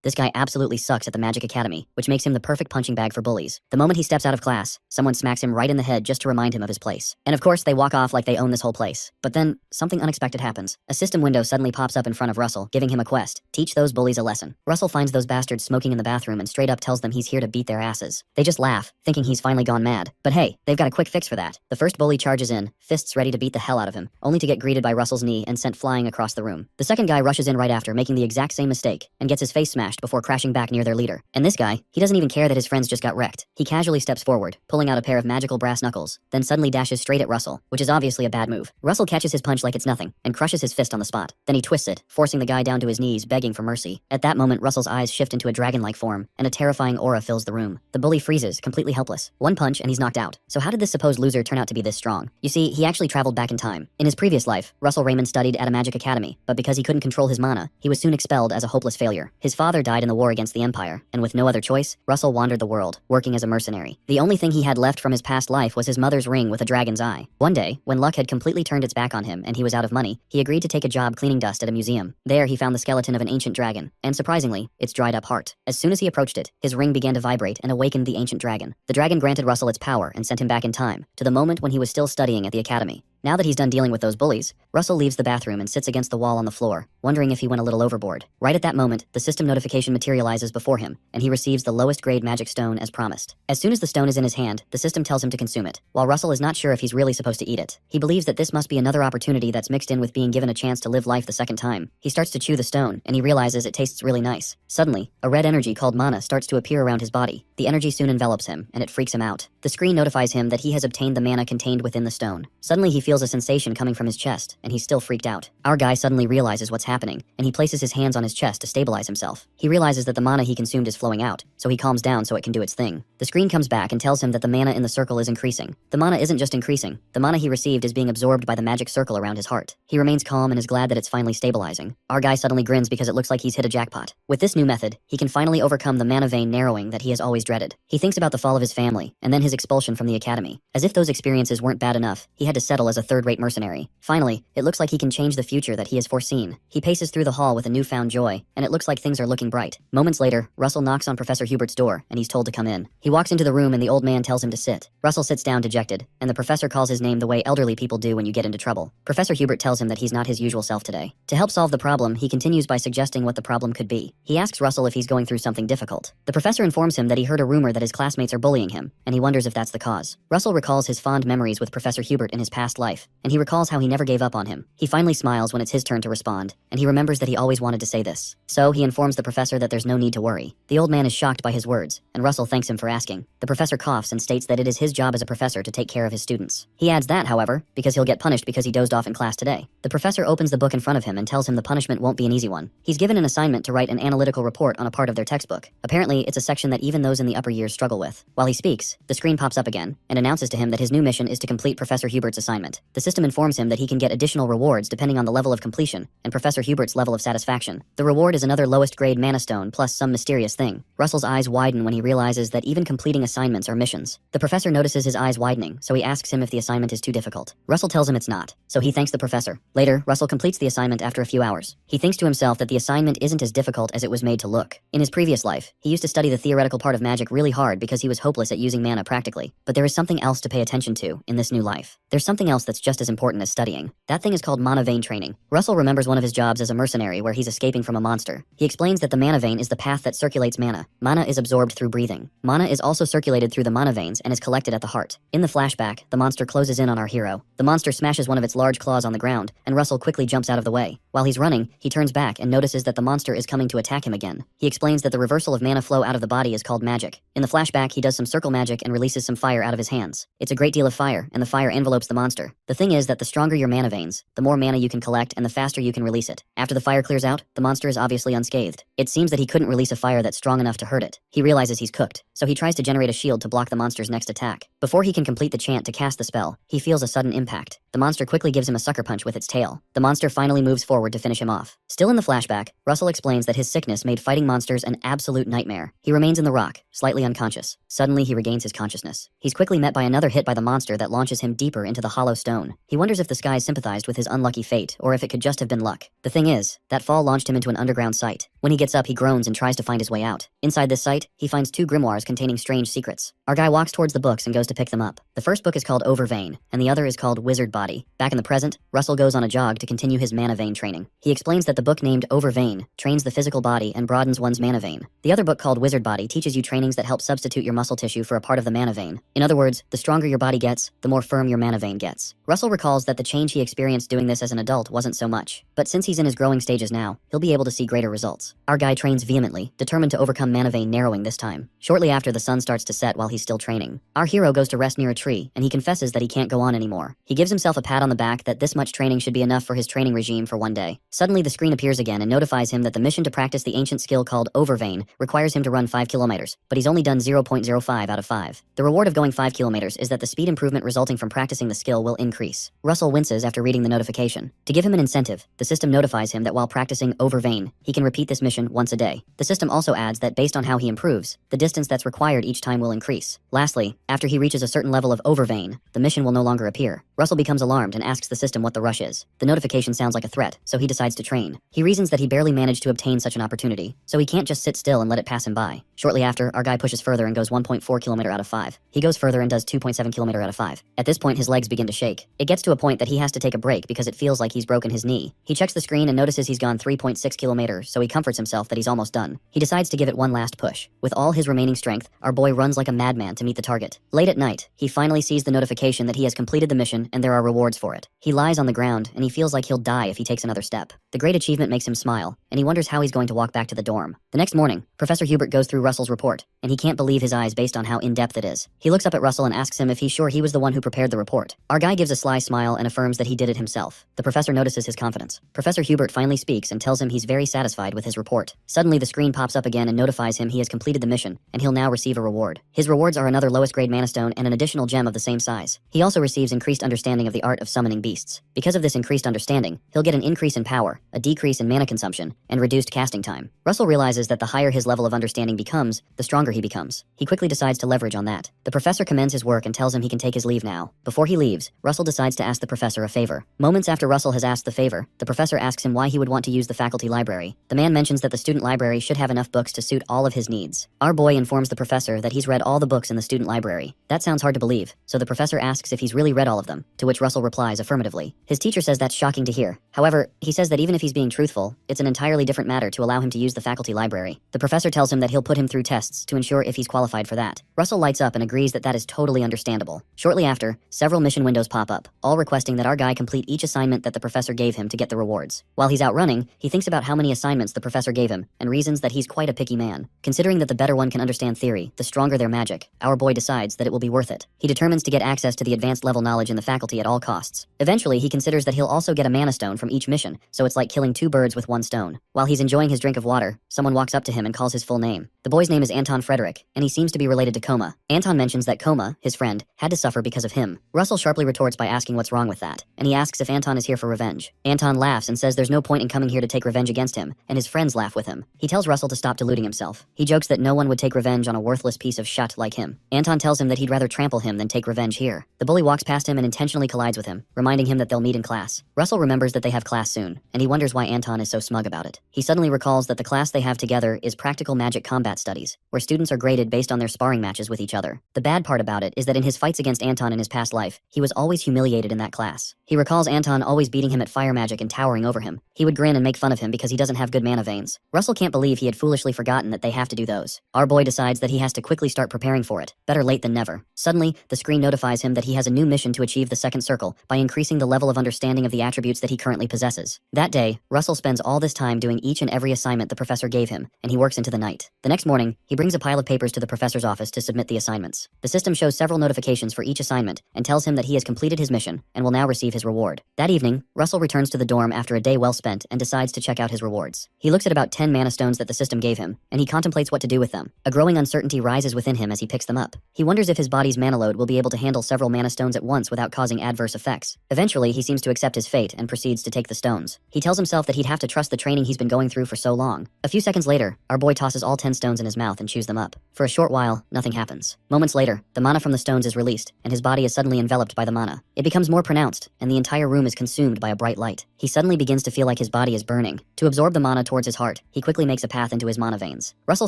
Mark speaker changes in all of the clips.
Speaker 1: This guy absolutely sucks at the Magic Academy, which makes him the perfect punching bag for bullies. The moment he steps out of class, someone smacks him right in the head just to remind him of his place. And of course, they walk off like they own this whole place. But then, something unexpected happens. A system window suddenly pops up in front of Russell, giving him a quest: teach those bullies a lesson. Russell finds those bastards smoking in the bathroom and straight up tells them he's here to beat their asses. They just laugh, thinking he's finally gone mad. But hey, they've got a quick fix for that. The first bully charges in, fists ready to beat the hell out of him, only to get greeted by Russell's knee and sent flying across the room. The second guy rushes in right after, making the exact same mistake, and gets his face smashed before crashing back near their leader. And this guy, he doesn't even care that his friends just got wrecked. He casually steps forward, pulling out a pair of magical brass knuckles, then suddenly dashes straight at Russell, which is obviously a bad move. Russell catches his punch like it's nothing, and crushes his fist on the spot. Then he twists it, forcing the guy down to his knees, begging for mercy. At that moment, Russell's eyes shift into a dragon-like form, and a terrifying aura fills the room. The bully freezes, completely helpless. One punch and he's knocked out. So how did this supposed loser turn out to be this strong? You see, he actually traveled back in time. In his previous life, Russell Raymond studied at a magic academy, but because he couldn't control his mana, he was soon expelled as a hopeless failure. His father died in the war against the Empire, and with no other choice, Russell wandered the world, working as a mercenary. The only thing he had left from his past life was his mother's ring with a dragon's eye. One day, when luck had completely turned its back on him and he was out of money, he agreed to take a job cleaning dust at a museum. There, he found the skeleton of an ancient dragon, and surprisingly, its dried up heart. As soon as he approached it, his ring began to vibrate and awakened the ancient dragon. The dragon granted Russell its power and sent him back in time, to the moment when he was still studying at the academy. Now that he's done dealing with those bullies, Russell leaves the bathroom and sits against the wall on the floor, wondering if he went a little overboard. Right at that moment, the system notification materializes before him, and he receives the lowest grade magic stone as promised. As soon as the stone is in his hand, the system tells him to consume it. While Russell is not sure if he's really supposed to eat it, he believes that this must be another opportunity that's mixed in with being given a chance to live life the second time. He starts to chew the stone, and he realizes it tastes really nice. Suddenly, a red energy called mana starts to appear around his body. The energy soon envelops him, and it freaks him out. The screen notifies him that he has obtained the mana contained within the stone. Suddenly, he feels a sensation coming from his chest, and he's still freaked out. Our guy suddenly realizes what's happening, and he places his hands on his chest to stabilize himself. He realizes that the mana he consumed is flowing out, so he calms down so it can do its thing. The screen comes back and tells him that the mana in the circle is increasing. The mana isn't just increasing. The mana he received is being absorbed by the magic circle around his heart. He remains calm and is glad that it's finally stabilizing. Our guy suddenly grins because it looks like he's hit a jackpot. With this new method, he can finally overcome the mana vein narrowing that he has always dreaded. He thinks about the fall of his family, and then his expulsion from the academy. As if those experiences weren't bad enough, he had to settle as a third-rate mercenary. Finally, it looks like he can change the future that he has foreseen. He paces through the hall with a newfound joy, and it looks like things are looking bright. Moments later, Russell knocks on Professor Hubert's door, and he's told to come in. He walks into the room and the old man tells him to sit. Russell sits down dejected, and the professor calls his name the way elderly people do when you get into trouble. Professor Hubert tells him that he's not his usual self today. To help solve the problem, he continues by suggesting what the problem could be. He asks Russell if he's going through something difficult. The professor informs him that he heard a rumor that his classmates are bullying him, and he wonders if that's the cause. Russell recalls his fond memories with Professor Hubert in his past life, and he recalls how he never gave up on him. He finally smiles when it's his turn to respond, and he remembers that he always wanted to say this. So he informs the professor that there's no need to worry. The old man is shocked by his words, and Russell thanks him for asking. The professor coughs and states that it is his job as a professor to take care of his students. He adds that, however, because he'll get punished because he dozed off in class today. The professor opens the book in front of him and tells him the punishment won't be an easy one. He's given an assignment to write an analytical report on a part of their textbook. Apparently, it's a section that even those in the upper years struggle with. While he speaks, the screen pops up again, and announces to him that his new mission is to complete Professor Hubert's assignment. The system informs him that he can get additional rewards depending on the level of completion and Professor Hubert's level of satisfaction. The reward is another lowest grade mana stone plus some mysterious thing. Russell's eyes widen when he realizes that even completing assignments are missions. The professor notices his eyes widening, so he asks him if the assignment is too difficult. Russell tells him it's not, so he thanks the professor. Later, Russell completes the assignment after a few hours. He thinks to himself that the assignment isn't as difficult as it was made to look. In his previous life, he used to study the theoretical part of magic really hard because he was hopeless at using mana practically. But there is something else to pay attention to in this new life. There's something else that's just as important as studying. That thing is called mana vein training. Russell remembers one of his jobs as a mercenary where he's escaping from a monster. He explains that the mana vein is the path that circulates mana. Mana is absorbed through breathing. Mana is also circulated through the mana veins and is collected at the heart. In the flashback, the monster closes in on our hero. The monster smashes one of its large claws on the ground, and Russell quickly jumps out of the way. While he's running, he turns back and notices that the monster is coming to attack him again. He explains that the reversal of mana flow out of the body is called magic. In the flashback, he does some circle magic and releases some fire out of his hands. It's a great deal of fire, and the fire envelopes the monster. The thing is that the stronger your mana veins, the more mana you can collect and the faster you can release it. After the fire clears out, the monster is obviously unscathed. It seems that he couldn't release a fire that's strong enough to hurt it. He realizes he's cooked, so he tries to generate a shield to block the monster's next attack. Before he can complete the chant to cast the spell, he feels a sudden impact. The monster quickly gives him a sucker punch with its tail. The monster finally moves forward to finish him off. Still in the flashback, Russell explains that his sickness made fighting monsters an absolute nightmare. He remains in the rock, slightly unconscious. Suddenly, he regains his consciousness. He's quickly met by another hit by the monster that launches him deeper into the hollow stone. He wonders if the skies sympathized with his unlucky fate, or if it could just have been luck. The thing is, that fall launched him into an underground site. When he gets up, he groans and tries to find his way out. Inside this site, he finds 2 grimoires containing strange secrets. Our guy walks towards the books and goes to pick them up. The first book is called Overvain, and the other is called Wizard Body. Back in the present, Russell goes on a jog to continue his mana vein training. He explains that the book named Overvain trains the physical body and broadens one's mana vein. The other book called Wizard Body teaches you trainings that help substitute your muscle tissue for a part of the mana vein. In other words, the stronger your body gets, the more firm your mana vein gets. Russell recalls that the change he experienced doing this as an adult wasn't so much, but since he's in his growing stages now, he'll be able to see greater results. Our guy trains vehemently, determined to overcome mana vein narrowing this time. Shortly after, the sun starts to set while he's still training. Our hero goes to rest near a tree, and he confesses that he can't go on anymore. He gives himself a pat on the back that this much training should be enough for his training regime for one day. Suddenly, the screen appears again and notifies him that the mission to practice the ancient skill called Overvain requires him to run 5 kilometers, but he's only done 0.05 out of 5. The reward of going 5 kilometers is that the speed improvement resulting from practicing the skill will increase. Russell winces after reading the notification. To give him an incentive, the system notifies him that while practicing Overvain, he can repeat this mission once a day. The system also adds that based on how he improves, the distance that's required each time will increase. Lastly, after he reaches a certain level of Overvain, the mission will no longer appear. Russell becomes alarmed and asks the system what the rush is. The notification sounds like a threat, so he decides to train. He reasons that he barely managed to obtain such an opportunity, so he can't just sit still and let it pass him by. Shortly after, our guy pushes further and goes 1.4 kilometer out of 5. He goes further and does 2.7 kilometer out of 5. At this point, his legs begin to shake. It gets to a point that he has to take a break because it feels like he's broken his knee. He checks the screen and notices he's gone 3.6 kilometers, so he comforts himself that he's almost done. He decides to give it one last push. With all his remaining strength, our boy runs like a madman to meet the target. Late at night, he finally sees the notification that he has completed the mission and there are rewards for it. He lies on the ground and he feels like he'll die if he takes another step. The great achievement makes him smile, and he wonders how he's going to walk back to the dorm. The next morning, Professor Hubert goes through Russell's report, and he can't believe his eyes based on how in-depth it is. He looks up at Russell and asks him if he's sure he was the one who prepared the report. Our guy gives a sly smile and affirms that he did it himself. The professor notices his confidence. Professor Hubert finally speaks and tells him he's very satisfied with his report. Suddenly, the screen pops up again and notifies him he has completed the mission, and he'll now receive a reward. His rewards are another lowest grade mana stone and an additional gem of the same size. He also receives increased understanding of the art of summoning beasts. Because of this increased understanding, he'll get an increase in power, a decrease in mana consumption, and reduced casting time. Russell realizes that the higher his level of understanding becomes, the stronger he becomes. He quickly decides to leverage on that. The professor commends his work and tells him he can take his leave now. Before he leaves, Russell decides to ask the professor a favor. Moments after Russell has asked the favor, the professor asks him why he would want to use the faculty library. The man mentions that the student library should have enough books to suit all of his needs. Our boy informs the professor that he's read all the books in the student library. That sounds hard to believe, so the professor asks if he's really read all of them, to which Russell replies affirmatively. His teacher says that's shocking to hear. However, he says that even if he's being truthful, it's an entirely different matter to allow him to use the faculty library. The professor tells him that he'll put him through tests to ensure if he's qualified for that. Russell lights up and agrees that that is totally understandable. Shortly after, several mission windows pop up, all requesting that our guy complete each assignment that the professor gave him to get the rewards. While he's out running, he thinks about how many assignments the professor gave him, and reasons that he's quite a picky man. Considering that the better one can understand theory, the stronger their magic, our boy decides that it will be worth it. He determines to get access to the advanced level knowledge in the faculty at all costs. Eventually, he considers that he'll also get a mana stone from each mission, so it's like killing 2 birds with 1 stone. While he's enjoying his drink of water, someone walks up to him and calls his full name. The boy's name is Anton Frederick, and he seems to be related to Coma. Anton mentions that Coma, his friend, had to suffer because of him. Russell sharply retorts by asking what's wrong with that, and he asks if Anton is here for revenge. Anton laughs and says there's no point in coming here to take revenge against him, and his friends laugh with him. He tells Russell to stop deluding himself. He jokes that no one would take revenge on a worthless piece of shut like him. Anton tells him that he'd rather trample him than take revenge here. The bully walks past him and intentionally collides with him, reminding him that they'll meet in class. Russell remembers that they have class soon, and he wonders why Anton is so smug about it. He suddenly recalls that the class they have together is Practical Magic Combat Studies, where students are graded based on their sparring matches with each other. The bad part about it is that in his fights against Anton in his past life, he was always humiliated in that class. He recalls Anton always beating him at fire magic and towering over him. He would grin and make fun of him because he doesn't have good mana veins. Russell can't believe he had foolishly forgotten that they have to do those. Our boy decides that he has to quickly start preparing for it. Better late than never. Suddenly, the screen notifies him that he has a new mission to achieve the second circle by increasing the level of understanding of the attributes that he currently possesses. That day, Russell spends all this time doing each and every assignment the professor gave him, and he works into the night. The next morning, he brings a pile of papers to the professor's office to submit the assignments. The system shows several notifications for each assignment and tells him that he has completed his mission and will now receive his reward. That evening, Russell returns to the dorm after a day well spent and decides to check out his rewards. He looks at about 10 mana stones that the system gave him, and he contemplates what to do with them. A growing uncertainty rises within him as he picks them up. He wonders if his body's mana load will be able to handle several mana stones at once without causing adverse effects. Eventually, he seems to accept his fate and proceeds to take the stones. He tells himself that he'd have to trust the training he's been going through for so long. A few seconds later, our boy boy tosses all 10 stones in his mouth and chews them up. For a short while, nothing happens. Moments later, the mana from the stones is released, and his body is suddenly enveloped by the mana. It becomes more pronounced, and the entire room is consumed by a bright light. He suddenly begins to feel like his body is burning. To absorb the mana towards his heart, he quickly makes a path into his mana veins. Russell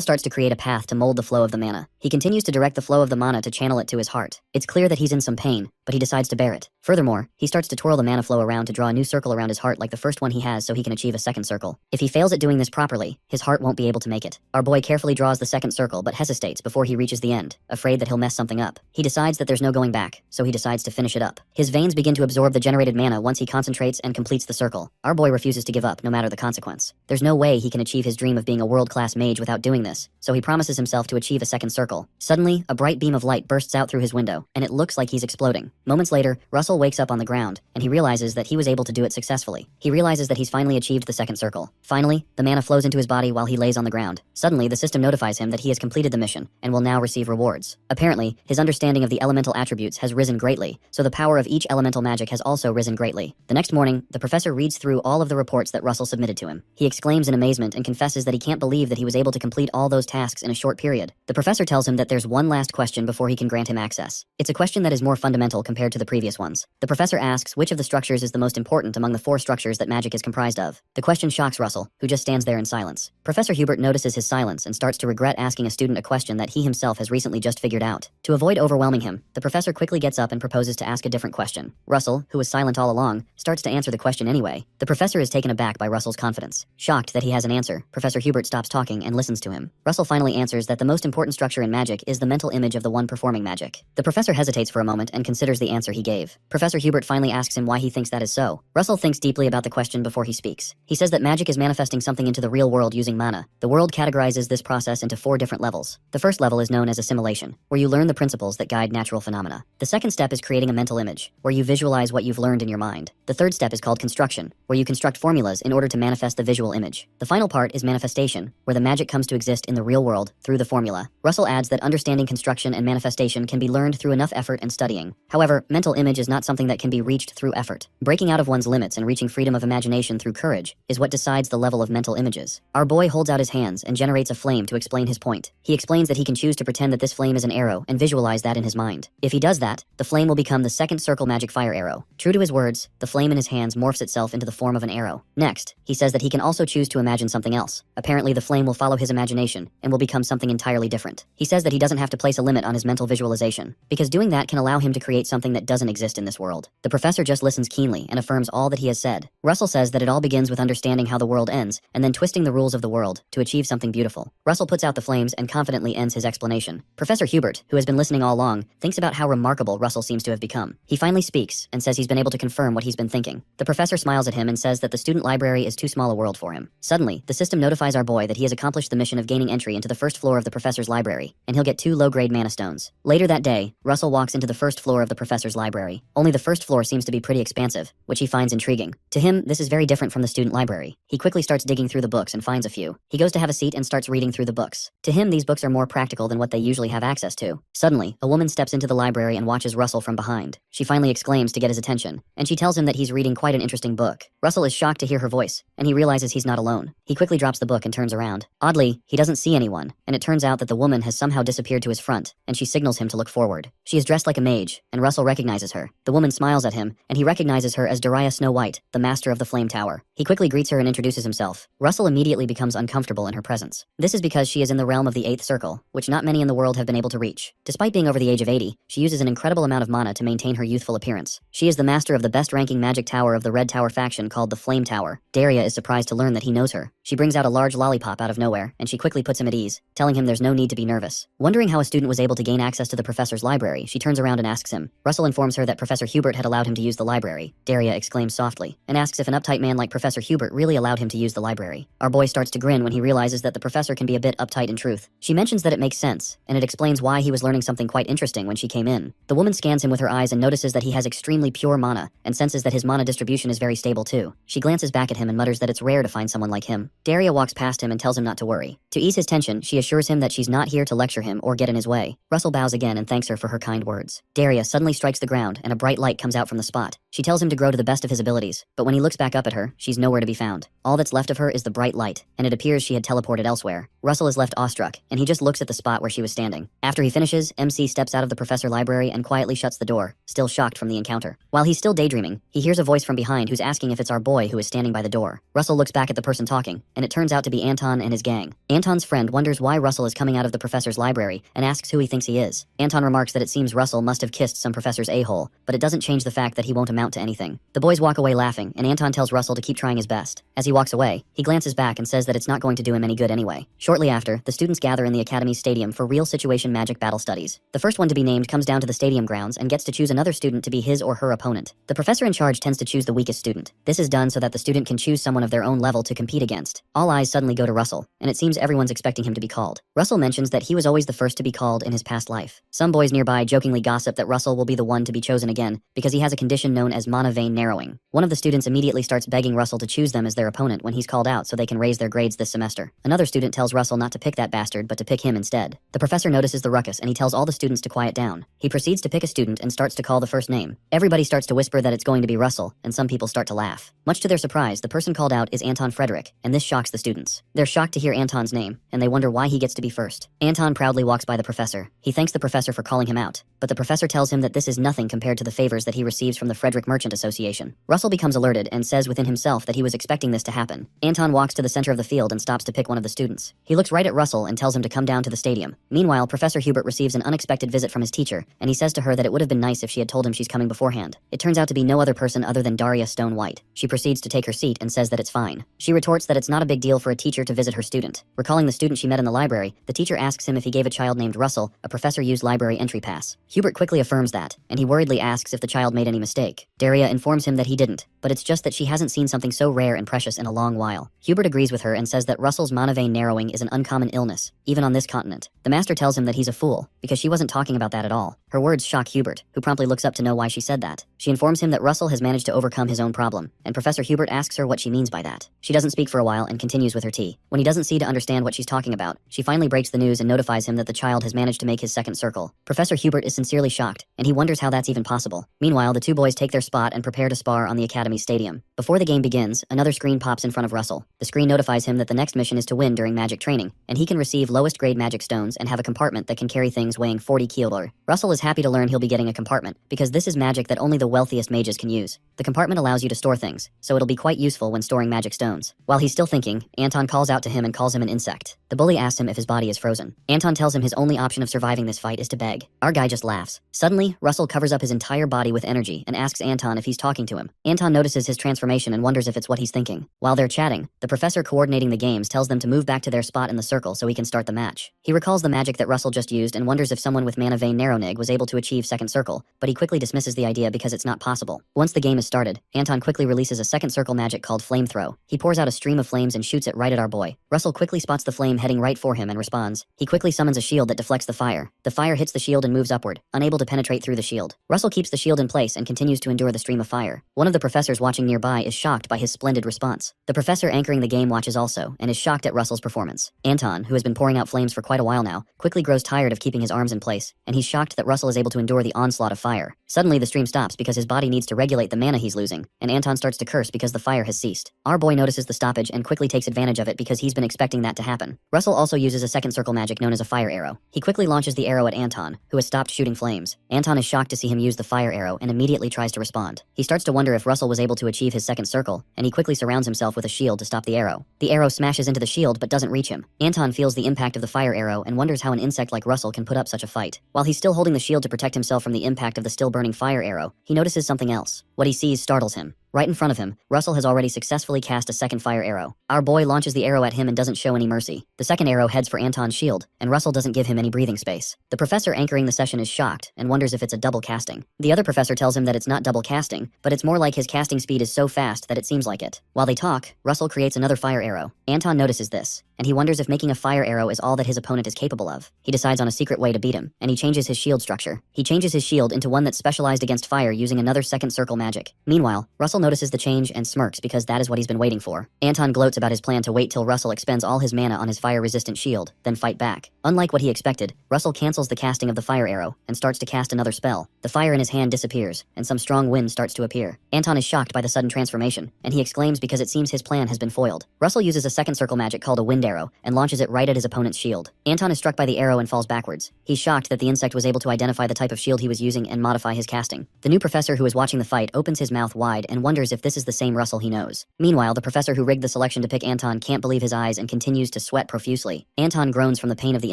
Speaker 1: starts to create a path to mold the flow of the mana. He continues to direct the flow of the mana to channel it to his heart. It's clear that he's in some pain, but he decides to bear it. Furthermore, he starts to twirl the mana flow around to draw a new circle around his heart like the first one he has so he can achieve a second circle. If he fails at doing this properly, his heart won't be able to make it. Our boy carefully draws the second circle but hesitates before he reaches the end, afraid that he'll mess something up. He decides that there's no going back, so he decides to finish it up. His veins begin to absorb the generated mana once he concentrates and completes the circle. Our boy refuses to give up, no matter the consequence. There's no way he can achieve his dream of being a world-class mage without doing this, so he promises himself to achieve a second circle. Suddenly, a bright beam of light bursts out through his window, and it looks like he's exploding. Moments later, Russell wakes up on the ground, and he realizes that he was able to do it successfully. He realizes that he's finally achieved the second circle. Finally, the mana flows into his body while he lays on the ground. Suddenly, the system notifies him that he has completed the mission, and will now receive rewards. Apparently, his understanding of the elemental attributes has risen greatly, so the power of each elemental magic has also risen greatly. The next morning, the professor reads through all of the reports that Russell submitted to him. He exclaims in amazement and confesses that he can't believe that he was able to complete all those tasks in a short period. The professor tells him that there's one last question before he can grant him access. It's a question that is more fundamental compared to the previous ones. The professor asks which of the structures is the most important among the 4 structures that magic is comprised of. The question shocks Russell, who just stands there in silence. Professor Hubert notices his silence and starts to regret asking a student a question that he himself has recently just figured out. To avoid overwhelming him, the professor quickly gets up and proposes to ask a different question. Russell, who was silent all along, starts to answer the question anyway. The professor is taken aback by Russell's confidence. Shocked that he has an answer, Professor Hubert stops talking and listens to him. Russell finally answers that the most important structure in magic is the mental image of the one performing magic. The professor hesitates for a moment and considers the answer he gave. Professor Hubert finally asks him why he thinks that is so. Russell thinks deeply about the question before he speaks. He says that magic is manifesting something into the real world using mana. The world categorizes this process into 4 different levels. The first level is known as assimilation, where you learn the principles that guide natural phenomena. The second step is creating a mental image, where you visualize what you've learned in your mind. The third step is called construction, where you construct formulas in order to manifest the visual image. The final part is manifestation, where the magic comes to exist in the real world through the formula. Russell adds that understanding construction and manifestation can be learned through enough effort and studying. However, mental image is not something that can be reached through effort. Breaking out of one's limits and reaching freedom of imagination through courage is what decides the level of mental images. Our boy holds out his hands and generates a flame to explain his point. He explains that he can choose to pretend that this flame is an arrow and visualize that in his mind. If he does that, the flame will become the second circle magic fire arrow. True to his words, the flame in his hands morphs itself into the form of an arrow. Next, he says that he can also choose to imagine something else. Apparently, the flame will follow his imagination and will become something entirely different. He says that he doesn't have to place a limit on his mental visualization, because doing that can allow him to create something that doesn't exist in this world. The professor just listens keenly and affirms all that he has said. Russell says that it all begins with understanding how the world ends and then twisting the rules of the world to achieve something beautiful. Russell puts out the flames and confidently ends his explanation. Professor Hubert, who has been listening all along, thinks about how remarkable Russell seems to have become. He finally speaks and says he's been able to confirm what he's been thinking. The professor smiles at him and says that the student library is too small a world for him. Suddenly, the system notifies our boy that he has accomplished the mission of gaining entry into the first floor of the professor's library, and he'll get 2 low-grade mana stones. Later that day, Russell walks into the first floor of the professor's library. Only the first floor seems to be pretty expansive, which he finds intriguing. To him, this is very different from the student library. He quickly starts digging through the books and finds a few. He goes to have a seat and starts reading through the books. To him, these books are more practical than what they usually have access to. Suddenly, a woman steps into the library and watches Russell from behind. She finally exclaims to get his attention, and she tells him that he's reading quite an interesting book. Russell is shocked to hear her voice, and he realizes he's not alone. He quickly drops the book and turns around. Oddly, he doesn't see anyone, and it turns out that the woman has somehow disappeared to his front, and she signals him to look forward. She is dressed like a mage, and Russell recognizes her. The woman smiles at him, and he recognizes her as Dariah Snow White, the master of the Flame Tower. He quickly greets her and introduces himself. Russell immediately becomes uncomfortable in her presence. This is because she is in the realm of the 8th circle, which not many in the world have been able to reach. Despite being over the age of 80, she uses an incredible amount of mana to maintain her youthful appearance. She is the master of the best-ranking magic tower of the Red Tower faction called the Flame Tower. Daria is surprised to learn that he knows her. She brings out a large lollipop out of nowhere, and she quickly puts him at ease, telling him there's no need to be nervous. Wondering how a student was able to gain access to the professor's library, she turns around and asks him. Russell informs her that Professor Hubert had allowed him to use the library. Daria exclaims softly, and asks if an uptight man like Professor Hubert really allowed him to use the library. Our boy starts to grin when he realizes that the professor can be a bit uptight in truth. She mentions that it makes sense, and it explains why he was learning something quite interesting when she came in. The woman scans him with her eyes and notices that he has extremely pure mana, and senses that his mana distribution is very stable too. She glances back at him and mutters that it's rare to find someone like him. Daria walks past him and tells him not to worry. To ease his tension, she assures him that she's not here to lecture him or get in his way. Russell bows again and thanks her for her kind words. Daria suddenly strikes the ground, and a bright light comes out from the spot. She tells him to grow to the best of his abilities, but when he looks back up at her, she's nowhere to be found. All that's left of her is the bright light, and it appears she had teleported elsewhere. Russell is left awestruck, and he just looks at the spot where she was standing. After he finishes, MC steps out of the professor library and quietly shuts the door, still shocked from the encounter. While he's still daydreaming, he hears a voice from behind who's asking if it's our boy who is standing by the door. Russell looks back at the person talking, and it turns out to be Anton and his gang. Anton's friend wonders why Russell is coming out of the professor's library and asks who he thinks he is. Anton remarks that it seems Russell must have kissed some professor's a-hole, but it doesn't change the fact that he won't amount to anything. The boys walk away laughing, and Anton tells Russell to keep trying his best. As he walks away, he glances back and says that it's not going to do him any good anyway. Shortly after, the students gather in the Academy's stadium for real situation magic battle studies. The first one to be named comes down to the stadium grounds and gets to choose another student to be his or her opponent. The professor in charge tends to choose the weakest student. This is done so that the student can choose someone of their own level to compete against. All eyes suddenly go to Russell, and it seems everyone's expecting him to be called. Russell mentions that he was always the first to be called in his past life. Some boys nearby jokingly gossip that Russell will be the one to be chosen again because he has a condition known as mana vein narrowing. One of the students immediately starts begging Russell to choose them as their opponent when he's called out so they can raise their grades this semester. Another student tells Russell not to pick that bastard but to pick him instead. The professor notices the ruckus and he tells all the students to quiet down. He proceeds to pick a student and starts to call the first name. Everybody starts to whisper that it's going to be Russell, and some people start to laugh. Much to their surprise, the person called out is Anton Frederick, and this shocks the students. They're shocked to hear Anton's name, and they wonder why he gets to be first. Anton proudly walks by the professor. He thanks the professor for calling him out, but the professor tells him that this is nothing compared to the favors that he receives from the Frederick Merchant Association. Russell becomes alerted and says within himself that he was expecting this to happen. Anton walks to the center of the field and stops to pick one of the students. He looks right at Russell and tells him to come down to the stadium. Meanwhile, Professor Hubert receives an unexpected visit from his teacher, and he says to her that it would have been nice if she had told him she's coming beforehand. It turns out to be no other person other than Daria Stone White. She proceeds to take her seat and says that it's fine. She retorts that it's not a big deal for a teacher to visit her student. Recalling the student she met in the library, the teacher asks him if he gave a child named Russell a professor-used library entry pass. Hubert quickly affirms that, and he worriedly asks if the child made any mistake. Daria informs him that he didn't, but it's just that she hasn't seen something so rare and precious in a long while. Hubert agrees with her and says that Russell's mana vein narrowing is an uncommon illness, even on this continent. The master tells him that he's a fool, because she wasn't talking about that at all. Her words shock Hubert, who promptly looks up to know why she said that. She informs him that Russell has managed to overcome his own problem, and Professor Hubert asks her what she means by that. She doesn't speak for a while and continues with her tea. When he doesn't seem to understand what she's talking about, she finally breaks the news and notifies him that the child has managed to make his second circle. Professor Hubert is sincerely shocked, and he wonders how that's even possible. Meanwhile, the two boys take their spot and prepare to spar on the Academy stadium. Before the game begins, another screen pops in front of Russell. The screen notifies him that the next mission is to win during magic training, and he can receive lowest grade magic stones and have a compartment that can carry things weighing 40 kilolor. Russell is happy to learn he'll be getting a compartment, because this is magic that only the wealthiest mages can use. The compartment allows you to store things, so it'll be quite useful when storing magic stones. While he's still thinking, Anton calls out to him and calls him an insect. The bully asks him if his body is frozen. Anton tells him his only option of surviving this fight is to beg. Our guy just laughs. Suddenly, Russell covers up his entire body with energy and asks Anton if he's talking to him. Anton notices his transformation and wonders if it's what he's thinking. While they're chatting, the professor coordinating the games tells them to move back to their spot in the circle so he can start the match. He recalls the magic that Russell just used and wonders if someone with mana vein narrownig was able to achieve second circle, but he quickly dismisses the idea because it's not possible. Once the game is started, Anton quickly releases a second circle magic called flame throw. He pours out a stream of flames and shoots it right at our boy. Russell quickly spots the flame heading right for him and responds. He quickly summons a shield that deflects the fire. The fire hits the shield and moves upward, unable to penetrate through the shield. Russell keeps the shield in place and continues to endure the stream of fire. One of the professors watching nearby is shocked by his splendid response. The professor anchoring the game watches also, and is shocked at Russell's performance. Anton, who has been pouring out flames for quite a while now, quickly grows tired of keeping his arms in place, and he's shocked that Russell is able to endure the onslaught of fire. Suddenly the stream stops because his body needs to regulate the mana he's losing, and Anton starts to curse because the fire has ceased. Our boy notices the stoppage and quickly takes advantage of it because he's been expecting that to happen. Russell also uses a second circle magic known as a fire arrow. He quickly launches the arrow at Anton, who has stopped shooting flames. Anton is shocked to see him use the fire arrow and immediately tries to respond. He starts to wonder if Russell was able to achieve his second circle, and he quickly surrounds himself with a shield to stop the arrow. The arrow smashes into the shield but doesn't reach him. Anton feels the impact of the fire arrow and wonders how an insect like Russell can put up such a fight. While he's still holding the shield to protect himself from the impact of the still burning fire arrow, he notices something else. What he sees startles him. Right in front of him, Russell has already successfully cast a second fire arrow. Our boy launches the arrow at him and doesn't show any mercy. The second arrow heads for Anton's shield, and Russell doesn't give him any breathing space. The professor anchoring the session is shocked and wonders if it's a double casting. The other professor tells him that it's not double casting, but it's more like his casting speed is so fast that it seems like it. While they talk, Russell creates another fire arrow. Anton notices this, and he wonders if making a fire arrow is all that his opponent is capable of. He decides on a secret way to beat him, and he changes his shield structure. He changes his shield into one that's specialized against fire using another second circle magic. Meanwhile, Russell notices the change and smirks because that is what he's been waiting for. Anton gloats about his plan to wait till Russell expends all his mana on his fire-resistant shield, then fight back. Unlike what he expected, Russell cancels the casting of the fire arrow and starts to cast another spell. The fire in his hand disappears, and some strong wind starts to appear. Anton is shocked by the sudden transformation, and he exclaims because it seems his plan has been foiled. Russell uses a second circle magic called a wind arrow and launches it right at his opponent's shield. Anton is struck by the arrow and falls backwards. He's shocked that the insect was able to identify the type of shield he was using and modify his casting. The new professor who is watching the fight opens his mouth wide and wonders if this is the same Russell he knows. Meanwhile, the professor who rigged the selection to pick Anton can't believe his eyes and continues to sweat profusely. Anton groans from the pain of the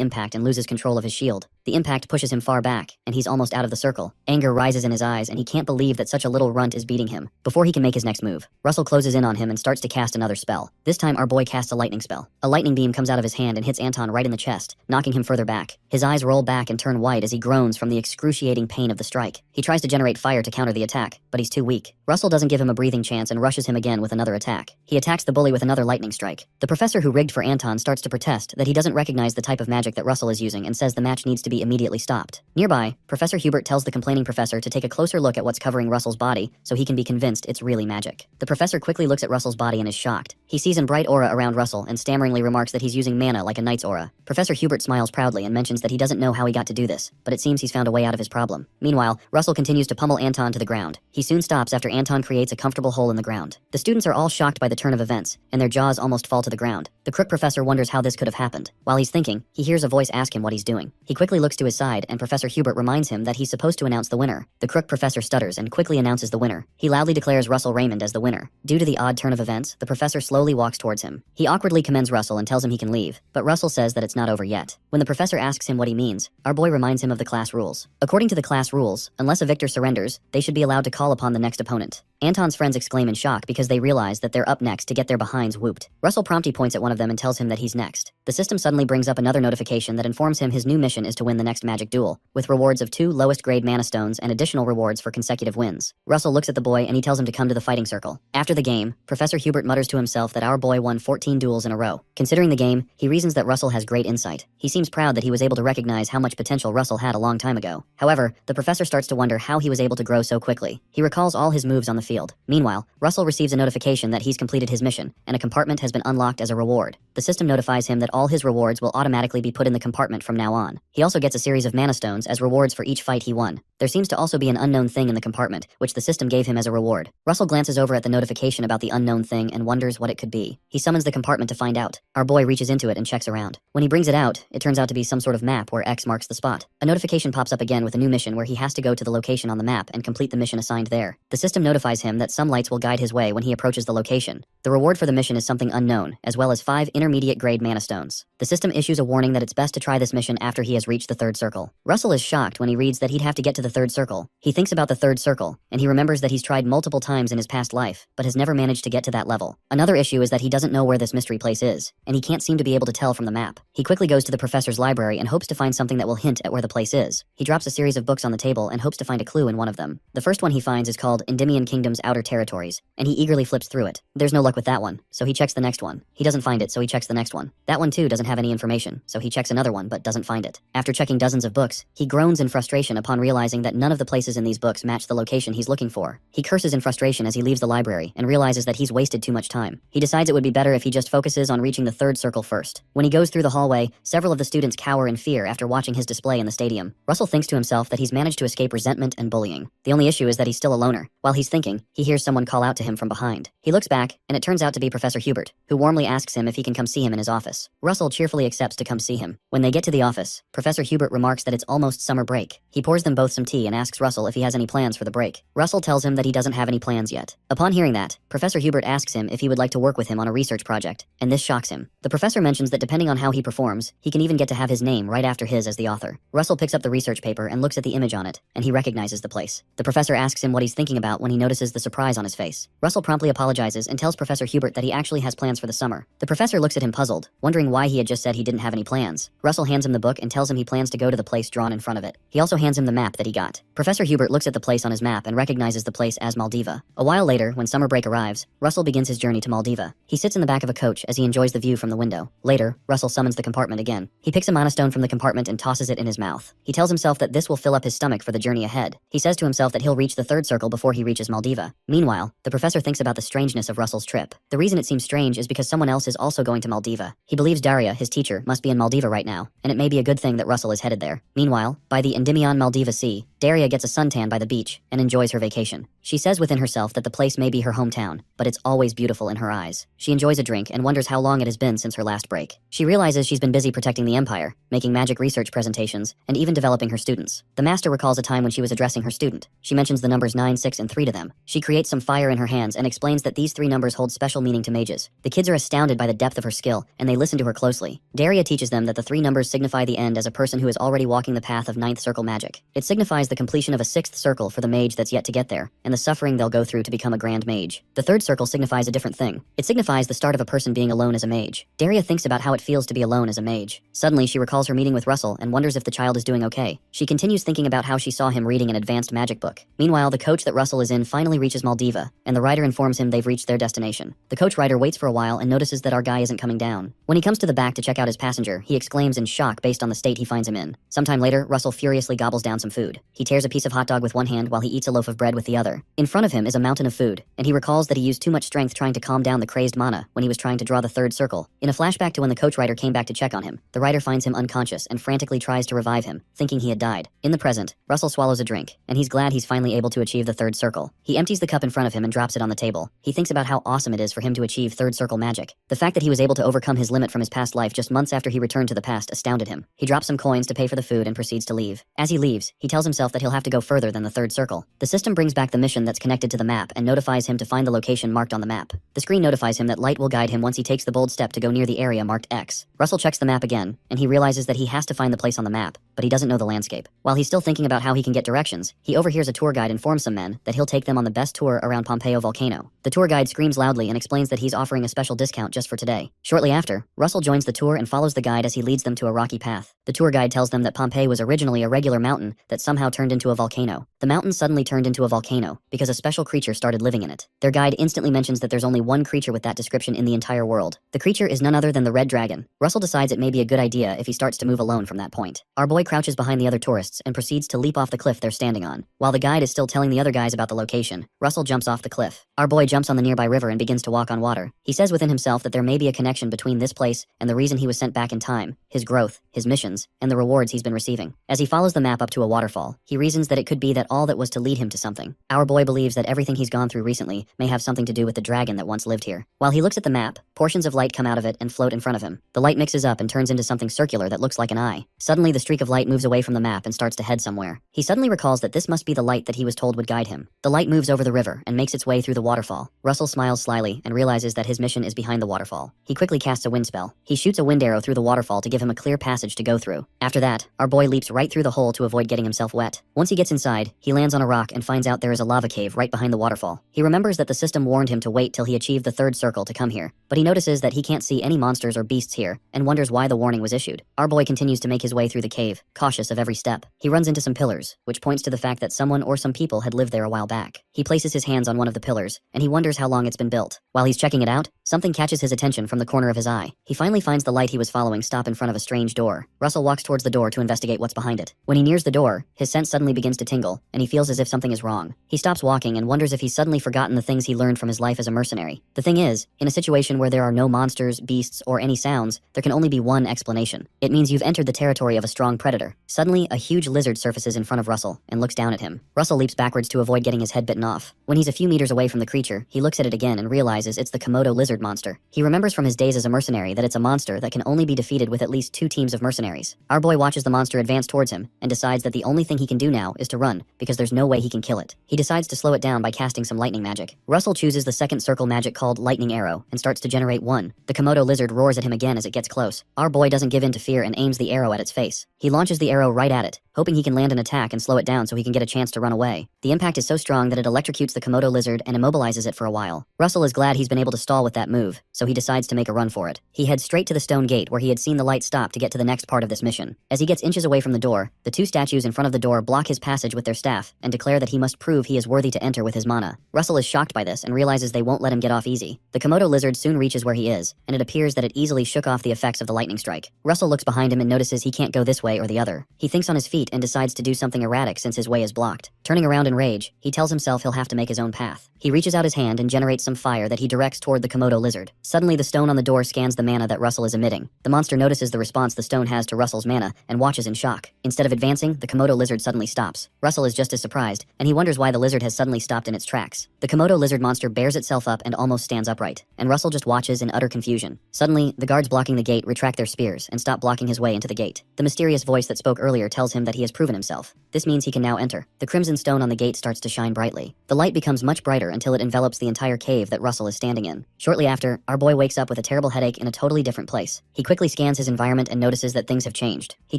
Speaker 1: impact and loses control of his shield. The impact pushes him far back, and he's almost out of the circle. Anger rises in his eyes, and he can't believe that such a little runt is beating him. Before he can make his next move, Russell closes in on him and starts to cast another spell. This time, our boy casts a lightning spell. A lightning beam comes out of his hand and hits Anton right in the chest, knocking him further back. His eyes roll back and turn white as he groans from the excruciating pain of the strike. He tries to generate fire to counter the attack, but he's too weak. Russell doesn't give him a breathing chance and rushes him again with another attack. He attacks the bully with another lightning strike. The professor who rigged for Anton starts to protest that he doesn't recognize the type of magic that Russell is using and says the match needs to be immediately stopped. Nearby, Professor Hubert tells the complaining professor to take a closer look at what's covering Russell's body so he can be convinced it's really magic. The professor quickly looks at Russell's body and is shocked. He sees a bright aura around Russell and stammeringly remarks that he's using mana like a knight's aura. Professor Hubert smiles proudly and mentions that he doesn't know how he got to do this, but it seems he's found a way out of his problem. Meanwhile, Russell continues to pummel Anton to the ground. He soon stops after Anton creates a comfortable hole in the ground. The students are all shocked by the turn of events, and their jaws almost fall to the ground. The crook professor wonders how this could have happened. While he's thinking, he hears a voice ask him what he's doing. He quickly looks to his side, and Professor Hubert reminds him that he's supposed to announce the winner. The crook professor stutters and quickly announces the winner. He loudly declares Russell Raymond as the winner. Due to the odd turn of events, the professor slowly walks towards him. He awkwardly commends Russell and tells him he can leave, but Russell says that it's not over yet. When the professor asks him what he means, our boy reminds him of the class rules. According to the class rules, unless a victor surrenders, they should be allowed to call upon the next opponent. Anton's friends exclaim in shock because they realize that they're up next to get their behinds whooped. Russell promptly points at one of them and tells him that he's next. The system suddenly brings up another notification that informs him his new mission is to win the next magic duel, with rewards of 2 lowest grade mana stones and additional rewards for consecutive wins. Russell looks at the boy and he tells him to come to the fighting circle. After the game, Professor Hubert mutters to himself that our boy won 14 duels in a row. Considering the game, he reasons that Russell has great insight. He seems proud that he was able to recognize how much potential Russell had a long time ago. However, the professor starts to wonder how he was able to grow so quickly. He recalls all his moves on the field. Meanwhile, Russell receives a notification that he's completed his mission, and a compartment has been unlocked as a reward. The system notifies him that all his rewards will automatically be put in the compartment from now on. He also gets a series of mana stones as rewards for each fight he won. There seems to also be an unknown thing in the compartment, which the system gave him as a reward. Russell glances over at the notification about the unknown thing and wonders what it could be. He summons the compartment to find out. Our boy reaches into it and checks around. When he brings it out, it turns out to be some sort of map where X marks the spot. A notification pops up again with a new mission where he has to go to the location on the map and complete the mission assigned there. The system notifies him that some lights will guide his way when he approaches the location. The reward for the mission is something unknown, as well as 5 intermediate grade mana stones. The system issues a warning that it's best to try this mission after he has reached the 3rd circle. Russell is shocked when he reads that he'd have to get to the 3rd circle. He thinks about the 3rd circle, and he remembers that he's tried multiple times in his past life, but has never managed to get to that level. Another issue is that he doesn't know where this mystery place is, and he can't seem to be able to tell from the map. He quickly goes to the professor's library and hopes to find something that will hint at where the place is. He drops a series of books on the table and hopes to find a clue in one of them. The first one he finds is called Endymion Kingdom's Outer Territories, and he eagerly flips through it. There's no luck with that one, so he checks the next one. He doesn't find it, so he checks the next one. That one too doesn't have any information, so he checks another one but doesn't find it. After checking dozens of books, he groans in frustration upon realizing that none of the places in these books match the location he's looking for. He curses in frustration as he leaves the library and realizes that he's wasted too much time. He decides it would be better if he just focuses on reaching the 3rd circle first. When he goes through the hallway, several of the students cower in fear after watching his display in the stadium. Russell thinks to himself that he's managed to escape resentment and bullying. The only issue is that he's still a loner. While he's thinking, he hears someone call out to him from behind. He looks back, and it turns out to be Professor Hubert, who warmly asks him if he can come see him in his office. Russell cheerfully accepts to come see him. When they get to the office, Professor Hubert remarks that it's almost summer break. He pours them both some tea and asks Russell if he has any plans for the break. Russell tells him that he doesn't have any plans yet. Upon hearing that, Professor Hubert asks him if he would like to work with him on a research project, and this shocks him. The professor mentions that depending on how he performs, he can even get to have his name right after his as the author. Russell picks up the research paper and looks at the image on it, and he recognizes the place. The professor asks him what he's thinking about when he notices the surprise on his face. Russell promptly apologizes and tells Professor Hubert that he actually has plans for the summer. The professor looks at him puzzled, wondering why he had just said he didn't have any plans. Russell hands him the book and tells him he plans to go to the place drawn in front of it. He also hands him the map that he got. Professor Hubert looks at the place on his map and recognizes the place as Maldiva. A while later, when summer break arrives, Russell begins his journey to Maldiva. He sits in the back of a coach as he enjoys the view from the window. Later, Russell summons the compartment again. He picks a mana stone from the compartment and tosses it in his mouth. mouth. He tells himself that this will fill up his stomach for the journey ahead. He says to himself that he'll reach the third circle before he reaches Maldiva. Meanwhile, the professor thinks about the strangeness of Russell's trip. The reason it seems strange is because someone else is also going to Maldiva. He believes Daria, his teacher, must be in Maldiva right now, and it may be a good thing that Russell is headed there. Meanwhile, by the Endymion Maldiva Sea, Daria gets a suntan by the beach and enjoys her vacation. She says within herself that the place may be her hometown, but it's always beautiful in her eyes. She enjoys a drink and wonders how long it has been since her last break. She realizes she's been busy protecting the Empire, making magic research presentations, and even developing her students. The master recalls a time when she was addressing her student. She mentions the numbers 9, 6, and 3 to them. She creates some fire in her hands and explains that these 3 numbers hold special meaning to mages. The kids are astounded by the depth of her skill, and they listen to her closely. Daria teaches them that the 3 numbers signify the end as a person who is already walking the path of 9th circle magic. It signifies the completion of a 6th circle for the mage that's yet to get there, and the suffering they'll go through to become a grand mage. The 3rd circle signifies a different thing. It signifies the start of a person being alone as a mage. Daria thinks about how it feels to be alone as a mage. Suddenly, she recalls her meeting with Russell and wonders if the child is doing okay. She continues thinking about how she saw him reading an advanced magic book. Meanwhile, the coach that Russell is in finally reaches Maldiva, and the rider informs him they've reached their destination. The coach rider waits for a while and notices that our guy isn't coming down. When he comes to the back to check out his passenger, he exclaims in shock based on the state he finds him in. Sometime later, Russell furiously gobbles down some food. He tears a piece of hot dog with one hand while he eats a loaf of bread with the other. In front of him is a mountain of food, and he recalls that he used too much strength trying to calm down the crazed mana when he was trying to draw the 3rd circle. In a flashback to when the coach rider came back to check on him, the rider finds him unconscious and frantically tries to revive him, thinking he had died. In the present, Russell swallows a drink, and he's glad he's finally able to achieve the 3rd circle. He empties the cup in front of him and drops it on the table. He thinks about how awesome it is for him to achieve 3rd circle magic. The fact that he was able to overcome his limit from his past life just months after he returned to the past astounded him. He drops some coins to pay for the food and proceeds to leave. As he leaves, he tells himself that he'll have to go further than the 3rd circle. The system brings back the mission that's connected to the map and notifies him to find the location marked on the map. The screen notifies him that light will guide him once he takes the bold step to go near the area marked X. Russell checks the map again, and he realizes that he has to find the place on the map, but he doesn't know the landscape. While he's still thinking about how he can get directions, he overhears a tour guide inform some men that he'll take them on the best tour around Pompeo volcano. The tour guide screams loudly and explains that he's offering a special discount just for today. Shortly after, Russell joins the tour and follows the guide as he leads them to a rocky path. The tour guide tells them that Pompeii was originally a regular mountain that somehow turned into a volcano. The mountain suddenly turned into a volcano because a special creature started living in it. Their guide instantly mentions that there's only one creature with that description in the entire world. The creature is none other than the Red Dragon. Russell decides it may be a good idea if he starts to move alone from that point. Our boy crouches behind the other tourists and proceeds to leap off the cliff they're standing on. While the guide is still telling the other guys about the location, Russell jumps off the cliff. Our boy jumps on the nearby river and begins to walk on water. He says within himself that there may be a connection between this place and the reason he was sent back in time, his growth, his missions, and the rewards he's been receiving. As he follows the map up to a waterfall, he reasons that it could be that all that was to lead him to something. Our boy believes that everything he's gone through recently may have something to do with the dragon that once lived here. While he looks at the map, portions of light come out of it and float in front of him. The light mixes up and turns into something circular that looks like an eye. Suddenly, the streak of light moves away from the map and starts to head somewhere. He suddenly recalls that this must be the light that he was told would guide him. The light moves over the river and makes its way through the waterfall. Russell smiles slyly and realizes that his mission is behind the waterfall. He quickly casts a wind spell. He shoots a wind arrow through the waterfall to give him a clear passage to go through. After that, our boy leaps right through the hole to avoid getting himself wet. Once he gets inside, he lands on a rock and finds out there is a lava cave right behind the waterfall. He remembers that the system warned him to wait till he achieved the third circle to come here, but he notices that he can't see any monsters or beasts here and wonders why the warning was issued. Our boy continues to make his way through the cave, cautious of every step. He runs into some pillars, which points to the fact that someone or some people had lived there a while back. He places his hands on one of the pillars, and he wonders how long it's been built. While he's checking it out, something catches his attention from the corner of his eye. He finally finds the light he was following stop in front of a strange door. Russell walks towards the door to investigate what's behind it. When he nears the door, his sense suddenly begins to tingle, and he feels as if something is wrong. He stops walking and wonders if he's suddenly forgotten the things he learned from his life as a mercenary. The thing is, in a situation where there are no monsters, beasts, or any sounds, there can only be one explanation. It means you've entered the territory of a strong predator. Suddenly, a huge lizard surfaces in front of Russell and looks down at him. Russell leaps backwards to avoid getting his head bitten off. When he's a few meters away from the creature, he looks at it again and realizes it's the Komodo lizard monster. He remembers from his days as a mercenary that it's a monster that can only be defeated with at least 2 teams of mercenaries. Our boy watches the monster advance towards him and decides that the only thing he can do now is to run, because there's no way he can kill it. He decides to slow it down by casting some lightning magic. Russell chooses the second circle magic called lightning arrow and starts to generate one. The Komodo lizard roars at him again as it gets close. Our boy doesn't give in to fear and aims the arrow at its face. He launches the arrow right at it, hoping he can land an attack and slow it down so he can get a chance to run away. The impact is so strong that it electrocutes the Komodo lizard and immobilizes it for a while. Russell is glad he's been able to stall with that move, so he decides to make a run for it. He heads straight to the stone gate where he had seen the light stop to get to the next part of this mission. As he gets inches away from the door, the 2 statues in front of the door block his passage with their staff and declare that he must prove he is worthy to enter with his mana. Russell is shocked by this and realizes they won't let him get off easy. The Komodo lizard soon reaches where he is, and it appears that it easily shook off the effects of the lightning strike. Russell looks behind him and notices he can't go this way or the the other. He thinks on his feet and decides to do something erratic since his way is blocked. Turning around in rage, he tells himself he'll have to make his own path. He reaches out his hand and generates some fire that he directs toward the Komodo lizard. Suddenly, the stone on the door scans the mana that Russell is emitting. The monster notices the response the stone has to Russell's mana and watches in shock. Instead of advancing, the Komodo lizard suddenly stops. Russell is just as surprised, and he wonders why the lizard has suddenly stopped in its tracks. The Komodo lizard monster bears itself up and almost stands upright, and Russell just watches in utter confusion. Suddenly, the guards blocking the gate retract their spears and stop blocking his way into the gate. The mysterious voice that spoke earlier tells him that he has proven himself. This means he can now enter. The crimson stone on the gate starts to shine brightly. The light becomes much brighter until it envelops the entire cave that Russell is standing in. Shortly after, our boy wakes up with a terrible headache in a totally different place. He quickly scans his environment and notices that things have changed. He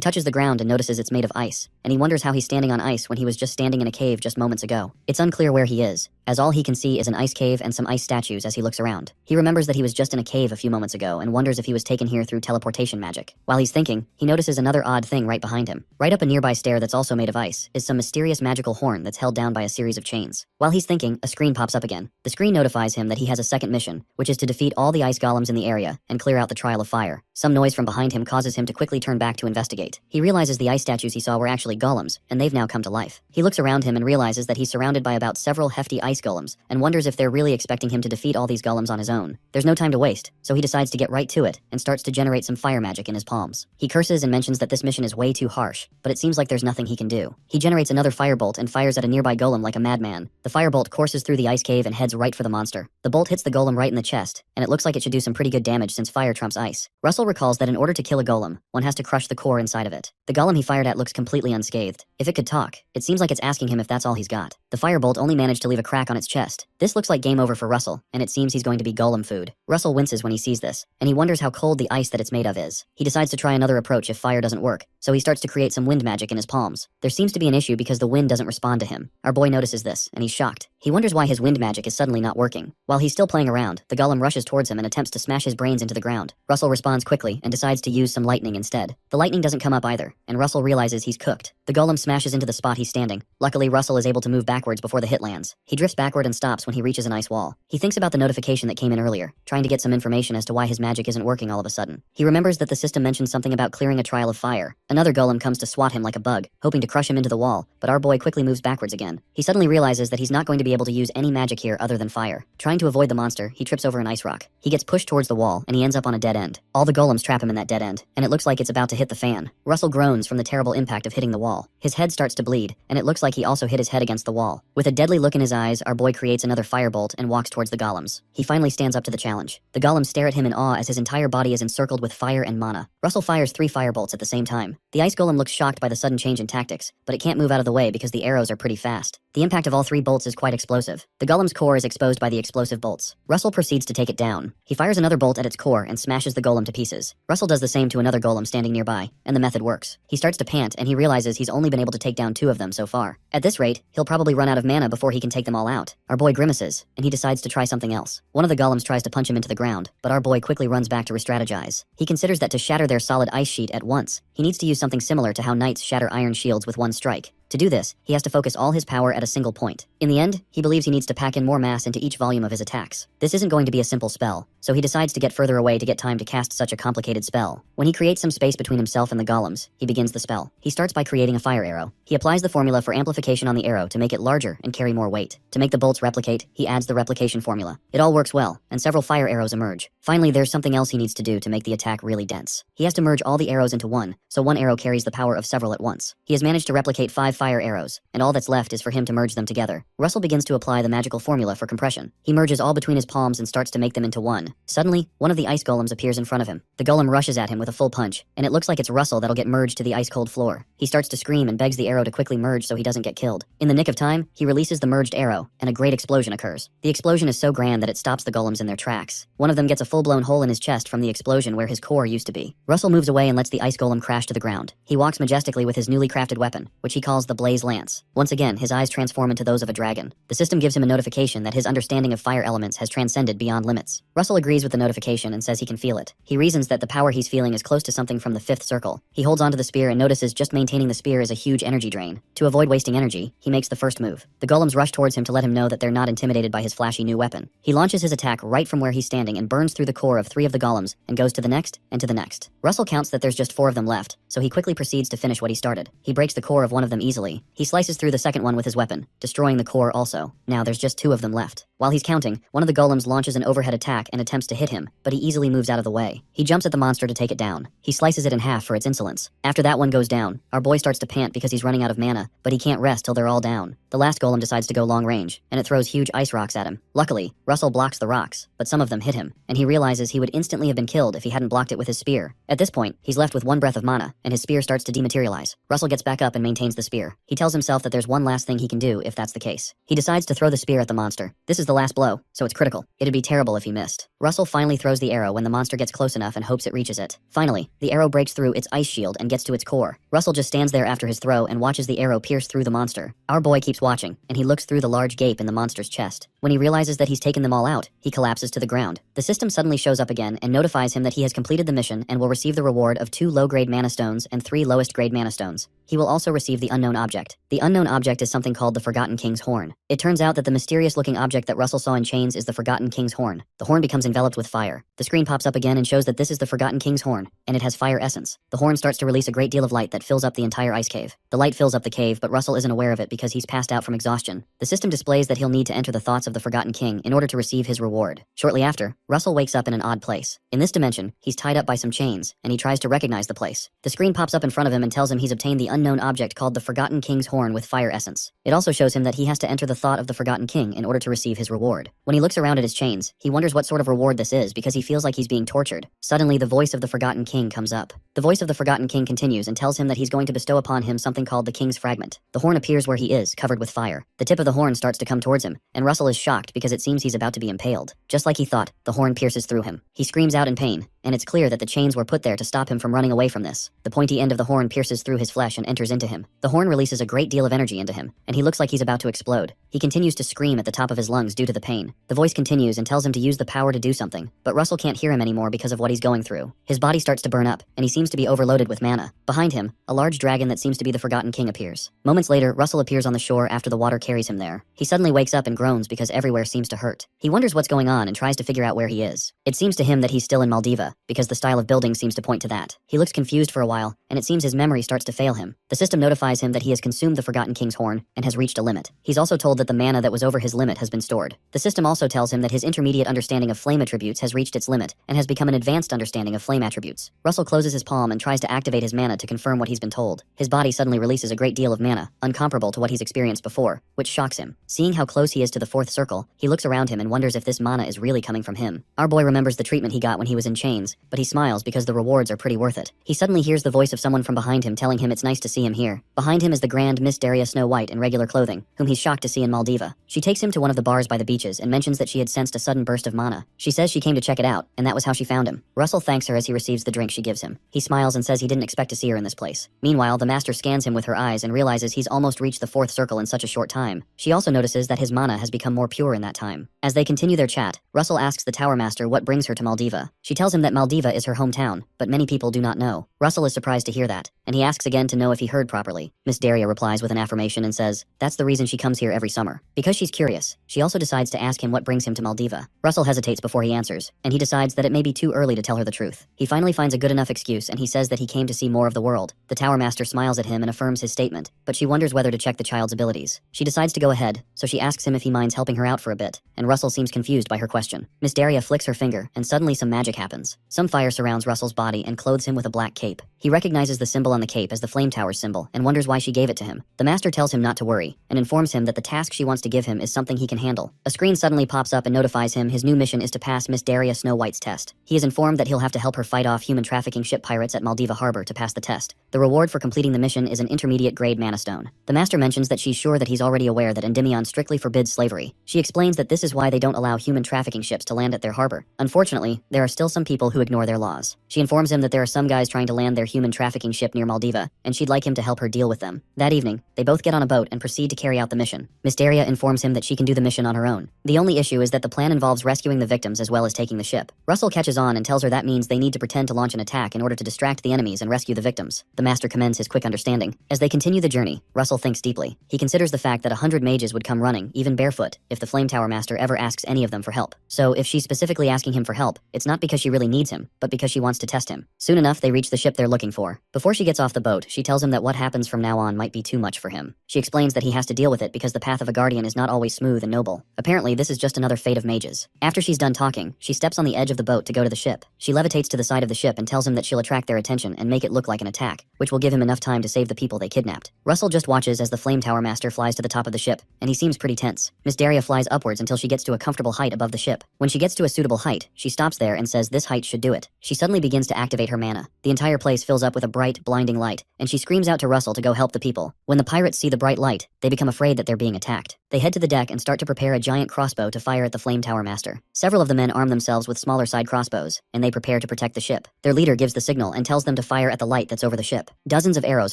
Speaker 1: touches the ground and notices it's made of ice, and he wonders how he's standing on ice when he was just standing in a cave just moments ago. It's unclear where he is, as all he can see is an ice cave and some ice statues as he looks around. He remembers that he was just in a cave a few moments ago and wonders if he was taken here through teleportation magic. While he's thinking, he notices another odd thing right behind him. Right up a nearby stair that's also made of ice is some mysterious magical horn that's held down by a series of chains. While he's thinking, a screen pops up again. The screen notifies him that he has a second mission, which is to defeat all the ice golems in the area and clear out the Trial of Fire. Some noise from behind him causes him to quickly turn back to investigate. He realizes the ice statues he saw were actually golems, and they've now come to life. He looks around him and realizes that he's surrounded by about several hefty ice golems, and wonders if they're really expecting him to defeat all these golems on his own. There's no time to waste, so he decides to get right to it, and starts to generate some fire magic in his palms. He curses and mentions that this mission is way too harsh, but it seems like there's nothing he can do. He generates another firebolt and fires at a nearby golem like a madman. The firebolt courses through the ice cave and heads right for the monster. The bolt hits the golem right in the chest, and it looks like it should do some pretty good damage since fire trumps ice. Russell recalls that in order to kill a golem, one has to crush the core inside of it. The golem he fired at looks completely unscathed. If it could talk, it seems like it's asking him if that's all he's got. The firebolt only managed to leave a crack on its chest. This looks like game over for Russell, and it seems he's going to be golem food. Russell winces when he sees this, and he wonders how cold the ice that it's made of is. He decides to try another approach if fire doesn't work, so he starts to create some wind magic in his palms. There seems to be an issue because the wind doesn't respond to him. Our boy notices this, and he's shocked. He wonders why his wind magic is suddenly not working. While he's still playing around, the golem rushes towards him and attempts to smash his brains into the ground. Russell responds quickly and decides to use some lightning instead. The lightning doesn't come up either, and Russell realizes he's cooked. The golem smashes into the spot he's standing. Luckily, Russell is able to move backwards before the hit lands. He drifts backward and stops when he reaches an ice wall. He thinks about the notification that came in earlier, trying to get some information as to why his magic isn't working all of a sudden. He remembers that the system mentioned something about clearing a trial of fire. Another golem comes to swat him like a bug, hoping to crush him into the wall, but our boy quickly moves backwards again. He suddenly realizes that he's not going to be able to use any magic here other than fire. Trying to avoid the monster, he trips over an ice rock. He gets pushed towards the wall, and he ends up on a dead end. All the golems trap him in that dead end, and it looks like it's about to hit the fan. Russell groans from the terrible impact of hitting the wall. His head starts to bleed, and it looks like he also hit his head against the wall. With a deadly look in his eyes, our boy creates another firebolt and walks towards the golems. He finally stands up to the challenge. The golems stare at him in awe as his entire body is encircled with fire and mana. Russell fires 3 firebolts at the same time. The ice golem looks shocked by the sudden change in tactics, but it can't move out of the way because the arrows are pretty fast. The impact of all 3 bolts is quite explosive. The golem's core is exposed by the explosive bolts. Russell proceeds to take it down. He fires another bolt at its core and smashes the golem to pieces. Russell does the same to another golem standing nearby, and the method works. He starts to pant, and he realizes he's only been able to take down 2 of them so far. At this rate, he'll probably run out of mana before he can take them all out. Our boy grimaces, and he decides to try something else. One of the golems tries to punch him into the ground, but our boy quickly runs back to re-strategize. He considers that to shatter their solid ice sheet at once, he needs to use something similar to how knights shatter iron shields with one strike. To do this, he has to focus all his power at a single point. In the end, he believes he needs to pack in more mass into each volume of his attacks. This isn't going to be a simple spell, so he decides to get further away to get time to cast such a complicated spell. When he creates some space between himself and the golems, he begins the spell. He starts by creating a fire arrow. He applies the formula for amplification on the arrow to make it larger and carry more weight. To make the bolts replicate, he adds the replication formula. It all works well, and several fire arrows emerge. Finally, there's something else he needs to do to make the attack really dense. He has to merge all the arrows into one, so one arrow carries the power of several at once. He has managed to replicate 5 fire arrows, and all that's left is for him to merge them together. Russell begins to apply the magical formula for compression. He merges all between his palms and starts to make them into one. Suddenly, one of the ice golems appears in front of him. The golem rushes at him with a full punch, and it looks like it's Russell that'll get merged to the ice-cold floor. He starts to scream and begs the arrow to quickly merge so he doesn't get killed. In the nick of time, he releases the merged arrow, and a great explosion occurs. The explosion is so grand that it stops the golems in their tracks. One of them gets a full-blown hole in his chest from the explosion where his core used to be. Russell moves away and lets the ice golem crash to the ground. He walks majestically with his newly crafted weapon, which he calls the blaze lance. Once again, his eyes transform into those of a dragon. The system gives him a notification that his understanding of fire elements has transcended beyond limits. Russell agrees with the notification and says he can feel it. He reasons that the power he's feeling is close to something from the 5th circle. He holds onto the spear and notices just maintaining the spear is a huge energy drain. To avoid wasting energy, he makes the first move. The golems rush towards him to let him know that they're not intimidated by his flashy new weapon. He launches his attack right from where he's standing and burns through the core of 3 of the golems and goes to the next and to the next. Russell counts that there's just 4 of them left, so he quickly proceeds to finish what he started. He breaks the core of one of them easily. He slices through the second one with his weapon, destroying the core also. Now there's just 2 of them left. While he's counting, one of the golems launches an overhead attack and attempts to hit him, but he easily moves out of the way. He jumps at the monster to take it down. He slices it in half for its insolence. After that one goes down, our boy starts to pant because he's running out of mana, but he can't rest till they're all down. The last golem decides to go long range, and it throws huge ice rocks at him. Luckily, Russell blocks the rocks, but some of them hit him, and he realizes he would instantly have been killed if he hadn't blocked it with his spear. At this point, he's left with 1 breath of mana, and his spear starts to dematerialize. Russell gets back up and maintains the spear. He tells himself that there's one last thing he can do if that's the case. He decides to throw the spear at the monster. This is the last blow, so it's critical. It'd be terrible if he missed. Russell finally throws the arrow when the monster gets close enough and hopes it reaches it. Finally, the arrow breaks through its ice shield and gets to its core. Russell just stands there after his throw and watches the arrow pierce through the monster. Our boy keeps watching, and he looks through the large gape in the monster's chest. When he realizes that he's taken them all out, he collapses to the ground. The system suddenly shows up again and notifies him that he has completed the mission and will receive the reward of 2 low-grade mana stones and 3 lowest-grade mana stones. He will also receive the unknown object. The unknown object is something called the Forgotten King's Horn. It turns out that the mysterious-looking object that Russell saw in chains is the Forgotten King's Horn. The horn becomes enveloped with fire. The screen pops up again and shows that this is the Forgotten King's Horn, and it has fire essence. The horn starts to release a great deal of light that fills up the entire ice cave. The light fills up the cave, but Russell isn't aware of it because he's passed out from exhaustion. The system displays that he'll need to enter the thoughts of the Forgotten King in order to receive his reward. Shortly after, Russell wakes up in an odd place. In this dimension, he's tied up by some chains, and he tries to recognize the place. The screen pops up in front of him and tells him he's obtained the unknown object called the Forgotten King's Horn with fire essence. It also shows him that he has to enter the thought of the Forgotten King in order to receive his reward. When he looks around at his chains, he wonders what sort of reward this is because he feels like he's being tortured. Suddenly, the voice of the Forgotten King comes up. The voice of the Forgotten King continues and tells him that he's going to bestow upon him something called the King's Fragment. The horn appears where he is, covered with fire. The tip of the horn starts to come towards him, and Russell is shocked because it seems he's about to be impaled. Just like he thought, the horn pierces through him. He screams out in pain, and it's clear that the chains were put there to stop him from running away from this. The pointy end of the horn pierces through his flesh and enters into him. The horn releases a great deal of energy into him, and he looks like he's about to explode. He continues to scream at the top of his lungs due to the pain. The voice continues and tells him to use the power to do something, but Russell can't hear him anymore because of what he's going through. His body starts to burn up, and he seems to be overloaded with mana. Behind him, a large dragon that seems to be the Forgotten King appears. Moments later, Russell appears on the shore after the water carries him there. He suddenly wakes up and groans because everywhere seems to hurt. He wonders what's going on and tries to figure out where he is. It seems to him that he's still in Maldiva, because the style of building seems to point to that. He looks confused for a while, and it seems his memory starts to fail him. The system notifies him that he has consumed the Forgotten King's Horn and has reached a limit. He's also told that the mana that was over his limit has been stored. The system also tells him that his intermediate understanding of flame attributes has reached its limit and has become an advanced understanding of flame attributes. Russell closes his palm and tries to activate his mana to confirm what he's been told. His body suddenly releases a great deal of mana, uncomparable to what he's experienced before, which shocks him. Seeing how close he is to the 4th circle, he looks around him and wonders if this mana is really coming from him. Our boy remembers the treatment he got when he was in chains, but he smiles because the rewards are pretty worth it. He suddenly hears the voice of someone from behind him telling him it's nice to see him here. Behind him is the grand Miss Daria Snow White in regular clothing, whom he's shocked to see in Maldiva. She takes him to one of the bars by the beaches and mentions that she had sensed a sudden burst of mana. She says she came to check it out, and that was how she found him. Russell thanks her as he receives the drink she gives him. He smiles and says he didn't expect to see her in this place. Meanwhile, the master scans him with her eyes and realizes he's almost reached the 4th circle in such a short time. She also notices that his mana has become more pure in that time. As they continue their chat, Russell asks the tower master what brings her to Maldiva. She tells him that Maldiva is her hometown, but many people do not know. Russell is surprised to hear that, and he asks again to know if he heard properly. Miss Daria replies with an affirmation and says, that's the reason she comes here every summer. Because she's curious, she also decides to ask him what brings him to Maldiva. Russell hesitates before he answers, and he decides that it may be too early to tell her the truth. He finally finds a good enough excuse and he says that he came to see more of the world. The tower master smiles at him and affirms his statement, but she wonders whether to check the child's abilities. She decides to go ahead, so she asks him if he minds helping her out for a bit, and Russell seems confused by her question. Miss Daria flicks her finger, and suddenly some magic happens. Some fire surrounds Russell's body and clothes him with a black cape. He recognizes the symbol on the cape as the flame tower's symbol and wonders why she gave it to him. The master tells him not to worry and informs him that the task she wants to give him is something he can handle. A screen suddenly pops up and notifies him his new mission is to pass Miss Daria Snow White's test. He is informed that he'll have to help her fight off human trafficking ship pirates at Maldiva Harbor to pass the test. The reward for completing the mission is an intermediate grade mana stone. The master mentions that she's sure that he's already aware that Endymion strictly forbids slavery. She explains that this is why they don't allow human trafficking ships to land at their harbor. Unfortunately, there are still some people who ignore their laws. She informs him that there are some guys trying to land their human trafficking ship near Maldiva, and she'd like like him to help her deal with them. That evening, they both get on a boat and proceed to carry out the mission. Mysteria informs him that she can do the mission on her own. The only issue is that the plan involves rescuing the victims as well as taking the ship. Russell catches on and tells her that means they need to pretend to launch an attack in order to distract the enemies and rescue the victims. The master commends his quick understanding. As they continue the journey, Russell thinks deeply. He considers the fact that 100 mages would come running, even barefoot, if the Flame Tower Master ever asks any of them for help. So if she's specifically asking him for help, it's not because she really needs him, but because she wants to test him. Soon enough, they reach the ship they're looking for. Before she gets off the boat, she tells him that what happens from now on might be too much for him. She explains that he has to deal with it because the path of a guardian is not always smooth and noble. Apparently, this is just another fate of mages. After she's done talking, she steps on the edge of the boat to go to the ship. She levitates to the side of the ship and tells him that she'll attract their attention and make it look like an attack, which will give him enough time to save the people they kidnapped. Russell just watches as the Flame Tower Master flies to the top of the ship, and he seems pretty tense. Miss Daria flies upwards until she gets to a comfortable height above the ship. When she gets to a suitable height, she stops there and says this height should do it. She suddenly begins to activate her mana. The entire place fills up with a bright, blinding light, and she screams out to Russell to go help the people. When the pirates see the bright light, they become afraid that they're being attacked. They head to the deck and start to prepare a giant crossbow to fire at the Flame Tower Master. Several of the men arm themselves with smaller side crossbows, and they prepare to protect the ship. Their leader gives the signal and tells them to fire at the light that's over the ship. Dozens of arrows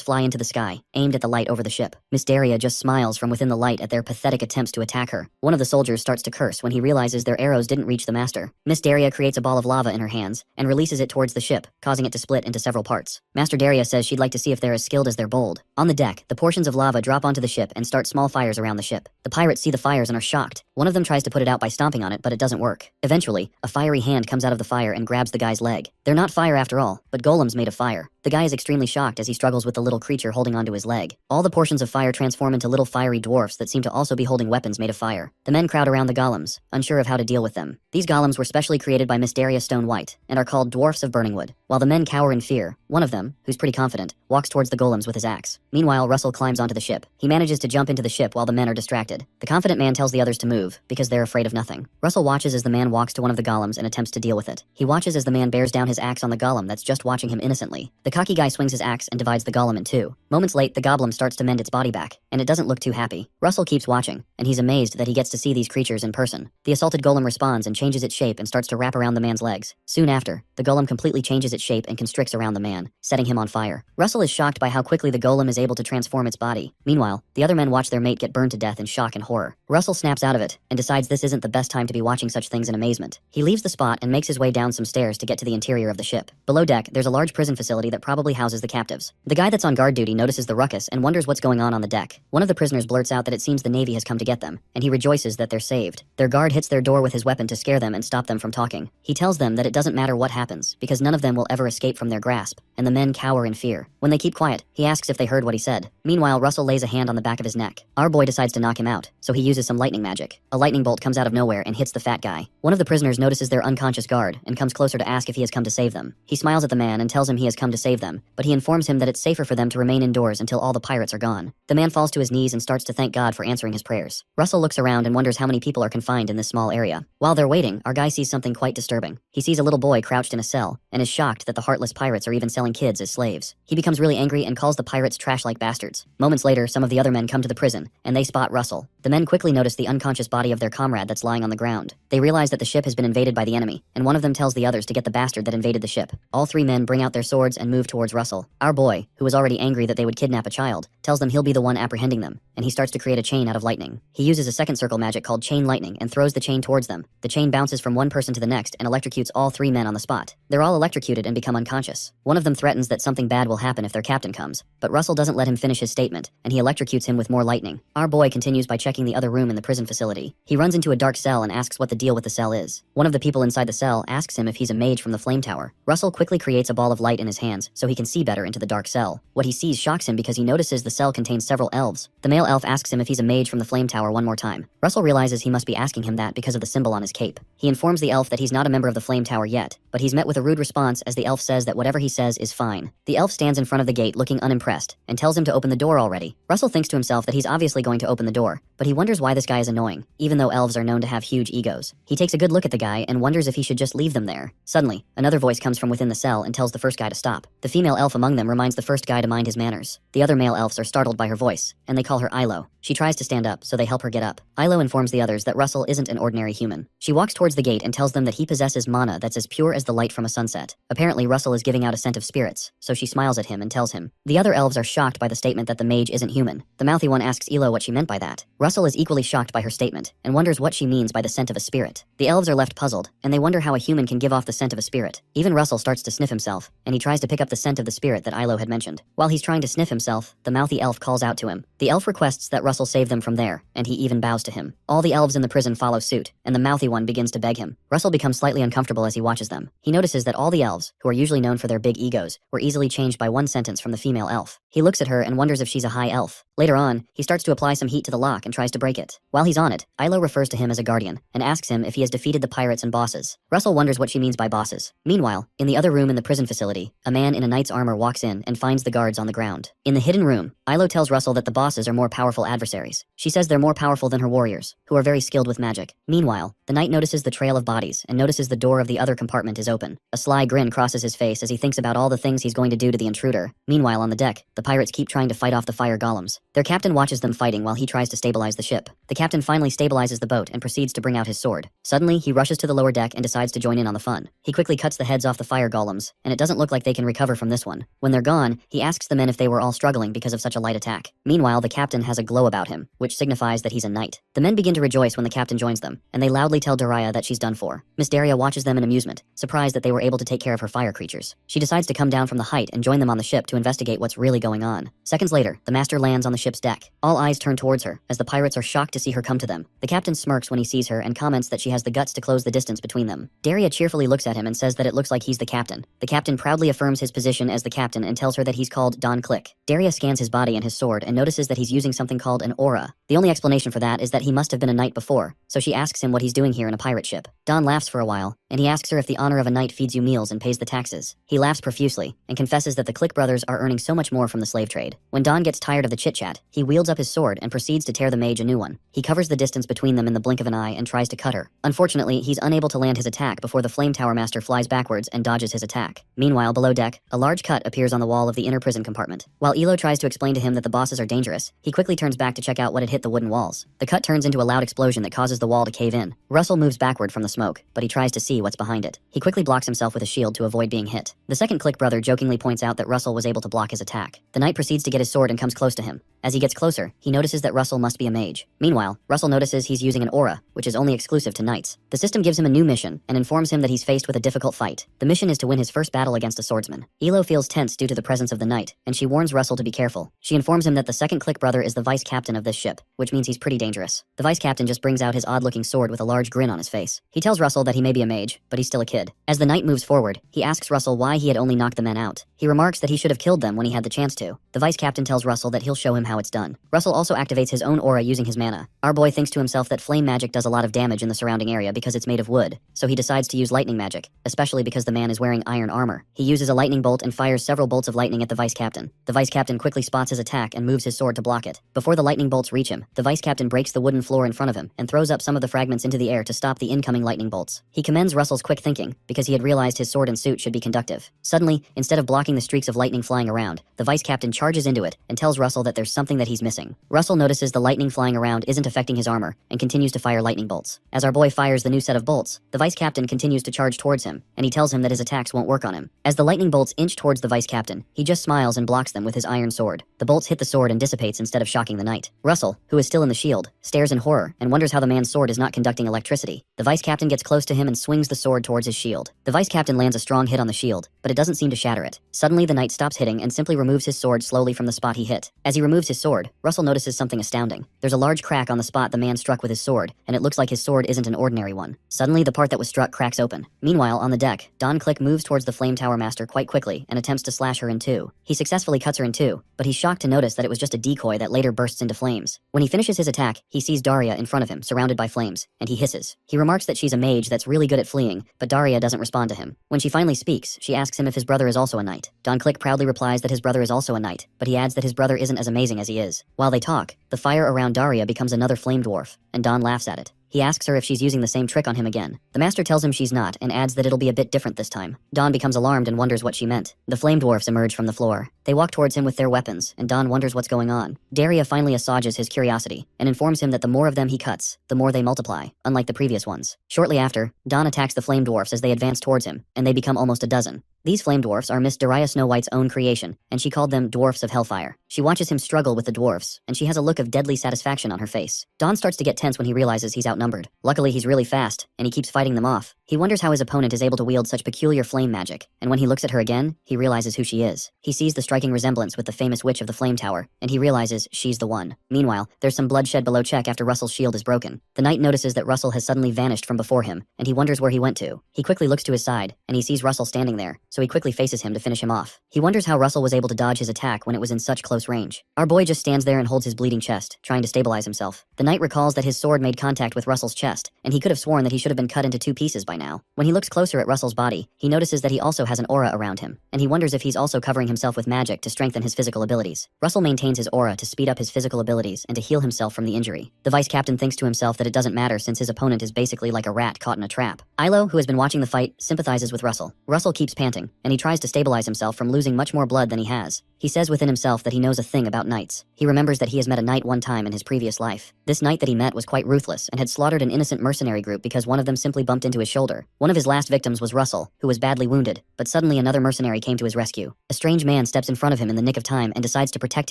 Speaker 1: fly into the sky, aimed at the light over the ship. Miss Daria just smiles from within the light at their pathetic attempts to attack her. One of the soldiers starts to curse when he realizes their arrows didn't reach the master. Miss Daria creates a ball of lava in her hands and releases it towards the ship, causing it to split into several parts. Master Daria says she'd like to see if they're as skilled as they're bold. On the deck, the portions of lava drop onto the ship and start small fires around the ship. The pirates see the fires and are shocked. One of them tries to put it out by stomping on it, but it doesn't work. Eventually, a fiery hand comes out of the fire and grabs the guy's leg. They're not fire after all, but golems made of fire. The guy is extremely shocked as he struggles with the little creature holding onto his leg. All the portions of fire transform into little fiery dwarfs that seem to also be holding weapons made of fire. The men crowd around the golems, unsure of how to deal with them. These golems were specially created by Miss Daria Stone White and are called dwarfs of burning wood. While the men cower in fear, one of them, who's pretty confident, walks towards the golems with his axe. Meanwhile, Russell climbs onto the ship. He manages to jump into the ship while the men are distracted. The confident man tells the others to move, because they're afraid of nothing. Russell watches as the man walks to one of the golems and attempts to deal with it. He watches as the man bears down his axe on the golem that's just watching him innocently. The cocky guy swings his axe and divides the golem in two. Moments late, the goblin starts to mend its body back, and it doesn't look too happy. Russell keeps watching, and he's amazed that he gets to see these creatures in person. The assaulted golem responds and changes its shape and starts to wrap around the man's legs. Soon after, the golem completely changes its shape and constricts around the man, setting him on fire. Russell is shocked by how quickly the golem is able to transform its body. Meanwhile, the other men watch their mate get burned to death in shock and horror. Russell snaps out of it and decides this isn't the best time to be watching such things in amazement. He leaves the spot and makes his way down some stairs to get to the interior of the ship. Below deck, there's a large prison facility that probably houses the captives. The guy that's on guard duty notices the ruckus and wonders what's going on the deck. One of the prisoners blurts out that it seems the Navy has come to get them, and he rejoices that they're saved. Their guard hits their door with his weapon to scare them and stop them from talking. He tells them that it doesn't matter what happens, because none of them will ever escape from their grasp, and the men cower in fear. When they keep quiet, he asks if they heard what he said. Meanwhile, Russell lays a hand on the back of his neck. Our boy decides to knock him out, so he uses some lightning magic. A lightning bolt comes out of nowhere and hits the fat guy. One of the prisoners notices their unconscious guard and comes closer to ask if he has come to save them. He smiles at the man and tells him he has come to save them, but he informs him that it's safer for them to remain indoors until all the pirates are gone. The man falls to his knees and starts to thank God for answering his prayers. Russell looks around and wonders how many people are confined in this small area. While they're waiting, our guy sees something quite disturbing. He sees a little boy crouched in a cell and is shocked that the heartless pirates are even selling kids as slaves. He becomes really angry and calls the pirates trash-like bastards. Moments later, some of the other men come to the prison and they spot Russell. The men quickly notice the unconscious body of their comrade that's lying on the ground. They realize that the ship has been invaded by the enemy, and one of them tells the others to get the bastard that invaded the ship. All three men bring out their swords and move towards Russell. Our boy, who was already angry that they would kidnap a child, tells them he'll be the one apprehending them, and he starts to create a chain out of lightning. He uses a second circle magic called chain lightning and throws the chain towards them. The chain bounces from one person to the next and electrocutes all three men on the spot. They're all electrocuted and become unconscious. One of them threatens that something bad will happen if their captain comes, but Russell doesn't let him finish his statement, and he electrocutes him with more lightning. Our boy continues by checking the other room in the prison facility. He runs into a dark cell and asks what the deal with the cell is. One of the people inside the cell asks him if he's a mage from the flame tower. Russell quickly creates a ball of light in his hands so he can see better into the dark cell. What he sees shocks him because he notices the cell contains several elves. The male elf asks him if he's a mage from the flame tower one more time. Russell realizes he must be asking him that because of the symbol on his cape. He informs the elf that he's not a member of the flame tower yet, but he's met with a rude response as the elf says that whatever he says is fine. The elf stands in front of the gate looking unimpressed and tells him to open the door already. Russell thinks to himself that he's obviously going to open the door, but but he wonders why this guy is annoying, even though elves are known to have huge egos. He takes a good look at the guy and wonders if he should just leave them there. Suddenly, another voice comes from within the cell and tells the first guy to stop. The female elf among them reminds the first guy to mind his manners. The other male elves are startled by her voice, and they call her Ilo. She tries to stand up, so they help her get up. Ilo informs the others that Russell isn't an ordinary human. She walks towards the gate and tells them that he possesses mana that's as pure as the light from a sunset. Apparently, Russell is giving out a scent of spirits, so she smiles at him and tells him. The other elves are shocked by the statement that the mage isn't human. The mouthy one asks Ilo what she meant by that. Russell is equally shocked by her statement, and wonders what she means by the scent of a spirit. The elves are left puzzled, and they wonder how a human can give off the scent of a spirit. Even Russell starts to sniff himself, and he tries to pick up the scent of the spirit that Ilo had mentioned. While he's trying to sniff himself, the mouthy elf calls out to him. The elf requests that Russell save them from there, and he even bows to him. All the elves in the prison follow suit, and the mouthy one begins to beg him. Russell becomes slightly uncomfortable as he watches them. He notices that all the elves, who are usually known for their big egos, were easily changed by one sentence from the female elf. He looks at her and wonders if she's a high elf. Later on, he starts to apply some heat to the lock and tries to break it. While he's on it, Ilo refers to him as a guardian, and asks him if he has defeated the pirates and bosses. Russell wonders what she means by bosses. Meanwhile, in the other room in the prison facility, a man in a knight's armor walks in and finds the guards on the ground. In the hidden room, Ilo tells Russell that the bosses are more powerful adversaries. She says they're more powerful than her warriors, who are very skilled with magic. Meanwhile, the knight notices the trail of bodies and notices the door of the other compartment is open. A sly grin crosses his face as he thinks about all the things he's going to do to the intruder. Meanwhile, on the deck, the pirates keep trying to fight off the fire golems. Their captain watches them fighting while he tries to stabilize the ship. The captain finally stabilizes the boat and proceeds to bring out his sword. Suddenly, he rushes to the lower deck and decides to join in on the fun. He quickly cuts the heads off the fire golems, and it doesn't look like they can recover from this one. When they're gone, he asks the men if they were all struggling because of such a light attack. Meanwhile, the captain has a glow about him, which signifies that he's a knight. The men begin to rejoice when the captain joins them, and they loudly tell Daria that she's done for. Miss Daria watches them in amusement, surprised that they were able to take care of her fire creatures. She decides to come down from the height and join them on the ship to investigate what's really going on. Seconds later, the master lands on the ship's deck. All eyes turn towards her, as the pirates are shocked to see her come to them. The captain smirks when he sees her and comments that she has the guts to close the distance between them. Daria cheerfully looks at him and says that it looks like he's the captain. The captain proudly affirms his position as the captain and tells her that he's called Don Click. Daria scans his body and his sword and notices that he's using something called an aura. The only explanation for that is that he must have been a knight before, so she asks him what he's doing here in a pirate ship. Don laughs for a while, and he asks her if the honor of a knight feeds you meals and pays the taxes. He laughs profusely, and confesses that the Click brothers are earning so much more from the slave trade. When Don gets tired of the chit-chat, he wields up his sword and proceeds to tear the mage a new one. He covers the distance between them in the blink of an eye and tries to cut her. Unfortunately, he's unable to land his attack before the Flame Tower Master flies backwards and dodges his attack. Meanwhile, below deck, a large cut appears on the wall of the inner prison compartment. While Ilo tries to explain to him that the bosses are dangerous, he quickly turns back to check out what had hit the wooden walls. The cut turns into a loud explosion that causes the wall to cave in. Russell moves backward from the smoke, but he tries to see what's behind it. He quickly blocks himself with a shield to avoid being hit. The second Click brother jokingly points out that Russell was able to block his attack. The knight proceeds to get his sword and comes close to him. As he gets closer, he notices that Russell must be a mage. Meanwhile, Russell notices he's using an aura, which is only exclusive to knights. The system gives him a new mission and informs him that he's faced with a difficult fight. The mission is to win his first battle against a swordsman. Ilo feels tense due to the presence of the knight, and she warns Russell to be careful. She informs him that the second Click brother is the vice captain of this ship, which means he's pretty dangerous. The vice captain just brings out his odd-looking sword with a large grin on his face. He tells Russell that he may be a mage, but he's still a kid. As the knight moves forward, he asks Russell why he had only knocked the men out. He remarks that he should have killed them when he had the chance to. The vice captain tells Russell that he'll show him how it's done. Russell also activates his own aura using his mana. Our boy thinks to himself that flame magic does a lot of damage in the surrounding area because it's made of wood, so he decides to use lightning magic, especially because the man is wearing iron armor. He uses a lightning bolt and fires several bolts of lightning at the vice captain. The vice captain quickly spots his attack and moves his sword to block it. Before the lightning bolts reach him, the vice captain breaks the wooden floor in front of him and throws up some of the fragments into the air to stop the incoming lightning bolts. He commends Russell's quick thinking because he had realized his sword and suit should be conductive. Suddenly, instead of blocking the streaks of lightning flying around, the vice captain charges into it and tells Russell that there's something that he's missing. Russell notices the lightning flying around isn't affecting his armor and continues to fire lightning bolts. As our boy fires the new set of bolts, the vice captain continues to charge towards him, and he tells him that his attacks won't work on him. As the lightning bolts inch towards the vice captain, he just smiles and blocks them with his iron sword. The bolts hit the sword and dissipates instead of shocking the knight. Russell, who is still in the shield, stares in horror and wonders how the man's sword is not conducting electricity. The vice captain gets close to him and swings the sword towards his shield. The vice captain lands a strong hit on the shield, but it doesn't seem to shatter it. Suddenly, the knight stops hitting and simply removes his sword slowly from the spot he hit. As he removes his sword, Russell notices something astounding. There's a large crack on the spot the man struck with his sword, and it looks like his sword isn't an ordinary one. Suddenly, the part that was struck cracks open. Meanwhile, on the deck, Don Click moves towards the Flame Tower Master quite quickly and attempts to slash her in two. He successfully cuts her in two, but he's shocked to notice that it was just a decoy that later bursts into flames. When he finishes his attack, he sees Daria in front of him, surrounded by flames, and he hisses. He remarks that she's a mage that's really good at fleeing, but Daria doesn't respond to him. When she finally speaks, she asks him if his brother is also a knight. Don Click proudly replies that his brother is also a knight, but he adds that his brother isn't as amazing amazing as he is. While they talk, the fire around Daria becomes another flame dwarf, and Don laughs at it. He asks her if she's using the same trick on him again. The master tells him she's not and adds that it'll be a bit different this time. Don becomes alarmed and wonders what she meant. The flame dwarfs emerge from the floor. They walk towards him with their weapons, and Don wonders what's going on. Daria finally assuages his curiosity and informs him that the more of them he cuts, the more they multiply, unlike the previous ones. Shortly after, Don attacks the flame dwarfs as they advance towards him, and they become almost a dozen. These flame dwarfs are Miss Daria Snow White's own creation, and she called them Dwarfs of Hellfire. She watches him struggle with the dwarfs, and she has a look of deadly satisfaction on her face. Don starts to get tense when he realizes he's outnumbered. Luckily, he's really fast, and he keeps fighting them off. He wonders how his opponent is able to wield such peculiar flame magic, and when he looks at her again, he realizes who she is. He sees the striking resemblance with the famous witch of the Flame Tower, and he realizes she's the one. Meanwhile, there's some bloodshed below Check after Russell's shield is broken. The knight notices that Russell has suddenly vanished from before him, and he wonders where he went to. He quickly looks to his side, and he sees Russell standing there, so he quickly faces him to finish him off. He wonders how Russell was able to dodge his attack when it was in such close range. Our boy just stands there and holds his bleeding chest, trying to stabilize himself. The knight recalls that his sword made contact with Russell's chest, and he could have sworn that he should have been cut into 2 pieces by now. When he looks closer at Russell's body, he notices that he also has an aura around him, and he wonders if he's also covering himself with magic to strengthen his physical abilities. Russell maintains his aura to speed up his physical abilities and to heal himself from the injury. The vice captain thinks to himself that it doesn't matter since his opponent is basically like a rat caught in a trap. Yahello, who has been watching the fight, sympathizes with Russell. Russell keeps panting, and he tries to stabilize himself from losing much more blood than he has. He says within himself that he knows a thing about knights. He remembers that he has met a knight one time in his previous life. This knight that he met was quite ruthless and had slaughtered an innocent mercenary group because one of them simply bumped into his shoulder. One of his last victims was Russell, who was badly wounded, but suddenly another mercenary came to his rescue. A strange man steps in front of him in the nick of time and decides to protect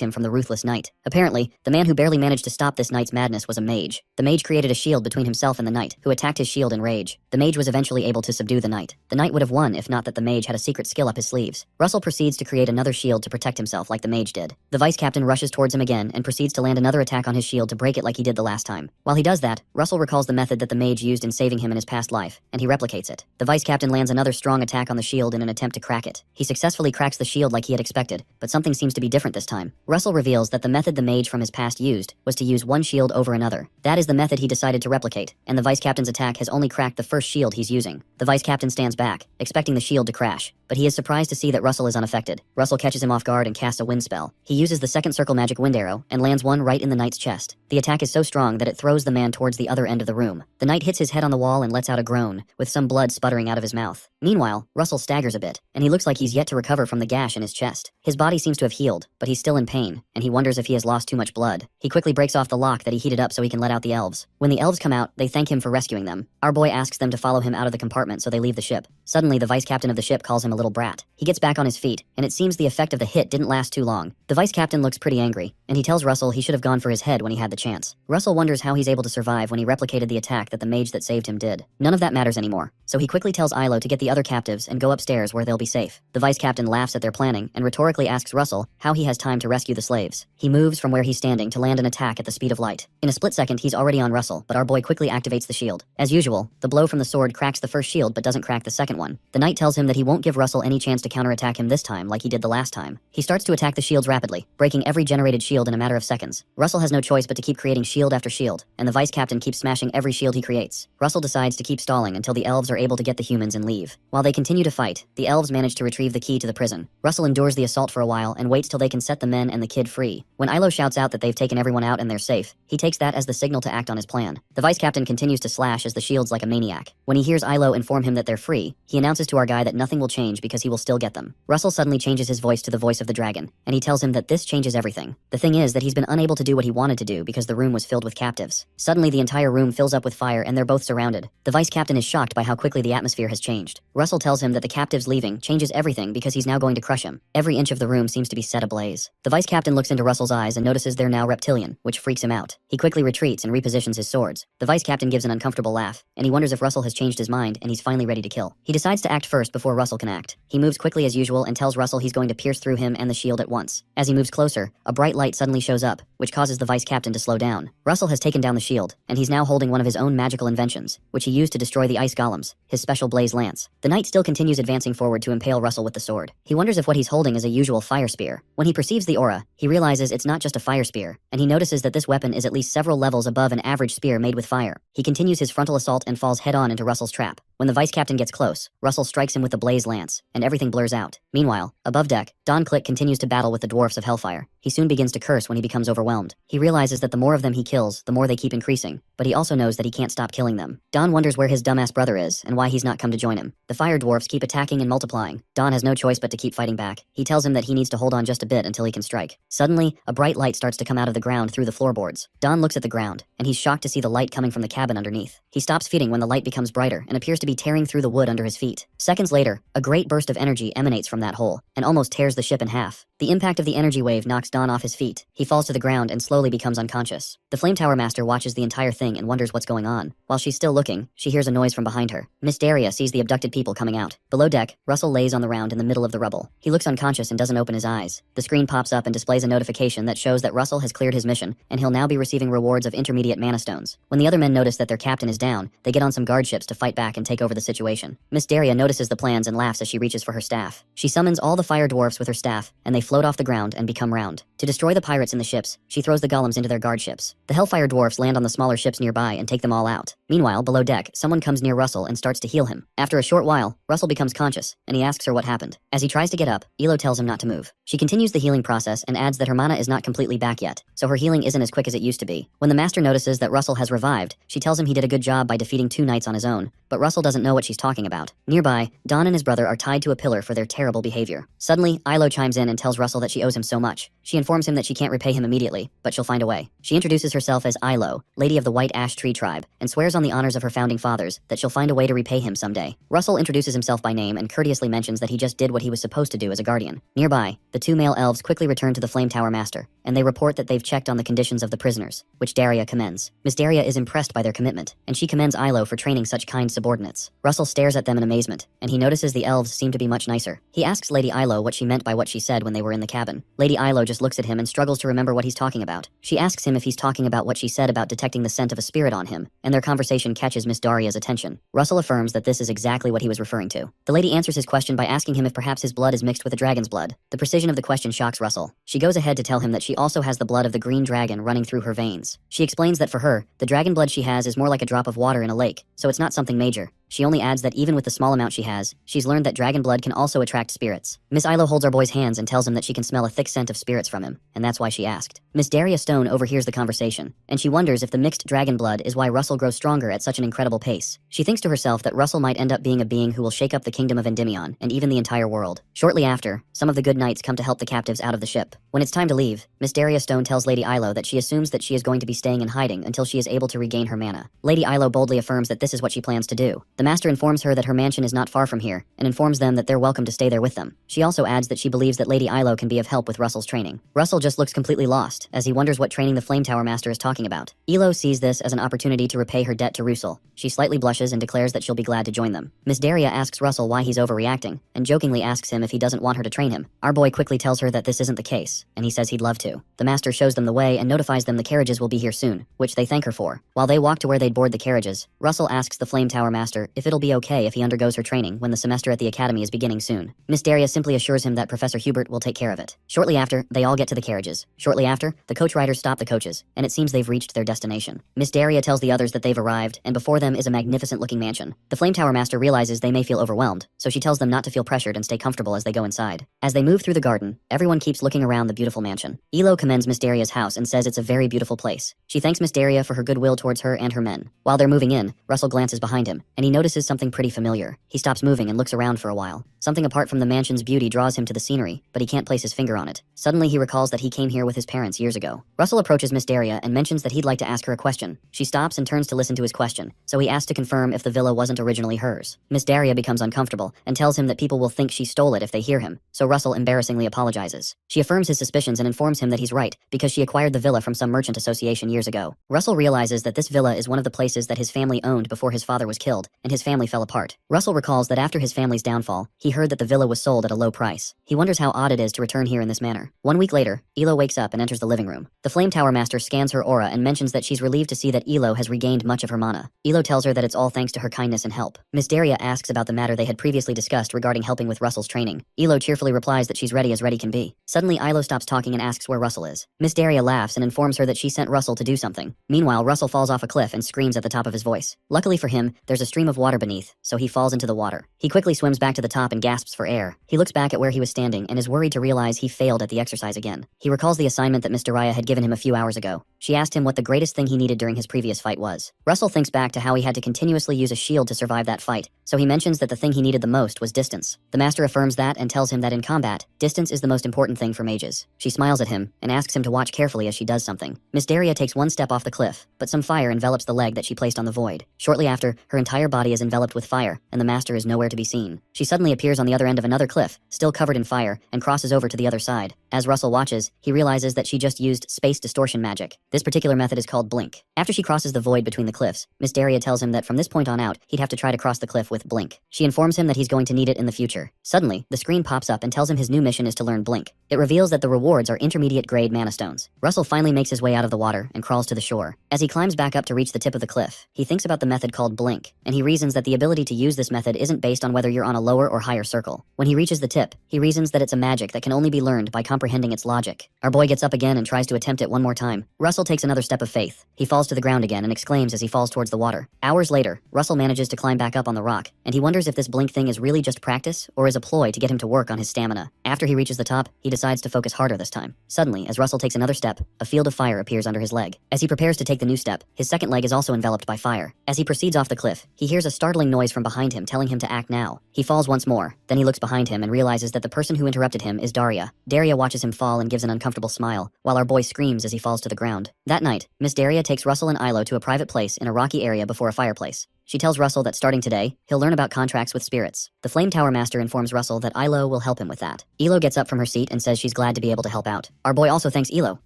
Speaker 1: him from the ruthless knight. Apparently, the man who barely managed to stop this knight's madness was a mage. The mage created a shield between himself and the knight, who attacked his shield in rage. The mage was eventually able to subdue the knight. The knight would have won if not that the mage had a secret skill up his sleeves. Russell proceeds to create another shield to protect himself like the mage did. The vice captain rushes towards him again and proceeds to land another attack on his shield to break it like he did the last time. While he does that, Russell recalls the method that the mage used in saving him in his past life, and he replicates it. The vice captain lands another strong attack on the shield in an attempt to crack it. He successfully cracks the shield like he had expected, but something seems to be different this time. Russell reveals that the method the mage from his past used was to use one shield over another. That is the method he decided to replicate, and the vice captain's attack has only cracked the first shield he's using. The vice captain stands back, expecting the shield to crash, but he is surprised to see that Russell is unaffected. Russell catches him off guard and casts a wind spell. He uses the second circle magic wind arrow and lands one right in the knight's chest. The attack is so strong that it throws the man towards the other end of the room. The knight hits his head on the wall and lets out a groan, with some blood sputtering out of his mouth. Meanwhile, Russell staggers a bit, and he looks like he's yet to recover from the gash in his chest. His body seems to have healed, but he's still in pain, and he wonders if he has lost too much blood. He quickly breaks off the lock that he heated up so he can let out the elves. When the elves come out, they thank him for rescuing them. Our boy asks them to follow him out of the compartment so they leave the ship. Suddenly, the vice captain of the ship calls him a little brat. He gets back on his feet, and it seems the effect of the hit didn't last too long. The vice captain looks pretty angry, and he tells Russell he should have gone for his head when he had the chance. Russell wonders how he's able to survive when he replicated the attack that the mage that saved him did. None of that matters anymore, so he quickly tells Yahello to get the other captives and go upstairs where they'll be safe. The vice captain laughs at their planning and rhetorically asks Russell how he has time to rescue the slaves. He moves from where he's standing to land an attack at the speed of light. In a split second, he's already on Russell, but our boy quickly activates the shield. As usual, the blow from the sword cracks the first shield but doesn't crack the second one. The knight tells him that he won't give Russell any chance to counterattack him this time like he did the last time. He starts to attack the shields rapidly, breaking every generated shield in a matter of seconds. Russell has no choice but to keep creating shield after shield, and the vice captain keeps smashing every shield he creates. Russell decides to keep stalling until the elves are able to get the humans and leave. While they continue to fight, the elves manage to retrieve the key to the prison. Russell endures the assault for a while and waits till they can set the men and the kid free. When Yahello shouts out that they've taken everyone out and they're safe, he takes that as the signal to act on his plan. The vice captain continues to slash as the shields like a maniac. When he hears Yahello inform him that they're free, he announces to our guy that nothing will change because he will still get them. Russell suddenly changes his voice to the voice of the dragon, and he tells him that this changes everything. The thing is that he's been unable to do what he wanted to do because the room was filled with captives. Suddenly the entire room fills up with fire and they're both surrounded. The vice captain is shocked by how quickly the atmosphere has changed. Russell tells him that the captives leaving changes everything because he's now going to crush him. Every inch of the room seems to be set ablaze. The vice captain looks into Russell's eyes and notices they're now reptilian, which freaks him out. He quickly retreats and repositions his swords. The vice captain gives an uncomfortable laugh, and he wonders if Russell has changed his mind and he's finally ready to kill. He decides to act first before Russell can act. He moves quickly as usual and tells Russell he's going to pierce through him and the shield at once. As he moves closer, a bright light suddenly shows up, which causes the vice captain to slow down. Russell has taken down the shield, and he's now holding one of his own magical inventions, which he used to destroy the ice golems, his special blaze lance. The knight still continues advancing forward to impale Russell with the sword. He wonders if what he's holding is a usual fire spear. When he perceives the aura, he realizes it's not just a fire spear, and he notices that this weapon is at least several levels above an average spear made with fire. He continues his frontal assault and falls head-on into Russell's trap. When the vice captain gets close, Russell strikes him with the blaze lance, and everything blurs out. Meanwhile, above deck, Don Click continues to battle with the dwarfs of Hellfire. He soon begins to curse when he becomes overwhelmed. He realizes that the more of them he kills, the more they keep increasing, but he also knows that he can't stop killing them. Don wonders where his dumbass brother is and why he's not come to join him. The fire dwarfs keep attacking and multiplying. Don has no choice but to keep fighting back. He tells him that he needs to hold on just a bit until he can strike. Suddenly, a bright light starts to come out of the ground through the floorboards. Don looks at the ground, and he's shocked to see the light coming from the cabin underneath. He stops feeding when the light becomes brighter and appears to be tearing through the wood under his feet. Seconds later, a great burst of energy emanates from that hole and almost tears the ship in half. The impact of the energy wave knocks Don off his feet. He falls to the ground and slowly becomes unconscious. The Flame Tower Master watches the entire thing and wonders what's going on. While she's still looking, she hears a noise from behind her. Miss Daria sees the abducted people coming out. Below deck, Russell lays on the ground in the middle of the rubble. He looks unconscious and doesn't open his eyes. The screen pops up and displays a notification that shows that Russell has cleared his mission, and he'll now be receiving rewards of intermediate mana stones. When the other men notice that their captain is down, they get on some guard ships to fight back and take over the situation. Miss Daria notices the plans and laughs as she reaches for her staff. She summons all the fire dwarfs with her staff, and they float off the ground and become round. To destroy the pirates in the ships, she throws the golems into their guard ships. The Hellfire dwarfs land on the smaller ships nearby and take them all out. Meanwhile, below deck, someone comes near Russell and starts to heal him. After a short while, Russell becomes conscious, and he asks her what happened. As he tries to get up, Elo tells him not to move. She continues the healing process and adds that her mana is not completely back yet, so her healing isn't as quick as it used to be. When the master notices that Russell has revived, she tells him he did a good job by defeating 2 knights on his own, but Russell doesn't know what she's talking about. Nearby, Don and his brother are tied to a pillar for their terrible behavior. Suddenly, Ilo chimes in and tells Russell that she owes him so much. She informs him that she can't repay him immediately, but she'll find a way. She introduces herself as Ilo, Lady of the White Ash Tree Tribe, and swears on the honors of her founding fathers that she'll find a way to repay him someday. Russell introduces himself by name and courteously mentions that he just did what he was supposed to do as a guardian. Nearby, the 2 male elves quickly return to the Flame Tower Master, and they report that they've checked on the conditions of the prisoners, which Daria commends. Miss Daria is impressed by their commitment, and she commends Ilo for training such kind subordinates. Russell stares at them in amazement, and he notices the elves seem to be much nicer. He asks Lady Ilo what she meant by what she said when they were in the cabin. Lady Ilo just looks at him and struggles to remember what he's talking about. She asks him if he's talking about what she said about detecting the scent of a spirit on him, and their conversation catches Miss Daria's attention. Russell affirms that this is exactly what he was referring to. The lady answers his question by asking him if perhaps his blood is mixed with a dragon's blood. The precision of the question shocks Russell. She goes ahead to tell him that she also has the blood of the green dragon running through her veins. She explains that for her, the dragon blood she has is more like a drop of water in a lake, so it's not something major. She only adds that even with the small amount she has, she's learned that dragon blood can also attract spirits. Miss Ilo holds our boy's hands and tells him that she can smell a thick scent of spirits from him, and that's why she asked. Miss Daria Stone overhears the conversation, and she wonders if the mixed dragon blood is why Russell grows stronger at such an incredible pace. She thinks to herself that Russell might end up being a being who will shake up the kingdom of Endymion, and even the entire world. Shortly after, some of the good knights come to help the captives out of the ship. When it's time to leave, Miss Daria Stone tells Lady Ilo that she assumes that she is going to be staying in hiding until she is able to regain her mana. Lady Ilo boldly affirms that this is what she plans to do. The master informs her that her mansion is not far from here, and informs them that they're welcome to stay there with them. She also adds that she believes that Lady Ilo can be of help with Russell's training. Russell just looks completely lost, as he wonders what training the Flame Tower Master is talking about. Ilo sees this as an opportunity to repay her debt to Russell. She slightly blushes and declares that she'll be glad to join them. Miss Daria asks Russell why he's overreacting, and jokingly asks him if he doesn't want her to train him. Our boy quickly tells her that this isn't the case, and he says he'd love to. The master shows them the way and notifies them the carriages will be here soon, which they thank her for. While they walk to where they'd board the carriages, Russell asks the Flame Tower Master if it'll be okay if he undergoes her training when the semester at the academy is beginning soon. Miss Daria simply assures him that Professor Hubert will take care of it. Shortly after, they all get to the carriages. Shortly after, the coach riders stop the coaches, and it seems they've reached their destination. Miss Daria tells the others that they've arrived, and before them is a magnificent-looking mansion. The Flame Tower Master realizes they may feel overwhelmed, so she tells them not to feel pressured and stay comfortable as they go inside. As they move through the garden, everyone keeps looking around the beautiful mansion. Elo commends Miss Daria's house and says it's a very beautiful place. She thanks Miss Daria for her goodwill towards her and her men. While they're moving in, Russell glances behind him, and he notices something pretty familiar. He stops moving and looks around for a while. Something apart from the mansion's beauty draws him to the scenery, but he can't place his finger on it. Suddenly he recalls that he came here with his parents years ago. Russell approaches Miss Daria and mentions that he'd like to ask her a question. She stops and turns to listen to his question, so he asks to confirm if the villa wasn't originally hers. Miss Daria becomes uncomfortable and tells him that people will think she stole it if they hear him, so Russell embarrassingly apologizes. She affirms his suspicions and informs him that he's right, because she acquired the villa from some merchant association years ago. Russell realizes that this villa is one of the places that his family owned before his father was killed, and his family fell apart. Russell recalls that after his family's downfall, he heard that the villa was sold at a low price. He wonders how odd it is to return here in this manner. 1 week later, Elo wakes up and enters the living room. The Flame Tower Master scans her aura and mentions that she's relieved to see that Elo has regained much of her mana. Elo tells her that it's all thanks to her kindness and help. Miss Daria asks about the matter they had previously discussed regarding helping with Russell's training. Elo cheerfully replies that she's ready as ready can be. Suddenly, Ilo stops talking and asks where Russell is. Miss Daria laughs and informs her that she sent Russell to do something. Meanwhile, Russell falls off a cliff and screams at the top of his voice. Luckily for him, there's a stream of of water beneath, so he falls into the water. He quickly swims back to the top and gasps for air. He looks back at where he was standing and is worried to realize he failed at the exercise again. He recalls the assignment that Miss Daraya had given him a few hours ago. She asked him what the greatest thing he needed during his previous fight was. Russell thinks back to how he had to continuously use a shield to survive that fight, so he mentions that the thing he needed the most was distance. The master affirms that and tells him that in combat, distance is the most important thing for mages. She smiles at him and asks him to watch carefully as she does something. Miss Daria takes one step off the cliff, but some fire envelops the leg that she placed on the void. Shortly after, her entire body is enveloped with fire, and the master is nowhere to be seen. She suddenly appears on the other end of another cliff, still covered in fire, and crosses over to the other side. As Russell watches, he realizes that she just used space distortion magic. This particular method is called blink. After she crosses the void between the cliffs, Miss Daria tells him that from this point on out, he'd have to try to cross the cliff with blink. She informs him that he's going to need it in the future. Suddenly, the screen pops up and tells him his new mission is to learn blink. It reveals that the rewards are intermediate grade mana stones. Russell finally makes his way out of the water and crawls to the shore. As he climbs back up to reach the tip of the cliff, he thinks about the method called blink, and he reasons that the ability to use this method isn't based on whether you're on a lower or higher circle. When he reaches the tip, he reasons that it's a magic that can only be learned by comprehending its logic. Our boy gets up again and tries to attempt it one more time. Russell takes another step of faith. He falls to the ground again and exclaims as he falls towards the water. Hours later, Russell manages to climb back up on the rock, and he wonders if this blink thing is really just practice or is a ploy to get him to work on his stamina. After he reaches the top, he decides to focus harder this time. Suddenly, as Russell takes another step, a field of fire appears under his leg. As he prepares to take the new step, his second leg is also enveloped by fire. As he proceeds off the cliff, he hears a startling noise from behind him telling him to act now. He falls once more. Then he looks behind him and realizes that the person who interrupted him is Daria. Daria watches him fall and gives an uncomfortable smile, while our boy screams as he falls to the ground. That night, Miss Daria takes Russell and Ilo to a private place in a rocky area before a fireplace. She tells Russell that starting today, he'll learn about contracts with spirits. The Flame Tower Master informs Russell that Ilo will help him with that. Ilo gets up from her seat and says she's glad to be able to help out. Our boy also thanks Ilo.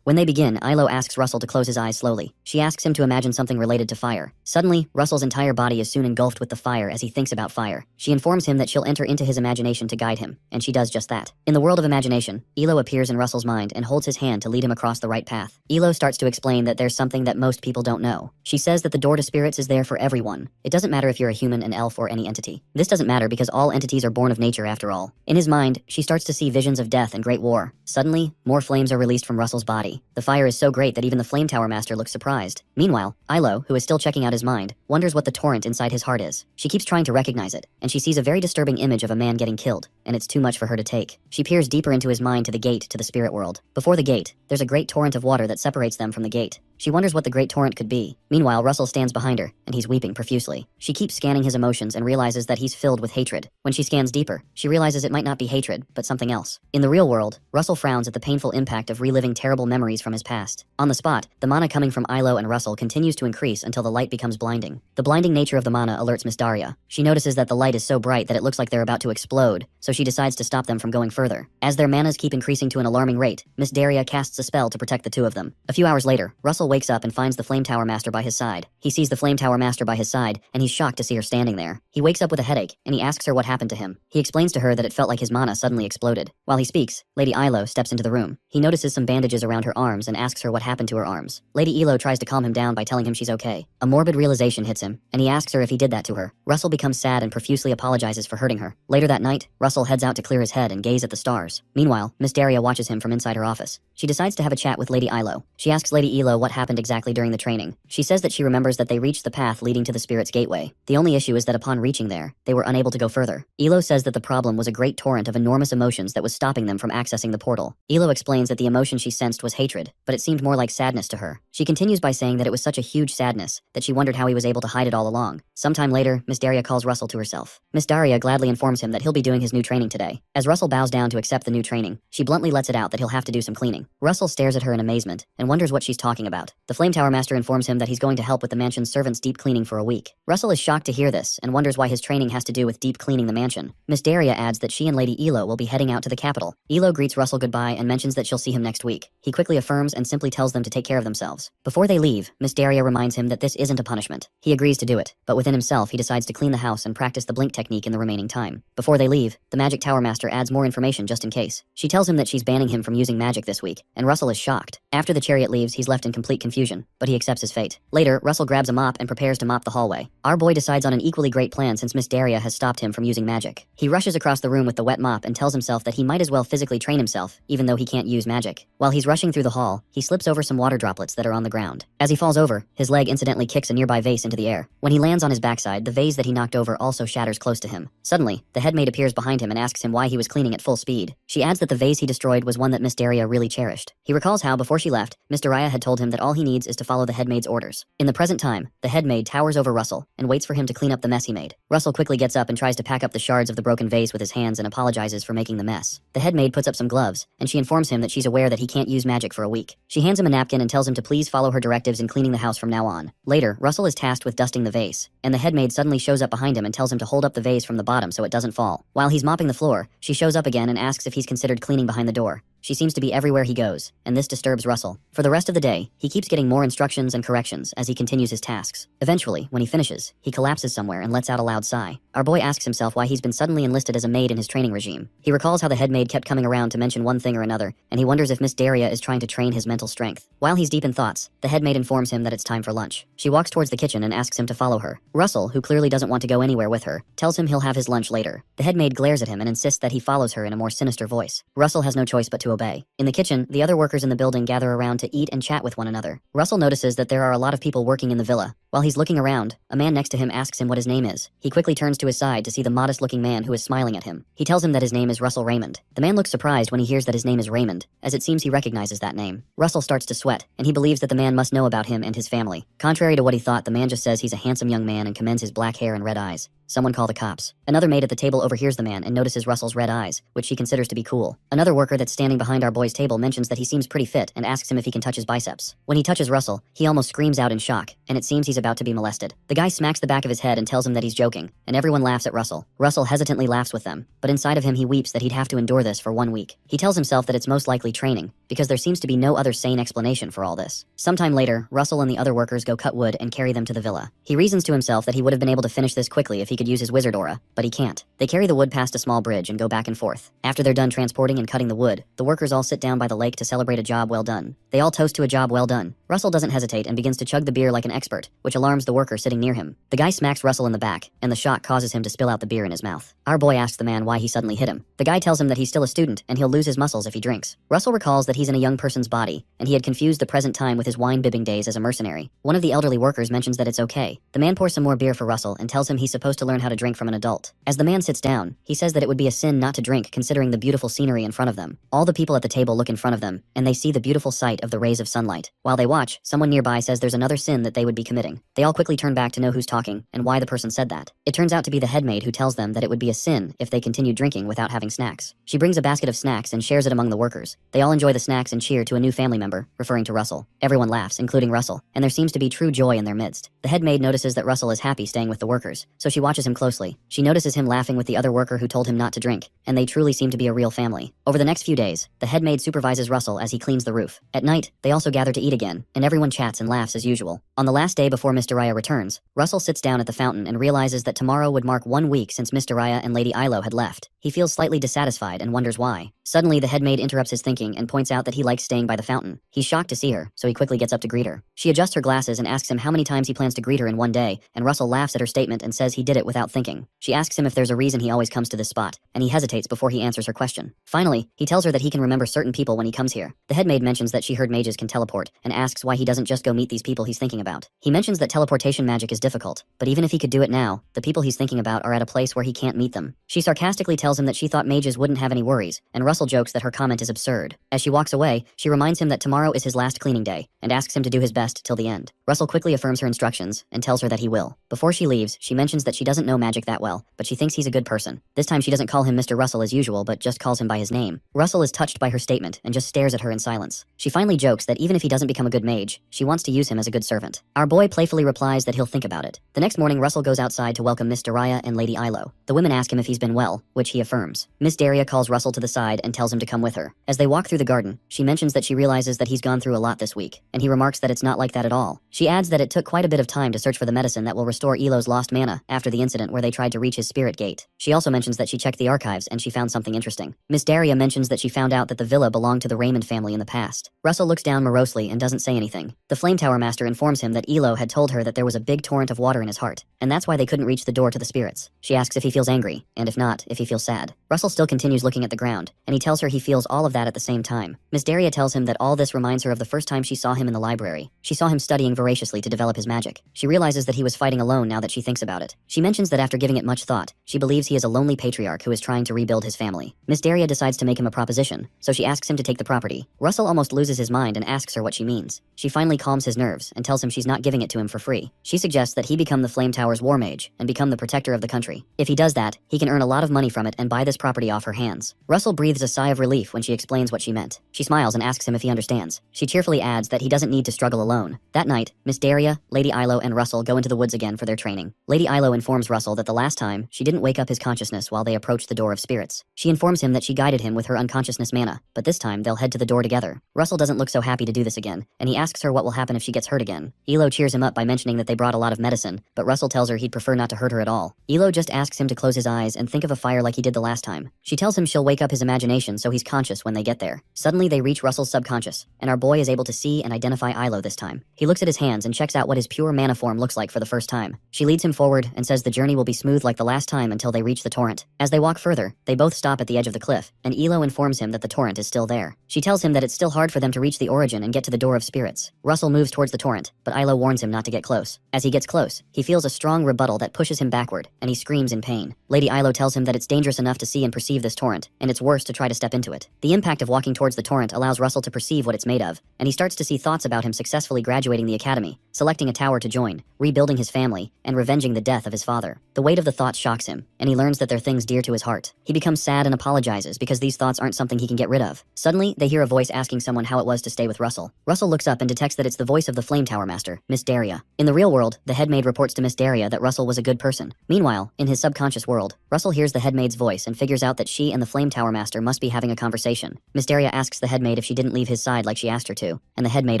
Speaker 1: When they begin, Ilo asks Russell to close his eyes slowly. She asks him to imagine something related to fire. Suddenly, Russell's entire body is soon engulfed with the fire as he thinks about fire. She informs him that she'll enter into his imagination to guide him, and she does just that. In the world of imagination, Ilo appears in Russell's mind and holds his hand to lead him across the right path. Ilo starts to explain that there's something that most people don't know. She says that the door to spirits is there for everyone. It doesn't matter if you're a human, an elf, or any entity. This doesn't matter because all entities are born of nature after all. In his mind, she starts to see visions of death and great war. Suddenly, more flames are released from Russell's body. The fire is so great that even the Flame Tower Master looks surprised. Meanwhile, Ilo, who is still checking out his mind, wonders what the torrent inside his heart is. She keeps trying to recognize it, and she sees a very disturbing image of a man getting killed, and it's too much for her to take. She peers deeper into his mind to the gate to the spirit world. Before the gate, there's a great torrent of water that separates them from the gate. She wonders what the great torrent could be. Meanwhile, Russell stands behind her, and he's weeping profusely. She keeps scanning his emotions and realizes that he's filled with hatred. When she scans deeper, she realizes it might not be hatred, but something else. In the real world, Russell frowns at the painful impact of reliving terrible memories from his past. On the spot, the mana coming from Ilo and Russell continues to increase until the light becomes blinding. The blinding nature of the mana alerts Miss Daria. She notices that the light is so bright that it looks like they're about to explode, so she decides to stop them from going further. As their manas keep increasing to an alarming rate, Miss Daria casts a spell to protect the two of them. A few hours later, Russell wakes up and finds the Flame Tower Master by his side. He sees the Flame Tower Master by his side, and he's shocked to see her standing there. He wakes up with a headache, and he asks her what happened to him. He explains to her that it felt like his mana suddenly exploded. While he speaks, Lady Ilo steps into the room. He notices some bandages around her arms and asks her what happened to her arms. Lady Ilo tries to calm him down by telling him she's okay. A morbid realization hits him, and he asks her if he did that to her. Russell becomes sad and profusely apologizes for hurting her. Later that night, Russell heads out to clear his head and gaze at the stars. Meanwhile, Miss Daria watches him from inside her office. She decides to have a chat with Lady Ilo. She asks Lady Ilo what happened exactly during the training. She says that she remembers that they reached the path leading to the Spirit's Gateway. The only issue is that upon reaching there, they were unable to go further. Ilo says that the problem was a great torrent of enormous emotions that was stopping them from accessing the portal. Ilo explains that the emotion she sensed was hatred, but it seemed more like sadness to her. She continues by saying that it was such a huge sadness that she wondered how he was able to hide it all along. Sometime later, Miss Daria calls Russell to herself. Miss Daria gladly informs him that he'll be doing his new training today. As Russell bows down to accept the new training, she bluntly lets it out that he'll have to do some cleaning. Russell stares at her in amazement and wonders what she's talking about. The Flame Tower Master informs him that he's going to help with the mansion's servants' deep cleaning for a week. Russell is shocked to hear this and wonders why his training has to do with deep cleaning the mansion. Miss Daria adds that she and Lady Ilo will be heading out to the capital. Ilo greets Russell goodbye and mentions that she'll see him next week. He quickly affirms and simply tells them to take care of themselves. Before they leave, Miss Daria reminds him that this isn't a punishment. He agrees to do it, but within himself he decides to clean the house and practice the blink technique in the remaining time. Before they leave, the Magic Tower Master adds more information just in case. She tells him that she's banning him from using magic this week, and Russell is shocked. After the chair Harriet leaves, he's left in complete confusion, but he accepts his fate. Later, Russell grabs a mop and prepares to mop the hallway. Our boy decides on an equally great plan since Miss Daria has stopped him from using magic. He rushes across the room with the wet mop and tells himself that he might as well physically train himself, even though he can't use magic. While he's rushing through the hall, he slips over some water droplets that are on the ground. As he falls over, his leg incidentally kicks a nearby vase into the air. When he lands on his backside, the vase that he knocked over also shatters close to him. Suddenly, the headmaid appears behind him and asks him why he was cleaning at full speed. She adds that the vase he destroyed was one that Miss Daria really cherished. He recalls how, before she left, Miss Daria had told him that all he needs is to follow the headmaid's orders. In the present time, the headmaid towers over Russell and waits for him to clean up the mess he made. Russell quickly gets up and tries to pack up the shards of the broken vase with his hands and apologizes for making the mess. The headmaid puts up some gloves, and she informs him that she's aware that he can't use magic for a week. She hands him a napkin and tells him to please follow her directives in cleaning the house from now on. Later, Russell is tasked with dusting the vase, and the headmaid suddenly shows up behind him and tells him to hold up the vase from the bottom so it doesn't fall. While he's mopping the floor, she shows up again and asks if he's considered cleaning behind the door. She seems to be everywhere he goes, and this disturbs Russell. For the rest of the day, he keeps getting more instructions and corrections as he continues his tasks. Eventually, when he finishes, he collapses somewhere and lets out a loud sigh. Our boy asks himself why he's been suddenly enlisted as a maid in his training regime. He recalls how the headmaid kept coming around to mention one thing or another, and he wonders if Miss Daria is trying to train his mental strength. While he's deep in thoughts, the headmaid informs him that it's time for lunch. She walks towards the kitchen and asks him to follow her. Russell, who clearly doesn't want to go anywhere with her, tells him he'll have his lunch later. The headmaid glares at him and insists that he follows her in a more sinister voice. Russell has no choice but to obey. In the kitchen, the other workers in the building gather around to eat and chat with one another. Russell notices that there are a lot of people working in the villa. While he's looking around, a man next to him asks him what his name is. He quickly turns to his side to see the modest-looking man who is smiling at him. He tells him that his name is Russell Raymond. The man looks surprised when he hears that his name is Raymond, as it seems he recognizes that name. Russell starts to sweat, and he believes that the man must know about him and his family. Contrary to what he thought, the man just says he's a handsome young man and commends his black hair and red eyes. Someone call the cops. Another maid at the table overhears the man and notices Russell's red eyes, which she considers to be cool. Another worker that's standing behind our boy's table mentions that he seems pretty fit and asks him if he can touch his biceps. When he touches Russell, he almost screams out in shock, and it seems he's about to be molested. The guy smacks the back of his head and tells him that he's joking, and everyone laughs at Russell. Russell hesitantly laughs with them, but inside of him he weeps that he'd have to endure this for 1 week. He tells himself that it's most likely training, because there seems to be no other sane explanation for all this. Sometime later, Russell and the other workers go cut wood and carry them to the villa. He reasons to himself that he would have been able to finish this quickly if he could use his wizard aura, but he can't. They carry the wood past a small bridge and go back and forth. After they're done transporting and cutting the wood, the workers all sit down by the lake to celebrate a job well done. They all toast to a job well done. Russell doesn't hesitate and begins to chug the beer like an expert, which alarms the worker sitting near him. The guy smacks Russell in the back, and the shock causes him to spill out the beer in his mouth. Our boy asks the man why he suddenly hit him. The guy tells him that he's still a student and he'll lose his muscles if he drinks. Russell recalls that he's in a young person's body, and he had confused the present time with his wine-bibbing days as a mercenary. One of the elderly workers mentions that it's okay. The man pours some more beer for Russell and tells him he's supposed to learn how to drink from an adult. As the man sits down, he says that it would be a sin not to drink considering the beautiful scenery in front of them. All the people at the table look in front of them, and they see the beautiful sight of the rays of sunlight. While they watch, someone nearby says there's another sin that they would be committing. They all quickly turn back to know who's talking and why the person said that. It turns out to be the headmaid who tells them that it would be a sin if they continued drinking without having snacks. She brings a basket of snacks and shares it among the workers. They all enjoy the snacks and cheer to a new family member, referring to Russell. Everyone laughs, including Russell, and there seems to be true joy in their midst. The headmaid notices that Russell is happy staying with the workers, so she watches him closely. She notices him laughing with the other worker who told him not to drink, and they truly seem to be a real family. Over the next few days, the headmaid supervises Russell as he cleans the roof. At night, they also gather to eat again, and everyone chats and laughs as usual. On the last day before Miss Daria returns, Russell sits down at the fountain and realizes that tomorrow would mark 1 week since Miss Daria and Lady Yahello had left. He feels slightly dissatisfied and wonders why. Suddenly, the headmaid interrupts his thinking and points out that he likes staying by the fountain. He's shocked to see her, so he quickly gets up to greet her. She adjusts her glasses and asks him how many times he plans to greet her in 1 day, and Russell laughs at her statement and says he did it without thinking. She asks him if there's a reason he always comes to this spot, and he hesitates before he answers her question. Finally, he tells her that he can remember certain people when he comes here. The headmaid mentions that she heard mages can teleport, and asks why he doesn't just go meet these people he's thinking about. He mentions that teleportation magic is difficult, but even if he could do it now, the people he's thinking about are at a place where he can't meet them. She sarcastically tells him that she thought mages wouldn't have any worries, and Russell jokes that her comment is absurd. As she walks away, she reminds him that tomorrow is his last cleaning day, and asks him to do his best till the end. Russell quickly affirms her instructions, and tells her that he will. Before she leaves, she mentions that she doesn't know magic that well, but she thinks he's a good person. This time she doesn't call him Mr. Russell as usual, but just calls him by his name. Russell is touched by her statement, and just stares at her in silence. She finally jokes that even if he doesn't become a good mage, she wants to use him as a good servant. Our boy playfully replies that he'll think about it. The next morning, Russell goes outside to welcome Miss Daria and Lady Yahello. The women ask him if he's been well, which he affirms. Miss Daria calls Russell to the side and tells him to come with her. As they walk through the garden, she mentions that she realizes that he's gone through a lot this week, and he remarks that it's not like that at all. She adds that it took quite a bit of time to search for the medicine that will restore Elo's lost mana after the incident where they tried to reach his spirit gate. She also mentions that she checked the archives and she found something interesting. Miss Daria mentions that she found out that the villa belonged to the Raymond family in the past. Russell looks down morosely and doesn't say anything. The Flame Tower Master informs him that Elo had told her that there was a big torrent of water in his heart, and that's why they couldn't reach the door to the spirits. She asks if he feels angry, and if not, if he feels sad. Russell still continues looking at the ground, and he tells her he feels all of that at the same time. Miss Daria tells him that all this reminds her of the first time she saw him in the library. She saw him studying voraciously to develop his magic. She realizes that he was fighting alone now that she thinks about it. She mentions that after giving it much thought, she believes he is a lonely patriarch who is trying to rebuild his family. Miss Daria decides to make him a proposition, so she asks him to take the property. Russell almost loses his mind and asks her what she means. She finally calms his nerves and tells him she's not giving it to him for free. She suggests that he become the Flame Tower's war mage and become the protector of the country. If he does that, he can earn a lot of money from it and buy this property off her hands. Russell breathes a sigh of relief when she explains what she meant. She smiles and asks him if he understands. She cheerfully adds that he doesn't need to struggle alone. That night, Miss Daria, Lady Ilo, and Russell go into the woods again for their training. Lady Ilo informs Russell that the last time, she didn't wake up his consciousness while they approached the door of spirits. She informs him that she guided him with her unconsciousness mana, but this time they'll head to the door together. Russell doesn't look so happy to do this again, and he asks her what will happen if she gets hurt again. Elo cheers him up by mentioning that they brought a lot of medicine, but Russell tells her he'd prefer not to hurt her at all. Elo just asks him to close his eyes and think of a fire like he did the last time. She tells him she'll wake up his imagination so he's conscious when they get there. Suddenly they reach Russell's subconscious, and our boy is able to see and identify Ilo this time. He looks at his hands and checks out what his pure mana form looks like for the first time. She leads him forward and says the journey will be smooth like the last time until they reach the torrent. As they walk further, they both stop at the edge of the cliff, and Elo informs him that the torrent is still there. She tells him that it's still hard for them to reach the origin and get to the door of spirits. Russell moves towards the torrent, but Ilo warns him not to get close. As he gets close, he feels a strong rebuttal that pushes him backward, and he screams in pain. Lady Ilo tells him that it's dangerous enough to see and perceive this torrent, and it's worse to try to step into it. The impact of walking towards the torrent allows Russell to perceive what it's made of, and he starts to see thoughts about him successfully graduating the academy, selecting a tower to join, rebuilding his family, and revenging the death of his father. The weight of the thoughts shocks him, and he learns that they're things dear to his heart. He becomes sad and apologizes because these thoughts aren't something he can get rid of. Suddenly, they hear a voice asking someone how it was to stay with Russell. Russell looks up and detects that it's the voice of the Flame Tower Master, Miss Daria. In the real world, the head maid reports to Miss Daria that Russell was a good person. Meanwhile, in his subconscious world, Russell hears the head maid's voice and figures out that she and the Flame Tower Master must be having a conversation. Miss Daria asks the head maid if she didn't leave his side like she asked her to, and the head maid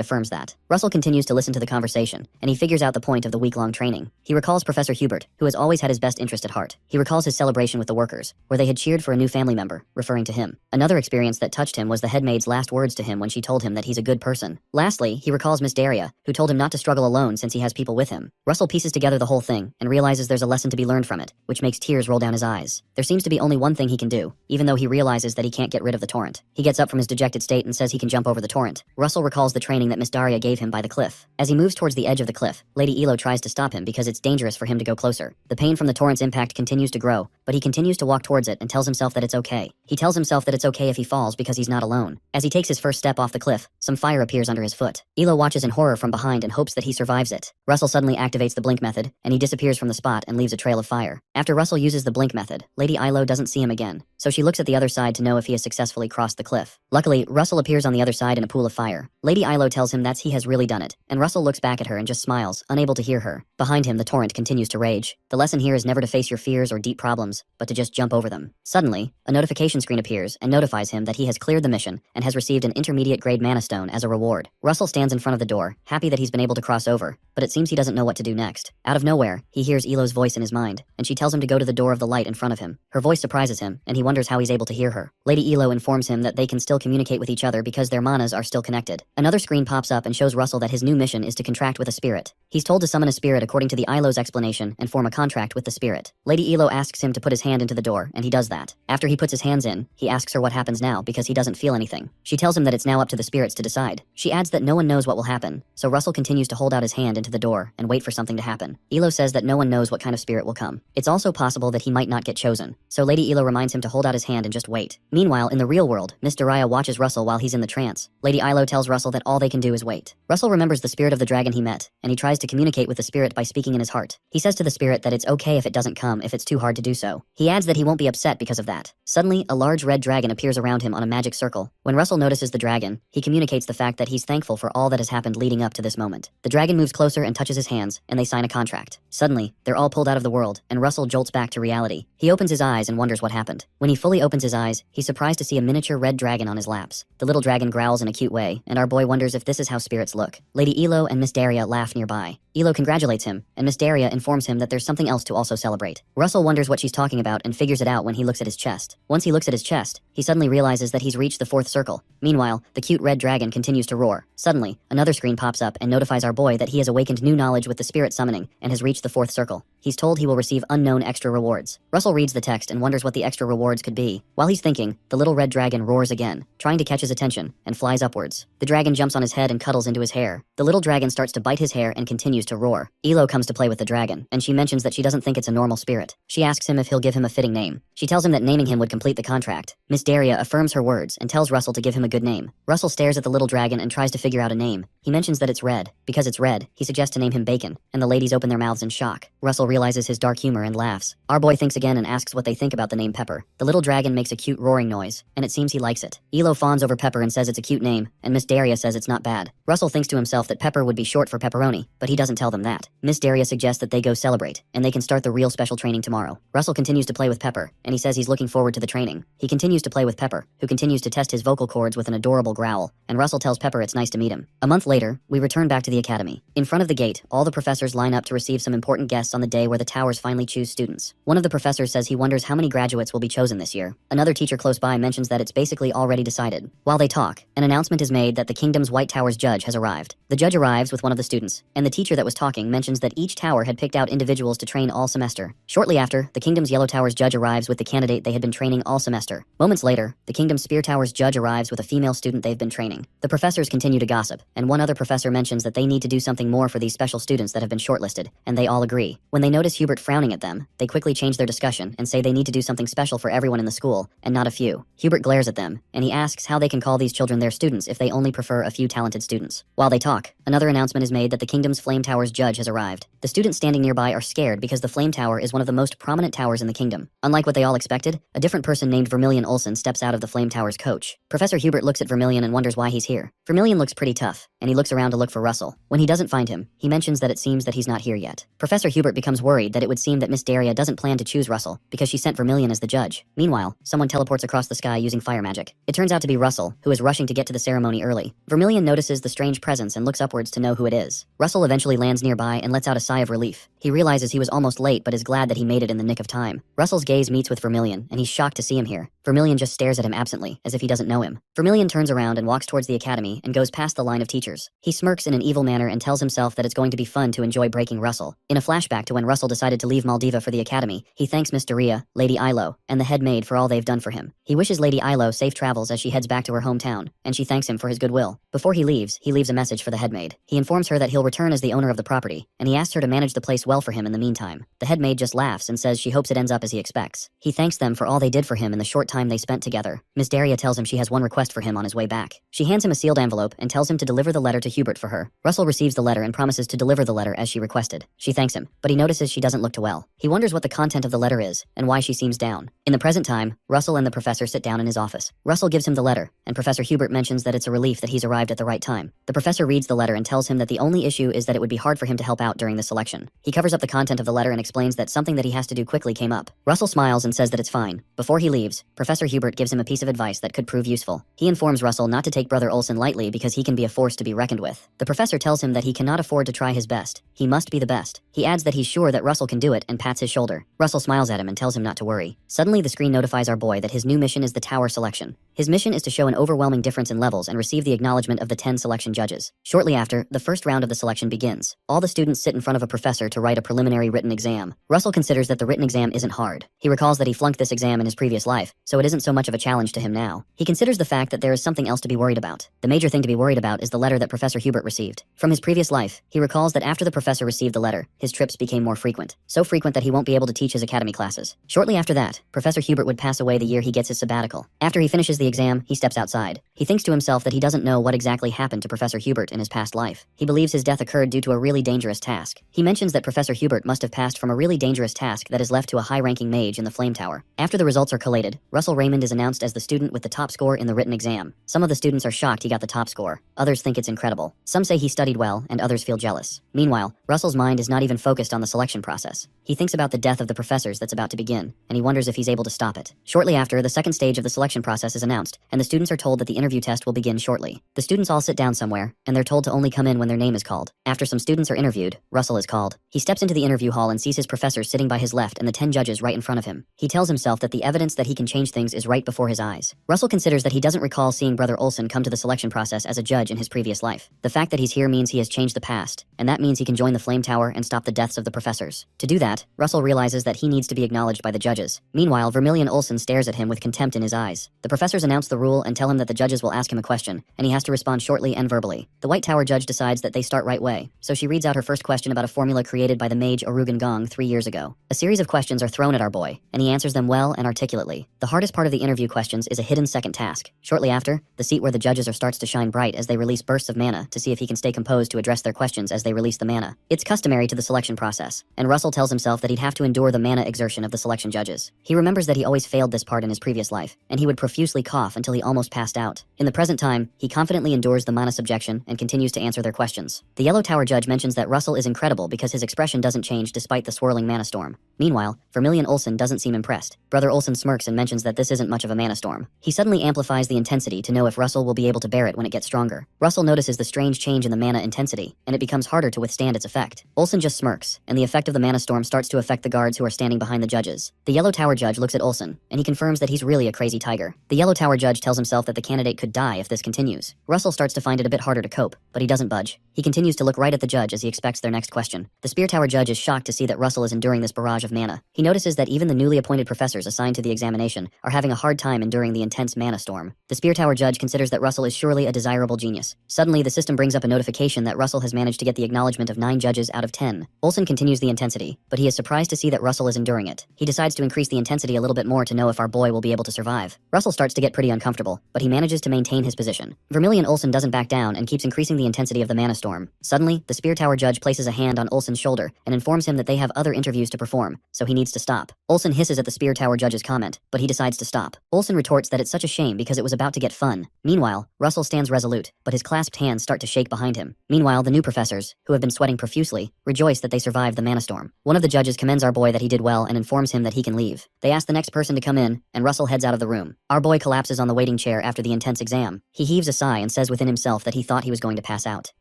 Speaker 1: affirms that. Russell continues to listen to the conversation, and he figures out the point of the week-long training. He recalls Professor Hubert, who has always had his best interest at heart. He recalls his celebration with the workers, where they had cheered for a new family member, referring to him. Another experience that touched him was the head maid's last words to him when she told him that he's a good person. Lastly, he recalls Miss Daria, who told him not to struggle alone since he has people with him. Russell pieces together the whole thing, and realizes there's a lesson to be learned from it, which makes tears roll down his eyes. There seems to be only one thing he can do, even though he realizes that he can't get rid of the torrent. He gets up from his dejected state and says he can jump over the torrent. Russell recalls the training that Miss Daria gave him by the cliff. As he moves towards the edge of the cliff, Lady Elo tries to stop him because it's dangerous for him to go closer. The pain from the torrent's impact continues to grow, but he continues to walk towards it and tells himself that it's okay. He tells himself that it's okay if he falls because he's not alone. As he takes his first step off the cliff, some fire appears under his foot. Elo watches in horror from behind and hopes that he survives it. Russell suddenly activates the blink method, and he disappears from the spot and leaves a trail of fire. After Russell uses the blink method, Lady Ilo doesn't see him again, so she looks at the other side to know if he has successfully crossed the cliff. Luckily, Russell appears on the other side in a pool of fire. Lady Ilo tells him that he has really done it, and Russell looks back at her and just smiles, unable to hear her. Behind him, the torrent continues to rage. The lesson here is never to face your fears or deep problems, but to just jump over them. Suddenly, a notification screen appears and notifies him that he has cleared the mission and has received an intermediate grade mana stone as a reward. Russell stands in front of the door, happy that he's been able to cross over, but it seems he doesn't know what to do next. Out of nowhere, he hears Elo's voice in his mind, and she tells him to go to the door of the light in front of him. Her voice surprises him, and he wonders how he's able to hear her. Lady Elo informs him that they can still communicate with each other because their manas are still connected. Another screen pops up and shows Russell that his new mission is to contract with a spirit. He's told to summon a spirit according to the Ilo's explanation and form a contract with the spirit. Lady Elo asks him to put his hand into the door, and he does that. After he puts his hands in, he asks her what happens now because he doesn't feel anything. She tells him that it's now up to the spirits to decide. She adds that no one knows what will happen, so Russell continues to hold out his hand into the door and wait for something to happen. Elo says that no one knows what kind of spirit will come. It's also possible that he might not get chosen, so Lady Elo reminds him to hold out his hand and just wait. Meanwhile, in the real world, Miss Daria watches Russell while he's in the trance. Lady Ilo tells Russell that all they can do is wait. Russell remembers the spirit of the dragon he met, and he tries to communicate with the spirit by speaking in his heart. He says to the spirit that it's okay if it doesn't come if it's too hard to do so. Yahello. He adds that he won't be upset because of that. Suddenly, a large red dragon appears around him on a magic circle. When Russell notices the dragon, he communicates the fact that he's thankful for all that has happened leading up to this moment. The dragon moves closer and touches his hands, and they sign a contract. Suddenly, they're all pulled out of the world, and Russell jolts back to reality. He opens his eyes and wonders what happened. When he fully opens his eyes, he's surprised to see a miniature red dragon on his laps. The little dragon growls in a cute way, and our boy wonders if this is how spirits look. Lady Elo and Miss Daria laugh nearby. Elo congratulates him, and Miss Daria informs him that there's something else to also celebrate. Russell wonders what she's talking about and figures it out when he looks at his chest. Once he looks at his chest, he suddenly realizes that he's reached the 4th circle. Meanwhile, the cute red dragon continues to roar. Suddenly, another screen pops up and notifies our boy that he has awakened new knowledge with the spirit summoning and has reached the 4th circle. He's told he will receive unknown extra rewards. Russell reads the text and wonders what the extra rewards could be. While he's thinking, the little red dragon roars again, trying to catch his attention, and flies upwards. The dragon jumps on his head and cuddles into his hair. The little dragon starts to bite his hair and continues to roar. Elo comes to play with the dragon, and she mentions that she doesn't think it's a normal spirit. She asks him if he'll give him a fitting name. She tells him that naming him would complete the contract. Miss Daria affirms her words and tells Russell to give him a good name. Russell stares at the little dragon and tries to figure out a name. He mentions that it's red. Because it's red, he suggests to name him Bacon, and the ladies open their mouths in shock. Russell realizes his dark humor and laughs. Our boy thinks again and asks what they think about the name Pepper. The little dragon makes a cute roaring noise, and it seems he likes it. Elo fawns over Pepper and says it's a cute name, and Miss Daria says it's not bad. Russell thinks to himself that Pepper would be short for pepperoni, but he doesn't tell them that. Miss Daria suggests that they go celebrate, and they can start the real special training tomorrow. Russell continues to play with Pepper, and he says he's looking forward to the training. He continues to play with Pepper, who continues to test his vocal cords with an adorable growl, and Russell tells Pepper it's nice to meet him. A month later, we return back to the academy. In front of the gate, all the professors line up to receive some important guests on the day where the towers finally choose students. One of the professors says he wonders how many graduates will be chosen this year. Another teacher close by mentions that it's basically already decided. While they talk, an announcement is made that the kingdom's White Tower's judge has arrived. The judge arrives with one of the students, and the teacher that was talking mentions that each tower had picked out individuals to train all semester. Shortly after, the kingdom's Yellow Tower's judge arrives with the candidate they had been training all semester. Moments later, the kingdom's Spear Tower's judge arrives with a female student they've been training. The professors continue to gossip, and one other professor mentions that they need to do something more for these special students that have been shortlisted, and they all agree. When they notice Hubert frowning at them, they quickly change their discussion and say they need to do something special for everyone in the school, and not a few. Hubert glares at them, and he asks how they can call these children their students if they only prefer a few talented students. While they talk, another announcement is made that the kingdom's Flame Tower's judge has arrived. The students standing nearby are scared because the Flame Tower is one of the most prominent towers in the kingdom. Unlike what they all expected, a different person named Vermilion Olsen steps out of the Flame Tower's coach. Professor Hubert looks at Vermilion and wonders why he's here. Vermilion looks pretty tough, and he looks around to look for Russell. When he doesn't find him, he mentions that it seems that he's not here yet. Professor Hubert becomes worried that it would seem that Miss Daria doesn't plan to choose Russell because she sent Vermilion as the judge. Meanwhile, someone teleports across the sky using fire magic. It turns out to be Russell, who is rushing to get to the ceremony early. Vermilion notices the strange presence and looks upwards to know who it is. Russell eventually lands nearby and lets out a sigh of relief. He realizes he was almost late but is glad that he made it in the nick of time. Russell's gaze meets with Vermilion, and he's shocked to see him here. Vermilion just stares at him absently, as if he doesn't know him. Vermilion turns around and walks towards the academy and goes past the line of teachers. He smirks in an evil manner and tells himself that it's going to be fun to enjoy breaking Russell. In a flashback to when Russell decided to leave Maldiva for the academy, he thanks Miss Daria, Lady Ilo, and the head maid for all they've done for him. He wishes Lady Ilo safe travels as she heads back to her hometown, and she thanks him for his goodwill. Before he leaves a message for the head maid. He informs her that he'll return as the owner of the property, and he asks her to manage the place well for him in the meantime. The head maid just laughs and says she hopes it ends up as he expects. He thanks them for all they did for him in the short time they spent together. Miss Daria tells him she has one request for him on his way back. She hands him a sealed envelope and tells him to deliver the letter to Hubert for her. Russell receives the letter and promises to deliver the letter as she requested. She thanks him, but he notices she doesn't look too well. He wonders what the content of the letter is, and why she seems down. In the present time, Russell and the professor sit down in his office. Russell gives him the letter, and Professor Hubert mentions that it's a relief that he's arrived at the right time. The professor reads the letter and tells him that the only issue is that it would be hard for him to help out during the selection. He covers up the content of the letter and explains that something that he has to do quickly came up. Russell smiles and says that it's fine. Before he leaves, Professor Hubert gives him a piece of advice that could prove useful. He informs Russell not to take Brother Olsen lightly because he can be a force to be reckoned with. The professor tells him that he cannot afford to try his best. He must be the best. He adds that he's sure that Russell can do it and pats his shoulder. Russell smiles at him and tells him not to worry. Suddenly, the screen notifies our boy that his new mission is the tower selection. His mission is to show an overwhelming difference in levels and receive the acknowledgement of the 10 selection judges. Shortly after, the first round of the selection begins. All the students sit in front of a professor to write a preliminary written exam. Russell considers that the written exam isn't hard. He recalls that he flunked this exam in his previous life, so so it isn't so much of a challenge to him now. He considers the fact that there is something else to be worried about. The major thing to be worried about is the letter that Professor Hubert received. From his previous life, he recalls that after the professor received the letter, his trips became more frequent. So frequent that he won't be able to teach his academy classes. Shortly after that, Professor Hubert would pass away the year he gets his sabbatical. After he finishes the exam, he steps outside. He thinks to himself that he doesn't know what exactly happened to Professor Hubert in his past life. He believes his death occurred due to a really dangerous task. He mentions that Professor Hubert must have passed from a really dangerous task that is left to a high-ranking mage in the Flame Tower. After the results are collated, Russell Raymond is announced as the student with the top score in the written exam. Some of the students are shocked he got the top score. Others think it's incredible. Some say he studied well, and others feel jealous. Meanwhile, Russell's mind is not even focused on the selection process. He thinks about the death of the professors that's about to begin, and he wonders if he's able to stop it. Shortly after, the second stage of the selection process is announced, and the students are told that the interview test will begin shortly. The students all sit down somewhere, and they're told to only come in when their name is called. After some students are interviewed, Russell is called. He steps into the interview hall and sees his professors sitting by his left and the 10 judges right in front of him. He tells himself that the evidence that he can change things is right before his eyes. Russell considers that he doesn't recall seeing Brother Olson come to the selection process as a judge in his previous life. The fact that he's here means he has changed the past, and that means he can join the Flame Tower and stop the deaths of the professors. To do that, Russell realizes that he needs to be acknowledged by the judges. Meanwhile, Vermilion Olson stares at him with contempt in his eyes. The professors announce the rule and tell him that the judges will ask him a question, and he has to respond shortly and verbally. The White Tower judge decides that they start right way, so she reads out her first question about a formula created by the mage Orugan Gong 3 years ago. A series of questions are thrown at our boy, and he answers them well and articulately. The hardest part of the interview questions is a hidden second task. Shortly after, the seat where the judges are starts to shine bright as they release bursts of mana to see if he can stay composed to address their questions as they release the mana. It's customary to the selection process, and Russell tells himself that he'd have to endure the mana exertion of the selection judges. He remembers that he always failed this part in his previous life, and he would profusely cough until he almost passed out. In the present time, he confidently endures the mana subjection and continues to answer their questions. The Yellow Tower judge mentions that Russell is incredible because his expression doesn't change despite the swirling mana storm. Meanwhile, Vermilion Olson doesn't seem impressed. Brother Olson smirks and mentions that this isn't much of a mana storm. He suddenly amplifies the intensity to know if Russell will be able to bear it when it gets stronger. Russell notices the strange change in the mana intensity, and it becomes harder to withstand its effect. Olson just smirks, and the effect of the mana storm starts to affect the guards who are standing behind the judges. The Yellow Tower judge looks at Olson, and he confirms that he's really a crazy tiger. The Yellow Tower judge tells himself that the candidate could die if this continues. Russell starts to find it a bit harder to cope, but he doesn't budge. He continues to look right at the judge as he expects their next question. The Spear Tower judge is shocked to see that Russell is enduring this barrage of mana. He notices that even the newly appointed professors assigned to the examination are having a hard time enduring the intense mana storm. The Spear Tower judge considers that Russell is surely a desirable genius. Suddenly, the system brings up a notification that Russell has managed to get the acknowledgement of 9 judges out of 10. Olson continues the intensity, but he is surprised to see that Russell is enduring it. He decides to increase the intensity a little bit more to know if our boy will be able to survive. Russell starts to get pretty uncomfortable, but he manages to maintain his position. Vermilion Olson doesn't back down and keeps increasing the intensity of the mana storm. Suddenly, the Spear Tower judge places a hand on Olson's shoulder and informs him that they have other interviews to perform, so he needs to stop. Olson hisses at the Spear Tower judge's comment, but he decides to stop. Olson retorts that it's such a shame because it was about to get fun. Meanwhile, Russell stands resolute, but his clasped hands start to shake behind him. Meanwhile, the new professors, who have been sweating profusely, rejoice that they survived the mana storm. One of the judges commends our boy that he did well and informs him that he can leave. They ask the next person to come in, and Russell heads out of the room. Our boy collapses on the waiting chair after the intense exam. He heaves a sigh and says within himself that he thought he was going to pass out.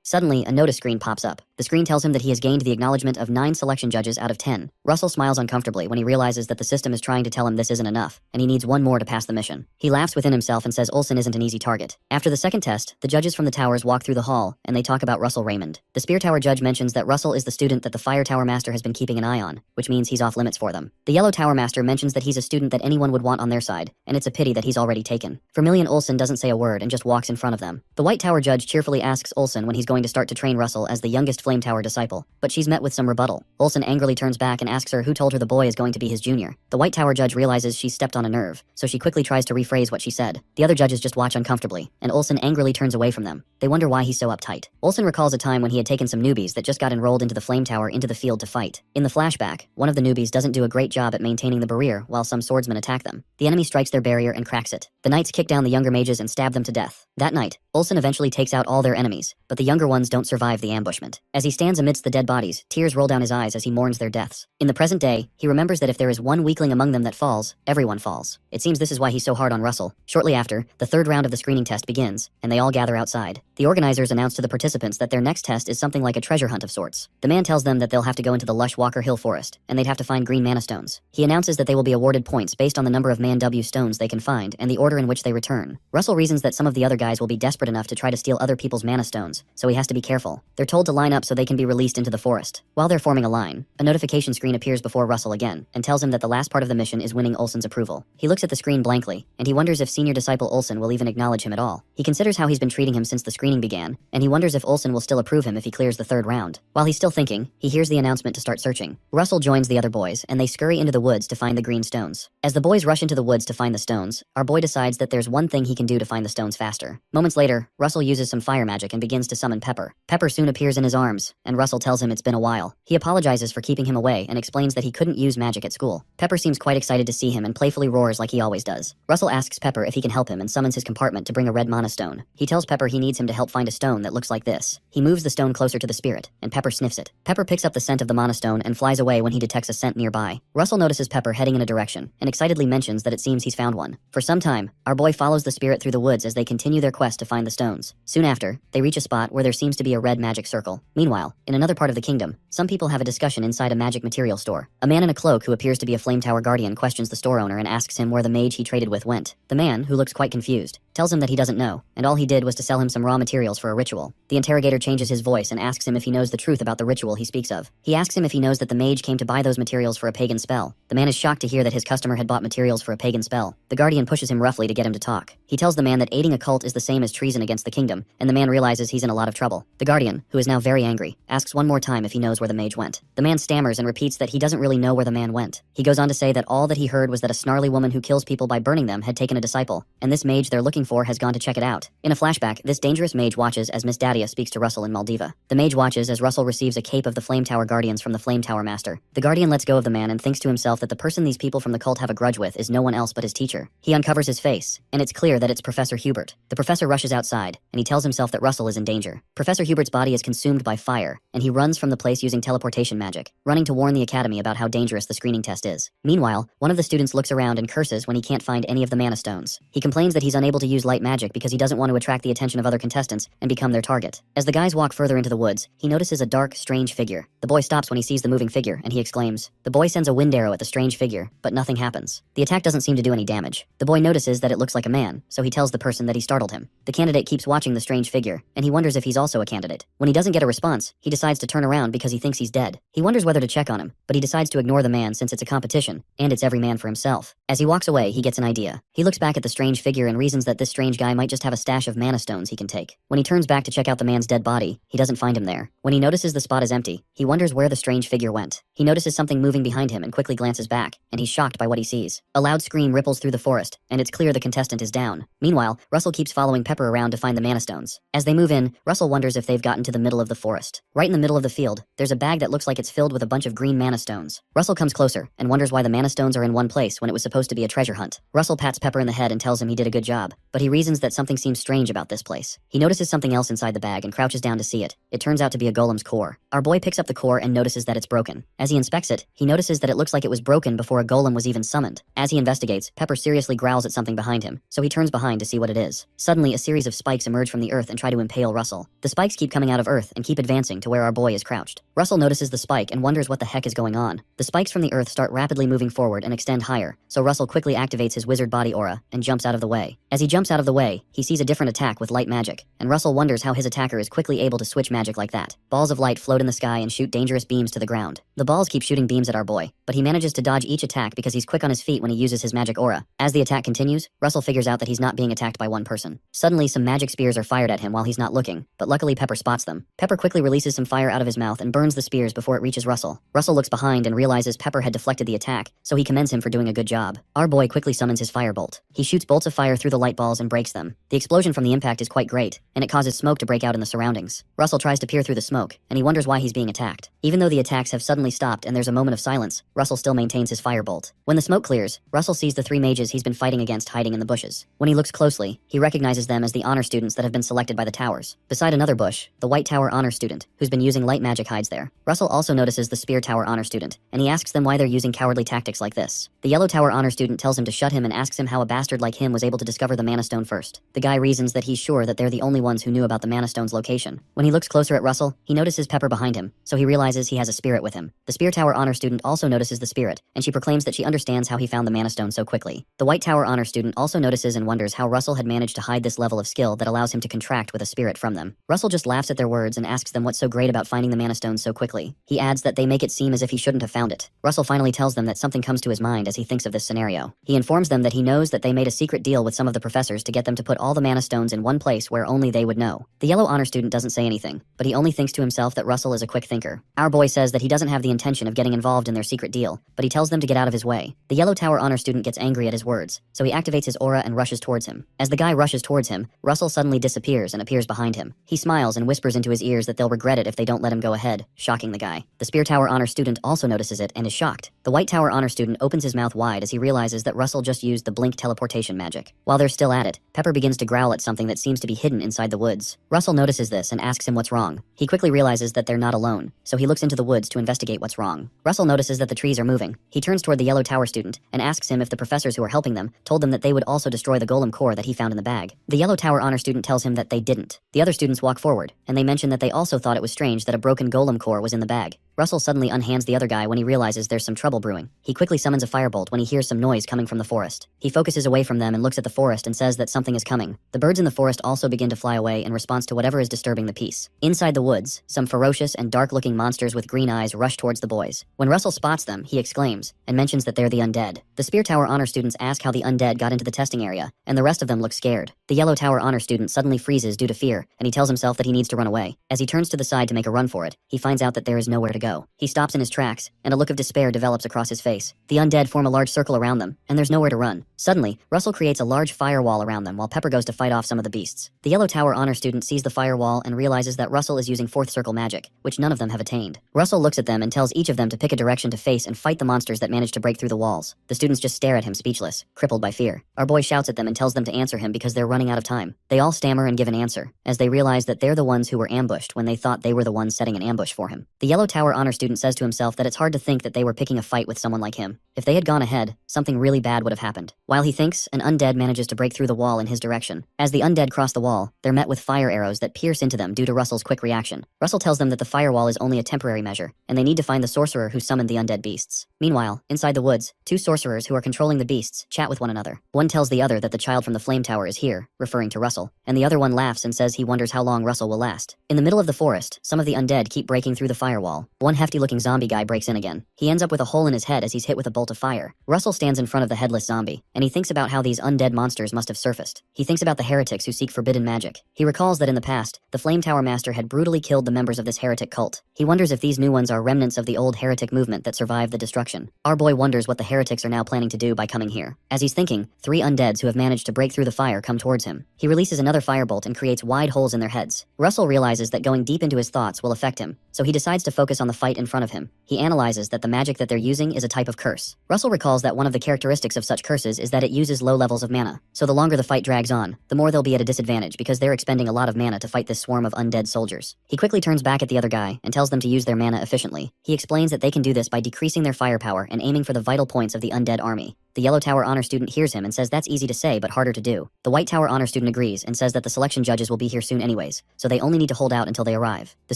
Speaker 1: Suddenly, a notice screen pops up. The screen tells him that he has gained the acknowledgement of 9 selection judges out of 10. Russell smiles uncomfortably when he realizes that the system is trying to tell him this isn't enough, and he needs one more to pass the mission. He laughs within himself and says Olson isn't an easy target. After the second test, the judges from the towers walk through the hall, and they talk about Russell Raymond. The Spear Tower judge mentions that Russell is the student that the Fire Tower Master has been keeping an eye on, which means he's off limits for them. The Yellow Tower Master mentions that he's a student that anyone would want on their side, and it's a pity that he's already taken. Vermilion Olson doesn't say a word and just walks in front of them. The White Tower judge cheerfully asks Olson when he's going to start to train Russell as the youngest Flame Tower disciple, but she's met with some rebuttal. Olson angrily turns back and asks her who told her the boy is going to be his junior. The White Tower judge realizes she's stepped on a nerve, so she quickly tries to rephrase what she said. The other judges just watch uncomfortably, and Olson angrily turns away from them. They wonder why he's so uptight. Olson recalls a time when he had taken some newbies that just got enrolled into the Flame Tower into the field to fight. In the flashback, one of the newbies doesn't do a great job at maintaining the barrier while some swordsmen attack them. The enemy strikes their barrier and cracks it. The knights kick down the younger mages and stab them to death. That night, Olson eventually takes out all their enemies, but the younger ones don't survive the ambushment. As he stands amidst the dead bodies, tears roll down his eyes as he mourns their deaths. In the present day, he remembers that if there is one weakling among them that falls, everyone falls. It seems this is why he's so hard on Russell. Shortly after, the third round of the screening test begins, and they all gather outside. The organizers announce to the participants that their next test is something like a treasure hunt of sorts. The man tells them that they'll have to go into the lush Walker Hill forest, and they'd have to find green mana stones. He announces that they will be awarded points based on the number of Man W stones they can find and the order in which they return. Russell reasons that some of the other guys will be desperate enough to try to steal other people's mana stones, so he has to be careful. They're told to line up so they can be released into the forest. While they're forming a line, a notification screen appears before Russell again and tells him that the last part of the mission is winning Olsen's approval. He looks at the screen blankly, and he wonders if senior disciple Olsen will even acknowledge him at all. He considers how he's been treating him since the screening began, and he wonders if Olsen will still approve him if he clears the third round. While he's still thinking, he hears the announcement to start searching. Russell joins the other boys, and they scurry into the woods to find the green stones. As the boys rush into the woods to find the stones, our boy decides that there's one thing he can do to find the stones faster. Moments later, Russell uses some fire magic and begins to summon Pepper. Pepper soon appears in his arms, and Russell tells him it's been a while. He apologizes for keeping him away and explains that he couldn't use magic at school. Pepper seems quite excited to see him and playfully roars like he always does. Russell asks Pepper if he can help him and summons his compartment to bring a red mana stone. He tells Pepper he needs him to help find a stone that looks like this. He moves the stone closer to the spirit, and Pepper sniffs it. Pepper picks up the scent of the mana stone and flies away when he detects a scent nearby. Russell notices Pepper heading in a direction and excitedly mentions that it seems he's found one. For some time, our boy follows the spirit through the woods as they continue their quest to find the stones. Soon after, they reach a spot where there seems to be a red magic circle. Meanwhile, in another part of the kingdom, some people have a discussion inside a magic material store. A man in a cloak who appears to be a flame tower guardian questions the store owner and asks him where the mage he traded with went. The man, who looks quite confused, tells him that he doesn't know, and all he did was to sell him some raw materials for a ritual. The interrogator changes his voice and asks him if he knows the truth about the ritual he speaks of. He asks him if he knows that the mage came to buy those materials for a pagan spell. The man is shocked to hear that his customer had bought materials for a pagan spell. The guardian pushes him roughly to get him to talk. He tells the man that aiding a cult is the same as treason against the kingdom, and the man realizes he's in a lot of trouble. The guardian, who is now very angry, asks one more time if he knows where the mage went. The man stammers and repeats that he doesn't really know where the man went. He goes on to say that all that he heard was that a snarly woman who kills people by burning them had taken a disciple, and this mage they're looking for has gone to check it out. In a flashback, this dangerous mage watches as Miss Dadia speaks to Russell in Maldiva. The mage watches as Russell receives a cape of the Flame Tower Guardians from the Flame Tower Master. The guardian lets go of the man and thinks to himself that the person these people from the cult have a grudge with is no one else but his teacher. He uncovers his face, and it's clear that it's Professor Hubert. The professor rushes outside, and he tells himself that Russell is in danger. Professor Hubert's body is consumed by fire, and he runs from the place using teleportation magic, running to warn the academy about how dangerous the screening test is. Meanwhile, one of the students looks around and curses when he can't find any of the mana stones. He complains that he's unable to use light magic because he doesn't want to attract the attention of other contestants and become their target. As the guys walk further into the woods, he notices a dark, strange figure. The boy stops when he sees the moving figure, and he exclaims. The boy sends a wind arrow at the strange figure, but nothing happens. The attack doesn't seem to do any damage. The boy notices that it looks like a man, so he tells the person that he startled him. The candidate keeps watching the strange figure, and he wonders if he's also a candidate. When he doesn't get a response, he decides to turn around because he thinks he's dead. He wonders whether to check on him, but he decides to ignore the man since it's a competition, and it's every man for himself. As he walks away, he gets an idea. He looks back at the strange figure and reasons that this strange guy might just have a stash of mana stones he can take. When he turns back to check out the man's dead body, he doesn't find him there. When he notices the spot is empty, he wonders where the strange figure went. He notices something moving behind him and quickly glances back, and he's shocked by what he sees. A loud scream ripples through the forest, and it's clear the contestant is down. Meanwhile, Russell keeps following Pepper around to find the mana stones. As they move in, Russell wonders if they've gotten to the middle of the forest. Right in the middle of the field, there's a bag that looks like it's filled with a bunch of green mana stones. Russell comes closer and wonders why the mana stones are in one place when it was supposed to be a treasure hunt. Russell pats Pepper in the head and tells him he did a good job, but he reasons that something seems strange about this place. He notices something else inside the bag and crouches down to see it. It turns out to be a golem's core. Our boy picks up the core and notices that it's broken. As he inspects it, he notices that it looks like it was broken before a golem was even summoned. As he investigates, Pepper seriously growls at something behind him, so he turns behind to see what it is. Suddenly, a series of spikes emerge from the earth and try to impale Russell. The spikes keep coming out of earth and keep advancing to where our boy is crouched. Russell notices the spike and wonders what the heck is going on. The spikes from the earth start rapidly moving forward and extend higher, so Russell quickly activates his wizard body aura and jumps out of the way. As he jumps out of the way, he sees a different attack with light magic, and Russell wonders how his attacker is quickly able to switch magic like that. Balls of light float in the sky and shoot dangerous beams to the ground. The balls keep shooting beams at our boy, but he manages to dodge each attack because he's quick on his feet when he uses his magic aura. As the attack continues, Russell figures out that he's not being attacked by one person. Suddenly, some magic spears are fired at him while he's not looking, but luckily Pepper spots them. Pepper quickly releases some fire out of his mouth and burns the spears before it reaches Russell. Russell looks behind and realizes Pepper had deflected the attack, so he commends him for doing a good job. Our boy quickly summons his firebolt. He shoots bolts of fire through the light balls and breaks them. The explosion from the impact is quite great, and it causes smoke to break out in the surroundings. Russell tries to peer through the smoke, and he wonders why he's being attacked. Even though the attacks have suddenly stopped and there's a moment of silence, Russell still maintains his firebolt. When the smoke clears, Russell sees the three mages he's been fighting against hiding in the bushes. When he looks closely, he recognizes them as the honor students that have been selected by the towers. Beside another bush, the White Tower honor student, who's been using light magic, hides there. Russell also notices the Spear Tower honor student, and he asks them why they're using cowardly tactics like this. The Yellow Tower honor student tells him to shut him and asks him how a bastard like him was able to discover the mana stone first. The guy reasons that he's sure that they're the only ones who knew about the mana stone's location. When he looks closer at Russell, He notices Pepper behind him, so he realizes he has a spirit with him. The Spear Tower Honor student also notices the spirit, and she proclaims that she understands how he found the Mana Stone so quickly. The White Tower Honor student also notices and wonders how Russell had managed to hide this level of skill that allows him to contract with a spirit from them. Russell just laughs at their words and asks them what's so great about finding the Mana Stone so quickly. He adds that they make it seem as if he shouldn't have found it. Russell finally tells them that something comes to his mind as he thinks of this scenario. He informs them that he knows that they made a secret deal with some of the professors to get them to put all the Mana Stones in one place where only they would know. The Yellow Honor student doesn't say anything, but he only thinks to himself that Russell is a quick thinker. Our boy says that he doesn't have the intention of getting involved in their secret deal, but he tells them to get out of his way. The Yellow Tower Honor student gets angry at his words, so he activates his aura and rushes towards him. As the guy rushes towards him, Russell suddenly disappears and appears behind him. He smiles and whispers into his ears that they'll regret it if they don't let him go ahead, shocking the guy. The Spear Tower Honor student also notices it and is shocked. The White Tower Honor student opens his mouth wide as he realizes that Russell just used the blink teleportation magic. While they're still at it, Pepper begins to growl at something that seems to be hidden inside the woods. Russell notices this and asks him what's wrong. He quickly realizes that they're not alone, so he looks into the woods to investigate what's wrong. Russell notices that the trees are moving. He turns toward the Yellow Tower student and asks him if the professors who are helping them told them that they would also destroy the golem core that he found in the bag. The Yellow Tower Honor student tells him that they didn't. The other students walk forward, and they mention that they also thought it was strange that a broken golem core was in the bag. Russell suddenly unhands the other guy when he realizes there's some trouble brewing. He quickly summons a firebolt when he hears some noise coming from the forest. He focuses away from them and looks at the forest and says that something is coming. The birds in the forest also begin to fly away in response to whatever is disturbing the peace. Inside the woods, some ferocious and dark-looking monsters with green eyes rush towards the boys. When Russell spots them, he exclaims, and mentions that they're the undead. The Spear Tower Honor students ask how the undead got into the testing area, and the rest of them look scared. The Yellow Tower Honor student suddenly freezes due to fear, and he tells himself that he needs to run away. As he turns to the side to make a run for it, he finds out that there is nowhere to go. He stops in his tracks, and a look of despair develops across his face. The undead form a large circle around them, and there's nowhere to run. Suddenly, Russell creates a large firewall around them while Pepper goes to fight off some of the beasts. The Yellow Tower Honor student sees the firewall and realizes that Russell is using fourth circle magic, which none of them have attained. Russell looks at them and tells each of them to pick a direction to face and fight the monsters that manage to break through the walls. The students just stare at him speechless, crippled by fear. Our boy shouts at them and tells them to answer him because they're running out of time. They all stammer and give an answer, as they realize that they're the ones who were ambushed when they thought they were the ones setting an ambush for him. The Yellow Tower Honor student says to himself that it's hard to think that they were picking a fight with someone like him. If they had gone ahead, something really bad would have happened. While he thinks, an undead manages to break through the wall in his direction. As the undead cross the wall, they're met with fire arrows that pierce into them due to Russell's quick reaction. Russell tells them that the firewall is only a temporary measure, and they need to find the sorcerer who summoned the undead beasts. Meanwhile, inside the woods, two sorcerers who are controlling the beasts chat with one another. One tells the other that the child from the flame tower is here, referring to Russell, and the other one laughs and says he wonders how long Russell will last. In the middle of the forest, some of the undead keep breaking through the firewall. One hefty-looking zombie guy breaks in again. He ends up with a hole in his head as he's hit with a bolt of fire. Russell stands in front of the headless zombie, and he thinks about how these undead monsters must have surfaced. He thinks about the heretics who seek forbidden magic. He recalls that in the past, the Flame Tower Master had brutally killed the members of this heretic cult. He wonders if these new ones are remnants of the old heretic movement that survived the destruction. Our boy wonders what the heretics are now planning to do by coming here. As he's thinking, three undeads who have managed to break through the fire come towards him. He releases another firebolt and creates wide holes in their heads. Russell realizes that going deep into his thoughts will affect him, so he decides to focus on the fight in front of him. He analyzes that the magic that they're using is a type of curse. Russell recalls that one of the characteristics of such curses is that it uses low levels of mana, so the longer the fight drags on, the more they'll be at a disadvantage because they're expending a lot of mana to fight this swarm of undead soldiers. He quickly turns back at the other guy and tells them to use their mana efficiently. He explains that they can do this by decreasing their firepower and aiming for the vital points of the undead army. The Yellow Tower Honor student hears him and says that's easy to say but harder to do. The White Tower Honor student agrees and says that the selection judges will be here soon anyways, so they only need to hold out until they arrive. The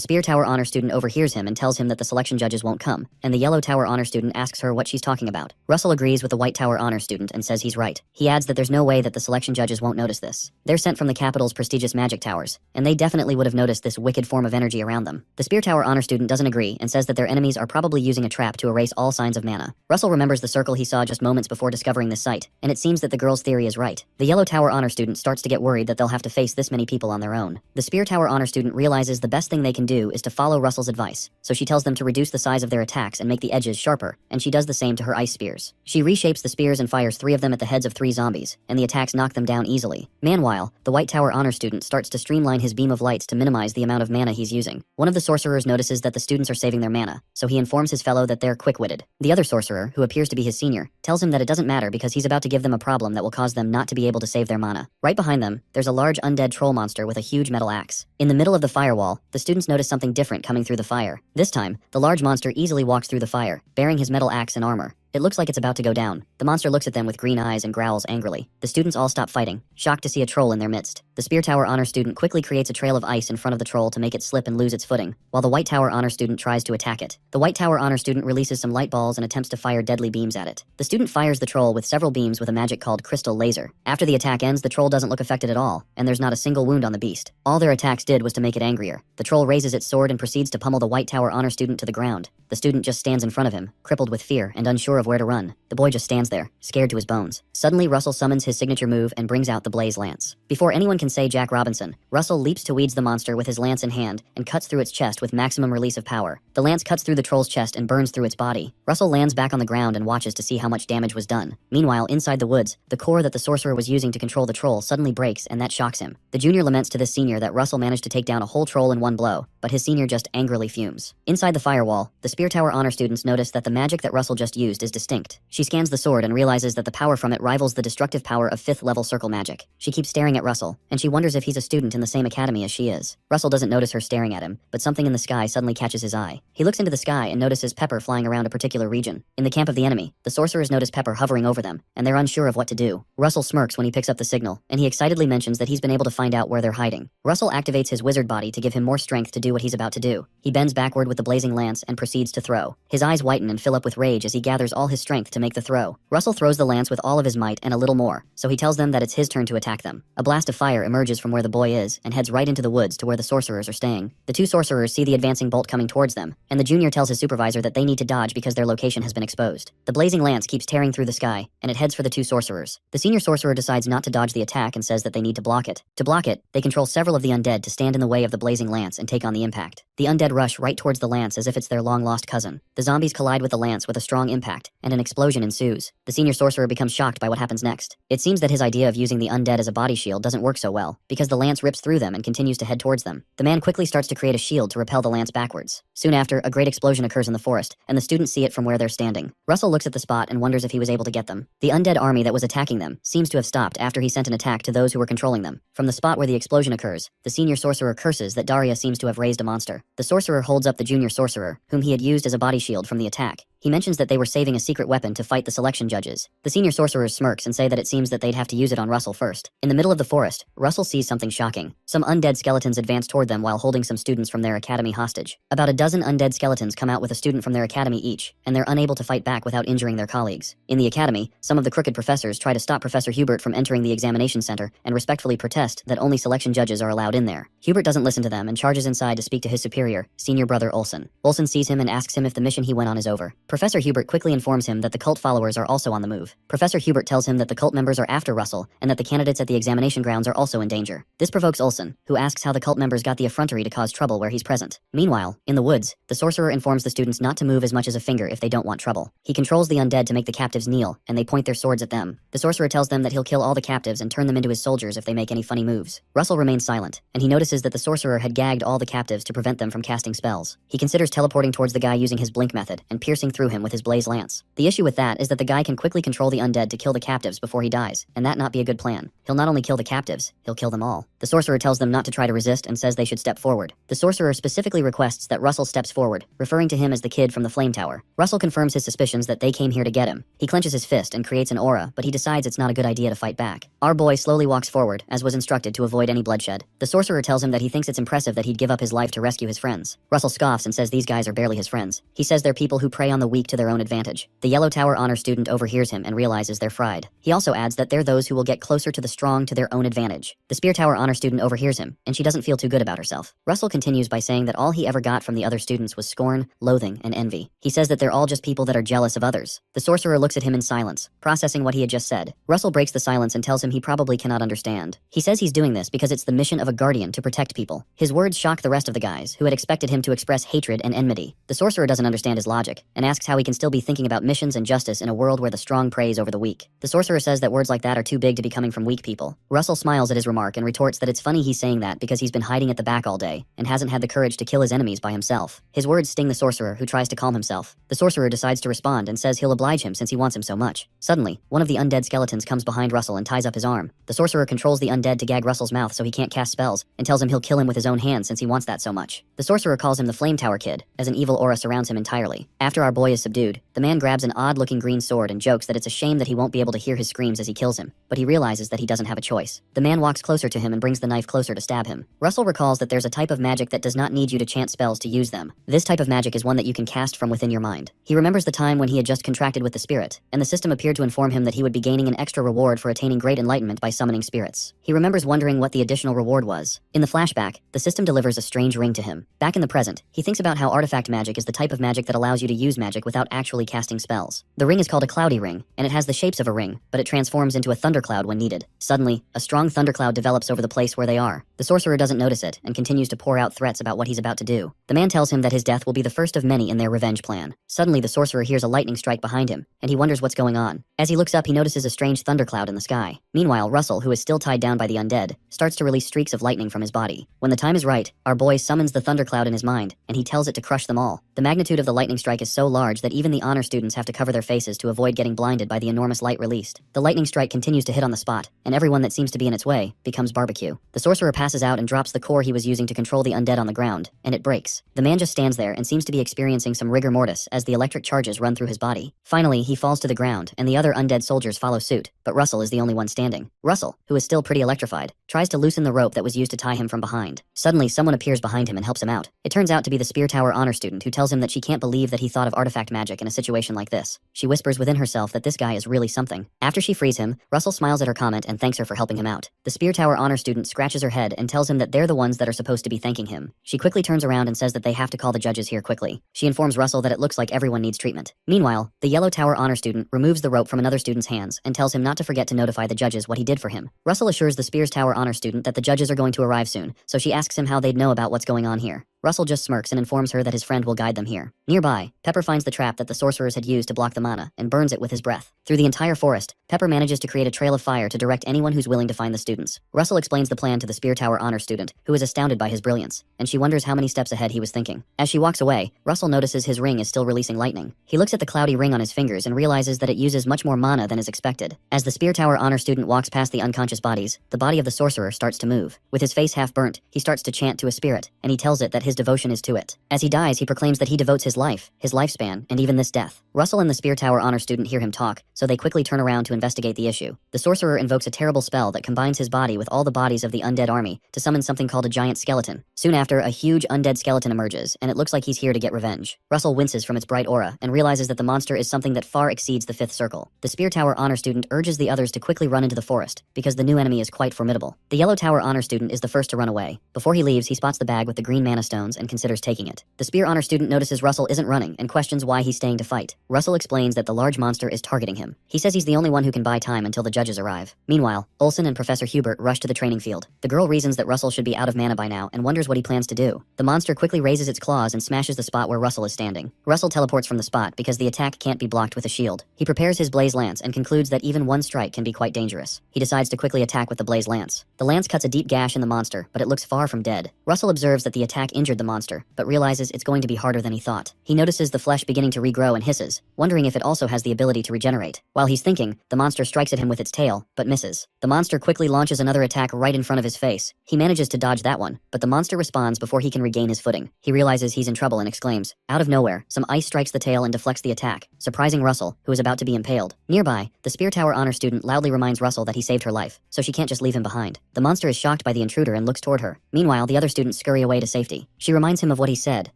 Speaker 1: Spear Tower Honor student overhears him and tells him that the selection judges won't come, and the Yellow Tower Honor student asks her what she's talking about. Russell agrees with the White Tower Honor student and says he's right. He adds that there's no way that the selection judges won't notice this. They're sent from the capital's prestigious magic towers, and they definitely would have noticed this wicked form of energy around them. The Spear Tower Honor student doesn't agree and says that their enemies are probably using a trap to erase all signs of mana. Russell remembers the circle he saw just moments before discovering this site, and it seems that the girl's theory is right. The Yellow Tower Honor student starts to get worried that they'll have to face this many people on their own. The Spear Tower Honor student realizes the best thing they can do is to follow Russell's advice, so she tells them to reduce the size of their attacks and make the edges sharper, and she does the same to her ice spears. She reshapes the spears and fires 3 of them at the heads of 3 zombies, and the attacks knock them down easily. Meanwhile, the White Tower Honor student starts to streamline his beam of lights to minimize the amount of mana he's using. One of the sorcerers notices that the students are saving their mana, so he informs his fellow that they're quick-witted. The other sorcerer, who appears to be his senior, tells him that it doesn't matter because he's about to give them a problem that will cause them not to be able to save their mana. Right behind them, there's a large undead troll monster with a huge metal axe. In the middle of the firewall, the students notice something different coming through the fire. This time, the large monster easily walks through the fire, bearing his metal axe and armor. It looks like it's about to go down. The monster looks at them with green eyes and growls angrily. The students all stop fighting, shocked to see a troll in their midst. The Spear Tower Honor student quickly creates a trail of ice in front of the troll to make it slip and lose its footing, while the White Tower Honor student tries to attack it. The White Tower Honor student releases some light balls and attempts to fire deadly beams at it. The student fires the troll with several beams with a magic called Crystal Laser. After the attack ends, the troll doesn't look affected at all, and there's not a single wound on the beast. All their attacks did was to make it angrier. The troll raises its sword and proceeds to pummel the White Tower Honor student to the ground. The student just stands in front of him, crippled with fear and unsure of where to run. The boy just stands there, scared to his bones. Suddenly, Russell summons his signature move and brings out the Blaze Lance. Before anyone can say Jack Robinson, Russell leaps to weeds the monster with his lance in hand and cuts through its chest with maximum release of power. The lance cuts through the troll's chest and burns through its body. Russell lands back on the ground and watches to see how much damage was done. Meanwhile, inside the woods, the core that the sorcerer was using to control the troll suddenly breaks, and that shocks him. The junior laments to this senior that Russell managed to take down a whole troll in one blow, but his senior just angrily fumes. Inside the firewall, the Spear Tower Honor students notice that the magic that Russell just used is distinct. She scans the sword and realizes that the power from it rivals the destructive power of 5th level circle magic. She keeps staring at Russell, and she wonders if he's a student in the same academy as she is. Russell doesn't notice her staring at him, but something in the sky suddenly catches his eye. He looks into the sky and notices Pepper flying around a particular region. In the camp of the enemy, the sorcerers notice Pepper hovering over them, and they're unsure of what to do. Russell smirks when he picks up the signal, and he excitedly mentions that he's been able to find out where they're hiding. Russell activates his wizard body to give him more strength to do what he's about to do. He bends backward with the blazing lance and proceeds to throw. His eyes whiten and fill up with rage as he gathers all his strength to make the throw. Russell throws the lance with all of his might and a little more, so he tells them that it's his turn to attack them. A blast of fire emerges from where the boy is and heads right into the woods to where the sorcerers are staying. The two sorcerers see the advancing bolt coming towards them, and the junior tells his supervisor that they need to dodge because their location has been exposed. The blazing lance keeps tearing through the sky, and it heads for the two sorcerers. The senior sorcerer decides not to dodge the attack and says that they need to block it. To block it, they control several of the undead to stand in the way of the blazing lance and take on the impact. The undead rush right towards the lance as if it's their long-lost cousin. The zombies collide with the lance with a strong impact, and an explosion ensues. The senior sorcerer becomes shocked by what happens next. It seems that his idea of using the undead as a body shield doesn't work so well, because the lance rips through them and continues to head towards them. The man quickly starts to create a shield to repel the lance backwards. Soon after, a great explosion occurs in the forest, and the students see it from where they're standing. Russell looks at the spot and wonders if he was able to get them. The undead army that was attacking them seems to have stopped after he sent an attack to those who were controlling them. From the spot where the explosion occurs, the senior sorcerer curses that Daria seems to have raised a monster. The sorcerer holds up the junior sorcerer, whom he had used as a body shield from the attack. He mentions that they were saving a secret weapon to fight the selection judges. The senior sorcerers smirks and say that it seems that they'd have to use it on Russell first. In the middle of the forest, Russell sees something shocking. Some undead skeletons advance toward them while holding some students from their academy hostage. About a dozen undead skeletons come out with a student from their academy each, and they're unable to fight back without injuring their colleagues. In the academy, some of the crooked professors try to stop Professor Hubert from entering the examination center and respectfully protest that only selection judges are allowed in there. Hubert doesn't listen to them and charges inside to speak to his superior, senior brother Olsen. Olsen sees him and asks him if the mission he went on is over. Professor Hubert quickly informs him that the cult followers are also on the move. Professor Hubert tells him that the cult members are after Russell and that the candidates at the examination grounds are also in danger. This provokes Olsen, who asks how the cult members got the effrontery to cause trouble where he's present. Meanwhile, in the woods, the sorcerer informs the students not to move as much as a finger if they don't want trouble. He controls the undead to make the captives kneel, and they point their swords at them. The sorcerer tells them that he'll kill all the captives and turn them into his soldiers if they make any funny moves. Russell remains silent, and he notices that the sorcerer had gagged all the captives to prevent them from casting spells. He considers teleporting towards the guy using his blink method and piercing through him with his blaze lance. The issue with that is that the guy can quickly control the undead to kill the captives before he dies, and that not be a good plan. He'll not only kill the captives, he'll kill them all. The sorcerer tells them not to try to resist and says they should step forward. The sorcerer specifically requests that Russell steps forward, referring to him as the kid from the flame tower. Russell confirms his suspicions that they came here to get him. He clenches his fist and creates an aura, but he decides it's not a good idea to fight back. Our boy slowly walks forward, as was instructed to avoid any bloodshed. The sorcerer tells him that he thinks it's impressive that he'd give up his life to rescue his friends. Russell scoffs and says these guys are barely his friends. He says they're people who prey on the weak to their own advantage. The Yellow Tower Honor student overhears him and realizes they're fried. He also adds that they're those who will get closer to the strong to their own advantage. The Spear Tower Honor student overhears him, and she doesn't feel too good about herself. Russell continues by saying that all he ever got from the other students was scorn, loathing, and envy. He says that they're all just people that are jealous of others. The sorcerer looks at him in silence, processing what he had just said. Russell breaks the silence and tells him he probably cannot understand. He says he's doing this because it's the mission of a guardian to protect people. His words shock the rest of the guys, who had expected him to express hatred and enmity. The sorcerer doesn't understand his logic, and asks how he can still be thinking about missions and justice in a world where the strong preys over the weak. The sorcerer says that words like that are too big to be coming from weak people. Russell smiles at his remark and retorts that it's funny he's saying that because he's been hiding at the back all day, and hasn't had the courage to kill his enemies by himself. His words sting the sorcerer, who tries to calm himself. The sorcerer decides to respond and says he'll oblige him since he wants him so much. Suddenly, one of the undead skeletons comes behind Russell and ties up his arm. The sorcerer controls the undead to gag Russell's mouth so he can't cast spells, and tells him he'll kill him with his own hands since he wants that so much. The sorcerer calls him the Flame Tower Kid, as an evil aura surrounds him entirely. After our boy boy is subdued, the man grabs an odd-looking green sword and jokes that it's a shame that he won't be able to hear his screams as he kills him, but he realizes that he doesn't have a choice. The man walks closer to him and brings the knife closer to stab him. Russell recalls that there's a type of magic that does not need you to chant spells to use them. This type of magic is one that you can cast from within your mind. He remembers the time when he had just contracted with the spirit, and the system appeared to inform him that he would be gaining an extra reward for attaining great enlightenment by summoning spirits. He remembers wondering what the additional reward was. In the flashback, the system delivers a strange ring to him. Back in the present, he thinks about how artifact magic is the type of magic that allows you to use magic without actually casting spells. The ring is called a cloudy ring, and it has the shapes of a ring, but it transforms into a thundercloud when needed. Suddenly, a strong thundercloud develops over the place where they are. The sorcerer doesn't notice it and continues to pour out threats about what he's about to do. The man tells him that his death will be the first of many in their revenge plan. Suddenly, the sorcerer hears a lightning strike behind him, and he wonders what's going on. As he looks up, he notices a strange thundercloud in the sky. Meanwhile, Russell, who is still tied down by the undead, starts to release streaks of lightning from his body. When the time is right, our boy summons the thundercloud in his mind, and he tells it to crush them all. The magnitude of the lightning strike is so large that even the honor students have to cover their faces to avoid getting blinded by the enormous light released. The lightning strike continues to hit on the spot, and everyone that seems to be in its way becomes barbecue. The sorcerer passes out and drops the core he was using to control the undead on the ground, and it breaks. The man just stands there and seems to be experiencing some rigor mortis as the electric charges run through his body. Finally, he falls to the ground, and the other undead soldiers follow suit, but Russell is the only one standing. Russell, who is still pretty electrified, tries to loosen the rope that was used to tie him from behind. Suddenly, someone appears behind him and helps him out. It turns out to be the Spear Tower honor student who tells him that she can't believe that he thought of artifact magic in a situation like this. She whispers within herself that this guy is really something. After she frees him, Russell smiles at her comment and thanks her for helping him out. The Spear Tower honor student scratches her head and tells him that they're the ones that are supposed to be thanking him. She quickly turns around and says that they have to call the judges here quickly. She informs Russell that it looks like everyone needs treatment. Meanwhile, the Yellow Tower honor student removes the rope from another student's hands and tells him not to forget to notify the judges what he did for him. Russell assures the Spears Tower honor student that the judges are going to arrive soon, so she asks him how they'd know about what's going on here. Russell just smirks and informs her that his friend will guide them here. Nearby, Pepper finds the trap that the sorcerers had used to block the mana and burns it with his breath. Through the entire forest, Pepper manages to create a trail of fire to direct anyone who's willing to find the students. Russell explains the plan to the Spear Tower honor student, who is astounded by his brilliance, and she wonders how many steps ahead he was thinking. As she walks away, Russell notices his ring is still releasing lightning. He looks at the cloudy ring on his fingers and realizes that it uses much more mana than is expected. As the Spear Tower honor student walks past the unconscious bodies, the body of the sorcerer starts to move. With his face half burnt, he starts to chant to a spirit, and he tells it that his devotion is to it. As he dies, he proclaims that he devotes his life, his lifespan, and even this death. Russell and the Spear Tower honor student hear him talk, so they quickly turn around to investigate the issue. The sorcerer invokes a terrible spell that combines his body with all the bodies of the undead army to summon something called a giant skeleton. Soon after, a huge undead skeleton emerges, and it looks like he's here to get revenge. Russell winces from its bright aura and realizes that the monster is something that far exceeds the fifth circle. The Spear Tower honor student urges the others to quickly run into the forest, because the new enemy is quite formidable. The Yellow Tower honor student is the first to run away. Before he leaves, he spots the bag with the green mana stones and considers taking it. The Spear honor student notices Russell isn't running and questions why he's staying to fight. Russell explains that the large monster is targeting him. He says he's the only one who can buy time until the judges arrive. Meanwhile, Olsen and Professor Hubert rush to the training field. The girl reasons that Russell should be out of mana by now and wonders what he plans to do. The monster quickly raises its claws and smashes the spot where Russell is standing. Russell teleports from the spot because the attack can't be blocked with a shield. He prepares his blaze lance and concludes that even one strike can be quite dangerous. He decides to quickly attack with the blaze lance. The lance cuts a deep gash in the monster, but it looks far from dead. Russell observes that the attack injured the monster, but realizes it's going to be harder than he thought. He notices the flesh beginning to regrow and hisses, wondering if it also has the ability to regenerate. While he's thinking, the monster strikes at him with its tail, but misses. The monster quickly launches another attack right in front of his face. He manages to dodge that one, but the monster responds before he can regain his footing. He realizes he's in trouble and exclaims. Out of nowhere, some ice strikes the tail and deflects the attack, surprising Russell, who is about to be impaled. Nearby, the Spear Tower honor student loudly reminds Russell that he saved her life, so she can't just leave him behind. The monster is shocked by the intruder and looks toward her. Meanwhile, the other students scurry away to safety. She reminds him of what he said,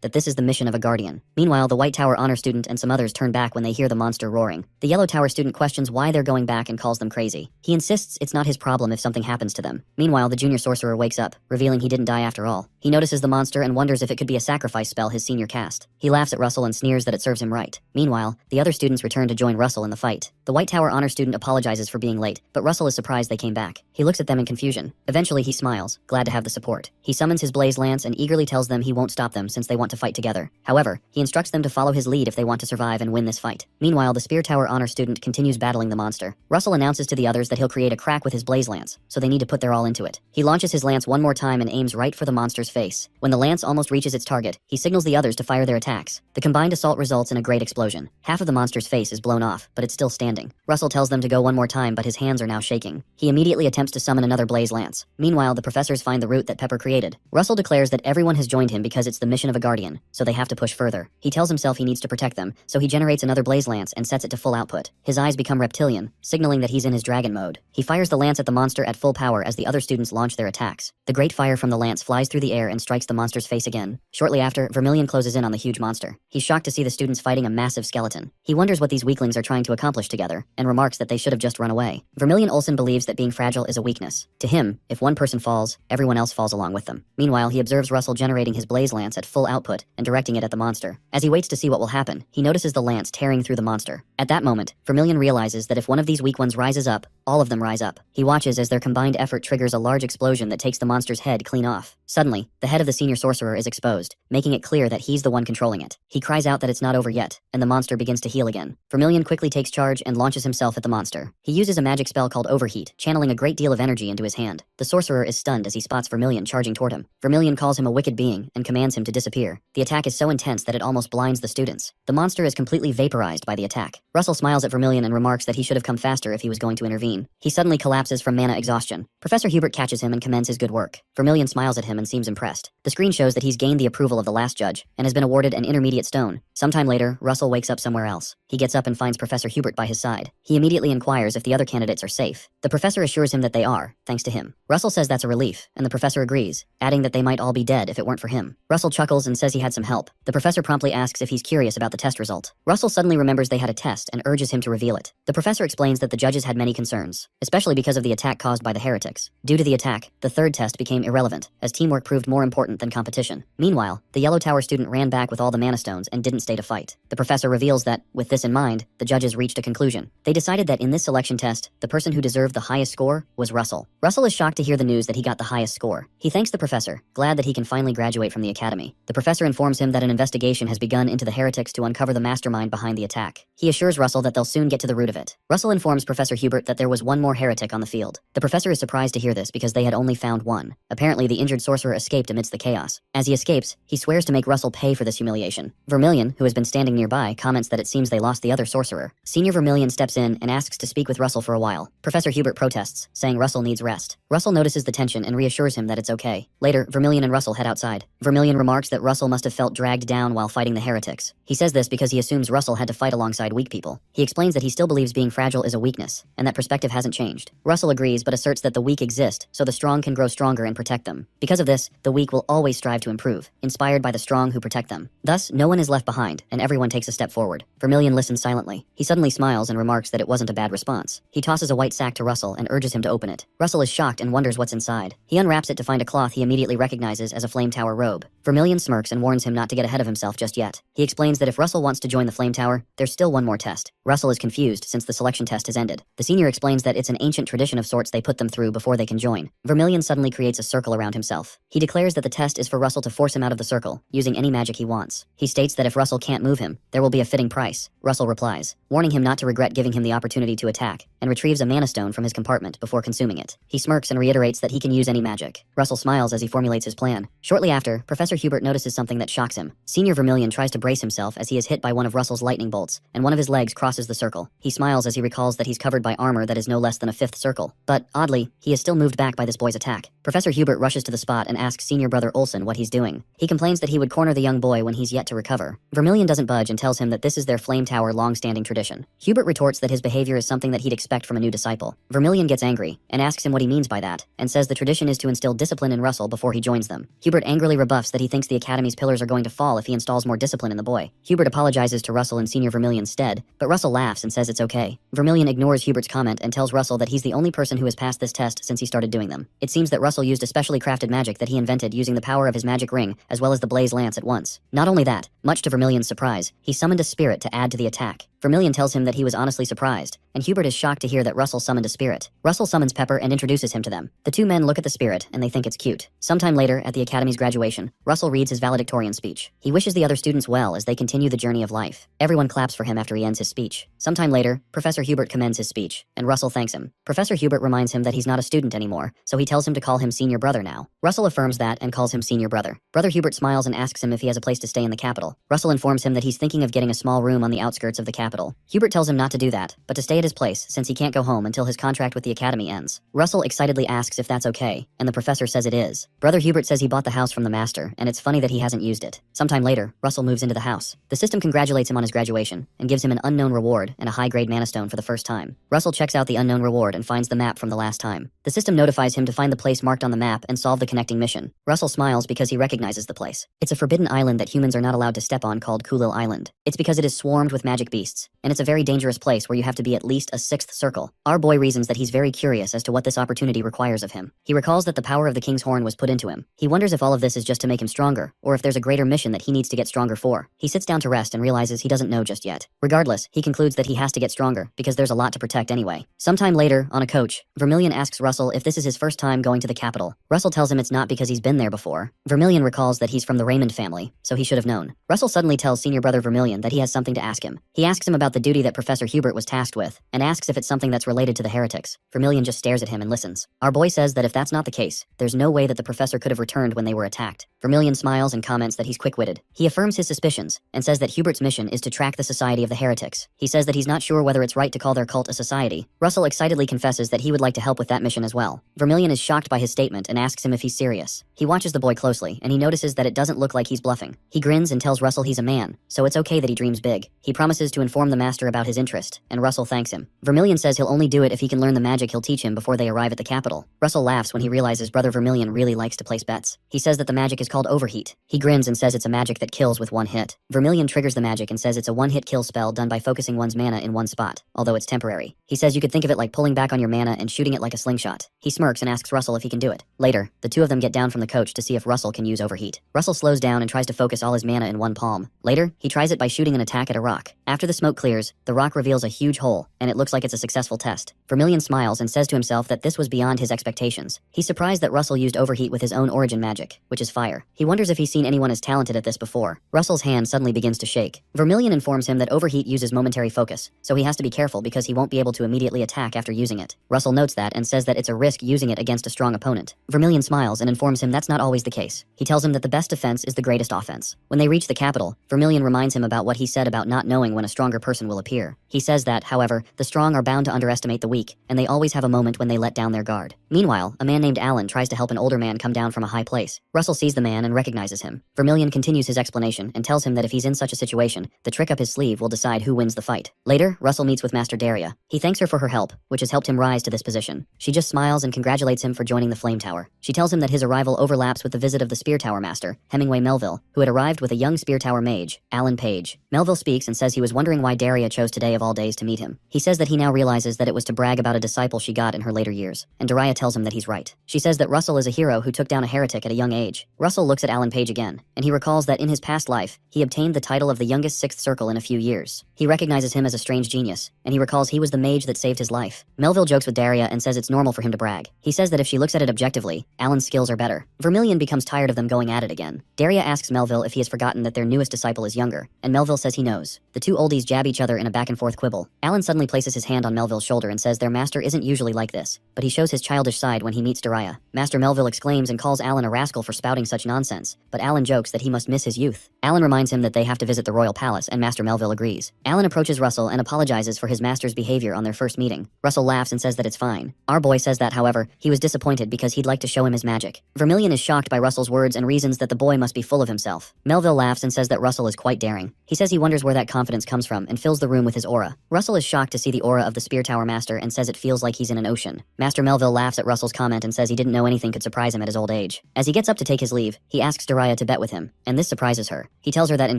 Speaker 1: that this is the mission of a guardian. Meanwhile, the White Tower honor student and some others turn back when they hear the monster roaring. The Yellow Tower student questions why they're going back and calls them crazy. He insists it's not his problem if something happens to them. Meanwhile, the junior sorcerer wakes up, revealing he didn't die after all. He notices the monster and wonders if it could be a sacrifice spell his senior cast. He laughs at Russell and sneers that it serves him right. Meanwhile, the other students return to join Russell in the fight. The White Tower honor student apologizes for being late, but Russell is surprised they came back. He looks at them in confusion. Eventually, he smiles, glad to have the support. He summons his blaze lance and eagerly tells them he won't stop them since they want to fight together. However, he instructs them to follow his lead if they want to survive and win this fight. Meanwhile, the Spear Tower honor student continues battling the monster. Russell announces to the others that he'll create a crack with his blaze lance, so they need to put their all into it. He launches his lance one more time and aims right for the monster's face. When the lance almost reaches its target, he signals the others to fire their attacks. The combined assault results in a great explosion. Half of the monster's face is blown off, but it's still standing. Russell tells them to go one more time, but his hands are now shaking. He immediately attempts to summon another blaze lance. Meanwhile, the professors find the route that Pepper created. Russell declares that everyone has joined him because it's the mission of a guardian. guardian, so they have to push further. He tells himself he needs to protect them, so he generates another blaze lance and sets it to full output. His eyes become reptilian, signaling that he's in his dragon mode. He fires the lance at the monster at full power as the other students launch their attacks. The great fire from the lance flies through the air and strikes the monster's face again. Shortly after, Vermilion closes in on the huge monster. He's shocked to see the students fighting a massive skeleton. He wonders what these weaklings are trying to accomplish together, and remarks that they should have just run away. Vermilion Olsen believes that being fragile is a weakness. To him, if one person falls, everyone else falls along with them. Meanwhile, he observes Russell generating his blaze lance at full output and directing it at the monster. As he waits to see what will happen, he notices the lance tearing through the monster. At that moment, Vermilion realizes that if one of these weak ones rises up, all of them rise up. He watches as their combined effort triggers a large explosion that takes the monster's head clean off. Suddenly, the head of the senior sorcerer is exposed, making it clear that he's the one controlling it. He cries out that it's not over yet, and the monster begins to heal again. Vermilion quickly takes charge and launches himself at the monster. He uses a magic spell called Overheat, channeling a great deal of energy into his hand. The sorcerer is stunned as he spots Vermilion charging toward him. Vermilion calls him a wicked being and commands him to disappear. The attack is so intense that it almost blinds the students. The monster is completely vaporized by the attack. Russell smiles at Vermilion and remarks that he should have come faster if he was going to intervene. He suddenly collapses from mana exhaustion. Professor Hubert catches him and commends his good work. Vermilion smiles at him and seems impressed. The screen shows that he's gained the approval of the last judge and has been awarded an intermediate stone. Sometime later, Russell wakes up somewhere else. He gets up and finds Professor Hubert by his side. He immediately inquires if the other candidates are safe. The professor assures him that they are, thanks to him. Russell says that's a relief, and the professor agrees, adding that they might all be dead if it weren't for him. Russell chuckles and says he had some help. The professor promptly asks if he's curious about the test result. Russell suddenly remembers they had a test and urges him to reveal it. The professor explains that the judges had many concerns, especially because of the attack caused by the heretics. Due to the attack, the third test became irrelevant, as teamwork proved more important than competition. Meanwhile, the Yellow Tower student ran back with all the mana stones and didn't stay to fight. The professor reveals that, with this in mind, the judges reached a conclusion. They decided that in this selection test, the person who deserved the highest score was Russell. Russell is shocked to hear the news that he got the highest score. He thanks the professor, glad that he can finally graduate from the academy. The professor informs him that an investigation has begun into the heretics to uncover the mastermind behind the attack. He assures Russell that they'll soon get to the root of it. Russell informs Professor Hubert that there was one more heretic on the field. The professor is surprised to hear this because they had only found one. Apparently, the injured sorcerer escaped amidst the chaos. As he escapes, he swears to make Russell pay for this humiliation. Vermilion, who has been standing nearby, comments that it seems they lost the other sorcerer. Senior Vermilion steps in and asks to speak with Russell for a while. Professor Hubert protests, saying Russell needs rest. Russell notices the tension and reassures him that it's okay. Later, Vermilion and Russell head outside. Vermilion remarks that Russell must have felt dragged down while fighting the heretics. He says this because he assumes Russell had to fight alongside weak people. He explains that he still believes being fragile is a weakness, and that perspective hasn't changed. Russell agrees but asserts that the weak exist, so the strong can grow stronger and protect them. Because of this, the weak will always strive to improve, inspired by the strong who protect them. Thus, no one is left behind, and everyone takes a step forward. Vermilion listens silently. He suddenly smiles and remarks that it wasn't a bad response. He tosses a white sack to Russell and urges him to open it. Russell is shocked and wonders what's inside. He unwraps it to find a cloth he immediately recognizes as a Flame Tower robe. Vermilion smirks and warns him not to get ahead of himself just yet. He explains that if Russell wants to join the Flame Tower, there's still one more test. Russell is confused since the selection test has ended. The senior explains that it's an ancient tradition of sorts they put them through before they can join. Vermilion suddenly creates a circle around himself. He declares that the test is for Russell to force him out of the circle, using any magic he wants. He states that if Russell can't move him, there will be a fitting price. Russell replies, warning him not to regret giving him the opportunity to attack, and retrieves a mana stone from his compartment before consuming it. He smirks and reiterates that he can use any magic. Russell smiles as he formulates his plan. Shortly after, Professor Hubert notices something that shocks him. Senior Vermilion tries to brace himself as he is hit by one of Russell's lightning bolts, and one of his legs crosses the circle. He smiles as he recalls that he's covered by armor that is no less than a fifth circle. But, oddly, he is still moved back by this boy's attack. Professor Hubert rushes to the spot and asks senior brother Olsen what he's doing. He complains that he would corner the young boy when he's yet to recover. Vermilion doesn't budge and tells him that this is their Flame Tower long-standing tradition. Hubert retorts that his behavior is something that he'd expect from a new disciple. Vermilion gets angry and asks him what he means by that, and says the tradition is to instill discipline in Russell before he joins them. Hubert angrily rebuffs that he thinks the Academy's pillars are going to fall if he installs more discipline in the boy. Hubert apologizes to Russell in senior Vermilion's stead, but Russell laughs and says it's okay. Vermilion ignores Hubert's comment and tells Russell that he's the only person who has passed this test since he started doing them. It seems that Russell used a specially crafted magic that he invented using the power of his magic ring as well as the blaze lance at once. Not only that, much to Vermilion's surprise, he summoned a spirit to add to the attack. Vermilion tells him that he was honestly surprised, and Hubert is shocked to hear that Russell summoned a spirit. Russell summons Pepper and introduces him to them. The two men look at the spirit, and they think it's cute. Sometime later, at the Academy's graduation, Russell reads his valedictorian speech. He wishes the other students well as they continue the journey of life. Everyone claps for him after he ends his speech. Sometime later, Professor Hubert commends his speech, and Russell thanks him. Professor Hubert reminds him that he's not a student anymore, so he tells him to call him senior brother now. Russell affirms that and calls him senior brother. Brother Hubert smiles and asks him if he has a place to stay in the capital. Russell informs him that he's thinking of getting a small room on the outskirts of the capital. capital. Hubert tells him not to do that, but to stay at his place since he can't go home until his contract with the academy ends. Russell excitedly asks if that's okay, and the professor says it is. Brother Hubert says he bought the house from the master, and it's funny that he hasn't used it. Sometime later, Russell moves into the house. The system congratulates him on his graduation, and gives him an unknown reward and a high-grade mana stone for the first time. Russell checks out the unknown reward and finds the map from the last time. The system notifies him to find the place marked on the map and solve the connecting mission. Russell smiles because he recognizes the place. It's a forbidden island that humans are not allowed to step on called Kulil Island. It's because it is swarmed with magic beasts, and it's a very dangerous place where you have to be at least a 6th circle. Our boy reasons that he's very curious as to what this opportunity requires of him. He recalls that the power of the King's Horn was put into him. He wonders if all of this is just to make him stronger, or if there's a greater mission that he needs to get stronger for. He sits down to rest and realizes he doesn't know just yet. Regardless, he concludes that he has to get stronger, because there's a lot to protect anyway. Sometime later, on a coach, Vermilion asks Russell if this is his first time going to the capital. Russell tells him it's not because he's been there before. Vermilion recalls that he's from the Raymond family, so he should have known. Russell suddenly tells senior brother Vermilion that he has something to ask him. He asks him about the duty that Professor Hubert was tasked with, and asks if it's something that's related to the heretics. Vermilion just stares at him and listens. Our boy says that if that's not the case, there's no way that the professor could have returned when they were attacked. Vermilion smiles and comments that he's quick-witted. He affirms his suspicions, and says that Hubert's mission is to track the Society of the Heretics. He says that he's not sure whether it's right to call their cult a society. Russell excitedly confesses that he would like to help with that mission as well. Vermilion is shocked by his statement and asks him if he's serious. He watches the boy closely, and he notices that it doesn't look like he's bluffing. He grins and tells Russell he's a man, so it's okay that he dreams big. He promises to inform the master about his interest, and Russell thanks him. Vermilion says he'll only do it if he can learn the magic he'll teach him before they arrive at the capital. Russell laughs when he realizes brother Vermilion really likes to place bets. He says that the magic is called overheat. He grins and says it's a magic that kills with one hit. Vermilion triggers the magic and says it's a one-hit kill spell done by focusing one's mana in one spot, although it's temporary. He says you could think of it like pulling back on your mana and shooting it like a slingshot. He smirks and asks Russell if he can do it. Later, the two of them get down from the coach to see if Russell can use overheat. Russell slows down and tries to focus all his mana in one palm. Later, he tries it by shooting an attack at a rock. After the smoke clears, the rock reveals a huge hole, and it looks like it's a successful test. Vermilion smiles and says to himself that this was beyond his expectations. He's surprised that Russell used overheat with his own origin magic, which is fire. He wonders if he's seen anyone as talented at this before. Russell's hand suddenly begins to shake. Vermilion informs him that overheat uses momentary focus, so he has to be careful because he won't be able to immediately attack after using it. Russell notes that and says that it's a risk using it against a strong opponent. Vermilion smiles and informs him that's not always the case. He tells him that the best defense is the greatest offense. When they reach the capital, Vermilion reminds him about what he said about not knowing when a stronger person will appear. He says that, however, the strong are bound to underestimate the weak, and they always have a moment when they let down their guard. Meanwhile, a man named Alan tries to help an older man come down from a high place. Russell sees the man and recognizes him. Vermilion continues his explanation and tells him that if he's in such a situation, the trick up his sleeve will decide who wins the fight. Later, Russell meets with Master Daria. He thanks her for her help, which has helped him rise to this position. She just smiles and congratulates him for joining the Flame Tower. She tells him that his arrival overlaps with the visit of the Spear Tower Master, Hemingway Melville, who had arrived with a young Spear Tower mage, Alan Page. Melville speaks and says he was wondering why Daria chose today of all days to meet him. He says that he now realizes that it was to brag about a disciple she got in her later years, and Daria tells him that he's right. She says that Russell is a hero who took down a heretic at a young age. Russell looks at Alan Page again, and he recalls that in his past life, he obtained the title of the youngest 6th circle in a few years. He recognizes him as a strange genius, and he recalls he was the mage that saved his life. Melville jokes with Daria and says it's normal for him to brag. He says that if she looks at it objectively, Alan's skills are better. Vermilion becomes tired of them going at it again. Daria asks Melville if he has forgotten that their newest disciple is younger, and Melville says he knows. The two oldies jab each other in a back-and-forth quibble. Alan suddenly places his hand on Melville's shoulder and says their master isn't usually like this, but he shows his childish side when he meets Daria. Master Melville exclaims and calls Alan a rascal for spouting such nonsense, but Alan jokes that he must miss his youth. Alan reminds him that they have to visit the royal palace, and Master Melville agrees. Alan approaches Russell and apologizes for his master's behavior on their first meeting. Russell laughs and says that it's fine. Our boy says that, however, he was disappointed because he'd like to show him his magic. Vermilion is shocked by Russell's words and reasons that the boy must be full of himself. Melville laughs and says that Russell is quite daring. He says he wonders where that confidence comes from and fills the room with his aura. Russell is shocked to see the aura of the Spear Tower Master and says it feels like he's in an ocean. Master Melville laughs at Russell's comment and says he didn't know anything could surprise him at his old age. As he gets up to take his leave, he asks Daria to bet with him, and this surprises her. He tells her that in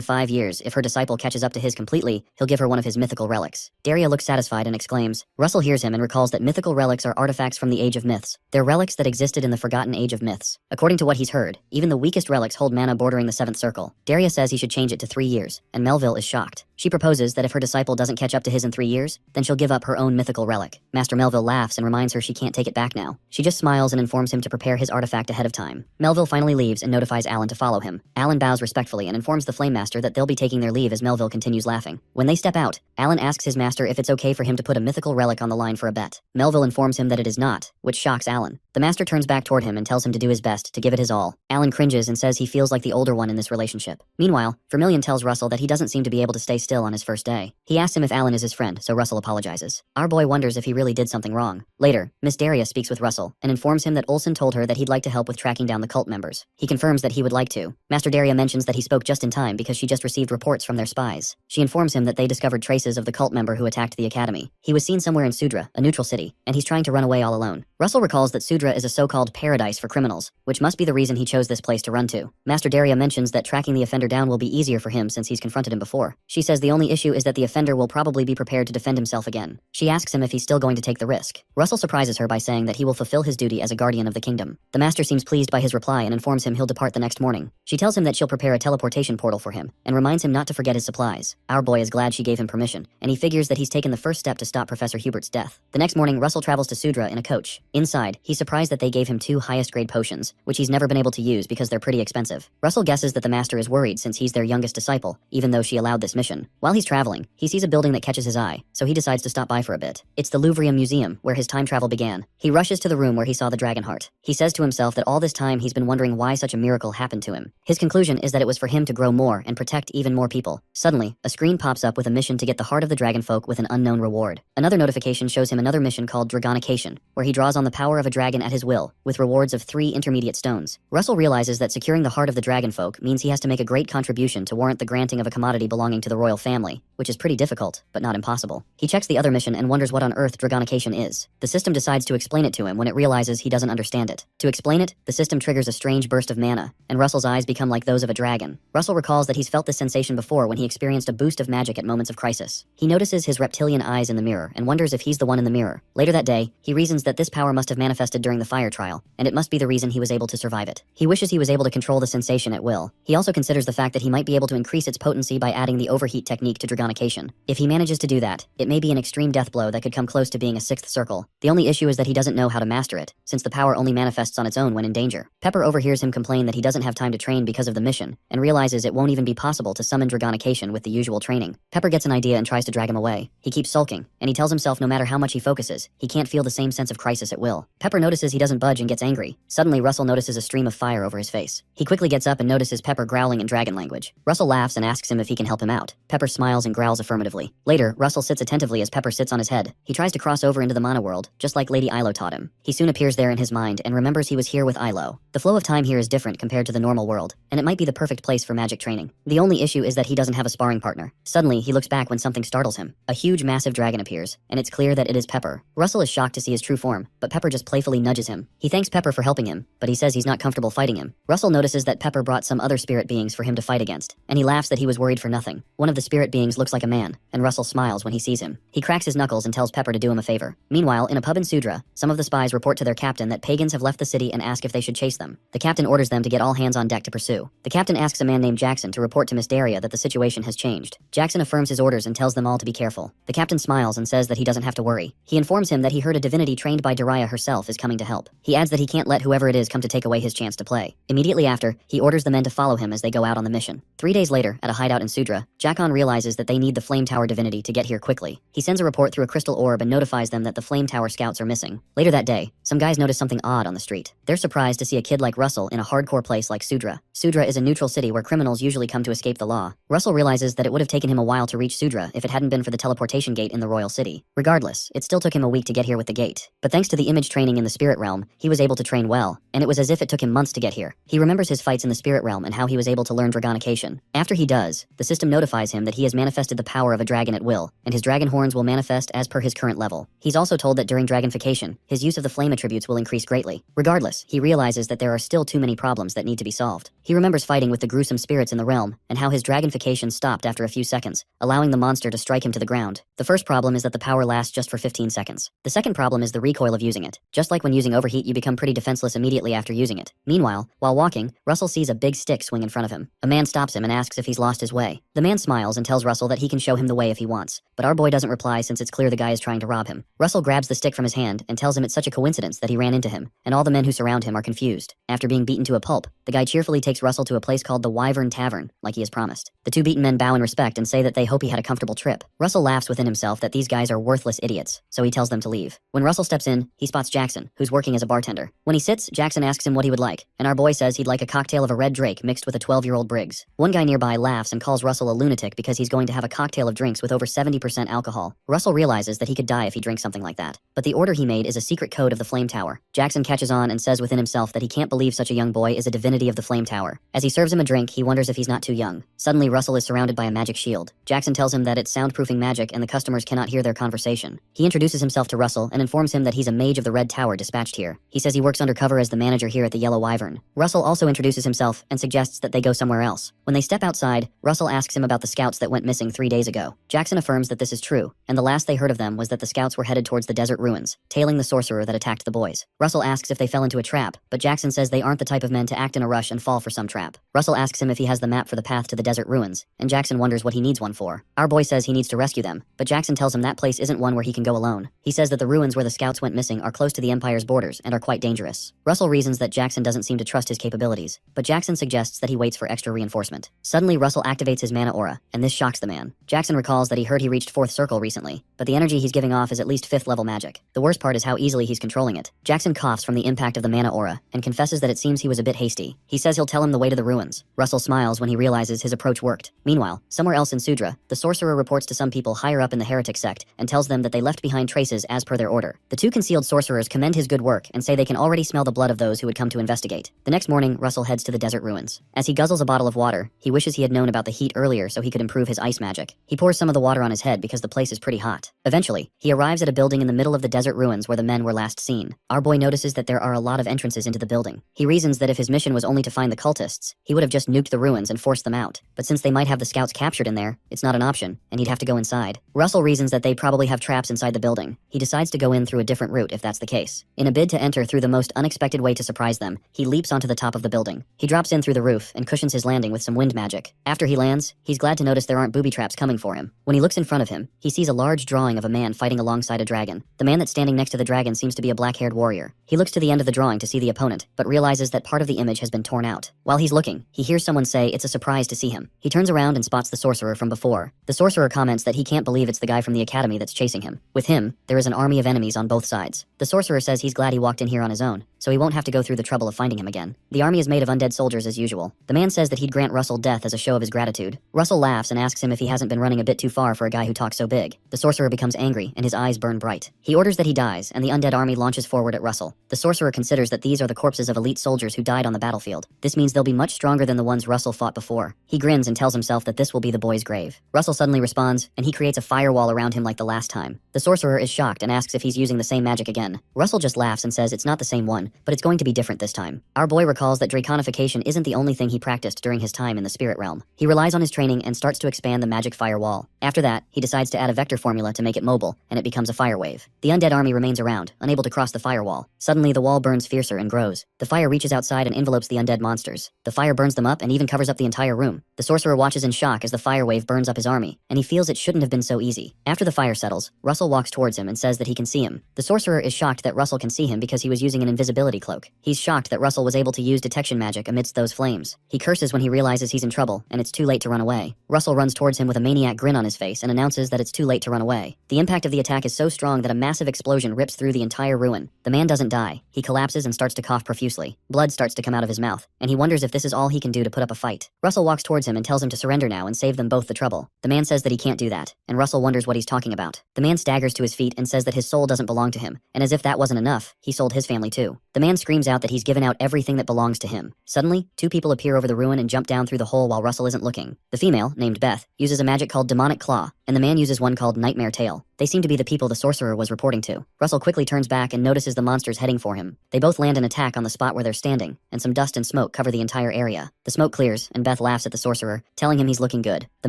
Speaker 1: 5 years, if her disciple catches up to his completely, he'll give her one of his mythical relics. Daria looks satisfied and exclaims. Russell hears him and recalls that mythical relics are artifacts from the Age of Myths. They're relics that existed in the forgotten Age of Myths. According to what he's heard, even the weakest relics hold mana bordering the 7th circle. Daria says he should change it to 3 years, and Melville is shocked. She proposes that if her disciple doesn't catch up to his in 3 years, then she'll give up her own mythical relic. Master Melville laughs and reminds her she can't take it back now. She just smiles and informs him to prepare his artifact ahead of time. Melville finally leaves and notifies Alan to follow him. Alan bows respectfully and informs the Flame Master that they'll be taking their leave as Melville continues laughing. When they step out, Alan asks his master if it's okay for him to put a mythical relic on the line for a bet. Melville informs him that it is not, which shocks Alan. The master turns back toward him and tells him to do his best to give it his all. Alan cringes and says he feels like the older one in this relationship. Meanwhile, Vermilion tells Russell that he doesn't seem to be able to stay still on his first day. He asks him if Alan is his friend, so Russell apologizes. Our boy wonders if he really did something wrong. Later, Miss Daria speaks with Russell and informs him that Olsen told her that he'd like to help with tracking down the cult members. He confirms that he would like to. Master Daria mentions that he spoke just in time because she just received reports from their spies. She informs him that they discovered traces of the cult member who attacked the academy. He was seen somewhere in Sudra, a neutral city, and he's trying to run away all alone. Russell recalls that Sudra is a so-called paradise for criminals, which must be the reason he chose this place to run to. Master Daria mentions that tracking the offender down will be easier for him since he's confronted him before. She says the only issue is that the offender will probably be prepared to defend himself again. She asks him if he's still going to take the risk. Russell surprises her by saying that he will fulfill his duty as a guardian of the kingdom. The master seems pleased by his reply and informs him he'll depart the next morning. She tells him that she'll prepare a teleportation portal for him and reminds him not to forget his supplies. Our boy is glad she gave him permission, and he figures that he's taken the first step to stop Professor Hubert's death. The next morning, Russell travels to Sudra in a coach. Inside, he's surprised that they gave him 2 highest grade potions, which he's never been able to use because they're pretty expensive. Russell guesses that the master is worried since he's their youngest disciple, even though she allowed this mission. While he's traveling, he sees a building that catches his eye, so he decides to stop by for a bit. It's the Louvre Museum, where his time travel began. He rushes to the room where he saw the dragon heart. He says to himself that all this time he's been wondering why such a miracle happened to him. His conclusion is that it was for him to grow more and protect even more people. Suddenly, a screen pops up with a mission to get the heart of the dragon folk with an unknown reward. Another notification shows him another mission called Dragonication, where he draws on the power of a dragon at his will, with rewards of 3 intermediate stones. Russell realizes that securing the heart of the dragon folk means he has to make a great contribution to warrant the granting of a commodity belonging to the royal family, which is pretty difficult, but not impossible. He checks the other mission and wonders what on earth Dragonication is. The system decides to explain it to him when it realizes he doesn't understand it. To explain it, the system triggers a strange burst of mana, and Russell's eyes become like those of a dragon. Russell recalls that he's felt this sensation before when he experienced a boost of magic at moments of crisis. He notices his reptilian eyes in the mirror and wonders if he's the one in the mirror. Later that day, he reasons that this power must have manifested during the fire trial, and it must be the reason he was able to survive it. He wishes he was able to control the sensation at will. He also considers the fact that he might be able to increase its potency by adding the overheat technique to Dragonication. If he manages to do that, it may be an extreme death blow that could come close to being a 6th circle. The only issue is that he doesn't know how to master it, since the power only manifests on its own when in danger. Pepper overhears him complain that he doesn't have time to train because of the mission, and realizes it won't even be possible to summon Dragonication with the usual training. Pepper gets an idea and tries to drag him away. He keeps sulking, and he tells himself no matter how much he focuses, he can't feel the same sense of crisis at will. Pepper notices he doesn't budge and gets angry. Suddenly, Russell notices a stream of fire over his face. He quickly gets up and notices Pepper growling in dragon language. Russell laughs and asks him if he can help him out. Pepper smiles and growls affirmatively. Later, Russell sits attentively as Pepper sits on his head. He tries to cross over into the mana world, just like Lady Ilo taught him. He soon appears there in his mind and remembers he was here with Ilo. The flow of time here is different compared to the normal world, and it might be the perfect place for magic training. The only issue is that he doesn't have a sparring partner. Suddenly, he looks back when something startles him. A huge, massive dragon appears, and it's clear that it is Pepper. Russell is shocked to see his true form, but Pepper just playfully nudges him. He thanks Pepper for helping him, but he says he's not comfortable fighting him. Russell notices that Pepper brought some other spirit beings for him to fight against, and he laughs that he was worried for nothing. One of the spirit beings looks like a man, and Russell smiles when he sees him. He cracks his knuckles and tells Pepper to do him a favor. Meanwhile, in a pub in Sudra, some of the spies report to their captain that pagans have left the city and ask if they should chase them. The captain orders them to get all hands on deck to pursue. The captain asks a man named Jackson to report to Miss Daria that the situation has changed. Jackson affirms his orders and tells them all to be careful. The captain smiles and says that he doesn't have to worry. He informs him that he heard a divinity trained by Daria herself is coming to help. He adds that he can't let whoever it is come to take away his chance to play. Immediately after, he orders the men to follow him as they go out on the mission. 3 days later, at a hideout in Sudra, Jackon realizes that they need the Flame Tower divinity to get here quickly. He sends a report through a crystal orb and notifies them that the Flame Tower scouts are missing. Later that day, some guys notice something odd on the street. They're surprised to see a kid like Russell in a hardcore place like Sudra. Sudra is a neutral city where criminals usually come to escape the law. Russell realizes that it would have taken him a while to reach Sudra if it hadn't been for the teleportation gate in the royal city. Regardless, it still took him a week to get here with the gate. But thanks to the image training in the spirit realm, he was able to train well, and it was as if it took him months to get here. He remembers his fights in the spirit realm and how he was able to learn Dragonication. After he does, the system notifies him that he has manifested the power of a dragon at will, and his dragon horns will manifest as per his current level. He's also told that during Dragonification, his use of the flame attributes will increase greatly. Regardless, he realizes that there are still too many problems that need to be solved. He remembers fighting with the gruesome spirits in the realm, and how his Dragonification stopped after a few seconds, allowing the monster to strike him to the ground. The first problem is that the power lasts just for 15 seconds. The second problem is the recoil of using it. Just like when using overheat, you become pretty defenseless immediately after using it. Meanwhile, while walking, Russell sees a big stick swing in front of him. A man stops him and asks if he's lost his way. The man smiles and tells Russell that he can show him the way if he wants, but our boy doesn't reply since it's clear the guy is trying to rob him. Russell grabs the stick from his hand and tells him it's such a coincidence that he ran into him, and all the men who surround him are confused. After being beaten to a pulp, the guy cheerfully takes Russell to a place called the Wyvern Tavern, like he has promised. The two beaten men bow in respect and say that they hope he had a comfortable trip. Russell laughs within himself that these guys are worthless idiots, so he tells them to leave. When Russell steps in, he spots Jackson, who's working as a bartender. When he sits, Jackson asks him what he would like, and our boy says he'd like a cocktail of a red drake mixed with a 12-year-old Briggs. One guy nearby laughs and calls Russell a lunatic because he's going to have a cocktail of drinks with over 70% alcohol. Russell realizes that he could die if he drinks something like that. But the order he made is a secret code of the Flame Tower. Jackson catches on and says within himself that he can't believe such a young boy is a divinity of the Flame Tower. As he serves him a drink, he wonders if he's not too young. Suddenly, Russell is surrounded by a magic shield. Jackson tells him that it's soundproofing magic and the customers cannot hear their conversation. He introduces himself to Russell and informs him that he's a mage of the Red Tower dispatched here. He says he works undercover as the manager here at the Yellow Wyvern. Russell also introduces himself and suggests that they go somewhere else. When they step outside, Russell asks him about the scouts that went missing 3 days ago. Jackson affirms that this is true, and the last they heard of them was that the scouts were headed towards the desert ruins, tailing the sorcerer that attacked the boys. Russell asks if they fell into a trap, but Jackson says they aren't the type of men to act in a rush and fall for some trap. Russell asks him if he has the map for the path to the desert ruins, and Jackson wonders what he needs one for. Our boy says he needs to rescue them, but Jackson tells him that place isn't one where he can go alone. He says that the ruins where the scouts went missing are close to the Empire's borders and are quite dangerous. Russell reasons that Jackson doesn't seem to trust his capabilities, but Jackson suggests that he waits for extra reinforcement. Suddenly, Russell activates his mana aura, and this shocks the man. Jackson recalls that he heard he reached 4th circle recently, but the energy he's giving off is at least 5th level magic. The worst part is how easily he's controlling it. Jackson coughs from the impact of the mana aura, and confesses that it seems he was a bit hasty. He says he'll tell him the way to the ruins. Russell smiles when he realizes his approach worked. Meanwhile, somewhere else in Sudra, the sorcerer reports to some people higher up in the heretic sect, and tells them that they left behind traces as per their order. The 2 concealed sorcerers commend his good work, and say they can already smell the blood of those who would come to investigate. The next morning, Russell heads to the desert ruins. As he guzzles a bottle of water, he wishes he had known about the heat earlier so he could improve his ice magic. He pours some of the water on his head because the place is pretty hot. Eventually, he arrives at a building in the middle of the desert ruins where the men were last seen. Our boy notices that there are a lot of entrances into the building. He reasons that if his mission was only to find the cultists, he would have just nuked the ruins and forced them out. But since they might have the scouts captured in there, it's not an option, and he'd have to go inside. Russell reasons that they probably have traps inside the building. He decides to go in through a different route if that's the case. In a bid to enter through the most unexpected way to surprise them, he leaps onto the top of the building. He drops in through the roof and cushions his landing with some wind magic. After he lands, he's glad to notice there aren't booby traps coming for him. When he looks in front of him, he sees a large drawing of a man fighting alongside a dragon. The man that's standing next to the dragon seems to be a black-haired warrior. He looks to the end of the drawing to see the opponent, but realizes that part of the image has been torn out. While he's looking, he hears someone say it's a surprise to see him. He turns around and spots the sorcerer from before. The sorcerer comments that he can't believe it's the guy from the academy that's chasing him. With him, there is an army of enemies on both sides. The sorcerer says he's glad he walked in here on his own, so he won't have to go through the trouble of finding him again. The army is made of undead soldiers as usual. The man says that he'd grant Russell death as a show of his gratitude. Russell laughs and asks him if he hasn't been running a bit too far for a guy who talks so big. The sorcerer becomes angry and his eyes burn bright. He orders that he dies, and the undead army launches forward at Russell. The sorcerer considers that these are the corpses of elite soldiers who died on the battlefield. This means they'll be much stronger than the ones Russell fought before. He grins and tells himself that this will be the boy's grave. Russell suddenly responds, and he creates a firewall around him like the last time. The sorcerer is shocked and asks if he's using the same magic again. Russell just laughs and says it's not the same one, but it's going to be different this time. Our boy recalls that draconification isn't the only thing he practiced during his time in the spirit realm. He relies on his training and starts to expand the magic firewall. After that, he decides to add a vector formula to make it mobile, and it becomes a fire wave. The undead army remains around, unable to cross the firewall. Suddenly, the wall burns fiercer and grows. The fire reaches outside and envelopes the undead monsters. The fire burns them up and even covers up the entire room. The sorcerer watches in shock as the fire wave burns up his army, and he feels it shouldn't have been so easy. After the fire settles, Russell walks towards him and says that he can see him. The sorcerer is shocked that Russell can see him because he was using an invisibility cloak. He's shocked that Russell was able to use detection magic amidst those flames. He curses when he realizes he's in trouble, and it's too late to run away. Russell runs towards him with a maniac grin on his face and announces that it's too late to run away. The impact of the attack is so strong that a massive explosion rips through the entire ruin. The man doesn't die. He collapses and starts to cough profusely. Blood starts to come out of his mouth, and he wonders if this is all he can do to put up a fight. Russell walks towards him and tells him to surrender now and save them both the trouble. The man says that he can't do that, and Russell wonders what he's talking about. The man staggers to his feet and says that his soul doesn't belong to him, and as if that wasn't enough, he sold his family too. The man screams out that he's given out everything that belongs to him. Suddenly, 2 people appear over the ruin and jump down through the hole while Russell isn't looking. The female, named Beth, uses a magic called Demonic Claw, and the man uses one called Nightmare Tail. They seem to be the people the sorcerer was reporting to. Russell quickly turns back and notices the monsters heading for him. They both land an attack on the spot where they're standing, and some dust and smoke cover the entire area. The smoke clears, and Beth laughs at the sorcerer, telling him he's looking good. The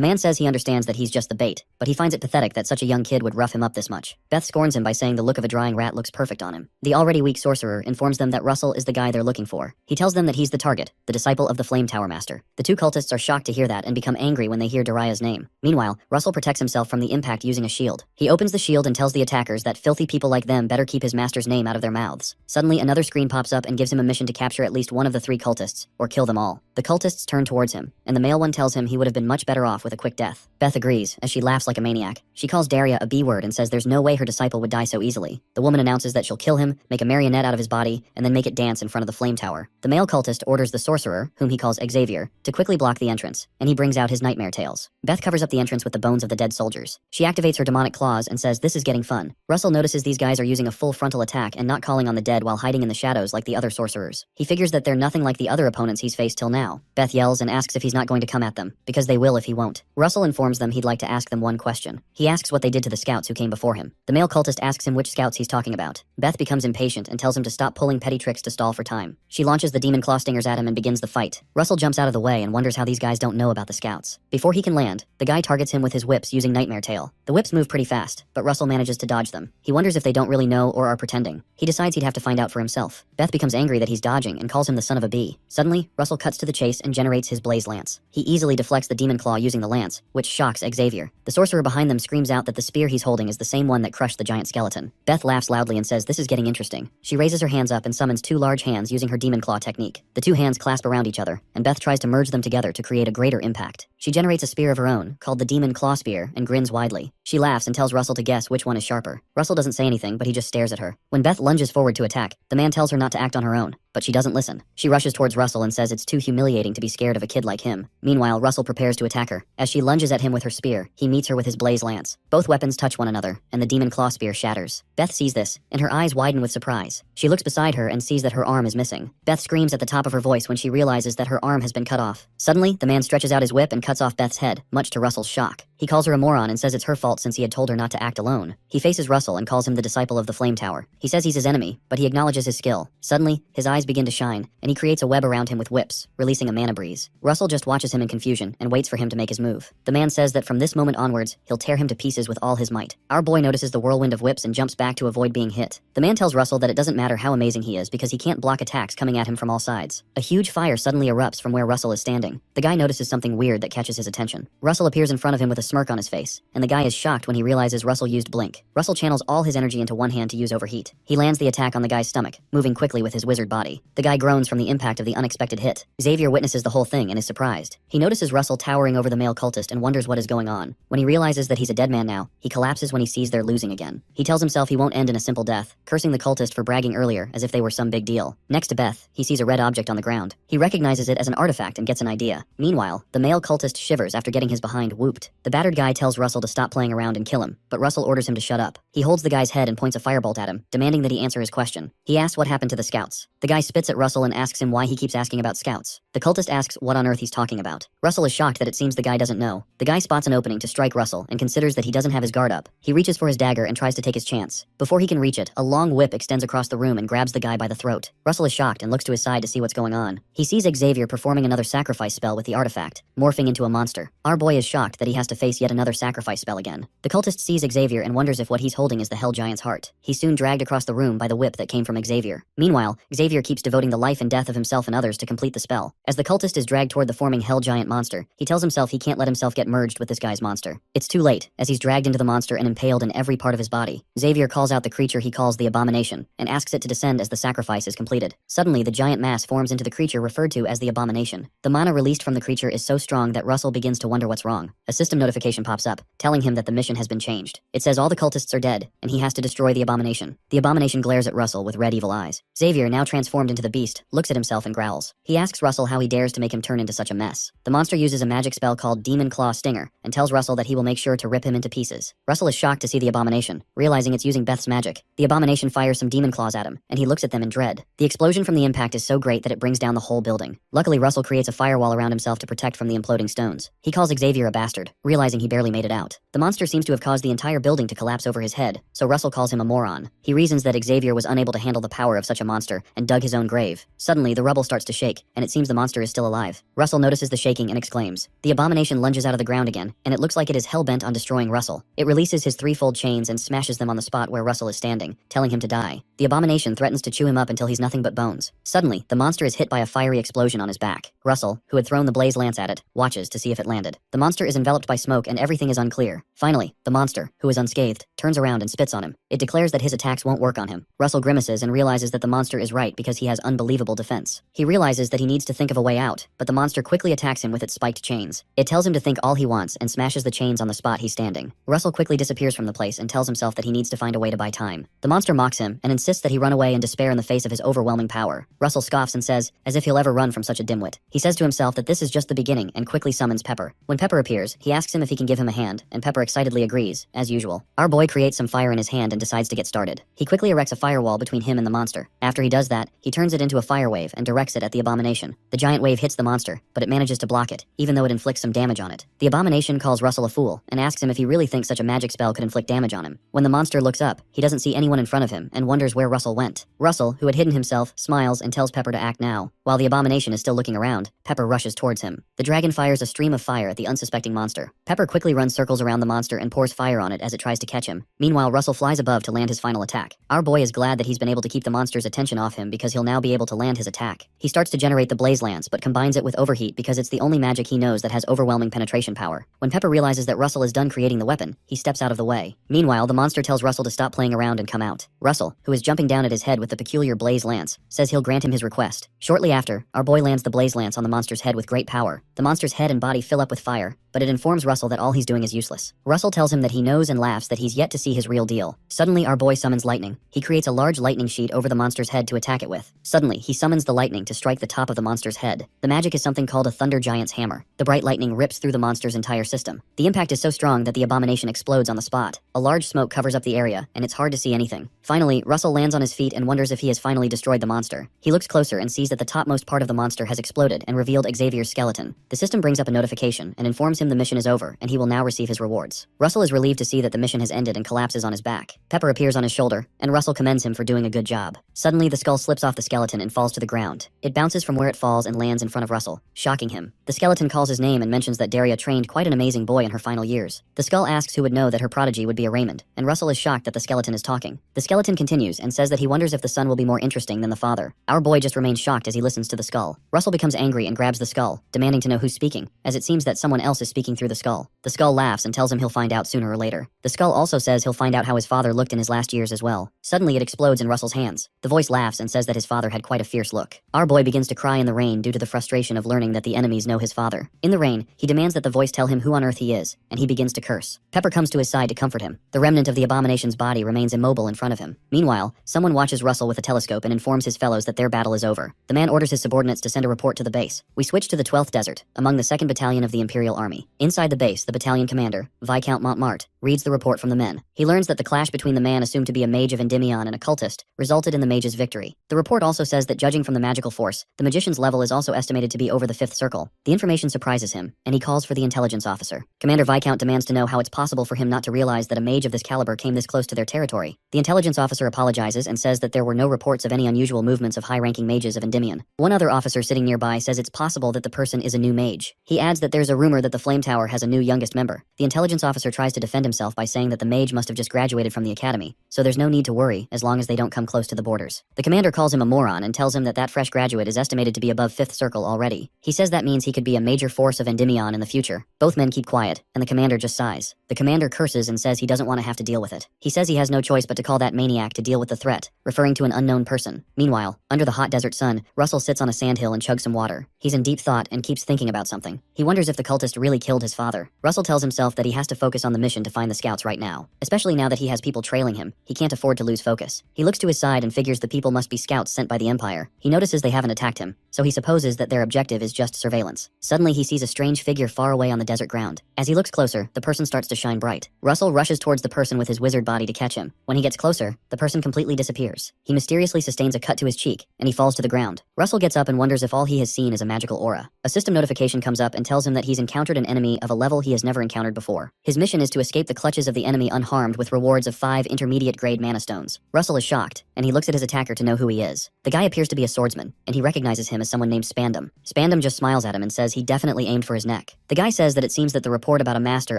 Speaker 1: man says he understands that he's just the bait, but he finds it pathetic that such a young kid would rough him up this much. Beth scorns him by saying the look of a drying rat looks perfect on him. The already weak sorcerer informs them that Russell is the guy they're looking for. He tells them that he's the target, the disciple of the Flame Tower Master. The 2 cultists are shocked to hear that and become angry when they hear Daria's name. Meanwhile, Russell protects himself from the impact using a shield. He opens the shield and tells the attackers that filthy people like them better keep his master's name out of their mouths. Suddenly, another screen pops up and gives him a mission to capture at least one of the 3 cultists, or kill them all. The cultists turn towards him, and the male one tells him he would have been much better off with a quick death. Beth agrees, as she laughs like a maniac. She calls Daria a B-word and says there's no way her disciple would die so easily. The woman announces that she'll kill him, make a marionette out of his body, and then make it dance in front of the flame tower. The male cultist orders the sorcerer, whom he calls Xavier, to quickly block the entrance, and he brings out his nightmare tales. Beth covers up the entrance with the bones of the dead soldiers. She activates her demonic claws and says this is getting fun. Russell notices these guys are using a full frontal attack and not calling on the dead while hiding in the shadows like the other sorcerers. He figures that they're nothing like the other opponents he's faced till now. Beth yells and asks if he's not going to come at them, because they will if he won't. Russell informs them he'd like to ask them one question. He asks what they did to the scouts who came before him. The male cultist asks him which scouts he's talking about. Beth becomes impatient and tells him to stop pulling petty tricks to stall for time. She launches the demon claw stingers at him and begins the fight. Russell jumps out of the way and wonders how these guys don't know about the scouts. Before he can land, the guy targets him with his whips using Nightmare Tail. The whips move pretty fast, but Russell manages to dodge them. He wonders if they don't really know or are pretending. He decides he'd have to find out for himself. Beth becomes angry that he's dodging and calls him the son of a bee. Suddenly, Russell cuts to the chase and generates his blaze lance. He easily deflects the demon claw using the lance, which shocks Xavier. The sorcerer behind them screams out that the spear he's holding is the same one that crushed the giant skeleton. Beth laughs loudly and says this is getting interesting. She raises her hands up and summons two large hands using her demon claw technique. The two hands clasp around each other, and Beth tries to merge them together to create a greater impact. She generates a spear of her own, called the demon claw spear, and grins widely. She laughs and tells Russell to guess which one is sharper. Russell doesn't say anything, but he just stares at her. When Beth lunges forward to attack, the man tells her not to act on her own, but she doesn't listen. She rushes towards Russell and says it's too humiliating to be scared of a kid like him. Meanwhile, Russell prepares to attack her. As she lunges at him with her spear, he meets her with his blaze lance. Both weapons touch one another, and the demon claw spear shatters. Beth sees this, and her eyes widen with surprise. She looks beside her and sees that her arm is missing. Beth screams at the top of her voice when she realizes that her arm has been cut off. Suddenly, the man stretches out his whip and cuts off Beth's head, much to Russell's shock. He calls her a moron and says it's her fault since he had told her not to act alone. He faces Russell and calls him the disciple of the flame tower. He says he's his enemy, but he acknowledges his skill. Suddenly, his eyes begin to shine, and he creates a web around him with whips, releasing a mana breeze. Russell just watches him in confusion and waits for him to make his move. The man says that from this moment onwards, he'll tear him to pieces with all his might. Our boy notices the whirlwind of whips and jumps back to avoid being hit. The man tells Russell that it doesn't matter how amazing he is because he can't block attacks coming at him from all sides. A huge fire suddenly erupts from where Russell is standing. The guy notices something weird that catches his attention. Russell appears in front of him with a smirk on his face, and the guy is shocked when he realizes Russell used blink. Russell channels all his energy into one hand to use overheat. He lands the attack on the guy's stomach, moving quickly with his wizard body. The guy groans from the impact of the unexpected hit. Xavier witnesses the whole thing and is surprised. He notices Russell towering over the male cultist and wonders what is going on. When he realizes that he's a dead man now, he collapses when he sees they're losing again. He tells himself he won't end in a simple death, cursing the cultist for bragging earlier as if they were some big deal. Next to Beth, he sees a red object on the ground. He recognizes it as an artifact and gets an idea. Meanwhile, the male cultist shivers after getting his behind whooped. The battered guy tells Russell to stop playing around and kill him, but Russell orders him to shut up. He holds the guy's head and points a firebolt at him, demanding that he answer his question. He asks what happened to the scouts. The guy spits at Russell and asks him why he keeps asking about scouts. The cultist asks what on earth he's talking about. Russell is shocked that it seems the guy doesn't know. The guy spots an opening to strike Russell and considers that he doesn't have his guard up. He reaches for his dagger and tries to take his chance. Before he can reach it, a long whip extends across the room and grabs the guy by the throat. Russell is shocked and looks to his side to see what's going on. He sees Xavier performing another sacrifice spell with the artifact, morphing into a monster. Our boy is shocked that he has to face yet another sacrifice spell again. The cultist sees Xavier and wonders if what he's holding is the Hell Giant's heart. He's soon dragged across the room by the whip that came from Xavier. Meanwhile, Xavier keeps devoting the life and death of himself and others to complete the spell. As the cultist is dragged toward the forming Hell Giant monster, he tells himself he can't let himself get merged with this guy's monster. It's too late, as he's dragged into the monster and impaled in every part of his body. Xavier calls out the creature he calls the Abomination, and asks it to descend as the sacrifice is completed. Suddenly, the giant mass forms into the creature referred to as the Abomination. The mana released from the creature is so strong that Russell begins to wonder what's wrong. A system notification pops up, telling him that the mission has been changed. It says all the cultists are dead, and he has to destroy the Abomination. The Abomination glares at Russell with red evil eyes. Xavier, now transformed into the beast, looks at himself and growls. He asks Russell how he dares to make him turn into such a mess. The monster uses a magic spell called Demon Claw Stinger, and tells Russell that he will make sure to rip him into pieces. Russell is shocked to see the Abomination, realizing it's using Beth's magic. The Abomination fires some demon claws at him, and he looks at them in dread. The explosion from the impact is so great that it brings down the whole building. Luckily, Russell creates a firewall around himself to protect from the imploding stones. He calls Xavier a bastard, realizing he barely made it out. The monster seems to have caused the entire building to collapse over his head, so Russell calls him a moron. He reasons that Xavier was unable to handle the power of such a monster and dug his own grave. Suddenly, the rubble starts to shake, and it seems the monster is still alive. Russell notices the shaking and exclaims. The Abomination lunges out of the ground again, and it looks like it is hell-bent on destroying Russell. It releases his threefold chains and smashes them on the spot where Russell is standing, telling him to die. The Abomination threatens to chew him up until he's nothing but bones. Suddenly, the monster is hit by a fiery explosion on his back. Russell, who had thrown the blaze lance at it, watches to see if it landed. The monster is enveloped by smoke and everything is unclear. Finally, the monster, who is unscathed, turns around and spits on him. It declares that his attacks won't work on him. Russell grimaces and realizes that the monster is right because he has unbelievable defense. He realizes that he needs to think of a way out, but the monster quickly attacks him with its spiked chains. It tells him to think all he wants and smashes the chains on the spot he's standing. Russell quickly disappears from the place and tells himself that he needs to find a way to buy time. The monster mocks him and insists that he run away in despair in the face of his overwhelming power. Russell scoffs and says, as if he'll ever run from such a dimwit. He says to himself that this is just the beginning and quickly summons Pepper. When Pepper appears, he asks him if he can give him a hand, and Pepper excitedly agrees, as usual. Our boy creates some fire in his hand and decides to get started. He quickly erects a firewall between him and the monster. After he does that, he turns it into a fire wave and directs it at the abomination. The giant wave hits the monster, but it manages to block it, even though it inflicts some damage on it. The abomination calls Russell a fool and asks him if he really thinks such a magic spell could inflict damage on him. When the monster looks up, he doesn't see anyone in front of him and wonders where Russell went. Russell, who had hidden himself, smiles and tells Pepper to act now. While the abomination is still looking around, Pepper rushes towards him. The dragon fires a stream of fire at the unsuspecting monster. Pepper quickly runs circles around the monster and pours fire on it as it tries to catch him. Meanwhile, Russell flies above to land his final attack. Our boy is glad that he's been able to keep the monster's attention off him because he'll now be able to land his attack. He starts to generate the blaze lance but combines it with overheat because it's the only magic he knows that has overwhelming penetration power. When Pepper realizes that Russell is done creating the weapon, he steps out of the way. Meanwhile, the monster tells Russell to stop playing around and come out. Russell, who is jumping down at his head with the peculiar blaze lance, says he'll grant him his request. Shortly after, our boy lands the blaze lance on the monster's head with great power. The monster's head and body fill up with fire, but it informs Russell that all he's doing is useless. Russell tells him that he knows and laughs that he's yet to see his real deal. Suddenly, our boy summons lightning. He creates a large lightning sheet over the monster's head to attack it with. Suddenly, he summons the lightning to strike the top of the monster's head. The magic is something called a thunder giant's hammer. The bright lightning rips through the monster's entire system. The impact is so strong that the abomination explodes on the spot. A large smoke covers up the area, and it's hard to see anything. Finally, Russell lands on his feet and wonders if he has finally destroyed the monster. He looks closer and sees that the topmost part of the monster has exploded and revealed Xavier's skeleton. The system brings up a notification and informs him the mission is over and he will now receive his rewards. Russell is relieved to see that the mission has ended and collapses on his back. Pepper appears on his shoulder, and Russell commends him for doing a good job. Suddenly, the skull slips off the skeleton and falls to the ground. It bounces from where it falls and lands in front of Russell, shocking him. The skeleton calls his name and mentions that Daria trained quite an amazing boy in her final years. The skull asks who would know that her prodigy would be a Raymond, and Russell is shocked that the skeleton is talking. The skeleton continues and says that he wonders if the son will be more interesting than the father. Our boy just remains shocked as he listens to the skull. Russell becomes angry and grabs the skull, demanding to know who's speaking, as it seems that someone else is speaking through the skull. The skull laughs and tells him he'll find out sooner or later. The skull also says he'll find out how his father looked in his last years as well. Suddenly it explodes in Russell's hands. The voice laughs and says that his father had quite a fierce look. Our boy begins to cry in the rain due to the frustration of learning that the enemies know his father. In the rain, he demands that the voice tell him who on earth he is, and he begins to curse. Pepper comes to his side to comfort him. The remnant of the abomination's body remains immobile in front of him. Meanwhile, someone watches Russell with a telescope and informs his fellows that their battle is over. The man orders his subordinates to send a report to the base. We switch to the 12th Desert, among the 2nd Battalion of the Imperial Army. Inside the base, the battalion commander, Viscount Montmartre, reads the report from the men. He learns that the clash between the man assumed to be a mage of Endymion and a cultist resulted in the mage's victory. The report also says that judging from the magical force, the magician's level is also estimated to be over the 5th circle. The information surprises him, and he calls for the intelligence officer. Commander Viscount demands to know how it's possible for him not to realize that a mage of this caliber came this close to their territory. The intelligence officer apologizes and says that there were no reports of any unusual movements of high-ranking mages of Endymion. One other officer sitting nearby says it's possible that the person is a new mage. He adds that there's a rumor that the Flame Tower has a new youngest member. The intelligence officer tries to defend himself by saying that the mage must have just graduated from the academy, so there's no need to worry as long as they don't come close to the borders. The commander calls him a moron and tells him that that fresh graduate is estimated to be above 5th circle already. He says that means he could be a major force of Endymion in the future. Both men keep quiet, and the commander just sighs. The commander curses and says he doesn't want to have to deal with it. He says he has no choice but to call that maniac to deal with the threat, referring to an unknown person. Meanwhile, under the hot desert sun, Russell sits on a sandhill and chugs some water. He's in deep thought and keeps thinking about something. He wonders if the cultist really killed his father. Russell tells himself that he has to focus on the mission to find the scouts right now. Especially now that he has people trailing him, he can't afford to lose focus. He looks to his side and figures the people must be scouts sent by the Empire. He notices they haven't attacked him, so he supposes that their objective is just surveillance. Suddenly he sees a strange figure far away on the desert ground. As he looks closer, the person starts to shine bright. Russell rushes towards the person with his wizard body to catch him. When he gets closer, the person completely disappears. He mysteriously sustains a cut to his cheek, and he falls to the ground. Russell gets up and wonders if all he has seen is a magical aura. A system notification comes up and tells him that he's encountered an enemy of a level he has never encountered before. His mission is to escape the clutches of the enemy unharmed with rewards of 5 intermediate grade mana stones. Russell is shocked, and he looks at his attacker to know who he is. The guy appears to be a swordsman, and he recognizes him as someone named Spandam. Spandam just smiles at him and says he definitely aimed for his neck. The guy says that it seems that the report about a master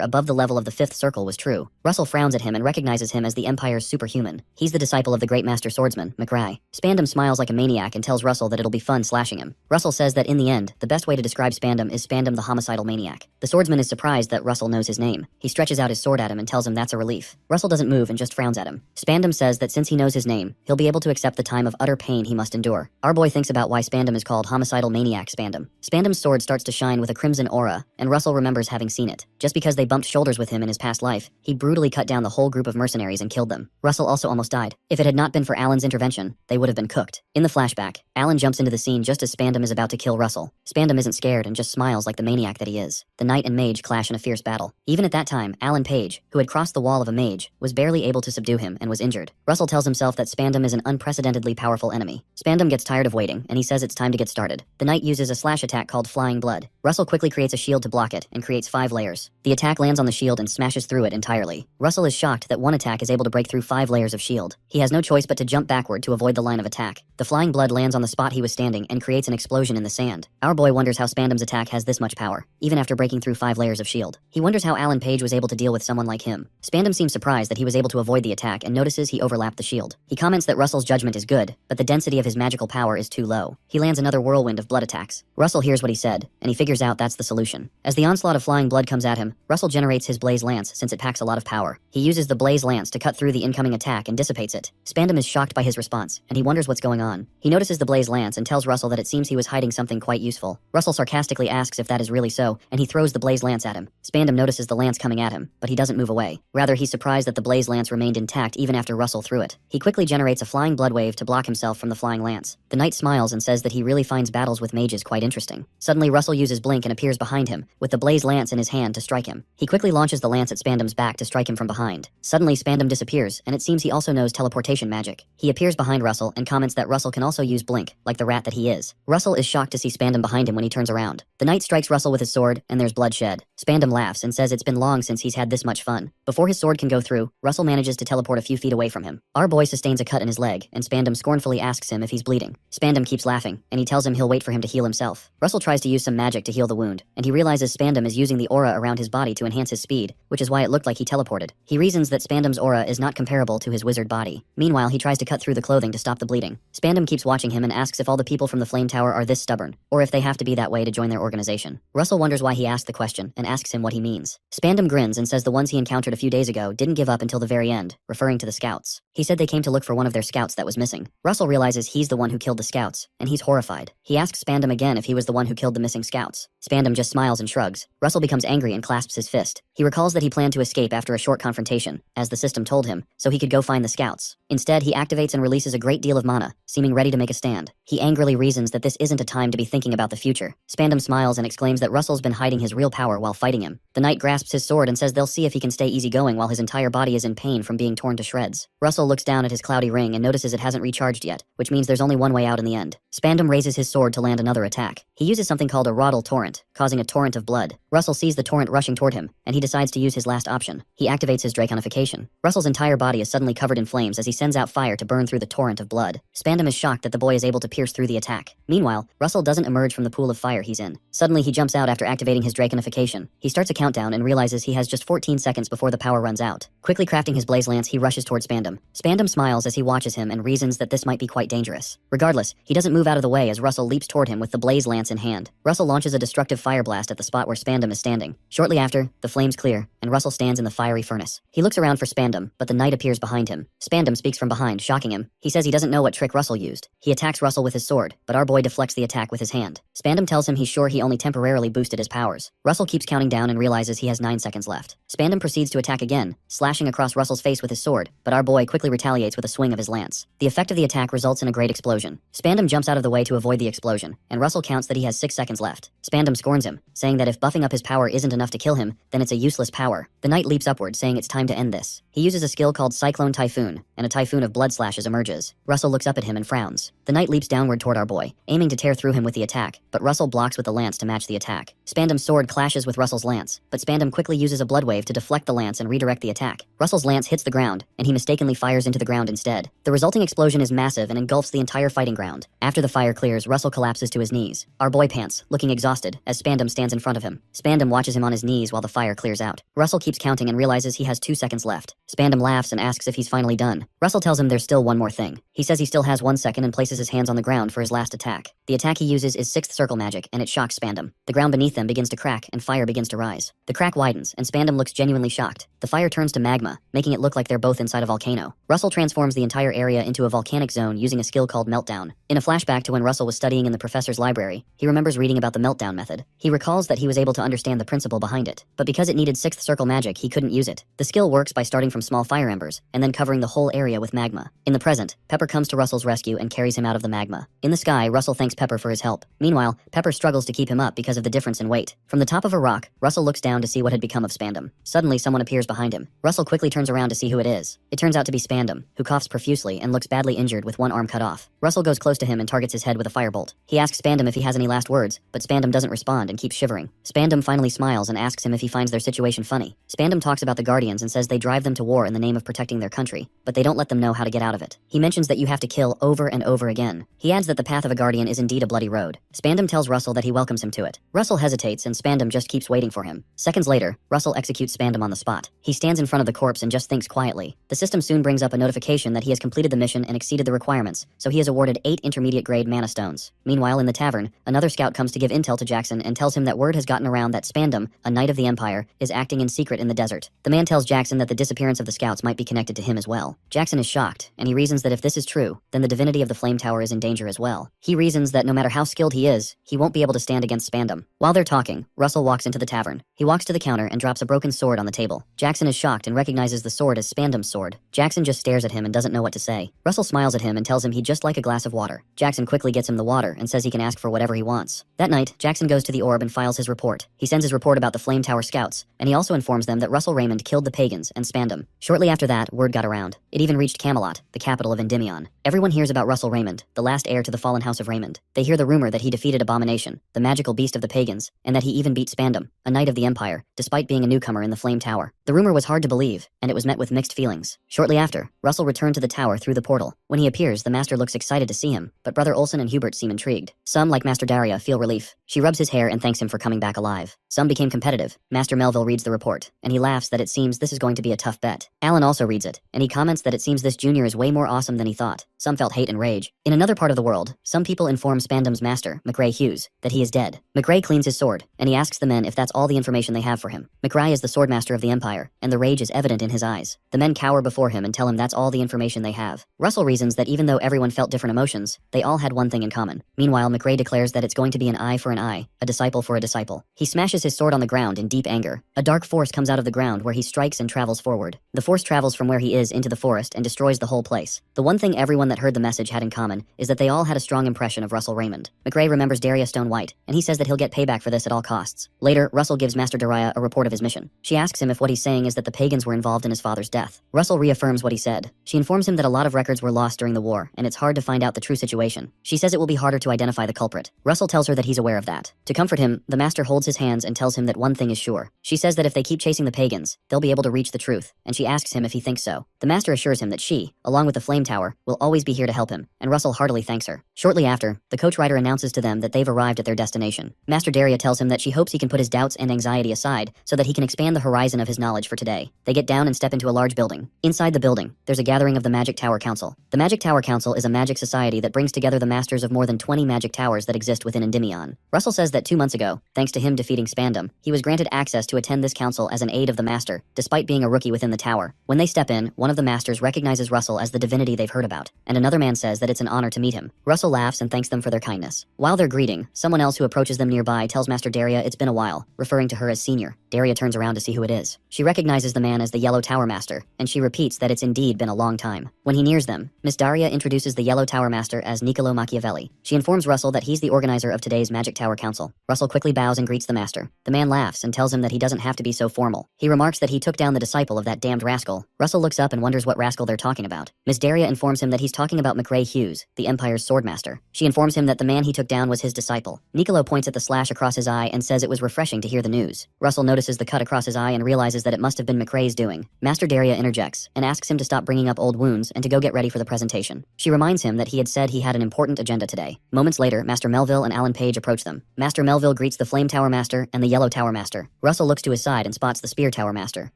Speaker 1: above the level of the 5th circle was true. Russell frowns at him and recognizes him as the Empire's superhuman. He's the disciple of the great master swordsman, McRae. Spandam smiles like a maniac and tells Russell that it'll be fun slashing him. Russell says that in the end, the best way to describe Spandam is Spandam the homicidal maniac. The swordsman is surprised that Russell knows his name. He stretches out his sword at him and tells him that's a relief. Russell doesn't move and just frowns at him. Spandam says that since he knows his name, he'll be able to accept the time of utter pain he must endure. Our boy thinks about why Spandam is called homicidal maniac Spandam. Spandam's sword starts to shine with a crimson aura, and Russell remembers having seen it. Just because they bumped shoulders with him in his past life, he brutally cut down the whole group of mercenaries and killed them. Russell also almost died. If it had not been for Alan's intervention, they would have been cooked. In the flashback, Alan jumps into the scene just as Spandam is about to kill Russell. Spandam isn't scared and just smiles like the maniac that he is. The knight and mage clash in a fierce battle. Even at that time, Alan Page, who had crossed the wall of a mage, was barely able to subdue him and was injured. Russell tells himself that Spandam is an unprecedentedly powerful enemy. Spandam gets tired of waiting, and he says it's time to get started. The knight uses a slash attack called Flying Blood. Russell quickly creates a shield to block it and creates 5 layers. The attack lands on the shield and smashes through it entirely. Russell is shocked that one attack is able to break through 5 layers of shield. He has no choice but to jump backward to avoid the line of attack. The Flying Blood lands on the spot he was standing and creates an explosion in the sand. Our boy wonders how Spandam's attack has this much power, even after breaking through 5 layers of shield. He wonders how Alan Page was able to deal with someone like him. Spandam seems surprised that he was able to avoid the attack and notices he overlapped the shield. He comments that Russell's judgment is good, but the density of his magical power is too low. He lands another whirlwind of blood attacks. Russell hears what he said, and he figures out that's the solution. As the onslaught of flying blood comes at him, Russell generates his Blaze Lance since it packs a lot of power. He uses the Blaze Lance to cut through the incoming attack and dissipates it. Spandam is shocked by his response, and he wonders what's going on. He notices the Blaze Lance and tells Russell that it seems he was hiding something quite useful. Russell sarcastically asks if that is really so, and he throws the Blaze Lance at him. Spandam notices the lance coming at him, but he doesn't move away. Rather, he's surprised that the Blaze Lance remained intact even after Russell threw it. He quickly generates a flying blood wave to block himself from the flying lance. The knight smiles and says that he really finds battles with mages quite interesting. Suddenly, Russell uses blink and appears behind him, with the Blaze Lance in his hand to strike him. He quickly launches the lance at Spandam's back to strike him from behind. Suddenly, Spandam disappears, and it seems he also knows teleportation magic. He appears behind Russell and comments that Russell can also use blink, like the rat that he is. Russell is shocked to see Spandam behind him when he turns around. The knight strikes Russell with his sword, and there's bloodshed. Spandam laughs and says it's been long since he's had this much fun. Before his sword can go through, Russell manages to teleport a few feet away from him. Our boy sustains a cut in his leg, and Spandam scornfully asks him if he's bleeding. Spandam keeps laughing, and he tells him he'll wait for him to heal himself. Russell tries to use some magic to heal the wound, and he realizes Spandam is using the aura around his body to enhance his speed, which is why it looked like he teleported. He reasons that Spandam's aura is not comparable to his wizard body. Meanwhile, he tries to cut through the clothing to stop the bleeding. Spandam keeps watching him and asks if all the people from the Flame Tower are this stubborn, or if they have to be that way to join their organization. Russell wonders why he asked the question, and asks him what he means. Spandam grins and says the ones he encountered a few days ago didn't give up until the very end, referring to the scouts. He said they came to look for one of their scouts that was missing. Russell realizes he's the one who killed the scouts, and he's horrified. He asks Spandam again if he was the one who killed the missing scouts. Spandam just smiles and shrugs. Russell becomes angry and clasps his fist. He recalls that he planned to escape after a short confrontation, as the system told him, so he could go find the scouts. Instead, he activates and releases a great deal of mana, seeming ready to make a stand. He angrily reasons that this isn't a time to be thinking about the future. Spandam smiles and exclaims that Russell's been hiding his real power while fighting him. The knight grasps his sword and says they'll see if he can stay easygoing while his entire body is in pain from being torn to shreds. Russell looks down at his cloudy ring and notices it hasn't recharged yet, which means there's only one way out in the end. Spandam raises his sword to land another attack. He uses something called a Roddle Torrent, causing a torrent of blood. Russell sees the torrent rushing toward him, and he decides to use his last option. He activates his Draconification. Russell's entire body is suddenly covered in flames as he sends out fire to burn through the torrent of blood. Spandam is shocked that the boy is able to pierce through the attack. Meanwhile, Russell doesn't emerge from the pool of fire he's in. Suddenly, he jumps out after activating his Draconification. He starts a countdown and realizes he has just 14 seconds before the power runs out. Quickly crafting his Blaze Lance, he rushes toward Spandam. Spandam smiles as he watches him and reasons that this might be quite dangerous. Regardless, he doesn't move out of the way as Russell leaps toward him with the Blaze Lance in hand. Russell launches a destructive fire blast at the spot where Spandam is standing. Shortly after, the flames clear, and Russell stands in the fiery furnace. He looks around for Spandam, but the knight appears behind him. Spandam speaks from behind, shocking him. He says he doesn't know what trick Russell used. He attacks Russell with his sword, but our boy deflects the attack with his hand. Spandam tells him he's sure he only temporarily boosted his powers. Russell keeps counting down and realizes he has 9 seconds left. Spandam proceeds to attack again, slashing across Russell's face with his sword, but our boy quickly retaliates with a swing of his lance. The effect of the attack results in a great explosion. Spandam jumps out of the way to avoid the explosion, and Russell counts that he has 6 seconds left. Spandam scorns him, saying that if buffing up his power isn't enough to kill him, then it's a useless power. The knight leaps upward, saying it's time to end this. He uses a skill called Cyclone Typhoon, and a typhoon of blood slashes emerges. Russell looks up at him and frowns. The knight leaps downward toward our boy, aiming to tear through him with the attack, but Russell blocks with the lance to match the attack. Spandam's sword clashes with Russell's lance, but Spandam quickly uses a blood wave to deflect the lance and redirect the attack. attack. Russell's lance hits the ground, and he mistakenly fires into the ground instead. The resulting explosion is massive and engulfs the entire fighting ground. After the fire clears, Russell collapses to his knees. Our boy pants, looking exhausted, as Spandam stands in front of him. Spandam watches him on his knees while the fire clears out. Russell keeps counting and realizes he has 2 seconds left. Spandam laughs and asks if he's finally done. Russell tells him there's still one more thing. He says he still has 1 second and places his hands on the ground for his last attack. The attack he uses is 6th circle magic, and it shocks Spandam. The ground beneath them begins to crack, and fire begins to rise. The crack widens, and Spandam looks genuinely shocked. The fire turns to magma, making it look like they're both inside a volcano. Russell transforms the entire area into a volcanic zone using a skill called Meltdown. In a flashback to when Russell was studying in the professor's library, he remembers reading about the Meltdown method. He recalls that he was able to understand the principle behind it, but because it needed 6th circle magic, he couldn't use it. The skill works by starting from small fire embers, and then covering the whole area with magma. In the present, Pepper comes to Russell's rescue and carries him out of the magma. In the sky, Russell thanks Pepper for his help. Meanwhile, Pepper struggles to keep him up because of the difference in weight. From the top of a rock, Russell looks down to see what had become of Spandam. Suddenly, someone appears behind him. Russell quickly turns around to see who it is. It turns out to be Spandam, who coughs profusely and looks badly injured with one arm cut off. Russell goes close to him and targets his head with a firebolt. He asks Spandam if he has any last words, but Spandam doesn't respond and keeps shivering. Spandam finally smiles and asks him if he finds their situation funny. Spandam talks about the Guardians and says they drive them to war in the name of protecting their country, but they don't let them know how to get out of it. He mentions that you have to kill over and over again. He adds that the path of a Guardian is indeed a bloody road. Spandam tells Russell that he welcomes him to it. Russell hesitates and Spandam just keeps waiting for him. Seconds later, Russell executes Spandam on the spot. He stands in front of the corpse and just thinks quietly. The system soon brings up a notification that he has completed the mission and exceeded the requirements, so he is awarded 8 intermediate grade mana stones. Meanwhile, in the tavern, another scout comes to give intel to Jackson and tells him that word has gotten around that Spandam, a knight of the Empire, is acting in secret in the desert. The man tells Jackson that the disappearance of the scouts might be connected to him as well. Jackson is shocked, and he reasons that if this is true, then the divinity of the flame tower is in danger as well. He reasons that no matter how skilled he is, he won't be able to stand against Spandam. While they're talking, Russell walks into the tavern. He walks to the counter and drops a broken sword on the table. Jackson is shocked and recognizes the sword as Spandam's sword. Jackson just stares at him and doesn't know what to say. Russell smiles at him and tells him he'd just like a glass of water. Jackson quickly gets him the water and says he can ask for whatever he wants. That night, Jackson goes to the orb and files his report. He sends his report about the Flame Tower scouts, and he also informs them that Russell Raymond killed the pagans and Spandam. Shortly after that, word got around. It even reached Camelot, the capital of Endymion. Everyone hears about Russell Raymond, the last heir to the fallen house of Raymond. They hear the rumor that he defeated Abomination, the magical beast of the pagans, and that he even beat Spandam, a knight of the Empire, despite being a newcomer in the Flame Tower. The rumor was hard to believe, and it was met with mixed feelings. Shortly after, Russell returned to the tower through the portal. When he appears, the Master looks excited to see him, but Brother Olsen and Hubert seem intrigued. Some, like Master Daria, feel relief. She rubs his hair and thanks him for coming back alive. Some became competitive. Master Melville reads the report, and he laughs that it seems this is going to be a tough bet. Alan also reads it, and he comments that it seems this junior is way more awesome than he thought. Some felt hate and rage. In another part of the world, some people inform Spandam's master, McRae Hughes, that he is dead. McRae cleans his sword, and he asks the men if that's all the information they have for him. McRae is the swordmaster of the Empire, and the rage is evident in his eyes. The men cower before him and tell him that's all the information they have. Russell reasons that even though everyone felt different emotions, they all had one thing in common. Meanwhile, McRae declares that it's going to be an eye for an eye, a disciple for a disciple. He smashes his sword on the ground in deep anger. A dark force comes out of the ground where he strikes and travels forward. The force travels from where he is into the forest and destroys the whole place. The one thing everyone that heard the message had in common is that they all had a strong impression of Russell Raymond. McRae remembers Daria Stone White, and he says that he'll get payback for this at all costs. Later, Russell gives Master Daria a report of his mission. She asks him if what he's saying is that the pagans were involved in his father's death. Russell reaffirms what he said. She informs him that a lot of records were lost during the war, and it's hard to find out the true situation. She says it will be harder to identify the culprit. Russell tells her that he's aware of that. To comfort him, the Master holds his hands and tells him that one thing is sure. She says that if they keep chasing the pagans, they'll be able to reach the truth, and she asks him if he thinks so. The Master assures him that she, along with the Flame Tower, will always be here to help him, and Russell heartily thanks her. Shortly after, the coach rider announces to them that they've arrived at their destination. Master Daria tells him that she hopes he can put his doubts and anxiety aside so that he can expand the horizon of his knowledge for today. They get down and step into a large building. Inside the building, there's a gathering of the Magic Tower Council. The Magic Tower Council is a magic society that brings together the masters of more than 20 magic towers that exist within Endymion. Russell says that 2 months ago, thanks to him defeating Spandam, he was granted access to attend this council as an aide of the Master, despite being a rookie within the tower. When they step in, one of the masters recognizes Russell as the divinity they've heard about, and another man says that it's an honor to meet him. Russell laughs and thanks them for their kindness. While they're greeting, someone else who approaches them nearby tells Master Daria it's been a while, referring to her as senior. Daria turns around to see who it is. She recognizes the man as the Yellow Tower Master, and she repeats that it's indeed been a long time. When he nears them, Miss Daria introduces the Yellow Tower Master as Niccolo Machiavelli. She informs Russell that he's the organizer of today's Magic Tower Council. Russell quickly bows and greets the Master. The man laughs and tells him that he doesn't have to be so formal. He remarks that he took down the disciple of that damned rascal. Russell looks up and wonders what rascal they're talking about. Miss Daria informs him that he's talking about McRae Hughes, the Empire's swordmaster. She informs him that the man he took down was his disciple. Niccolo points at the slash across his eye and says it was refreshing to hear the news. Russell notices the cut across his eye and realizes that it must have been McRae's Blaze doing? Master Daria interjects and asks him to stop bringing up old wounds and to go get ready for the presentation. She reminds him that he had said he had an important agenda today. Moments later, Master Melville and Alan Page approach them. Master Melville greets the Flame Tower Master and the Yellow Tower Master. Russell looks to his side and spots the Spear Tower Master.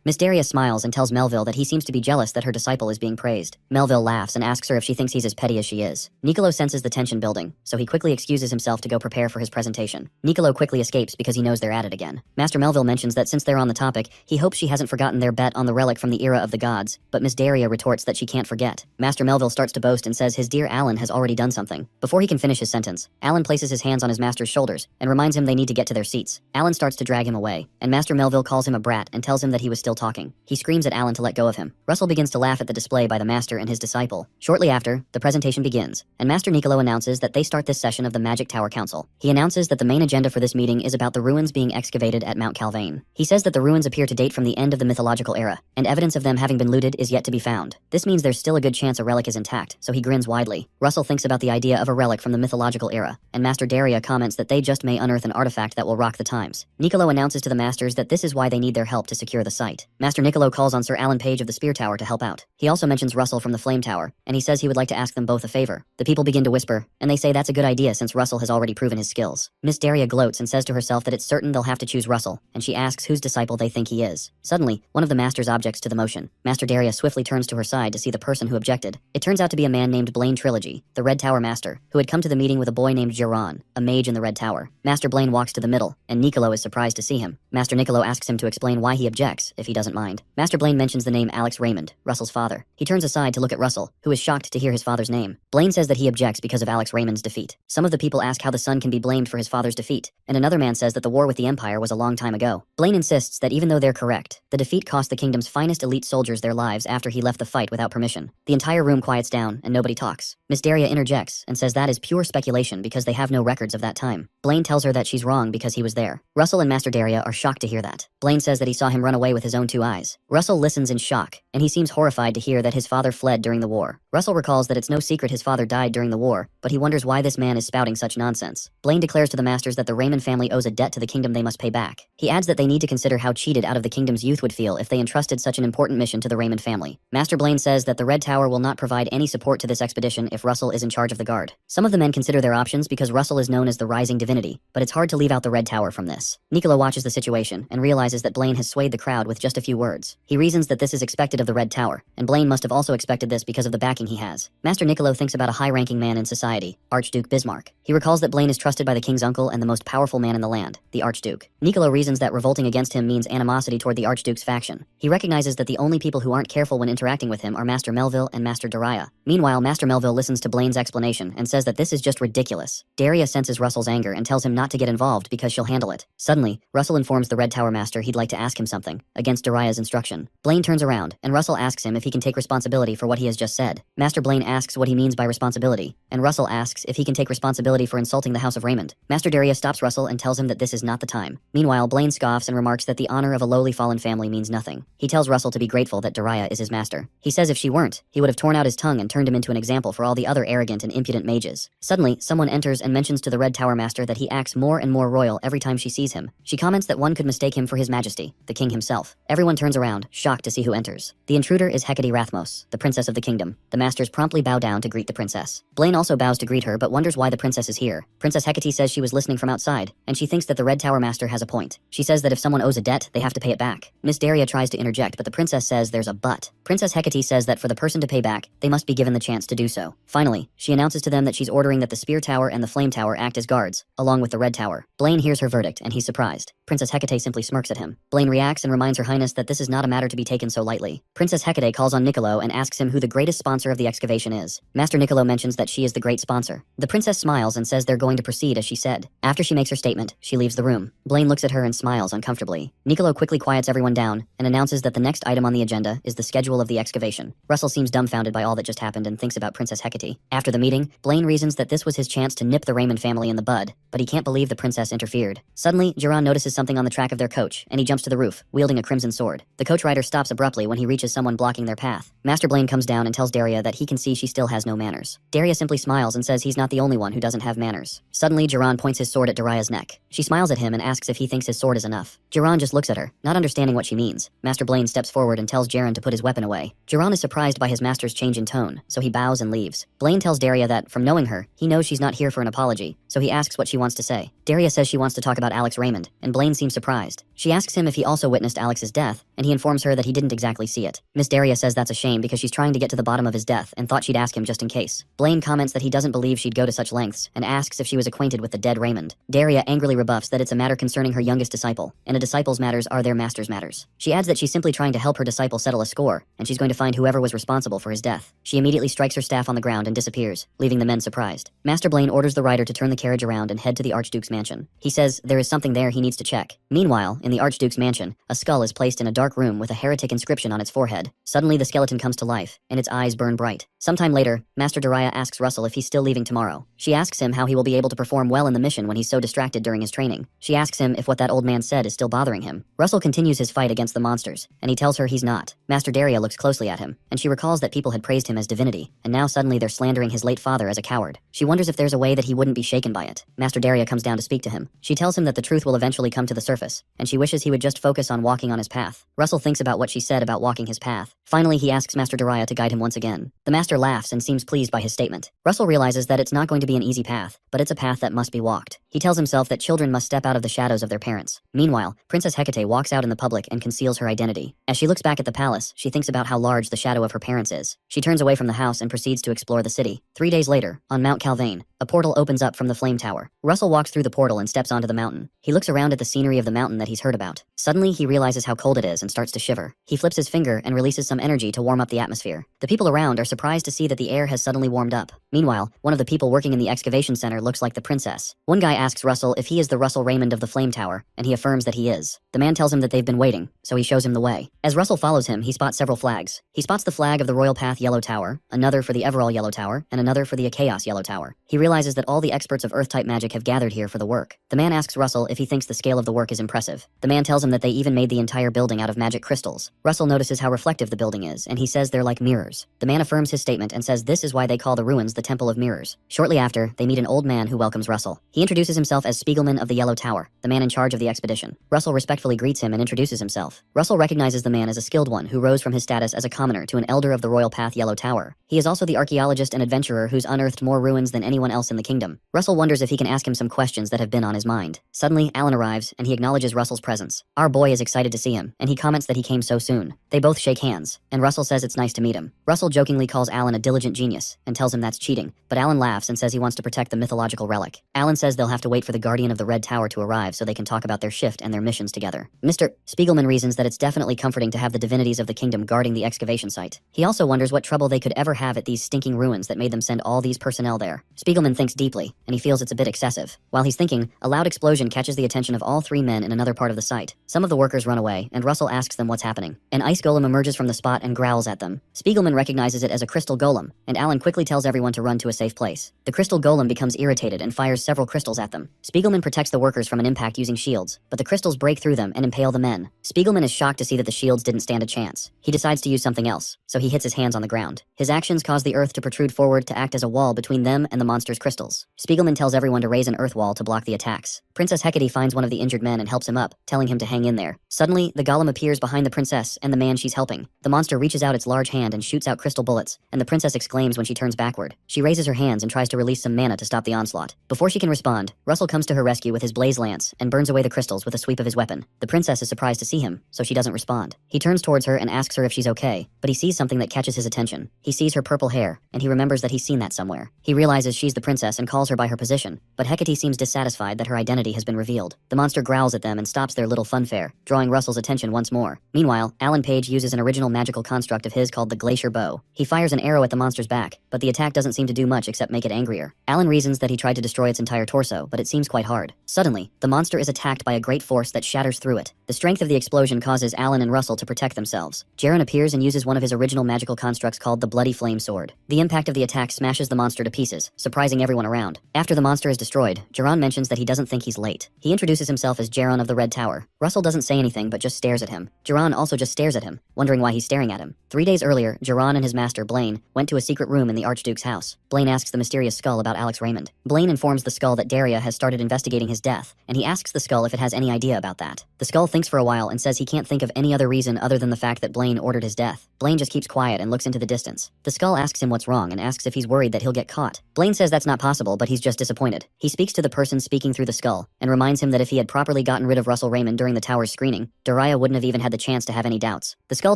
Speaker 1: Miss Daria smiles and tells Melville that he seems to be jealous that her disciple is being praised. Melville laughs and asks her if she thinks he's as petty as she is. Niccolo senses the tension building, so he quickly excuses himself to go prepare for his presentation. Niccolo quickly escapes because he knows they're at it again. Master Melville mentions that since they're on the topic, he hopes she hasn't forgotten their bet on the relic from the era of the gods, but Miss Daria retorts that she can't forget. Master Melville starts to boast and says his dear Alan has already done something. Before he can finish his sentence, Alan places his hands on his master's shoulders and reminds him they need to get to their seats. Alan starts to drag him away, and Master Melville calls him a brat and tells him that he was still talking. He screams at Alan to let go of him. Russell begins to laugh at the display by the master and his disciple. Shortly after, the presentation begins, and Master Niccolo announces that they start this session of the Magic Tower Council. He announces that the main agenda for this meeting is about the ruins being excavated at Mount Calvain. He says that the ruins appear to date from the end of the mythological era, and evidence of them having been looted is yet to be found. This means there's still a good chance a relic is intact, so he grins widely. Russell thinks about the idea of a relic from the mythological era, and Master Daria comments that they just may unearth an artifact that will rock the times. Niccolo announces to the masters that this is why they need their help to secure the site. Master Niccolo calls on Sir Alan Page of the Spear Tower to help out. He also mentions Russell from the Flame Tower, and he says he would like to ask them both a favor. The people begin to whisper, and they say that's a good idea since Russell has already proven his skills. Miss Daria gloats and says to herself that it's certain they'll have to choose Russell, and she asks whose disciple they think he is. Suddenly, one of the masters objects to the motion. Master Daria swiftly turns to her side to see the person who objected. It turns out to be a man named Blaine Trilogy, the Red Tower Master, who had come to the meeting with a boy named Giron, a mage in the Red Tower. Master Blaine walks to the middle, and Niccolo is surprised to see him. Master Niccolo asks him to explain why he objects, if he doesn't mind. Master Blaine mentions the name Alex Raymond, Russell's father. He turns aside to look at Russell, who is shocked to hear his father's name. Blaine says that he objects because of Alex Raymond's defeat. Some of the people ask how the son can be blamed for his father's defeat, and another man says that the war with the Empire was a long time ago. Blaine insists that even though they're correct, the defeat cost the kingdom's finest elite soldiers their lives after he left the fight without permission. The entire room quiets down, and nobody talks. Miss Daria interjects and says that is pure speculation because they have no records of that time. Blaine tells her that she's wrong because he was there. Russell and Master Daria are shocked to hear that. Blaine says that he saw him run away with his own 2 eyes. Russell listens in shock, and he seems horrified to hear that his father fled during the war. Russell recalls that it's no secret his father died during the war, but he wonders why this man is spouting such nonsense. Blaine declares to the masters that the Raymond family owes a debt to the kingdom they must pay back. He adds that they need to consider how cheated out of the kingdom's youth would feel if they entrusted such an important mission to the Raymond family. Master Blaine says that the Red Tower will not provide any support to this expedition if Russell is in charge of the guard. Some of the men consider their options because Russell is known as the Rising Divinity, but it's hard to leave out the Red Tower from this. Niccolo watches the situation and realizes that Blaine has swayed the crowd with just a few words. He reasons that this is expected of the Red Tower, and Blaine must have also expected this because of the backing he has. Master Niccolo thinks about a high-ranking man in society, Archduke Bismarck. He recalls that Blaine is trusted by the king's uncle and the most powerful man in the land, the Archduke. Niccolo reasons that revolting against him means animosity toward the Archduke's faction. He recognizes that the only people who aren't careful when interacting with him are Master Melville and Master Daria. Meanwhile, Master Melville listens to Blaine's explanation and says that this is just ridiculous. Daria senses Russell's anger and tells him not to get involved because she'll handle it. Suddenly, Russell informs the Red Tower Master he'd like to ask him something, against Daria's instruction. Blaine turns around, and Russell asks him if he can take responsibility for what he has just said. Master Blaine asks what he means by responsibility, and Russell asks if he can take responsibility for insulting the House of Raymond. Master Daria stops Russell and tells him that this is not the time. Meanwhile, Blaine scoffs and remarks that the honor of a lowly fallen family means nothing. He tells Russell to be grateful that Daria is his master. He says if she weren't, he would have torn out his tongue and turned him into an example for all the other arrogant and impudent mages. Suddenly, someone enters and mentions to the Red Tower Master that he acts more and more royal every time she sees him. She comments that one could mistake him for his majesty, the king himself. Everyone turns around, shocked to see who enters. The intruder is Hecate Rathmos, the princess of the kingdom. The masters promptly bow down to greet the princess. Blaine also bows to greet her but wonders why the princess is here. Princess Hecate says she was listening from outside, and she thinks that the Red Tower Master has a point. She says that if someone owes a debt, they have to pay it back. Miss Daria tries to interject, but the princess says there's a but. Princess Hecate says that for the person to pay back, they must be given the chance to do so. Finally, she announces to them that she's ordering that the Spear Tower and the Flame Tower act as guards, along with the Red Tower. Blaine hears her verdict, and he's surprised. Princess Hecate simply smirks at him. Blaine reacts and reminds Her Highness that this is not a matter to be taken so lightly. Princess Hecate calls on Niccolo and asks him who the greatest sponsor of the excavation is. Master Niccolo mentions that she is the great sponsor. The princess smiles and says they're going to proceed as she said. After she makes her statement, she leaves the room. Blaine looks at her and smiles uncomfortably. Niccolo quickly quiets everyone down and announces that the next item on the agenda is the schedule of the excavation. Russell seems dumbfounded by all that just happened and thinks about Princess Hecate. After the meeting, Blaine reasons that this was his chance to nip the Raymond family in the bud, but he can't believe the princess interfered. Suddenly, Giron notices something on the track of their coach, and he jumps to the roof, wielding a crimson sword. The coach rider stops abruptly when he reaches someone blocking their path. Master Blaine comes down and tells Daria that he can see she still has no manners. Daria simply smiles and says he's not the only one who doesn't have manners. Suddenly, Giron points his sword at Daria's neck. She smiles at him and asks if he thinks his sword is enough. Giron just looks at her, not understanding what she means. Master Blaine steps forward and tells Jaren to put his weapon away. Jaren is surprised by his master's change in tone, so he bows and leaves. Blaine tells Daria that, from knowing her, he knows she's not here for an apology, so he asks what she wants to say. Daria says she wants to talk about Alex Raymond, and Blaine seems surprised. She asks him if he also witnessed Alex's death, and he informs her that he didn't exactly see it. Miss Daria says that's a shame because she's trying to get to the bottom of his death and thought she'd ask him just in case. Blaine comments that he doesn't believe she'd go to such lengths, and asks if she was acquainted with the dead Raymond. Daria angrily rebuffs that it's a matter concerning her youngest disciple, and a disciple's matters are their master's matters. She adds that she's simply trying to help her disciple settle a score, and she's going to find whoever was responsible for his death. She immediately strikes her staff on the ground and disappears, leaving the men surprised. Master Blaine orders the rider to turn the carriage around and head to the Archduke's mansion. He says there is something there he needs to check. Meanwhile, in the Archduke's mansion, a skull is placed in a dark room with a heretic inscription on its forehead. Suddenly the skeleton comes to life, and its eyes burn bright. Sometime later, Master Daria asks Russell if he's still leaving tomorrow. She asks him how he will be able to perform well in the mission when he's so distracted during his training. She asks him if what that old man said is still bothering him. Russell continues his fight against the monsters, and he tells her he's not. Master Daria looks closely at him, and she recalls that people had praised him as divinity, and now suddenly they're slandering his late father as a coward. She wonders if there's a way that he wouldn't be shaken by it. Master Daria comes down to speak to him. She tells him that the truth will eventually come to the surface, and she wishes he would just focus on walking on his path. Russell thinks about what she said about walking his path. Finally, he asks Master Daria to guide him once again. The master laughs and seems pleased by his statement. Russell realizes that it's not going to be an easy path, but it's a path that must be walked. He tells himself that children must step out of the shadows of their parents. Meanwhile, Princess Hecate walks out in the public and conceals her identity. As she looks back at the palace, she thinks about how large the shadow of her parents is. She turns away from the house and proceeds to explore the city. 3 days later, on Mount Calvane, a portal opens up from the flame tower. Russell walks through the portal and steps onto the mountain. He looks around at the scenery of the mountain that he's heard about. Suddenly, he realizes how cold it is and starts to shiver. He flips his finger and releases some energy to warm up the atmosphere. The people around are surprised to see that the air has suddenly warmed up. Meanwhile, one of the people working in the excavation center looks like the princess. One guy asks Russell if he is the Russell Raymond of the flame tower, and he affirms that he is. The man tells him that they've been waiting, so he shows him the way. As Russell follows him, he spots several flags. He spots the flag of the Royal Path Yellow Tower, another for the Everall Yellow Tower, and another for the Chaos Yellow Tower. He realizes that all the experts of Earth-type magic have gathered here for the work. The man asks Russell if he thinks the scale of the work is impressive. The man tells him that they even made the entire building out of magic crystals. Russell notices how reflective the building is, and he says they're like mirrors. The man affirms his statement and says this is why they call the ruins the Temple of Mirrors. Shortly after, they meet an old man who welcomes Russell. He introduces himself as Spiegelman of the Yellow Tower, the man in charge of the expedition. Russell respectfully greets him and introduces himself. Russell recognizes the man as a skilled one who rose from his status as a commoner to an elder of the Royal Path Yellow Tower. He is also the archaeologist and adventurer who's unearthed more ruins than anyone else in the kingdom. Russell wonders if he can ask him some questions that have been on his mind. Suddenly, Alan arrives, and he acknowledges Russell's presence. Our boy is excited to see him, and he comments that he came so soon. They both shake hands, and Russell says it's nice to meet him. Russell jokingly calls Alan a diligent genius, and tells him that's cheating, but Alan laughs and says he wants to protect the mythological relic. Alan says they'll have to wait for the Guardian of the Red Tower to arrive so they can talk about their shift and their missions together. Mr. Spiegelman reasons that it's definitely comforting to have the divinities of the kingdom guarding the excavation site. He also wonders what trouble they could ever have at these stinking ruins that made them send all these personnel there. Spiegelman thinks deeply, and he feels it's a bit excessive. While he's thinking, a loud explosion catches the attention of all three men in another part of the site. Some of the workers run away, and Russell asks them what's happening. An ice golem emerges from the spot and growls at them. Spiegelman recognizes it as a crystal golem, and Alan quickly tells everyone to run to a safe place. The crystal golem becomes irritated and fires several crystals at them. Spiegelman protects the workers from an impact using shields, but the crystals break through them and impale the men. Spiegelman is shocked to see that the shields didn't stand a chance. He decides to use something else, so he hits his hands on the ground. His actions cause the earth to protrude forward to act as a wall between them and the monster's crystals. Spiegelman tells everyone to raise an earth wall to block the attacks. Princess Hecate finds one of the injured men and helps him up, telling him to hang in there. Suddenly, the golem appears behind the princess and the man she's helping. The monster reaches out its large hand and shoots out crystal bullets, and the princess exclaims when she turns backward. She raises her hands and tries to release some mana to stop the onslaught. Before she can respond, Russell comes to her rescue with his blaze lance and burns away the crystals with a sweep of his weapon. The princess is surprised to see him, so she doesn't respond. He turns towards her and asks her if she's okay, but he sees something that catches his attention. He sees her purple hair, and he remembers that he's seen that somewhere. He realizes she's the princess and calls her by her position, but Hecate seems dissatisfied that her identity has been revealed. The monster growls at them and stops their little funfair, drawing Russell's attention once more. Meanwhile, Alan Page uses an original magical construct of his called the Glacier Bow. He fires an arrow at the monster's back, but the attack doesn't seem to do much except make it angrier. Alan reasons that he tried to destroy its entire torso, but it seems quite hard. Suddenly, the monster is attacked by a great force that shatters through it. The strength of the explosion causes Alan and Russell to protect themselves. Jaren appears and uses one of his original magical constructs called the Bloody Flame Sword. The impact of the attack smashes the monster to pieces, surprising everyone around. After the monster is destroyed, Jaron mentions that he doesn't think he's late. He introduces himself as Jaron of the Red Tower. Russell doesn't say anything but just stares at him. Jaron also just stares at him, wondering why he's staring at him. 3 days earlier, Jiran and his master, Blaine, went to a secret room in the Archduke's house. Blaine asks the mysterious skull about Alex Raymond. Blaine informs the skull that Daria has started investigating his death, and he asks the skull if it has any idea about that. The skull thinks for a while and says he can't think of any other reason other than the fact that Blaine ordered his death. Blaine just keeps quiet and looks into the distance. The skull asks him what's wrong and asks if he's worried that he'll get caught. Blaine says that's not possible, but he's just disappointed. He speaks to the person speaking through the skull and reminds him that if he had properly gotten rid of Russell Raymond during the tower's screening, Daria wouldn't have even had the chance to have any doubts. The skull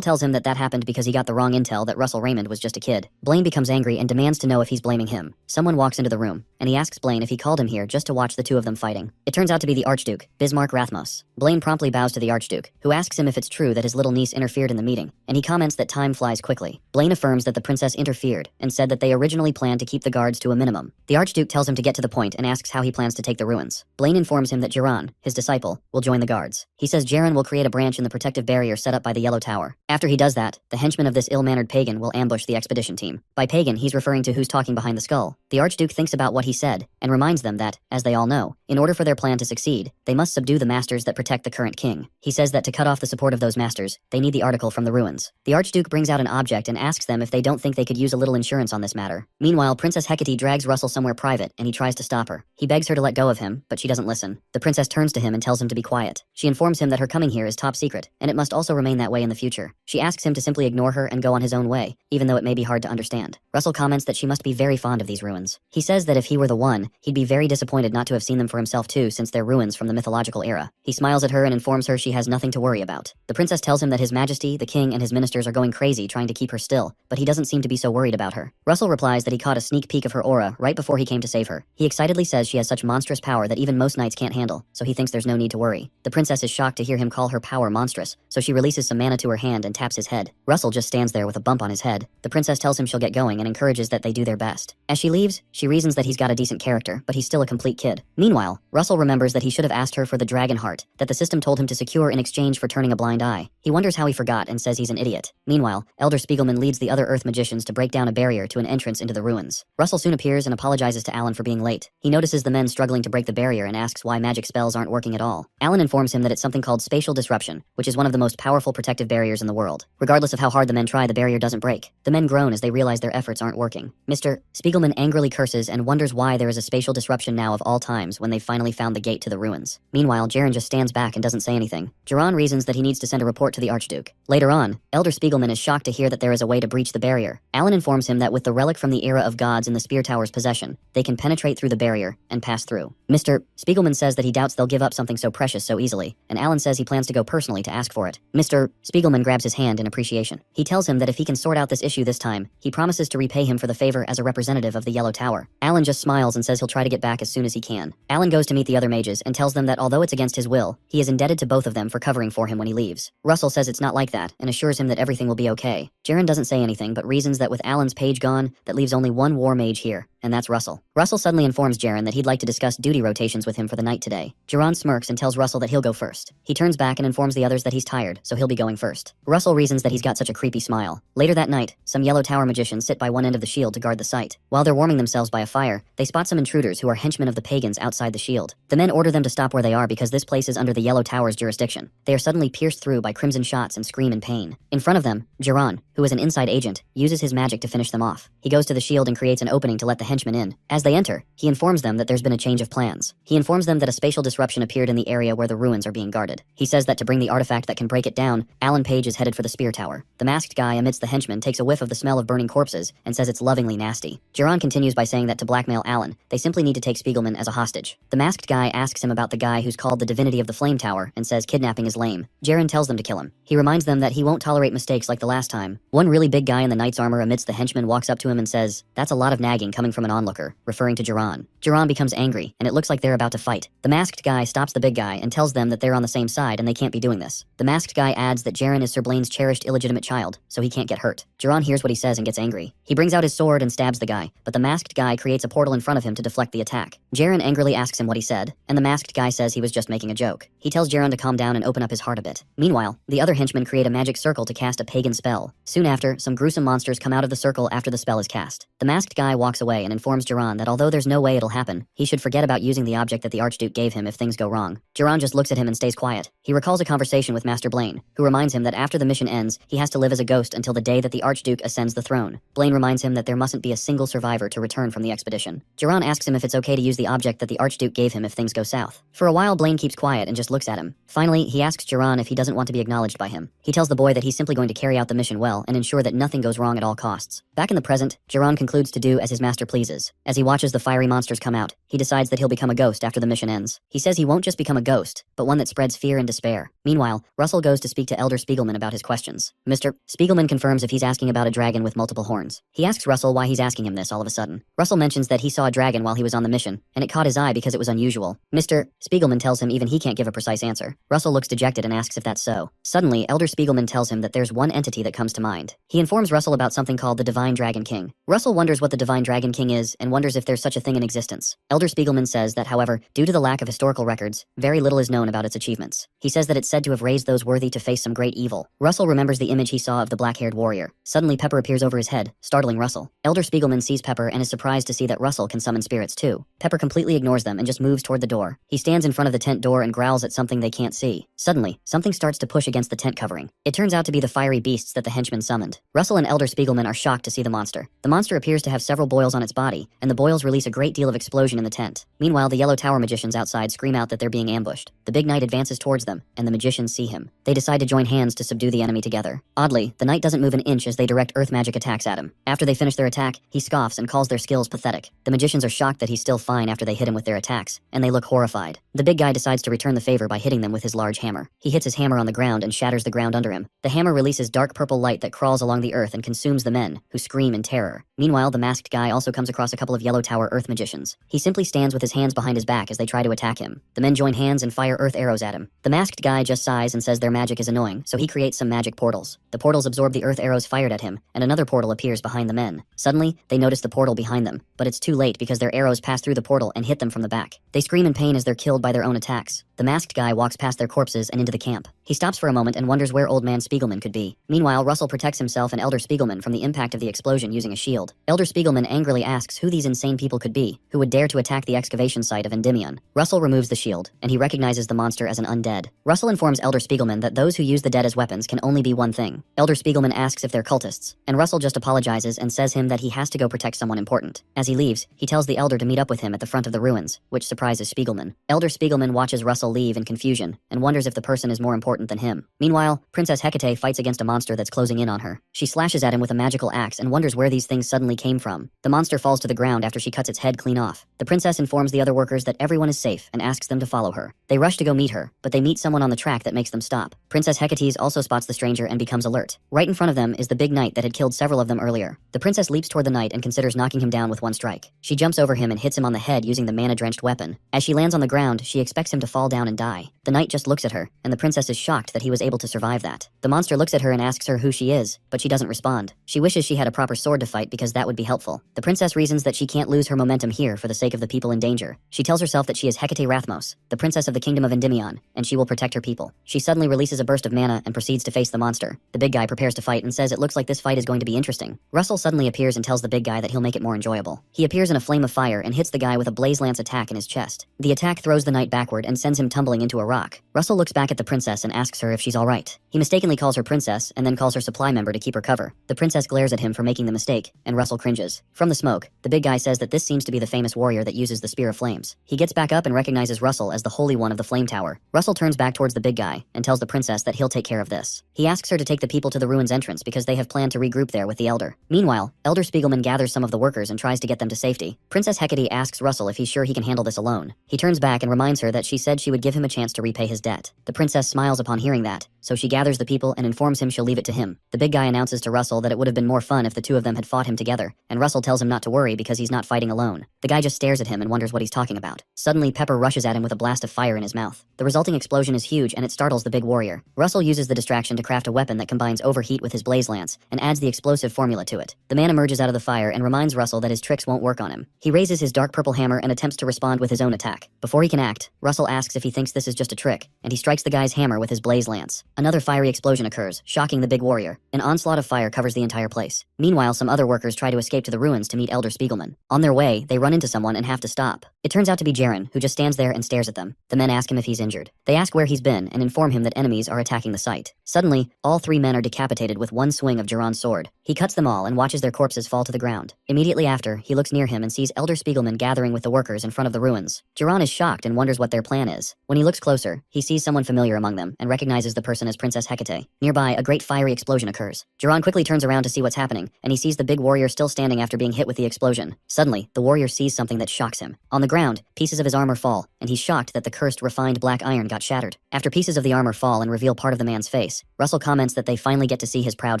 Speaker 1: tells him that happened because he got the wrong intel that Russell Raymond was just a kid. Blaine becomes angry and demands to know if he's blaming him. Someone walks into the room, and he asks Blaine if he called him here just to watch the two of them fighting. It turns out to be the Archduke, Bismarck Rathmos. Blaine promptly bows to the Archduke, who asks him if it's true that his little niece interfered in the meeting, and he comments that time flies quickly. Blaine affirms that the princess interfered, and said that they originally planned to keep the guards to a minimum. The Archduke tells him to get to the point and asks how he plans to take the ruins. Blaine informs him that Jiran, his disciple, will join the guards. He says Jiran will create a branch in the protective barrier set up by the Yellow Tower. After he does that, the henchmen of this ill-mannered pagan will ambush the expedition team. By pagan, he's referring to who's talking behind the skull. The Archduke thinks about what he said, and reminds them that, as they all know, in order for their plan to succeed, they must subdue the masters that protect the current king. He says that to cut off the support of those masters, they need the article from the ruins. The Archduke brings out an object and asks them if they don't think they could use a little insurance on this matter. Meanwhile, Princess Hecate drags Russell somewhere private, and he tries to stop her. He begs her to let go of him, but she doesn't listen. The princess turns to him and tells him to be quiet. She informs him that her coming here is top secret, and it must also remain that way in the future. She asks him to simply ignore her and go on his own way, even though it may be hard to understand. Russell comments that she must be very fond of these ruins. He says that if he were the one, he'd be very disappointed not to have seen them for himself too, since they're ruins from the mythological era. He smiles at her and informs her she has nothing to worry about. The princess tells him that His Majesty, the king, and his ministers are going crazy trying to keep her still, but he doesn't seem to be so worried about her. Russell replies that he caught a sneak peek of her aura right before he came to save her. He excitedly says she has such monstrous power that even most knights can't handle, so he thinks there's no need to worry. The princess is shocked to hear him call her power monstrous, so she releases some mana to her hand and taps his head. Russell just stands there with a bump on his head. The princess tells him she'll get going and encourages that they do their best. As she leaves, she reasons that he's got a decent character, but he's still a complete kid. Meanwhile, Russell remembers that he should have asked her for the dragon heart that the system told him to secure in exchange for turning a blind eye. He wonders how he forgot and says he's an idiot. Meanwhile, Elder Spiegelman leads the other Earth magicians to break down a barrier to an entrance into the ruins. Russell soon appears and apologizes to Alan for being late. He notices the men struggling to break the barrier and asks why magic spells aren't working at all. Alan informs him that it's something called spatial disruption, which is one of the most powerful protective barriers in the world. Regardless of how hard the men try, the barrier doesn't break. The men groan as they realize their efforts aren't working. Mr. Spiegelman angrily curses and wonders why there is a spatial disruption now of all times when they finally found the gate to the ruins. Meanwhile, Jiran just stands back and doesn't say anything. Jiran reasons that he needs to send a report to the Archduke. Later on, Elder Spiegelman is shocked to hear that there is a way to breach the barrier. Alan informs him that with the relic from the era of gods in the Spear Tower's possession, they can penetrate through the barrier and pass through. Mr. Spiegelman says that he doubts they'll give up something so precious so easily, and Alan says he plans to go personally to ask for it. Mr. Spiegelman grabs his hand in appreciation. He tells him that if he can sort out this issue this time, he promises to repay him for the favor as a representative of the Yellow Tower. Alan just smiles and says he'll try to get back as soon as he can. Alan goes to meet the other mages and tells them that although it's against his will, he is indebted to both of them for covering for him when he leaves. Russell says it's not like that and assures him that everything will be okay. Jiran doesn't say anything but reasons that with Alan's page gone, that leaves only one war mage here, and that's Russell. Russell suddenly informs Jiran that he'd like to discuss duty rotations with him for the night today. Jiran smirks and tells Russell that he'll go first. He turns back and informs the others that he's tired, so he'll be going first. Russell reasons that he's got such a creepy smile. Later that night, some Yellow Tower magicians sit by one end of the shield to guard the site. While they're warming themselves by a fire, they spot some intruders who are henchmen of the pagans outside the shield. The men order them to stop where they are because this place is under the Yellow Tower's jurisdiction. They are suddenly pierced through by crimson shots and scream in pain. In front of them, Jiran, who is an inside agent, uses his magic to finish them off. He goes to the shield and creates an opening to let the henchmen in. As they enter, he informs them that there's been a change of plans. He informs them that a spatial disruption appeared in the area where the ruins are being guarded. He says that to bring the artifact that can break it down, Alan Page is headed for the Spear Tower. The masked guy amidst the henchmen takes a whiff of the smell of burning corpses and says it's lovingly nasty. Jiran continues by saying that to blackmail Alan, they simply need to take Spiegelman as a hostage. The masked guy asks him about the guy who's called the divinity of the Flame Tower and says kidnapping is lame. Jiran tells them to kill him. He reminds them that he won't tolerate mistakes like the last time. One really big guy in the knight's armor amidst the henchmen walks up to him and says, "That's a lot of nagging coming from an onlooker," referring to Jiran. Jiran becomes angry, and it looks like they're about to fight. The masked guy stops the big guy and tells them that they're on the same side and they can't be doing this. The masked guy adds that Jiran is Sir Blaine's cherished illegitimate child, so he can't get hurt. Jiran hears what he says and gets angry. He brings out his sword and stabs the guy, but the masked guy creates a portal in front of him to deflect the attack. Jiran angrily asks him what he said, and the masked guy says he was just making a joke. He tells Jiran to calm down and open up his heart a bit. Meanwhile, the other henchmen create a magic circle to cast a pagan spell. Soon Soon after, some gruesome monsters come out of the circle after the spell is cast. The masked guy walks away and informs Jiran that although there's no way it'll happen, he should forget about using the object that the Archduke gave him if things go wrong. Jiran just looks at him and stays quiet. He recalls a conversation with Master Blaine, who reminds him that after the mission ends, he has to live as a ghost until the day that the Archduke ascends the throne. Blaine reminds him that there mustn't be a single survivor to return from the expedition. Jiran asks him if it's okay to use the object that the Archduke gave him if things go south. For a while, Blaine keeps quiet and just looks at him. Finally, he asks Jiran if he doesn't want to be acknowledged by him. He tells the boy that he's simply going to carry out the mission well and ensure that nothing goes wrong at all costs. Back in the present, Jiran concludes to do as his master pleases. As he watches the fiery monsters come out, he decides that he'll become a ghost after the mission ends. He says he won't just become a ghost, but one that spreads fear and despair. Meanwhile, Russell goes to speak to Elder Spiegelman about his questions. Mr. Spiegelman confirms if he's asking about a dragon with multiple horns. He asks Russell why he's asking him this all of a sudden. Russell mentions that he saw a dragon while he was on the mission, and it caught his eye because it was unusual. Mr. Spiegelman tells him even he can't give a precise answer. Russell looks dejected and asks if that's so. Suddenly, Elder Spiegelman tells him that there's one entity that comes to mind. He informs Russell about something called the Divine Dragon King. Russell wonders what the Divine Dragon King is and wonders if there's such a thing in existence. Elder Spiegelman says that, however, due to the lack of historical records, very little is known about its achievements. He says that it's said to have raised those worthy to face some great evil. Russell remembers the image he saw of the black-haired warrior. Suddenly, Pepper appears over his head, startling Russell. Elder Spiegelman sees Pepper and is surprised to see that Russell can summon spirits too. Pepper completely ignores them and just moves toward the door. He stands in front of the tent door and growls at something they can't see. Suddenly, something starts to push against the tent covering. It turns out to be the fiery beasts that the henchmen summoned. Russell and Elder Spiegelman are shocked to see the monster. The monster appears to have several boils on its body, and the boils release a great deal of explosion in the tent. Meanwhile, the Yellow Tower magicians outside scream out that they're being ambushed. The big knight advances towards them, and the magicians see him. They decide to join hands to subdue the enemy together. Oddly, the knight doesn't move an inch as they direct earth magic attacks at him. After they finish their attack, he scoffs and calls their skills pathetic. The magicians are shocked that he's still fine after they hit him with their attacks, and they look horrified. The big guy decides to return the favor by hitting them with his large hammer. He hits his hammer on the ground and shatters the ground under him. The hammer releases dark purple light that crawls along the earth and consumes the men, who scream in terror. Meanwhile, the masked guy also comes across a couple of Yellow Tower earth magicians. He simply stands with his hands behind his back as they try to attack him. The men join hands and fire earth arrows at him. The masked guy just sighs and says their magic is annoying, so he creates some magic portals. The portals absorb the earth arrows fired at him, and another portal appears behind the men. Suddenly, they notice the portal behind them, but it's too late because their arrows pass through the portal and hit them from the back. They scream in pain as they're killed by their own attacks. The masked guy walks past their corpses and into the camp. He stops for a moment and wonders where Old Man Spiegelman could be. Meanwhile, Russell protects himself and Elder Spiegelman from the impact of the explosion using a shield. Elder Spiegelman angrily asks who these insane people could be, who would dare to attack the excavation site of Endymion. Russell removes the shield, and he recognizes the monster as an undead. Russell informs Elder Spiegelman that those who use the dead as weapons can only be one thing. Elder Spiegelman asks if they're cultists, and Russell just apologizes and says him that he has to go protect someone important. As he leaves, he tells the Elder to meet up with him at the front of the ruins, which surprises Spiegelman. Elder Spiegelman watches Russell leave in confusion, and wonders if the person is more important than him. Meanwhile, Princess Hecate fights against a monster that's closing in on her. She slashes at him with a magical axe and wonders where these things suddenly came from. The monster falls to the ground after she cuts its head clean off. The princess informs the other workers that everyone is safe and asks them to follow her. They rush to go meet her, but they meet someone on the track that makes them stop. Princess Hecate also spots the stranger and becomes alert. Right in front of them is the big knight that had killed several of them earlier. The princess leaps toward the knight and considers knocking him down with one strike. She jumps over him and hits him on the head using the mana-drenched weapon. As she lands on the ground, she expects him to fall down and die. The knight just looks at her, and the princess is shocked that he was able to survive that. The monster looks at her and asks her who she is, but she doesn't respond. She wishes she had a proper sword to fight because that would be helpful. The princess reasons that she can't lose her momentum here for the sake of the people in danger. She tells herself that she is Hecate Rathmos, the princess of the kingdom of Endymion, and she will protect her people. She suddenly releases a burst of mana and proceeds to face the monster. The big guy prepares to fight and says it looks like this fight is going to be interesting. Russell suddenly appears and tells the big guy that he'll make it more enjoyable. He appears in a flame of fire and hits the guy with a blaze lance attack in his chest. The attack throws the knight backward and sends him tumbling into a rock. Russell looks back at the princess and asks her if she's alright. He mistakenly calls her princess and then calls her supply member to keep her cover. The princess glares at him for making the mistake, and Russell cringes. From the smoke, the big guy says that this seems to be the famous warrior that uses the Spear of Flames. He gets back up and recognizes Russell as the Holy One of the Flame Tower. Russell turns back towards the big guy and tells the princess that he'll take care of this. He asks her to take the people to the ruins entrance because they have planned to regroup there with the Elder. Meanwhile, Elder Spiegelman gathers some of the workers and tries to get them to safety. Princess Hecate asks Russell if he's sure he can handle this alone. He turns back and reminds her that she said she would give him a chance to repay his debt. The princess smiles upon hearing that, so she gathers the people and informs him she'll leave it to him. The big guy announces to Russell that it would have been more fun if the two of them had fought him together, and Russell tells him not to worry because he's not fighting alone. The guy just stares at him and wonders what he's talking about. Suddenly, Pepper rushes at him with a blast of fire in his mouth. The resulting explosion is huge and it startles the big warrior. Russell uses the distraction to craft a weapon that combines overheat with his blaze lance and adds the explosive formula to it. The man emerges out of the fire and reminds Russell that his tricks won't work on him. He raises his dark purple hammer and attempts to respond with his own attack. Before he can act, Russell asks if he thinks this is just a a trick, and he strikes the guy's hammer with his blaze lance. Another fiery explosion occurs, shocking the big warrior. An onslaught of fire covers the entire place. Meanwhile, some other workers try to escape to the ruins to meet Elder Spiegelman. On their way, they run into someone and have to stop. It turns out to be Jaren, who just stands there and stares at them. The men ask him if he's injured. They ask where he's been and inform him that enemies are attacking the site. Suddenly, all three men are decapitated with one swing of Jaran's sword. He cuts them all and watches their corpses fall to the ground. Immediately after, he looks near him and sees Elder Spiegelman gathering with the workers in front of the ruins. Jaran is shocked and wonders what their plan is. When he looks closer, he sees someone familiar among them and recognizes the person as Princess Hecate. Nearby, a great fiery explosion occurs. Jaran quickly turns around to see what's happening, and he sees the big warrior still standing after being hit with the explosion. Suddenly, the warrior sees something that shocks him. On the ground, pieces of his armor fall, and he's shocked that the cursed refined black iron got shattered. After pieces of the armor fall and reveal part of the man's face, Russell comments that they finally get to see his proud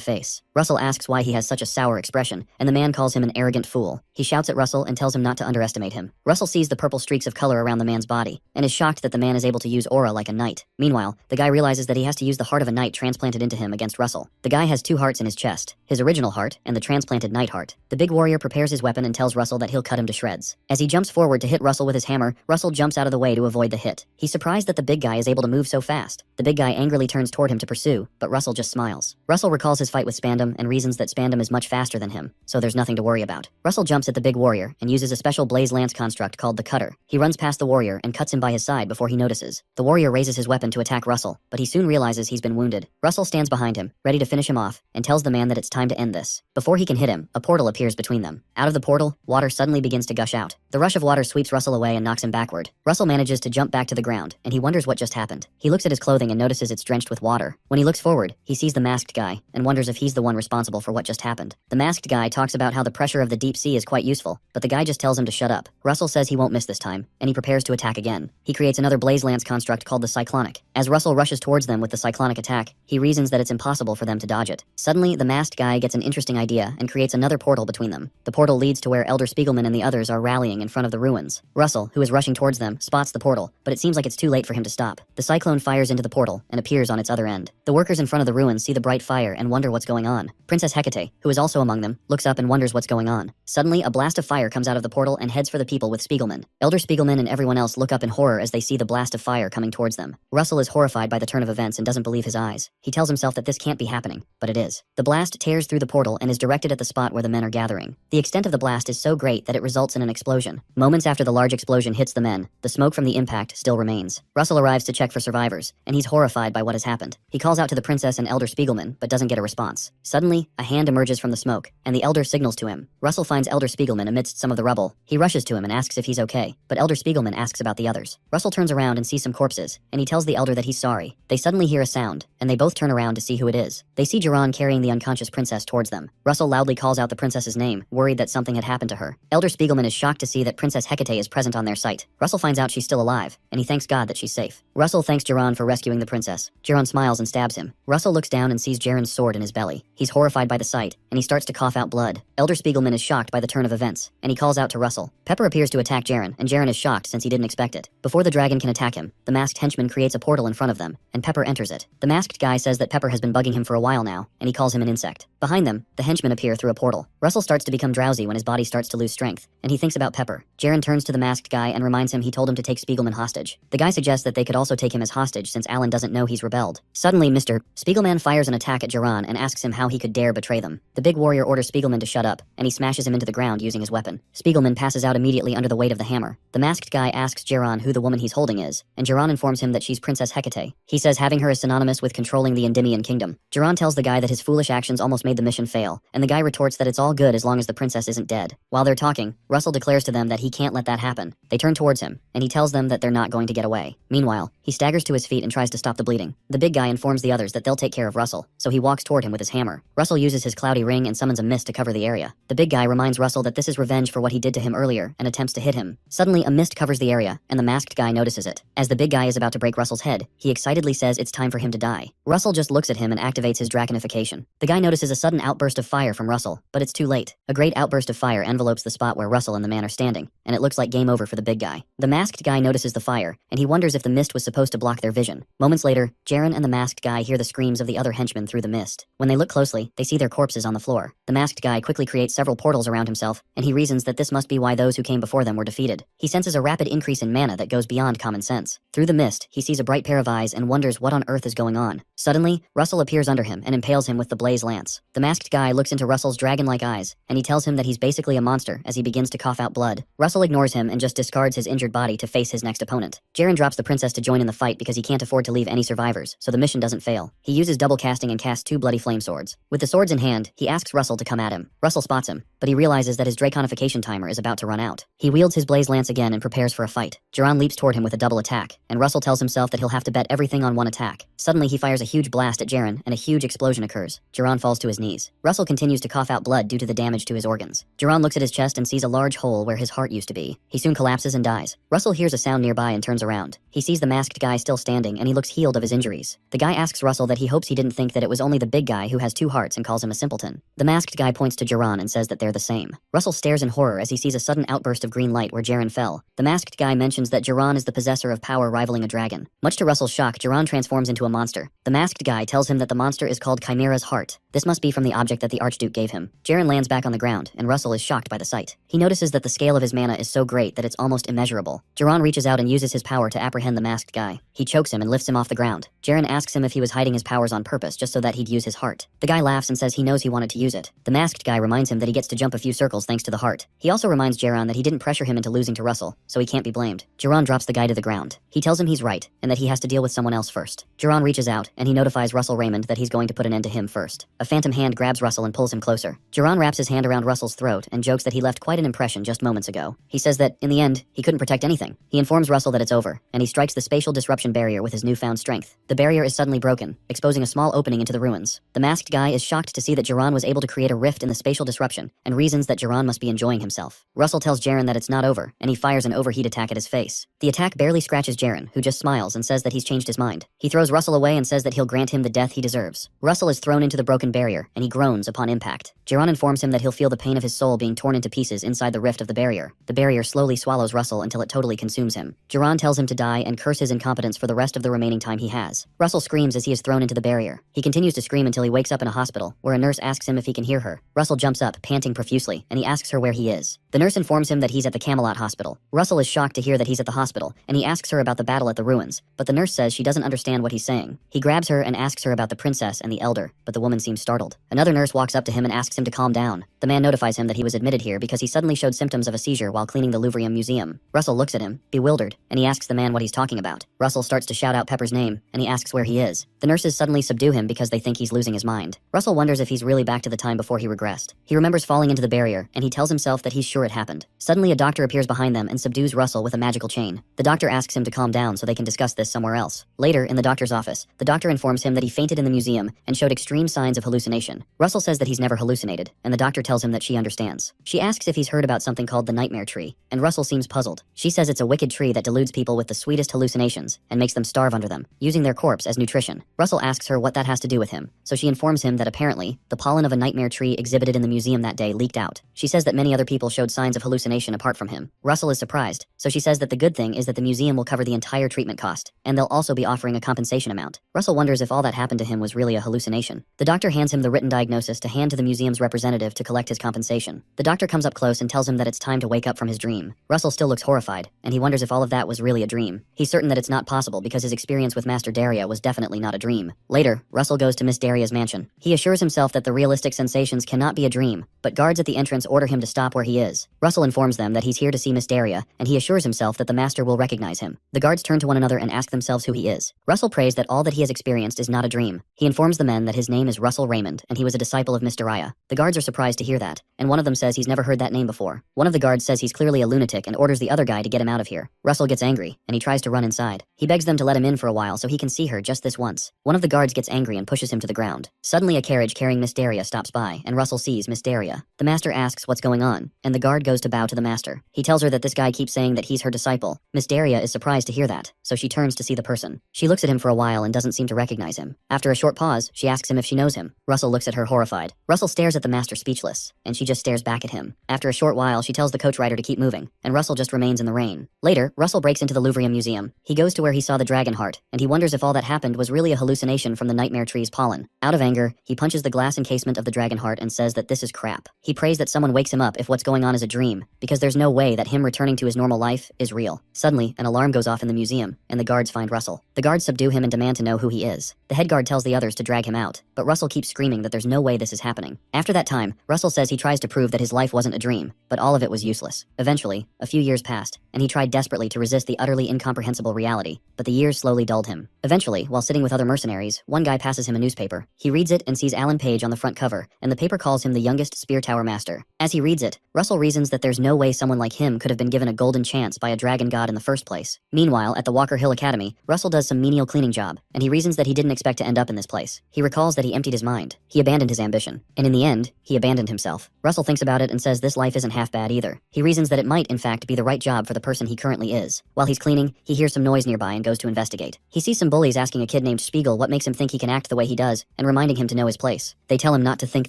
Speaker 1: face. Russell asks why he has such a sour expression, and the man calls him an arrogant fool. He shouts at Russell and tells him not to underestimate him. Russell sees the purple streaks of color around the man's body, and is shocked that the man is able to use aura like a knight. Meanwhile, the guy realizes that he has to use the heart of a knight transplanted into him against Russell. The guy has two hearts in his chest, his original heart and the transplanted knight heart. The big warrior prepares his weapon and tells Russell that he'll cut him to shreds. As he jumps forward to hit Russell with his hammer, Russell jumps out of the way to avoid the hit. He's surprised that the big guy is able to move so fast. The big guy angrily turns toward him to pursue, but Russell just smiles. Russell recalls his fight with Spandam and reasons that Spandam is much faster than him, so there's nothing to worry about. Russell jumps at the big warrior and uses a special blaze lance construct called the Cutter. He runs past the warrior and cuts him by his side before he notices. The warrior raises his weapon to attack Russell, but he soon realizes he's been wounded. Russell stands behind him, ready to finish him off, and tells the man that it's time to end this. Before he can hit him, a portal appears between them. Out of the portal, water suddenly begins to gush out. The rush of water sweeps Russell away and knocks him backward. Russell manages to jump back to the ground, and he wonders what just happened. He looks at his clothing and notices it's drenched with water. When he looks forward, he sees the masked guy, and wonders if he's the one responsible for what just happened. The masked guy talks about how the pressure of the deep sea is quite useful, but the guy just tells him to shut up. Russell says he won't miss this time, and he prepares to attack again. He creates another blaze lance construct called the Cyclonic. As Russell rushes towards them with the Cyclonic attack, he reasons that it's impossible for them to dodge it. Suddenly, the masked guy gets an interesting idea and creates another portal between them. The portal leads to where Elder Spiegelman and the others are rallying in front of the ruins. Russell, who is rushing towards them, spots the portal, but it seems like it's too late for him to stop. The cyclone fires into the portal and appears on its other end. The workers in front of the ruins see the bright fire and wonder what's going on. Princess Hecate, who is also among them, looks up and wonders what's going on. Suddenly, a blast of fire comes out of the portal and heads for the people with Spiegelman. Elder Spiegelman and everyone else look up in horror as they see the blast of fire coming towards them. Russell is horrified by the turn of events and doesn't believe his eyes. He tells himself that this can't be happening, but it is. The blast tears through the portal and is directed at the spot where the men are gathering. The extent of the blast is so great that it results in an explosion. Moments after the large explosion hits the men, the smoke from the impact still remains. Russell arrives to check for survivors, and he's horrified by what has happened. He calls out to the princess and Elder Spiegelman, but doesn't get a response. Suddenly, a hand emerges from the smoke, and the elder signals to him. Russell finds Elder Spiegelman amidst some of the rubble. He rushes to him and asks if he's okay, but Elder Spiegelman asks about the others. Russell turns around and sees some corpses, and he tells the elder that he's sorry. They suddenly hear a sound, and they both turn around to see who it is. They see Jaran carrying the unconscious princess towards them. Russell loudly calls out the princess's name, worried that something had happened to her. Elder Spiegelman is shocked to see that Princess Hecate is present on their site. Russell finds out she's still alive, and he thanks God that she's safe. Russell thanks Jaran for rescuing the princess. Jaran smiles and stabs him. Russell looks down and sees Jaran's sword in his belly. He's horrified by the sight, and he starts to cough out blood. Elder Spiegelman is shocked by the turn of events, and he calls out to Russell. Pepper appears to attack Jaran, and Jaran is shocked since he didn't expect it. Before the dragon can attack him, the masked henchman creates a portal in front of them, and Pepper enters it. The masked guy says that Pepper has been bugging him for a while now, and he calls him an insect. Behind them, the henchmen appear through a portal. Russell starts to become drowsy when his body starts to lose strength, and he thinks about Pepper. Jaran turns to the masked guy and reminds him he told him to take Spiegelman hostage. The guy suggests that they could also take him as hostage since Alan doesn't know he's rebelled. Suddenly, Mr. Spiegelman fires an attack at Jaran and asks him how he could dare betray them. The big warrior orders Spiegelman to shut up, and he smashes him into the ground using his weapon. Spiegelman passes out immediately under the weight of the hammer. The masked guy asks Jaran who the woman he's holding is, and Jaran informs him that she's Princess Hecate. He says having her is synonymous with controlling the Endymion kingdom. Jaran tells the guy that his foolish actions almost made the mission fail, and the guy retorts that it's all good as long as the princess isn't dead. While they're talking, Russell declares to them that he can't let that happen. They turn towards him, and he tells them that they're not going to get away. Meanwhile, he staggers to his feet and tries to stop the bleeding. The big guy informs the others that they'll take care of Russell, so he walks toward him with his hammer. Russell uses his cloudy ring and summons a mist to cover the area. The big guy reminds Russell that this is revenge for what he did to him earlier and attempts to hit him. Suddenly, a mist covers the area, and the masked guy notices it. As the big guy is about to break Russell's head, he excitedly says it's time for him to die. Russell just looks at him and activates his draconification. The guy notices a sudden outburst of fire from Russell, but it's too late. A great outburst of fire envelopes the spot where Russell and the man are standing, and it looks like game over for the big guy. The masked guy notices the fire, and he wonders if the mist was supposed to block their vision. Moments later, Jaran and the masked guy hear the screams of the other henchmen through the mist. When they look closely, they see their corpses on the floor. The masked guy quickly creates several portals around himself, and he reasons that this must be why those who came before them were defeated. He senses a rapid increase in mana that goes beyond common sense. Through Through the mist, he sees a bright pair of eyes and wonders what on earth is going on. Suddenly, Russell appears under him and impales him with the blaze lance. The masked guy looks into Russell's dragon-like eyes, and he tells him that he's basically a monster as he begins to cough out blood. Russell ignores him and just discards his injured body to face his next opponent. Jiren drops the princess to join in the fight because he can't afford to leave any survivors, so the mission doesn't fail. He uses double casting and casts 2 bloody flame swords. With the swords in hand, he asks Russell to come at him. Russell spots him, but he realizes that his draconification timer is about to run out. He wields his blaze lance again and prepares for a fight. Jiren leaps toward him with a double attack, and Russell tells himself that he'll have to bet everything on one attack. Suddenly he fires a huge blast at Jiren, and a huge explosion occurs. Jiren falls to his knees. Russell continues to cough out blood due to the damage to his organs. Jiren looks at his chest and sees a large hole where his heart used to be. He soon collapses and dies. Russell hears a sound nearby and turns around. He sees the masked guy still standing, and he looks healed of his injuries. The guy asks Russell that he hopes he didn't think that it was only the big guy who has 2 hearts and calls him a simpleton. The masked guy points to Jiren and says that they're the same. Russell stares in horror as he sees a sudden outburst of green light where Jiren fell. The masked guy mentions that Jiren is the possessor of power rivaling a dragon. Much to Russell's shock, Jiren transforms into a monster. The masked guy tells him that the monster is called Chimera's Heart. This must be from the object that the Archduke gave him. Jiren lands back on the ground, and Russell is shocked by the sight. He notices that the scale of his mana is so great that it's almost immeasurable. Jiren reaches out and uses his power to apprehend the masked guy. He chokes him and lifts him off the ground. Jiren asks him if he was hiding his powers on purpose just so that he'd use his heart. The guy laughs and says he knows he wanted to use it. The masked guy reminds him that he gets to jump a few circles thanks to the heart. He also reminds Jiren that he didn't pressure him into losing to Russell, so he can't be blamed. Jiren drops the guy to the ground. He tells him he's right, and that he has to deal with someone else first. Jiren reaches out, and he notifies Russell Raymond that he's going to put an end to him first. A phantom hand grabs Russell and pulls him closer. Jiren wraps his hand around Russell's throat and jokes that he left quite an impression just moments ago. He says that, in the end, he couldn't protect anything. He informs Russell that it's over, and he strikes the spatial disruption barrier with his newfound strength. The barrier is suddenly broken, exposing a small opening into the ruins. The masked guy is shocked to see that Jiren was able to create a rift in the spatial disruption, and reasons that Jiren must be enjoying himself. Russell tells Jiren that it's not over, and he fires an overheat attack at his face. The attack barely scratches Jiren, who just smiles and says that he's changed his mind. He throws Russell away and says that he'll grant him the death he deserves. Russell is thrown into the broken barrier, and he groans upon impact. Jiren informs him that he'll feel the pain of his soul being torn into pieces inside the rift of the barrier. The barrier slowly swallows Russell until it totally consumes him. Jiren tells him to die and curse his incompetence for the rest of the remaining time he has. Russell screams as he is thrown into the barrier. He continues to scream until he wakes up in a hospital, where a nurse asks him if he can hear her. Russell jumps up, panting profusely, and he asks her where he is. The nurse informs him that he's at the Camelot Hospital. Russell is shocked to hear that he's at the hospital, and he asks her about the battle at the ruins, but the nurse says she doesn't understand what he's saying. He grabs her and asks her about the princess and the elder, but the woman seems startled. Another nurse walks up to him and asks him to calm down. The man notifies him that he was admitted here because he suddenly showed symptoms of a seizure while cleaning the Louvre Museum. Russell looks at him, bewildered, and he asks the man what he's talking about. Russell starts to shout out Pepper's name, and he asks where he is. The nurses suddenly subdue him because they think he's losing his mind. Russell wonders if he's really back to the time before he regressed. He remembers falling into the barrier, and he tells himself that he's sure it happened. Suddenly a doctor appears behind them and subdues Russell with a magical chain. The doctor asks him to calm down so they can discuss this somewhere else. Later, in the doctor's office, the doctor informs him that he fainted in the museum and showed extreme signs of hallucination. Russell says that he's never hallucinated, and the doctor tells him that she understands. She asks if he's heard about something called the nightmare tree, and Russell seems puzzled. She says it's a wicked tree that deludes people with the sweetest hallucinations and makes them starve under them, using their corpse as nutrition. Russell asks her what that has to do with him, so she informs him that apparently, the pollen of a nightmare tree exhibited in the museum that day leaked out. She says that many other people showed signs of hallucination apart from him. Russell is surprised, so she says that the good thing is that the museum will cover the entire treatment cost, and they'll also be offering a compensation amount. Russell wonders if all that happened to him was really a hallucination. The doctor hands him the written diagnosis to hand to the museum's representative to collect his compensation. The doctor comes up close and tells him that it's time to wake up from his dream. Russell still looks horrified, and he wonders if all of that was really a dream. He's certain that it's not possible because his experience with Master Daria was definitely not a dream. Later, Russell goes to Miss Daria's mansion. He assures himself that the realistic sensations cannot be a dream, but guards at the entrance order him to stop where he is. Russell informs them that he's here to see Miss Daria, and he assures himself that the master will recognize him. The guards turn to one another and ask themselves who he is. Russell prays that all that he has experienced is not a dream. He informs the men that his name is Russell Raymond, and he was a disciple of Miss Daria. The guards are surprised to hear that, and one of them says he's never heard that name before. One of the guards says he's clearly a lunatic and orders the other guy to get him out of here. Russell gets angry, and he tries to run inside. He begs them to let him in for a while so he can see her just this once. One of the guards gets angry and pushes him to the ground. Suddenly a carriage carrying Miss Daria stops by, and Russell sees Miss Daria. The master asks what's going on, and the guard goes to bow to the master. He tells her that this guy keeps saying that he's her disciple. Miss Daria is surprised to hear that, so she turns to see the person. She looks at him for a while and doesn't seem to recognize him. After a short pause, she asks him if she knows him. Russell looks at her horrified. Russell stares at the master speechless, and she just stares back at him. After a short while, she tells the coach rider to keep moving, and Russell just remains in the rain. Later, Russell breaks into the Louvre Museum. He goes to where he saw the dragon heart, and he wonders if all that happened was really a hallucination from the nightmare tree's pollen. Out of anger, he punches the glass encasement of the dragon heart and says that this is crap. anicap. He prays that someone wakes him up if what's going on is a dream, because there's no way that him returning to his normal life is real. Suddenly, an alarm goes off in the museum, and the guards find Russell. The guards subdue him and demand to know who he is. The head guard tells the others to drag him out, but Russell keeps screaming that there's no way this is happening. After that time, Russell says he tries to prove that his life wasn't a dream, but all of it was useless. Eventually, a few years passed, and he tried desperately to resist the utterly incomprehensible reality, but the years slowly dulled him. Eventually, while sitting with other mercenaries, one guy passes him a newspaper. He reads it and sees Alan Page on the front cover, and the paper calls him the youngest spear tower master. As he reads it, Russell reasons that there's no way someone like him could have been given a golden chance by a dragon god in the first place. Meanwhile, at the Walker Hill Academy, Russell does some menial cleaning job, and he reasons that he didn't expect to end up in this place. He recalls that he emptied his mind. He abandoned his ambition. And in the end, he abandoned himself. Russell thinks about it and says this life isn't half bad either. He reasons that it might, in fact, be the right job for the person he currently is. While he's cleaning, he hears some noise nearby and goes to investigate. He sees some bullies asking a kid named Spiegel what makes him think he can act the way he does, and reminding him to know his place. They tell him not to think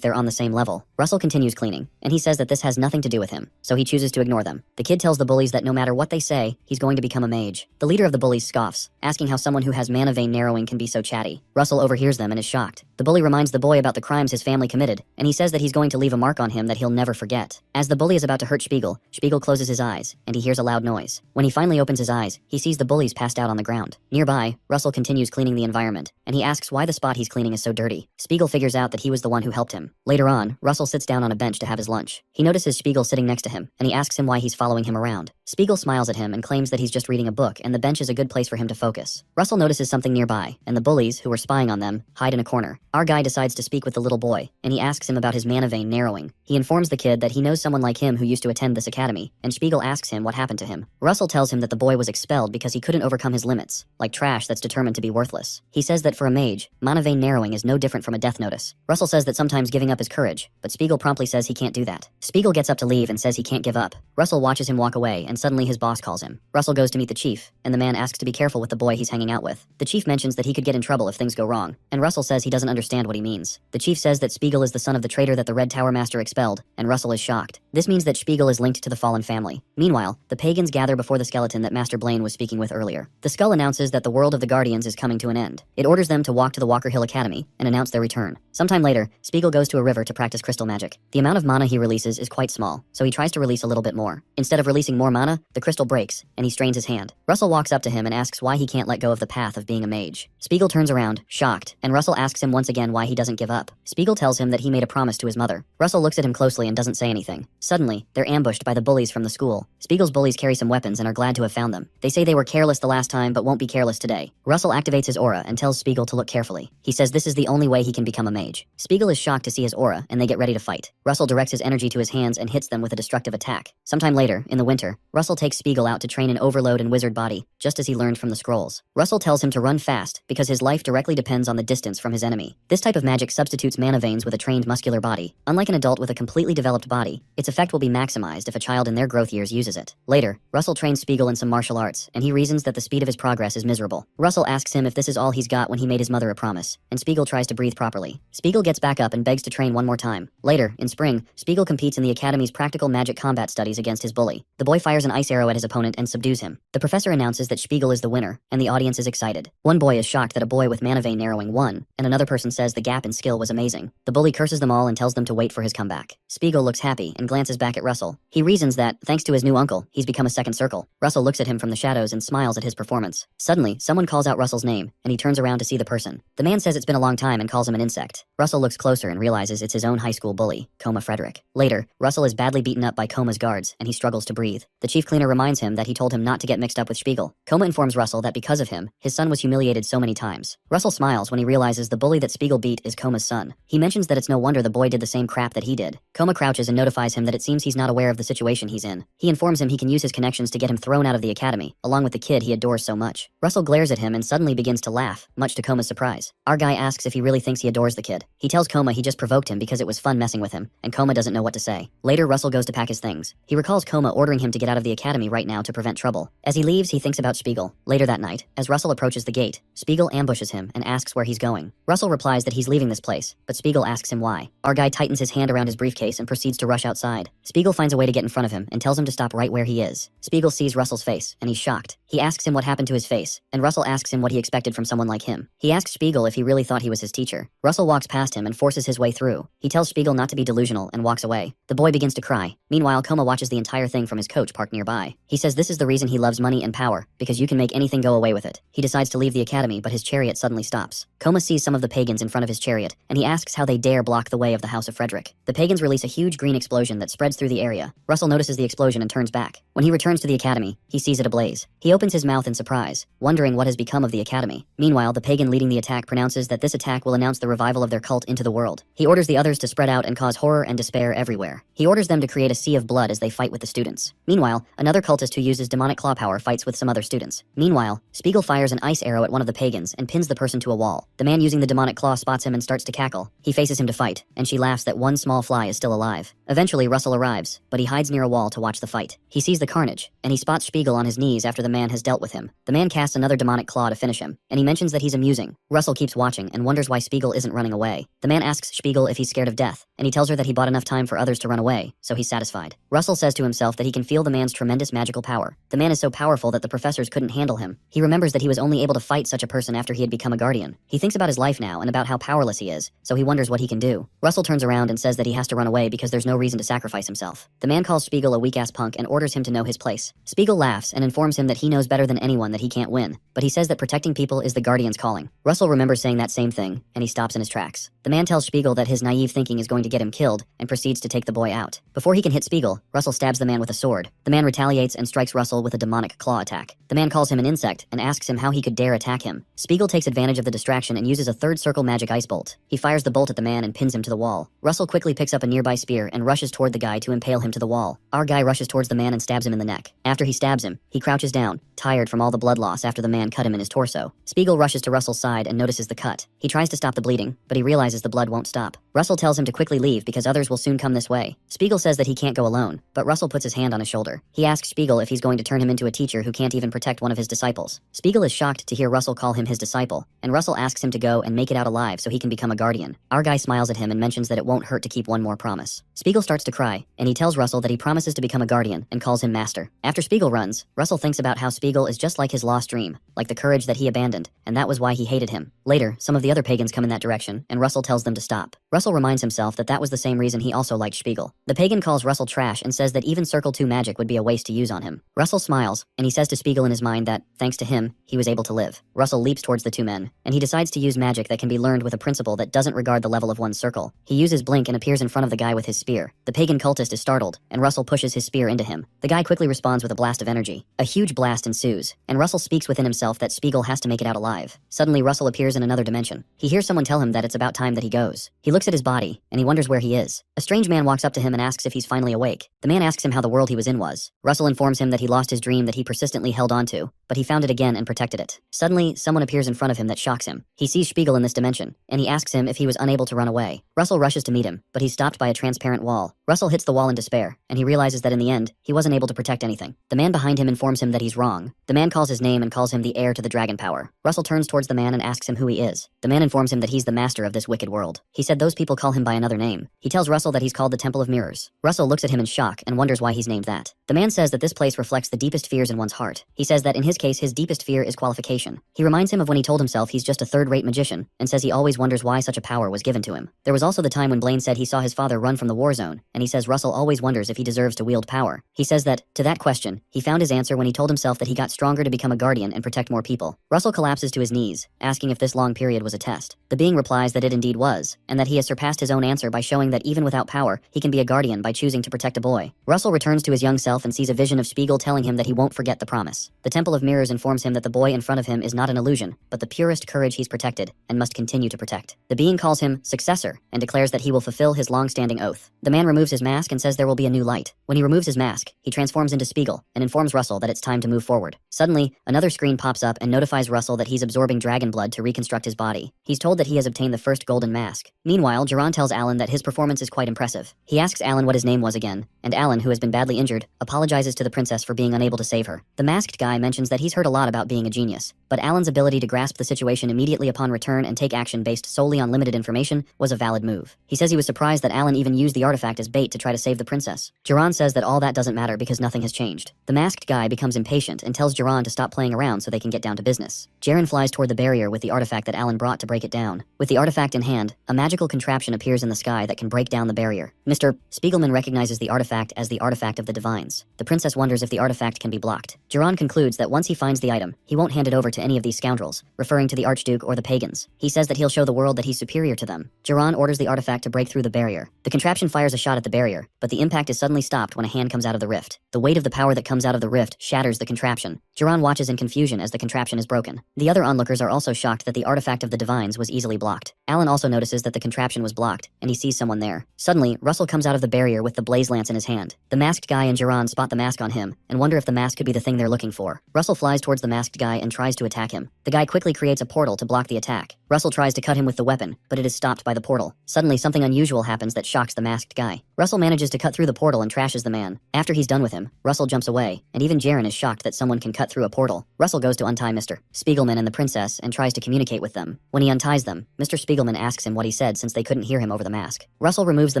Speaker 1: they're on the same level. Russell continues cleaning, and he says that this has nothing to do with him, so he chooses to ignore them. The kid tells the bullies that no matter what they say, he's going to become a mage. The leader of the bullies scoffs, asking how someone who has mana vein narrowing can be so chatty. Russell overhears them and is shocked. The bully reminds the boy about the crimes his family committed, and he says that he's going to leave a mark on him that he'll never forget. As the bully is about to hurt Spiegel, Spiegel closes his eyes, and he hears a loud noise. When he finally opens his eyes, he sees the bullies passed out on the ground. Nearby, Russell continues cleaning the environment, and he asks why the spot he's cleaning is so dirty. Spiegel figures out that he was the one who helped him. Later on, Russell sits down on a bench to have his lunch. He notices Spiegel sitting next to him, and he asks him why he's following him around. Spiegel smiles at him and claims that he's just reading a book, and the bench is a good place for him to focus. Russell notices something nearby, and the bullies, who were spying on them, hide in a corner. Our guy decides to speak with the little boy, and he asks him about his mana vein narrowing. He informs the kid that he knows someone like him who used to attend this academy, and Spiegel asks him what happened to him. Russell tells him that the boy was expelled because he couldn't overcome his limits, like trash that's determined to be worthless. He says that for a mage, mana vein narrowing is no different from a death notice. Russell says that sometimes giving up is courage, but Spiegel promptly says he can't do that. Spiegel gets up to leave and says he can't give up. Russell watches him walk away, and suddenly his boss calls him. Russell goes to meet the chief, and the man asks to be careful with the boy he's hanging out with. The chief mentions that he could get in trouble if things go wrong, and Russell says he doesn't understand what he means. The chief says that Spiegel is the son of the traitor that the Red Tower Master expelled, and Russell is shocked. This means that Spiegel is linked to the fallen family. Meanwhile, the pagans gather before the skeleton that Master Blaine was speaking with earlier. The skull announces that the world of the Guardians is coming to an end. It orders them to walk to the Walker Hill Academy and announce their return. Sometime later, Spiegel goes to a river to practice crystal magic. The amount of mana he releases is quite small, so he tries to release a little bit more. Instead of releasing more mana, the crystal breaks, and he strains his hand. Russell walks up to him and asks why he can't let go of the path of being a mage. Spiegel turns around, shocked, and Russell asks him once again why he doesn't give up. Spiegel tells him that he made a promise to his mother. Russell looks at him closely and doesn't say anything. Suddenly, they're ambushed by the bullies from the school. Spiegel's bullies carry some weapons and are glad to have found them. They say they were careless the last time but won't be careless today. Russell activates his aura and tells Spiegel to look carefully. He says this is the only way he can become a mage. Spiegel is shocked to see his aura, and they get ready to fight. Russell directs his energy to his hands and hits them with a destructive attack. Sometime later, in the winter, Russell takes Spiegel out to train an overload and wizard body, just as he learned from the scrolls. Russell tells him to run fast because his life directly depends on the distance from his enemy. This type of magic substitutes mana veins with a trained muscular body. Unlike an adult with a completely developed body, its effect will be maximized if a child in their growth years uses it. Later, Russell trains Spiegel in some martial arts, and he reasons that the speed of his progress is miserable. Russell asks him if this is all he's got when he made his mother a promise, and Spiegel tries to breathe properly. Spiegel gets back up and begs to train one more time. Later, in spring, Spiegel competes in the Academy's practical magic combat studies against his bully. The boy fires an ice arrow at his opponent and subdues him. The professor announces that Spiegel is the winner, and the audience is excited. One boy is shocked that a boy with mana vein narrowing won, and another person says the gap in skill was amazing. The bully curses them all and tells them to wait for his comeback. Spiegel looks happy and glances back at Russell. He reasons that, thanks to his new uncle, he's become a second circle. Russell looks at him from the shadows and smiles at his performance. Suddenly, someone calls out Russell's name, and he turns around to see the person. The man says it's been a long time and calls him an insect. Russell looks closer and realizes it's his own high school bully, Coma Frederick. Later, Russell is badly beaten up by Coma's guards, and he struggles to breathe. The chief cleaner reminds him that he told him not to get mixed up with Spiegel. Coma informs Russell that because of him, his son was humiliated so many times. Russell smiles when he realizes the bully that Spiegel beat is Coma's son. He mentions that it's no wonder the boy did the same crap that he did. Coma crouches and notifies him that it seems he's not aware of the situation he's in. He informs him he can use his connections to get him thrown out of the academy, along with the kid he adores so much. Russell glares at him and suddenly begins to laugh, much to Coma's surprise. Our guy asks if he really thinks he adores the kid. He tells Coma he just provoked him because it was fun messing with him, and Coma doesn't know what to say. Later, Russell goes to pack his things. He recalls Coma ordering him to get out of the academy right now to prevent trouble. As he leaves, he thinks about Spiegel. Later that night, as Russell approaches the gate, Spiegel ambushes him him and asks where he's going. Russell replies that he's leaving this place, but Spiegel asks him why. Our guy tightens his hand around his briefcase and proceeds to rush outside. Spiegel finds a way to get in front of him and tells him to stop right where he is. Spiegel sees Russell's face, and he's shocked. He asks him what happened to his face, and Russell asks him what he expected from someone like him. He asks Spiegel if he really thought he was his teacher. Russell walks past him and forces his way through. He tells Spiegel not to be delusional and walks away. The boy begins to cry. Meanwhile, Koma watches the entire thing from his coach parked nearby. He says this is the reason he loves money and power, because you can make anything go away with it. He decides to leave the academy, but his chariot suddenly stops. Koma sees some of the pagans in front of his chariot, and he asks how they dare block the way of the House of Frederick. The pagans release a huge green explosion that spreads through the area. Russell notices the explosion and turns back. When he returns to the academy, he sees it ablaze. He opens his mouth in surprise, wondering what has become of the academy. Meanwhile, the pagan leading the attack pronounces that this attack will announce the revival of their cult into the world. He orders the others to spread out and cause horror and despair everywhere. He orders them to create a sea of blood as they fight with the students. Meanwhile, another cultist who uses demonic claw power fights with some other students. Meanwhile, Spiegel fires an ice arrow at one of the pagans and pins the person to a wall. The man using the demonic claw spots him and starts to cackle. He faces him to fight, and she laughs that one small fly is still alive. Eventually, Russell arrives, but he hides near a wall to watch the fight. He sees the carnage, and he spots Spiegel on his knees after the man has dealt with him. The man casts another demonic claw to finish him, and he mentions that he's amusing. Russell keeps watching and wonders why Spiegel isn't running away. The man asks Spiegel if he's scared of death, and he tells her that he bought enough time for others to run away, so he's satisfied. Russell says to himself that he can feel the man's tremendous magical power. The man is so powerful that the professors couldn't handle him. He remembers that he was only able to fight such a person after he had become a guardian. He thinks about his life now and about how powerless he is, so he wonders what he can do. Russell turns around and says that he has to run away because there's no reason to sacrifice himself. The man calls Spiegel a weak-ass punk and orders him to know his place. Spiegel laughs and informs him that he knows better than anyone that he can't win, but he says that protecting people is the guardian's calling. Russell remembers saying that same thing, and he stops in his tracks. The man tells Spiegel that his naive thinking is going to get him killed and proceeds to take the boy out. Before he can hit Spiegel, Russell stabs the man with a sword. The man retaliates and strikes Russell with a demonic claw attack. The man calls him an insect and asks him how he could dare attack him. Spiegel takes advantage of the distraction and uses a third circle magic ice bolt. He fires the bolt at the man and pins him to the wall. Russell quickly picks up a nearby spear and rushes toward the guy to impale him to the wall. Our guy rushes towards the man and stabs him in the neck. After he stabs him, he crouches down, tired from all the blood loss after the man cut him in his torso. Spiegel rushes to Russell's side and notices the cut. He tries to stop the bleeding, but he realizes the blood won't stop. Russell tells him to quickly leave because others will soon come this way. Spiegel says that he can't go alone, but Russell puts his hand on his shoulder. He asks Spiegel if he's going to turn him into a teacher who can't even protect one of his disciples. Spiegel is shocked to hear Russell call him his disciple, and Russell asks him to go and make it out alive so he can become a guardian. Our guy smiles at him and mentions that it won't hurt to keep one more promise. Spiegel starts to cry, and he tells Russell that he promises to become a guardian and calls him master. After Spiegel runs, Russell thinks about how Spiegel is just like his lost dream, like the courage that he abandoned, and that was why he hated him. Later, some of the other pagans come in that direction, and Russell tells them to stop. Russell reminds himself that that was the same reason he also liked Spiegel. The pagan calls Russell trash and says that even Circle 2 magic would be a waste to use on him. Russell smiles, and he says to Spiegel in his mind that, thanks to him, he was able to live. Russell leaps towards the two men, and he decides to use magic that can be learned with a principle that doesn't regard the level of one's circle. He uses blink and appears in front of the guy with his spear. The pagan cultist is startled, and Russell pushes his spear into him. The guy quickly responds with a blast of energy. A huge blast ensues, and Russell speaks within himself that Spiegel has to make it out alive. Suddenly, Russell appears in another dimension. He hears someone tell him that it's about time that he goes. He looks at his body, and he wonders where he is. A strange man walks up to him and asks if he's finally awake. The man asks him how the world he was in was. Russell informs him that he lost his dream that he persistently held on to, but he found it again and protected it. Suddenly, someone appears in front of him that shocks him. He sees Spiegel in this dimension, and he asks him if he was unable to run away. Russell rushes to meet him, but he's stopped by a transparent wall. Russell hits the wall in despair, and he realizes that in the end, he wasn't able to protect anything. The man behind him informs him that he's wrong. The man calls his name and calls him the heir to the dragon power. Russell turns towards the man and asks him who he is. The man informs him that he's the master of this wicked world. He said those people call him by another name. He tells Russell that he's called the Temple of Mirrors. Russell looks at him in shock and wonders why he's named that. The man says that this place reflects the deepest fears in one's heart. He says that in his case, his deepest fear is qualification. He reminds him of when he told himself he's just a third-rate magician, and says he always wonders why such a power was given to him. There was also the time when Blaine said he saw his father run from the war zone, and he says Russell always wonders if he deserves to wield power. He says that, to that question, he found his answer when he told himself that he got stronger to become a guardian and protect more people. Russell collapses to his knees, asking if this long period was a test. The being replies that it indeed was, and that he has surpassed his own answer by showing that even without power, he can be a guardian by choosing to protect a boy. Russell returns to his young self and sees a vision of Spiegel telling him that he won't forget the promise. The Temple of Mirrors informs him that the boy in front of him is not an illusion, but the purest courage he's protected, and must continue to protect. The being calls him successor, and declares that he will fulfill his long-standing oath. The man removes his mask and says there will be a new light. When he removes his mask, he transforms into Spiegel, and informs Russell that it's time to move forward. Suddenly, another screen pops up and notifies Russell that he's absorbing dragon blood to reconstruct his body. He's told that he has obtained the first golden mask. Meanwhile, Geron tells Alan that his performance is quite impressive. He asks Alan what his name was again, and Alan, who has been badly injured, apologizes to the princess for being unable to save her. The masked guy mentions that he's heard a lot about being a genius, but Alan's ability to grasp the situation immediately upon return and take action based solely on limited information was a valid move. He says he was surprised that Alan even used the artifact as bait to try to save the princess. Jiran says that all that doesn't matter because nothing has changed. The masked guy becomes impatient and tells Jiran to stop playing around so they can get down to business. Jiran flies toward the barrier with the artifact that Alan brought to break it down. With the artifact in hand, a magical contraption appears in the sky that can break down the barrier. Mr. Spiegelman recognizes the artifact as the artifact of the divines. The princess wonders if the artifact can be blocked. Jiran concludes that once he finds the item, he won't hand it over to any of these scoundrels, referring to the Archduke or the pagans. He says that he'll show the world that he's superior to them. Jiran orders the artifact to break through the barrier. The contraption fires a shot at the barrier, but the impact is suddenly stopped when a hand comes out of the rift. The weight of the power that comes out of the rift shatters the contraption. Jiran watches in confusion as the contraption is broken. The other onlookers are also shocked that the artifact of the divines was easily blocked. Alan also notices that the contraption was blocked, and he sees someone there. Suddenly, Russell comes out of the barrier with the blaze lance in his hand. The masked guy and Jiran spot the mask on him, and wonder if the mask could be the thing they're looking for. Russell flies towards the masked guy and tries to attack him. The guy quickly creates a portal to block the attack. Russell tries to cut him with the weapon, but it is stopped by the portal. Suddenly, something unusual happens that shocks the masked guy. Russell manages to cut through the portal and trashes the man. After he's done with him, Russell jumps away, and even Jiran is shocked that someone can cut through a portal. Russell goes to untie Mr. Spiegelman and the princess and tries to communicate with them. When he unties them, Mr. Spiegelman asks him what he said since they couldn't hear him over the mask. Russell removes the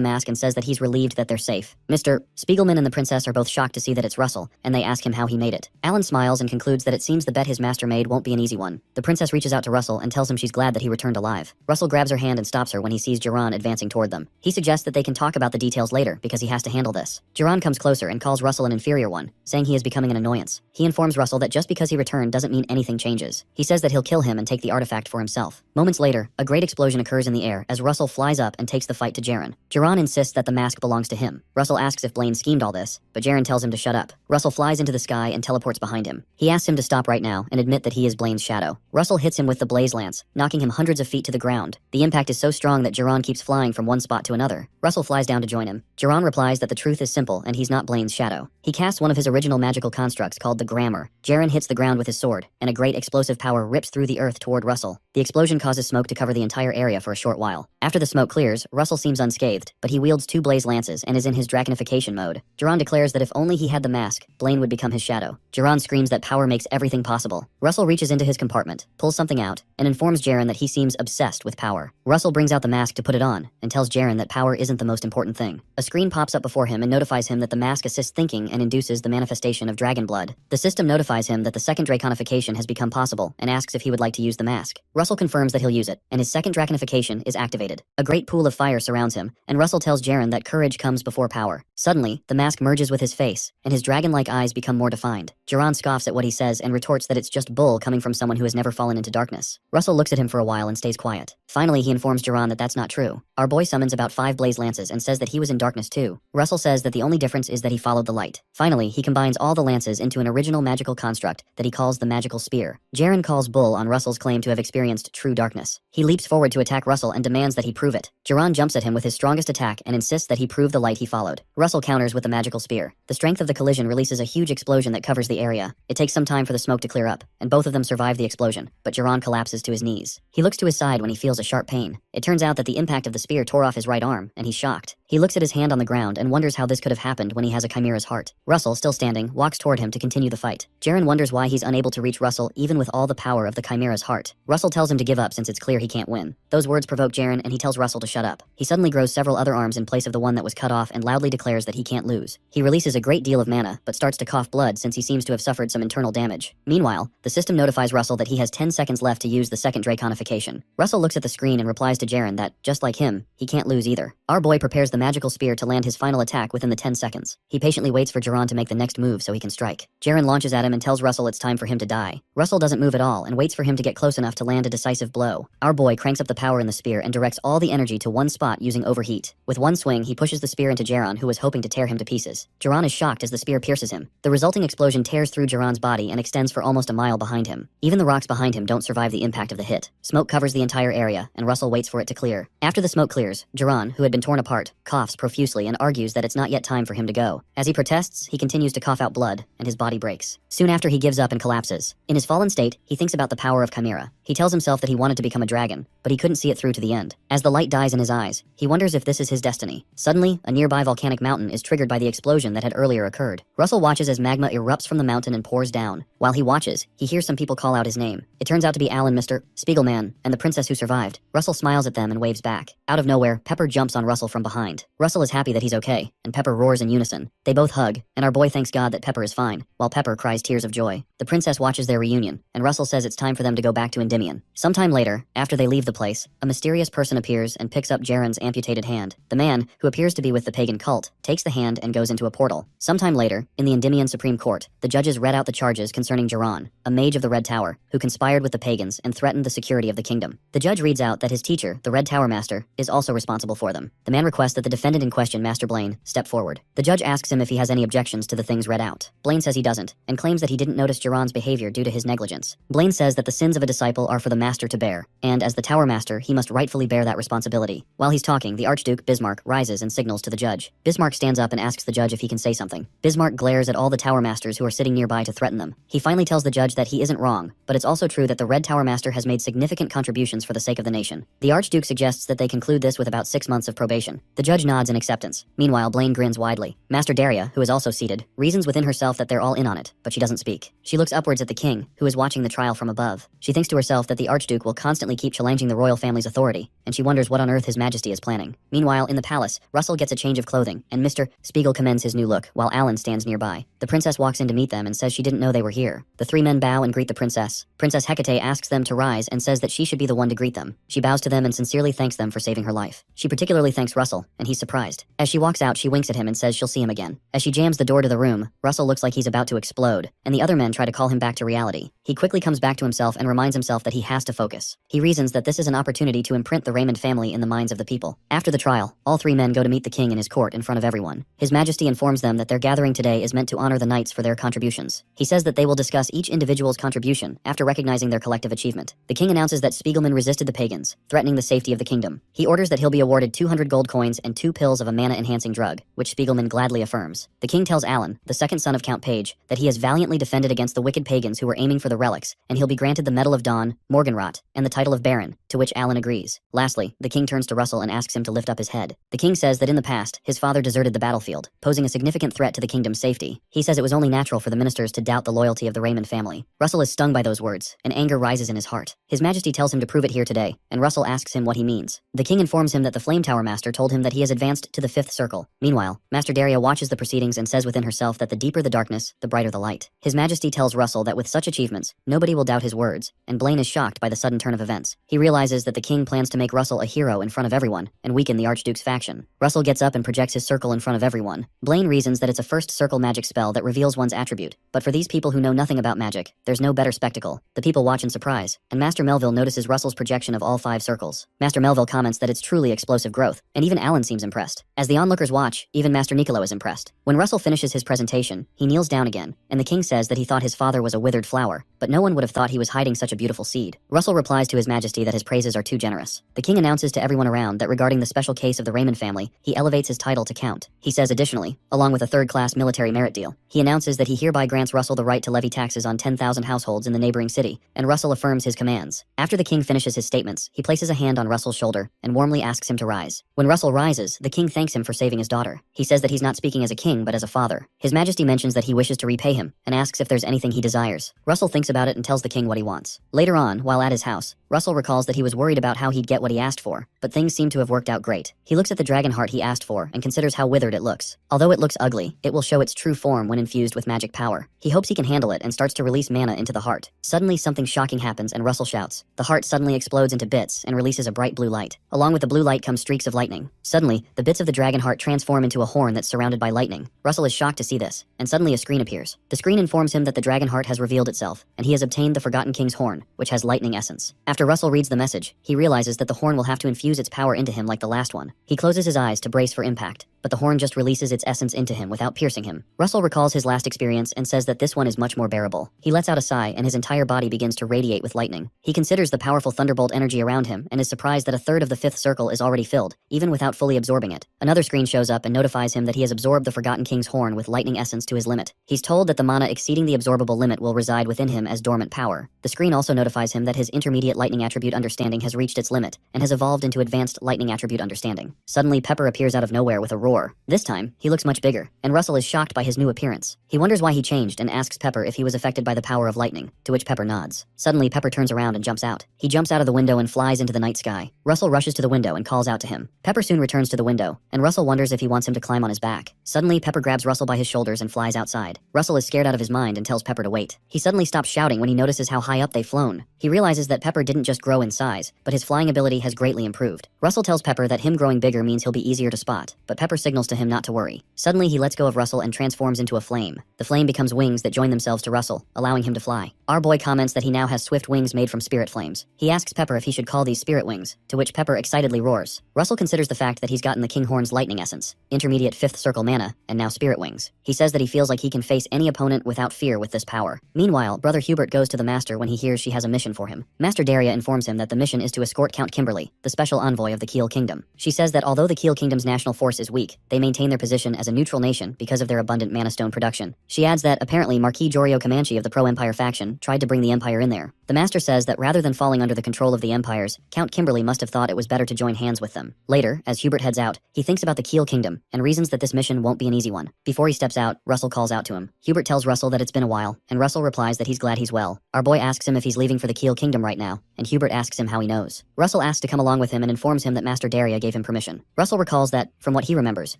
Speaker 1: mask and says that he's relieved that they're safe. Mr. Spiegelman and the princess are both shocked to see that it's Russell, and they ask him how he made it. Alan smiles and concludes that it seems the bet his master made won't be an easy one. The princess reaches out to Russell and tells him she's glad that he returned alive. Russell grabs her hand and stops her when he sees Jiran advancing toward them. He suggests that they can talk about the details later because he has to handle this. Jiran comes closer and calls Russell an inferior one, saying he is becoming an annoyance. He informs Russell that just because he returned doesn't mean anything changes. He says that he'll kill him and take the artifact for himself. Moments later, a great explosion occurs in the air as Russell flies up and takes the fight to Jiran. Jiran insists that the mask belongs to him. Russell asks if Blaine schemed all this, but Jiran tells him to shut up. Russell flies into the sky and teleports behind him. He asks him to stop right now and admit that he is Blaine's shadow. Russell hits him with the blaze lance, knocking him hundreds of feet to the ground. The impact is so strong that Jiran keeps flying from one spot to another. Russell flies down to join him. Jiran replies that the truth is simple and he's not Blaine's shadow. He casts one of his original magical constructs called the Grammar. Jiran hits the ground with his sword, and a great explosive power rips through the earth toward Russell. The explosion causes smoke to cover the entire area for a short while. After the smoke clears, Russell seems unscathed, but he wields two blaze lances and is in his draconification mode. Jiran declares that if only he had the mask, Blaine would become his shadow. Jiran screams that power makes everything possible. Russell reaches into his compartment, pulls something out, and informs Jiran that he seems obsessed with power. Russell brings out the mask to put it on, and tells Jiran that power isn't the most important thing. A screen pops up before him and notifies him that the mask assists thinking and induces the manifestation of dragon blood. The system notifies him that the second draconification has become possible and asks if he would like to use the mask. Russell confirms that he'll use it, and his second draconification is activated. A great pool of fire surrounds him, and Russell tells Jiran that courage comes before power. Suddenly, the mask merges with his face, and his dragon-like eyes become more defined. Jiran scoffs at what he says and retorts that it's just bull coming from someone who has never fallen into darkness. Russell looks at him for a while and stays quiet. Finally, he informs Jiran that that's not true. Our boy summons about 5 blaze lances and says that he was in darkness too. Russell says that the only difference is that he followed the light. Finally, he combines all the lances into an original magical construct that he calls the magical spear. Jiran calls bull on Russell's claim to have experienced true darkness. He leaps forward to attack Russell and demands that he prove it. Jiran jumps at him with his strongest attack and insists that he prove the light he followed. Russell counters with the magical spear. The strength of the collision releases a huge explosion that covers the area. It takes some time for the smoke to clear up, and both of them survive the explosion, but Jiran collapses to his knees. He looks to his side when he feels a sharp pain. It turns out that the impact of the spear tore off his right arm, and he's shocked. He looks at his hand on the ground and wonders how this could have happened when he has a chimera's heart. Russell, still standing, walks toward him to continue the fight. Jiran wonders why he's unable to reach Russell even with all the power of the chimera's heart. Russell tells him to give up since it's clear he can't win. Those words provoke Jiran and he tells Russell to shut up. He suddenly grows several other arms in place of the one that was cut off and loudly declares that he can't lose. He releases a great deal of mana, but starts to cough blood since he seems to have suffered some internal damage. Meanwhile, the system notifies Russell that he has 10 seconds left to use the second draconification. Russell looks at the screen and replies to Jiran that, just like him, he can't lose either. Our boy prepares the magical spear to land his final attack within the 10 seconds. He patiently waits for Jiran to make the next move so he can strike. Jiran launches at him and tells Russell it's time for him to die. Russell doesn't move at all and waits for him to get close enough to land a decisive blow. Our boy cranks up the power in the spear and directs all the energy to one spot using overheat. With one swing, he pushes the spear into Jiran, who was hoping to tear him to pieces. Jiran is shocked as the spear pierces him. The resulting explosion tears through Jiran's body and extends for almost a mile behind him. Even the rocks behind him don't survive the impact of the hit. Smoke covers the entire area, and Russell waits for it to clear. After the smoke clears, Jiran, who had been torn apart, coughs profusely and argues that it's not yet time for him to go. As he protests, he continues to cough out blood, and his body breaks. Soon after, he gives up and collapses. In his fallen state, he thinks about the power of Chimera. He tells himself that he wanted to become a dragon, but he couldn't see it through to the end. As the light dies in his eyes, he wonders if this is his destiny. Suddenly, a nearby volcanic mountain is triggered by the explosion that had earlier occurred. Russell watches as magma erupts from the mountain and pours down. While he watches, he hears some people call out his name. It turns out to be Alan, Mr. Spiegelman, and the princess who survived. Russell smiles at them and waves back. Out of nowhere, Pepper jumps on Russell from behind. Russell is happy that he's okay, and Pepper roars in unison. They both hug, and our boy thanks God that Pepper is fine, while Pepper cries tears of joy. The princess watches their reunion, and Russell says it's time for them to go back to Endymion. Sometime later, after they leave the place, a mysterious person appears and picks up Jaren's amputated hand. The man, who appears to be with the pagan cult, takes the hand and goes into a portal. Sometime later, in the Endymion Supreme Court, the judges read out the charges concerning Jaron, a mage of the Red Tower, who conspired with the pagans and threatened the security of the kingdom. The judge reads out that his teacher, the Red Tower Master, is also responsible for them. The man requests that the defendant in question, Master Blaine, step forward. The judge asks him if he has any objections to the things read out. Blaine says he doesn't, and claims that he didn't notice Jaron's behavior due to his negligence. Blaine says that the sins of a disciple are for the master to bear, and as the Tower Master, he must rightfully bear that responsibility. While he's talking, the Archduke, Bismarck, rises and signals to the judge. Bismarck stands up and asks the judge if he can say something. Bismarck glares at all the Tower Masters who are sitting nearby to threaten them. He finally tells the judge that he isn't wrong, but it's also true that the Red Tower Master has made significant contributions for the sake of the nation. The Archduke suggests that they conclude this with about 6 months of probation. The judge nods in acceptance. Meanwhile, Blaine grins widely. Master Daria, who is also seated, reasons within herself that they're all in on it, but she doesn't speak. She looks upwards at the king, who is watching the trial from above. She thinks to herself that the Archduke will constantly keep challenging the royal family's authority, and she wonders what on earth His Majesty is planning. Meanwhile, in the palace, Russell gets a change of clothing, and Mr. Spiegel commends his new look, while Alan stands nearby. The princess walks in to meet them and says she didn't know they were here. The three men bow and greet the princess. Princess Hecate asks them to rise and says that she should be the one to greet them. She bows to them and sincerely thanks them for saving her life. She particularly thanks Russell, and he's surprised. As she walks out, she winks at him and says she'll see him again. As she jams the door to the room, Russell looks like he's about to explode, and the other men try to call him back to reality. He quickly comes back to himself and reminds himself that he has to focus. He reasons that this is an opportunity to imprint the Raymond family in the minds of the people. After the trial, all three men go to meet the king in his court in front of everyone. His Majesty informs them that their gathering today is meant to honor the knights for their contributions. He says that they will discuss each individual's contribution after recognizing their collective achievement. The king announces that Spiegelman resisted the pagans, threatening the safety of the kingdom. He orders that he'll be awarded 200 gold coins and 2 pills of a mana-enhancing drug, which Spiegelman gladly affirms. The king tells Alan, the second son of Count Page, that he has valiantly defended against the wicked pagans who were aiming for the relics, and he'll be granted the Medal of Dawn, Morgenrot, and the title of Baron, to which Alan agrees. Lastly, the king turns to Russell and asks him to lift up his head. The king says that in the past, his father deserted the battlefield, posing a significant threat to the kingdom's safety. He says it was only natural for the ministers to doubt the loyalty of the Raymond family. Russell is stung by those words, and anger rises in his heart. His Majesty tells him to prove it here today, and Russell asks him what he means. The king informs him that the Flame Tower Master told him that he has advanced to the 5th circle. Meanwhile, Master Daria watches the proceedings and says within herself that the deeper the darkness, the brighter the light. His Majesty tells Russell that with such achievements, nobody will doubt his words, and Blaine is shocked by the sudden turn of events. He realizes that the king plans to make Russell a hero in front of everyone, and weaken the Archduke's faction. Russell gets up and projects his circle in front of everyone. Blaine reasons that it's a first circle magic spell that reveals one's attribute, but for these people who know nothing about magic, there's no better spectacle. The people watch in surprise, and Master Melville notices Russell's projection of all 5 circles. Master Melville comments that it's truly explosive growth, and even Alan seems impressed. As the onlookers watch, even Master Niccolo is impressed. When Russell finishes his presentation, he kneels down again, and the king says that he thought his father was a withered flower, but no one would have thought he was hiding such a beautiful seed. Russell replies to His Majesty that his praises are too generous. The king announces to everyone around that regarding the special case of the Raymond family, he elevates his title to Count. He says additionally, along with a 3rd-class military merit deal, he announces that he hereby grants Russell the right to levy taxes on 10,000 households in the neighboring city, and Russell affirms his commands. After the king finishes his statements, he places a hand on Russell's shoulder and warmly asks him to rise. When Russell rises, the king thanks him for saving his daughter. He says that he's not speaking as a king but as a father. His Majesty mentions that he wishes to repay him, and asks if there's anything he desires. Russell thinks about it and tells the king what he wants. Later on, while at his house, Russell recalls that he was worried about how he'd get what he asked for, but things seem to have worked out great. He looks at the dragon heart he asked for and considers how withered it looks. Although it looks ugly, it will show its true form when infused with magic power. He hopes he can handle it and starts to release mana into the heart. Suddenly something shocking happens and Russell shouts. The heart suddenly explodes into bits and releases a bright blue light. Along with the blue light come streaks of lightning. Suddenly, the bits of the dragon heart transform into a horn that's surrounded by lightning. Russell is shocked to see this, and suddenly a screen appears. The screen informs him that the dragon heart has revealed itself, and he has obtained the Forgotten King's horn, which has lightning essence. After Russell reads the message, he realizes that the horn will have to infuse its power into him like the last one. He closes his eyes to brace for impact, but but the horn just releases its essence into him without piercing him. Russell recalls his last experience and says that this one is much more bearable. He lets out a sigh and his entire body begins to radiate with lightning. He considers the powerful thunderbolt energy around him and is surprised that a third of the fifth circle is already filled, even without fully absorbing it. Another screen shows up and notifies him that he has absorbed the Forgotten King's horn with lightning essence to his limit. He's told that the mana exceeding the absorbable limit will reside within him as dormant power. The screen also notifies him that his intermediate lightning attribute understanding has reached its limit and has evolved into advanced lightning attribute understanding. Suddenly, Pepper appears out of nowhere with a roar. This time, he looks much bigger, and Russell is shocked by his new appearance. He wonders why he changed and asks Pepper if he was affected by the power of lightning, to which Pepper nods. Suddenly, Pepper turns around and jumps out. He jumps out of the window and flies into the night sky. Russell rushes to the window and calls out to him. Pepper soon returns to the window, and Russell wonders if he wants him to climb on his back. Suddenly, Pepper grabs Russell by his shoulders and flies outside. Russell is scared out of his mind and tells Pepper to wait. He suddenly stops shouting when he notices how high up they've flown. He realizes that Pepper didn't just grow in size, but his flying ability has greatly improved. Russell tells Pepper that him growing bigger means he'll be easier to spot, but Pepper signals to him not to worry. Suddenly, he lets go of Russell and transforms into a flame. The flame becomes wings that join themselves to Russell, allowing him to fly. Our boy comments that he now has swift wings made from spirit flames. He asks Pepper if he should call these spirit wings, to which Pepper excitedly roars. Russell considers the fact that he's gotten the Kinghorn's lightning essence, intermediate fifth circle mana, and now spirit wings. He says that he feels like he can face any opponent without fear with this power. Meanwhile, Brother Hubert goes to the Master when he hears she has a mission for him. Master Daria informs him that the mission is to escort Count Kimberly, the special envoy of the Keel Kingdom. She says that although the Keel Kingdom's national force is weak, they maintain their position as a neutral nation because of their abundant mana stone production. She adds that apparently Marquis Jorio Comanche of the pro-Empire faction tried to bring the Empire in there. The Master says that rather than falling under the control of the Empires, Count Kimberly must have thought it was better to join hands with them. Later, as Hubert heads out, he thinks about the Keel Kingdom and reasons that this mission won't be an easy one. Before he steps out, Russell calls out to him. Hubert tells Russell that it's been a while, and Russell replies that he's glad he's well. Our boy asks him if he's leaving for the Keel Kingdom right now, and Hubert asks him how he knows. Russell asks to come along with him and informs him that Master Daria gave him permission. Russell recalls that, from what he remembers,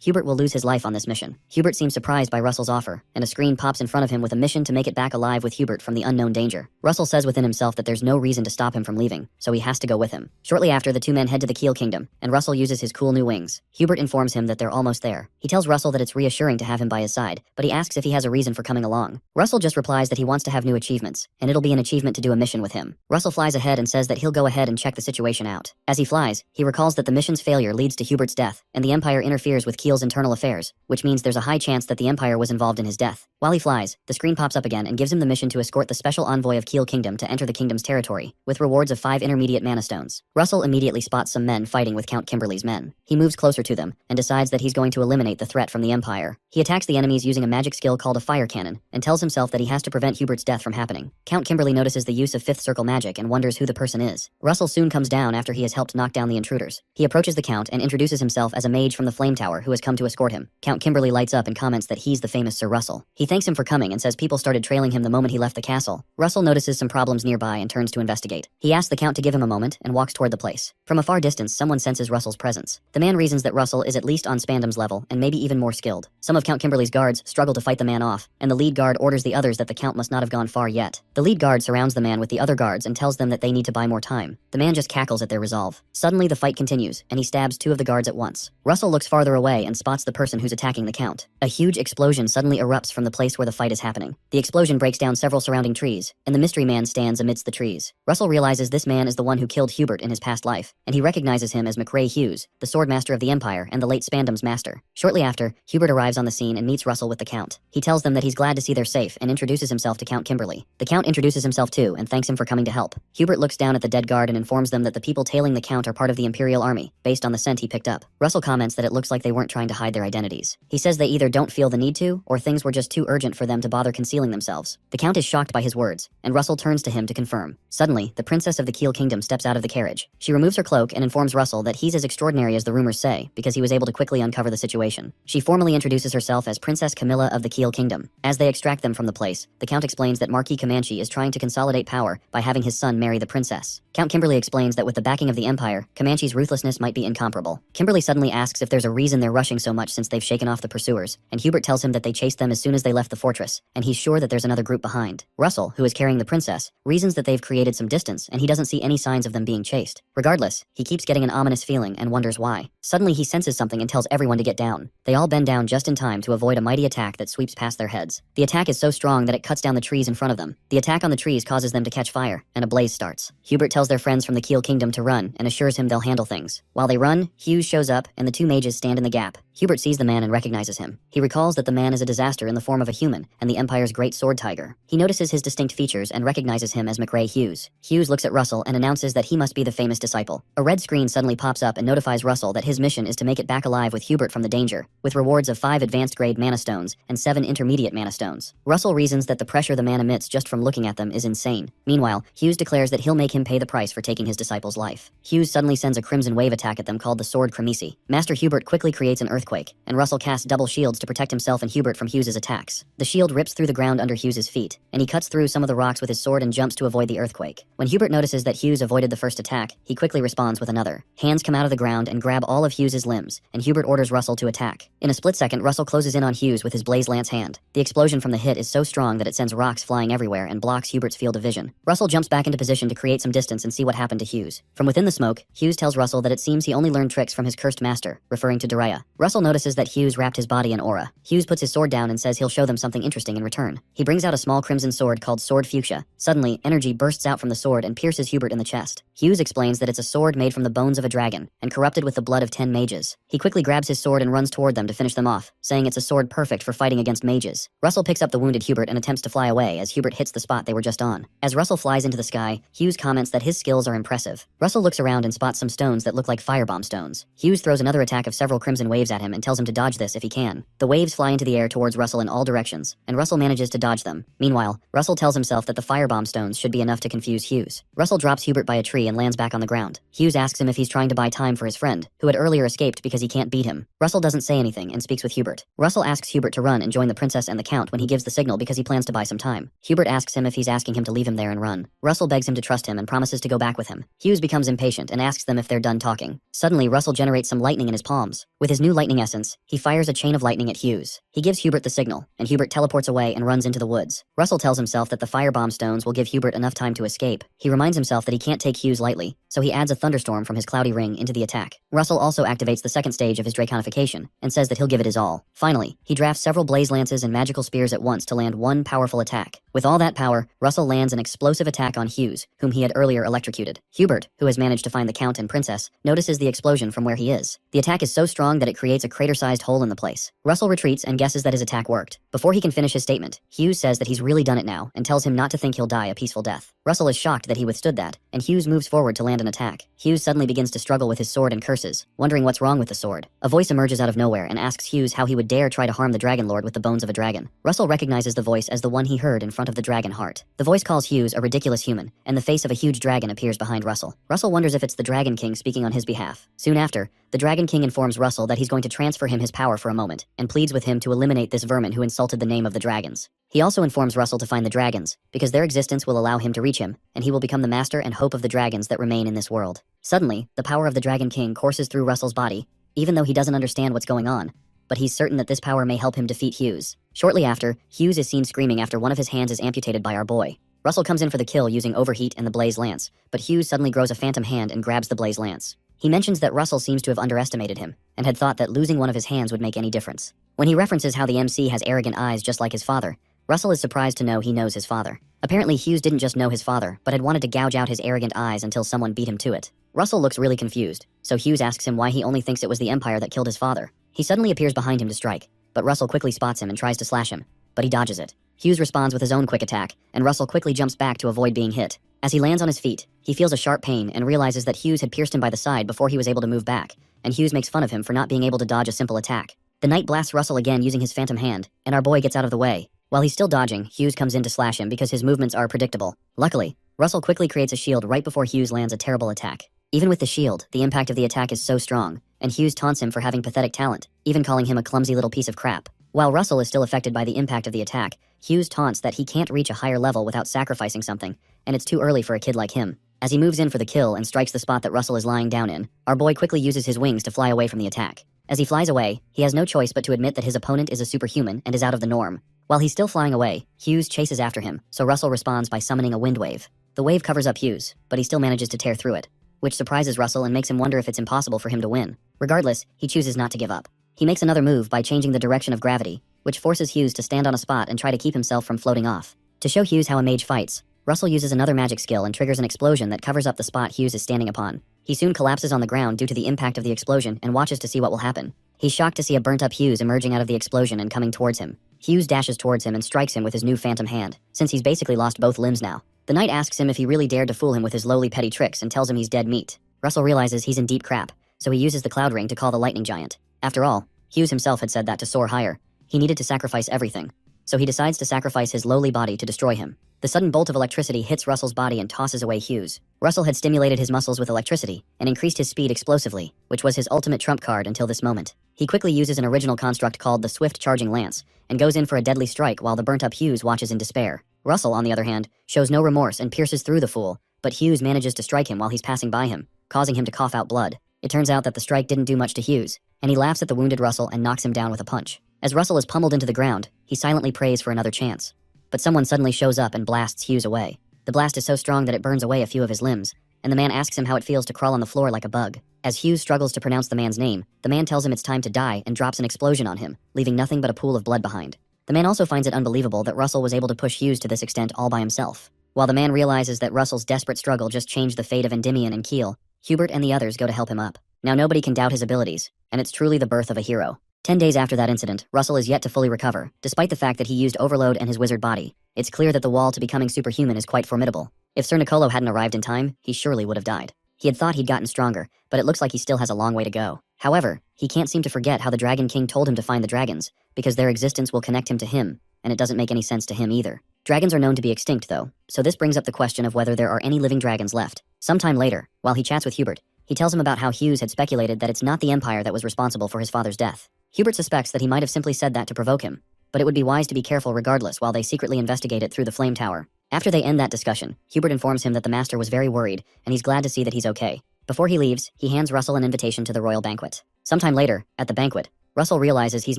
Speaker 1: Hubert will lose his life on this mission. Hubert seems surprised by Russell's offer, and a screen pops in front of him with a mission to make it back alive with Hubert from the unknown danger. Russell says within himself that there's no reason to stop him from leaving, so he has to go with him. Shortly after, the two men head to the Keel Kingdom, and Russell uses his cool new wings. Hubert informs him that they're almost there. He tells Russell that it's reassuring to have him by his side, but he asks if he has a reason for coming along. Russell just replies that he wants to have new achievements, and it'll be an achievement to do a mission with him. Russell flies ahead and says that he'll go ahead and check the situation out. As he flies, he recalls that the mission's failure leads to Hubert's death, and the Empire interferes with Keel's internal affairs, which means there's a high chance that the Empire was involved in his death. While he flies, the screen pops up again and gives him the mission to escort the special envoy of Keel Kingdom to enter the kingdom's territory, with rewards of 5 intermediate mana stones. Russell immediately spots some men fighting with Count Kimberly's men. He moves closer to them, and decides that he's going to eliminate the threat from the Empire. He attacks the enemies using a magic skill called a fire cannon, and tells himself that he has to prevent Hubert's death from happening. Count Kimberly notices the use of fifth circle magic and wonders who the person is. Russell soon comes down after he has helped knock down the intruders. He approaches the Count and introduces himself as a mage from the Flame Tower who has come to escort him. Count Kimberly lights up and comments that he's the famous Sir Russell. He thanks him for coming and says people started trailing him the moment he left the castle. Russell notices some problems nearby and turns to investigate. He asks the Count to give him a moment and walks toward the place. From a far distance, someone senses Russell's presence. The man reasons that Russell is at least on Spandam's level and maybe even more skilled. Some of Count Kimberly's guards struggle to fight the man off, and the lead guard orders the others that the Count must not have gone far yet. The lead guard surrounds the man with the other guards and tells them that they need to buy more time. The man just cackles at their resolve. Suddenly, the fight continues, and he stabs 2 of the guards at once. Russell looks farther away and spots the person who's attacking the Count. A huge explosion suddenly erupts from the place where the fight is happening. The explosion breaks down several surrounding trees, and the mystery man stands amidst the trees. Russell realizes this man is the one who killed Hubert in his past life, and he recognizes him as McRae Hughes, the swordmaster of the Empire and the late Spandam's master. Shortly after, Hubert arrives on the scene and meets Russell with the Count. He tells them that he's glad to see they're safe and introduces himself to Count Kimberly. The Count introduces himself too and thanks him for coming to help. Hubert looks down at the dead guard and informs them that the people tailing the Count are part of the Imperial Army, based on the scent he picked up. Russell comments that it looks like they weren't trying to hide their identities. He says they either don't feel the need to, or things were just too urgent for them to bother concealing themselves. The Count is shocked by his words, and Russell turns to him to confirm. Suddenly, the princess of the Keel Kingdom steps out of the carriage. She removes her cloak and informs Russell that he's as extraordinary as the rumors say, because he was able to quickly uncover the situation. She formally introduces herself as Princess Camilla of the Keel Kingdom. As they extract them from the place, the Count explains that Marquis Comanche is trying to consolidate power by having his son marry the princess. Count Kimberly explains that with the backing of the Empire, Comanche's ruthlessness might be incomparable. Kimberly suddenly asks if there's a reason they're rushing so much since they've shaken off the pursuers, and Hubert tells him that they chased them as soon as they left the fortress, and he's sure that there's another group behind. Russell, who is carrying the princess, reasons that they've created some distance and he doesn't see any signs of them being chased. Regardless, he keeps getting an ominous feeling and wonders why. Suddenly he senses something and tells everyone to get down. They all bend down just in time to avoid a mighty attack that sweeps past their heads. The attack is so strong that it cuts down the trees in front of them. The attack on the trees causes them to catch fire, and a blaze starts. Hubert tells their friends from the Keel Kingdom to run and assures him they'll handle things. While they run, Hughes shows up and the two mages stand in the the gap. Hubert sees the man and recognizes him. He recalls that the man is a disaster in the form of a human and the Empire's great sword tiger. He notices his distinct features and recognizes him as McRae Hughes. Hughes looks at Russell and announces that he must be the famous disciple. A red screen suddenly pops up and notifies Russell that his mission is to make it back alive with Hubert from the danger, with rewards of 5 advanced grade mana stones and 7 intermediate mana stones. Russell reasons that the pressure the man emits just from looking at them is insane. Meanwhile, Hughes declares that he'll make him pay the price for taking his disciple's life. Hughes suddenly sends a crimson wave attack at them called the Sword Cremisi. Master Hubert quickly creates an earthquake, and Russell casts double shields to protect himself and Hubert from Hughes's attacks. The shield rips through the ground under Hughes's feet, and he cuts through some of the rocks with his sword and jumps to avoid the earthquake. When Hubert notices that Hughes avoided the first attack, he quickly responds with another. Hands come out of the ground and grab all of Hughes's limbs, and Hubert orders Russell to attack. In a split second, Russell closes in on Hughes with his blaze lance hand. The explosion from the hit is so strong that it sends rocks flying everywhere and blocks Hubert's field of vision. Russell jumps back into position to create some distance and see what happened to Hughes. From within the smoke, Hughes tells Russell that it seems he only learned tricks from his cursed master, referring to Daria. Russell notices that Hughes wrapped his body in aura. Hughes puts his sword down and says he'll show them something interesting in return. He brings out a small crimson sword called Sword Fuchsia. Suddenly, energy bursts out from the sword and pierces Hubert in the chest. Hughes explains that it's a sword made from the bones of a dragon and corrupted with the blood of 10 mages. He quickly grabs his sword and runs toward them to finish them off, saying it's a sword perfect for fighting against mages. Russell picks up the wounded Hubert and attempts to fly away as Hubert hits the spot they were just on. As Russell flies into the sky, Hughes comments that his skills are impressive. Russell looks around and spots some stones that look like firebomb stones. Hughes throws another attack of several crimson waves at him and tells him to dodge this if he can. The waves fly into the air towards Russell in all directions, and Russell manages to dodge them. Meanwhile, Russell tells himself that the firebomb stones should be enough to confuse Hughes. Russell drops Hubert by a tree and lands back on the ground. Hughes asks him if he's trying to buy time for his friend, who had earlier escaped because he can't beat him. Russell doesn't say anything and speaks with Hubert. Russell asks Hubert to run and join the princess and the count when he gives the signal because he plans to buy some time. Hubert asks him if he's asking him to leave him there and run. Russell begs him to trust him and promises to go back with him. Hughes becomes impatient and asks them if they're done talking. Suddenly, Russell generates some lightning in his palms. With his new lightning essence, he fires a chain of lightning at Hughes. He gives Hubert the signal, and Hubert teleports away and runs into the woods. Russell tells himself that the firebomb stones will give Hubert enough time to escape. He reminds himself that he can't take Hughes lightly, so he adds a thunderstorm from his cloudy ring into the attack. Russell also activates the second stage of his draconification, and says that he'll give it his all. Finally, he drafts several blaze lances and magical spears at once to land one powerful attack. With all that power, Russell lands an explosive attack on Hughes, whom he had earlier electrocuted. Hubert, who has managed to find the Count and Princess, notices the explosion from where he is. The attack is so strong that it creates a crater-sized hole in the place. Russell retreats and guesses that his attack worked. Before he can finish his statement, Hughes says that he's really done it now and tells him not to think he'll die a peaceful death. Russell is shocked that he withstood that, and Hughes moves forward to land an attack. Hughes suddenly begins to struggle with his sword and curses, wondering what's wrong with the sword. A voice emerges out of nowhere and asks Hughes how he would dare try to harm the Dragon Lord with the bones of a dragon. Russell recognizes the voice as the one he heard in front of the dragon heart. The voice calls Hughes a ridiculous human, and the face of a huge dragon appears behind Russell. Russell wonders if it's the Dragon King speaking on his behalf. Soon after, the Dragon King informs Russell that he's going to transfer him his power for a moment, and pleads with him to eliminate this vermin who insulted the name of the dragons. He also informs Russell to find the dragons, because their existence will allow him to reach him, and he will become the master and hope of the dragons that remain in this world. Suddenly, the power of the Dragon King courses through Russell's body, even though he doesn't understand what's going on, but he's certain that this power may help him defeat Hughes. Shortly after, Hughes is seen screaming after one of his hands is amputated by our boy. Russell comes in for the kill using Overheat and the Blaze Lance, but Hughes suddenly grows a phantom hand and grabs the Blaze Lance. He mentions that Russell seems to have underestimated him, and had thought that losing one of his hands would make any difference. When he references how the MC has arrogant eyes just like his father, Russell is surprised to know he knows his father. Apparently Hughes didn't just know his father, but had wanted to gouge out his arrogant eyes until someone beat him to it. Russell looks really confused, so Hughes asks him why he only thinks it was the Empire that killed his father. He suddenly appears behind him to strike, but Russell quickly spots him and tries to slash him, but he dodges it. Hughes responds with his own quick attack, and Russell quickly jumps back to avoid being hit. As he lands on his feet, he feels a sharp pain and realizes that Hughes had pierced him by the side before he was able to move back, and Hughes makes fun of him for not being able to dodge a simple attack. The knight blasts Russell again using his phantom hand, and our boy gets out of the way. While he's still dodging, Hughes comes in to slash him because his movements are predictable. Luckily, Russell quickly creates a shield right before Hughes lands a terrible attack. Even with the shield, the impact of the attack is so strong, and Hughes taunts him for having pathetic talent, even calling him a clumsy little piece of crap. While Russell is still affected by the impact of the attack, Hughes taunts that he can't reach a higher level without sacrificing something, and it's too early for a kid like him. As he moves in for the kill and strikes the spot that Russell is lying down in, our boy quickly uses his wings to fly away from the attack. As he flies away, he has no choice but to admit that his opponent is a superhuman and is out of the norm. While he's still flying away, Hughes chases after him, so Russell responds by summoning a wind wave. The wave covers up Hughes, but he still manages to tear through it, which surprises Russell and makes him wonder if it's impossible for him to win. Regardless, he chooses not to give up. He makes another move by changing the direction of gravity, which forces Hughes to stand on a spot and try to keep himself from floating off. To show Hughes how a mage fights, Russell uses another magic skill and triggers an explosion that covers up the spot Hughes is standing upon. He soon collapses on the ground due to the impact of the explosion and watches to see what will happen. He's shocked to see a burnt-up Hughes emerging out of the explosion and coming towards him. Hughes dashes towards him and strikes him with his new phantom hand, since he's basically lost both limbs now. The knight asks him if he really dared to fool him with his lowly petty tricks and tells him he's dead meat. Russell realizes he's in deep crap, so he uses the cloud ring to call the lightning giant. After all, Hughes himself had said that to soar higher, he needed to sacrifice everything. So he decides to sacrifice his lowly body to destroy him. The sudden bolt of electricity hits Russell's body and tosses away Hughes. Russell had stimulated his muscles with electricity and increased his speed explosively, which was his ultimate trump card until this moment. He quickly uses an original construct called the Swift Charging Lance and goes in for a deadly strike while the burnt-up Hughes watches in despair. Russell, on the other hand, shows no remorse and pierces through the fool, but Hughes manages to strike him while he's passing by him, causing him to cough out blood. It turns out that the strike didn't do much to Hughes, and he laughs at the wounded Russell and knocks him down with a punch. As Russell is pummeled into the ground, he silently prays for another chance. But someone suddenly shows up and blasts Hughes away. The blast is so strong that it burns away a few of his limbs, and the man asks him how it feels to crawl on the floor like a bug. As Hughes struggles to pronounce the man's name, the man tells him it's time to die and drops an explosion on him, leaving nothing but a pool of blood behind. The man also finds it unbelievable that Russell was able to push Hughes to this extent all by himself. While the man realizes that Russell's desperate struggle just changed the fate of Endymion and Keel, Hubert and the others go to help him up. Now nobody can doubt his abilities, and it's truly the birth of a hero. 10 days after that incident, Russell is yet to fully recover, despite the fact that he used overload and his wizard body. It's clear that the wall to becoming superhuman is quite formidable. If Sir Nicolo hadn't arrived in time, he surely would have died. He had thought he'd gotten stronger, but it looks like he still has a long way to go. However, he can't seem to forget how the Dragon King told him to find the dragons, because their existence will connect him to him, and it doesn't make any sense to him either. Dragons are known to be extinct though, so this brings up the question of whether there are any living dragons left. Sometime later, while he chats with Hubert, he tells him about how Hughes had speculated that it's not the Empire that was responsible for his father's death. Hubert suspects that he might have simply said that to provoke him, but it would be wise to be careful regardless while they secretly investigate it through the Flame Tower. After they end that discussion, Hubert informs him that the Master was very worried, and he's glad to see that he's okay. Before he leaves, he hands Russell an invitation to the royal banquet. Sometime later, at the banquet, Russell realizes he's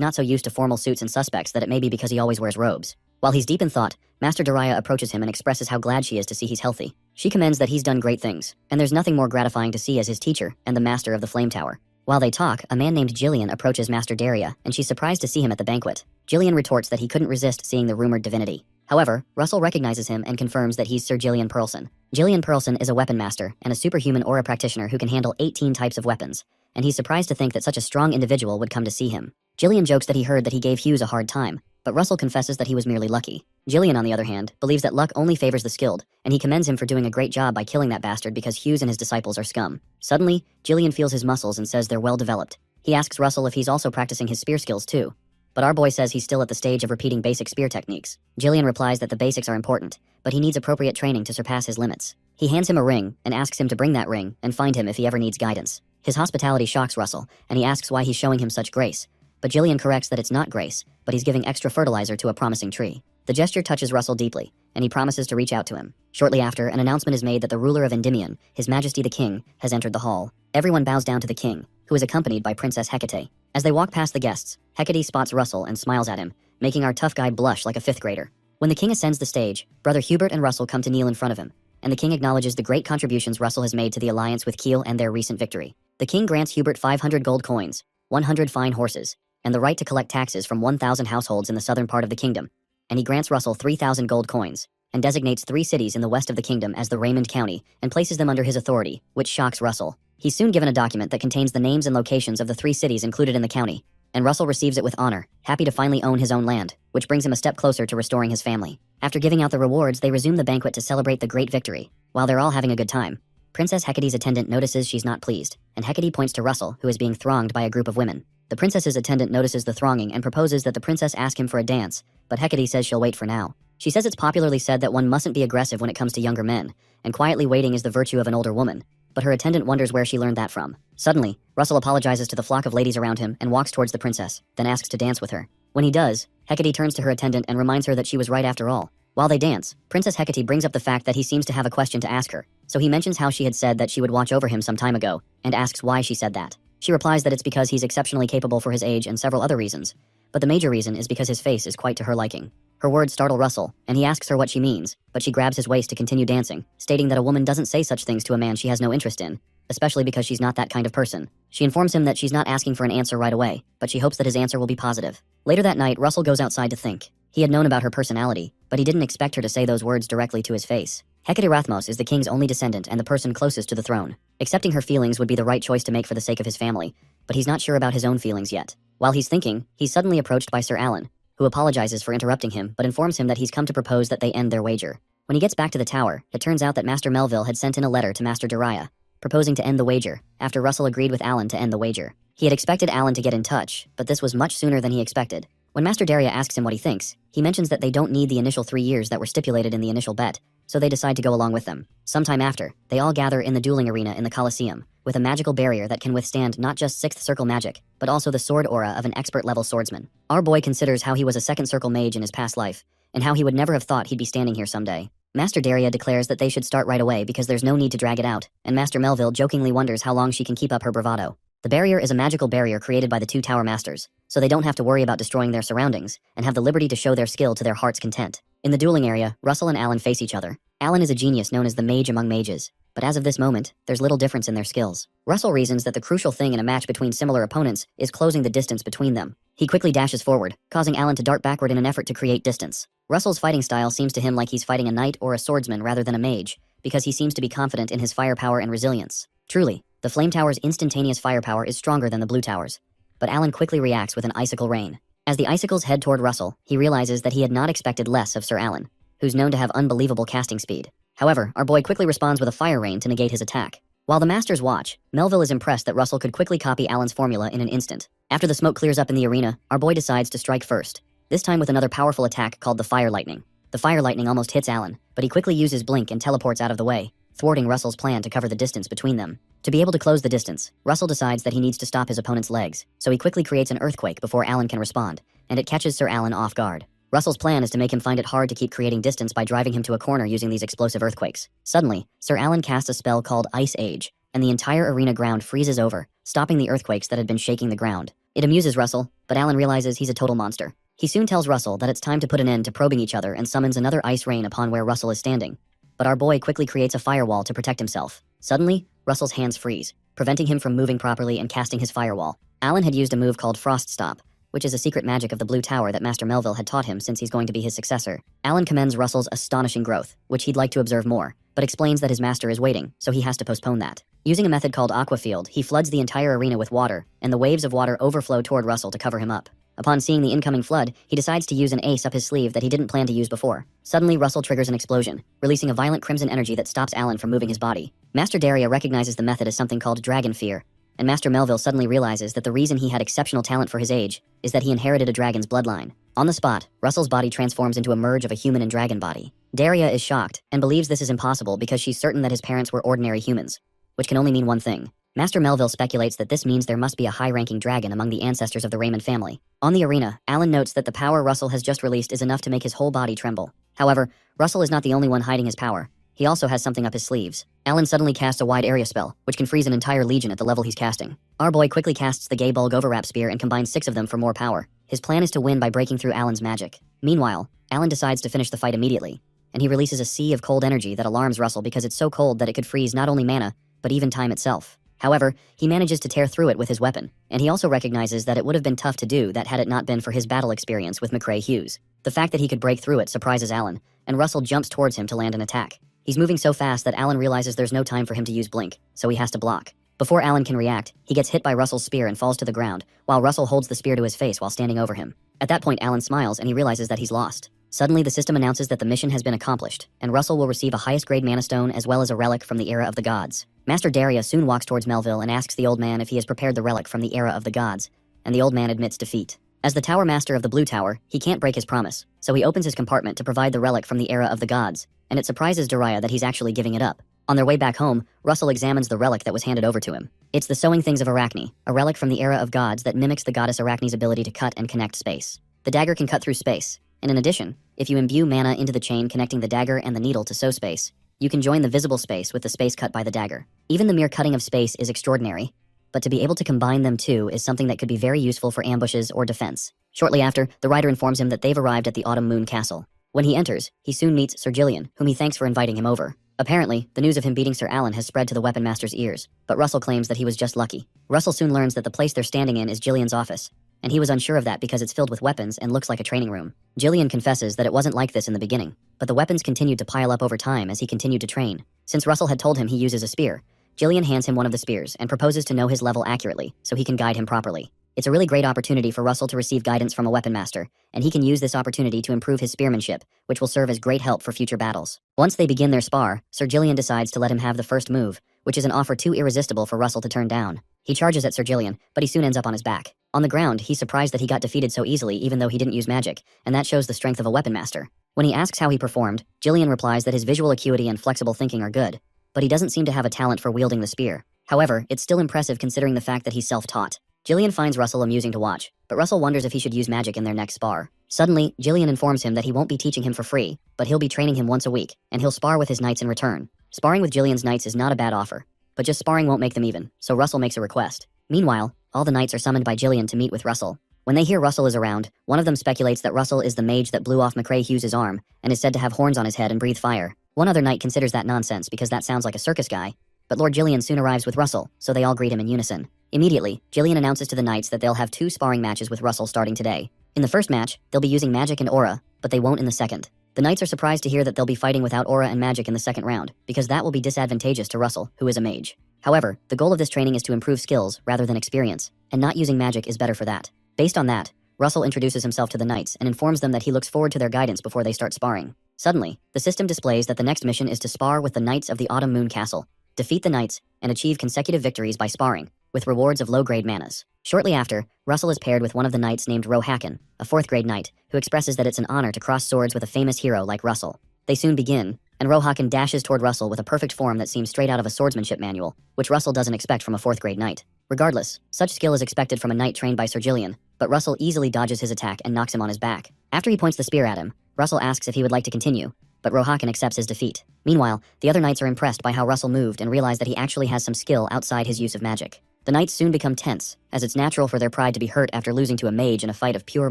Speaker 1: not so used to formal suits and suspects that it may be because he always wears robes. While he's deep in thought, Master Daraya approaches him and expresses how glad she is to see he's healthy. She commends that he's done great things, and there's nothing more gratifying to see as his teacher and the master of the Flame Tower. While they talk, a man named Jillian approaches Master Daria, and she's surprised to see him at the banquet. Jillian retorts that he couldn't resist seeing the rumored divinity. However, Russell recognizes him and confirms that he's Sir Jillian Pearlson. Jillian Pearlson is a weapon master and a superhuman aura practitioner who can handle 18 types of weapons, and he's surprised to think that such a strong individual would come to see him. Jillian jokes that he heard that he gave Hughes a hard time, but Russell confesses that he was merely lucky. Jillian, on the other hand, believes that luck only favors the skilled, and he commends him for doing a great job by killing that bastard because Hughes and his disciples are scum. Suddenly, Jillian feels his muscles and says they're well developed. He asks Russell if he's also practicing his spear skills too, but our boy says he's still at the stage of repeating basic spear techniques. Jillian replies that the basics are important, but he needs appropriate training to surpass his limits. He hands him a ring and asks him to bring that ring and find him if he ever needs guidance. His hospitality shocks Russell, and he asks why he's showing him such grace. But Jillian corrects that it's not grace, but he's giving extra fertilizer to a promising tree. The gesture touches Russell deeply, and he promises to reach out to him. Shortly after, an announcement is made that the ruler of Endymion, His Majesty the King, has entered the hall. Everyone bows down to the king, who is accompanied by Princess Hecate. As they walk past the guests, Hecate spots Russell and smiles at him, making our tough guy blush like a fifth grader. When the king ascends the stage, Brother Hubert and Russell come to kneel in front of him, and the king acknowledges the great contributions Russell has made to the alliance with Keel and their recent victory. The king grants Hubert 500 gold coins, 100 fine horses, and the right to collect taxes from 1,000 households in the southern part of the kingdom, and he grants Russell 3,000 gold coins, and designates 3 cities in the west of the kingdom as the Raymond County, and places them under his authority, which shocks Russell. He's soon given a document that contains the names and locations of the 3 cities included in the county, and Russell receives it with honor, happy to finally own his own land, which brings him a step closer to restoring his family. After giving out the rewards, they resume the banquet to celebrate the great victory. While they're all having a good time, Princess Hecate's attendant notices she's not pleased, and Hecate points to Russell, who is being thronged by a group of women. The princess's attendant notices the thronging and proposes that the princess ask him for a dance, but Hecate says she'll wait for now. She says it's popularly said that one mustn't be aggressive when it comes to younger men, and quietly waiting is the virtue of an older woman, but her attendant wonders where she learned that from. Suddenly, Russell apologizes to the flock of ladies around him and walks towards the princess, then asks to dance with her. When he does, Hecate turns to her attendant and reminds her that she was right after all. While they dance, Princess Hecate brings up the fact that he seems to have a question to ask her, so he mentions how she had said that she would watch over him some time ago, and asks why she said that. She replies that it's because he's exceptionally capable for his age and several other reasons, but the major reason is because his face is quite to her liking. Her words startle Russell, and he asks her what she means, but she grabs his waist to continue dancing, stating that a woman doesn't say such things to a man she has no interest in, especially because she's not that kind of person. She informs him that she's not asking for an answer right away, but she hopes that his answer will be positive. Later that night, Russell goes outside to think. He had known about her personality, but he didn't expect her to say those words directly to his face. Hecate Rathmos is the king's only descendant and the person closest to the throne. Accepting her feelings would be the right choice to make for the sake of his family, but he's not sure about his own feelings yet. While he's thinking, he's suddenly approached by Sir Alan, who apologizes for interrupting him but informs him that he's come to propose that they end their wager. When he gets back to the tower, it turns out that Master Melville had sent in a letter to Master Dariah, proposing to end the wager, after Russell agreed with Alan to end the wager. He had expected Alan to get in touch, but this was much sooner than he expected. When Master Dariah asks him what he thinks, he mentions that they don't need the initial 3 years that were stipulated in the initial bet, so they decide to go along with them. Sometime after, they all gather in the dueling arena in the Colosseum, with a magical barrier that can withstand not just 6th circle magic, but also the sword aura of an expert-level swordsman. Our boy considers how he was a 2nd circle mage in his past life, and how he would never have thought he'd be standing here someday. Master Dariah declares that they should start right away because there's no need to drag it out, and Master Melville jokingly wonders how long she can keep up her bravado. The barrier is a magical barrier created by the 2 tower masters, so they don't have to worry about destroying their surroundings, and have the liberty to show their skill to their heart's content. In the dueling area, Russell and Alan face each other. Alan is a genius known as the mage among mages, but as of this moment, there's little difference in their skills. Russell reasons that the crucial thing in a match between similar opponents is closing the distance between them. He quickly dashes forward, causing Alan to dart backward in an effort to create distance. Russell's fighting style seems to him like he's fighting a knight or a swordsman rather than a mage, because he seems to be confident in his firepower and resilience. Truly, the Flame Tower's instantaneous firepower is stronger than the Blue Tower's, but Alan quickly reacts with an icicle rain. As the icicles head toward Russell, he realizes that he had not expected less of Sir Alan, who's known to have unbelievable casting speed. However, our boy quickly responds with a fire rain to negate his attack. While the masters watch, Melville is impressed that Russell could quickly copy Alan's formula in an instant. After the smoke clears up in the arena, our boy decides to strike first, this time with another powerful attack called the Fire Lightning. The Fire Lightning almost hits Alan, but he quickly uses Blink and teleports out of the way, thwarting Russell's plan to cover the distance between them. To be able to close the distance, Russell decides that he needs to stop his opponent's legs, so he quickly creates an earthquake before Alan can respond, and it catches Sir Alan off guard. Russell's plan is to make him find it hard to keep creating distance by driving him to a corner using these explosive earthquakes. Suddenly, Sir Alan casts a spell called Ice Age, and the entire arena ground freezes over, stopping the earthquakes that had been shaking the ground. It amuses Russell, but Alan realizes he's a total monster. He soon tells Russell that it's time to put an end to probing each other and summons another ice rain upon where Russell is standing. But our boy quickly creates a firewall to protect himself. Suddenly, Russell's hands freeze, preventing him from moving properly and casting his firewall. Alan had used a move called Frost Stop, which is a secret magic of the Blue Tower that Master Melville had taught him since he's going to be his successor. Alan commends Russell's astonishing growth, which he'd like to observe more, but explains that his master is waiting, so he has to postpone that. Using a method called Aqua Field, he floods the entire arena with water, and the waves of water overflow toward Russell to cover him up. Upon seeing the incoming flood, he decides to use an ace up his sleeve that he didn't plan to use before. Suddenly, Russell triggers an explosion, releasing a violent crimson energy that stops Alan from moving his body. Master Dariah recognizes the method as something called Dragon Fear, and Master Melville suddenly realizes that the reason he had exceptional talent for his age is that he inherited a dragon's bloodline. On the spot, Russell's body transforms into a merge of a human and dragon body. Dariah is shocked, and believes this is impossible because she's certain that his parents were ordinary humans, which can only mean one thing. Master Melville speculates that this means there must be a high-ranking dragon among the ancestors of the Raymond family. On the arena, Alan notes that the power Russell has just released is enough to make his whole body tremble. However, Russell is not the only one hiding his power. He also has something up his sleeves. Alan suddenly casts a wide area spell, which can freeze an entire legion at the level he's casting. Our boy quickly casts the Gay Bulg Overwrap Spear and combines 6 of them for more power. His plan is to win by breaking through Alan's magic. Meanwhile, Alan decides to finish the fight immediately, and he releases a sea of cold energy that alarms Russell because it's so cold that it could freeze not only mana, but even time itself. However, he manages to tear through it with his weapon, and he also recognizes that it would have been tough to do that had it not been for his battle experience with McCrae Hughes. The fact that he could break through it surprises Alan, and Russell jumps towards him to land an attack. He's moving so fast that Alan realizes there's no time for him to use Blink, so he has to block. Before Alan can react, he gets hit by Russell's spear and falls to the ground, while Russell holds the spear to his face while standing over him. At that point, Alan smiles and he realizes that he's lost. Suddenly, the system announces that the mission has been accomplished, and Russell will receive a highest grade mana stone as well as a relic from the era of the gods. Master Dariah soon walks towards Melville and asks the old man if he has prepared the relic from the era of the gods, and the old man admits defeat. As the Tower Master of the Blue Tower, he can't break his promise, so he opens his compartment to provide the relic from the era of the gods, and it surprises Dariah that he's actually giving it up. On their way back home, Russell examines the relic that was handed over to him. It's the Sewing Things of Arachne, a relic from the era of gods that mimics the goddess Arachne's ability to cut and connect space. The dagger can cut through space, and in addition, if you imbue mana into the chain connecting the dagger and the needle to sew space, you can join the visible space with the space cut by the dagger. Even the mere cutting of space is extraordinary, but to be able to combine them two is something that could be very useful for ambushes or defense. Shortly after, the writer informs him that they've arrived at the Autumn Moon Castle. When he enters, he soon meets Sir Gillian, whom he thanks for inviting him over. Apparently, the news of him beating Sir Alan has spread to the Weapon Master's ears, but Russell claims that he was just lucky. Russell soon learns that the place they're standing in is Gillian's office, and he was unsure of that because it's filled with weapons and looks like a training room. Jillian confesses that it wasn't like this in the beginning, but the weapons continued to pile up over time as he continued to train. Since Russell had told him he uses a spear, Jillian hands him one of the spears and proposes to know his level accurately so he can guide him properly. It's a really great opportunity for Russell to receive guidance from a weapon master, and he can use this opportunity to improve his spearmanship, which will serve as great help for future battles. Once they begin their spar, Sir Jillian decides to let him have the first move, which is an offer too irresistible for Russell to turn down. He charges at Sir Jillian, but he soon ends up on his back. On the ground, he's surprised that he got defeated so easily even though he didn't use magic, and that shows the strength of a weapon master. When he asks how he performed, Jillian replies that his visual acuity and flexible thinking are good, but he doesn't seem to have a talent for wielding the spear. However, it's still impressive considering the fact that he's self-taught. Jillian finds Russell amusing to watch, but Russell wonders if he should use magic in their next spar. Suddenly, Jillian informs him that he won't be teaching him for free, but he'll be training him once a week, and he'll spar with his knights in return. Sparring with Jillian's knights is not a bad offer, but just sparring won't make them even, so Russell makes a request. Meanwhile, all the knights are summoned by Jillian to meet with Russell. When they hear Russell is around, one of them speculates that Russell is the mage that blew off McCrae Hughes' arm, and is said to have horns on his head and breathe fire. One other knight considers that nonsense because that sounds like a circus guy, but Lord Jillian soon arrives with Russell, so they all greet him in unison. Immediately, Jillian announces to the knights that they'll have 2 sparring matches with Russell starting today. In the first match, they'll be using magic and aura, but they won't in the second. The knights are surprised to hear that they'll be fighting without aura and magic in the second round, because that will be disadvantageous to Russell, who is a mage. However, the goal of this training is to improve skills rather than experience, and not using magic is better for that. Based on that, Russell introduces himself to the knights and informs them that he looks forward to their guidance before they start sparring. Suddenly, the system displays that the next mission is to spar with the Knights of the Autumn Moon Castle, defeat the knights, and achieve consecutive victories by sparring, with rewards of low-grade manas. Shortly after, Russell is paired with one of the knights named Rohakan, a 4th-grade knight, who expresses that it's an honor to cross swords with a famous hero like Russell. They soon begin, and Rohakan dashes toward Russell with a perfect form that seems straight out of a swordsmanship manual, which Russell doesn't expect from a 4th-grade knight. Regardless, such skill is expected from a knight trained by Sir Jillian, but Russell easily dodges his attack and knocks him on his back. After he points the spear at him, Russell asks if he would like to continue, but Rohakan accepts his defeat. Meanwhile, the other knights are impressed by how Russell moved and realize that he actually has some skill outside his use of magic. The knights soon become tense, as it's natural for their pride to be hurt after losing to a mage in a fight of pure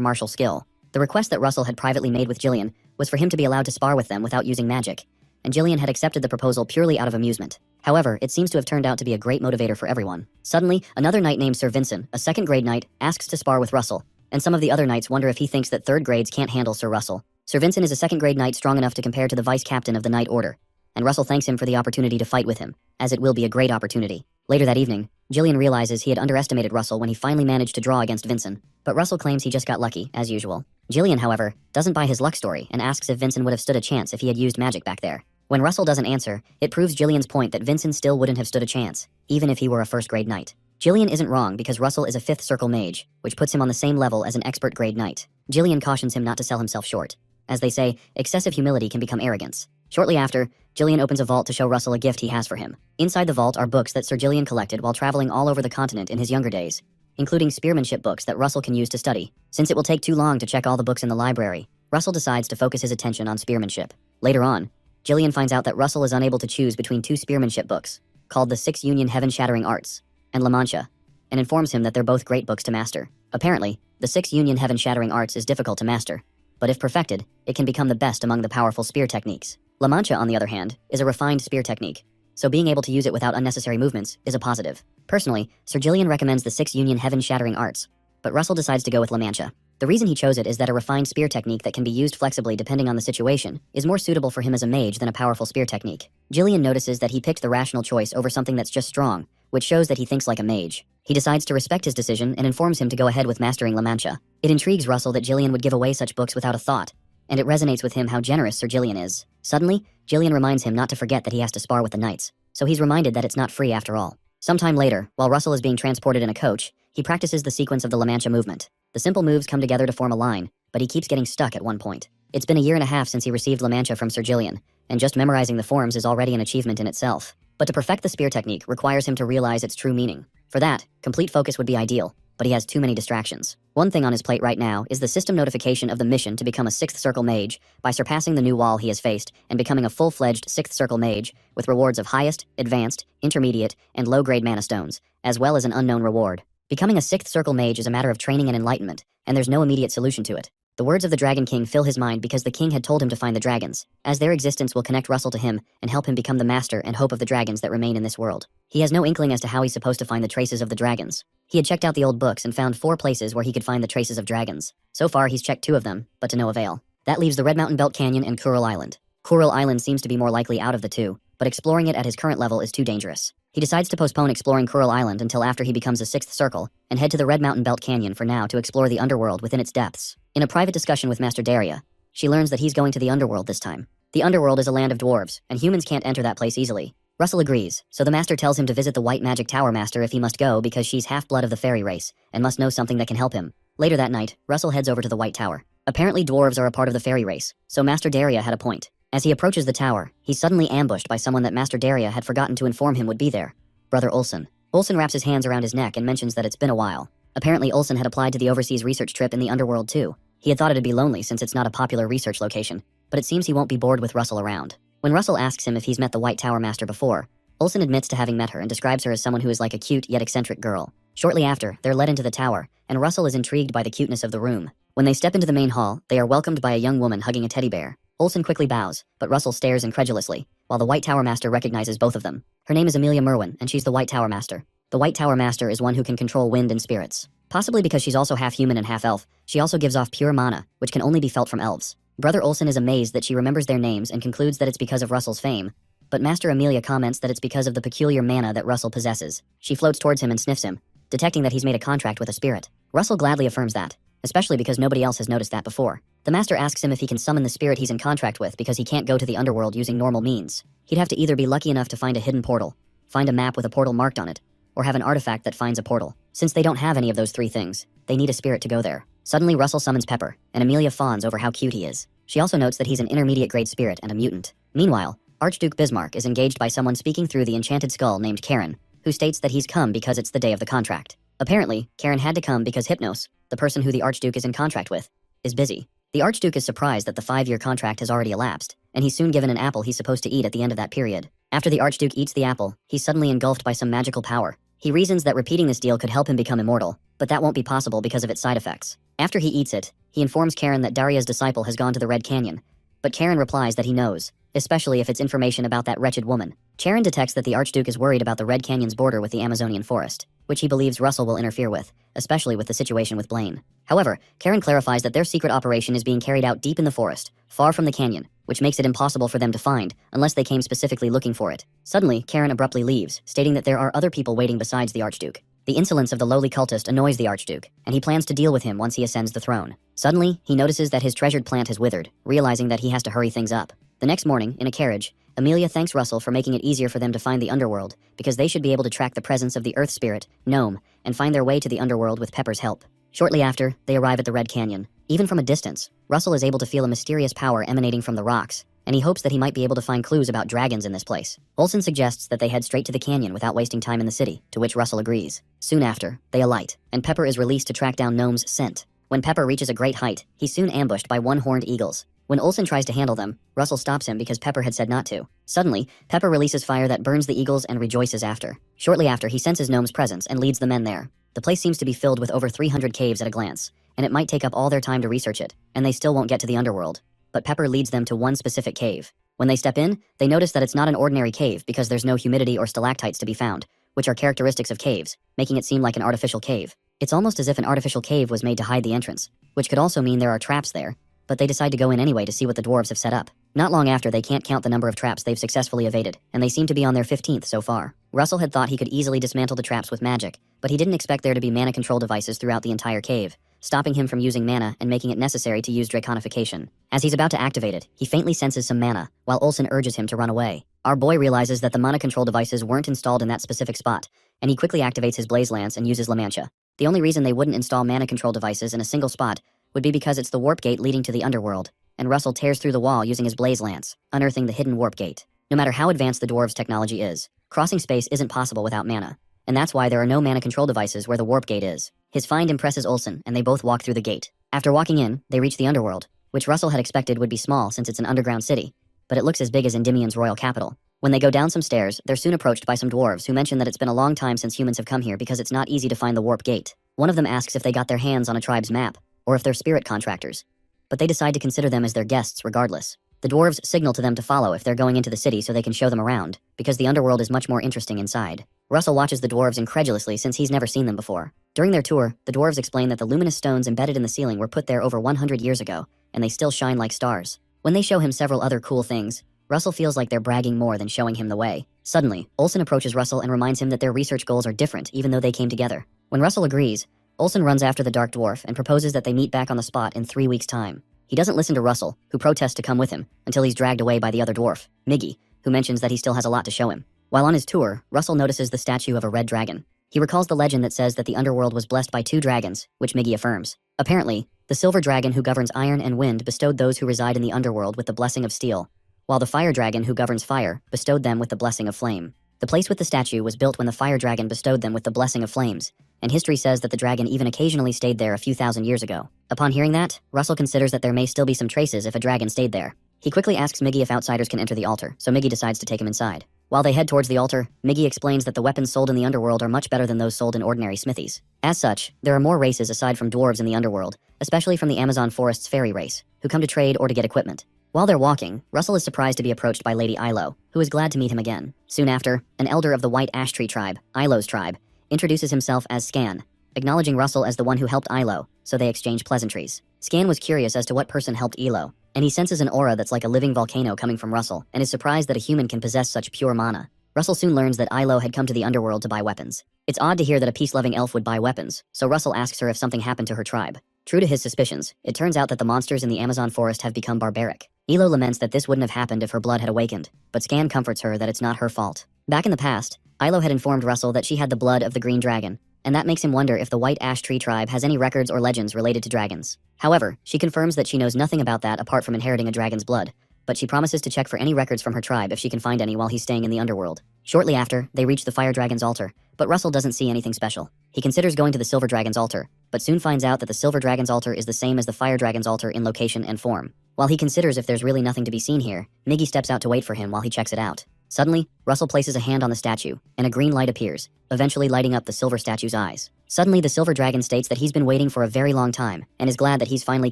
Speaker 1: martial skill. The request that Russell had privately made with Jillian was for him to be allowed to spar with them without using magic, and Jillian had accepted the proposal purely out of amusement. However, it seems to have turned out to be a great motivator for everyone. Suddenly, another knight named Sir Vincent, a 2nd-grade knight, asks to spar with Russell, and some of the other knights wonder if he thinks that 3rd grades can't handle Sir Russell. Sir Vincent is a 2nd-grade knight strong enough to compare to the vice-captain of the Knight Order, and Russell thanks him for the opportunity to fight with him, as it will be a great opportunity. Later that evening, Jillian realizes he had underestimated Russell when he finally managed to draw against Vincent, but Russell claims he just got lucky, as usual. Jillian, however, doesn't buy his luck story and asks if Vincent would have stood a chance if he had used magic back there. When Russell doesn't answer, it proves Jillian's point that Vincent still wouldn't have stood a chance, even if he were a 1st-grade knight. Jillian isn't wrong because Russell is a 5th circle mage, which puts him on the same level as an expert grade knight. Jillian cautions him not to sell himself short. As they say, excessive humility can become arrogance. Shortly after, Jillian opens a vault to show Russell a gift he has for him. Inside the vault are books that Sir Jillian collected while traveling all over the continent in his younger days, including spearmanship books that Russell can use to study. Since it will take too long to check all the books in the library, Russell decides to focus his attention on spearmanship. Later on, Jillian finds out that Russell is unable to choose between 2 spearmanship books, called the 6 Union Heaven-Shattering Arts, and La Mancha, and informs him that they're both great books to master. Apparently, the 6 Union Heaven-Shattering Arts is difficult to master, but if perfected, it can become the best among the powerful spear techniques. La Mancha, on the other hand, is a refined spear technique, so being able to use it without unnecessary movements is a positive. Personally, Sir Jillian recommends the 6 Union Heaven-Shattering Arts, but Russell decides to go with La Mancha. The reason he chose it is that a refined spear technique that can be used flexibly depending on the situation is more suitable for him as a mage than a powerful spear technique. Jillian notices that he picked the rational choice over something that's just strong, which shows that he thinks like a mage. He decides to respect his decision and informs him to go ahead with mastering La Mancha. It intrigues Russell that Jillian would give away such books without a thought, and it resonates with him how generous Sir Jillian is. Suddenly, Jillian reminds him not to forget that he has to spar with the knights, so he's reminded that it's not free after all. Sometime later, while Russell is being transported in a coach, he practices the sequence of the La Mancha movement. The simple moves come together to form a line, but he keeps getting stuck at one point. It's been a year and a half since he received La Mancha from Sir Jillian, and just memorizing the forms is already an achievement in itself. But to perfect the spear technique requires him to realize its true meaning. For that, complete focus would be ideal, but he has too many distractions. One thing on his plate right now is the system notification of the mission to become a 6th circle mage by surpassing the new wall he has faced and becoming a full-fledged 6th circle mage with rewards of highest, advanced, intermediate, and low-grade mana stones, as well as an unknown reward. Becoming a 6th circle mage is a matter of training and enlightenment, and there's no immediate solution to it. The words of the Dragon King fill his mind because the king had told him to find the dragons, as their existence will connect Russell to him and help him become the master and hope of the dragons that remain in this world. He has no inkling as to how he's supposed to find the traces of the dragons. He had checked out the old books and found 4 places where he could find the traces of dragons. So far, he's checked 2 of them, but to no avail. That leaves the Red Mountain Belt Canyon and Coral Island. Coral Island seems to be more likely out of the 2, but exploring it at his current level is too dangerous. He decides to postpone exploring Coral Island until after he becomes a 6th circle, and head to the Red Mountain Belt Canyon for now to explore the underworld within its depths. In a private discussion with Master Daria, she learns that he's going to the underworld this time. The underworld is a land of dwarves, and humans can't enter that place easily. Russell agrees, so the master tells him to visit the White Magic Tower Master if he must go because she's half-blood of the fairy race, and must know something that can help him. Later that night, Russell heads over to the White Tower. Apparently dwarves are a part of the fairy race, so Master Daria had a point. As he approaches the tower, he's suddenly ambushed by someone that Master Daria had forgotten to inform him would be there. Brother Olsen. Olsen wraps his hands around his neck and mentions that it's been a while. Apparently Olsen had applied to the overseas research trip in the underworld too. He had thought it'd be lonely since it's not a popular research location, but it seems he won't be bored with Russell around. When Russell asks him if he's met the White Tower Master before, Olsen admits to having met her and describes her as someone who is like a cute yet eccentric girl. Shortly after, they're led into the tower, and Russell is intrigued by the cuteness of the room. When they step into the main hall, they are welcomed by a young woman hugging a teddy bear. Olsen quickly bows, but Russell stares incredulously, while the White Tower Master recognizes both of them. Her name is Amelia Merwin, and she's the White Tower Master. The White Tower Master is one who can control wind and spirits. Possibly because she's also half human and half elf, she also gives off pure mana, which can only be felt from elves. Brother Olsen is amazed that she remembers their names and concludes that it's because of Russell's fame, but Master Amelia comments that it's because of the peculiar mana that Russell possesses. She floats towards him and sniffs him, detecting that he's made a contract with a spirit. Russell gladly affirms that, especially because nobody else has noticed that before. The master asks him if he can summon the spirit he's in contract with because he can't go to the underworld using normal means. He'd have to either be lucky enough to find a hidden portal, find a map with a portal marked on it, or have an artifact that finds a portal. Since they don't have any of those 3 things, they need a spirit to go there. Suddenly Russell summons Pepper, and Amelia fawns over how cute he is. She also notes that he's an intermediate grade spirit and a mutant. Meanwhile, Archduke Bismarck is engaged by someone speaking through the enchanted skull named Karen, who states that he's come because it's the day of the contract. Apparently, Karen had to come because Hypnos, the person who the Archduke is in contract with, is busy. The Archduke is surprised that the 5-year contract has already elapsed, and he's soon given an apple he's supposed to eat at the end of that period. After the Archduke eats the apple, he's suddenly engulfed by some magical power. He reasons that repeating this deal could help him become immortal, but that won't be possible because of its side effects. After he eats it, he informs Karen that Daria's disciple has gone to the Red Canyon, but Karen replies that he knows, especially if it's information about that wretched woman. Karen detects that the Archduke is worried about the Red Canyon's border with the Amazonian forest, which he believes Russell will interfere with, especially with the situation with Blaine. However, Karen clarifies that their secret operation is being carried out deep in the forest, far from the canyon, which makes it impossible for them to find, unless they came specifically looking for it. Suddenly, Karen abruptly leaves, stating that there are other people waiting besides the Archduke. The insolence of the lowly cultist annoys the Archduke, and he plans to deal with him once he ascends the throne. Suddenly, he notices that his treasured plant has withered, realizing that he has to hurry things up. The next morning, in a carriage, Amelia thanks Russell for making it easier for them to find the underworld, because they should be able to track the presence of the Earth Spirit, Gnome, and find their way to the underworld with Pepper's help. Shortly after, they arrive at the Red Canyon. Even from a distance, Russell is able to feel a mysterious power emanating from the rocks, and he hopes that he might be able to find clues about dragons in this place. Olsen suggests that they head straight to the canyon without wasting time in the city, to which Russell agrees. Soon after, they alight, and Pepper is released to track down Gnome's scent. When Pepper reaches a great height, he's soon ambushed by one-horned eagles. When Olsen tries to handle them, Russell stops him because Pepper had said not to. Suddenly, Pepper releases fire that burns the eagles and rejoices after. Shortly after, he senses Gnome's presence and leads the men there. The place seems to be filled with over 300 caves at a glance, and it might take up all their time to research it, and they still won't get to the underworld. But Pepper leads them to one specific cave. When they step in, they notice that it's not an ordinary cave because there's no humidity or stalactites to be found, which are characteristics of caves, making it seem like an artificial cave. It's almost as if an artificial cave was made to hide the entrance, which could also mean there are traps there, but they decide to go in anyway to see what the dwarves have set up. Not long after, they can't count the number of traps they've successfully evaded, and they seem to be on their 15th so far. Russell had thought he could easily dismantle the traps with magic, but he didn't expect there to be mana control devices throughout the entire cave, stopping him from using mana and making it necessary to use draconification. As he's about to activate it, he faintly senses some mana, while Olsen urges him to run away. Our boy realizes that the mana control devices weren't installed in that specific spot, and he quickly activates his Blaze Lance and uses La Mancha. The only reason they wouldn't install mana control devices in a single spot would be because it's the warp gate leading to the underworld, and Russell tears through the wall using his Blaze Lance, unearthing the hidden warp gate. No matter how advanced the dwarves' technology is, crossing space isn't possible without mana, and that's why there are no mana control devices where the warp gate is. His find impresses Olsen, and they both walk through the gate. After walking in, they reach the underworld, which Russell had expected would be small since it's an underground city, but it looks as big as Endymion's royal capital. When they go down some stairs, they're soon approached by some dwarves who mention that it's been a long time since humans have come here because it's not easy to find the warp gate. One of them asks if they got their hands on a tribe's map, or if they're spirit contractors. but they decide to consider them as their guests regardless. The dwarves signal to them to follow if they're going into the city so they can show them around, because the underworld is much more interesting inside. Russell watches the dwarves incredulously since he's never seen them before. During their tour, the dwarves explain that the luminous stones embedded in the ceiling were put there over 100 years ago, and they still shine like stars. When they show him several other cool things, Russell feels like they're bragging more than showing him the way. Suddenly, Olsen approaches Russell and reminds him that their research goals are different even though they came together. When Russell agrees, Olsen runs after the dark dwarf and proposes that they meet back on the spot in 3 weeks' time. He doesn't listen to Russell, who protests to come with him, until he's dragged away by the other dwarf, Miggy, who mentions that he still has a lot to show him. While on his tour, Russell notices the statue of a red dragon. He recalls the legend that says that the underworld was blessed by 2 dragons, which Miggy affirms. Apparently, the silver dragon who governs iron and wind bestowed those who reside in the underworld with the blessing of steel, while the fire dragon who governs fire bestowed them with the blessing of flame. The place with the statue was built when the fire dragon bestowed them with the blessing of flames, and history says that the dragon even occasionally stayed there a few thousand years ago. Upon hearing that, Russell considers that there may still be some traces if a dragon stayed there. He quickly asks Miggy if outsiders can enter the altar, so Miggy decides to take him inside. While they head towards the altar, Miggy explains that the weapons sold in the underworld are much better than those sold in ordinary smithies. As such, there are more races aside from dwarves in the underworld, especially from the Amazon forest's fairy race, who come to trade or to get equipment. While they're walking, Russell is surprised to be approached by Lady Yahello, who is glad to meet him again. Soon after, an elder of the White Ash Tree tribe, Yahello's tribe, introduces himself as Scan, acknowledging Russell as the one who helped Yahello, so they exchange pleasantries. Scan was curious as to what person helped Yahello, and he senses an aura that's like a living volcano coming from Russell, and is surprised that a human can possess such pure mana. Russell soon learns that Yahello had come to the underworld to buy weapons. It's odd to hear that a peace-loving elf would buy weapons, so Russell asks her if something happened to her tribe. True to his suspicions, it turns out that the monsters in the Amazon forest have become barbaric. Yahello laments that this wouldn't have happened if her blood had awakened, but Scan comforts her that it's not her fault. Back in the past, Yahello had informed Russell that she had the blood of the green dragon, and that makes him wonder if the White Ash Tree tribe has any records or legends related to dragons. However, she confirms that she knows nothing about that apart from inheriting a dragon's blood, but she promises to check for any records from her tribe if she can find any while he's staying in the underworld. Shortly after, they reach the fire dragon's altar, but Russell doesn't see anything special. He considers going to the silver dragon's altar, but soon finds out that the silver dragon's altar is the same as the fire dragon's altar in location and form. While he considers if there's really nothing to be seen here, Miggy steps out to wait for him while he checks it out. Suddenly, Russell places a hand on the statue, and a green light appears, eventually lighting up the silver statue's eyes. Suddenly, the silver dragon states that he's been waiting for a very long time, and is glad that he's finally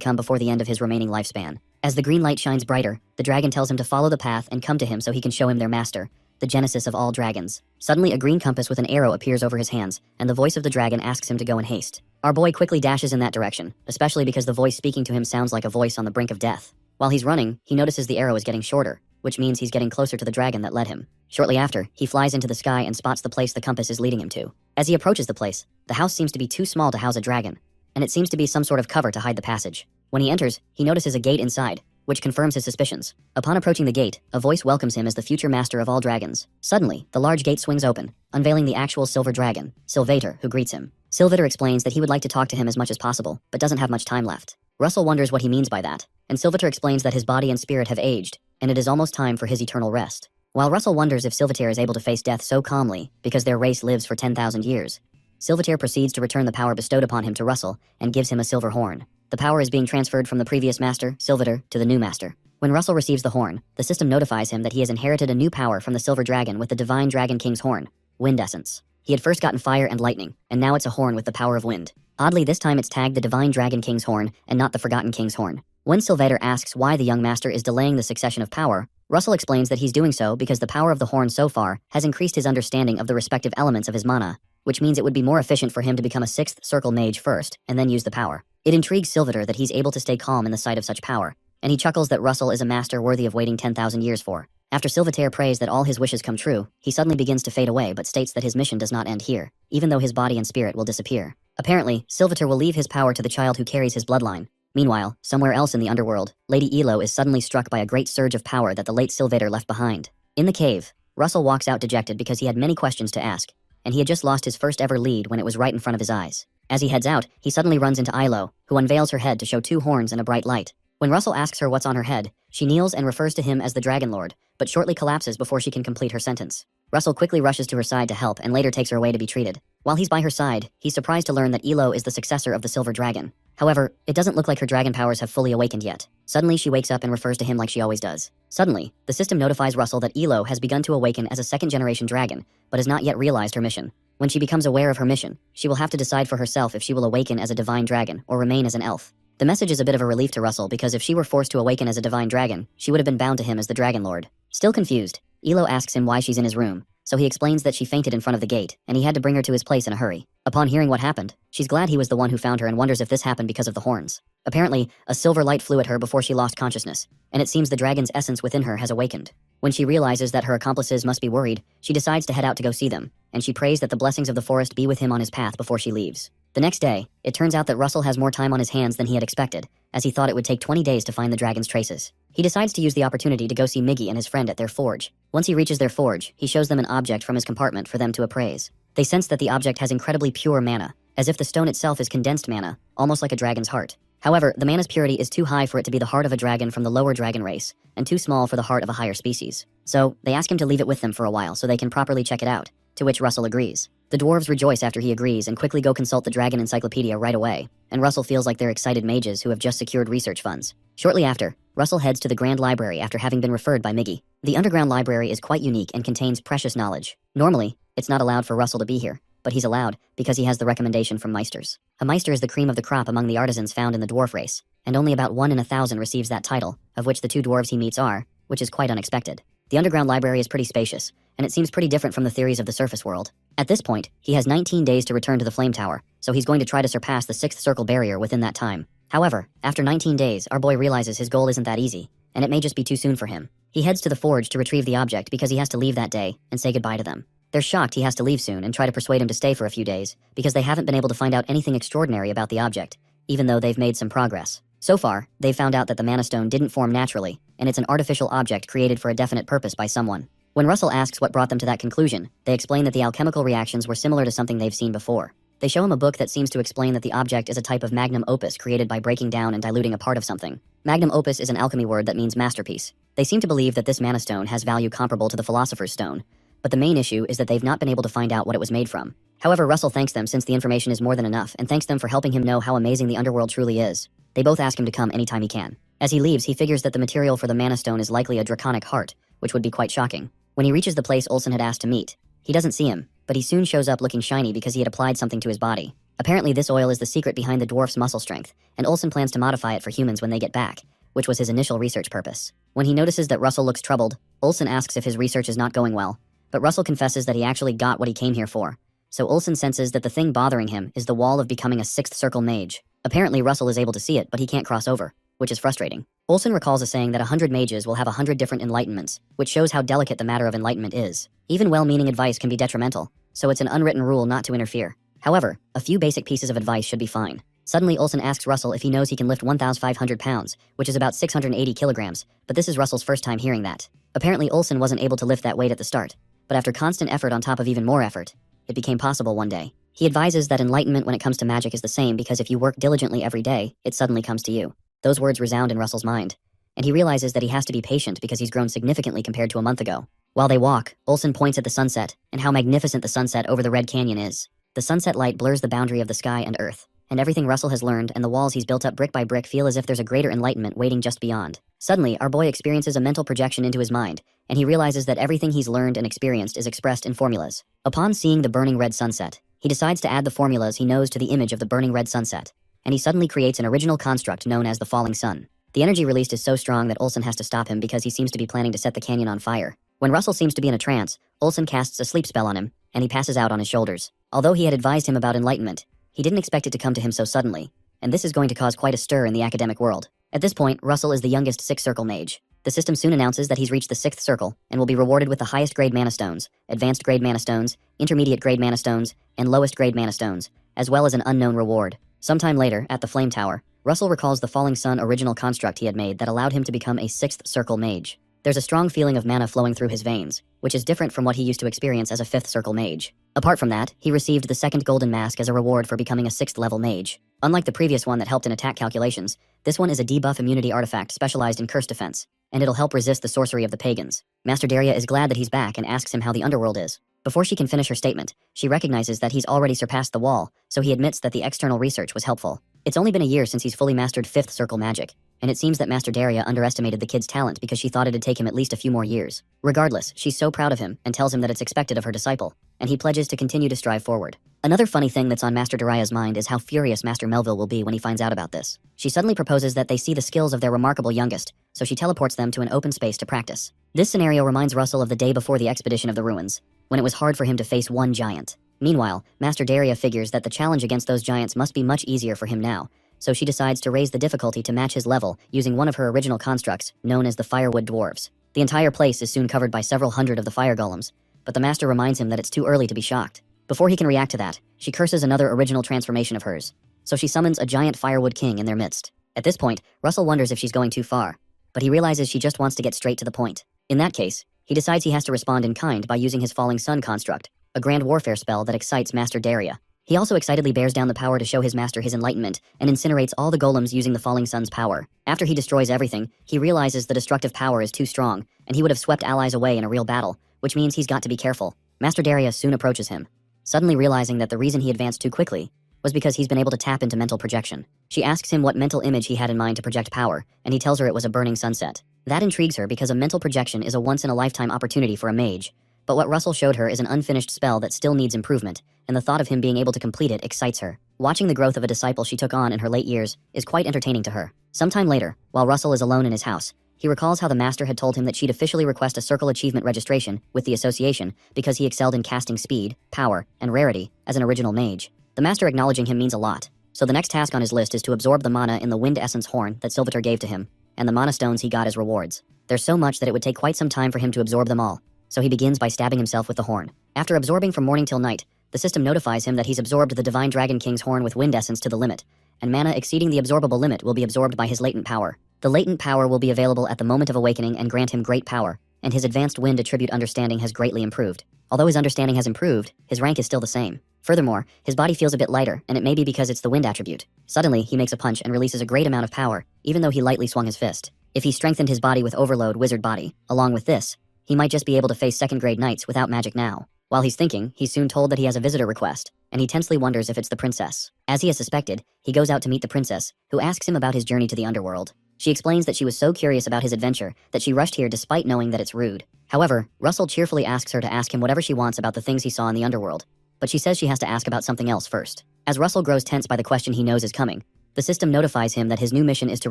Speaker 1: come before the end of his remaining lifespan. As the green light shines brighter, the dragon tells him to follow the path and come to him so he can show him their master, the genesis of all dragons. Suddenly, a green compass with an arrow appears over his hands, and the voice of the dragon asks him to go in haste. Our boy quickly dashes in that direction, especially because the voice speaking to him sounds like a voice on the brink of death. While he's running, he notices the arrow is getting shorter, which means he's getting closer to the dragon that led him. Shortly after, he flies into the sky and spots the place the compass is leading him to. As he approaches the place, the house seems to be too small to house a dragon, and it seems to be some sort of cover to hide the passage. When he enters, he notices a gate inside, which confirms his suspicions. Upon approaching the gate, a voice welcomes him as the future master of all dragons. Suddenly, the large gate swings open, unveiling the actual silver dragon, Sylvator, who greets him. Sylvator explains that he would like to talk to him as much as possible, but doesn't have much time left. Russell wonders what he means by that, and Sylvator explains that his body and spirit have aged, and it is almost time for his eternal rest. While Russell wonders if Sylvator is able to face death so calmly because their race lives for 10,000 years, Sylvator proceeds to return the power bestowed upon him to Russell and gives him a silver horn. The power is being transferred from the previous master, Sylvator, to the new master. When Russell receives the horn, the system notifies him that he has inherited a new power from the silver dragon with the divine dragon king's horn, wind essence. He had first gotten fire and lightning, and now it's a horn with the power of wind. Oddly, this time it's tagged the divine dragon king's horn and not the forgotten king's horn. When Sylvator asks why the young master is delaying the succession of power, Russell explains that he's doing so because the power of the horn so far has increased his understanding of the respective elements of his mana, which means it would be more efficient for him to become a 6th circle mage first, and then use the power. It intrigues Sylvator that he's able to stay calm in the sight of such power, and he chuckles that Russell is a master worthy of waiting 10,000 years for. After Sylvator prays that all his wishes come true, he suddenly begins to fade away but states that his mission does not end here, even though his body and spirit will disappear. Apparently, Sylvator will leave his power to the child who carries his bloodline. Meanwhile, somewhere else in the underworld, Lady Yahello is suddenly struck by a great surge of power that the late Sylvator left behind. In the cave, Russell walks out dejected because he had many questions to ask, and he had just lost his first ever lead when it was right in front of his eyes. As he heads out, he suddenly runs into Yahello, who unveils her head to show 2 horns and a bright light. When Russell asks her what's on her head, she kneels and refers to him as the Dragon Lord, but shortly collapses before she can complete her sentence. Russell quickly rushes to her side to help and later takes her away to be treated. While he's by her side, he's surprised to learn that Yahello is the successor of the Silver Dragon. However, it doesn't look like her dragon powers have fully awakened yet. Suddenly, she wakes up and refers to him like she always does. Suddenly, the system notifies Russell that Yahello has begun to awaken as a 2nd-generation dragon, but has not yet realized her mission. When she becomes aware of her mission, she will have to decide for herself if she will awaken as a divine dragon or remain as an elf. The message is a bit of a relief to Russell because if she were forced to awaken as a divine dragon, she would have been bound to him as the Dragon Lord. Still confused, Elo asks him why she's in his room, so he explains that she fainted in front of the gate, and he had to bring her to his place in a hurry. Upon hearing what happened, she's glad he was the one who found her and wonders if this happened because of the horns. Apparently, a silver light flew at her before she lost consciousness, and it seems the dragon's essence within her has awakened. When she realizes that her accomplices must be worried, she decides to head out to go see them, and she prays that the blessings of the forest be with him on his path before she leaves. The next day, it turns out that Russell has more time on his hands than he had expected, as he thought it would take 20 days to find the dragon's traces. He decides to use the opportunity to go see Miggy and his friend at their forge. Once he reaches their forge, he shows them an object from his compartment for them to appraise. They sense that the object has incredibly pure mana, as if the stone itself is condensed mana, almost like a dragon's heart. However, the mana's purity is too high for it to be the heart of a dragon from the lower dragon race, and too small for the heart of a higher species. So, they ask him to leave it with them for a while so they can properly check it out, to which Russell agrees. The dwarves rejoice after he agrees and quickly go consult the dragon encyclopedia right away, and Russell feels like they're excited mages who have just secured research funds. Shortly after, Russell heads to the Grand Library after having been referred by Miggy. The underground library is quite unique and contains precious knowledge. Normally, it's not allowed for Russell to be here, but he's allowed because he has the recommendation from Meisters. A Meister is the cream of the crop among the artisans found in the dwarf race, and only about 1 in 1,000 receives that title, of which the 2 dwarves he meets are, which is quite unexpected. The underground library is pretty spacious, and it seems pretty different from the theories of the surface world. At this point, he has 19 days to return to the Flame Tower, so he's going to try to surpass the 6th circle barrier within that time. However, after 19 days, our boy realizes his goal isn't that easy, and it may just be too soon for him. He heads to the forge to retrieve the object because he has to leave that day and say goodbye to them. They're shocked he has to leave soon and try to persuade him to stay for a few days because they haven't been able to find out anything extraordinary about the object, even though they've made some progress. So far, they've found out that the Mana Stone didn't form naturally, and it's an artificial object created for a definite purpose by someone. When Russell asks what brought them to that conclusion, they explain that the alchemical reactions were similar to something they've seen before. They show him a book that seems to explain that the object is a type of magnum opus created by breaking down and diluting a part of something. Magnum opus is an alchemy word that means masterpiece. They seem to believe that this Mana Stone has value comparable to the Philosopher's Stone, but the main issue is that they've not been able to find out what it was made from. However, Russell thanks them since the information is more than enough and thanks them for helping him know how amazing the underworld truly is. They both ask him to come anytime he can. As he leaves, he figures that the material for the Mana Stone is likely a draconic heart, which would be quite shocking. When he reaches the place Olsen had asked to meet, he doesn't see him, but he soon shows up looking shiny because he had applied something to his body. Apparently this oil is the secret behind the dwarf's muscle strength, and Olsen plans to modify it for humans when they get back, which was his initial research purpose. When he notices that Russell looks troubled, Olsen asks if his research is not going well, but Russell confesses that he actually got what he came here for. So Olsen senses that the thing bothering him is the wall of becoming a 6th circle mage. Apparently Russell is able to see it, but he can't cross over, which is frustrating. Olsen recalls a saying that 100 mages will have 100 different enlightenments, which shows how delicate the matter of enlightenment is. Even well-meaning advice can be detrimental, so it's an unwritten rule not to interfere. However, a few basic pieces of advice should be fine. Suddenly Olsen asks Russell if he knows he can lift 1,500 pounds, which is about 680 kilograms, but this is Russell's first time hearing that. Apparently Olsen wasn't able to lift that weight at the start, but after constant effort on top of even more effort, it became possible one day. He advises that enlightenment when it comes to magic is the same because if you work diligently every day, it suddenly comes to you. Those words resound in Russell's mind, and he realizes that he has to be patient because he's grown significantly compared to a month ago. While they walk, Olsen points at the sunset and how magnificent the sunset over the Red Canyon is. The sunset light blurs the boundary of the sky and earth, and everything Russell has learned and the walls he's built up brick by brick feel as if there's a greater enlightenment waiting just beyond. Suddenly, our boy experiences a mental projection into his mind, and he realizes that everything he's learned and experienced is expressed in formulas. Upon seeing the burning red sunset, he decides to add the formulas he knows to the image of the burning red sunset, and he suddenly creates an original construct known as the falling sun. The energy released is so strong that Olsen has to stop him because he seems to be planning to set the canyon on fire. When Russell seems to be in a trance, Olsen casts a sleep spell on him, and he passes out on his shoulders. Although he had advised him about enlightenment, he didn't expect it to come to him so suddenly, and this is going to cause quite a stir in the academic world. At this point, Russell is the youngest 6th circle mage. The system soon announces that he's reached the 6th circle and will be rewarded with the highest grade mana stones, advanced grade mana stones, intermediate grade mana stones, and lowest grade mana stones, as well as an unknown reward. Sometime later, at the Flame Tower, Russell recalls the Falling Sun original construct he had made that allowed him to become a 6th circle mage. There's a strong feeling of mana flowing through his veins, which is different from what he used to experience as a 5th circle mage. Apart from that, he received the 2nd golden mask as a reward for becoming a 6th level mage. Unlike the previous one that helped in attack calculations, this one is a debuff immunity artifact specialized in curse defense, and it'll help resist the sorcery of the pagans. Master Daria is glad that he's back and asks him how the underworld is. Before she can finish her statement, she recognizes that he's already surpassed the wall, so he admits that the external research was helpful. It's only been a year since he's fully mastered 5th circle magic, and it seems that Master Daria underestimated the kid's talent because she thought it'd take him at least a few more years. Regardless, she's so proud of him and tells him that it's expected of her disciple, and he pledges to continue to strive forward. Another funny thing that's on Master Daria's mind is how furious Master Melville will be when he finds out about this. She suddenly proposes that they see the skills of their remarkable youngest, so she teleports them to an open space to practice. This scenario reminds Russell of the day before the expedition of the ruins, when it was hard for him to face one giant. Meanwhile, Master Daria figures that the challenge against those giants must be much easier for him now, so she decides to raise the difficulty to match his level using one of her original constructs, known as the firewood dwarves. The entire place is soon covered by several hundred of the fire golems, but the master reminds him that it's too early to be shocked. Before he can react to that, she curses another original transformation of hers, so she summons a giant firewood king in their midst. At this point, Russell wonders if she's going too far, but he realizes she just wants to get straight to the point. In that case, he decides he has to respond in kind by using his Falling Sun construct, a grand warfare spell that excites Master Daria. He also excitedly bears down the power to show his master his enlightenment and incinerates all the golems using the Falling Sun's power. After he destroys everything, he realizes the destructive power is too strong, and he would have swept allies away in a real battle, which means he's got to be careful. Master Daria soon approaches him, suddenly realizing that the reason he advanced too quickly was because he's been able to tap into mental projection. She asks him what mental image he had in mind to project power, and he tells her it was a burning sunset. That intrigues her because a mental projection is a once-in-a-lifetime opportunity for a mage, but what Russell showed her is an unfinished spell that still needs improvement, and the thought of him being able to complete it excites her. Watching the growth of a disciple she took on in her late years is quite entertaining to her. Sometime later, while Russell is alone in his house, he recalls how the master had told him that she'd officially request a circle achievement registration with the association because he excelled in casting speed, power, and rarity as an original mage. The master acknowledging him means a lot, so the next task on his list is to absorb the mana in the wind essence horn that Silvator gave to him, and the mana stones he got as rewards. There's so much that it would take quite some time for him to absorb them all, so he begins by stabbing himself with the horn. After absorbing from morning till night, the system notifies him that he's absorbed the Divine Dragon King's horn with wind essence to the limit, and mana exceeding the absorbable limit will be absorbed by his latent power. The latent power will be available at the moment of awakening and grant him great power, and his advanced wind attribute understanding has greatly improved. Although his understanding has improved, his rank is still the same. Furthermore, his body feels a bit lighter, and it may be because it's the wind attribute. Suddenly, he makes a punch and releases a great amount of power, even though he lightly swung his fist. If he strengthened his body with Overload Wizard Body, along with this, he might just be able to face second-grade knights without magic now. While he's thinking, he's soon told that he has a visitor request, and he tensely wonders if it's the princess. As he has suspected, he goes out to meet the princess, who asks him about his journey to the underworld. She explains that she was so curious about his adventure that she rushed here despite knowing that it's rude. However, Russell cheerfully asks her to ask him whatever she wants about the things he saw in the underworld, but she says she has to ask about something else first. As Russell grows tense by the question he knows is coming, the system notifies him that his new mission is to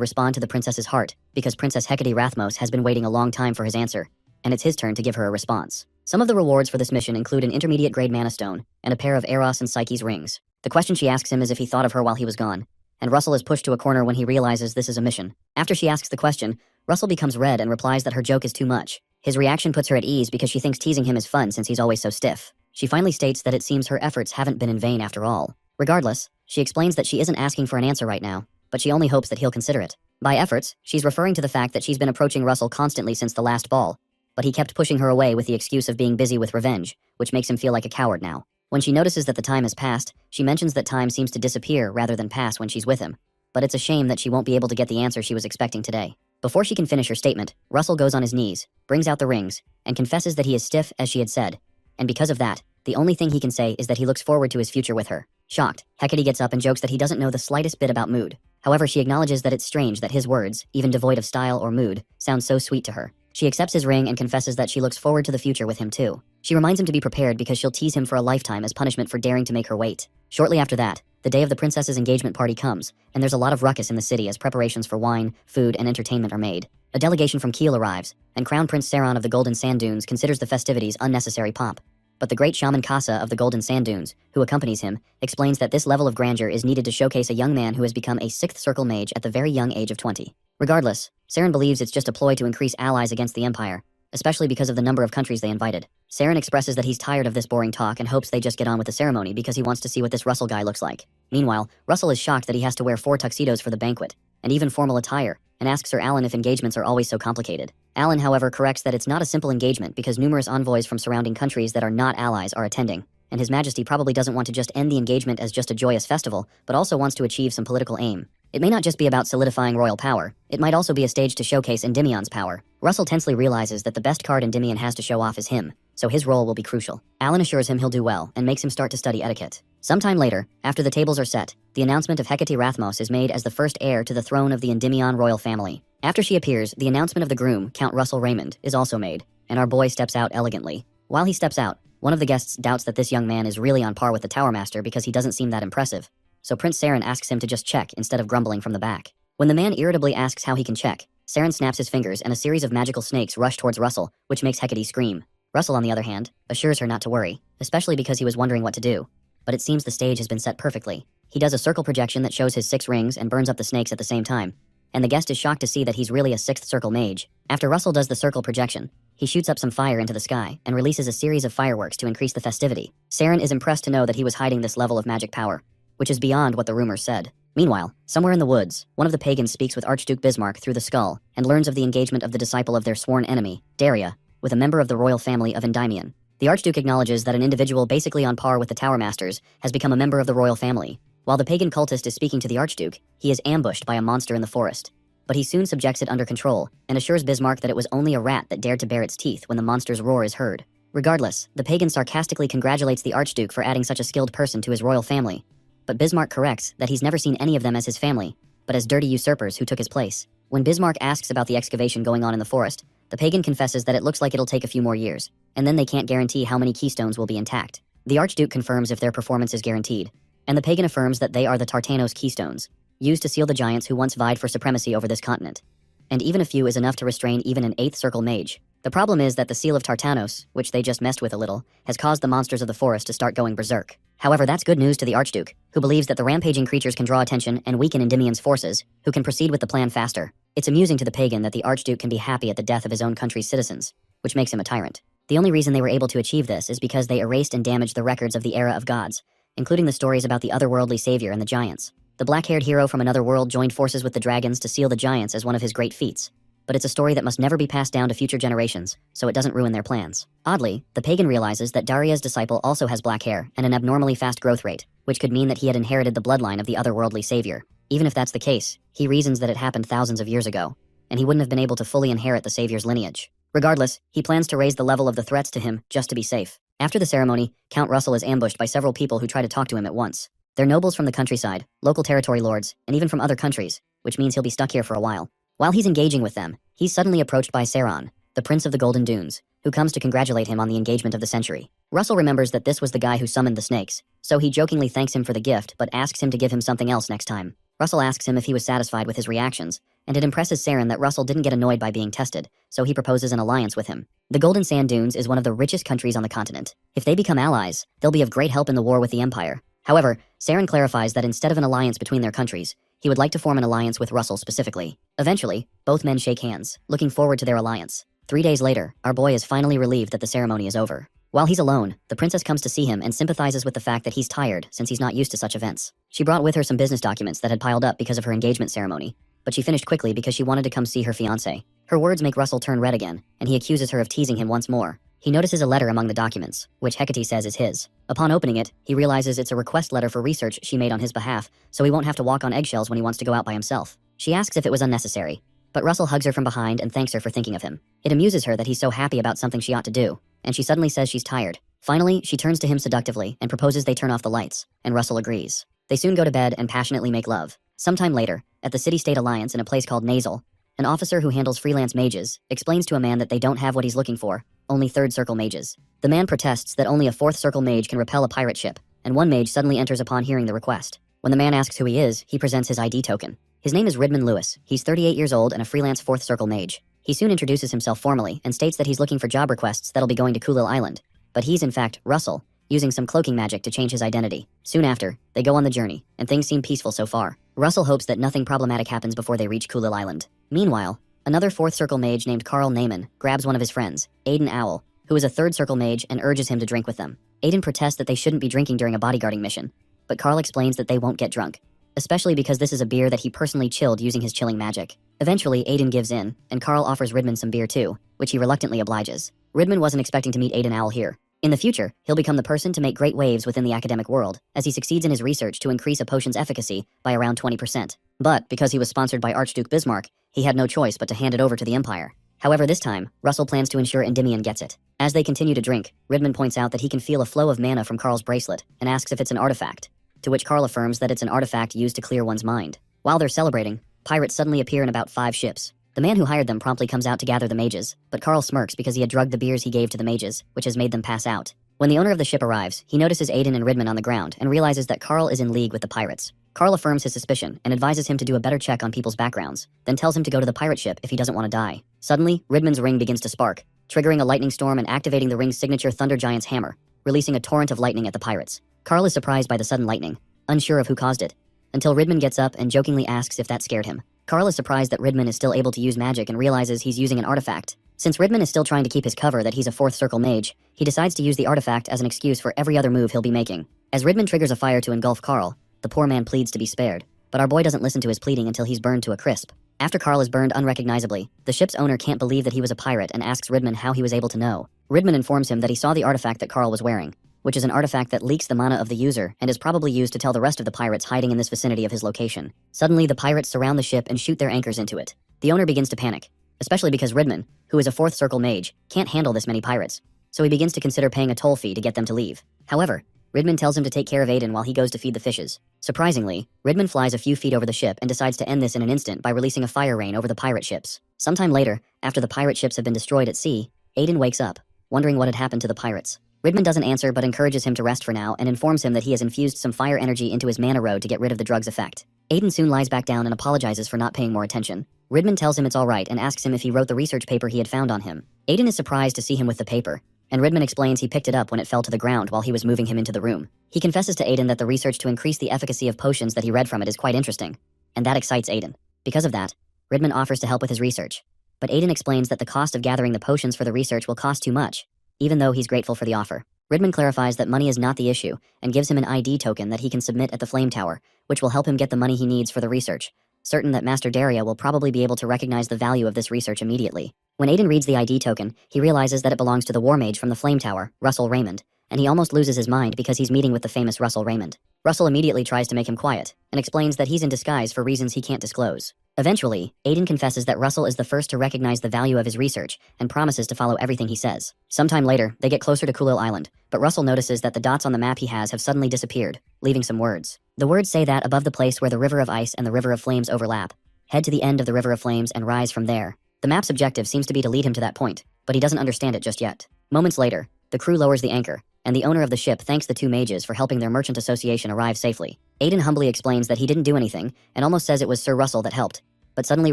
Speaker 1: respond to the princess's heart, because Princess Hecate Rathmos has been waiting a long time for his answer, and it's his turn to give her a response. Some of the rewards for this mission include an intermediate grade mana stone and a pair of Eros and Psyche's rings. The question she asks him is if he thought of her while he was gone, and Russell is pushed to a corner when he realizes this is a mission. After she asks the question, Russell becomes red and replies that her joke is too much. His reaction puts her at ease because she thinks teasing him is fun since he's always so stiff. She finally states that it seems her efforts haven't been in vain after all. Regardless, she explains that she isn't asking for an answer right now, but she only hopes that he'll consider it. By efforts, she's referring to the fact that she's been approaching Russell constantly since the last ball, but he kept pushing her away with the excuse of being busy with revenge, which makes him feel like a coward now. When she notices that the time has passed, she mentions that time seems to disappear rather than pass when she's with him, but it's a shame that she won't be able to get the answer she was expecting today. Before she can finish her statement, Russell goes on his knees, brings out the rings, and confesses that he is stiff as she had said, and because of that, the only thing he can say is that he looks forward to his future with her. Shocked, Hecate gets up and jokes that he doesn't know the slightest bit about mood. However, she acknowledges that it's strange that his words, even devoid of style or mood, sound so sweet to her. She accepts his ring and confesses that she looks forward to the future with him too. She reminds him to be prepared because she'll tease him for a lifetime as punishment for daring to make her wait. Shortly after that, the day of the princess's engagement party comes, and there's a lot of ruckus in the city as preparations for wine, food, and entertainment are made. A delegation from Kiel arrives, and Crown Prince Saron of the Golden Sand Dunes considers the festivities unnecessary pomp. But the great shaman Kasa of the Golden Sand Dunes, who accompanies him, explains that this level of grandeur is needed to showcase a young man who has become a 6th circle mage at the very young age of 20. Regardless, Saron believes it's just a ploy to increase allies against the Empire, especially because of the number of countries they invited. Saron expresses that he's tired of this boring talk and hopes they just get on with the ceremony because he wants to see what this Russell guy looks like. Meanwhile, Russell is shocked that he has to wear 4 tuxedos for the banquet, and even formal attire, and asks Sir Alan if engagements are always so complicated. Alan, however, corrects that it's not a simple engagement because numerous envoys from surrounding countries that are not allies are attending, and His Majesty probably doesn't want to just end the engagement as just a joyous festival, but also wants to achieve some political aim. It may not just be about solidifying royal power, it might also be a stage to showcase Endymion's power. Russell tensely realizes that the best card Endymion has to show off is him, so his role will be crucial. Alan assures him he'll do well, and makes him start to study etiquette. Sometime later, after the tables are set, the announcement of Hecate Rathmos is made as the first heir to the throne of the Endymion royal family. After she appears, the announcement of the groom, Count Russell Raymond, is also made, and our boy steps out elegantly. While he steps out, One of the guests doubts that this young man is really on par with the Tower Master because he doesn't seem that impressive. So Prince Saren asks him to just check instead of grumbling from the back. When the man irritably asks how he can check, Saren snaps his fingers and a series of magical snakes rush towards Russell, which makes Hecate scream. Russell, on the other hand, assures her not to worry, especially because he was wondering what to do. But it seems the stage has been set perfectly. He does a circle projection that shows his 6 rings and burns up the snakes at the same time. And the guest is shocked to see that he's really a 6th circle mage. After Russell does the circle projection, he shoots up some fire into the sky and releases a series of fireworks to increase the festivity. Saren is impressed to know that he was hiding this level of magic power, which is beyond what the rumors said. Meanwhile, somewhere in the woods, one of the pagans speaks with Archduke Bismarck through the skull and learns of the engagement of the disciple of their sworn enemy, Daria, with a member of the royal family of Endymion. The Archduke acknowledges that an individual basically on par with the Tower Masters has become a member of the royal family. While the pagan cultist is speaking to the Archduke, he is ambushed by a monster in the forest. But he soon subjects it under control and assures Bismarck that it was only a rat that dared to bare its teeth when the monster's roar is heard. Regardless, the pagan sarcastically congratulates the Archduke for adding such a skilled person to his royal family. But Bismarck corrects that he's never seen any of them as his family, but as dirty usurpers who took his place. When Bismarck asks about the excavation going on in the forest, the pagan confesses that it looks like it'll take a few more years, and then they can't guarantee how many keystones will be intact. The Archduke confirms if their performance is guaranteed, and the pagan affirms that they are the Tartanos keystones, used to seal the giants who once vied for supremacy over this continent. And even a few is enough to restrain even an 8th circle mage. The problem is that the seal of Tartanos, which they just messed with a little, has caused the monsters of the forest to start going berserk. However, that's good news to the Archduke, who believes that the rampaging creatures can draw attention and weaken Endymion's forces, who can proceed with the plan faster. It's amusing to the pagan that the Archduke can be happy at the death of his own country's citizens, which makes him a tyrant. The only reason they were able to achieve this is because they erased and damaged the records of the era of gods, including the stories about the otherworldly savior and the giants. The black-haired hero from another world joined forces with the dragons to seal the giants as one of his great feats. But it's a story that must never be passed down to future generations, so it doesn't ruin their plans. Oddly, the pagan realizes that Daria's disciple also has black hair and an abnormally fast growth rate, which could mean that he had inherited the bloodline of the otherworldly savior. Even if that's the case, he reasons that it happened thousands of years ago, and he wouldn't have been able to fully inherit the savior's lineage. Regardless, he plans to raise the level of the threats to him just to be safe. After the ceremony, Count Russell is ambushed by several people who try to talk to him at once. They're nobles from the countryside, local territory lords, and even from other countries, which means he'll be stuck here for a while. While he's engaging with them, he's suddenly approached by Saron, the Prince of the Golden Dunes, who comes to congratulate him on the engagement of the century. Russell remembers that this was the guy who summoned the snakes, so he jokingly thanks him for the gift but asks him to give him something else next time. Russell asks him if he was satisfied with his reactions, and it impresses Saren that Russell didn't get annoyed by being tested, so he proposes an alliance with him. The Golden Sand Dunes is one of the richest countries on the continent. If they become allies, they'll be of great help in the war with the Empire. However, Saren clarifies that instead of an alliance between their countries, he would like to form an alliance with Russell specifically. Eventually, both men shake hands, looking forward to their alliance. 3 days later, our boy is finally relieved that the ceremony is over. While he's alone, the princess comes to see him and sympathizes with the fact that he's tired since he's not used to such events. She brought with her some business documents that had piled up because of her engagement ceremony, but she finished quickly because she wanted to come see her fiancé. Her words make Russell turn red again, and he accuses her of teasing him once more. He notices a letter among the documents, which Hecate says is his. Upon opening it, he realizes it's a request letter for research she made on his behalf, so he won't have to walk on eggshells when he wants to go out by himself. She asks if it was unnecessary, but Russell hugs her from behind and thanks her for thinking of him. It amuses her that he's so happy about something she ought to do, and she suddenly says she's tired. Finally, she turns to him seductively and proposes they turn off the lights, and Russell agrees. They soon go to bed and passionately make love. Sometime later, at the City-State Alliance in a place called Nasal, an officer who handles freelance mages explains to a man that they don't have what he's looking for, only 3rd circle mages. The man protests that only a 4th circle mage can repel a pirate ship, and one mage suddenly enters upon hearing the request. When the man asks who he is, he presents his ID token. His name is Ridman Lewis. He's 38 years old and a freelance 4th circle mage. He soon introduces himself formally and states that he's looking for job requests that'll be going to Kulil Island. But he's in fact Russell, using some cloaking magic to change his identity. Soon after, they go on the journey, and things seem peaceful so far. Russell hopes that nothing problematic happens before they reach Kulil Island. Meanwhile, another 4th circle mage named Carl Naiman grabs one of his friends, Aiden Owl, who is a 3rd circle mage, and urges him to drink with them. Aiden protests that they shouldn't be drinking during a bodyguarding mission, but Carl explains that they won't get drunk, especially because this is a beer that he personally chilled using his chilling magic. Eventually, Aiden gives in, and Carl offers Ridman some beer too, which he reluctantly obliges. Ridman wasn't expecting to meet Aiden Owl here. In the future, he'll become the person to make great waves within the academic world, as he succeeds in his research to increase a potion's efficacy by around 20%. But, because he was sponsored by Archduke Bismarck, he had no choice but to hand it over to the Empire. However, this time, Russell plans to ensure Endymion gets it. As they continue to drink, Ridman points out that he can feel a flow of mana from Carl's bracelet, and asks if it's an artifact, to which Carl affirms that it's an artifact used to clear one's mind. While they're celebrating, pirates suddenly appear in about 5 ships. The man who hired them promptly comes out to gather the mages, but Carl smirks because he had drugged the beers he gave to the mages, which has made them pass out. When the owner of the ship arrives, he notices Aiden and Ridman on the ground and realizes that Carl is in league with the pirates. Carl affirms his suspicion and advises him to do a better check on people's backgrounds, then tells him to go to the pirate ship if he doesn't want to die. Suddenly, Ridman's ring begins to spark, triggering a lightning storm and activating the ring's signature Thunder Giant's hammer, releasing a torrent of lightning at the pirates. Carl is surprised by the sudden lightning, unsure of who caused it, until Ridman gets up and jokingly asks if that scared him. Carl is surprised that Ridman is still able to use magic and realizes he's using an artifact. Since Ridman is still trying to keep his cover that he's a fourth circle mage, he decides to use the artifact as an excuse for every other move he'll be making. As Ridman triggers a fire to engulf Carl, the poor man pleads to be spared, but our boy doesn't listen to his pleading until he's burned to a crisp. After Carl is burned unrecognizably, the ship's owner can't believe that he was a pirate and asks Ridman how he was able to know. Ridman informs him that he saw the artifact that Carl was wearing, which is an artifact that leaks the mana of the user and is probably used to tell the rest of the pirates hiding in this vicinity of his location. Suddenly, the pirates surround the ship and shoot their anchors into it. The owner begins to panic, especially because Ridman, who is a fourth circle mage, can't handle this many pirates, so he begins to consider paying a toll fee to get them to leave. However, Ridman tells him to take care of Aiden while he goes to feed the fishes. Surprisingly, Ridman flies a few feet over the ship and decides to end this in an instant by releasing a fire rain over the pirate ships. Sometime later, after the pirate ships have been destroyed at sea, Aiden wakes up, wondering what had happened to the pirates. Ridman doesn't answer but encourages him to rest for now and informs him that he has infused some fire energy into his mana road to get rid of the drug's effect. Aiden soon lies back down and apologizes for not paying more attention. Ridman tells him it's alright and asks him if he wrote the research paper he had found on him. Aiden is surprised to see him with the paper, and Ridman explains he picked it up when it fell to the ground while he was moving him into the room. He confesses to Aiden that the research to increase the efficacy of potions that he read from it is quite interesting, and that excites Aiden. Because of that, Ridman offers to help with his research, but Aiden explains that the cost of gathering the potions for the research will cost too much, even though he's grateful for the offer. Ridman clarifies that money is not the issue and gives him an ID token that he can submit at the Flame Tower, which will help him get the money he needs for the research, certain that Master Daria will probably be able to recognize the value of this research immediately. When Aiden reads the ID token, he realizes that it belongs to the war mage from the Flame Tower, Russell Raymond, and he almost loses his mind because he's meeting with the famous Russell Raymond. Russell immediately tries to make him quiet and explains that he's in disguise for reasons he can't disclose. Eventually, Aiden confesses that Russell is the first to recognize the value of his research and promises to follow everything he says. Sometime later, they get closer to Kulil Island, but Russell notices that the dots on the map he has have suddenly disappeared, leaving some words. The words say that above the place where the River of Ice and the River of Flames overlap, head to the end of the River of Flames and rise from there. The map's objective seems to be to lead him to that point, but he doesn't understand it just yet. Moments later, the crew lowers the anchor, and the owner of the ship thanks the two mages for helping their merchant association arrive safely. Aiden humbly explains that he didn't do anything and almost says it was Sir Russell that helped, but suddenly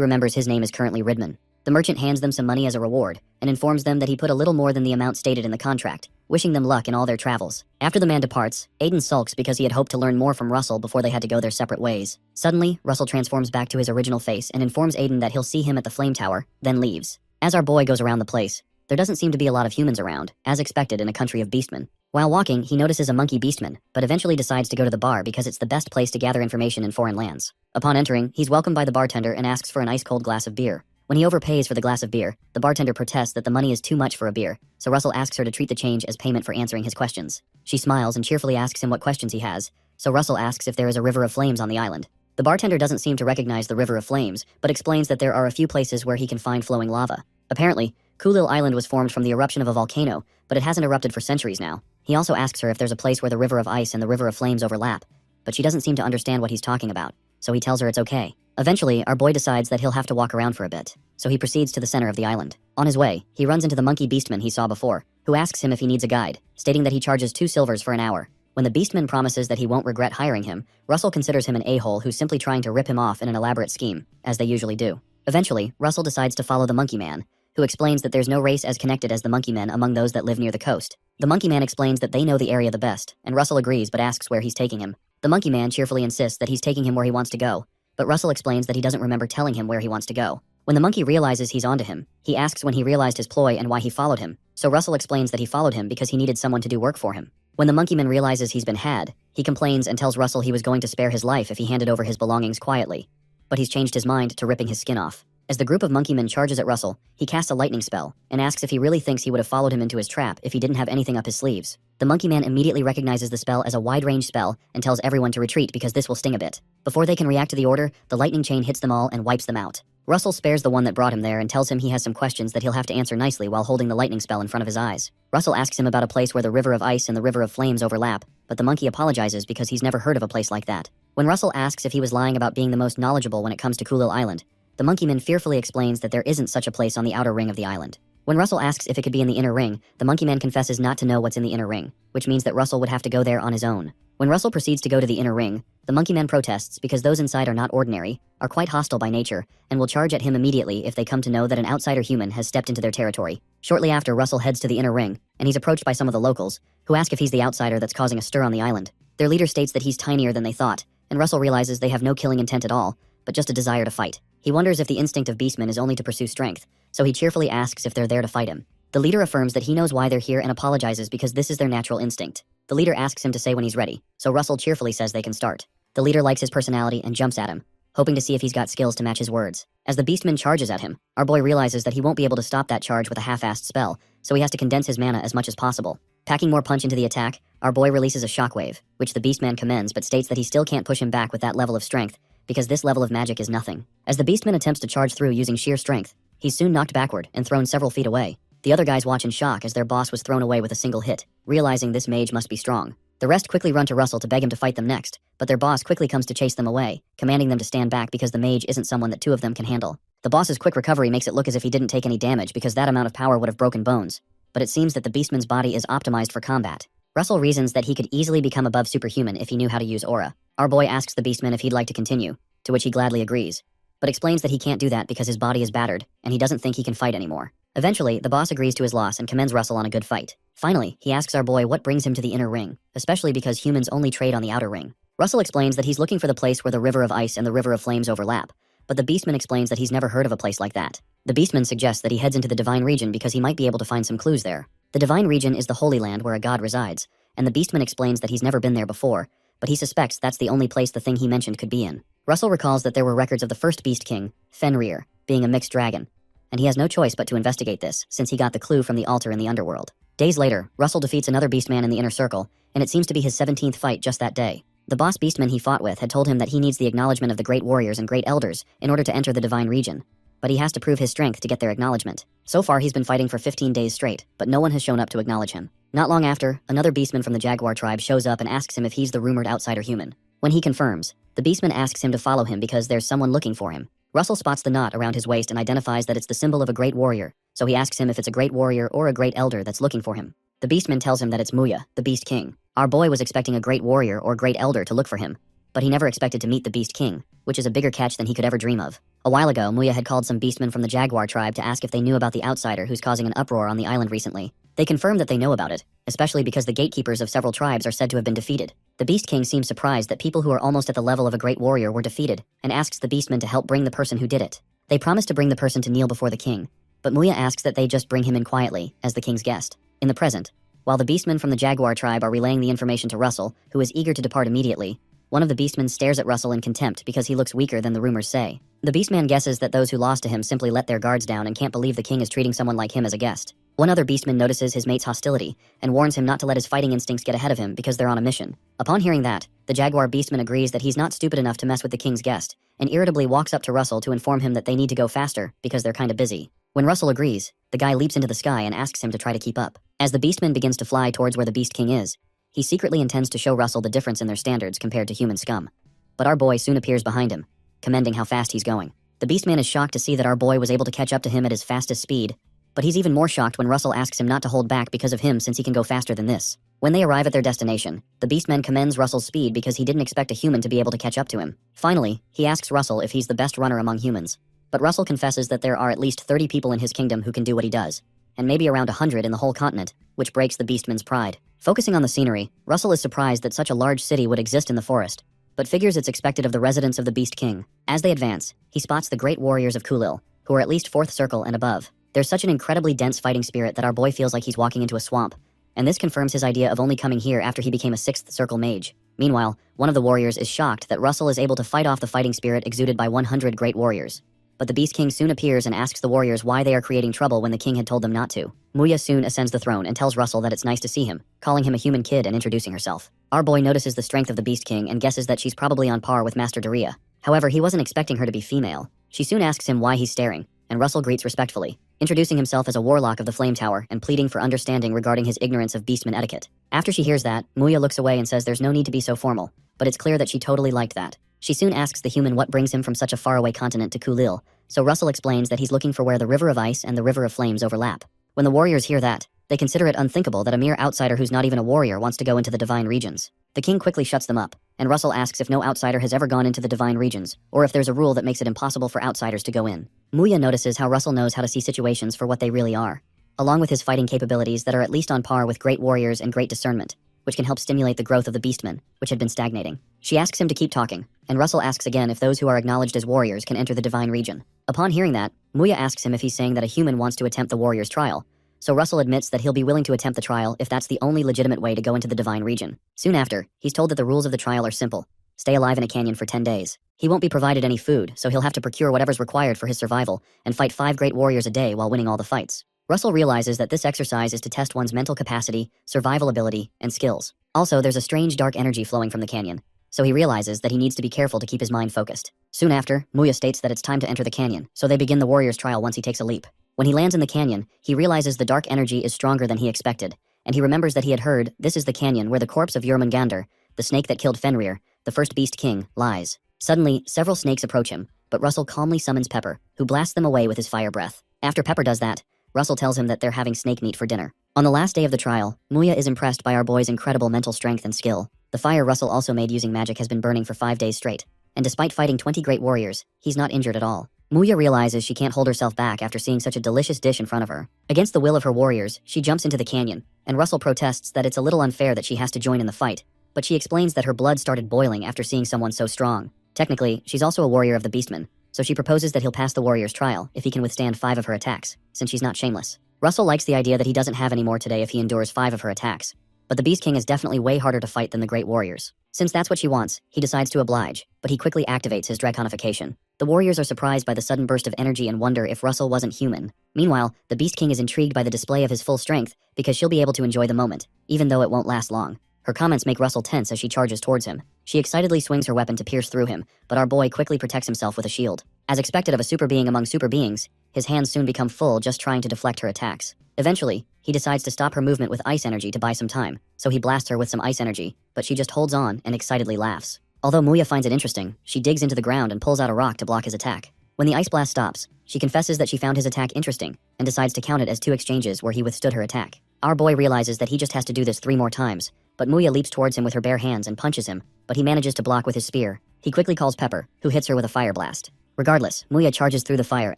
Speaker 1: remembers his name is currently Ridman. The merchant hands them some money as a reward and informs them that he put a little more than the amount stated in the contract, wishing them luck in all their travels. After the man departs, Aiden sulks because he had hoped to learn more from Russell before they had to go their separate ways. Suddenly, Russell transforms back to his original face and informs Aiden that he'll see him at the Flame Tower, then leaves. As our boy goes around the place, there doesn't seem to be a lot of humans around, as expected in a country of beastmen. While walking, he notices a monkey beastman, but eventually decides to go to the bar because it's the best place to gather information in foreign lands. Upon entering, he's welcomed by the bartender and asks for an ice-cold glass of beer. When he overpays for the glass of beer, the bartender protests that the money is too much for a beer, so Russell asks her to treat the change as payment for answering his questions. She smiles and cheerfully asks him what questions he has, so Russell asks if there is a river of flames on the island. The bartender doesn't seem to recognize the river of flames, but explains that there are a few places where he can find flowing lava. Apparently, Kulil Island was formed from the eruption of a volcano, but it hasn't erupted for centuries now. He also asks her if there's a place where the River of Ice and the River of Flames overlap, but she doesn't seem to understand what he's talking about, so he tells her it's okay. Eventually, our boy decides that he'll have to walk around for a bit, so he proceeds to the center of the island. On his way, he runs into the monkey beastman he saw before, who asks him if he needs a guide, stating that he charges 2 silvers for an hour. When the beastman promises that he won't regret hiring him, Russell considers him an a-hole who's simply trying to rip him off in an elaborate scheme, as they usually do. Eventually, Russell decides to follow the monkey man, who explains that there's no race as connected as the monkey men among those that live near the coast. The monkey man explains that they know the area the best, and Russell agrees but asks where he's taking him. The monkey man cheerfully insists that he's taking him where he wants to go, but Russell explains that he doesn't remember telling him where he wants to go. When the monkey realizes he's onto him, he asks when he realized his ploy and why he followed him, so Russell explains that he followed him because he needed someone to do work for him. When the monkey man realizes he's been had, he complains and tells Russell he was going to spare his life if he handed over his belongings quietly, but he's changed his mind to ripping his skin off. As the group of monkey men charges at Russell, he casts a lightning spell and asks if he really thinks he would have followed him into his trap if he didn't have anything up his sleeves. The monkey man immediately recognizes the spell as a wide-range spell and tells everyone to retreat because this will sting a bit. Before they can react to the order, the lightning chain hits them all and wipes them out. Russell spares the one that brought him there and tells him he has some questions that he'll have to answer nicely while holding the lightning spell in front of his eyes. Russell asks him about a place where the River of Ice and the River of Flames overlap, but the monkey apologizes because he's never heard of a place like that. When Russell asks if he was lying about being the most knowledgeable when it comes to Kulil Island, the monkey man fearfully explains that there isn't such a place on the outer ring of the island. When Russell asks if it could be in the inner ring, the monkey man confesses not to know what's in the inner ring, which means that Russell would have to go there on his own. When Russell proceeds to go to the inner ring, the monkey man protests because those inside are not ordinary, are quite hostile by nature, and will charge at him immediately if they come to know that an outsider human has stepped into their territory. Shortly after, Russell heads to the inner ring, and he's approached by some of the locals, who ask if he's the outsider that's causing a stir on the island. Their leader states that he's tinier than they thought, and Russell realizes they have no killing intent at all, but just a desire to fight. He wonders if the instinct of beastmen is only to pursue strength, so he cheerfully asks if they're there to fight him. The leader affirms that he knows why they're here and apologizes because this is their natural instinct. The leader asks him to say when he's ready, so Russell cheerfully says they can start. The leader likes his personality and jumps at him, hoping to see if he's got skills to match his words. As the beastman charges at him, our boy realizes that he won't be able to stop that charge with a half-assed spell, so he has to condense his mana as much as possible. Packing more punch into the attack, our boy releases a shockwave, which the beastman commends but states that he still can't push him back with that level of strength, because this level of magic is nothing. As the beastman attempts to charge through using sheer strength, he's soon knocked backward and thrown several feet away. The other guys watch in shock as their boss was thrown away with a single hit, realizing this mage must be strong. The rest quickly run to Russell to beg him to fight them next, but their boss quickly comes to chase them away, commanding them to stand back because the mage isn't someone that two of them can handle. The boss's quick recovery makes it look as if he didn't take any damage because that amount of power would have broken bones, but it seems that the beastman's body is optimized for combat. Russell reasons that he could easily become above superhuman if he knew how to use aura. Our boy asks the beastman if he'd like to continue, to which he gladly agrees, but explains that he can't do that because his body is battered, and he doesn't think he can fight anymore. Eventually, the boss agrees to his loss and commends Russell on a good fight. Finally, he asks our boy what brings him to the inner ring, especially because humans only trade on the outer ring. Russell explains that he's looking for the place where the river of ice and the river of flames overlap, but the beastman explains that he's never heard of a place like that. The beastman suggests that he heads into the divine region because he might be able to find some clues there. The divine region is the holy land where a god resides, and the beastman explains that he's never been there before, but he suspects that's the only place the thing he mentioned could be in. Russell recalls that there were records of the first beast king, Fenrir, being a mixed dragon, and he has no choice but to investigate this, since he got the clue from the altar in the underworld. Days later, Russell defeats another beastman in the inner circle, and it seems to be his 17th fight just that day. The boss beastman he fought with had told him that he needs the acknowledgement of the great warriors and great elders in order to enter the divine region, but he has to prove his strength to get their acknowledgement. So far he's been fighting for 15 days straight, but no one has shown up to acknowledge him. Not long after, another beastman from the jaguar tribe shows up and asks him if he's the rumored outsider human. When he confirms, the beastman asks him to follow him because there's someone looking for him. Russell spots the knot around his waist and identifies that it's the symbol of a great warrior, so he asks him if it's a great warrior or a great elder that's looking for him. The beastman tells him that it's Muya, the beast king. Our boy was expecting a great warrior or great elder to look for him, but he never expected to meet the beast king, which is a bigger catch than he could ever dream of. A while ago, Muya had called some beastmen from the jaguar tribe to ask if they knew about the outsider who's causing an uproar on the island recently. They confirm that they know about it, especially because the gatekeepers of several tribes are said to have been defeated. The beast king seems surprised that people who are almost at the level of a great warrior were defeated, and asks the beastmen to help bring the person who did it. They promise to bring the person to kneel before the king, but Muya asks that they just bring him in quietly, as the king's guest. In the present, while the beastmen from the jaguar tribe are relaying the information to Russell, who is eager to depart immediately, one of the beastmen stares at Russell in contempt because he looks weaker than the rumors say. The beastman guesses that those who lost to him simply let their guards down and can't believe the king is treating someone like him as a guest. One other beastman notices his mate's hostility and warns him not to let his fighting instincts get ahead of him because they're on a mission. Upon hearing that, the jaguar beastman agrees that he's not stupid enough to mess with the king's guest, and irritably walks up to Russell to inform him that they need to go faster because they're kinda busy. When Russell agrees, the guy leaps into the sky and asks him to try to keep up. As the beastman begins to fly towards where the beast king is, he secretly intends to show Russell the difference in their standards compared to human scum. But our boy soon appears behind him, commending how fast he's going. The beastman is shocked to see that our boy was able to catch up to him at his fastest speed, but he's even more shocked when Russell asks him not to hold back because of him since he can go faster than this. When they arrive at their destination, the beastman commends Russell's speed because he didn't expect a human to be able to catch up to him. Finally, he asks Russell if he's the best runner among humans, but Russell confesses that there are at least 30 people in his kingdom who can do what he does, and maybe around 100 in the whole continent, which breaks the beastman's pride. Focusing on the scenery, Russell is surprised that such a large city would exist in the forest, but figures it's expected of the residents of the Beast King. As they advance, he spots the great warriors of Kulil, who are at least 4th circle and above. There's such an incredibly dense fighting spirit that our boy feels like he's walking into a swamp, and this confirms his idea of only coming here after he became a 6th circle mage. Meanwhile, one of the warriors is shocked that Russell is able to fight off the fighting spirit exuded by 100 great warriors. But the Beast King soon appears and asks the warriors why they are creating trouble when the king had told them not to. Muya soon ascends the throne and tells Russell that it's nice to see him, calling him a human kid and introducing herself. Our boy notices the strength of the Beast King and guesses that she's probably on par with Master Daria. However, he wasn't expecting her to be female. She soon asks him why he's staring, and Russell greets respectfully, introducing himself as a warlock of the Flame Tower and pleading for understanding regarding his ignorance of beastman etiquette. After she hears that, Muya looks away and says there's no need to be so formal, but it's clear that she totally liked that. She soon asks the human what brings him from such a faraway continent to Kulil, so Russell explains that he's looking for where the River of Ice and the River of Flames overlap. When the warriors hear that, they consider it unthinkable that a mere outsider who's not even a warrior wants to go into the divine regions. The king quickly shuts them up, and Russell asks if no outsider has ever gone into the divine regions, or if there's a rule that makes it impossible for outsiders to go in. Muya notices how Russell knows how to see situations for what they really are, along with his fighting capabilities that are at least on par with great warriors and great discernment, which can help stimulate the growth of the beastmen, which had been stagnating. She asks him to keep talking, and Russell asks again if those who are acknowledged as warriors can enter the divine region. Upon hearing that, Muya asks him if he's saying that a human wants to attempt the warrior's trial, so Russell admits that he'll be willing to attempt the trial if that's the only legitimate way to go into the divine region. Soon after, he's told that the rules of the trial are simple. Stay alive in a canyon for 10 days. He won't be provided any food, so he'll have to procure whatever's required for his survival and fight 5 great warriors a day while winning all the fights. Russell realizes that this exercise is to test one's mental capacity, survival ability, and skills. Also, there's a strange dark energy flowing from the canyon, so he realizes that he needs to be careful to keep his mind focused. Soon after, Muya states that it's time to enter the canyon, so they begin the warrior's trial once he takes a leap. When he lands in the canyon, he realizes the dark energy is stronger than he expected, and he remembers that he had heard this is the canyon where the corpse of Jormungandr, the snake that killed Fenrir, the first beast king, lies. Suddenly, several snakes approach him, but Russell calmly summons Pepper, who blasts them away with his fire breath. After Pepper does that, Russell tells him that they're having snake meat for dinner. On the last day of the trial, Muya is impressed by our boy's incredible mental strength and skill. The fire Russell also made using magic has been burning for 5 days straight, and despite fighting 20 great warriors, he's not injured at all. Muya realizes she can't hold herself back after seeing such a delicious dish in front of her. Against the will of her warriors, she jumps into the canyon, and Russell protests that it's a little unfair that she has to join in the fight, but she explains that her blood started boiling after seeing someone so strong. Technically, she's also a warrior of the Beastmen, so she proposes that he'll pass the warrior's trial if he can withstand 5 of her attacks, since she's not shameless. Russell likes the idea that he doesn't have any more today if he endures 5 of her attacks, but the Beast King is definitely way harder to fight than the great warriors. Since that's what she wants, he decides to oblige, but he quickly activates his draconification. The warriors are surprised by the sudden burst of energy and wonder if Russell wasn't human. Meanwhile, the Beast King is intrigued by the display of his full strength because she'll be able to enjoy the moment, even though it won't last long. Her comments make Russell tense as she charges towards him. She excitedly swings her weapon to pierce through him, but our boy quickly protects himself with a shield. As expected of a super being among super beings, his hands soon become full just trying to deflect her attacks. Eventually, he decides to stop her movement with ice energy to buy some time, so he blasts her with some ice energy, but she just holds on and excitedly laughs. Although Muya finds it interesting, she digs into the ground and pulls out a rock to block his attack. When the ice blast stops, she confesses that she found his attack interesting and decides to count it as 2 exchanges where he withstood her attack. Our boy realizes that he just has to do this 3 more times, but Muya leaps towards him with her bare hands and punches him, but he manages to block with his spear. He quickly calls Pepper, who hits her with a fire blast. Regardless, Muya charges through the fire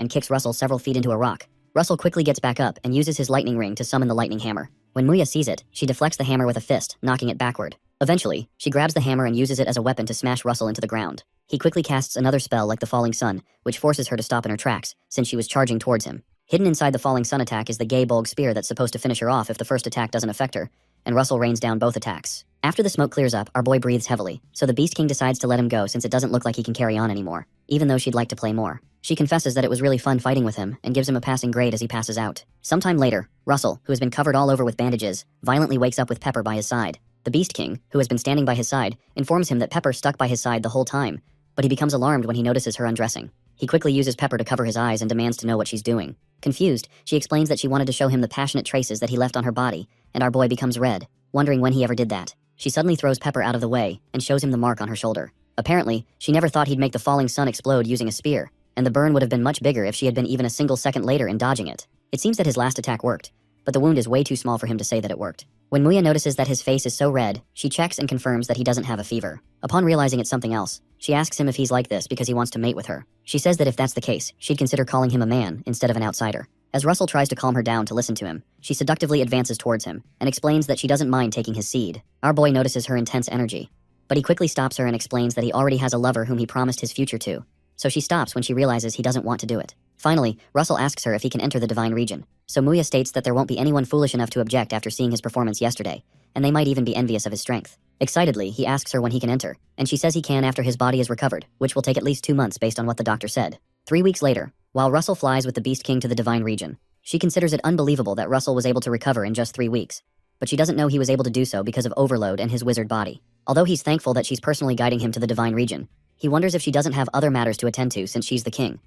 Speaker 1: and kicks Russell several feet into a rock. Russell quickly gets back up and uses his lightning ring to summon the lightning hammer. When Muya sees it, she deflects the hammer with a fist, knocking it backward. Eventually, she grabs the hammer and uses it as a weapon to smash Russell into the ground. He quickly casts another spell like the Falling Sun, which forces her to stop in her tracks, since she was charging towards him. Hidden inside the Falling Sun attack is the Gay Bolg spear that's supposed to finish her off if the first attack doesn't affect her, and Russell rains down both attacks. After the smoke clears up, our boy breathes heavily, so the Beast King decides to let him go since it doesn't look like he can carry on anymore, even though she'd like to play more. She confesses that it was really fun fighting with him and gives him a passing grade as he passes out. Sometime later, Russell, who has been covered all over with bandages, violently wakes up with Pepper by his side. The Beast King, who has been standing by his side, informs him that Pepper stuck by his side the whole time, but he becomes alarmed when he notices her undressing. He quickly uses Pepper to cover his eyes and demands to know what she's doing. Confused, she explains that she wanted to show him the passionate traces that he left on her body, and our boy becomes red, wondering when he ever did that. She suddenly throws Pepper out of the way and shows him the mark on her shoulder. Apparently, she never thought he'd make the falling sun explode using a spear, and the burn would have been much bigger if she had been even a single second later in dodging it. It seems that his last attack worked, but the wound is way too small for him to say that it worked. When Muya notices that his face is so red, she checks and confirms that he doesn't have a fever. Upon realizing it's something else, she asks him if he's like this because he wants to mate with her. She says that if that's the case, she'd consider calling him a man instead of an outsider. As Russell tries to calm her down to listen to him, she seductively advances towards him and explains that she doesn't mind taking his seed. Our boy notices her intense energy, but he quickly stops her and explains that he already has a lover whom he promised his future to. So she stops when she realizes he doesn't want to do it. Finally, Russell asks her if he can enter the divine region, so Muya states that there won't be anyone foolish enough to object after seeing his performance yesterday, and they might even be envious of his strength. Excitedly, he asks her when he can enter, and she says he can after his body is recovered, which will take at least 2 months based on what the doctor said. 3 weeks later, while Russell flies with the Beast King to the divine region, she considers it unbelievable that Russell was able to recover in just 3 weeks, but she doesn't know he was able to do so because of overload and his wizard body. Although he's thankful that she's personally guiding him to the divine region, he wonders if she doesn't have other matters to attend to since she's the king.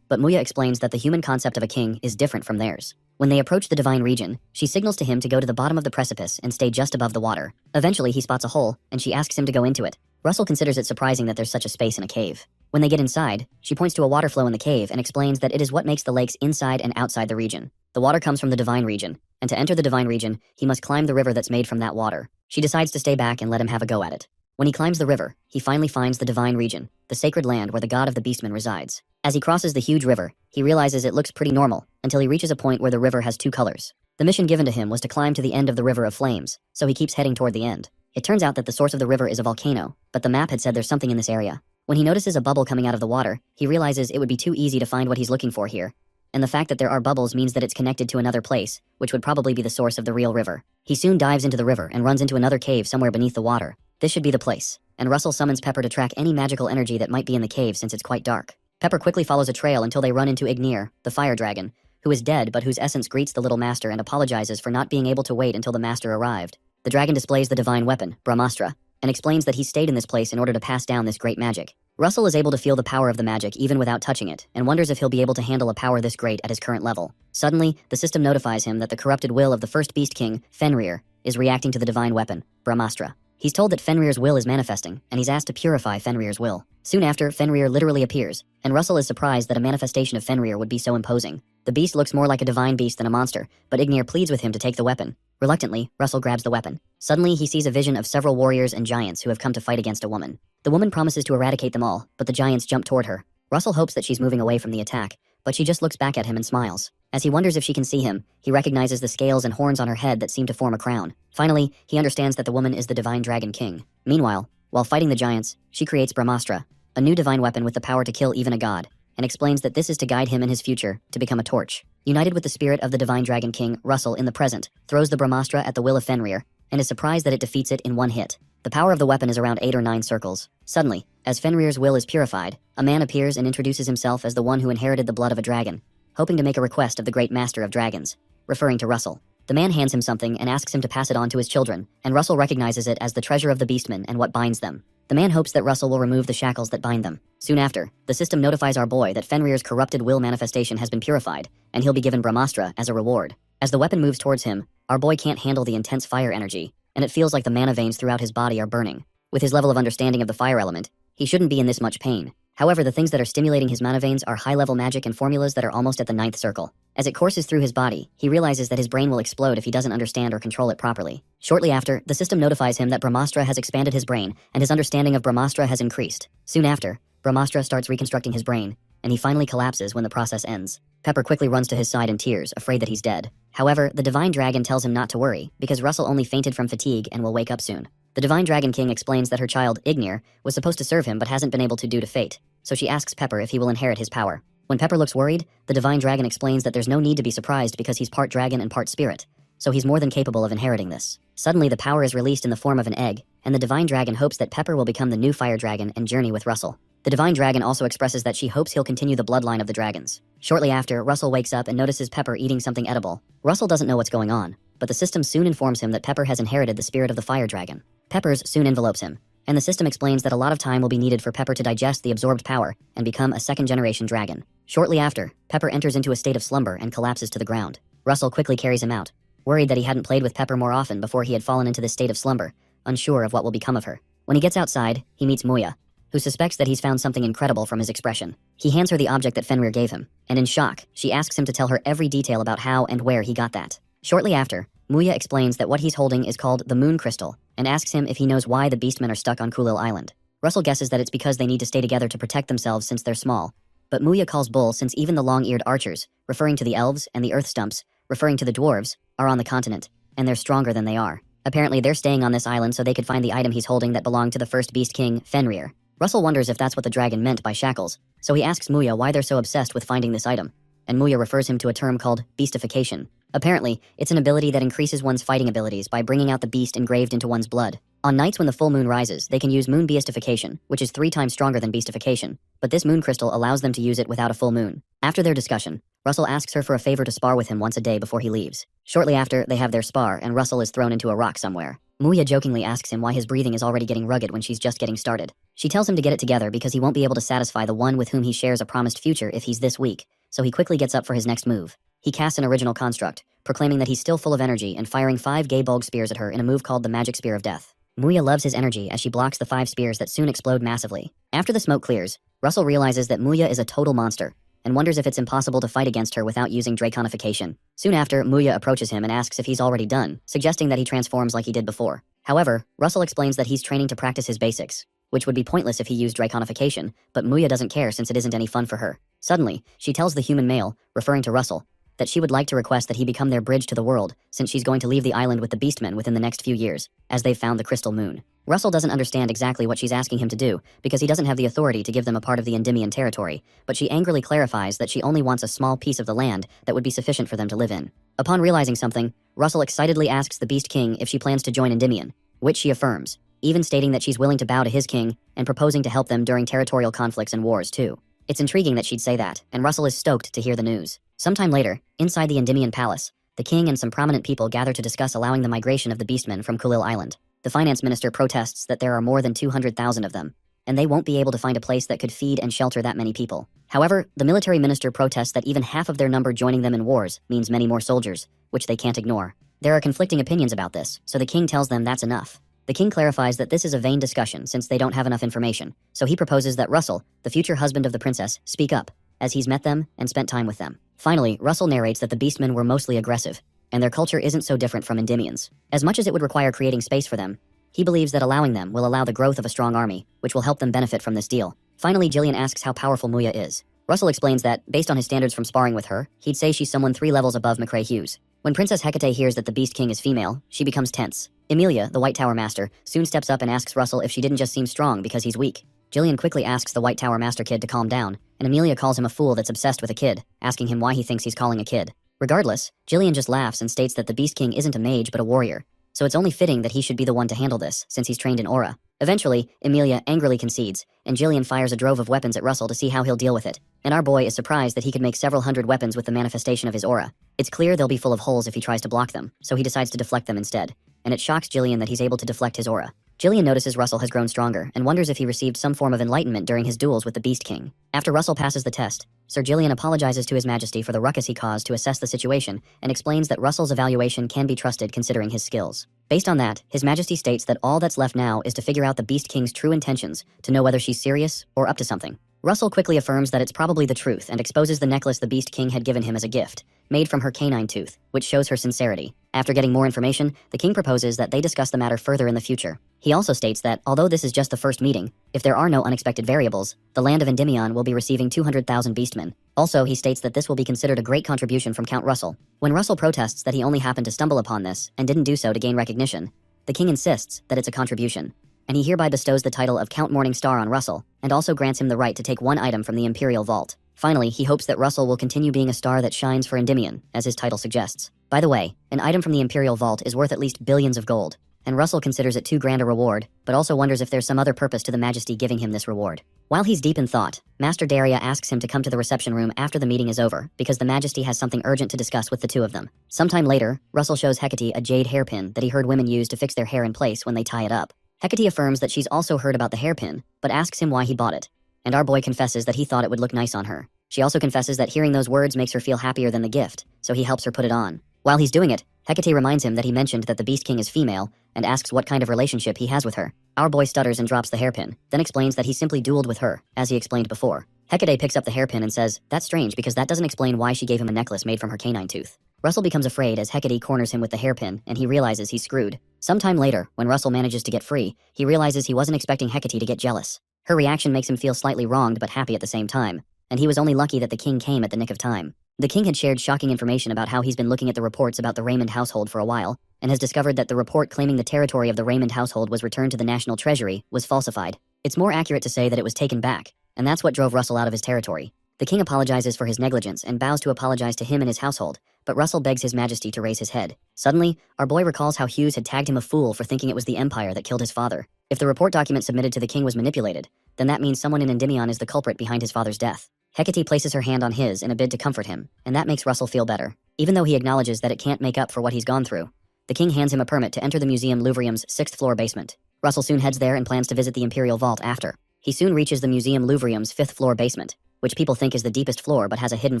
Speaker 1: But Muya explains that the human concept of a king is different from theirs. When they approach the divine region, she signals to him to go to the bottom of the precipice and stay just above the water. Eventually, he spots a hole, and she asks him to go into it. Russell considers it surprising that there's such a space in a cave. When they get inside, she points to a water flow in the cave and explains that it is what makes the lakes inside and outside the region. The water comes from the divine region, and to enter the divine region, he must climb the river that's made from that water. She decides to stay back and let him have a go at it. When he climbs the river, he finally finds the divine region, the sacred land where the god of the beastmen resides. As he crosses the huge river, he realizes it looks pretty normal until he reaches a point where the river has two colors. The mission given to him was to climb to the end of the river of flames, so he keeps heading toward the end. It turns out that the source of the river is a volcano, but the map had said there's something in this area. When he notices a bubble coming out of the water, he realizes it would be too easy to find what he's looking for here. And the fact that there are bubbles means that it's connected to another place, which would probably be the source of the real river. He soon dives into the river and runs into another cave somewhere beneath the water. This should be the place, and Russell summons Pepper to track any magical energy that might be in the cave since it's quite dark. Pepper quickly follows a trail until they run into Ignir, the fire dragon, who is dead but whose essence greets the little master and apologizes for not being able to wait until the master arrived. The dragon displays the divine weapon, Brahmastra, and explains that he stayed in this place in order to pass down this great magic. Russell is able to feel the power of the magic even without touching it, and wonders if he'll be able to handle a power this great at his current level. Suddenly, the system notifies him that the corrupted will of the first Beast King, Fenrir, is reacting to the divine weapon, Brahmastra. He's told that Fenrir's will is manifesting, and he's asked to purify Fenrir's will. Soon after, Fenrir literally appears, and Russell is surprised that a manifestation of Fenrir would be so imposing. The beast looks more like a divine beast than a monster, but Ignir pleads with him to take the weapon. Reluctantly, Russell grabs the weapon. Suddenly, he sees a vision of several warriors and giants who have come to fight against a woman. The woman promises to eradicate them all, but the giants jump toward her. Russell hopes that she's moving away from the attack, but she just looks back at him and smiles. As he wonders if she can see him, he recognizes the scales and horns on her head that seem to form a crown. Finally, he understands that the woman is the divine dragon king. Meanwhile, while fighting the giants, she creates Brahmastra, a new divine weapon with the power to kill even a god, and explains that this is to guide him in his future to become a torch. United with the spirit of the divine dragon king, Russell, in the present, throws the Brahmastra at the will of Fenrir, and is surprised that it defeats it in one hit. The power of the weapon is around 8 or 9 circles. Suddenly, as Fenrir's will is purified, a man appears and introduces himself as the one who inherited the blood of a dragon, hoping to make a request of the great master of dragons, referring to Russell. The man hands him something and asks him to pass it on to his children, and Russell recognizes it as the treasure of the beastmen and what binds them. The man hopes that Russell will remove the shackles that bind them. Soon after, the system notifies our boy that Fenrir's corrupted will manifestation has been purified, and he'll be given Brahmastra as a reward. As the weapon moves towards him, our boy can't handle the intense fire energy, and it feels like the mana veins throughout his body are burning. With his level of understanding of the fire element, he shouldn't be in this much pain. However, the things that are stimulating his mana veins are high-level magic and formulas that are almost at the 9th circle. As it courses through his body, he realizes that his brain will explode if he doesn't understand or control it properly. Shortly after, the system notifies him that Brahmastra has expanded his brain, and his understanding of Brahmastra has increased. Soon after, Brahmastra starts reconstructing his brain, and he finally collapses when the process ends. Pepper quickly runs to his side in tears, afraid that he's dead. However, the divine dragon tells him not to worry, because Russell only fainted from fatigue and will wake up soon. The divine dragon king explains that her child, Ignir, was supposed to serve him but hasn't been able to due to fate, so she asks Pepper if he will inherit his power. When Pepper looks worried, the divine dragon explains that there's no need to be surprised because he's part dragon and part spirit, so he's more than capable of inheriting this. Suddenly, the power is released in the form of an egg, and the divine dragon hopes that Pepper will become the new fire dragon and journey with Russell. The divine dragon also expresses that she hopes he'll continue the bloodline of the dragons. Shortly after, Russell wakes up and notices Pepper eating something edible. Russell doesn't know what's going on, but the system soon informs him that Pepper has inherited the spirit of the fire dragon. Pepper's soon envelopes him, and the system explains that a lot of time will be needed for Pepper to digest the absorbed power and become a second-generation dragon. Shortly after, Pepper enters into a state of slumber and collapses to the ground. Russell quickly carries him out, worried that he hadn't played with Pepper more often before he had fallen into this state of slumber, unsure of what will become of her. When he gets outside, he meets Muya, who suspects that he's found something incredible from his expression. He hands her the object that Fenrir gave him, and in shock, she asks him to tell her every detail about how and where he got that. Shortly after, Muya explains that what he's holding is called the Moon Crystal, and asks him if he knows why the Beastmen are stuck on Kulil Island. Russell guesses that it's because they need to stay together to protect themselves since they're small, but Muya calls bull since even the long-eared archers, referring to the elves, and the earth stumps, referring to the dwarves, are on the continent, and they're stronger than they are. Apparently they're staying on this island so they could find the item he's holding that belonged to the first Beast King, Fenrir. Russell wonders if that's what the dragon meant by shackles, so he asks Muya why they're so obsessed with finding this item, and Muya refers him to a term called beastification. Apparently, it's an ability that increases one's fighting abilities by bringing out the beast engraved into one's blood. On nights when the full moon rises, they can use moon beastification, which is 3 times stronger than beastification, but this moon crystal allows them to use it without a full moon. After their discussion, Russell asks her for a favor to spar with him once a day before he leaves. Shortly after, they have their spar, and Russell is thrown into a rock somewhere. Muya jokingly asks him why his breathing is already getting rugged when she's just getting started. She tells him to get it together because he won't be able to satisfy the one with whom he shares a promised future if he's this weak, so he quickly gets up for his next move. He casts an original construct, proclaiming that he's still full of energy and firing 5 gay bulg spears at her in a move called the Magic Spear of Death. Muya loves his energy as she blocks the 5 spears that soon explode massively. After the smoke clears, Russell realizes that Muya is a total monster, and wonders if it's impossible to fight against her without using draconification. Soon after, Muya approaches him and asks if he's already done, suggesting that he transforms like he did before. However, Russell explains that he's training to practice his basics, which would be pointless if he used draconification, but Muya doesn't care since it isn't any fun for her. Suddenly, she tells the human male, referring to Russell, that she would like to request that he become their bridge to the world, since she's going to leave the island with the beastmen within the next few years, as they've found the crystal moon. Russell doesn't understand exactly what she's asking him to do, because he doesn't have the authority to give them a part of the Endymion territory, but she angrily clarifies that she only wants a small piece of the land that would be sufficient for them to live in. Upon realizing something, Russell excitedly asks the Beast King if she plans to join Endymion, which she affirms, even stating that she's willing to bow to his king and proposing to help them during territorial conflicts and wars too. It's intriguing that she'd say that, and Russell is stoked to hear the news. Sometime later, inside the Endymion palace, the king and some prominent people gather to discuss allowing the migration of the beastmen from Kulil Island. The finance minister protests that there are more than 200,000 of them, and they won't be able to find a place that could feed and shelter that many people. However, the military minister protests that even half of their number joining them in wars means many more soldiers, which they can't ignore. There are conflicting opinions about this, so the king tells them that's enough. The king clarifies that this is a vain discussion since they don't have enough information, so he proposes that Russell, the future husband of the princess, speak up, as he's met them and spent time with them. Finally, Russell narrates that the beastmen were mostly aggressive, and their culture isn't so different from Endymion's. As much as it would require creating space for them, he believes that allowing them will allow the growth of a strong army, which will help them benefit from this deal. Finally, Jillian asks how powerful Muya is. Russell explains that, based on his standards from sparring with her, he'd say she's someone 3 levels above McCrae Hughes. When Princess Hecate hears that the Beast King is female, she becomes tense. Emilia, the White Tower Master, soon steps up and asks Russell if she didn't just seem strong because he's weak. Jillian quickly asks the White Tower Master kid to calm down, and Emilia calls him a fool that's obsessed with a kid, asking him why he thinks he's calling a kid. Regardless, Jillian just laughs and states that the Beast King isn't a mage but a warrior, so it's only fitting that he should be the one to handle this, since he's trained in aura. Eventually, Emilia angrily concedes, and Jillian fires a drove of weapons at Russell to see how he'll deal with it. And our boy is surprised that he could make several hundred weapons with the manifestation of his aura. It's clear they'll be full of holes if he tries to block them, so he decides to deflect them instead. And it shocks Jillian that he's able to deflect his aura. Jillian notices Russell has grown stronger and wonders if he received some form of enlightenment during his duels with the Beast King. After Russell passes the test, Sir Jillian apologizes to His Majesty for the ruckus he caused to assess the situation and explains that Russell's evaluation can be trusted considering his skills. Based on that, His Majesty states that all that's left now is to figure out the Beast King's true intentions to know whether she's serious or up to something. Russell quickly affirms that it's probably the truth and exposes the necklace the Beast King had given him as a gift, made from her canine tooth, which shows her sincerity. After getting more information, the king proposes that they discuss the matter further in the future. He also states that, although this is just the first meeting, if there are no unexpected variables, the land of Endymion will be receiving 200,000 beastmen. Also, he states that this will be considered a great contribution from Count Russell. When Russell protests that he only happened to stumble upon this, and didn't do so to gain recognition, the king insists that it's a contribution, and he hereby bestows the title of Count Morning Star on Russell, and also grants him the right to take one item from the Imperial Vault. Finally, he hopes that Russell will continue being a star that shines for Endymion, as his title suggests. By the way, an item from the Imperial Vault is worth at least billions of gold, and Russell considers it too grand a reward, but also wonders if there's some other purpose to the Majesty giving him this reward. While he's deep in thought, Master Daria asks him to come to the reception room after the meeting is over, because the Majesty has something urgent to discuss with the two of them. Sometime later, Russell shows Hecate a jade hairpin that he heard women use to fix their hair in place when they tie it up. Hecate affirms that she's also heard about the hairpin, but asks him why he bought it. And our boy confesses that he thought it would look nice on her. She also confesses that hearing those words makes her feel happier than the gift, so he helps her put it on. While he's doing it, Hecate reminds him that he mentioned that the Beast King is female, and asks what kind of relationship he has with her. Our boy stutters and drops the hairpin, then explains that he simply dueled with her, as he explained before. Hecate picks up the hairpin and says, "That's strange because that doesn't explain why she gave him a necklace made from her canine tooth." Russell becomes afraid as Hecate corners him with the hairpin, and he realizes he's screwed. Sometime later, when Russell manages to get free, he realizes he wasn't expecting Hecate to get jealous. Her reaction makes him feel slightly wronged but happy at the same time, and he was only lucky that the king came at the nick of time. The king had shared shocking information about how he's been looking at the reports about the Raymond household for a while, and has discovered that the report claiming the territory of the Raymond household was returned to the National Treasury was falsified. It's more accurate to say that it was taken back, and that's what drove Russell out of his territory. The king apologizes for his negligence and vows to apologize to him and his household, but Russell begs His Majesty to raise his head. Suddenly, our boy recalls how Hughes had tagged him a fool for thinking it was the Empire that killed his father. If the report document submitted to the king was manipulated, then that means someone in Endymion is the culprit behind his father's death. Hecate places her hand on his in a bid to comfort him, and that makes Russell feel better, even though he acknowledges that it can't make up for what he's gone through. The king hands him a permit to enter the Museum Louvrium's 6th floor basement. Russell soon heads there and plans to visit the Imperial Vault after. He soon reaches the Museum Louvrium's 5th floor basement, which people think is the deepest floor but has a hidden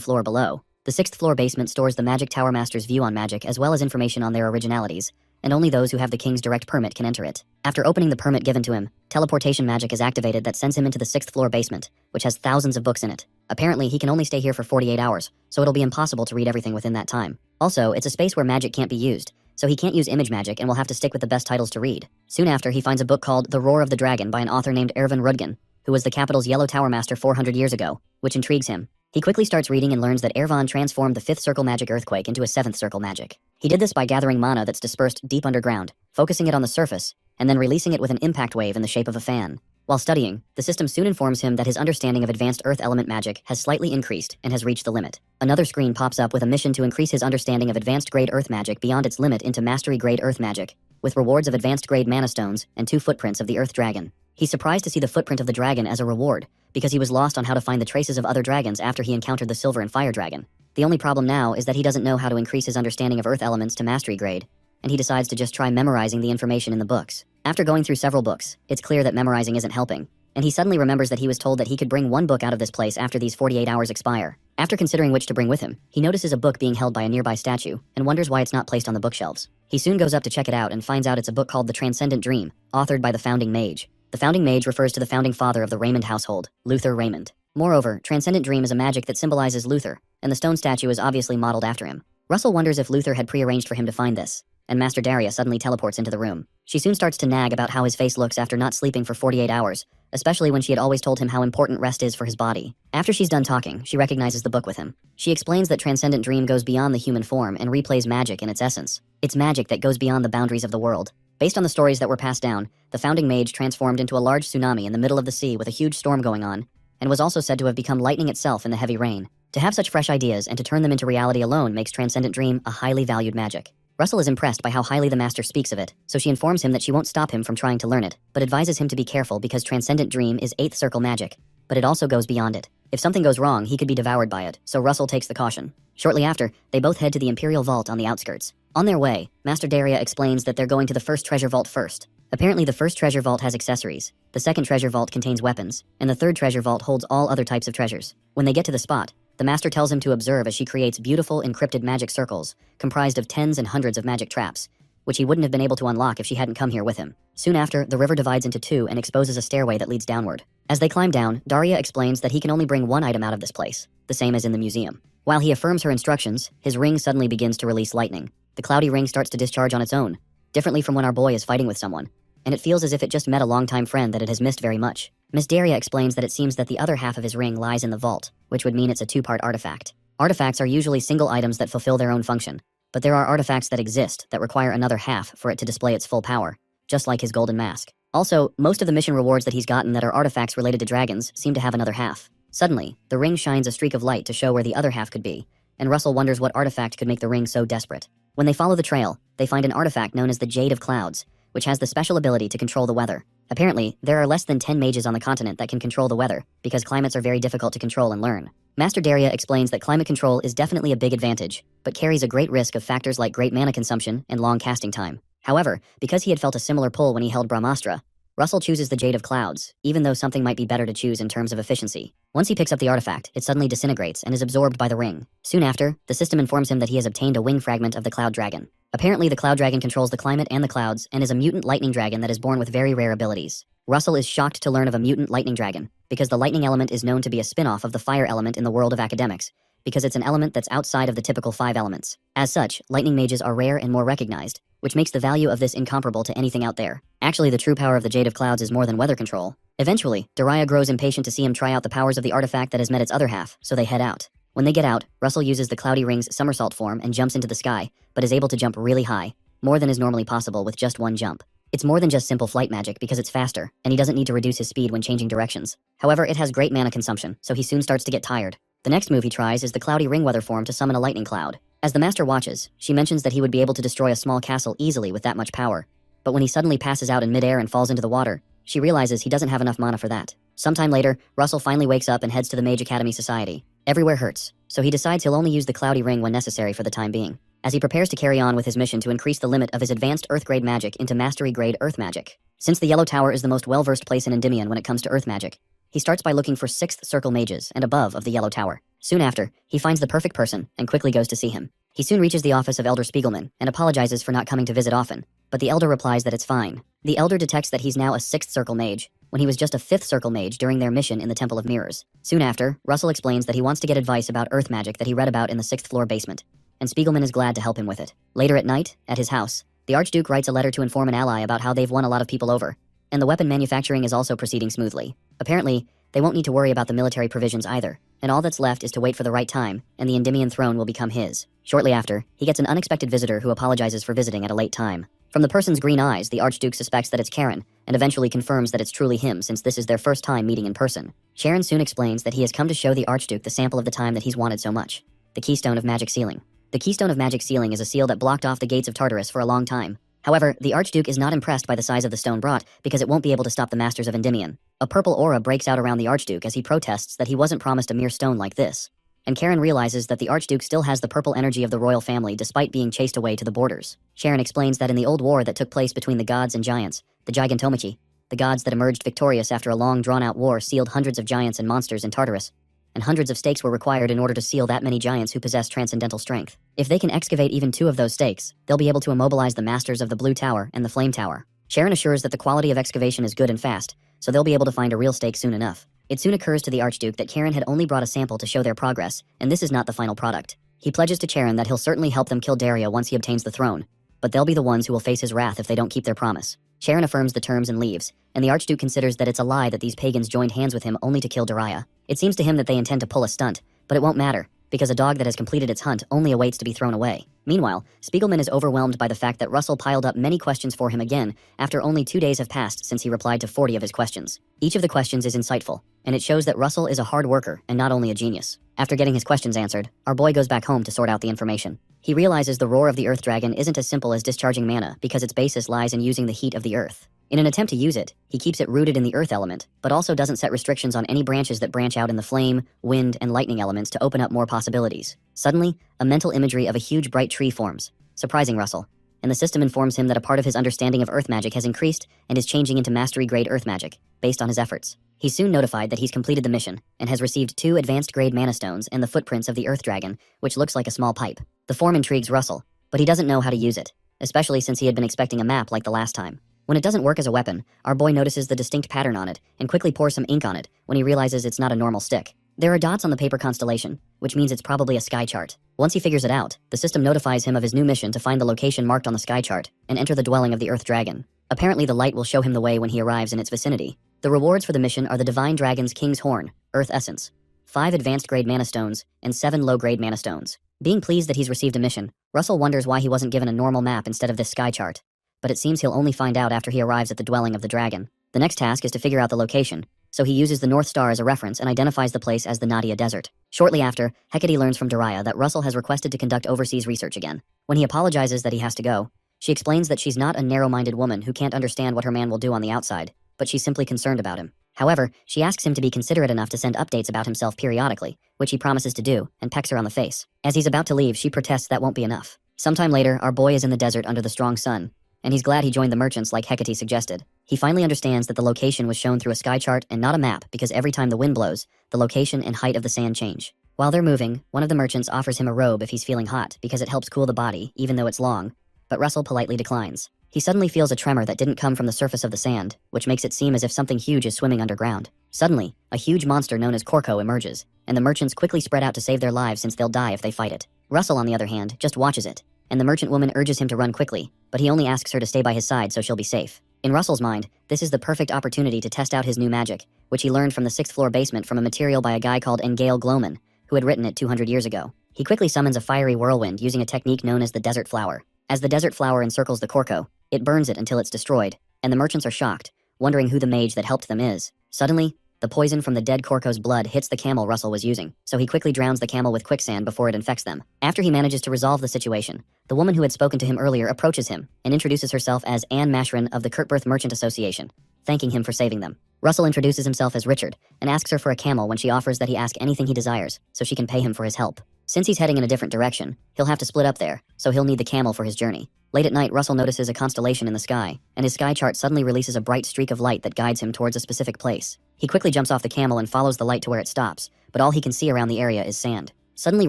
Speaker 1: floor below. The 6th floor basement stores the Magic Tower Master's view on magic as well as information on their originalities, and only those who have the king's direct permit can enter it. After opening the permit given to him, teleportation magic is activated that sends him into the 6th floor basement, which has thousands of books in it. Apparently, he can only stay here for 48 hours, so it'll be impossible to read everything within that time. Also, it's a space where magic can't be used, so he can't use image magic and will have to stick with the best titles to read. Soon after, he finds a book called The Roar of the Dragon by an author named Ervin Rudgen, who was the capital's Yellow Tower Master 400 years ago, which intrigues him. He quickly starts reading and learns that Ervin transformed the 5th circle magic earthquake into a 7th circle magic. He did this by gathering mana that's dispersed deep underground, focusing it on the surface, and then releasing it with an impact wave in the shape of a fan. While studying, the system soon informs him that his understanding of advanced earth element magic has slightly increased and has reached the limit. Another screen pops up with a mission to increase his understanding of advanced grade earth magic beyond its limit into mastery grade earth magic, with rewards of advanced grade mana stones and 2 footprints of the earth dragon. He's surprised to see the footprint of the dragon as a reward, because he was lost on how to find the traces of other dragons after he encountered the silver and fire dragon. The only problem now is that he doesn't know how to increase his understanding of earth elements to mastery grade, and he decides to just try memorizing the information in the books. After going through several books, it's clear that memorizing isn't helping, and he suddenly remembers that he was told that he could bring 1 book out of this place after these 48 hours expire. After considering which to bring with him, he notices a book being held by a nearby statue, and wonders why it's not placed on the bookshelves. He soon goes up to check it out and finds out it's a book called The Transcendent Dream, authored by the Founding Mage. The Founding Mage refers to the founding father of the Raymond household, Luther Raymond. Moreover, Transcendent Dream is a magic that symbolizes Luther, and the stone statue is obviously modeled after him. Russell wonders if Luther had prearranged for him to find this, and Master Daria suddenly teleports into the room. She soon starts to nag about how his face looks after not sleeping for 48 hours, especially when she had always told him how important rest is for his body. After she's done talking, she recognizes the book with him. She explains that Transcendent Dream goes beyond the human form and replays magic in its essence. It's magic that goes beyond the boundaries of the world. Based on the stories that were passed down, the Founding Mage transformed into a large tsunami in the middle of the sea with a huge storm going on, and was also said to have become lightning itself in the heavy rain. To have such fresh ideas and to turn them into reality alone makes Transcendent Dream a highly valued magic. Russell is impressed by how highly the master speaks of it, so she informs him that she won't stop him from trying to learn it, but advises him to be careful because Transcendent Dream is 8th circle magic, but it also goes beyond it. If something goes wrong, he could be devoured by it, so Russell takes the caution. Shortly after, they both head to the Imperial Vault on the outskirts. On their way, Master Daria explains that they're going to the first treasure vault first. Apparently the first treasure vault has accessories, the second treasure vault contains weapons, and the third treasure vault holds all other types of treasures. When they get to the spot, the master tells him to observe as she creates beautiful encrypted magic circles, comprised of tens and hundreds of magic traps, which he wouldn't have been able to unlock if she hadn't come here with him. Soon after, the river divides into 2 and exposes a stairway that leads downward. As they climb down, Daria explains that he can only bring 1 item out of this place, the same as in the museum. While he affirms her instructions, his ring suddenly begins to release lightning. The cloudy ring starts to discharge on its own, differently from when our boy is fighting with someone, and it feels as if it just met a longtime friend that it has missed very much. Miss Daria explains that it seems that the other half of his ring lies in the vault, which would mean it's a 2-part artifact. Artifacts are usually single items that fulfill their own function, but there are artifacts that exist that require another half for it to display its full power, just like his golden mask. Also, most of the mission rewards that he's gotten that are artifacts related to dragons seem to have another half. Suddenly, the ring shines a streak of light to show where the other half could be, and Russell wonders what artifact could make the ring so desperate. When they follow the trail, they find an artifact known as the Jade of Clouds, which has the special ability to control the weather. Apparently, there are less than 10 mages on the continent that can control the weather, because climates are very difficult to control and learn. Master Daria explains that climate control is definitely a big advantage, but carries a great risk of factors like great mana consumption and long casting time. However, because he had felt a similar pull when he held Brahmastra, Russell chooses the Jade of Clouds, even though something might be better to choose in terms of efficiency. Once he picks up the artifact, it suddenly disintegrates and is absorbed by the ring. Soon after, the system informs him that he has obtained a wing fragment of the Cloud Dragon. Apparently, the Cloud Dragon controls the climate and the clouds and is a mutant lightning dragon that is born with very rare abilities. Russell is shocked to learn of a mutant lightning dragon, because the lightning element is known to be a spin-off of the fire element in the world of academics, because it's an element that's outside of the typical 5 elements. As such, lightning mages are rare and more recognized, which makes the value of this incomparable to anything out there. Actually, the true power of the Jade of Clouds is more than weather control. Eventually, Daria grows impatient to see him try out the powers of the artifact that has met its other half, so they head out. When they get out, Russell uses the Cloudy Ring's somersault form and jumps into the sky, but is able to jump really high, more than is normally possible with just 1 jump. It's more than just simple flight magic because it's faster, and he doesn't need to reduce his speed when changing directions. However, it has great mana consumption, so he soon starts to get tired. The next move he tries is the Cloudy Ring weather form to summon a lightning cloud. As the master watches, she mentions that he would be able to destroy a small castle easily with that much power. But when he suddenly passes out in midair and falls into the water, she realizes he doesn't have enough mana for that. Sometime later, Russell finally wakes up and heads to the Mage Academy Society. Everywhere hurts, so he decides he'll only use the Cloudy Ring when necessary for the time being, as he prepares to carry on with his mission to increase the limit of his advanced Earth-grade magic into mastery-grade Earth magic. Since the Yellow Tower is the most well-versed place in Endymion when it comes to Earth magic, he starts by looking for 6th circle mages and above of the Yellow Tower. Soon after, he finds the perfect person and quickly goes to see him. He soon reaches the office of Elder Spiegelman and apologizes for not coming to visit often, but the Elder replies that it's fine. The Elder detects that he's now a 6th Circle Mage, when he was just a 5th Circle Mage during their mission in the Temple of Mirrors. Soon after, Russell explains that he wants to get advice about earth magic that he read about in the 6th floor basement, and Spiegelman is glad to help him with it. Later at night, at his house, the Archduke writes a letter to inform an ally about how they've won a lot of people over, and the weapon manufacturing is also proceeding smoothly. Apparently, they won't need to worry about the military provisions either, and all that's left is to wait for the right time, and the Endymion throne will become his. Shortly after, he gets an unexpected visitor who apologizes for visiting at a late time. From the person's green eyes, the Archduke suspects that it's Karen, and eventually confirms that it's truly him since this is their first time meeting in person. Sharon soon explains that he has come to show the Archduke the sample of the time that he's wanted so much. The Keystone of Magic Sealing. The Keystone of Magic Sealing is a seal that blocked off the gates of Tartarus for a long time. However, the Archduke is not impressed by the size of the stone brought because it won't be able to stop the masters of Endymion. A purple aura breaks out around the Archduke as he protests that he wasn't promised a mere stone like this. And Karen realizes that the Archduke still has the purple energy of the royal family despite being chased away to the borders. Sharon explains that in the old war that took place between the gods and giants, the Gigantomachy, the gods that emerged victorious after a long drawn-out war sealed hundreds of giants and monsters in Tartarus, and hundreds of stakes were required in order to seal that many giants who possess transcendental strength. If they can excavate even 2 of those stakes, they'll be able to immobilize the masters of the Blue Tower and the Flame Tower. Sharon assures that the quality of excavation is good and fast, so they'll be able to find a real stake soon enough. It soon occurs to the Archduke that Karen had only brought a sample to show their progress, and this is not the final product. He pledges to Charon that he'll certainly help them kill Daria once he obtains the throne, but they'll be the ones who will face his wrath if they don't keep their promise. Charon affirms the terms and leaves, and the Archduke considers that it's a lie that these pagans joined hands with him only to kill Daria. It seems to him that they intend to pull a stunt, but it won't matter, because a dog that has completed its hunt only awaits to be thrown away. Meanwhile, Spiegelman is overwhelmed by the fact that Russell piled up many questions for him again after only 2 days have passed since he replied to 40 of his questions. Each of the questions is insightful, and it shows that Russell is a hard worker and not only a genius. After getting his questions answered, our boy goes back home to sort out the information. He realizes the roar of the Earth Dragon isn't as simple as discharging mana because its basis lies in using the heat of the earth. In an attempt to use it, he keeps it rooted in the earth element, but also doesn't set restrictions on any branches that branch out in the flame, wind, and lightning elements to open up more possibilities. Suddenly, a mental imagery of a huge bright tree forms, surprising Russell, and the system informs him that a part of his understanding of earth magic has increased and is changing into mastery-grade earth magic, based on his efforts. He's soon notified that he's completed the mission, and has received 2 advanced-grade mana stones and the footprints of the earth dragon, which looks like a small pipe. The form intrigues Russell, but he doesn't know how to use it, especially since he had been expecting a map like the last time. When it doesn't work as a weapon, our boy notices the distinct pattern on it and quickly pours some ink on it when he realizes it's not a normal stick. There are dots on the paper constellation, which means it's probably a sky chart. Once he figures it out, the system notifies him of his new mission to find the location marked on the sky chart and enter the dwelling of the Earth Dragon. Apparently the light will show him the way when he arrives in its vicinity. The rewards for the mission are the Divine Dragon's King's Horn, Earth Essence, 5 advanced-grade mana stones, and 7 low-grade mana stones. Being pleased that he's received a mission, Russell wonders why he wasn't given a normal map instead of this sky chart. But it seems he'll only find out after he arrives at the dwelling of the dragon. The next task is to figure out the location, so he uses the North Star as a reference and identifies the place as the Nadia Desert. Shortly after, Hecate learns from Daria that Russell has requested to conduct overseas research again. When he apologizes that he has to go, she explains that she's not a narrow-minded woman who can't understand what her man will do on the outside, but she's simply concerned about him. However, she asks him to be considerate enough to send updates about himself periodically, which he promises to do, and pecks her on the face. As he's about to leave, she protests that won't be enough. Sometime later, our boy is in the desert under the strong sun, and he's glad he joined the merchants like Hecate suggested. He finally understands that the location was shown through a sky chart and not a map because every time the wind blows, the location and height of the sand change. While they're moving, one of the merchants offers him a robe if he's feeling hot because it helps cool the body, even though it's long, but Russell politely declines. He suddenly feels a tremor that didn't come from the surface of the sand, which makes it seem as if something huge is swimming underground. Suddenly, a huge monster known as Korko emerges, and the merchants quickly spread out to save their lives since they'll die if they fight it. Russell, on the other hand, just watches it, and the merchant woman urges him to run quickly, but he only asks her to stay by his side so she'll be safe. In Russell's mind, this is the perfect opportunity to test out his new magic, which he learned from the 6th floor basement from a material by a guy called Engale Gloman, who had written it 200 years ago. He quickly summons a fiery whirlwind using a technique known as the Desert Flower. As the Desert Flower encircles the Korko, it burns it until it's destroyed, and the merchants are shocked, wondering who the mage that helped them is. Suddenly, the poison from the dead Korko's blood hits the camel Russell was using, so he quickly drowns the camel with quicksand before it infects them. After he manages to resolve the situation, the woman who had spoken to him earlier approaches him and introduces herself as Anne Mashrin of the Kurtberth Merchant Association, thanking him for saving them. Russell introduces himself as Richard and asks her for a camel when she offers that he ask anything he desires so she can pay him for his help. Since he's heading in a different direction, he'll have to split up there, so he'll need the camel for his journey. Late at night, Russell notices a constellation in the sky, and his sky chart suddenly releases a bright streak of light that guides him towards a specific place. He quickly jumps off the camel and follows the light to where it stops, but all he can see around the area is sand. Suddenly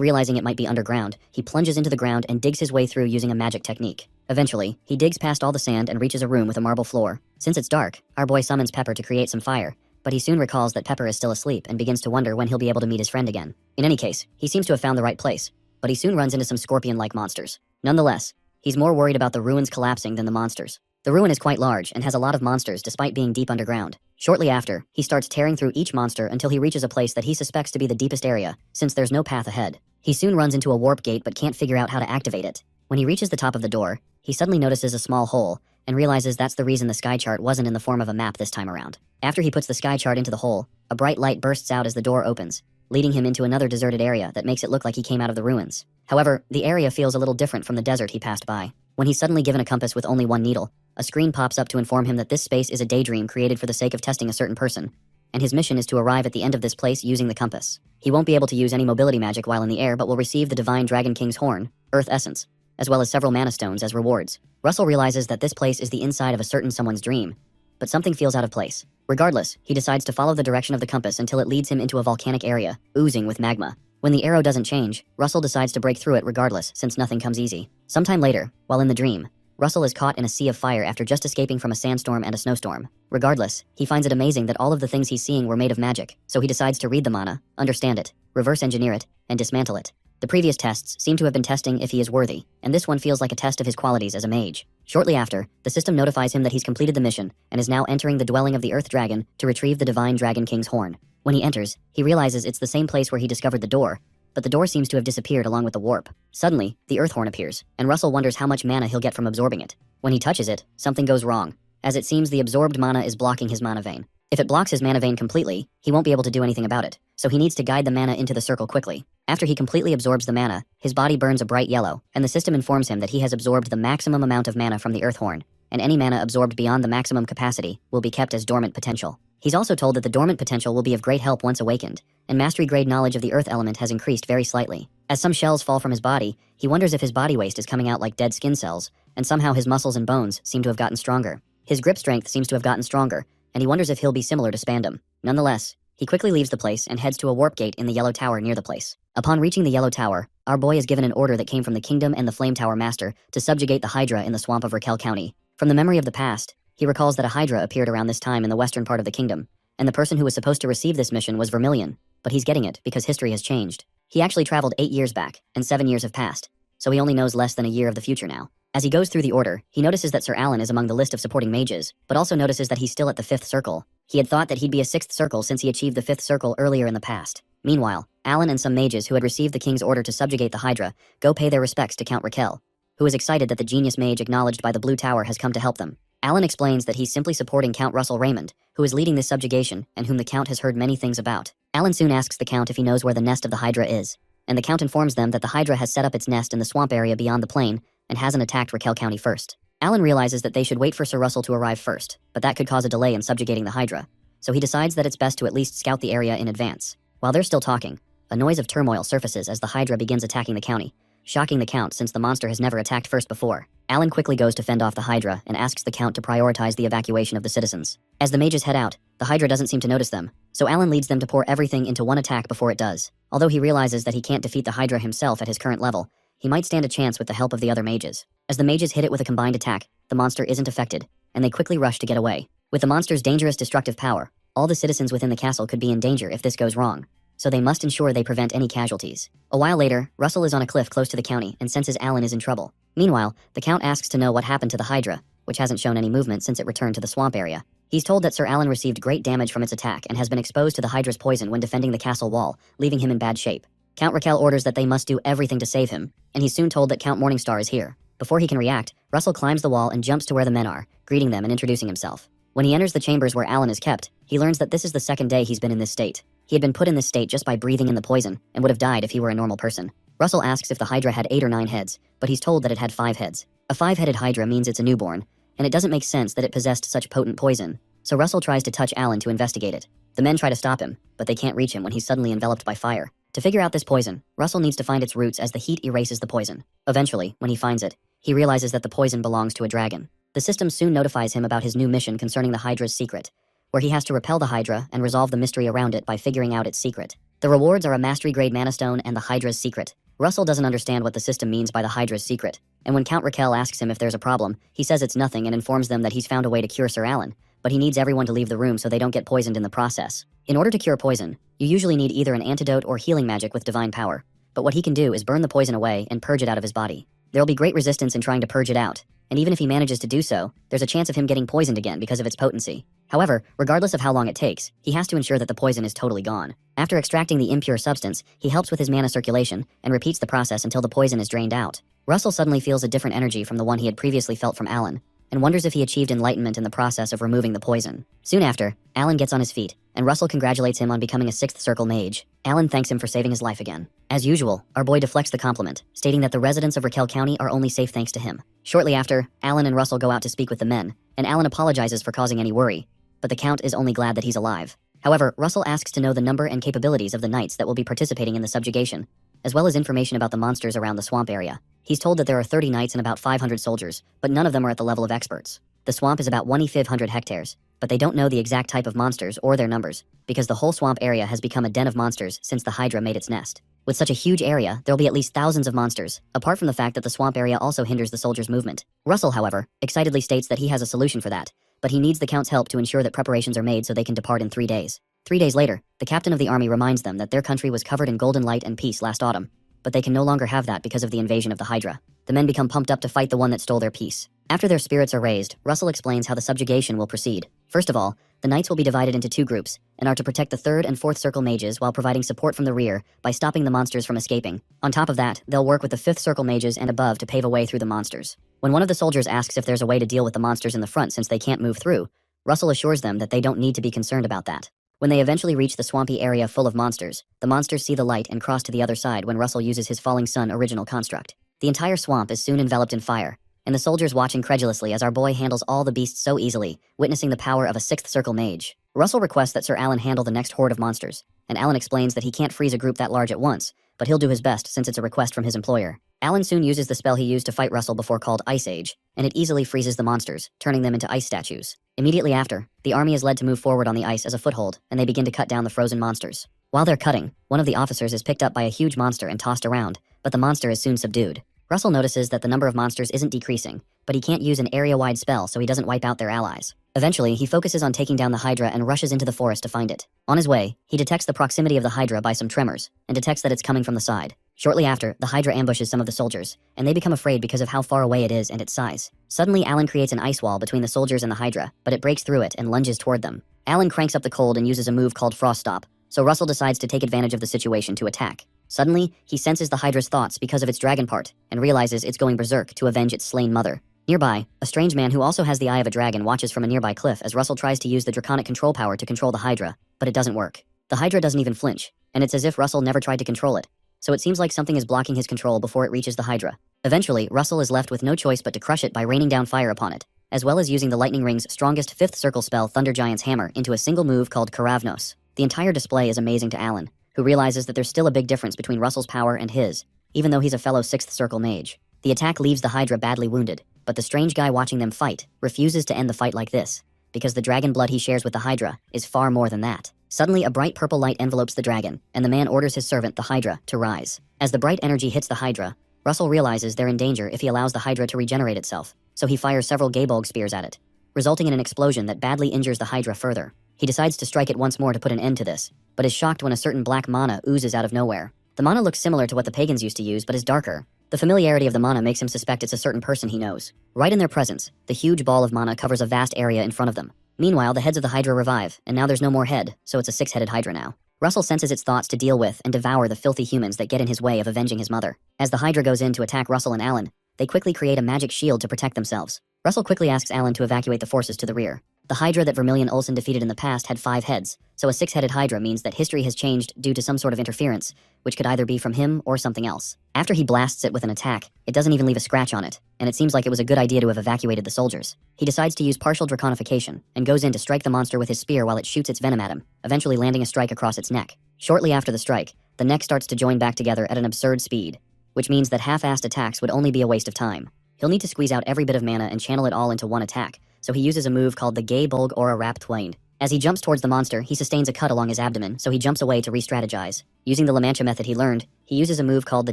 Speaker 1: realizing it might be underground, he plunges into the ground and digs his way through using a magic technique. Eventually, he digs past all the sand and reaches a room with a marble floor. Since it's dark, our boy summons Pepper to create some fire, but he soon recalls that Pepper is still asleep and begins to wonder when he'll be able to meet his friend again. In any case, he seems to have found the right place, but he soon runs into some scorpion-like monsters. Nonetheless, he's more worried about the ruins collapsing than the monsters. The ruin is quite large and has a lot of monsters despite being deep underground. Shortly after, he starts tearing through each monster until he reaches a place that he suspects to be the deepest area, since there's no path ahead. He soon runs into a warp gate but can't figure out how to activate it. When he reaches the top of the door, he suddenly notices a small hole and realizes that's the reason the sky chart wasn't in the form of a map this time around. After he puts the sky chart into the hole, a bright light bursts out as the door opens, leading him into another deserted area that makes it look like he came out of the ruins. However, the area feels a little different from the desert he passed by. When he's suddenly given a compass with only one needle, a screen pops up to inform him that this space is a daydream created for the sake of testing a certain person, and his mission is to arrive at the end of this place using the compass. He won't be able to use any mobility magic while in the air, but will receive the Divine Dragon King's horn, Earth Essence, as well as several mana stones as rewards. Russell realizes that this place is the inside of a certain someone's dream, but something feels out of place. Regardless, he decides to follow the direction of the compass until it leads him into a volcanic area, oozing with magma. When the arrow doesn't change, Russell decides to break through it regardless, since nothing comes easy. Sometime later, while in the dream, Russell is caught in a sea of fire after just escaping from a sandstorm and a snowstorm. Regardless, he finds it amazing that all of the things he's seeing were made of magic, so he decides to read the mana, understand it, reverse engineer it, and dismantle it. The previous tests seem to have been testing if he is worthy, and this one feels like a test of his qualities as a mage. Shortly after, the system notifies him that he's completed the mission and is now entering the dwelling of the Earth Dragon to retrieve the Divine Dragon King's horn. When he enters, he realizes it's the same place where he discovered the door, but the door seems to have disappeared along with the warp. Suddenly, the Earth Horn appears, and Russell wonders how much mana he'll get from absorbing it. When he touches it, something goes wrong, as it seems the absorbed mana is blocking his mana vein. If it blocks his mana vein completely, he won't be able to do anything about it, so he needs to guide the mana into the circle quickly. After he completely absorbs the mana, his body burns a bright yellow, and the system informs him that he has absorbed the maximum amount of mana from the Earth Horn, and any mana absorbed beyond the maximum capacity will be kept as dormant potential. He's also told that the dormant potential will be of great help once awakened, and mastery-grade knowledge of the earth element has increased very slightly. As some shells fall from his body, he wonders if his body waste is coming out like dead skin cells, and somehow his muscles and bones seem to have gotten stronger. His grip strength seems to have gotten stronger, and he wonders if he'll be similar to Spandam. Nonetheless, he quickly leaves the place and heads to a warp gate in the Yellow Tower near the place. Upon reaching the Yellow Tower, our boy is given an order that came from the Kingdom and the Flame Tower Master to subjugate the Hydra in the swamp of Raquel County. From the memory of the past, he recalls that a Hydra appeared around this time in the western part of the kingdom, and the person who was supposed to receive this mission was Vermilion, but he's getting it because history has changed. He actually traveled 8 years back, and 7 years have passed, so he only knows less than a year of the future now. As he goes through the order, he notices that Sir Alan is among the list of supporting mages, but also notices that he's still at the 5th circle. He had thought that he'd be a 6th circle since he achieved the 5th circle earlier in the past. Meanwhile, Alan and some mages who had received the king's order to subjugate the Hydra go pay their respects to Count Raquel, who is excited that the genius mage acknowledged by the Blue Tower has come to help them. Alan explains that he's simply supporting Count Russell Raymond, who is leading this subjugation and whom the Count has heard many things about. Alan soon asks the Count if he knows where the nest of the Hydra is, and the Count informs them that the Hydra has set up its nest in the swamp area beyond the plain and hasn't attacked Raquel County first. Alan realizes that they should wait for Sir Russell to arrive first, but that could cause a delay in subjugating the Hydra, so he decides that it's best to at least scout the area in advance. While they're still talking, a noise of turmoil surfaces as the Hydra begins attacking the county, shocking the Count since the monster has never attacked first before. Alan quickly goes to fend off the Hydra and asks the Count to prioritize the evacuation of the citizens. As the mages head out, the Hydra doesn't seem to notice them, so Alan leads them to pour everything into one attack before it does. Although he realizes that he can't defeat the Hydra himself at his current level, he might stand a chance with the help of the other mages. As the mages hit it with a combined attack, the monster isn't affected, and they quickly rush to get away. With the monster's dangerous destructive power, all the citizens within the castle could be in danger if this goes wrong, so they must ensure they prevent any casualties. A while later, Russell is on a cliff close to the county and senses Alan is in trouble. Meanwhile, the Count asks to know what happened to the Hydra, which hasn't shown any movement since it returned to the swamp area. He's told that Sir Alan received great damage from its attack and has been exposed to the Hydra's poison when defending the castle wall, leaving him in bad shape. Count Raquel orders that they must do everything to save him, and he's soon told that Count Morningstar is here. Before he can react, Russell climbs the wall and jumps to where the men are, greeting them and introducing himself. When he enters the chambers where Alan is kept, he learns that this is the second day he's been in this state. He had been put in this state just by breathing in the poison, and would have died if he were a normal person. Russell asks if the Hydra had 8 or 9 heads, but he's told that it had 5 heads. A 5-headed Hydra means it's a newborn, and it doesn't make sense that it possessed such potent poison, so Russell tries to touch Alan to investigate it. The men try to stop him, but they can't reach him when he's suddenly enveloped by fire. To figure out this poison, Russell needs to find its roots as the heat erases the poison. Eventually, when he finds it, he realizes that the poison belongs to a dragon. The system soon notifies him about his new mission concerning the Hydra's secret, where he has to repel the Hydra and resolve the mystery around it by figuring out its secret. The rewards are a mastery-grade mana stone and the Hydra's secret. Russell doesn't understand what the system means by the Hydra's secret, and when Count Raquel asks him if there's a problem, he says it's nothing and informs them that he's found a way to cure Sir Alan, but he needs everyone to leave the room so they don't get poisoned in the process. In order to cure poison, you usually need either an antidote or healing magic with divine power, but what he can do is burn the poison away and purge it out of his body. There'll be great resistance in trying to purge it out, and even if he manages to do so, there's a chance of him getting poisoned again because of its potency. However, regardless of how long it takes, he has to ensure that the poison is totally gone. After extracting the impure substance, he helps with his mana circulation and repeats the process until the poison is drained out. Russell suddenly feels a different energy from the one he had previously felt from Alan, and wonders if he achieved enlightenment in the process of removing the poison. Soon after, Alan gets on his feet, and Russell congratulates him on becoming a 6th Circle Mage. Alan thanks him for saving his life again. As usual, our boy deflects the compliment, stating that the residents of Raquel County are only safe thanks to him. Shortly after, Alan and Russell go out to speak with the men, and Alan apologizes for causing any worry, but the Count is only glad that he's alive. However, Russell asks to know the number and capabilities of the knights that will be participating in the subjugation, as well as information about the monsters around the swamp area. He's told that there are 30 knights and about 500 soldiers, but none of them are at the level of experts. The swamp is about 1,500 hectares, but they don't know the exact type of monsters or their numbers, because the whole swamp area has become a den of monsters since the Hydra made its nest. With such a huge area, there'll be at least thousands of monsters, apart from the fact that the swamp area also hinders the soldiers' movement. Russell, however, excitedly states that he has a solution for that, but he needs the Count's help to ensure that preparations are made so they can depart in 3 days. 3 days later, the captain of the army reminds them that their country was covered in golden light and peace last autumn, but they can no longer have that because of the invasion of the Hydra. The men become pumped up to fight the one that stole their peace. After their spirits are raised, Russell explains how the subjugation will proceed. First of all, the knights will be divided into 2 groups, and are to protect the 3rd and 4th Circle Mages while providing support from the rear by stopping the monsters from escaping. On top of that, they'll work with the 5th Circle Mages and above to pave a way through the monsters. When one of the soldiers asks if there's a way to deal with the monsters in the front since they can't move through, Russell assures them that they don't need to be concerned about that. When they eventually reach the swampy area full of monsters, the monsters see the light and cross to the other side when Russell uses his Falling Sun original construct. The entire swamp is soon enveloped in fire, and the soldiers watch incredulously as our boy handles all the beasts so easily, witnessing the power of a 6th Circle Mage. Russell requests that Sir Alan handle the next horde of monsters, and Alan explains that he can't freeze a group that large at once, but he'll do his best since it's a request from his employer. Alan soon uses the spell he used to fight Russell before called Ice Age, and it easily freezes the monsters, turning them into ice statues. Immediately after, the army is led to move forward on the ice as a foothold, and they begin to cut down the frozen monsters. While they're cutting, one of the officers is picked up by a huge monster and tossed around, but the monster is soon subdued. Russell notices that the number of monsters isn't decreasing, but he can't use an area-wide spell so he doesn't wipe out their allies. Eventually, he focuses on taking down the Hydra and rushes into the forest to find it. On his way, he detects the proximity of the Hydra by some tremors, and detects that it's coming from the side. Shortly after, the Hydra ambushes some of the soldiers, and they become afraid because of how far away it is and its size. Suddenly, Alan creates an ice wall between the soldiers and the Hydra, but it breaks through it and lunges toward them. Alan cranks up the cold and uses a move called Frost Stop, so Russell decides to take advantage of the situation to attack. Suddenly, he senses the Hydra's thoughts because of its dragon part, and realizes it's going berserk to avenge its slain mother. Nearby, a strange man who also has the eye of a dragon watches from a nearby cliff as Russell tries to use the draconic control power to control the Hydra, but it doesn't work. The Hydra doesn't even flinch, and it's as if Russell never tried to control it. So it seems like something is blocking his control before it reaches the Hydra. Eventually, Russell is left with no choice but to crush it by raining down fire upon it, as well as using the Lightning Ring's strongest 5th Circle spell Thunder Giant's Hammer into a single move called Karavnos. The entire display is amazing to Alan, who realizes that there's still a big difference between Russell's power and his, even though he's a fellow 6th Circle Mage. The attack leaves the Hydra badly wounded, but the strange guy watching them fight refuses to end the fight like this, because the dragon blood he shares with the Hydra is far more than that. Suddenly, a bright purple light envelopes the dragon, and the man orders his servant, the Hydra, to rise. As the bright energy hits the Hydra, Russell realizes they're in danger if he allows the Hydra to regenerate itself, so he fires several Gabolg spears at it, resulting in an explosion that badly injures the Hydra further. He decides to strike it once more to put an end to this, but is shocked when a certain black mana oozes out of nowhere. The mana looks similar to what the pagans used to use, but is darker. The familiarity of the mana makes him suspect it's a certain person he knows. Right in their presence, the huge ball of mana covers a vast area in front of them. Meanwhile, the heads of the Hydra revive, and now there's no more head, so it's a 6-headed Hydra now. Russell senses its thoughts to deal with and devour the filthy humans that get in his way of avenging his mother. As the Hydra goes in to attack Russell and Alan, they quickly create a magic shield to protect themselves. Russell quickly asks Alan to evacuate the forces to the rear. The Hydra that Vermilion Olsen defeated in the past had 5 heads, so a 6-headed Hydra means that history has changed due to some sort of interference, which could either be from him or something else. After he blasts it with an attack, it doesn't even leave a scratch on it, and it seems like it was a good idea to have evacuated the soldiers. He decides to use partial draconification, and goes in to strike the monster with his spear while it shoots its venom at him, eventually landing a strike across its neck. Shortly after the strike, the neck starts to join back together at an absurd speed, which means that half-assed attacks would only be a waste of time. He'll need to squeeze out every bit of mana and channel it all into one attack, so he uses a move called the Gabolg Aura Wrap Twain. As he jumps towards the monster, he sustains a cut along his abdomen, so he jumps away to re-strategize. Using the La Mancha method he learned, he uses a move called the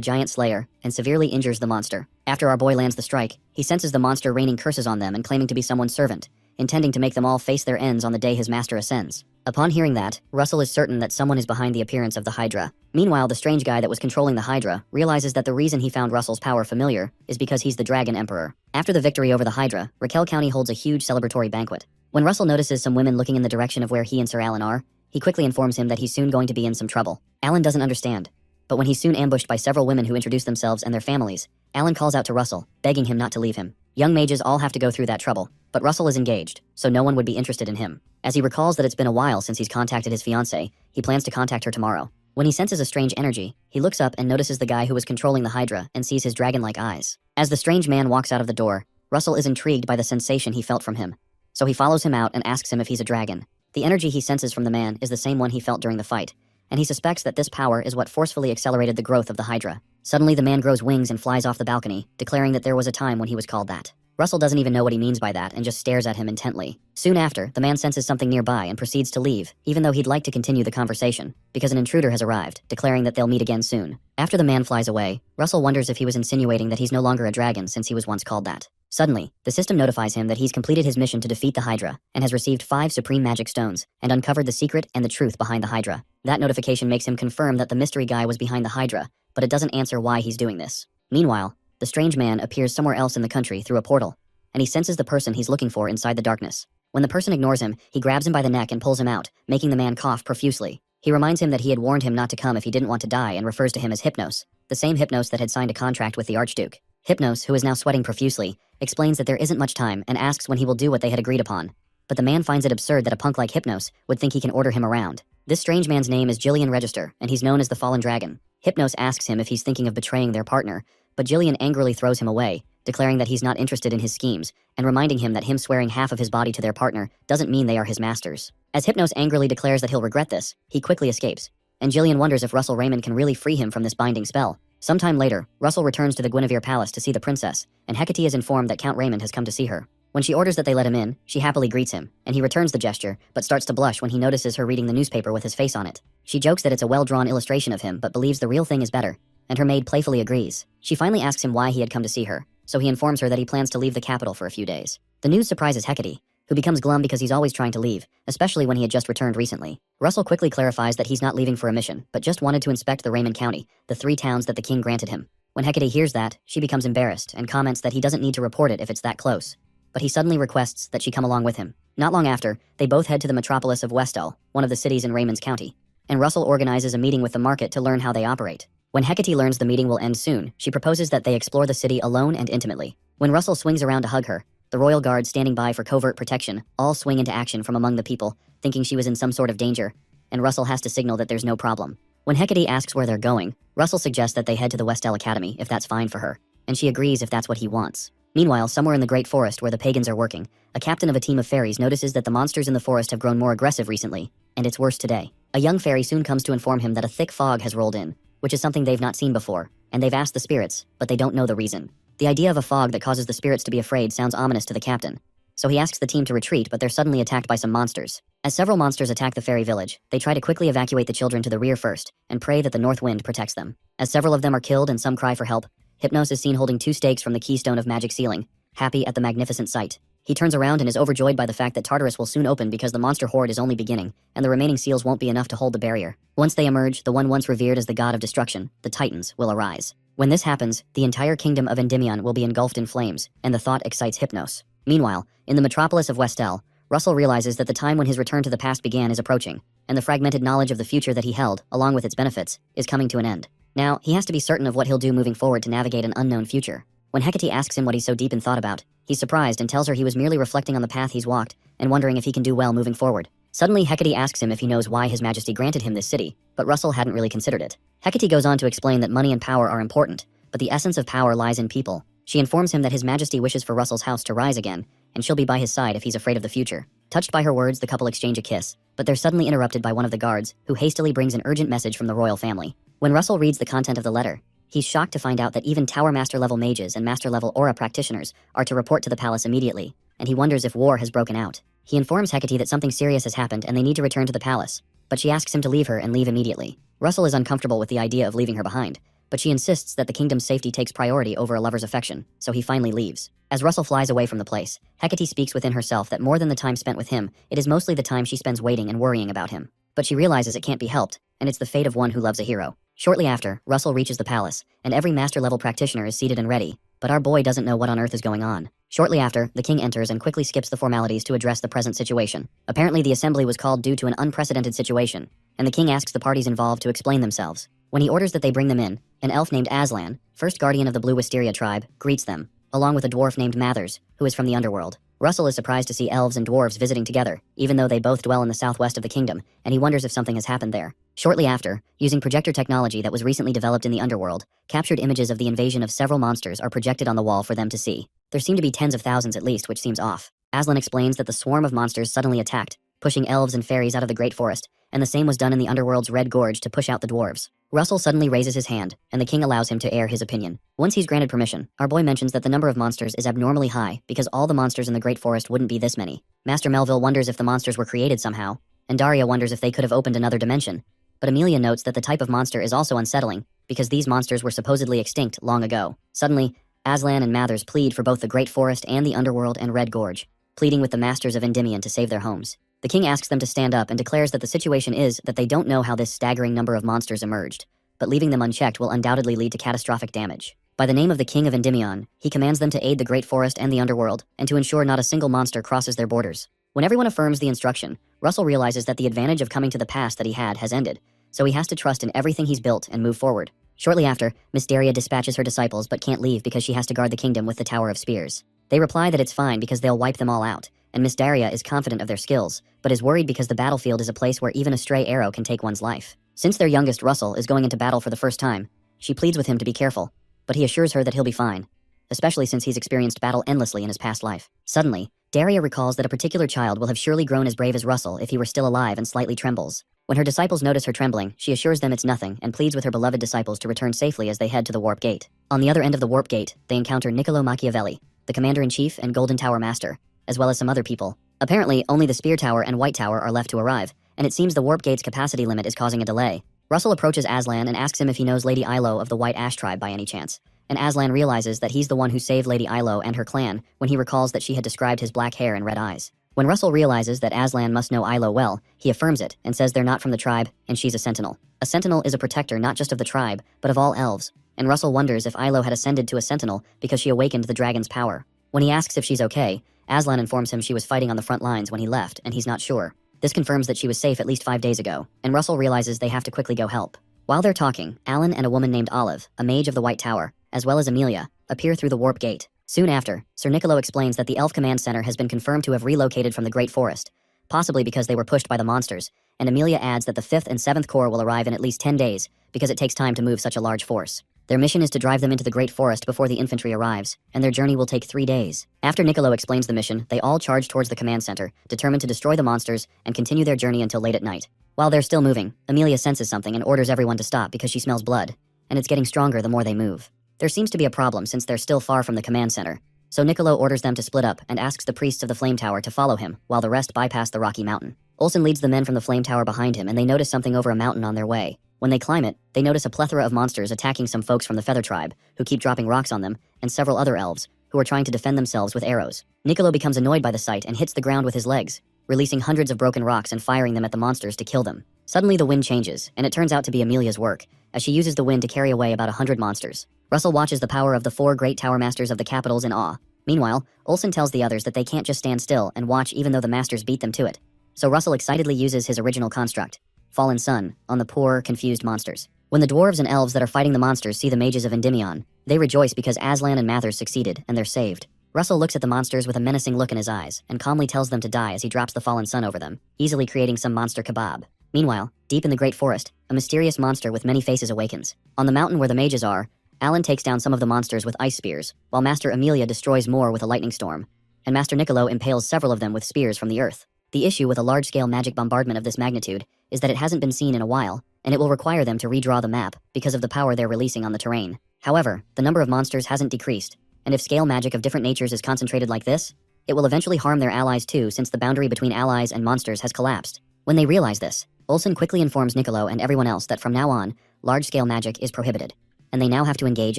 Speaker 1: Giant Slayer and severely injures the monster. After our boy lands the strike, he senses the monster raining curses on them and claiming to be someone's servant, intending to make them all face their ends on the day his master ascends. Upon hearing that, Russell is certain that someone is behind the appearance of the Hydra. Meanwhile, the strange guy that was controlling the Hydra realizes that the reason he found Russell's power familiar is because he's the Dragon Emperor. After the victory over the Hydra, Raquel County holds a huge celebratory banquet. When Russell notices some women looking in the direction of where he and Sir Alan are, he quickly informs him that he's soon going to be in some trouble. Alan doesn't understand, but when he's soon ambushed by several women who introduce themselves and their families, Alan calls out to Russell, begging him not to leave him. Young mages all have to go through that trouble, but Russell is engaged, so no one would be interested in him. As he recalls that it's been a while since he's contacted his fiancée, he plans to contact her tomorrow. When he senses a strange energy, he looks up and notices the guy who was controlling the Hydra and sees his dragon-like eyes. As the strange man walks out of the door, Russell is intrigued by the sensation he felt from him, so he follows him out and asks him if he's a dragon. The energy he senses from the man is the same one he felt during the fight, and he suspects that this power is what forcefully accelerated the growth of the Hydra. Suddenly the man grows wings and flies off the balcony, declaring that there was a time when he was called that. Russell doesn't even know what he means by that and just stares at him intently. Soon after, the man senses something nearby and proceeds to leave, even though he'd like to continue the conversation, because an intruder has arrived, declaring that they'll meet again soon. After the man flies away, Russell wonders if he was insinuating that he's no longer a dragon since he was once called that. Suddenly, the system notifies him that he's completed his mission to defeat the Hydra and has received 5 supreme magic stones and uncovered the secret and the truth behind the Hydra. That notification makes him confirm that the mystery guy was behind the Hydra, but it doesn't answer why he's doing this. Meanwhile, the strange man appears somewhere else in the country through a portal, and he senses the person he's looking for inside the darkness. When the person ignores him, he grabs him by the neck and pulls him out, making the man cough profusely. He reminds him that he had warned him not to come if he didn't want to die and refers to him as Hypnos, the same Hypnos that had signed a contract with the Archduke. Hypnos, who is now sweating profusely, explains that there isn't much time and asks when he will do what they had agreed upon. But the man finds it absurd that a punk like Hypnos would think he can order him around. This strange man's name is Jillian Register, and he's known as the Fallen Dragon. Hypnos asks him if he's thinking of betraying their partner, but Jillian angrily throws him away, declaring that he's not interested in his schemes, and reminding him that him swearing half of his body to their partner doesn't mean they are his masters. As Hypnos angrily declares that he'll regret this, he quickly escapes, and Jillian wonders if Russell Raymond can really free him from this binding spell. Sometime later, Russell returns to the Guinevere Palace to see the princess, and Hecate is informed that Count Raymond has come to see her. When she orders that they let him in, she happily greets him, and he returns the gesture, but starts to blush when he notices her reading the newspaper with his face on it. She jokes that it's a well-drawn illustration of him, but believes the real thing is better, and her maid playfully agrees. She finally asks him why he had come to see her, so he informs her that he plans to leave the capital for a few days. The news surprises Hecate, who becomes glum because he's always trying to leave, especially when he had just returned recently. Russell quickly clarifies that he's not leaving for a mission, but just wanted to inspect the Raymond County, the 3 towns that the king granted him. When Hecate hears that, she becomes embarrassed and comments that he doesn't need to report it if it's that close. But he suddenly requests that she come along with him. Not long after, they both head to the metropolis of Westall, one of the cities in Raymond's county, and Russell organizes a meeting with the market to learn how they operate. When Hecate learns the meeting will end soon, she proposes that they explore the city alone and intimately. When Russell swings around to hug her, the royal guard standing by for covert protection all swing into action from among the people, thinking she was in some sort of danger, and Russell has to signal that there's no problem. When Hecate asks where they're going, Russell suggests that they head to the Westall Academy if that's fine for her, and she agrees if that's what he wants. Meanwhile, somewhere in the great forest where the pagans are working, a captain of a team of fairies notices that the monsters in the forest have grown more aggressive recently, and it's worse today. A young fairy soon comes to inform him that a thick fog has rolled in, which is something they've not seen before, and they've asked the spirits, but they don't know the reason. The idea of a fog that causes the spirits to be afraid sounds ominous to the captain, so he asks the team to retreat, but they're suddenly attacked by some monsters. As several monsters attack the fairy village, they try to quickly evacuate the children to the rear first, and pray that the north wind protects them. As several of them are killed and some cry for help, Hypnos is seen holding 2 stakes from the keystone of magic ceiling, happy at the magnificent sight. He turns around and is overjoyed by the fact that Tartarus will soon open because the monster horde is only beginning, and the remaining seals won't be enough to hold the barrier. Once they emerge, the one once revered as the god of destruction, the Titans, will arise. When this happens, the entire kingdom of Endymion will be engulfed in flames, and the thought excites Hypnos. Meanwhile, in the metropolis of Westall, Russell realizes that the time when his return to the past began is approaching, and the fragmented knowledge of the future that he held, along with its benefits, is coming to an end. Now, he has to be certain of what he'll do moving forward to navigate an unknown future. When Hecate asks him what he's so deep in thought about, he's surprised and tells her he was merely reflecting on the path he's walked and wondering if he can do well moving forward. Suddenly, Hecate asks him if he knows why His Majesty granted him this city, but Russell hadn't really considered it. Hecate goes on to explain that money and power are important, but the essence of power lies in people. She informs him that His Majesty wishes for Russell's house to rise again, and she'll be by his side if he's afraid of the future. Touched by her words, the couple exchange a kiss, but they're suddenly interrupted by one of the guards, who hastily brings an urgent message from the royal family. When Russell reads the content of the letter, he's shocked to find out that even Tower Master level mages and Master level aura practitioners are to report to the palace immediately. and he wonders if war has broken out. He informs Hecate that something serious has happened and they need to return to the palace, but she asks him to leave her and leave immediately. Russell is uncomfortable with the idea of leaving her behind, but she insists that the kingdom's safety takes priority over a lover's affection, so he finally leaves. As Russell flies away from the place, Hecate speaks within herself that more than the time spent with him, it is mostly the time she spends waiting and worrying about him. But she realizes it can't be helped, and it's the fate of one who loves a hero. Shortly after, Russell reaches the palace, and every master-level practitioner is seated and ready, but our boy doesn't know what on earth is going on. Shortly after, the king enters and quickly skips the formalities to address the present situation. Apparently the assembly was called due to an unprecedented situation, and the king asks the parties involved to explain themselves. When he orders that they bring them in, an elf named Aslan, first guardian of the Blue Wisteria tribe, greets them, along with a dwarf named Mathers, who is from the underworld. Russell is surprised to see elves and dwarves visiting together, even though they both dwell in the southwest of the kingdom, and he wonders if something has happened there. Shortly after, using projector technology that was recently developed in the underworld, captured images of the invasion of several monsters are projected on the wall for them to see. There seem to be tens of thousands at least, which seems off. Aslan explains that the swarm of monsters suddenly attacked, pushing elves and fairies out of the Great Forest, and the same was done in the underworld's Red Gorge to push out the dwarves. Russell suddenly raises his hand, and the king allows him to air his opinion. Once he's granted permission, our boy mentions that the number of monsters is abnormally high because all the monsters in the Great Forest wouldn't be this many. Master Melville wonders if the monsters were created somehow, and Daria wonders if they could have opened another dimension. But Amelia notes that the type of monster is also unsettling, because these monsters were supposedly extinct long ago. Suddenly, Aslan and Mathers plead for both the Great Forest and the Underworld and Red Gorge, pleading with the masters of Endymion to save their homes. The king asks them to stand up and declares that the situation is that they don't know how this staggering number of monsters emerged, but leaving them unchecked will undoubtedly lead to catastrophic damage. By the name of the king of Endymion, he commands them to aid the Great Forest and the Underworld, and to ensure not a single monster crosses their borders. When everyone affirms the instruction, Russell realizes that the advantage of coming to the past that he had has ended, so he has to trust in everything he's built and move forward. Shortly after, Miss Daria dispatches her disciples but can't leave because she has to guard the kingdom with the Tower of Spears. They reply that it's fine because they'll wipe them all out, and Miss Daria is confident of their skills, but is worried because the battlefield is a place where even a stray arrow can take one's life. Since their youngest, Russell, is going into battle for the first time, she pleads with him to be careful, but he assures her that he'll be fine, especially since he's experienced battle endlessly in his past life. Suddenly, Daria recalls that a particular child will have surely grown as brave as Russell if he were still alive and slightly trembles. When her disciples notice her trembling, she assures them it's nothing and pleads with her beloved disciples to return safely as they head to the Warp Gate. On the other end of the Warp Gate, they encounter Niccolo Machiavelli, the Commander-in-Chief and Golden Tower Master, as well as some other people. Apparently, only the Spear Tower and White Tower are left to arrive, and it seems the Warp Gate's capacity limit is causing a delay. Russell approaches Aslan and asks him if he knows Lady Yahello of the White Ash tribe by any chance, and Aslan realizes that he's the one who saved Lady Yahello and her clan when he recalls that she had described his black hair and red eyes. When Russell realizes that Aslan must know Yahello well, he affirms it and says they're not from the tribe and she's a sentinel. A sentinel is a protector not just of the tribe, but of all elves, and Russell wonders if Yahello had ascended to a sentinel because she awakened the dragon's power. When he asks if she's okay, Aslan informs him she was fighting on the front lines when he left, and he's not sure. This confirms that she was safe at least 5 days ago, and Russell realizes they have to quickly go help. While they're talking, Alan and a woman named Olive, a mage of the White Tower, as well as Amelia, appear through the Warp Gate. Soon after, Sir Niccolo explains that the Elf Command Center has been confirmed to have relocated from the Great Forest, possibly because they were pushed by the monsters, and Amelia adds that the 5th and 7th Corps will arrive in at least 10 days, because it takes time to move such a large force. Their mission is to drive them into the Great Forest before the infantry arrives, and their journey will take 3 days. After Niccolo explains the mission, they all charge towards the command center, determined to destroy the monsters and continue their journey until late at night. While they're still moving, Amelia senses something and orders everyone to stop because she smells blood, and it's getting stronger the more they move. There seems to be a problem since they're still far from the command center, so Niccolo orders them to split up and asks the priests of the Flame Tower to follow him, while the rest bypass the rocky mountain. Olsen leads the men from the Flame Tower behind him, and they notice something over a mountain on their way. When they climb it, they notice a plethora of monsters attacking some folks from the Feather Tribe, who keep dropping rocks on them, and several other elves, who are trying to defend themselves with arrows. Niccolo becomes annoyed by the sight and hits the ground with his legs, releasing hundreds of broken rocks and firing them at the monsters to kill them. Suddenly the wind changes, and it turns out to be Amelia's work, as she uses the wind to carry away about 100 monsters. Russell watches the power of the 4 great tower masters of the capitals in awe. Meanwhile, Olsen tells the others that they can't just stand still and watch even though the masters beat them to it. So Russell excitedly uses his original construct, Fallen Sun, on the poor, confused monsters. When the dwarves and elves that are fighting the monsters see the mages of Endymion, they rejoice because Aslan and Mathers succeeded, and they're saved. Russell looks at the monsters with a menacing look in his eyes, and calmly tells them to die as he drops the Fallen Sun over them, easily creating some monster kebab. Meanwhile, deep in the Great Forest, a mysterious monster with many faces awakens. On the mountain where the mages are, Alan takes down some of the monsters with ice spears, while Master Amelia destroys more with a lightning storm, and Master Niccolo impales several of them with spears from the earth. The issue with a large-scale magic bombardment of this magnitude is that it hasn't been seen in a while, and it will require them to redraw the map because of the power they're releasing on the terrain. However, the number of monsters hasn't decreased, and if scale magic of different natures is concentrated like this, It will eventually harm their allies too, since the boundary between allies and monsters has collapsed. When they realize this, Olsen quickly informs Niccolo and everyone else that from now on, large-scale magic is prohibited, and they now have to engage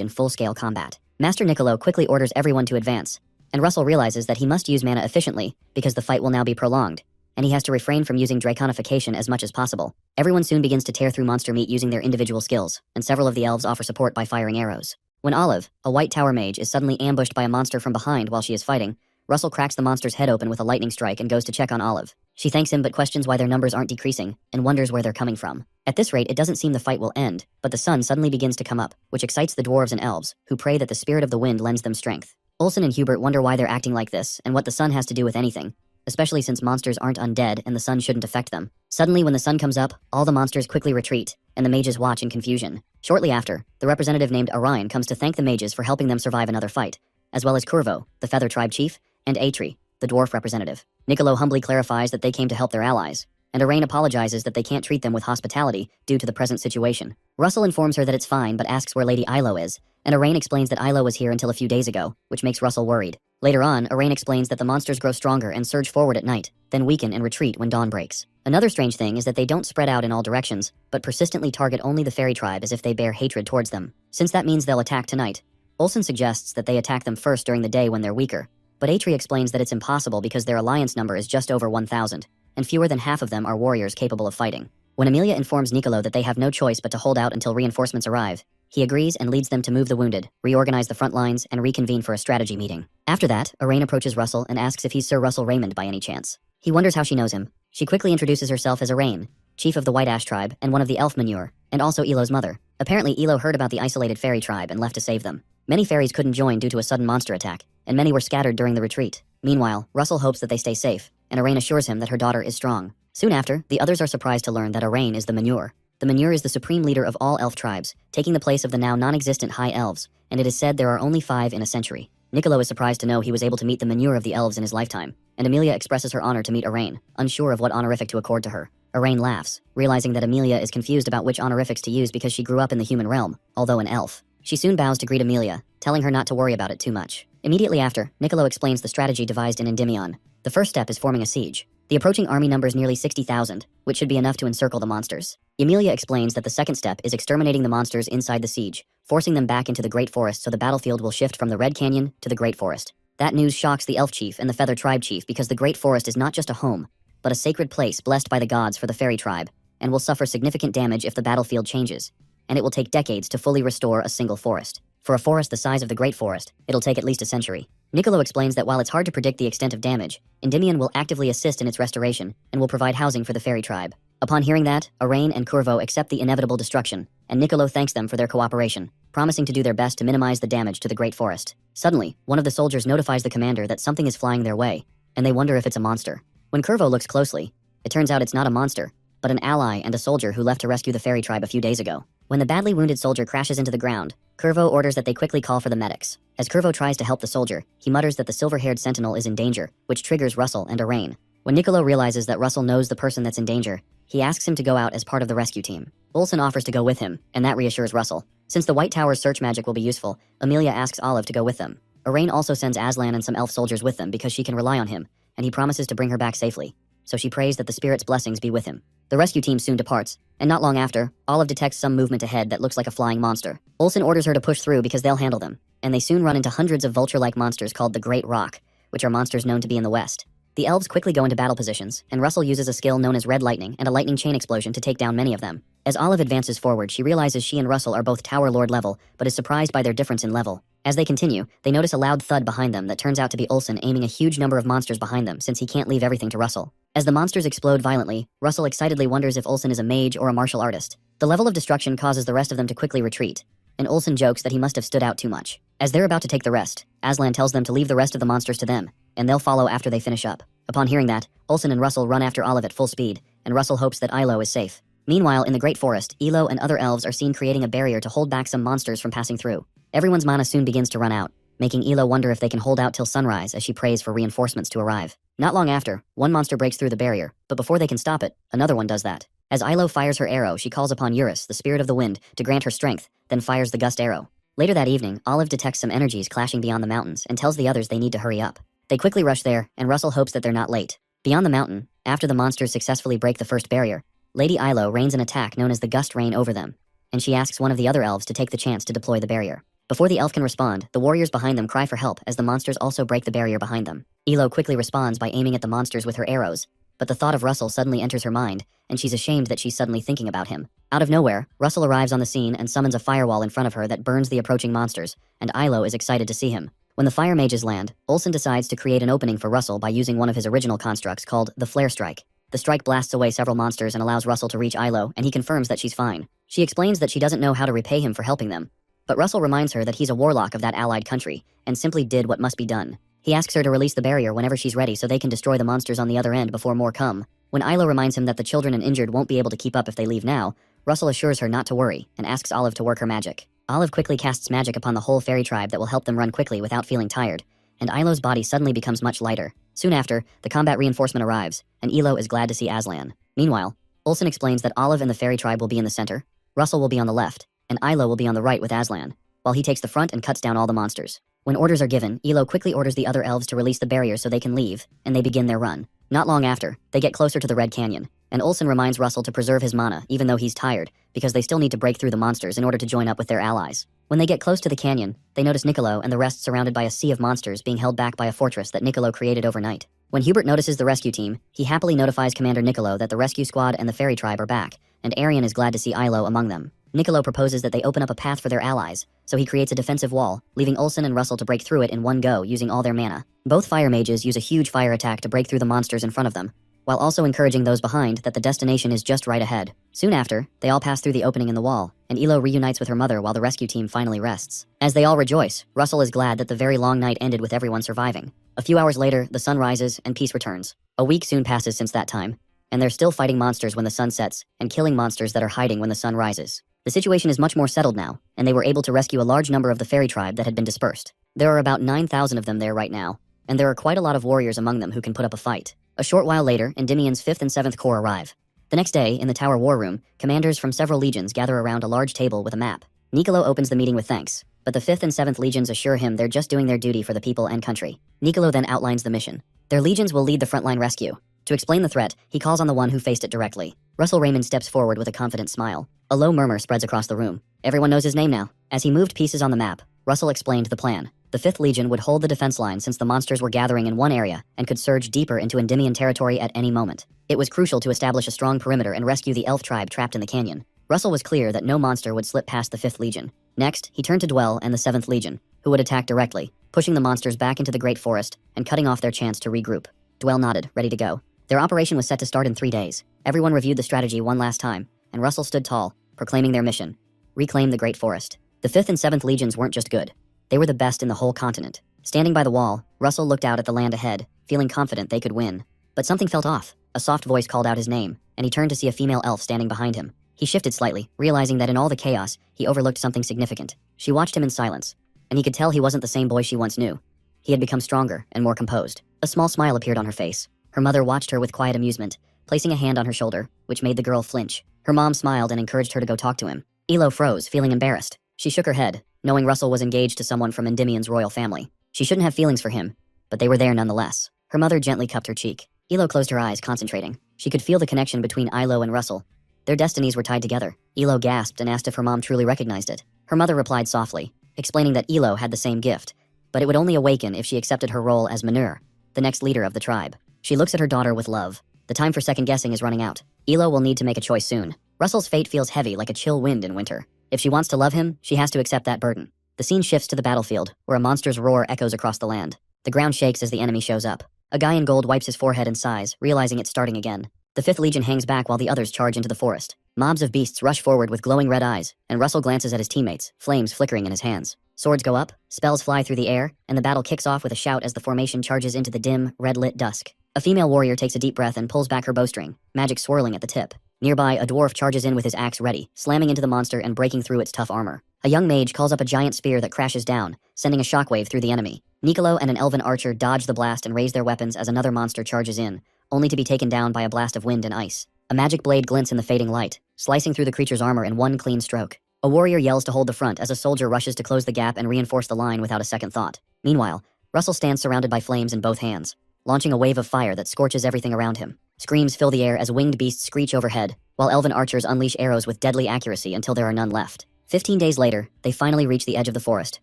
Speaker 1: in full-scale combat. Master Niccolo quickly orders everyone to advance, and Russell realizes that he must use mana efficiently because the fight will now be prolonged, and he has to refrain from using draconification as much as possible. Everyone soon begins to tear through monster meat using their individual skills, and several of the elves offer support by firing arrows. When Olive, a white tower mage, is suddenly ambushed by a monster from behind while she is fighting, Russell cracks the monster's head open with a lightning strike and goes to check on Olive. She thanks him but questions why their numbers aren't decreasing, and wonders where they're coming from. At this rate, it doesn't seem the fight will end, but the sun suddenly begins to come up, which excites the dwarves and elves, who pray that the spirit of the wind lends them strength. Olsen and Hubert wonder why they're acting like this, and what the sun has to do with anything, especially since monsters aren't undead and the sun shouldn't affect them. Suddenly, when the sun comes up, all the monsters quickly retreat, and the mages watch in confusion. Shortly after, the representative named Orion comes to thank the mages for helping them survive another fight, as well as Curvo, the Feather Tribe chief, and Atri, the dwarf representative. Niccolo humbly clarifies that they came to help their allies, and Arain apologizes that they can't treat them with hospitality due to the present situation. Russell informs her that it's fine but asks where Lady Ilo is, and Arain explains that Ilo was here until a few days ago, which makes Russell worried. Later on, Arain explains that the monsters grow stronger and surge forward at night, then weaken and retreat when dawn breaks. Another strange thing is that they don't spread out in all directions, but persistently target only the fairy tribe as if they bear hatred towards them. Since that means they'll attack tonight, Olsen suggests that they attack them first during the day when they're weaker, but Atri explains that it's impossible because their alliance number is just over 1,000, and fewer than half of them are warriors capable of fighting. When Emilia informs Niccolo that they have no choice but to hold out until reinforcements arrive, he agrees and leads them to move the wounded, reorganize the front lines, and reconvene for a strategy meeting. After that, Arain approaches Russell and asks if he's Sir Russell Raymond by any chance. He wonders how she knows him. She quickly introduces herself as Arain, chief of the White Ash tribe and one of the elf manure, and also Elo's mother. Apparently, Elo heard about the isolated fairy tribe and left to save them. Many fairies couldn't join due to a sudden monster attack, and many were scattered during the retreat. Meanwhile, Russell hopes that they stay safe, and Arain assures him that her daughter is strong. Soon after, the others are surprised to learn that Arain is the manure. The manure is the supreme leader of all elf tribes, taking the place of the now non-existent high elves, and it is said there are only 5 in a century. Niccolo is surprised to know he was able to meet the manure of the elves in his lifetime, and Emilia expresses her honor to meet Arain, unsure of what honorific to accord to her. Arain laughs, realizing that Emilia is confused about which honorifics to use because she grew up in the human realm, although an elf. She soon bows to greet Emilia, telling her not to worry about it too much. Immediately after, Niccolo explains the strategy devised in Endymion. The first step is forming a siege. The approaching army numbers nearly 60,000, which should be enough to encircle the monsters. Emilia explains that the second step is exterminating the monsters inside the siege, forcing them back into the Great Forest so the battlefield will shift from the Red Canyon to the Great Forest. That news shocks the Elf Chief and the Feather Tribe Chief because the Great Forest is not just a home, but a sacred place blessed by the gods for the Fairy Tribe, and will suffer significant damage if the battlefield changes, and it will take decades to fully restore a single forest. For a forest the size of the Great Forest, it'll take at least a century. Niccolo explains that while it's hard to predict the extent of damage, Endymion will actively assist in its restoration and will provide housing for the fairy tribe. Upon hearing that, Arain and Curvo accept the inevitable destruction, and Niccolo thanks them for their cooperation, promising to do their best to minimize the damage to the Great Forest. Suddenly, one of the soldiers notifies the commander that something is flying their way, and they wonder if it's a monster. When Curvo looks closely, it turns out it's not a monster, but an ally and a soldier who left to rescue the fairy tribe a few days ago. When the badly wounded soldier crashes into the ground, Curvo orders that they quickly call for the medics. As Curvo tries to help the soldier, he mutters that the silver-haired sentinel is in danger, which triggers Russell and Arain. When Niccolo realizes that Russell knows the person that's in danger, he asks him to go out as part of the rescue team. Olsen offers to go with him, and that reassures Russell. Since the White Tower's search magic will be useful, Emilia asks Olive to go with them. Arain also sends Aslan and some elf soldiers with them because she can rely on him, and he promises to bring her back safely. So she prays that the spirit's blessings be with him. The rescue team soon departs, and not long after, Olive detects some movement ahead that looks like a flying monster. Olsen orders her to push through because they'll handle them, and they soon run into hundreds of vulture-like monsters called the Great Rock, which are monsters known to be in the west. The elves quickly go into battle positions, and Russell uses a skill known as Red Lightning and a lightning chain explosion to take down many of them. As Olive advances forward, she realizes she and Russell are both Tower Lord level, but is surprised by their difference in level. As they continue, they notice a loud thud behind them that turns out to be Olsen aiming a huge number of monsters behind them since he can't leave everything to Russell. As the monsters explode violently, Russell excitedly wonders if Olsen is a mage or a martial artist. The level of destruction causes the rest of them to quickly retreat, and Olsen jokes that he must have stood out too much. As they're about to take the rest, Aslan tells them to leave the rest of the monsters to them, and they'll follow after they finish up. Upon hearing that, Olsen and Russell run after Olive at full speed, and Russell hopes that Ilo is safe. Meanwhile, in the Great Forest, Elo and other elves are seen creating a barrier to hold back some monsters from passing through. Everyone's mana soon begins to run out, making Elo wonder if they can hold out till sunrise as she prays for reinforcements to arrive. Not long after, one monster breaks through the barrier, but before they can stop it, another one does that. As Ilo fires her arrow, she calls upon Eurus, the spirit of the wind, to grant her strength, then fires the gust arrow. Later that evening, Olive detects some energies clashing beyond the mountains and tells the others they need to hurry up. They quickly rush there, and Russell hopes that they're not late. Beyond the mountain, after the monsters successfully break the first barrier, Lady Yahello rains an attack known as the Gust Rain over them, and she asks one of the other elves to take the chance to deploy the barrier. Before the elf can respond, the warriors behind them cry for help as the monsters also break the barrier behind them. Yahello quickly responds by aiming at the monsters with her arrows, but the thought of Russell suddenly enters her mind, and she's ashamed that she's suddenly thinking about him. Out of nowhere, Russell arrives on the scene and summons a firewall in front of her that burns the approaching monsters, and Yahello is excited to see him. When the fire mages land, Olsen decides to create an opening for Russell by using one of his original constructs called the Flare Strike. The strike blasts away several monsters and allows Russell to reach Yahello, and he confirms that she's fine. She explains that she doesn't know how to repay him for helping them, but Russell reminds her that he's a warlock of that allied country, and simply did what must be done. He asks her to release the barrier whenever she's ready so they can destroy the monsters on the other end before more come. When Yahello reminds him that the children and injured won't be able to keep up if they leave now, Russell assures her not to worry, and asks Olive to work her magic. Olive quickly casts magic upon the whole fairy tribe that will help them run quickly without feeling tired, and Yahello's body suddenly becomes much lighter. Soon after, the combat reinforcement arrives, and Yahello is glad to see Aslan. Meanwhile, Olsen explains that Olive and the fairy tribe will be in the center, Russell will be on the left, and Yahello will be on the right with Aslan, while he takes the front and cuts down all the monsters. When orders are given, Yahello quickly orders the other elves to release the barrier so they can leave, and they begin their run. Not long after, they get closer to the Red Canyon, and Olsen reminds Russell to preserve his mana even though he's tired, because they still need to break through the monsters in order to join up with their allies. When they get close to the canyon, they notice Niccolo and the rest surrounded by a sea of monsters being held back by a fortress that Niccolo created overnight. When Hubert notices the rescue team, he happily notifies Commander Niccolo that the rescue squad and the fairy tribe are back, and Arian is glad to see Yahello among them. Niccolo proposes that they open up a path for their allies, so he creates a defensive wall, leaving Olsen and Russell to break through it in one go using all their mana. Both fire mages use a huge fire attack to break through the monsters in front of them, while also encouraging those behind that the destination is just right ahead. Soon after, they all pass through the opening in the wall, and Yahello reunites with her mother while the rescue team finally rests. As they all rejoice, Russell is glad that the very long night ended with everyone surviving. A few hours later, the sun rises and peace returns. A week soon passes since that time, and they're still fighting monsters when the sun sets, and killing monsters that are hiding when the sun rises. The situation is much more settled now, and they were able to rescue a large number of the fairy tribe that had been dispersed. There are about 9,000 of them there right now, and there are quite a lot of warriors among them who can put up a fight. A short while later, Endymion's 5th and 7th Corps arrive. The next day, in the Tower War Room, commanders from several legions gather around a large table with a map. Niccolo opens the meeting with thanks, but the 5th and 7th legions assure him they're just doing their duty for the people and country. Niccolo then outlines the mission. Their legions will lead the frontline rescue. To explain the threat, he calls on the one who faced it directly. Russell Raymond steps forward with a confident smile. A low murmur spreads across the room. Everyone knows his name now. As he moved pieces on the map, Russell explained the plan. The 5th Legion would hold the defense line since the monsters were gathering in one area and could surge deeper into Endymion territory at any moment. It was crucial to establish a strong perimeter and rescue the elf tribe trapped in the canyon. Russell was clear that no monster would slip past the 5th Legion. Next, he turned to Dwell and the 7th Legion, who would attack directly, pushing the monsters back into the Great Forest and cutting off their chance to regroup. Dwell nodded, ready to go. Their operation was set to start in 3 days. Everyone reviewed the strategy one last time, and Russell stood tall, proclaiming their mission: reclaim the Great Forest. The 5th and 7th Legions weren't just good. They were the best in the whole continent. Standing by the wall, Russell looked out at the land ahead, feeling confident they could win. But something felt off. A soft voice called out his name, and he turned to see a female elf standing behind him. He shifted slightly, realizing that in all the chaos, he overlooked something significant. She watched him in silence, and he could tell he wasn't the same boy she once knew. He had become stronger and more composed. A small smile appeared on her face. Her mother watched her with quiet amusement, placing a hand on her shoulder, which made the girl flinch. Her mom smiled and encouraged her to go talk to him. Yahello froze, feeling embarrassed. She shook her head, knowing Russell was engaged to someone from Endymion's royal family. She shouldn't have feelings for him, but they were there nonetheless. Her mother gently cupped her cheek. Yahello closed her eyes, concentrating. She could feel the connection between Yahello and Russell. Their destinies were tied together. Yahello gasped and asked if her mom truly recognized it. Her mother replied softly, explaining that Yahello had the same gift, but it would only awaken if she accepted her role as Manhwa, the next leader of the tribe. She looks at her daughter with love. The time for second guessing is running out. Yahello will need to make a choice soon. Russell's fate feels heavy like a chill wind in winter. If she wants to love him, she has to accept that burden. The scene shifts to the battlefield, where a monster's roar echoes across the land. The ground shakes as the enemy shows up. A guy in gold wipes his forehead and sighs, realizing it's starting again. The 5th Legion hangs back while the others charge into the forest. Mobs of beasts rush forward with glowing red eyes, and Russell glances at his teammates, flames flickering in his hands. Swords go up, spells fly through the air, and the battle kicks off with a shout as the formation charges into the dim, red-lit dusk. A female warrior takes a deep breath and pulls back her bowstring, magic swirling at the tip. Nearby, a dwarf charges in with his axe ready, slamming into the monster and breaking through its tough armor. A young mage calls up a giant spear that crashes down, sending a shockwave through the enemy. Niccolo and an elven archer dodge the blast and raise their weapons as another monster charges in, only to be taken down by a blast of wind and ice. A magic blade glints in the fading light, slicing through the creature's armor in one clean stroke. A warrior yells to hold the front as a soldier rushes to close the gap and reinforce the line without a second thought. Meanwhile, Russell stands surrounded by flames in both hands, launching a wave of fire that scorches everything around him. Screams fill the air as winged beasts screech overhead, while elven archers unleash arrows with deadly accuracy until there are none left. 15 days later, they finally reach the edge of the forest,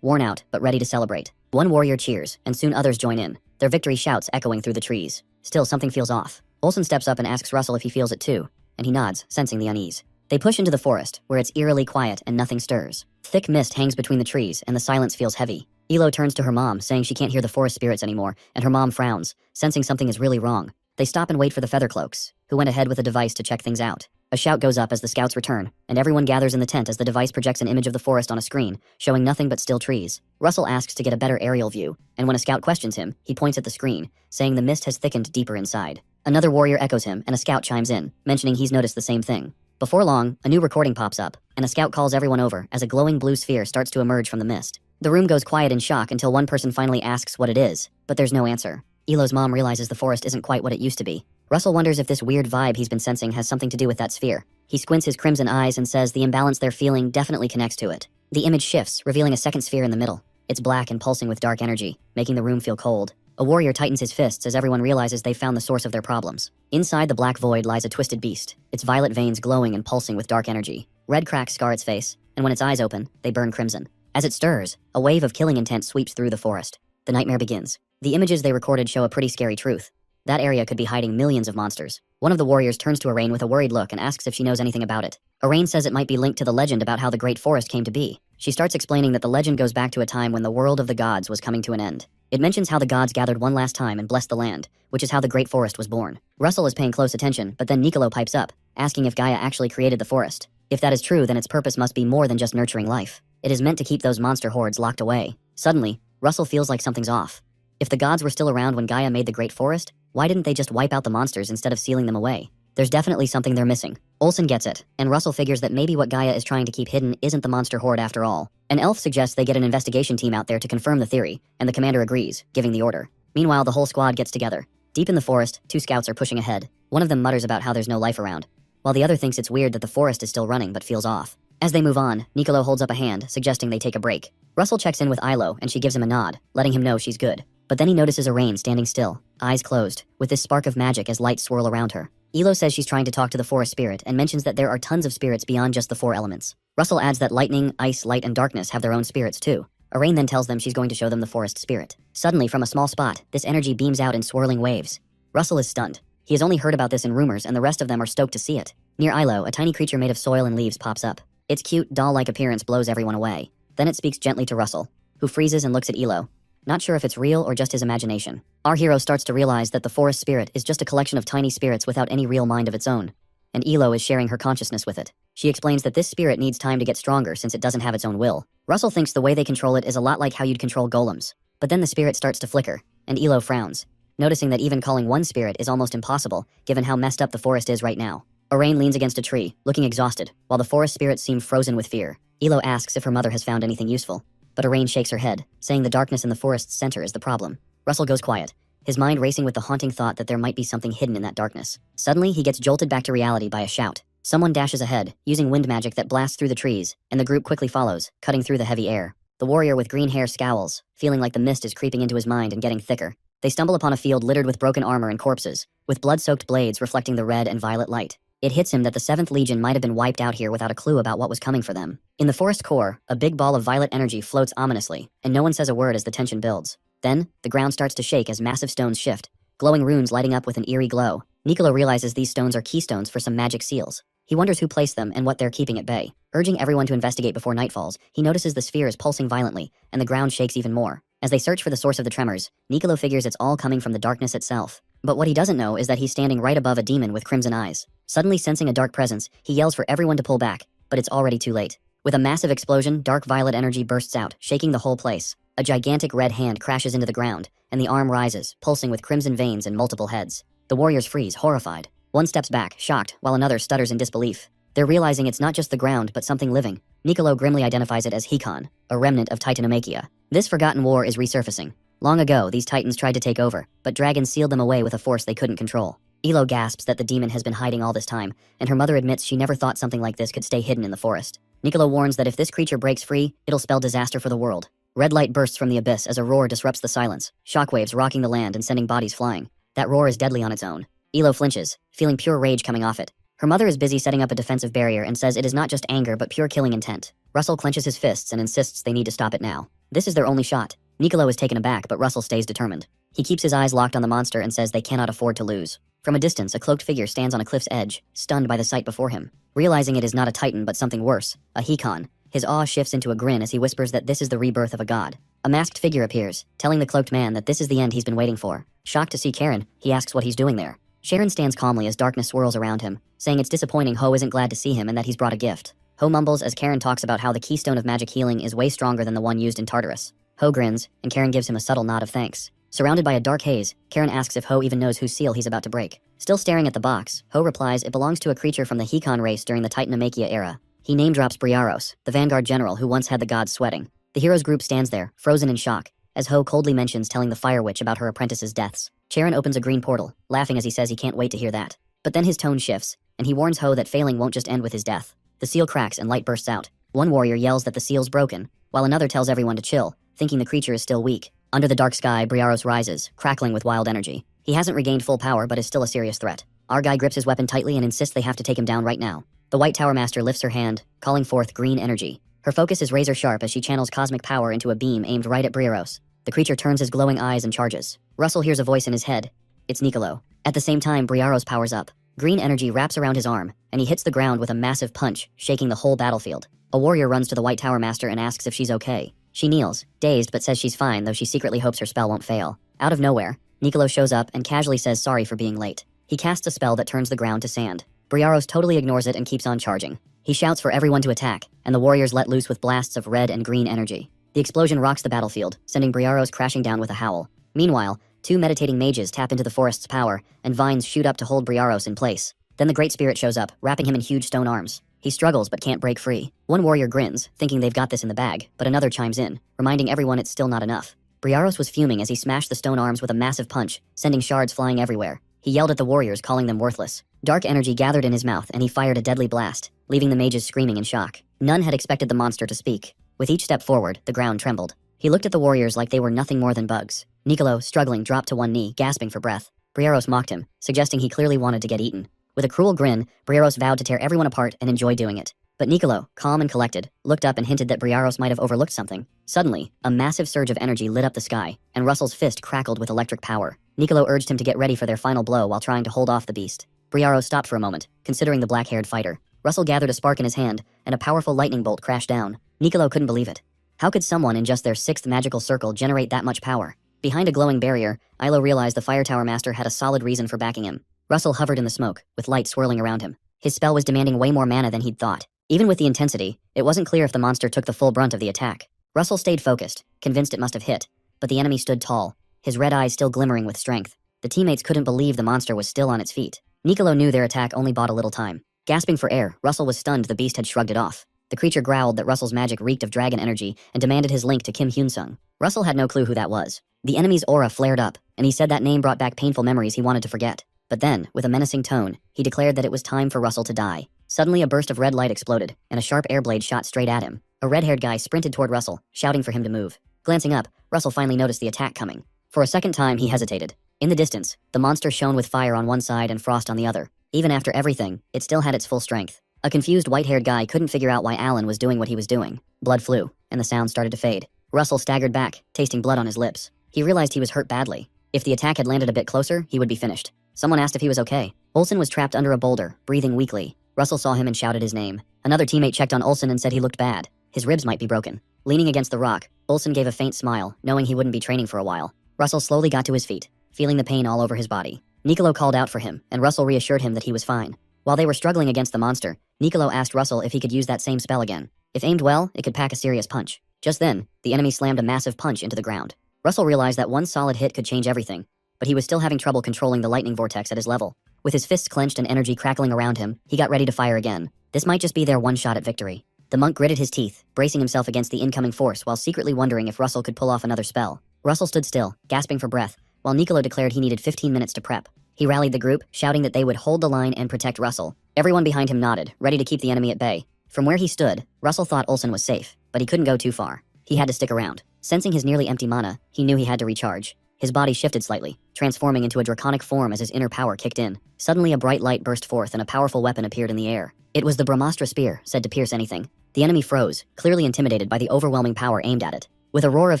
Speaker 1: worn out but ready to celebrate. One warrior cheers, and soon others join in, their victory shouts echoing through the trees. Still, something feels off. Olsen steps up and asks Russell if he feels it too, and he nods, sensing the unease. They push into the forest, where it's eerily quiet and nothing stirs. Thick mist hangs between the trees, and the silence feels heavy. Elo turns to her mom, saying she can't hear the forest spirits anymore, and her mom frowns, sensing something is really wrong. They stop and wait for the Feathercloaks, who went ahead with a device to check things out. A shout goes up as the scouts return, and everyone gathers in the tent as the device projects an image of the forest on a screen, showing nothing but still trees. Russell asks to get a better aerial view, and when a scout questions him, he points at the screen, saying the mist has thickened deeper inside. Another warrior echoes him, and a scout chimes in, mentioning he's noticed the same thing. Before long, a new recording pops up, and a scout calls everyone over as a glowing blue sphere starts to emerge from the mist. The room goes quiet in shock until one person finally asks what it is, but there's no answer. Elo's mom realizes the forest isn't quite what it used to be. Russell wonders if this weird vibe he's been sensing has something to do with that sphere. He squints his crimson eyes and says the imbalance they're feeling definitely connects to it. The image shifts, revealing a second sphere in the middle. It's black and pulsing with dark energy, making the room feel cold. A warrior tightens his fists as everyone realizes they've found the source of their problems. Inside the black void lies a twisted beast, its violet veins glowing and pulsing with dark energy. Red cracks scar its face, and when its eyes open, they burn crimson. As it stirs, a wave of killing intent sweeps through the forest. The nightmare begins. The images they recorded show a pretty scary truth. That area could be hiding millions of monsters. One of the warriors turns to Arain with a worried look and asks if she knows anything about it. Arain says it might be linked to the legend about how the Great Forest came to be. She starts explaining that the legend goes back to a time when the world of the gods was coming to an end. It mentions how the gods gathered one last time and blessed the land, which is how the Great Forest was born. Russell is paying close attention, but then Nicolo pipes up, asking if Gaia actually created the forest. If that is true, then its purpose must be more than just nurturing life. It is meant to keep those monster hordes locked away. Suddenly, Russell feels like something's off. If the gods were still around when Gaia made the Great Forest, why didn't they just wipe out the monsters instead of sealing them away? There's definitely something they're missing. Olsen gets it, and Russell figures that maybe what Gaia is trying to keep hidden isn't the monster horde after all. An elf suggests they get an investigation team out there to confirm the theory, and the commander agrees, giving the order. Meanwhile, the whole squad gets together. Deep in the forest, two scouts are pushing ahead. One of them mutters about how there's no life around, while the other thinks it's weird that the forest is still running but feels off. As they move on, Nicolo holds up a hand, suggesting they take a break. Russell checks in with Ilo, and she gives him a nod, letting him know she's good. But then he notices Arain standing still, eyes closed, with this spark of magic as lights swirl around her. Ilo says she's trying to talk to the forest spirit and mentions that there are tons of spirits beyond just the four elements. Russell adds that lightning, ice, light, and darkness have their own spirits too. Arain then tells them she's going to show them the forest spirit. Suddenly, from a small spot, this energy beams out in swirling waves. Russell is stunned. He has only heard about this in rumors, and the rest of them are stoked to see it. Near Ilo, a tiny creature made of soil and leaves pops up. Its cute, doll-like appearance blows everyone away. Then it speaks gently to Russell, who freezes and looks at Ilo, not sure if it's real or just his imagination. Our hero starts to realize that the forest spirit is just a collection of tiny spirits without any real mind of its own, and Ilo is sharing her consciousness with it. She explains that this spirit needs time to get stronger since it doesn't have its own will. Russell thinks the way they control it is a lot like how you'd control golems. But then the spirit starts to flicker, and Ilo frowns, noticing that even calling one spirit is almost impossible, given how messed up the forest is right now. Arain leans against a tree, looking exhausted, while the forest spirits seem frozen with fear. Ilo asks if her mother has found anything useful, but Arain shakes her head, saying the darkness in the forest's center is the problem. Russell goes quiet, his mind racing with the haunting thought that there might be something hidden in that darkness. Suddenly, he gets jolted back to reality by a shout. Someone dashes ahead, using wind magic that blasts through the trees, and the group quickly follows, cutting through the heavy air. The warrior with green hair scowls, feeling like the mist is creeping into his mind and getting thicker. They stumble upon a field littered with broken armor and corpses, with blood-soaked blades reflecting the red and violet light. It hits him that the 7th Legion might have been wiped out here without a clue about what was coming for them. In the forest core, a big ball of violet energy floats ominously, and no one says a word as the tension builds. Then, the ground starts to shake as massive stones shift, glowing runes lighting up with an eerie glow. Nicolo realizes these stones are keystones for some magic seals. He wonders who placed them and what they're keeping at bay. Urging everyone to investigate before night falls, he notices the sphere is pulsing violently, and the ground shakes even more. As they search for the source of the tremors, Nicolo figures it's all coming from the darkness itself. But what he doesn't know is that he's standing right above a demon with crimson eyes. Suddenly sensing a dark presence, he yells for everyone to pull back, but it's already too late. With a massive explosion, dark violet energy bursts out, shaking the whole place. A gigantic red hand crashes into the ground, and the arm rises, pulsing with crimson veins and multiple heads. The warriors freeze, horrified. One steps back, shocked, while another stutters in disbelief. They're realizing it's not just the ground, but something living. Nicolo grimly identifies it as Hekon, a remnant of Titanomachia. This forgotten war is resurfacing. Long ago, these titans tried to take over, but dragons sealed them away with a force they couldn't control. Ilo gasps that the demon has been hiding all this time, and her mother admits she never thought something like this could stay hidden in the forest. Nicolo warns that if this creature breaks free, it'll spell disaster for the world. Red light bursts from the abyss as a roar disrupts the silence, shockwaves rocking the land and sending bodies flying. That roar is deadly on its own. Elo flinches, feeling pure rage coming off it. Her mother is busy setting up a defensive barrier and says it is not just anger but pure killing intent. Russell clenches his fists and insists they need to stop it now. This is their only shot. Niccolo is taken aback, but Russell stays determined. He keeps his eyes locked on the monster and says they cannot afford to lose. From a distance, a cloaked figure stands on a cliff's edge, stunned by the sight before him. Realizing it is not a titan but something worse, a Hikon, his awe shifts into a grin as he whispers that this is the rebirth of a god. A masked figure appears, telling the cloaked man that this is the end he's been waiting for. Shocked to see Karen, he asks what he's doing there. Sharon stands calmly as darkness swirls around him, saying it's disappointing Ho isn't glad to see him and that he's brought a gift. Ho mumbles as Karen talks about how the keystone of magic healing is way stronger than the one used in Tartarus. Ho grins, and Karen gives him a subtle nod of thanks. Surrounded by a dark haze, Karen asks if Ho even knows whose seal he's about to break. Still staring at the box, Ho replies it belongs to a creature from the Hikon race during the Titanomachia era. He name-drops Briaros, the vanguard general who once had the gods sweating. The hero's group stands there, frozen in shock, as Ho coldly mentions telling the Fire Witch about her apprentice's deaths. Charon opens a green portal, laughing as he says he can't wait to hear that. But then his tone shifts, and he warns Ho that failing won't just end with his death. The seal cracks and light bursts out. One warrior yells that the seal's broken, while another tells everyone to chill, thinking the creature is still weak. Under the dark sky, Briaros rises, crackling with wild energy. He hasn't regained full power but is still a serious threat. Our guy grips his weapon tightly and insists they have to take him down right now. The White Tower Master lifts her hand, calling forth green energy. Her focus is razor sharp as she channels cosmic power into a beam aimed right at Briaros. The creature turns his glowing eyes and charges. Russell hears a voice in his head. It's Niccolo. At the same time, Briaros powers up. Green energy wraps around his arm, and he hits the ground with a massive punch, shaking the whole battlefield. A warrior runs to the White Tower Master and asks if she's okay. She kneels, dazed but says she's fine, though she secretly hopes her spell won't fail. Out of nowhere, Niccolo shows up and casually says sorry for being late. He casts a spell that turns the ground to sand. Briaros totally ignores it and keeps on charging. He shouts for everyone to attack, and the warriors let loose with blasts of red and green energy. The explosion rocks the battlefield, sending Briaros crashing down with a howl. Meanwhile, two meditating mages tap into the forest's power, and vines shoot up to hold Briaros in place. Then the Great Spirit shows up, wrapping him in huge stone arms. He struggles but can't break free. One warrior grins, thinking they've got this in the bag, but another chimes in, reminding everyone it's still not enough. Briaros was fuming as he smashed the stone arms with a massive punch, sending shards flying everywhere. He yelled at the warriors, calling them worthless. Dark energy gathered in his mouth and he fired a deadly blast, leaving the mages screaming in shock. None had expected the monster to speak. With each step forward, the ground trembled. He looked at the warriors like they were nothing more than bugs. Niccolo, struggling, dropped to one knee, gasping for breath. Briaros mocked him, suggesting he clearly wanted to get eaten. With a cruel grin, Briaros vowed to tear everyone apart and enjoy doing it. But Niccolo, calm and collected, looked up and hinted that Briaros might have overlooked something. Suddenly, a massive surge of energy lit up the sky, and Russell's fist crackled with electric power. Niccolo urged him to get ready for their final blow while trying to hold off the beast. Briaros stopped for a moment, considering the black-haired fighter. Russell gathered a spark in his hand, and a powerful lightning bolt crashed down. Niccolo couldn't believe it. How could someone in just their 6th magical circle generate that much power? Behind a glowing barrier, Ilo realized the Fire Tower Master had a solid reason for backing him. Russell hovered in the smoke, with light swirling around him. His spell was demanding way more mana than he'd thought. Even with the intensity, it wasn't clear if the monster took the full brunt of the attack. Russell stayed focused, convinced it must have hit, but the enemy stood tall, his red eyes still glimmering with strength. The teammates couldn't believe the monster was still on its feet. Niccolo knew their attack only bought a little time. Gasping for air, Russell was stunned the beast had shrugged it off. The creature growled that Russell's magic reeked of dragon energy and demanded his link to Kim Hyun-sung. Russell had no clue who that was. The enemy's aura flared up, and he said that name brought back painful memories he wanted to forget. But then, with a menacing tone, he declared that it was time for Russell to die. Suddenly a burst of red light exploded, and a sharp air blade shot straight at him. A red-haired guy sprinted toward Russell, shouting for him to move. Glancing up, Russell finally noticed the attack coming. For a second time, he hesitated. In the distance, the monster shone with fire on one side and frost on the other. Even after everything, it still had its full strength. A confused white-haired guy couldn't figure out why Alan was doing what he was doing. Blood flew, and the sound started to fade. Russell staggered back, tasting blood on his lips. He realized he was hurt badly. If the attack had landed a bit closer, he would be finished. Someone asked if he was okay. Olsen was trapped under a boulder, breathing weakly. Russell saw him and shouted his name. Another teammate checked on Olsen and said he looked bad. His ribs might be broken. Leaning against the rock, Olsen gave a faint smile, knowing he wouldn't be training for a while. Russell slowly got to his feet, feeling the pain all over his body. Niccolo called out for him, and Russell reassured him that he was fine. While they were struggling against the monster, Niccolo asked Russell if he could use that same spell again. If aimed well, it could pack a serious punch. Just then, the enemy slammed a massive punch into the ground. Russell realized that one solid hit could change everything, but he was still having trouble controlling the lightning vortex at his level. With his fists clenched and energy crackling around him, he got ready to fire again. This might just be their one shot at victory. The monk gritted his teeth, bracing himself against the incoming force while secretly wondering if Russell could pull off another spell. Russell stood still, gasping for breath, while Niccolo declared he needed 15 minutes to prep. He rallied the group, shouting that they would hold the line and protect Russell. Everyone behind him nodded, ready to keep the enemy at bay. From where he stood, Russell thought Olsen was safe, but he couldn't go too far. He had to stick around. Sensing his nearly empty mana, he knew he had to recharge. His body shifted slightly, transforming into a draconic form as his inner power kicked in. Suddenly a bright light burst forth and a powerful weapon appeared in the air. It was the Brahmastra spear, said to pierce anything. The enemy froze, clearly intimidated by the overwhelming power aimed at it. With a roar of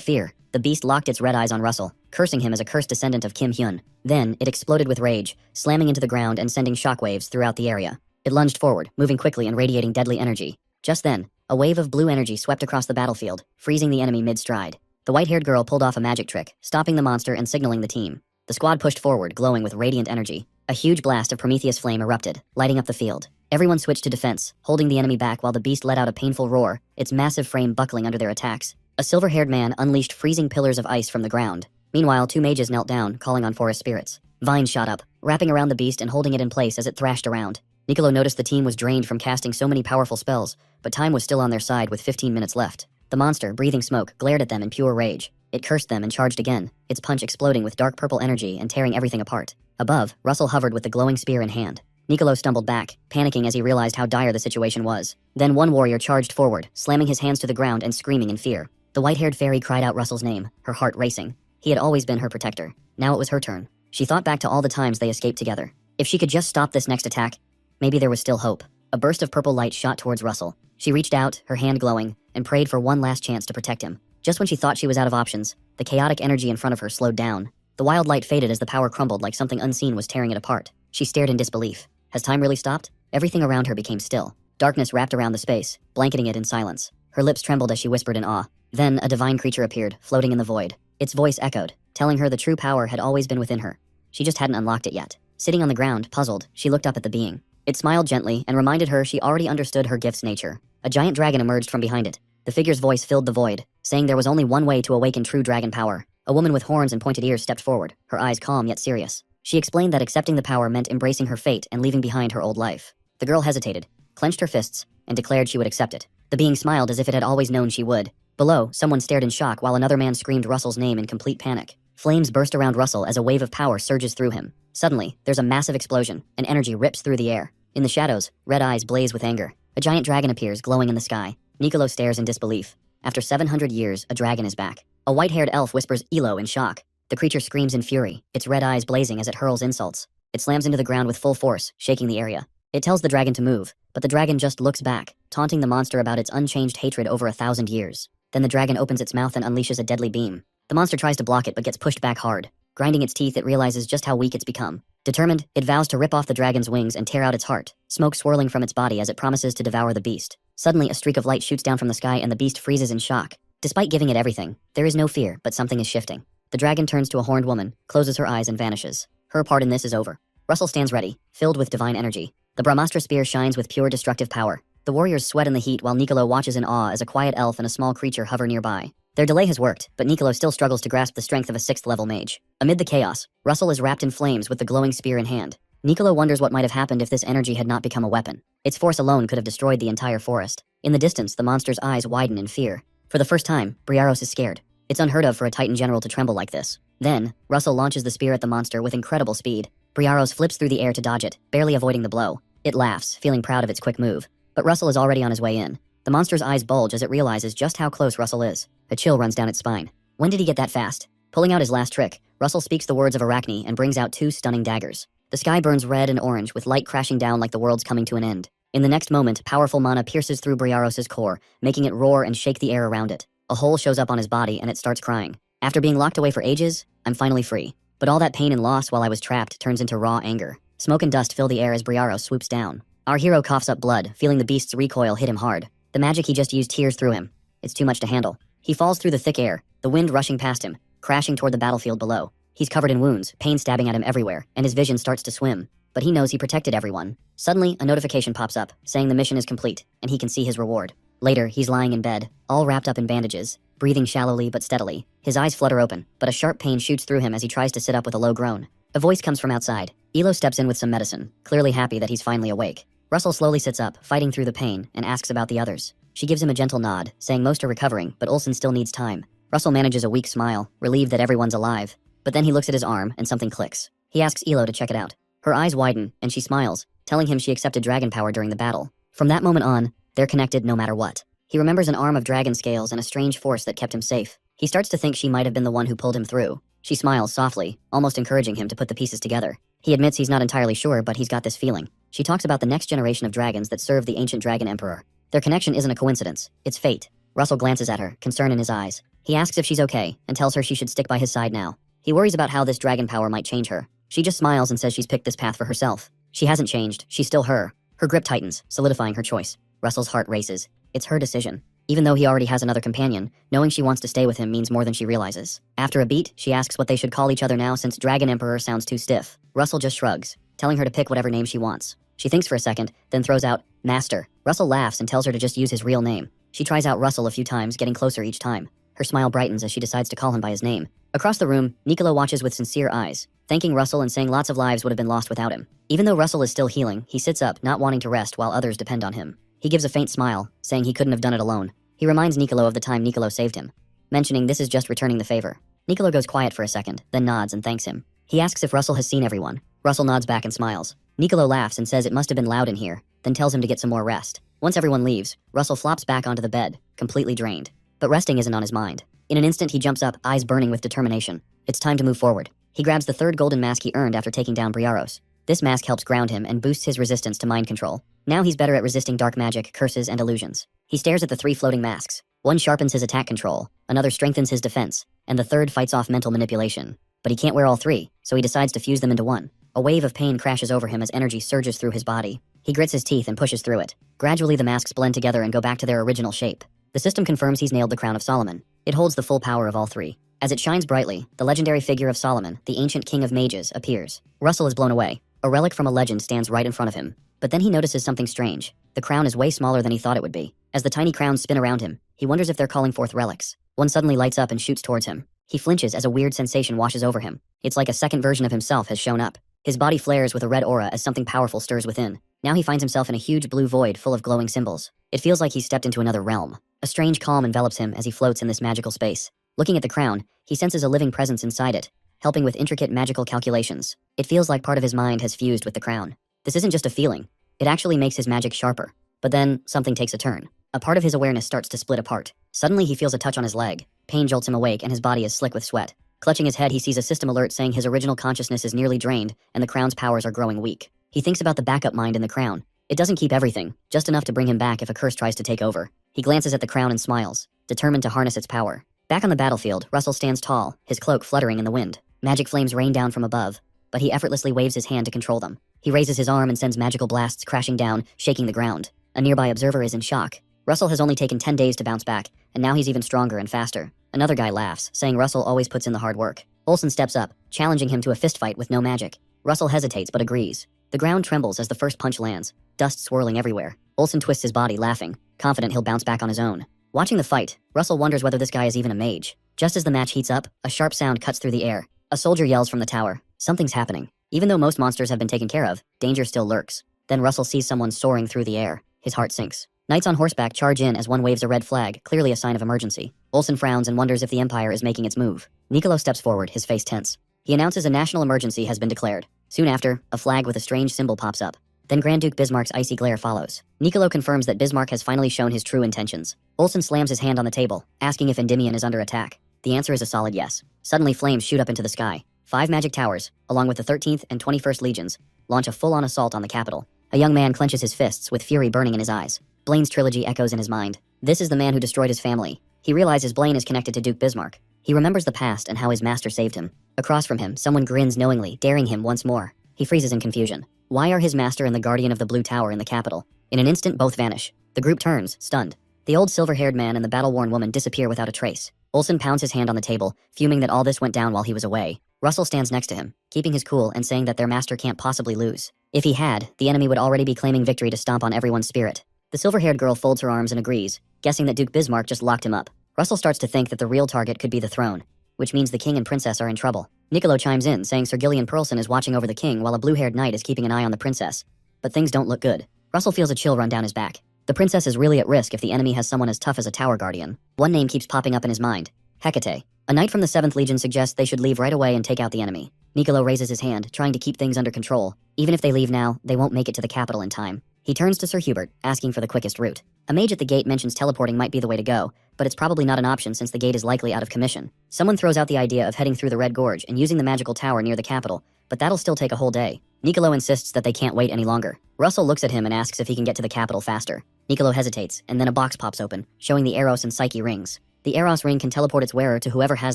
Speaker 1: fear, the beast locked its red eyes on Russell, cursing him as a cursed descendant of Kim Hyun. Then, it exploded with rage, slamming into the ground and sending shockwaves throughout the area. It lunged forward, moving quickly and radiating deadly energy. Just then, a wave of blue energy swept across the battlefield, freezing the enemy mid-stride. The white-haired girl pulled off a magic trick, stopping the monster and signaling the team. The squad pushed forward, glowing with radiant energy. A huge blast of Prometheus flame erupted, lighting up the field. Everyone switched to defense, holding the enemy back while the beast let out a painful roar, its massive frame buckling under their attacks. A silver-haired man unleashed freezing pillars of ice from the ground. Meanwhile, 2 mages knelt down, calling on forest spirits. Vines shot up, wrapping around the beast and holding it in place as it thrashed around. Niccolo noticed the team was drained from casting so many powerful spells, but time was still on their side with 15 minutes left. The monster, breathing smoke, glared at them in pure rage. It cursed them and charged again, its punch exploding with dark purple energy and tearing everything apart. Above, Russell hovered with the glowing spear in hand. Niccolo stumbled back, panicking as he realized how dire the situation was. Then one warrior charged forward, slamming his hands to the ground and screaming in fear. The white-haired fairy cried out Russell's name, her heart racing. He had always been her protector. Now it was her turn. She thought back to all the times they escaped together. If she could just stop this next attack, maybe there was still hope. A burst of purple light shot towards Russell. She reached out, her hand glowing, and prayed for one last chance to protect him. Just when she thought she was out of options, the chaotic energy in front of her slowed down. The wild light faded as the power crumbled like something unseen was tearing it apart. She stared in disbelief. Has time really stopped? Everything around her became still. Darkness wrapped around the space, blanketing it in silence. Her lips trembled as she whispered in awe. Then a divine creature appeared, floating in the void. Its voice echoed, telling her the true power had always been within her. She just hadn't unlocked it yet. Sitting on the ground, puzzled, she looked up at the being. It smiled gently and reminded her she already understood her gift's nature. A giant dragon emerged from behind it. The figure's voice filled the void, saying there was only one way to awaken true dragon power. A woman with horns and pointed ears stepped forward, her eyes calm yet serious. She explained that accepting the power meant embracing her fate and leaving behind her old life. The girl hesitated, clenched her fists, and declared she would accept it. The being smiled as if it had always known she would. Below, someone stared in shock while another man screamed Russell's name in complete panic. Flames burst around Russell as a wave of power surges through him. Suddenly, there's a massive explosion, and energy rips through the air. In the shadows, red eyes blaze with anger. A giant dragon appears, glowing in the sky. Niccolo stares in disbelief. After 700 years, a dragon is back. A white-haired elf whispers Elo in shock. The creature screams in fury, its red eyes blazing as it hurls insults. It slams into the ground with full force, shaking the area. It tells the dragon to move, but the dragon just looks back, taunting the monster about its unchanged hatred over 1,000 years. Then the dragon opens its mouth and unleashes a deadly beam. The monster tries to block it but gets pushed back hard. Grinding its teeth, it realizes just how weak it's become. Determined, it vows to rip off the dragon's wings and tear out its heart, smoke swirling from its body as it promises to devour the beast. Suddenly, a streak of light shoots down from the sky and the beast freezes in shock. Despite giving it everything, there is no fear, but something is shifting. The dragon turns to a horned woman, closes her eyes and vanishes. Her part in this is over. Russell stands ready, filled with divine energy. The Brahmastra spear shines with pure destructive power. The warriors sweat in the heat while Niccolo watches in awe as a quiet elf and a small creature hover nearby. Their delay has worked, but Niccolo still struggles to grasp the strength of a 6th-level mage. Amid the chaos, Russell is wrapped in flames with the glowing spear in hand. Niccolo wonders what might have happened if this energy had not become a weapon. Its force alone could have destroyed the entire forest. In the distance, the monster's eyes widen in fear. For the first time, Briaros is scared. It's unheard of for a Titan general to tremble like this. Then, Russell launches the spear at the monster with incredible speed. Briaros flips through the air to dodge it, barely avoiding the blow. It laughs, feeling proud of its quick move. But Russell is already on his way in. The monster's eyes bulge as it realizes just how close Russell is. A chill runs down its spine. When did he get that fast? Pulling out his last trick, Russell speaks the words of Arachne and brings out 2 stunning daggers. The sky burns red and orange with light crashing down like the world's coming to an end. In the next moment, powerful mana pierces through Briaros' core, making it roar and shake the air around it. A hole shows up on his body and it starts crying. After being locked away for ages, I'm finally free. But all that pain and loss while I was trapped turns into raw anger. Smoke and dust fill the air as Briaros swoops down. Our hero coughs up blood, feeling the beast's recoil hit him hard. The magic he just used tears through him. It's too much to handle. He falls through the thick air, the wind rushing past him, crashing toward the battlefield below. He's covered in wounds, pain stabbing at him everywhere, and his vision starts to swim. But he knows he protected everyone. Suddenly, a notification pops up, saying the mission is complete, and he can see his reward. Later, he's lying in bed, all wrapped up in bandages, breathing shallowly but steadily. His eyes flutter open, but a sharp pain shoots through him as he tries to sit up with a low groan. A voice comes from outside. Elo steps in with some medicine, clearly happy that he's finally awake. Russell slowly sits up, fighting through the pain, and asks about the others. She gives him a gentle nod, saying most are recovering, but Olsen still needs time. Russell manages a weak smile, relieved that everyone's alive. But then he looks at his arm, and something clicks. He asks Elo to check it out. Her eyes widen, and she smiles, telling him she accepted dragon power during the battle. From that moment on, they're connected no matter what. He remembers an arm of dragon scales and a strange force that kept him safe. He starts to think she might have been the one who pulled him through. She smiles softly, almost encouraging him to put the pieces together. He admits he's not entirely sure, but he's got this feeling. She talks about the next generation of dragons that serve the ancient dragon emperor. Their connection isn't a coincidence, it's fate. Russell glances at her, concern in his eyes. He asks if she's okay, and tells her she should stick by his side now. He worries about how this dragon power might change her. She just smiles and says she's picked this path for herself. She hasn't changed, she's still her. Her grip tightens, solidifying her choice. Russell's heart races. It's her decision. Even though he already has another companion, knowing she wants to stay with him means more than she realizes. After a beat, she asks what they should call each other now since Dragon Emperor sounds too stiff. Russell just shrugs, telling her to pick whatever name she wants. She thinks for a second, then throws out, Master. Russell laughs and tells her to just use his real name. She tries out Russell a few times, getting closer each time. Her smile brightens as she decides to call him by his name. Across the room, Niccolo watches with sincere eyes, thanking Russell and saying lots of lives would have been lost without him. Even though Russell is still healing, he sits up, not wanting to rest while others depend on him. He gives a faint smile, saying he couldn't have done it alone. He reminds Niccolo of the time Niccolo saved him, mentioning this is just returning the favor. Niccolo goes quiet for a second, then nods and thanks him. He asks if Russell has seen everyone. Russell nods back and smiles. Niccolo laughs and says it must have been loud in here, then tells him to get some more rest. Once everyone leaves, Russell flops back onto the bed, completely drained. But resting isn't on his mind. In an instant, he jumps up, eyes burning with determination. It's time to move forward. He grabs the third golden mask he earned after taking down Briaros. This mask helps ground him and boosts his resistance to mind control. Now he's better at resisting dark magic, curses, and illusions. He stares at the three floating masks. One sharpens his attack control, another strengthens his defense, and the third fights off mental manipulation. But he can't wear all three, so he decides to fuse them into one. A wave of pain crashes over him as energy surges through his body. He grits his teeth and pushes through it. Gradually, the masks blend together and go back to their original shape. The system confirms he's nailed the crown of Solomon. It holds the full power of all three. As it shines brightly, the legendary figure of Solomon, the ancient king of mages, appears. Russell is blown away. A relic from a legend stands right in front of him. But then he notices something strange. The crown is way smaller than he thought it would be. As the tiny crowns spin around him, he wonders if they're calling forth relics. One suddenly lights up and shoots towards him. He flinches as a weird sensation washes over him. It's like a second version of himself has shown up. His body flares with a red aura as something powerful stirs within. Now he finds himself in a huge blue void full of glowing symbols. It feels like he's stepped into another realm. A strange calm envelops him as he floats in this magical space. Looking at the crown, he senses a living presence inside it, helping with intricate magical calculations. It feels like part of his mind has fused with the crown. This isn't just a feeling. It actually makes his magic sharper. But then, something takes a turn. A part of his awareness starts to split apart. Suddenly he feels a touch on his leg. Pain jolts him awake and his body is slick with sweat. Clutching his head, he sees a system alert saying his original consciousness is nearly drained and the crown's powers are growing weak. He thinks about the backup mind in the crown. It doesn't keep everything, just enough to bring him back if a curse tries to take over. He glances at the crown and smiles, determined to harness its power. Back on the battlefield, Russell stands tall, his cloak fluttering in the wind. Magic flames rain down from above, but he effortlessly waves his hand to control them. He raises his arm and sends magical blasts crashing down, shaking the ground. A nearby observer is in shock. Russell has only taken 10 days to bounce back, and now he's even stronger and faster. Another guy laughs, saying Russell always puts in the hard work. Olsen steps up, challenging him to a fistfight with no magic. Russell hesitates but agrees. The ground trembles as the first punch lands, dust swirling everywhere. Olsen twists his body, laughing, confident he'll bounce back on his own. Watching the fight, Russell wonders whether this guy is even a mage. Just as the match heats up, a sharp sound cuts through the air. A soldier yells from the tower. Something's happening. Even though most monsters have been taken care of, danger still lurks. Then Russell sees someone soaring through the air. His heart sinks. Knights on horseback charge in as one waves a red flag, clearly a sign of emergency. Olsen frowns and wonders if the Empire is making its move. Niccolo steps forward, his face tense. He announces a national emergency has been declared. Soon after, a flag with a strange symbol pops up. Then Grand Duke Bismarck's icy glare follows. Niccolo confirms that Bismarck has finally shown his true intentions. Olsen slams his hand on the table, asking if Endymion is under attack. The answer is a solid yes. Suddenly flames shoot up into the sky. 5 magic towers, along with the 13th and 21st legions, launch a full-on assault on the capital. A young man clenches his fists with fury burning in his eyes. Blaine's trilogy echoes in his mind. This is the man who destroyed his family. He realizes Blaine is connected to Duke Bismarck. He remembers the past and how his master saved him. Across from him, someone grins knowingly, daring him once more. He freezes in confusion. Why are his master and the guardian of the Blue Tower in the capital? In an instant, both vanish. The group turns, stunned. The old silver-haired man and the battle-worn woman disappear without a trace. Olsen pounds his hand on the table, fuming that all this went down while he was away. Russell stands next to him, keeping his cool and saying that their master can't possibly lose. If he had, the enemy would already be claiming victory to stomp on everyone's spirit. The silver-haired girl folds her arms and agrees, guessing that Duke Bismarck just locked him up. Russell starts to think that the real target could be the throne, which means the king and princess are in trouble. Niccolo chimes in, saying Sir Gillian Pearlson is watching over the king while a blue-haired knight is keeping an eye on the princess. But things don't look good. Russell feels a chill run down his back. The princess is really at risk if the enemy has someone as tough as a tower guardian. One name keeps popping up in his mind. Hecate. A knight from the 7th Legion suggests they should leave right away and take out the enemy. Niccolo raises his hand, trying to keep things under control. Even if they leave now, they won't make it to the capital in time. He turns to Sir Hubert, asking for the quickest route. A mage at the gate mentions teleporting might be the way to go, but it's probably not an option since the gate is likely out of commission. Someone throws out the idea of heading through the Red Gorge and using the magical tower near the capital, but that'll still take a whole day. Nicolo insists that they can't wait any longer. Russell looks at him and asks if he can get to the capital faster. Nicolo hesitates, and then a box pops open, showing the Eros and Psyche rings. The Eros ring can teleport its wearer to whoever has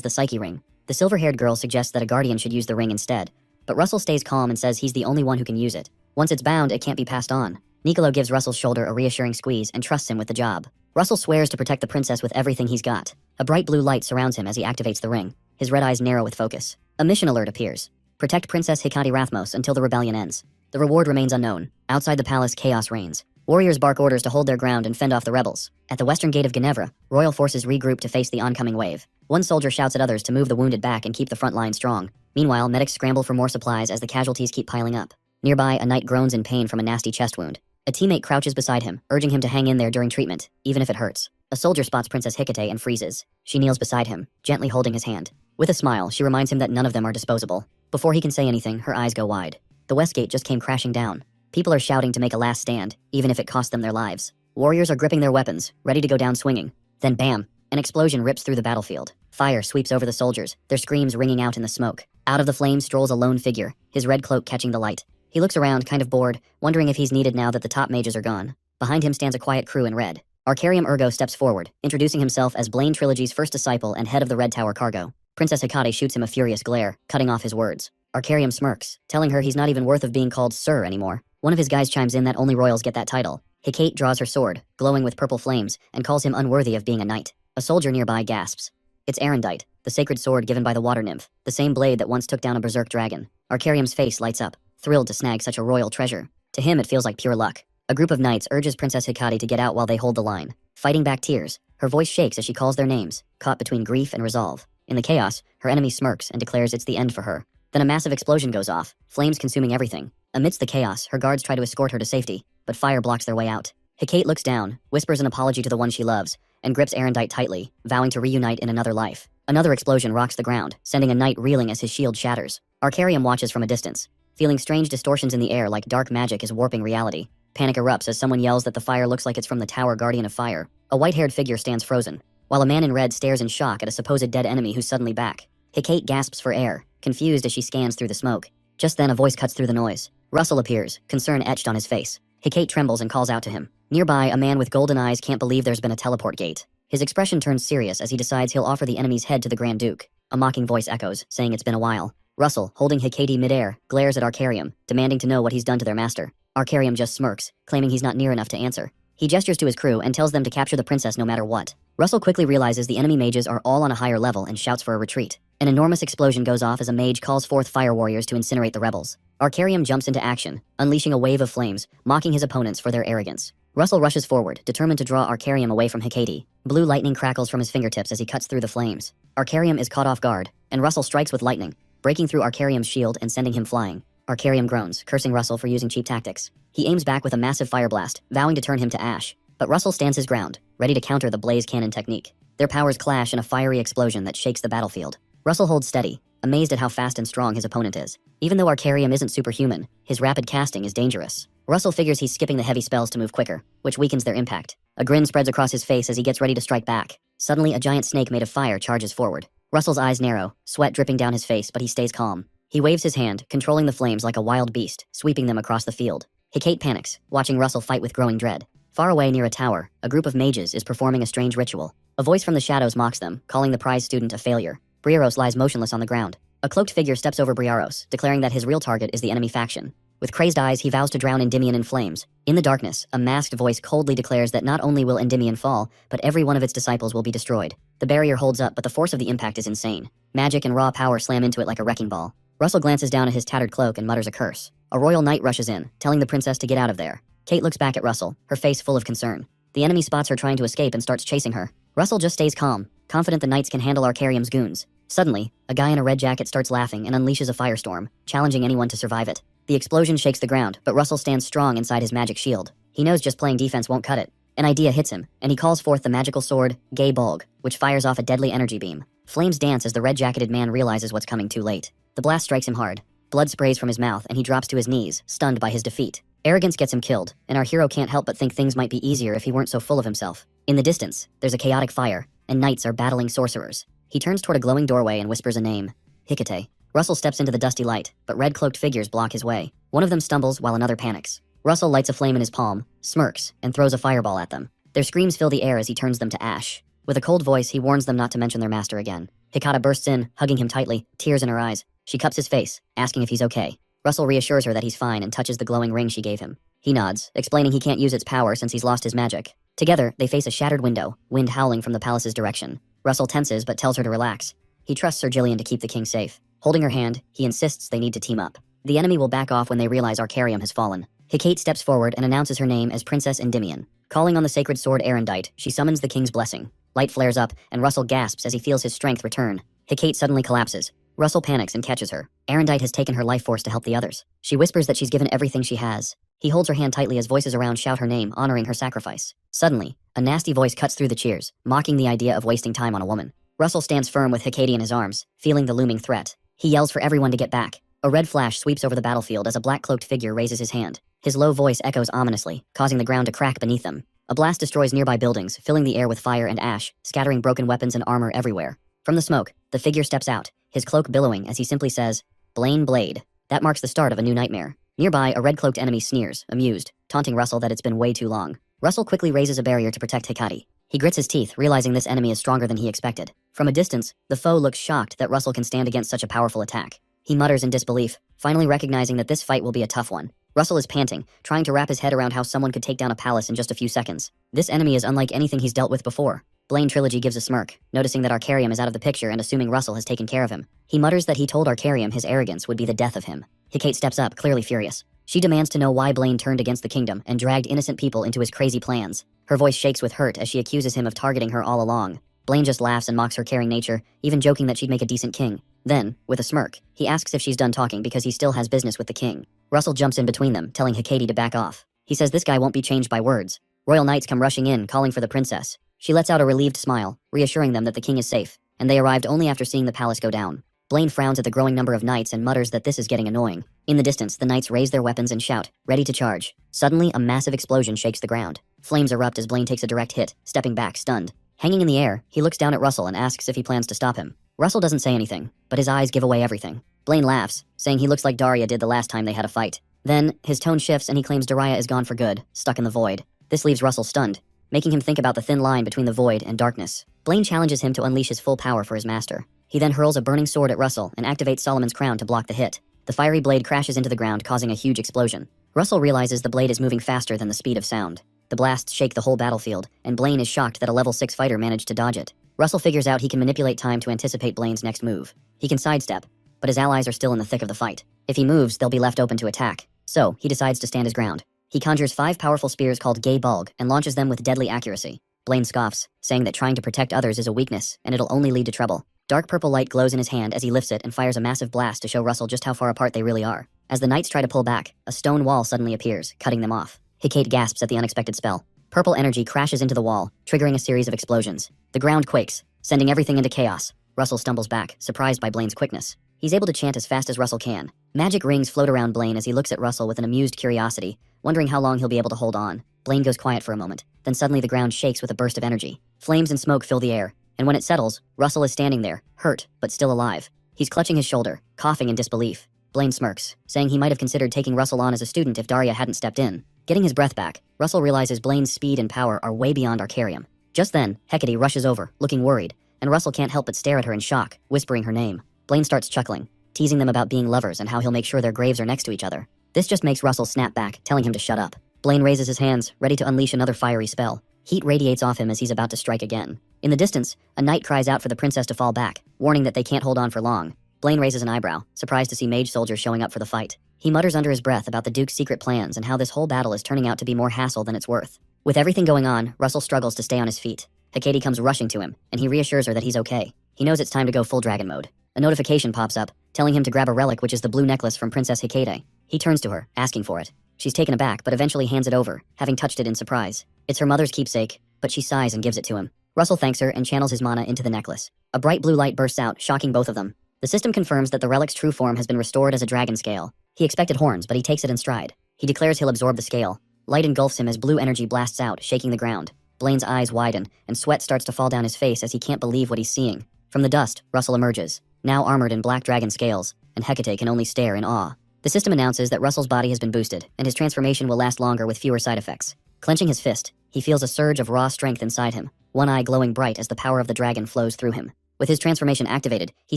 Speaker 1: the Psyche ring. The silver-haired girl suggests that a guardian should use the ring instead, but Russell stays calm and says he's the only one who can use it. Once it's bound, it can't be passed on. Nicolo gives Russell's shoulder a reassuring squeeze and trusts him with the job. Russell swears to protect the princess with everything he's got. A bright blue light surrounds him as he activates the ring. His red eyes narrow with focus. A mission alert appears. Protect Princess Hecate Rathmos until the rebellion ends. The reward remains unknown. Outside the palace, chaos reigns. Warriors bark orders to hold their ground and fend off the rebels. At the western gate of Ginevra, royal forces regroup to face the oncoming wave. One soldier shouts at others to move the wounded back and keep the front line strong. Meanwhile, medics scramble for more supplies as the casualties keep piling up. Nearby, a knight groans in pain from a nasty chest wound. A teammate crouches beside him, urging him to hang in there during treatment, even if it hurts. A soldier spots Princess Hecate and freezes. She kneels beside him, gently holding his hand. With a smile, she reminds him that none of them are disposable. Before he can say anything, her eyes go wide. The west gate just came crashing down. People are shouting to make a last stand, even if it cost them their lives. Warriors are gripping their weapons, ready to go down swinging. Then bam! An explosion rips through the battlefield. Fire sweeps over the soldiers, their screams ringing out in the smoke. Out of the flames strolls a lone figure, his red cloak catching the light. He looks around, kind of bored, wondering if he's needed now that the top mages are gone. Behind him stands a quiet crew in red. Arcarium Ergo steps forward, introducing himself as Blaine Trilogy's first disciple and head of the Red Tower cargo. Princess Hecate shoots him a furious glare, cutting off his words. Arcarium smirks, telling her he's not even worth of being called Sir anymore. One of his guys chimes in that only royals get that title. Hecate draws her sword, glowing with purple flames, and calls him unworthy of being a knight. A soldier nearby gasps. It's Arendite, the sacred sword given by the water nymph, the same blade that once took down a berserk dragon. Arcarium's face lights up, thrilled to snag such a royal treasure. To him, it feels like pure luck. A group of knights urges Princess Hecate to get out while they hold the line. Fighting back tears, her voice shakes as she calls their names, caught between grief and resolve. In the chaos, her enemy smirks and declares it's the end for her. Then a massive explosion goes off, flames consuming everything. Amidst the chaos, her guards try to escort her to safety, but fire blocks their way out. Hecate looks down, whispers an apology to the one she loves, and grips Arendite tightly, vowing to reunite in another life. Another explosion rocks the ground, sending a knight reeling as his shield shatters. Arcarium watches from a distance, feeling strange distortions in the air like dark magic is warping reality. Panic erupts as someone yells that the fire looks like it's from the Tower Guardian of Fire. A white-haired figure stands frozen, while a man in red stares in shock at a supposed dead enemy who's suddenly back. Hecate gasps for air, confused as she scans through the smoke. Just then, a voice cuts through the noise. Russell appears, concern etched on his face. Hecate trembles and calls out to him. Nearby, a man with golden eyes can't believe there's been a teleport gate. His expression turns serious as he decides he'll offer the enemy's head to the Grand Duke. A mocking voice echoes, saying it's been a while. Russell, holding Hecate midair, glares at Arcarium, demanding to know what he's done to their master. Arcarium just smirks, claiming he's not near enough to answer. He gestures to his crew and tells them to capture the princess no matter what. Russell quickly realizes the enemy mages are all on a higher level and shouts for a retreat. An enormous explosion goes off as a mage calls forth fire warriors to incinerate the rebels. Arcarium jumps into action, unleashing a wave of flames, mocking his opponents for their arrogance. Russell rushes forward, determined to draw Arcarium away from Hecate. Blue lightning crackles from his fingertips as he cuts through the flames. Arcarium is caught off guard, and Russell strikes with lightning, breaking through Arcarium's shield and sending him flying. Arcarium groans, cursing Russell for using cheap tactics. He aims back with a massive fire blast, vowing to turn him to ash. But Russell stands his ground, ready to counter the blaze cannon technique. Their powers clash in a fiery explosion that shakes the battlefield. Russell holds steady, amazed at how fast and strong his opponent is. Even though Arcarium isn't superhuman, his rapid casting is dangerous. Russell figures he's skipping the heavy spells to move quicker, which weakens their impact. A grin spreads across his face as he gets ready to strike back. Suddenly, a giant snake made of fire charges forward. Russell's eyes narrow, sweat dripping down his face, but he stays calm. He waves his hand, controlling the flames like a wild beast, sweeping them across the field. Hecate panics, watching Russell fight with growing dread. Far away near a tower, a group of mages is performing a strange ritual. A voice from the shadows mocks them, calling the prize student a failure. Briaros lies motionless on the ground. A cloaked figure steps over Briaros, declaring that his real target is the enemy faction. With crazed eyes, he vows to drown Endymion in flames. In the darkness, a masked voice coldly declares that not only will Endymion fall, but every one of its disciples will be destroyed. The barrier holds up, but the force of the impact is insane. Magic and raw power slam into it like a wrecking ball. Russell glances down at his tattered cloak and mutters a curse. A royal knight rushes in, telling the princess to get out of there. Kate looks back at Russell, her face full of concern. The enemy spots her trying to escape and starts chasing her. Russell just stays calm, confident the knights can handle Arcarium's goons. Suddenly, a guy in a red jacket starts laughing and unleashes a firestorm, challenging anyone to survive it. The explosion shakes the ground, but Russell stands strong inside his magic shield. He knows just playing defense won't cut it. An idea hits him, and he calls forth the magical sword, Gay Bolg, which fires off a deadly energy beam. Flames dance as the red-jacketed man realizes what's coming too late. The blast strikes him hard. Blood sprays from his mouth, and he drops to his knees, stunned by his defeat. Arrogance gets him killed, and our hero can't help but think things might be easier if he weren't so full of himself. In the distance, there's a chaotic fire, and knights are battling sorcerers. He turns toward a glowing doorway and whispers a name. Hecate. Russell steps into the dusty light, but red-cloaked figures block his way. One of them stumbles while another panics. Russell lights a flame in his palm, smirks, and throws a fireball at them. Their screams fill the air as he turns them to ash. With a cold voice, he warns them not to mention their master again. Hecate bursts in, hugging him tightly, tears in her eyes. She cups his face, asking if he's okay. Russell reassures her that he's fine and touches the glowing ring she gave him. He nods, explaining he can't use its power since he's lost his magic. Together, they face a shattered window, wind howling from the palace's direction. Russell tenses but tells her to relax. He trusts Sir Gillian to keep the king safe. Holding her hand, he insists they need to team up. The enemy will back off when they realize Arcarium has fallen. Hecate steps forward and announces her name as Princess Endymion. Calling on the sacred sword Erendite, she summons the king's blessing. Light flares up, and Russell gasps as he feels his strength return. Hecate suddenly collapses. Russell panics and catches her. Erendite has taken her life force to help the others. She whispers that she's given everything she has. He holds her hand tightly as voices around shout her name, honoring her sacrifice. Suddenly, a nasty voice cuts through the cheers, mocking the idea of wasting time on a woman. Russell stands firm with Hecate in his arms, feeling the looming threat. He yells for everyone to get back. A red flash sweeps over the battlefield as a black-cloaked figure raises his hand. His low voice echoes ominously, causing the ground to crack beneath them. A blast destroys nearby buildings, filling the air with fire and ash, scattering broken weapons and armor everywhere. From the smoke, the figure steps out, his cloak billowing as he simply says, "Blaine Blade." That marks the start of a new nightmare. Nearby, a red-cloaked enemy sneers, amused, taunting Russell that it's been way too long. Russell quickly raises a barrier to protect Hecate. He grits his teeth, realizing this enemy is stronger than he expected. From a distance, the foe looks shocked that Russell can stand against such a powerful attack. He mutters in disbelief, finally recognizing that this fight will be a tough one. Russell is panting, trying to wrap his head around how someone could take down a palace in just a few seconds. This enemy is unlike anything he's dealt with before. Blaine Trilogy gives a smirk, noticing that Arcarium is out of the picture and assuming Russell has taken care of him. He mutters that he told Arcarium his arrogance would be the death of him. Hecate steps up, clearly furious. She demands to know why Blaine turned against the kingdom and dragged innocent people into his crazy plans. Her voice shakes with hurt as she accuses him of targeting her all along. Blaine just laughs and mocks her caring nature, even joking that she'd make a decent king. Then, with a smirk, he asks if she's done talking because he still has business with the king. Russell jumps in between them, telling Hecate to back off. He says this guy won't be changed by words. Royal knights come rushing in, calling for the princess. She lets out a relieved smile, reassuring them that the king is safe, and they arrived only after seeing the palace go down. Blaine frowns at the growing number of knights and mutters that this is getting annoying. In the distance, the knights raise their weapons and shout, ready to charge. Suddenly, a massive explosion shakes the ground. Flames erupt as Blaine takes a direct hit, stepping back, stunned. Hanging in the air, he looks down at Russell and asks if he plans to stop him. Russell doesn't say anything, but his eyes give away everything. Blaine laughs, saying he looks like Daria did the last time they had a fight. Then, his tone shifts and he claims Daria is gone for good, stuck in the void. This leaves Russell stunned, making him think about the thin line between the void and darkness. Blaine challenges him to unleash his full power for his master. He then hurls a burning sword at Russell and activates Solomon's crown to block the hit. The fiery blade crashes into the ground, causing a huge explosion. Russell realizes the blade is moving faster than the speed of sound. The blasts shake the whole battlefield, and Blaine is shocked that a level 6 fighter managed to dodge it. Russell figures out he can manipulate time to anticipate Blaine's next move. He can sidestep, but his allies are still in the thick of the fight. If he moves, they'll be left open to attack. So, he decides to stand his ground. He conjures 5 powerful spears called Gay Bulg and launches them with deadly accuracy. Blaine scoffs, saying that trying to protect others is a weakness, and it'll only lead to trouble. Dark purple light glows in his hand as he lifts it and fires a massive blast to show Russell just how far apart they really are. As the knights try to pull back, a stone wall suddenly appears, cutting them off. Hecate gasps at the unexpected spell. Purple energy crashes into the wall, triggering a series of explosions. The ground quakes, sending everything into chaos. Russell stumbles back, surprised by Blaine's quickness. He's able to chant as fast as Russell can. Magic rings float around Blaine as he looks at Russell with an amused curiosity, wondering how long he'll be able to hold on. Blaine goes quiet for a moment. Then suddenly the ground shakes with a burst of energy. Flames and smoke fill the air, and when it settles, Russell is standing there, hurt, but still alive. He's clutching his shoulder, coughing in disbelief. Blaine smirks, saying he might have considered taking Russell on as a student if Daria hadn't stepped in. Getting his breath back, Russell realizes Blaine's speed and power are way beyond Arcarium. Just then, Hecate rushes over, looking worried, and Russell can't help but stare at her in shock, whispering her name. Blaine starts chuckling, teasing them about being lovers and how he'll make sure their graves are next to each other. This just makes Russell snap back, telling him to shut up. Blaine raises his hands, ready to unleash another fiery spell. Heat radiates off him as he's about to strike again. In the distance, a knight cries out for the princess to fall back, warning that they can't hold on for long. Blaine raises an eyebrow, surprised to see mage soldiers showing up for the fight. He mutters under his breath about the Duke's secret plans and how this whole battle is turning out to be more hassle than it's worth. With everything going on, Russell struggles to stay on his feet. Hecate comes rushing to him, and he reassures her that he's okay. He knows it's time to go full dragon mode. A notification pops up, telling him to grab a relic, which is the blue necklace from Princess Hecate. He turns to her, asking for it. She's taken aback, but eventually hands it over, having touched it in surprise. It's her mother's keepsake, but she sighs and gives it to him. Russell thanks her and channels his mana into the necklace. A bright blue light bursts out, shocking both of them. The system confirms that the relic's true form has been restored as a dragon scale. He expected horns, but he takes it in stride. He declares he'll absorb the scale. Light engulfs him as blue energy blasts out, shaking the ground. Blaine's eyes widen, and sweat starts to fall down his face as he can't believe what he's seeing. From the dust, Russell emerges, now armored in black dragon scales, and Hecate can only stare in awe. The system announces that Russell's body has been boosted, and his transformation will last longer with fewer side effects. Clenching his fist, he feels a surge of raw strength inside him, one eye glowing bright as the power of the dragon flows through him. With his transformation activated, he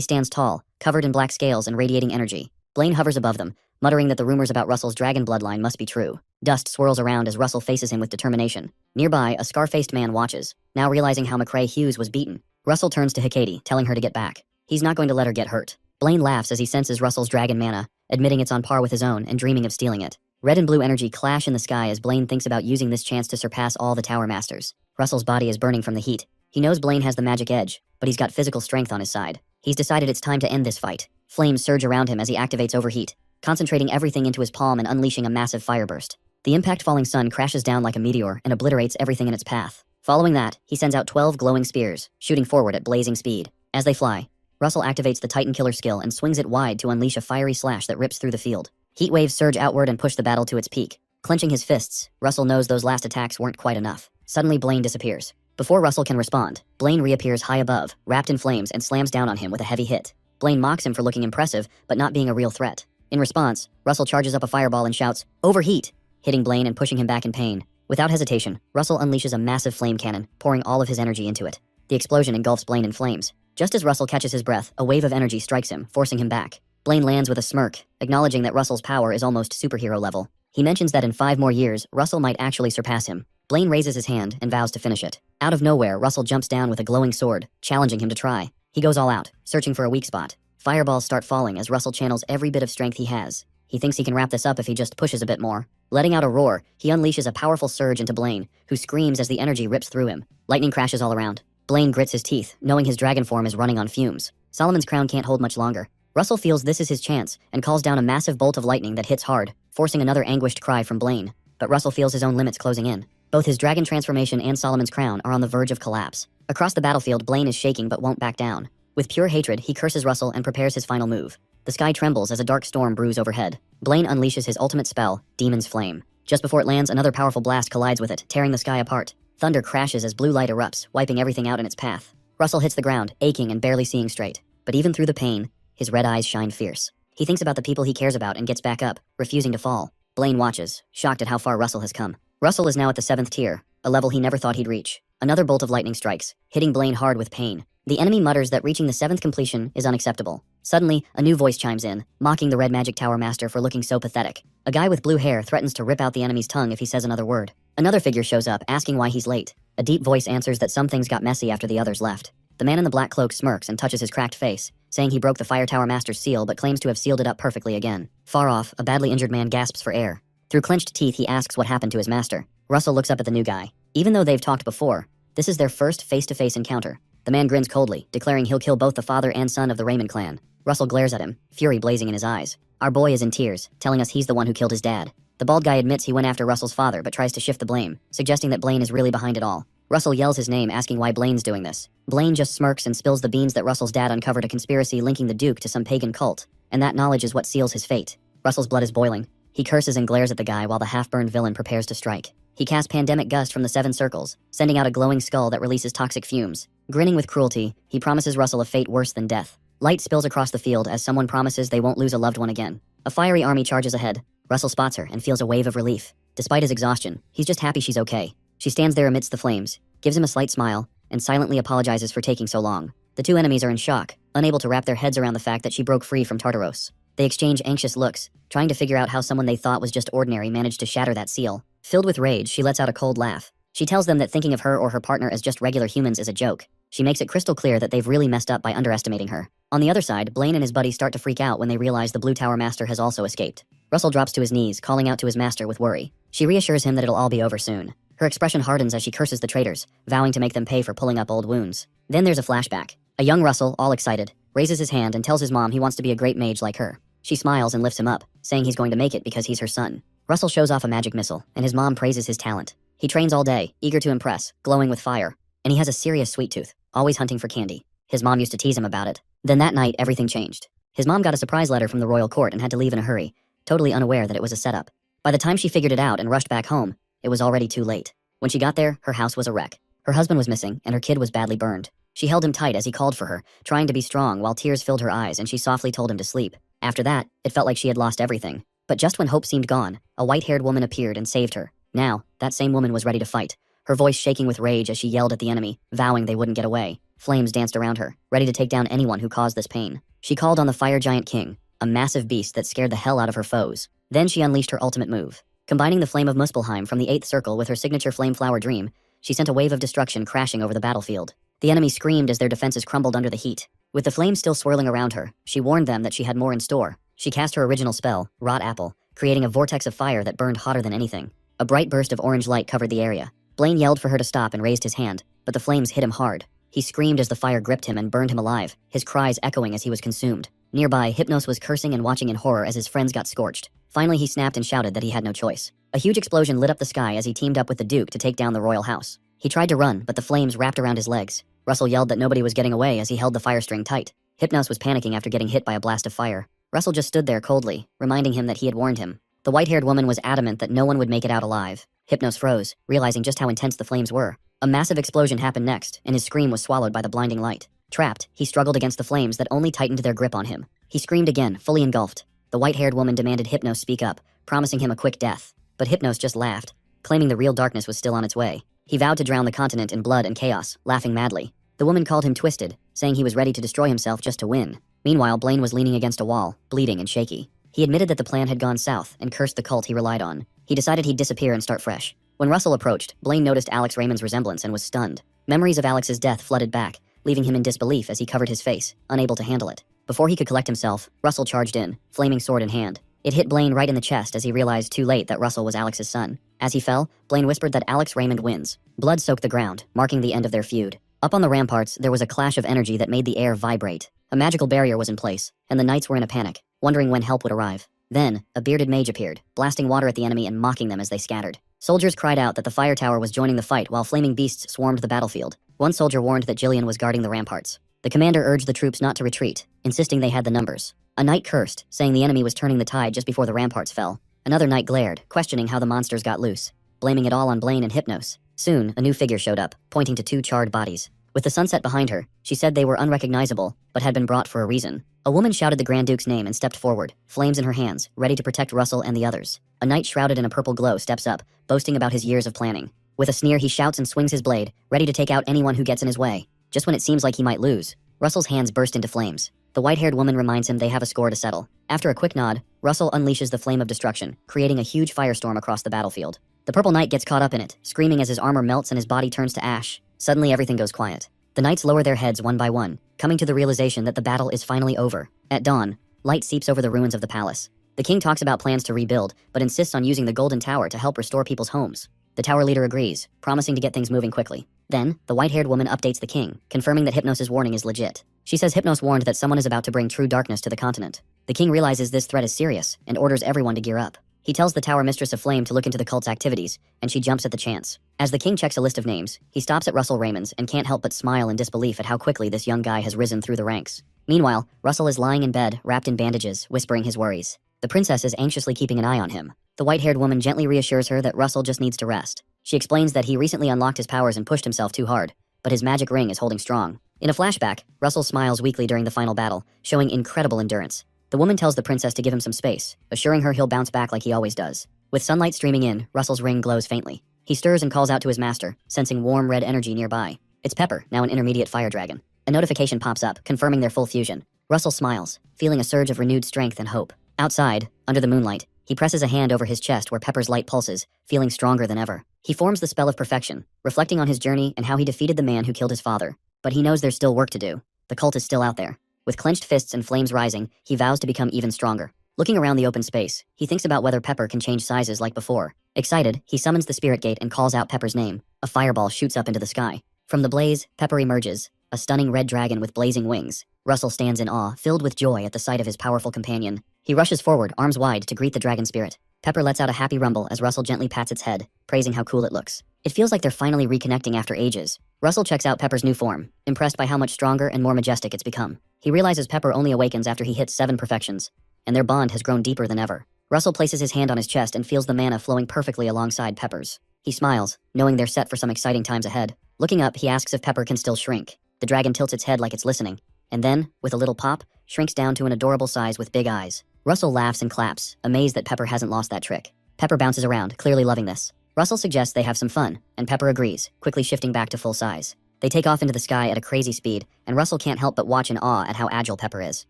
Speaker 1: stands tall, covered in black scales and radiating energy. Blaine hovers above them, muttering that the rumors about Russell's dragon bloodline must be true. Dust swirls around as Russell faces him with determination. Nearby, a scar-faced man watches, now realizing how McCrae Hughes was beaten. Russell turns to Hecate, telling her to get back. He's not going to let her get hurt. Blaine laughs as he senses Russell's dragon mana, admitting it's on par with his own and dreaming of stealing it. Red and blue energy clash in the sky as Blaine thinks about using this chance to surpass all the Tower Masters. Russell's body is burning from the heat. He knows Blaine has the magic edge, but he's got physical strength on his side. He's decided it's time to end this fight. Flames surge around him as he activates overheat, concentrating everything into his palm and unleashing a massive fireburst. The impact-falling sun crashes down like a meteor and obliterates everything in its path. Following that, he sends out 12 glowing spears, shooting forward at blazing speed. As they fly, Russell activates the Titan Killer skill and swings it wide to unleash a fiery slash that rips through the field. Heat waves surge outward and push the battle to its peak. Clenching his fists, Russell knows those last attacks weren't quite enough. Suddenly, Blaine disappears. Before Russell can respond, Blaine reappears high above, wrapped in flames, and slams down on him with a heavy hit. Blaine mocks him for looking impressive, but not being a real threat. In response, Russell charges up a fireball and shouts, "Overheat!" hitting Blaine and pushing him back in pain. Without hesitation, Russell unleashes a massive flame cannon, pouring all of his energy into it. The explosion engulfs Blaine in flames. Just as Russell catches his breath, a wave of energy strikes him, forcing him back. Blaine lands with a smirk, acknowledging that Russell's power is almost superhero level. He mentions that in 5 more years, Russell might actually surpass him. Blaine raises his hand and vows to finish it. Out of nowhere, Russell jumps down with a glowing sword, challenging him to try. He goes all out, searching for a weak spot. Fireballs start falling as Russell channels every bit of strength he has. He thinks he can wrap this up if he just pushes a bit more. Letting out a roar, he unleashes a powerful surge into Blaine, who screams as the energy rips through him. Lightning crashes all around. Blaine grits his teeth, knowing his dragon form is running on fumes. Solomon's crown can't hold much longer. Russell feels this is his chance and calls down a massive bolt of lightning that hits hard, forcing another anguished cry from Blaine. But Russell feels his own limits closing in. Both his dragon transformation and Solomon's crown are on the verge of collapse. Across the battlefield, Blaine is shaking but won't back down. With pure hatred, he curses Russell and prepares his final move. The sky trembles as a dark storm brews overhead. Blaine unleashes his ultimate spell, Demon's Flame. Just before it lands, another powerful blast collides with it, tearing the sky apart. Thunder crashes as blue light erupts, wiping everything out in its path. Russell hits the ground, aching and barely seeing straight. But even through the pain, his red eyes shine fierce. He thinks about the people he cares about and gets back up, refusing to fall. Blaine watches, shocked at how far Russell has come. Russell is now at the 7th tier, a level he never thought he'd reach. Another bolt of lightning strikes, hitting Blaine hard with pain. The enemy mutters that reaching the 7th completion is unacceptable. Suddenly, a new voice chimes in, mocking the Red Magic Tower Master for looking so pathetic. A guy with blue hair threatens to rip out the enemy's tongue if he says another word. Another figure shows up, asking why he's late. A deep voice answers that some things got messy after the others left. The man in the black cloak smirks and touches his cracked face, saying he broke the Fire Tower Master's seal but claims to have sealed it up perfectly again. Far off, a badly injured man gasps for air. Through clenched teeth, he asks what happened to his master. Russell looks up at the new guy. Even though they've talked before, this is their first face-to-face encounter. The man grins coldly, declaring he'll kill both the father and son of the Raymond clan. Russell glares at him, fury blazing in his eyes. Our boy is in tears, telling us he's the one who killed his dad. The bald guy admits he went after Russell's father but tries to shift the blame, suggesting that Blaine is really behind it all. Russell yells his name, asking why Blaine's doing this. Blaine just smirks and spills the beans that Russell's dad uncovered a conspiracy linking the Duke to some pagan cult, and that knowledge is what seals his fate. Russell's blood is boiling. He curses and glares at the guy while the half-burned villain prepares to strike. He casts Pandemic Gust from the 7 circles, sending out a glowing skull that releases toxic fumes. Grinning with cruelty, he promises Russell a fate worse than death. Light spills across the field as someone promises they won't lose a loved one again. A fiery army charges ahead. Russell spots her and feels a wave of relief. Despite his exhaustion, he's just happy she's okay. She stands there amidst the flames, gives him a slight smile, and silently apologizes for taking so long. The two enemies are in shock, unable to wrap their heads around the fact that she broke free from Tartaros. They exchange anxious looks, trying to figure out how someone they thought was just ordinary managed to shatter that seal. Filled with rage, she lets out a cold laugh. She tells them that thinking of her or her partner as just regular humans is a joke. She makes it crystal clear that they've really messed up by underestimating her. On the other side, Blaine and his buddies start to freak out when they realize the Blue Tower Master has also escaped. Russell drops to his knees, calling out to his master with worry. She reassures him that it'll all be over soon. Her expression hardens as she curses the traitors, vowing to make them pay for pulling up old wounds. Then there's a flashback. A young Russell, all excited, raises his hand and tells his mom he wants to be a great mage like her. She smiles and lifts him up, saying he's going to make it because he's her son. Russell shows off a magic missile, and his mom praises his talent. He trains all day, eager to impress, glowing with fire. And he has a serious sweet tooth, always hunting for candy. His mom used to tease him about it. Then that night, everything changed. His mom got a surprise letter from the royal court and had to leave in a hurry, totally unaware that it was a setup. By the time she figured it out and rushed back home, it was already too late. When she got there, her house was a wreck. Her husband was missing, and her kid was badly burned. She held him tight as he called for her, trying to be strong while tears filled her eyes, and she softly told him to sleep. After that, it felt like she had lost everything. But just when hope seemed gone, a white-haired woman appeared and saved her. Now, that same woman was ready to fight, her voice shaking with rage as she yelled at the enemy, vowing they wouldn't get away. Flames danced around her, ready to take down anyone who caused this pain. She called on the fire giant king, a massive beast that scared the hell out of her foes. Then she unleashed her ultimate move. Combining the flame of Muspelheim from the 8th circle with her signature flame flower dream, she sent a wave of destruction crashing over the battlefield. The enemy screamed as their defenses crumbled under the heat. With the flames still swirling around her, she warned them that she had more in store. She cast her original spell, Rot Apple, creating a vortex of fire that burned hotter than anything. A bright burst of orange light covered the area. Blaine yelled for her to stop and raised his hand, but the flames hit him hard. He screamed as the fire gripped him and burned him alive, his cries echoing as he was consumed. Nearby, Hypnos was cursing and watching in horror as his friends got scorched. Finally, he snapped and shouted that he had no choice. A huge explosion lit up the sky as he teamed up with the Duke to take down the royal house. He tried to run, but the flames wrapped around his legs. Russell yelled that nobody was getting away as he held the fire string tight. Hypnos was panicking after getting hit by a blast of fire. Russell just stood there coldly, reminding him that he had warned him. The white-haired woman was adamant that no one would make it out alive. Hypnos froze, realizing just how intense the flames were. A massive explosion happened next, and his scream was swallowed by the blinding light. Trapped, he struggled against the flames that only tightened their grip on him. He screamed again, fully engulfed. The white-haired woman demanded Hypnos speak up, promising him a quick death. But Hypnos just laughed, claiming the real darkness was still on its way. He vowed to drown the continent in blood and chaos, laughing madly. The woman called him twisted, saying he was ready to destroy himself just to win. Meanwhile, Blaine was leaning against a wall, bleeding and shaky. He admitted that the plan had gone south and cursed the cult he relied on. He decided he'd disappear and start fresh. When Russell approached, Blaine noticed Alex Raymond's resemblance and was stunned. Memories of Alex's death flooded back, leaving him in disbelief as he covered his face, unable to handle it. Before he could collect himself, Russell charged in, flaming sword in hand. It hit Blaine right in the chest as he realized too late that Russell was Alex's son. As he fell, Blaine whispered that Alex Raymond wins. Blood soaked the ground, marking the end of their feud. Up on the ramparts, there was a clash of energy that made the air vibrate. A magical barrier was in place, and the knights were in a panic, wondering when help would arrive. Then, a bearded mage appeared, blasting water at the enemy and mocking them as they scattered. Soldiers cried out that the fire tower was joining the fight while flaming beasts swarmed the battlefield. One soldier warned that Jillian was guarding the ramparts. The commander urged the troops not to retreat, insisting they had the numbers. A knight cursed, saying the enemy was turning the tide just before the ramparts fell. Another knight glared, questioning how the monsters got loose, blaming it all on Blaine and Hypnos. Soon, a new figure showed up, pointing to 2 charred bodies. With the sunset behind her, she said they were unrecognizable, but had been brought for a reason. A woman shouted the Grand Duke's name and stepped forward, flames in her hands, ready to protect Russell and the others. A knight shrouded in a purple glow steps up, boasting about his years of planning. With a sneer, he shouts and swings his blade, ready to take out anyone who gets in his way. Just when it seems like he might lose, Russell's hands burst into flames. The white-haired woman reminds him they have a score to settle. After a quick nod, Russell unleashes the flame of destruction, creating a huge firestorm across the battlefield. The purple knight gets caught up in it, screaming as his armor melts and his body turns to ash. Suddenly, everything goes quiet. The knights lower their heads one by one, coming to the realization that the battle is finally over. At dawn, light seeps over the ruins of the palace. The king talks about plans to rebuild, but insists on using the golden tower to help restore people's homes. The tower leader agrees, promising to get things moving quickly. Then, the white-haired woman updates the king, confirming that Hypnos' warning is legit. She says Hypnos warned that someone is about to bring true darkness to the continent. The king realizes this threat is serious and orders everyone to gear up. He tells the Tower Mistress of Flame to look into the cult's activities, and she jumps at the chance. As the king checks a list of names, he stops at Russell Raymond's and can't help but smile in disbelief at how quickly this young guy has risen through the ranks. Meanwhile, Russell is lying in bed, wrapped in bandages, whispering his worries. The princess is anxiously keeping an eye on him. The white-haired woman gently reassures her that Russell just needs to rest. She explains that he recently unlocked his powers and pushed himself too hard, but his magic ring is holding strong. In a flashback, Russell smiles weakly during the final battle, showing incredible endurance. The woman tells the princess to give him some space, assuring her he'll bounce back like he always does. With sunlight streaming in, Russell's ring glows faintly. He stirs and calls out to his master, sensing warm red energy nearby. It's Pepper, now an intermediate fire dragon. A notification pops up, confirming their full fusion. Russell smiles, feeling a surge of renewed strength and hope. Outside, under the moonlight, he presses a hand over his chest where Pepper's light pulses, feeling stronger than ever. He forms the spell of perfection, reflecting on his journey and how he defeated the man who killed his father. But he knows there's still work to do. The cult is still out there. With clenched fists and flames rising, he vows to become even stronger. Looking around the open space, he thinks about whether Pepper can change sizes like before. Excited, he summons the spirit gate and calls out Pepper's name. A fireball shoots up into the sky. From the blaze, Pepper emerges, a stunning red dragon with blazing wings. Russell stands in awe, filled with joy at the sight of his powerful companion. He rushes forward, arms wide, to greet the dragon spirit. Pepper lets out a happy rumble as Russell gently pats its head, praising how cool it looks. It feels like they're finally reconnecting after ages. Russell checks out Pepper's new form, impressed by how much stronger and more majestic it's become. He realizes Pepper only awakens after he hits 7 perfections, and their bond has grown deeper than ever. Russell places his hand on his chest and feels the mana flowing perfectly alongside Pepper's. He smiles, knowing they're set for some exciting times ahead. Looking up, he asks if Pepper can still shrink. The dragon tilts its head like it's listening, and then, with a little pop, shrinks down to an adorable size with big eyes. Russell laughs and claps, amazed that Pepper hasn't lost that trick. Pepper bounces around, clearly loving this. Russell suggests they have some fun, and Pepper agrees, quickly shifting back to full size. They take off into the sky at a crazy speed, and Russell can't help but watch in awe at how agile Pepper is.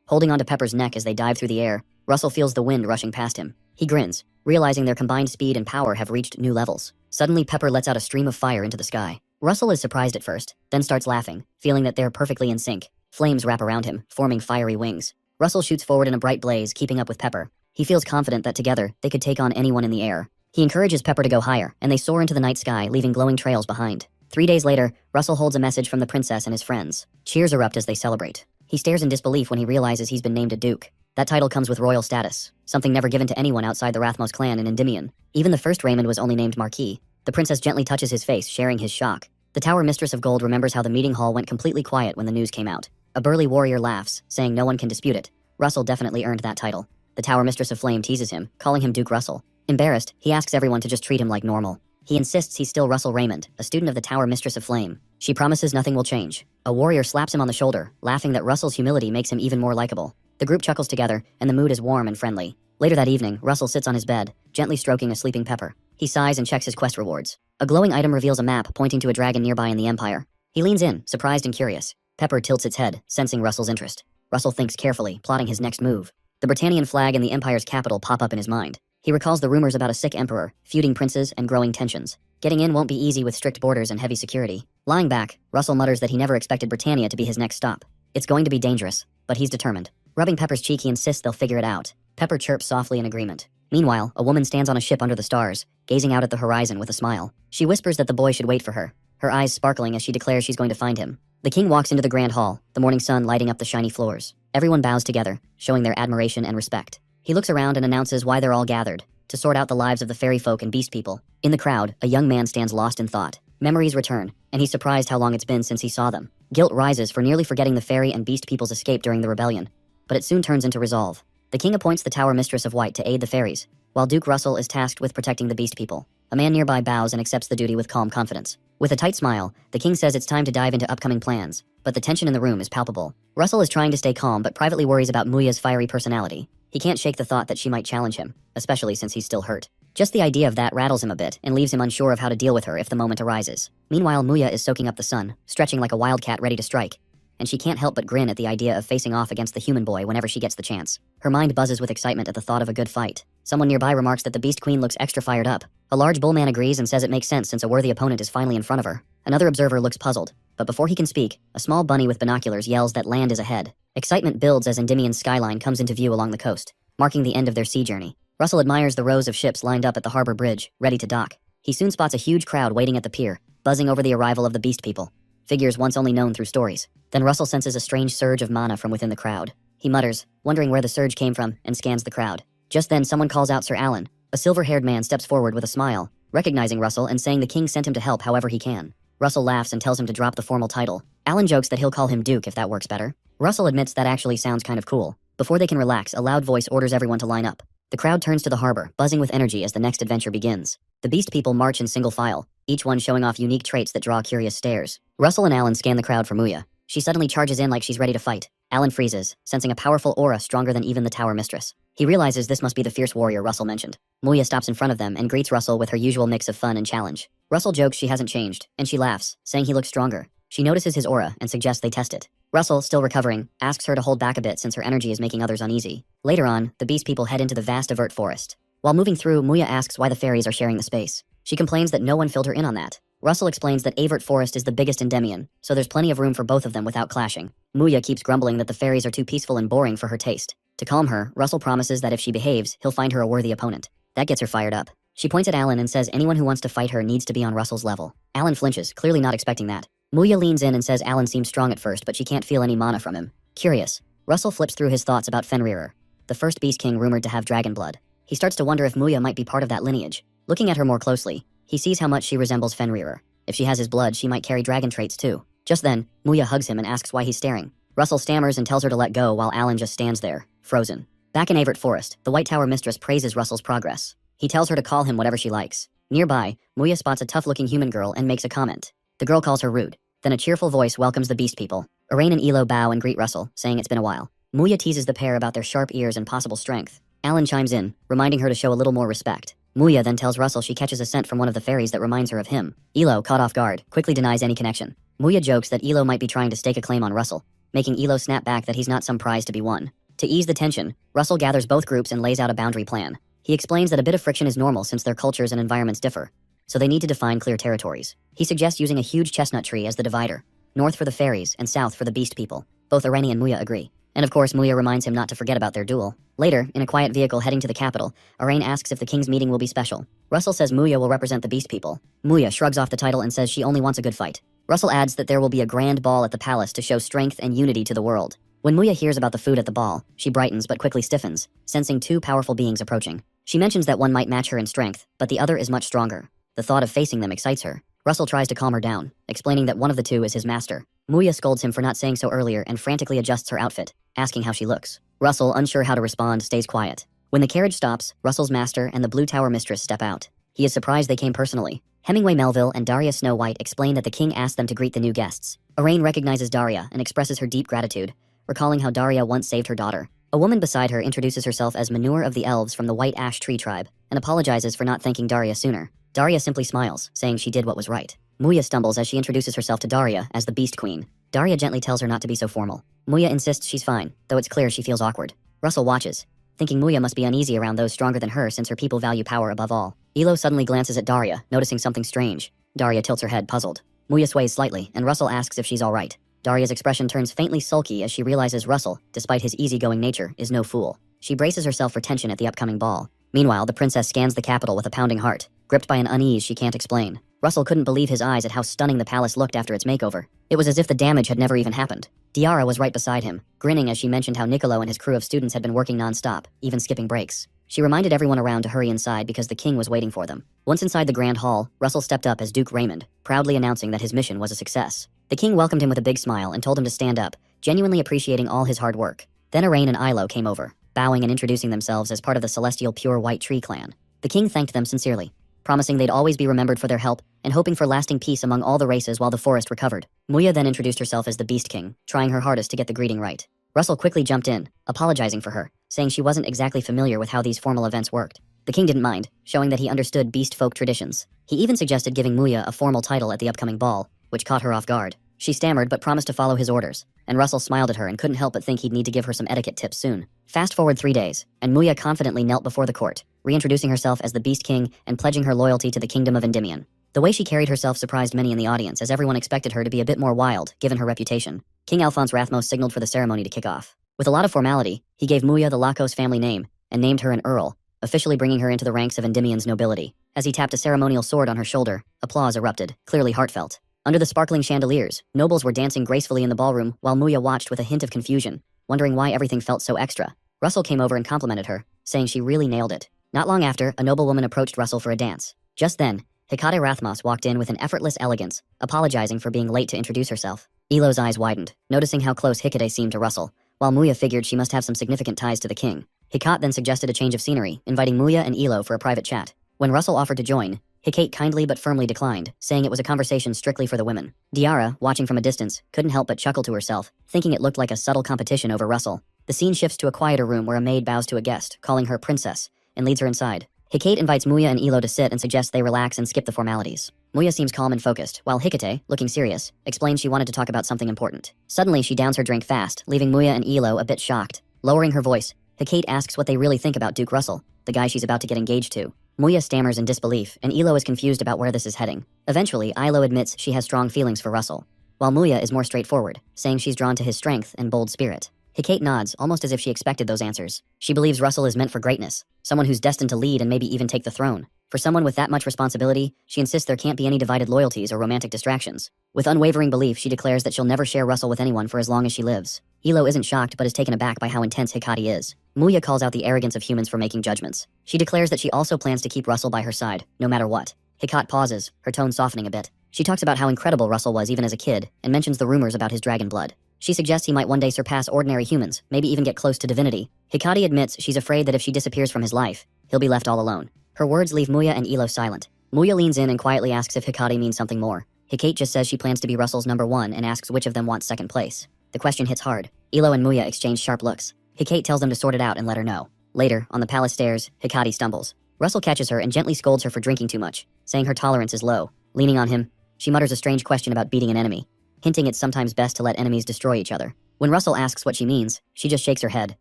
Speaker 1: Holding onto Pepper's neck as they dive through the air, Russell feels the wind rushing past him. He grins, realizing their combined speed and power have reached new levels. Suddenly, Pepper lets out a stream of fire into the sky. Russell is surprised at first, then starts laughing, feeling that they're perfectly in sync. Flames wrap around him, forming fiery wings. Russell shoots forward in a bright blaze, keeping up with Pepper. He feels confident that together, they could take on anyone in the air. He encourages Pepper to go higher, and they soar into the night sky, leaving glowing trails behind. 3 days later, Russell holds a message from the princess and his friends. Cheers erupt as they celebrate. He stares in disbelief when he realizes he's been named a duke. That title comes with royal status, something never given to anyone outside the Rathmos clan in Endymion. Even the first Raymond was only named Marquis. The princess gently touches his face, sharing his shock. The Tower Mistress of Gold remembers how the meeting hall went completely quiet when the news came out. A burly warrior laughs, saying no one can dispute it. Russell definitely earned that title. The Tower Mistress of Flame teases him, calling him Duke Russell. Embarrassed, he asks everyone to just treat him like normal. He insists he's still Russell Raymond, a student of the Tower Mistress of Flame. She promises nothing will change. A warrior slaps him on the shoulder, laughing that Russell's humility makes him even more likable. The group chuckles together, and the mood is warm and friendly. Later that evening, Russell sits on his bed, gently stroking a sleeping Pepper. He sighs and checks his quest rewards. A glowing item reveals a map pointing to a dragon nearby in the Empire. He leans in, surprised and curious. Pepper tilts its head, sensing Russell's interest. Russell thinks carefully, plotting his next move. The Britannian flag and the Empire's capital pop up in his mind. He recalls the rumors about a sick emperor, feuding princes, and growing tensions. Getting in won't be easy with strict borders and heavy security. Lying back, Russell mutters that he never expected Britannia to be his next stop. It's going to be dangerous, but he's determined. Rubbing Pepper's cheek, he insists they'll figure it out. Pepper chirps softly in agreement. Meanwhile, a woman stands on a ship under the stars, gazing out at the horizon with a smile. She whispers that the boy should wait for her, her eyes sparkling as she declares she's going to find him. The king walks into the grand hall, the morning sun lighting up the shiny floors. Everyone bows together, showing their admiration and respect. He looks around and announces why they're all gathered, to sort out the lives of the fairy folk and beast people. In the crowd, a young man stands lost in thought. Memories return, and he's surprised how long it's been since he saw them. Guilt rises for nearly forgetting the fairy and beast people's escape during the rebellion, but it soon turns into resolve. The king appoints the Tower Mistress of White to aid the fairies, while Duke Russell is tasked with protecting the beast people. A man nearby bows and accepts the duty with calm confidence. With a tight smile, the king says it's time to dive into upcoming plans, but the tension in the room is palpable. Russell is trying to stay calm but privately worries about Muya's fiery personality. He can't shake the thought that she might challenge him, especially since he's still hurt. Just the idea of that rattles him a bit and leaves him unsure of how to deal with her if the moment arises. Meanwhile, Muya is soaking up the sun, stretching like a wildcat ready to strike, and she can't help but grin at the idea of facing off against the human boy whenever she gets the chance. Her mind buzzes with excitement at the thought of a good fight. Someone nearby remarks that the Beast Queen looks extra fired up. A large bullman agrees and says it makes sense since a worthy opponent is finally in front of her. Another observer looks puzzled, but before he can speak, a small bunny with binoculars yells that land is ahead. Excitement builds as Endymion's skyline comes into view along the coast, marking the end of their sea journey. Russell admires the rows of ships lined up at the harbor bridge, ready to dock. He soon spots a huge crowd waiting at the pier, buzzing over the arrival of the beast people, figures once only known through stories. Then Russell senses a strange surge of mana from within the crowd. He mutters, wondering where the surge came from, and scans the crowd. Just then someone calls out Sir Alan. A silver-haired man steps forward with a smile, recognizing Russell and saying the king sent him to help however he can. Russell laughs and tells him to drop the formal title. Alan jokes that he'll call him Duke if that works better. Russell admits that actually sounds kind of cool. Before they can relax, a loud voice orders everyone to line up. The crowd turns to the harbor, buzzing with energy as the next adventure begins. The beast people march in single file, each one showing off unique traits that draw curious stares. Russell and Alan scan the crowd for Muya. She suddenly charges in like she's ready to fight. Alan freezes, sensing a powerful aura stronger than even the Tower Mistress. He realizes this must be the fierce warrior Russell mentioned. Muya stops in front of them and greets Russell with her usual mix of fun and challenge. Russell jokes she hasn't changed, and she laughs, saying he looks stronger. She notices his aura and suggests they test it. Russell, still recovering, asks her to hold back a bit since her energy is making others uneasy. Later on, the beast people head into the vast Avert forest. While moving through, Muya asks why the fairies are sharing the space. She complains that no one filled her in on that. Russell explains that Avert Forest is the biggest in Endymion, so there's plenty of room for both of them without clashing. Muya keeps grumbling that the fairies are too peaceful and boring for her taste. To calm her, Russell promises that if she behaves, he'll find her a worthy opponent. That gets her fired up. She points at Alan and says anyone who wants to fight her needs to be on Russell's level. Alan flinches, clearly not expecting that. Muya leans in and says Alan seems strong at first, but she can't feel any mana from him. Curious, Russell flips through his thoughts about Fenrir, the first Beast King rumored to have dragon blood. He starts to wonder if Muya might be part of that lineage. Looking at her more closely, he sees how much she resembles Fenrir. If she has his blood, she might carry dragon traits too. Just then, Muya hugs him and asks why he's staring. Russell stammers and tells her to let go while Alan just stands there, frozen. Back in Avert Forest, the White Tower mistress praises Russell's progress. He tells her to call him whatever she likes. Nearby, Muya spots a tough-looking human girl and makes a comment. The girl calls her rude. Then a cheerful voice welcomes the beast people. Arain and Elo bow and greet Russell, saying it's been a while. Muya teases the pair about their sharp ears and possible strength. Alan chimes in, reminding her to show a little more respect. Muya then tells Russell she catches a scent from one of the fairies that reminds her of him. Elo, caught off guard, quickly denies any connection. Muya jokes that Elo might be trying to stake a claim on Russell, making Elo snap back that he's not some prize to be won. To ease the tension, Russell gathers both groups and lays out a boundary plan. He explains that a bit of friction is normal since their cultures and environments differ, so they need to define clear territories. He suggests using a huge chestnut tree as the divider, north for the fairies and south for the beast people. Both Arain and Muya agree. And of course, Muya reminds him not to forget about their duel. Later, in a quiet vehicle heading to the capital, Arain asks if the king's meeting will be special. Russell says Muya will represent the beast people. Muya shrugs off the title and says she only wants a good fight. Russell adds that there will be a grand ball at the palace to show strength and unity to the world. When Muya hears about the food at the ball, she brightens but quickly stiffens, sensing two powerful beings approaching. She mentions that one might match her in strength, but the other is much stronger. The thought of facing them excites her. Russell tries to calm her down, explaining that one of the two is his master. Muya scolds him for not saying so earlier and frantically adjusts her outfit, asking how she looks. Russell, unsure how to respond, stays quiet. When the carriage stops, Russell's master and the Blue Tower mistress step out. He is surprised they came personally. Hemingway Melville and Daria Snow White explain that the king asked them to greet the new guests. Arain recognizes Daria and expresses her deep gratitude, recalling how Daria once saved her daughter. A woman beside her introduces herself as Manure of the Elves from the White Ash Tree tribe, and apologizes for not thanking Daria sooner. Daria simply smiles, saying she did what was right. Muya stumbles as she introduces herself to Daria as the Beast Queen. Daria gently tells her not to be so formal. Muya insists she's fine, though it's clear she feels awkward. Russell watches, thinking Muya must be uneasy around those stronger than her since her people value power above all. Elo suddenly glances at Daria, noticing something strange. Daria tilts her head, puzzled. Muya sways slightly, and Russell asks if she's alright. Daria's expression turns faintly sulky as she realizes Russell, despite his easygoing nature, is no fool. She braces herself for tension at the upcoming ball. Meanwhile, the princess scans the capital with a pounding heart, gripped by an unease she can't explain. Russell couldn't believe his eyes at how stunning the palace looked after its makeover. It was as if the damage had never even happened. Diara was right beside him, grinning as she mentioned how Niccolo and his crew of students had been working non-stop, even skipping breaks. She reminded everyone around to hurry inside because the king was waiting for them. Once inside the grand hall, Russell stepped up as Duke Raymond, proudly announcing that his mission was a success. The king welcomed him with a big smile and told him to stand up, genuinely appreciating all his hard work. Then Arain and Ilo came over, bowing and introducing themselves as part of the celestial Pure White Tree clan. The king thanked them sincerely, promising they'd always be remembered for their help and hoping for lasting peace among all the races while the forest recovered. Muya then introduced herself as the Beast King, trying her hardest to get the greeting right. Russell quickly jumped in, apologizing for her, saying she wasn't exactly familiar with how these formal events worked. The king didn't mind, showing that he understood beast folk traditions. He even suggested giving Muya a formal title at the upcoming ball, which caught her off guard. She stammered but promised to follow his orders, and Russell smiled at her and couldn't help but think he'd need to give her some etiquette tips soon. Fast forward 3 days, and Muya confidently knelt before the court, reintroducing herself as the Beast King and pledging her loyalty to the kingdom of Endymion. The way she carried herself surprised many in the audience as everyone expected her to be a bit more wild, given her reputation. King Alphonse Rathmos signaled for the ceremony to kick off. With a lot of formality, he gave Muya the Lakos family name and named her an Earl, officially bringing her into the ranks of Endymion's nobility. As he tapped a ceremonial sword on her shoulder, applause erupted, clearly heartfelt. Under the sparkling chandeliers, nobles were dancing gracefully in the ballroom while Muya watched with a hint of confusion, wondering why everything felt so extra. Russell came over and complimented her, saying she really nailed it. Not long after, a noblewoman approached Russell for a dance. Just then, Hecate Rathmos walked in with an effortless elegance, apologizing for being late to introduce herself. Elo's eyes widened, noticing how close Hecate seemed to Russell, while Muya figured she must have some significant ties to the king. Hecate then suggested a change of scenery, inviting Muya and Elo for a private chat. When Russell offered to join, Hecate kindly but firmly declined, saying it was a conversation strictly for the women. Diara, watching from a distance, couldn't help but chuckle to herself, thinking it looked like a subtle competition over Russell. The scene shifts to a quieter room where a maid bows to a guest, calling her princess, and leads her inside. Hecate invites Muya and Elo to sit and suggests they relax and skip the formalities. Muya seems calm and focused, while Hecate, looking serious, explains she wanted to talk about something important. Suddenly, she downs her drink fast, leaving Muya and Elo a bit shocked. Lowering her voice, Hecate asks what they really think about Duke Russell, the guy she's about to get engaged to. Muya stammers in disbelief, and Elo is confused about where this is heading. Eventually, Ilo admits she has strong feelings for Russell, while Muya is more straightforward, saying she's drawn to his strength and bold spirit. Hecate nods, almost as if she expected those answers. She believes Russell is meant for greatness, someone who's destined to lead and maybe even take the throne. For someone with that much responsibility, she insists there can't be any divided loyalties or romantic distractions. With unwavering belief, she declares that she'll never share Russell with anyone for as long as she lives. Elo isn't shocked but is taken aback by how intense Hecate is. Muya calls out the arrogance of humans for making judgments. She declares that she also plans to keep Russell by her side, no matter what. Hecate pauses, her tone softening a bit. She talks about how incredible Russell was even as a kid, and mentions the rumors about his dragon blood. She suggests he might one day surpass ordinary humans, maybe even get close to divinity. Hikari admits she's afraid that if she disappears from his life, he'll be left all alone. Her words leave Muya and Ilo silent. Muya leans in and quietly asks if Hikari means something more. Hikate just says she plans to be Russell's #1 and asks which of them wants second place. The question hits hard. Ilo and Muya exchange sharp looks. Hikate tells them to sort it out and let her know. Later, on the palace stairs, Hikari stumbles. Russell catches her and gently scolds her for drinking too much, saying her tolerance is low. Leaning on him, she mutters a strange question about beating an enemy, hinting it's sometimes best to let enemies destroy each other. When Russell asks what she means, she just shakes her head.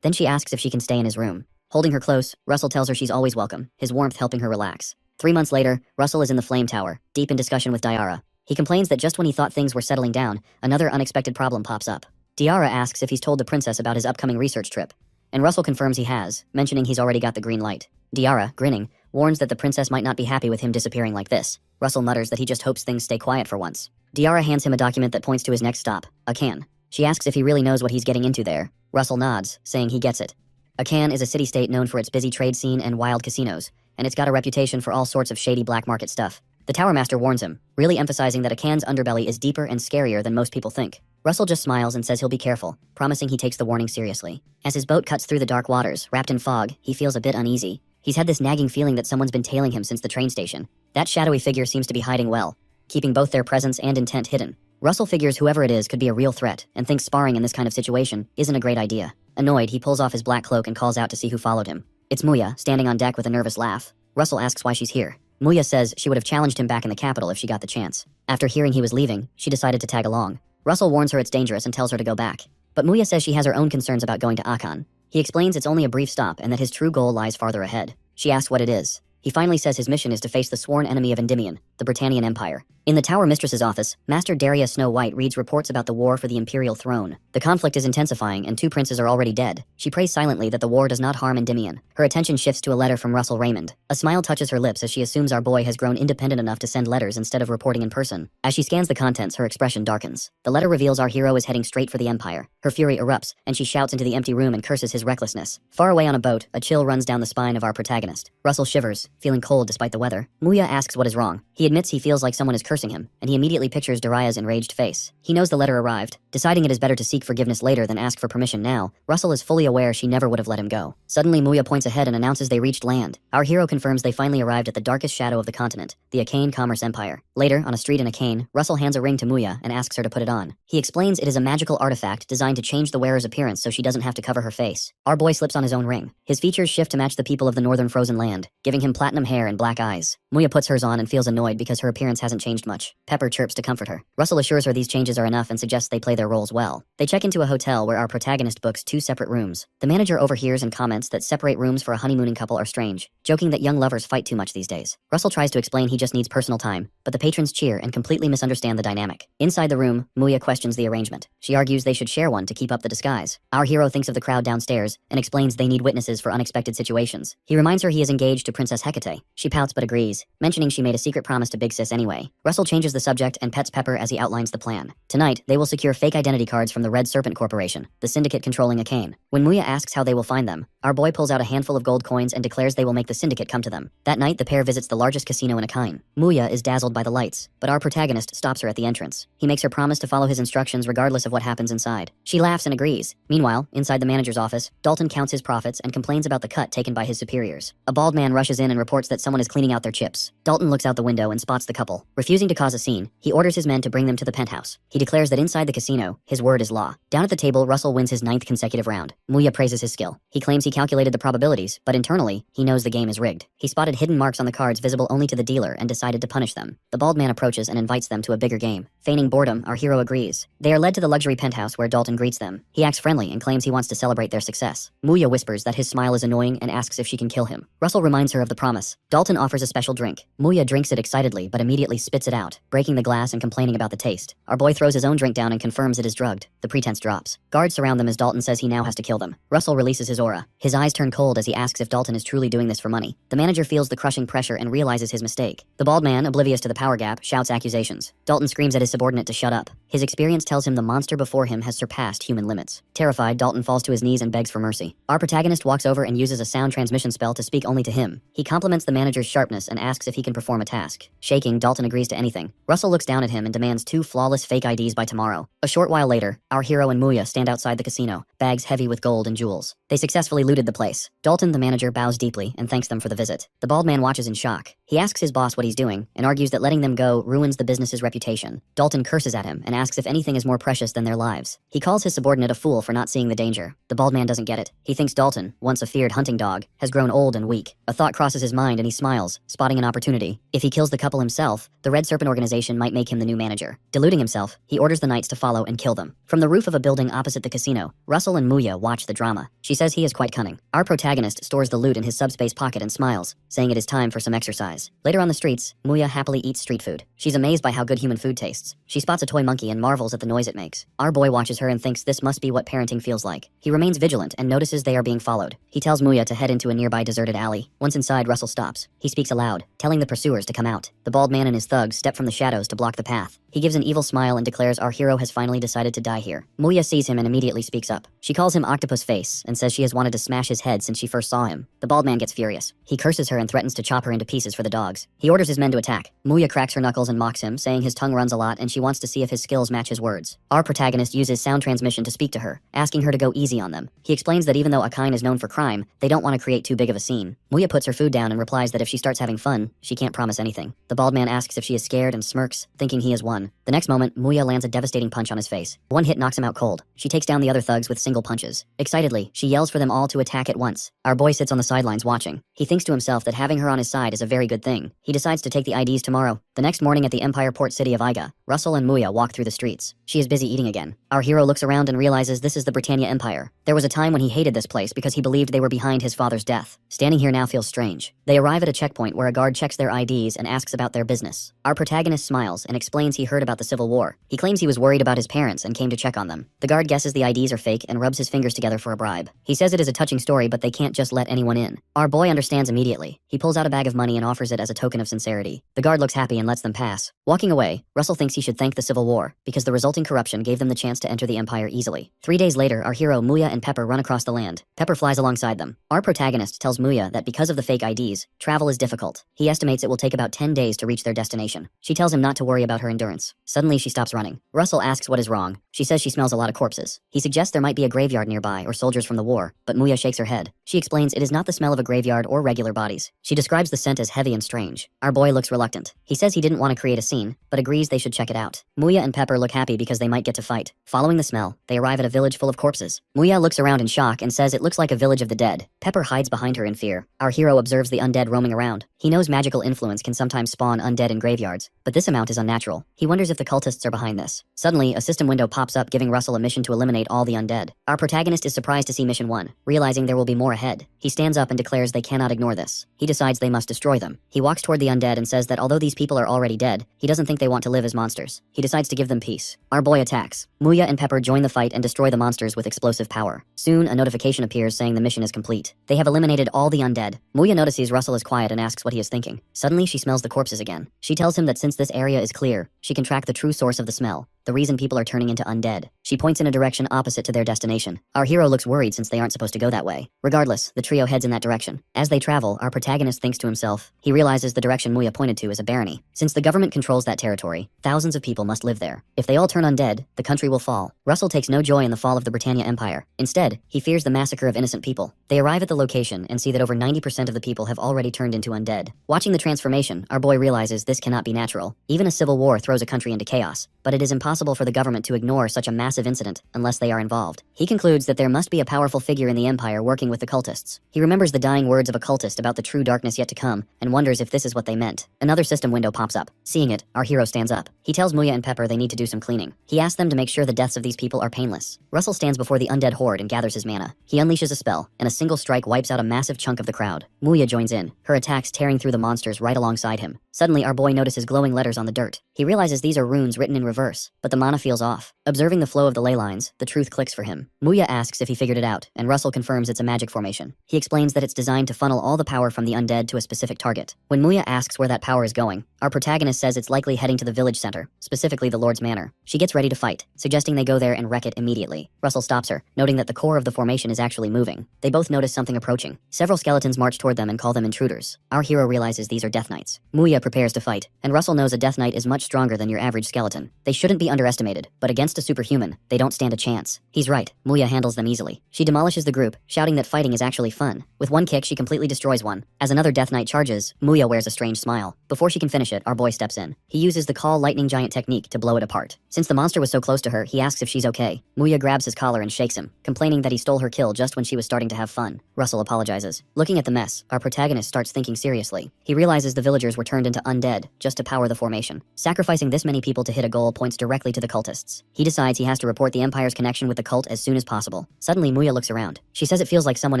Speaker 1: Then she asks if she can stay in his room. Holding her close, Russell tells her she's always welcome, his warmth helping her relax. 3 months later, Russell is in the Flame Tower, deep in discussion with Diara. He complains that just when he thought things were settling down, another unexpected problem pops up. Diara asks if he's told the princess about his upcoming research trip, and Russell confirms he has, mentioning he's already got the green light. Diara, grinning, warns that the princess might not be happy with him disappearing like this. Russell mutters that he just hopes things stay quiet for once. Diara hands him a document that points to his next stop, Akan. She asks if he really knows what he's getting into there. Russell nods, saying he gets it. Akan is a city-state known for its busy trade scene and wild casinos, and it's got a reputation for all sorts of shady black market stuff. The Tower Master warns him, really emphasizing that Akan's underbelly is deeper and scarier than most people think. Russell just smiles and says he'll be careful, promising he takes the warning seriously. As his boat cuts through the dark waters, wrapped in fog, he feels a bit uneasy. He's had this nagging feeling that someone's been tailing him since the train station. That shadowy figure seems to be hiding well, keeping both their presence and intent hidden. Russell figures whoever it is could be a real threat, and thinks sparring in this kind of situation isn't a great idea. Annoyed, he pulls off his black cloak and calls out to see who followed him. It's Muya, standing on deck with a nervous laugh. Russell asks why she's here. Muya says she would have challenged him back in the capital if she got the chance. After hearing he was leaving, she decided to tag along. Russell warns her it's dangerous and tells her to go back. But Muya says she has her own concerns about going to Akan. He explains it's only a brief stop and that his true goal lies farther ahead. She asks what it is. He finally says his mission is to face the sworn enemy of Endymion, the Britannian Empire. In the Tower Mistress's office, Master Daria Snow White reads reports about the war for the imperial throne. The conflict is intensifying and 2 princes are already dead. She prays silently that the war does not harm Endymion. Her attention shifts to a letter from Russell Raymond. A smile touches her lips as she assumes our boy has grown independent enough to send letters instead of reporting in person. As she scans the contents, her expression darkens. The letter reveals our hero is heading straight for the Empire. Her fury erupts, and she shouts into the empty room and curses his recklessness. Far away on a boat, a chill runs down the spine of our protagonist. Russell shivers, feeling cold despite the weather. Muya asks what is wrong. He admits he feels like someone is cursing him, and he immediately pictures Daria's enraged face. He knows the letter arrived. Deciding it is better to seek forgiveness later than ask for permission now, Russell is fully aware she never would have let him go. Suddenly, Muya points ahead and announces they reached land. Our hero confirms they finally arrived at the darkest shadow of the continent, the Akane Commerce Empire. Later, on a street in Akane, Russell hands a ring to Muya and asks her to put it on. He explains it is a magical artifact designed to change the wearer's appearance so she doesn't have to cover her face. Our boy slips on his own ring. His features shift to match the people of the northern frozen land, giving him platinum hair and black eyes. Muya puts hers on and feels annoyed because her appearance hasn't changed much. Pepper chirps to comfort her. Russell assures her these changes are enough and suggests they play their roles well. They check into a hotel where our protagonist books 2 separate rooms. The manager overhears and comments that separate rooms for a honeymooning couple are strange, joking that young lovers fight too much these days. Russell tries to explain he just needs personal time, but the patrons cheer and completely misunderstand the dynamic. Inside the room, Muya questions the arrangement. She argues they should share one to keep up the disguise. Our hero thinks of the crowd downstairs and explains they need witnesses for unexpected situations. He reminds her he is engaged to Princess Hecate. She pouts but agrees, mentioning she made a secret promise to Big Sis anyway. Russell changes the subject and pets Pepper as he outlines the plan. Tonight, they will secure fake identity cards from the Red Serpent Corporation, the syndicate controlling Akane. When Muya asks how they will find them, our boy pulls out a handful of gold coins and declares they will make the syndicate come to them. That night, the pair visits the largest casino in Akane. Muya is dazzled by the lights, but our protagonist stops her at the entrance. He makes her promise to follow his instructions regardless of what happens inside. She laughs and agrees. Meanwhile, inside the manager's office, Dalton counts his profits and complains about the cut taken by his superiors. A bald man rushes in and reports that someone is cleaning out their chips. Dalton looks out the window and spots the couple. Refusing to cause a scene, he orders his men to bring them to the penthouse. He declares that inside the casino, his word is law. Down at the table, Russell wins his 9th consecutive round. Muya praises his skill. He claims he calculated the probabilities, but internally, he knows the game is rigged. He spotted hidden marks on the cards visible only to the dealer and decided to punish them. The bald man approaches and invites them to a bigger game. Feigning boredom, our hero agrees. They are led to the luxury penthouse where Dalton greets them. He acts friendly and claims he wants to celebrate their success. Muya whispers that his smile is annoying and asks if she can kill him. Russell reminds her of the promise. Dalton offers a special drink. Muya drinks it excitedly but immediately spits it out, breaking the glass and complaining about the taste. Our boy throws his own drink down and confirms it is drugged. The pretense drops. Guards surround them as Dalton says he now has to kill them. Russell releases his aura. His eyes turn cold as he asks if Dalton is truly doing this for money. The manager feels the crushing pressure and realizes his mistake. The bald man, oblivious to the power gap, shouts accusations. Dalton screams at his subordinate to shut up. His experience tells him the monster before him has surpassed human limits. Terrified, Dalton falls to his knees and begs for mercy. Our protagonist walks over and uses a sound transmission spell to speak only to him. He compliments the manager's sharpness and asks if he can perform a task. ask. Shaking, Dalton agrees to anything. Russell looks down at him and demands 2 flawless fake IDs by tomorrow. A short while later, our hero and Muya stand outside the casino, bags heavy with gold and jewels. They successfully looted the place. Dalton, the manager, bows deeply and thanks them for the visit. The bald man watches in shock. He asks his boss what he's doing and argues that letting them go ruins the business's reputation. Dalton curses at him and asks if anything is more precious than their lives. He calls his subordinate a fool for not seeing the danger. The bald man doesn't get it. He thinks Dalton, once a feared hunting dog, has grown old and weak. A thought crosses his mind and he smiles, spotting an opportunity. If he kills the couple himself, the Red Serpent organization might make him the new manager. Deluding himself, he orders the knights to follow and kill them. From the roof of a building opposite the casino, Russell and Muya watch the drama. She says he is quite cunning. Our protagonist stores the loot in his subspace pocket and smiles, saying it is time for some exercise. Later on the streets, Muya happily eats street food. She's amazed by how good human food tastes. She spots a toy monkey and marvels at the noise it makes. Our boy watches her and thinks this must be what parenting feels like. He remains vigilant and notices they are being followed. He tells Muya to head into a nearby deserted alley. Once inside, Russell stops. He speaks aloud, telling the pursuers to come out. The bald man and his thugs step from the shadows to block the path. He gives an evil smile and declares our hero has finally decided to die here. Muya sees him and immediately speaks up. She calls him Octopus Face and says she has wanted to smash his head since she first saw him. The bald man gets furious. He curses her and threatens to chop her into pieces for the dogs. He orders his men to attack. Muya cracks her knuckles and mocks him, saying his tongue runs a lot and she wants to see if his skills match his words. Our protagonist uses sound transmission to speak to her, asking her to go easy on them. He explains that even though Akain is known for crime, they don't want to create too big of a scene. Muya puts her food down and replies that if she starts having fun, she can't promise anything. The bald man asks if she is scared and smirks, thinking he has won. The next moment, Muya lands a devastating punch on his face. One hit knocks him out cold. She takes down the other thugs with single punches. Excitedly, she yells for them all to attack at once. Our boy sits on the sidelines watching. He thinks to himself that having her on his side is a very good thing. He decides to take the IDs tomorrow. The next morning at the Empire port city of Iga, Russell and Muya walk through the streets. She is busy eating again. Our hero looks around and realizes this is the Britannia Empire. There was a time when he hated this place because he believed they were behind his father's death. Standing here now feels strange. They arrive at a checkpoint where a guard checks their IDs and asks about their business. Our protagonist smiles and explains he heard about the Civil War. He claims he was worried about his parents and came to check on them. The guard guesses the IDs are fake and rubs his fingers together for a bribe. He says it is a touching story, but they can't just let anyone in. Our boy understands immediately. He pulls out a bag of money and offers it as a token of sincerity. The guard looks happy and lets them pass. Walking away, Russell thinks he should thank the Civil War, because the resulting corruption gave them the chance to enter the Empire easily. 3 days later, our hero Muya and Pepper run across the land. Pepper flies alongside them. Our protagonist tells Muya that because of the fake IDs, travel is difficult. He estimates it will take about 10 days to reach their destination. She tells him not to worry about her endurance. Suddenly, she stops running. Russell asks what is wrong. She says she smells a lot of corpses. He suggests there might be a graveyard nearby or soldiers from the war, but Muya shakes her head. She explains it is not the smell of a graveyard or regular bodies. She describes the scent as heavy and strange. Our boy looks reluctant. He says he didn't want to create a scene, but agrees they should check it out. Muya and Pepper look happy because they might get to fight. Following the smell, they arrive at a village full of corpses. Muya looks around in shock and says it looks like a village of the dead. Pepper hides behind her in fear. Our hero observes the undead roaming around. He knows magical influence can sometimes spawn undead in graveyards, but this amount is unnatural. He wonders if the cultists are behind this. Suddenly, a system window pops up giving Russell a mission to eliminate all the undead. Our protagonist is surprised to see mission 1, realizing there will be more ahead. He stands up and declares they cannot ignore this. He decides they must destroy them. He walks toward the undead and says that although these people are already dead, he doesn't think they want to live as monsters. He decides to give them peace. Our boy attacks. Muya and Pepper join the fight and destroy the monsters with explosive power. Soon, a notification appears saying the mission is complete. They have eliminated all the undead. Muya notices Russell is quiet and asks what he is thinking. Suddenly, she smells the corpses again. She tells him that since this area is clear, she can track the true source of the smell, the reason people are turning into undead. She points in a direction opposite to their destination. Our hero looks worried since they aren't supposed to go that way. Regardless, the trio heads in that direction. As they travel, our protagonist thinks to himself. He realizes the direction Muya pointed to is a barony. Since the government controls that territory, thousands of people must live there. If they all turn undead, the country will fall. Russell takes no joy in the fall of the Britannia Empire. Instead, he fears the massacre of innocent people. They arrive at the location and see that over 90% of the people have already turned into undead. Watching the transformation, our boy realizes this cannot be natural. Even a civil war throws a country into chaos, but it is impossible for the government to ignore such a massive incident unless they are involved. He concludes that there must be a powerful figure in the Empire working with the cultists. He remembers the dying words of a cultist about the true darkness yet to come and wonders if this is what they meant. Another system window pops up. Seeing it, our hero stands up. He tells Muya and Pepper they need to do some cleaning. He asks them to make sure the deaths of these people are painless. Russell stands before the undead horde and gathers his mana. He unleashes a spell, and a single strike wipes out a massive chunk of the crowd. Muya joins in, her attacks tearing through the monsters right alongside him. Suddenly, our boy notices glowing letters on the dirt. He realizes these are runes written in reverse, but the mana feels off. Observing the flow of the ley lines, the truth clicks for him. Muya asks if he figured it out, and Russell confirms it's a magic formation. He explains that it's designed to funnel all the power from the undead to a specific target. When Muya asks where that power is going, Our protagonist says it's likely heading to the village center, specifically the Lord's Manor. She gets ready to fight, suggesting they go there and wreck it immediately. Russell stops her, noting that the core of the formation is actually moving. They both notice something approaching. Several skeletons march toward them and call them intruders. Our hero realizes these are Death Knights. Muya prepares to fight, and Russell knows a Death Knight is much stronger than your average skeleton. They shouldn't be underestimated, but against a superhuman, they don't stand a chance. He's right, Muya handles them easily. She demolishes the group, shouting that fighting is actually fun. With one kick, she completely destroys one. As another Death Knight charges, Muya wears a strange smile. Before she can finish it, our boy steps in. He uses the Call Lightning Giant technique to blow it apart. Since the monster was so close to her, he asks if she's okay. Muya grabs his collar and shakes him, complaining that he stole her kill just when she was starting to have fun. Russell apologizes. Looking at the mess, our protagonist starts thinking seriously. He realizes the villagers were turned into undead just to power the formation. Sacrificing this many people to hit a goal points directly to the cultists. He decides he has to report the Empire's connection with the cult as soon as possible. Suddenly, Muya looks around. She says it feels like someone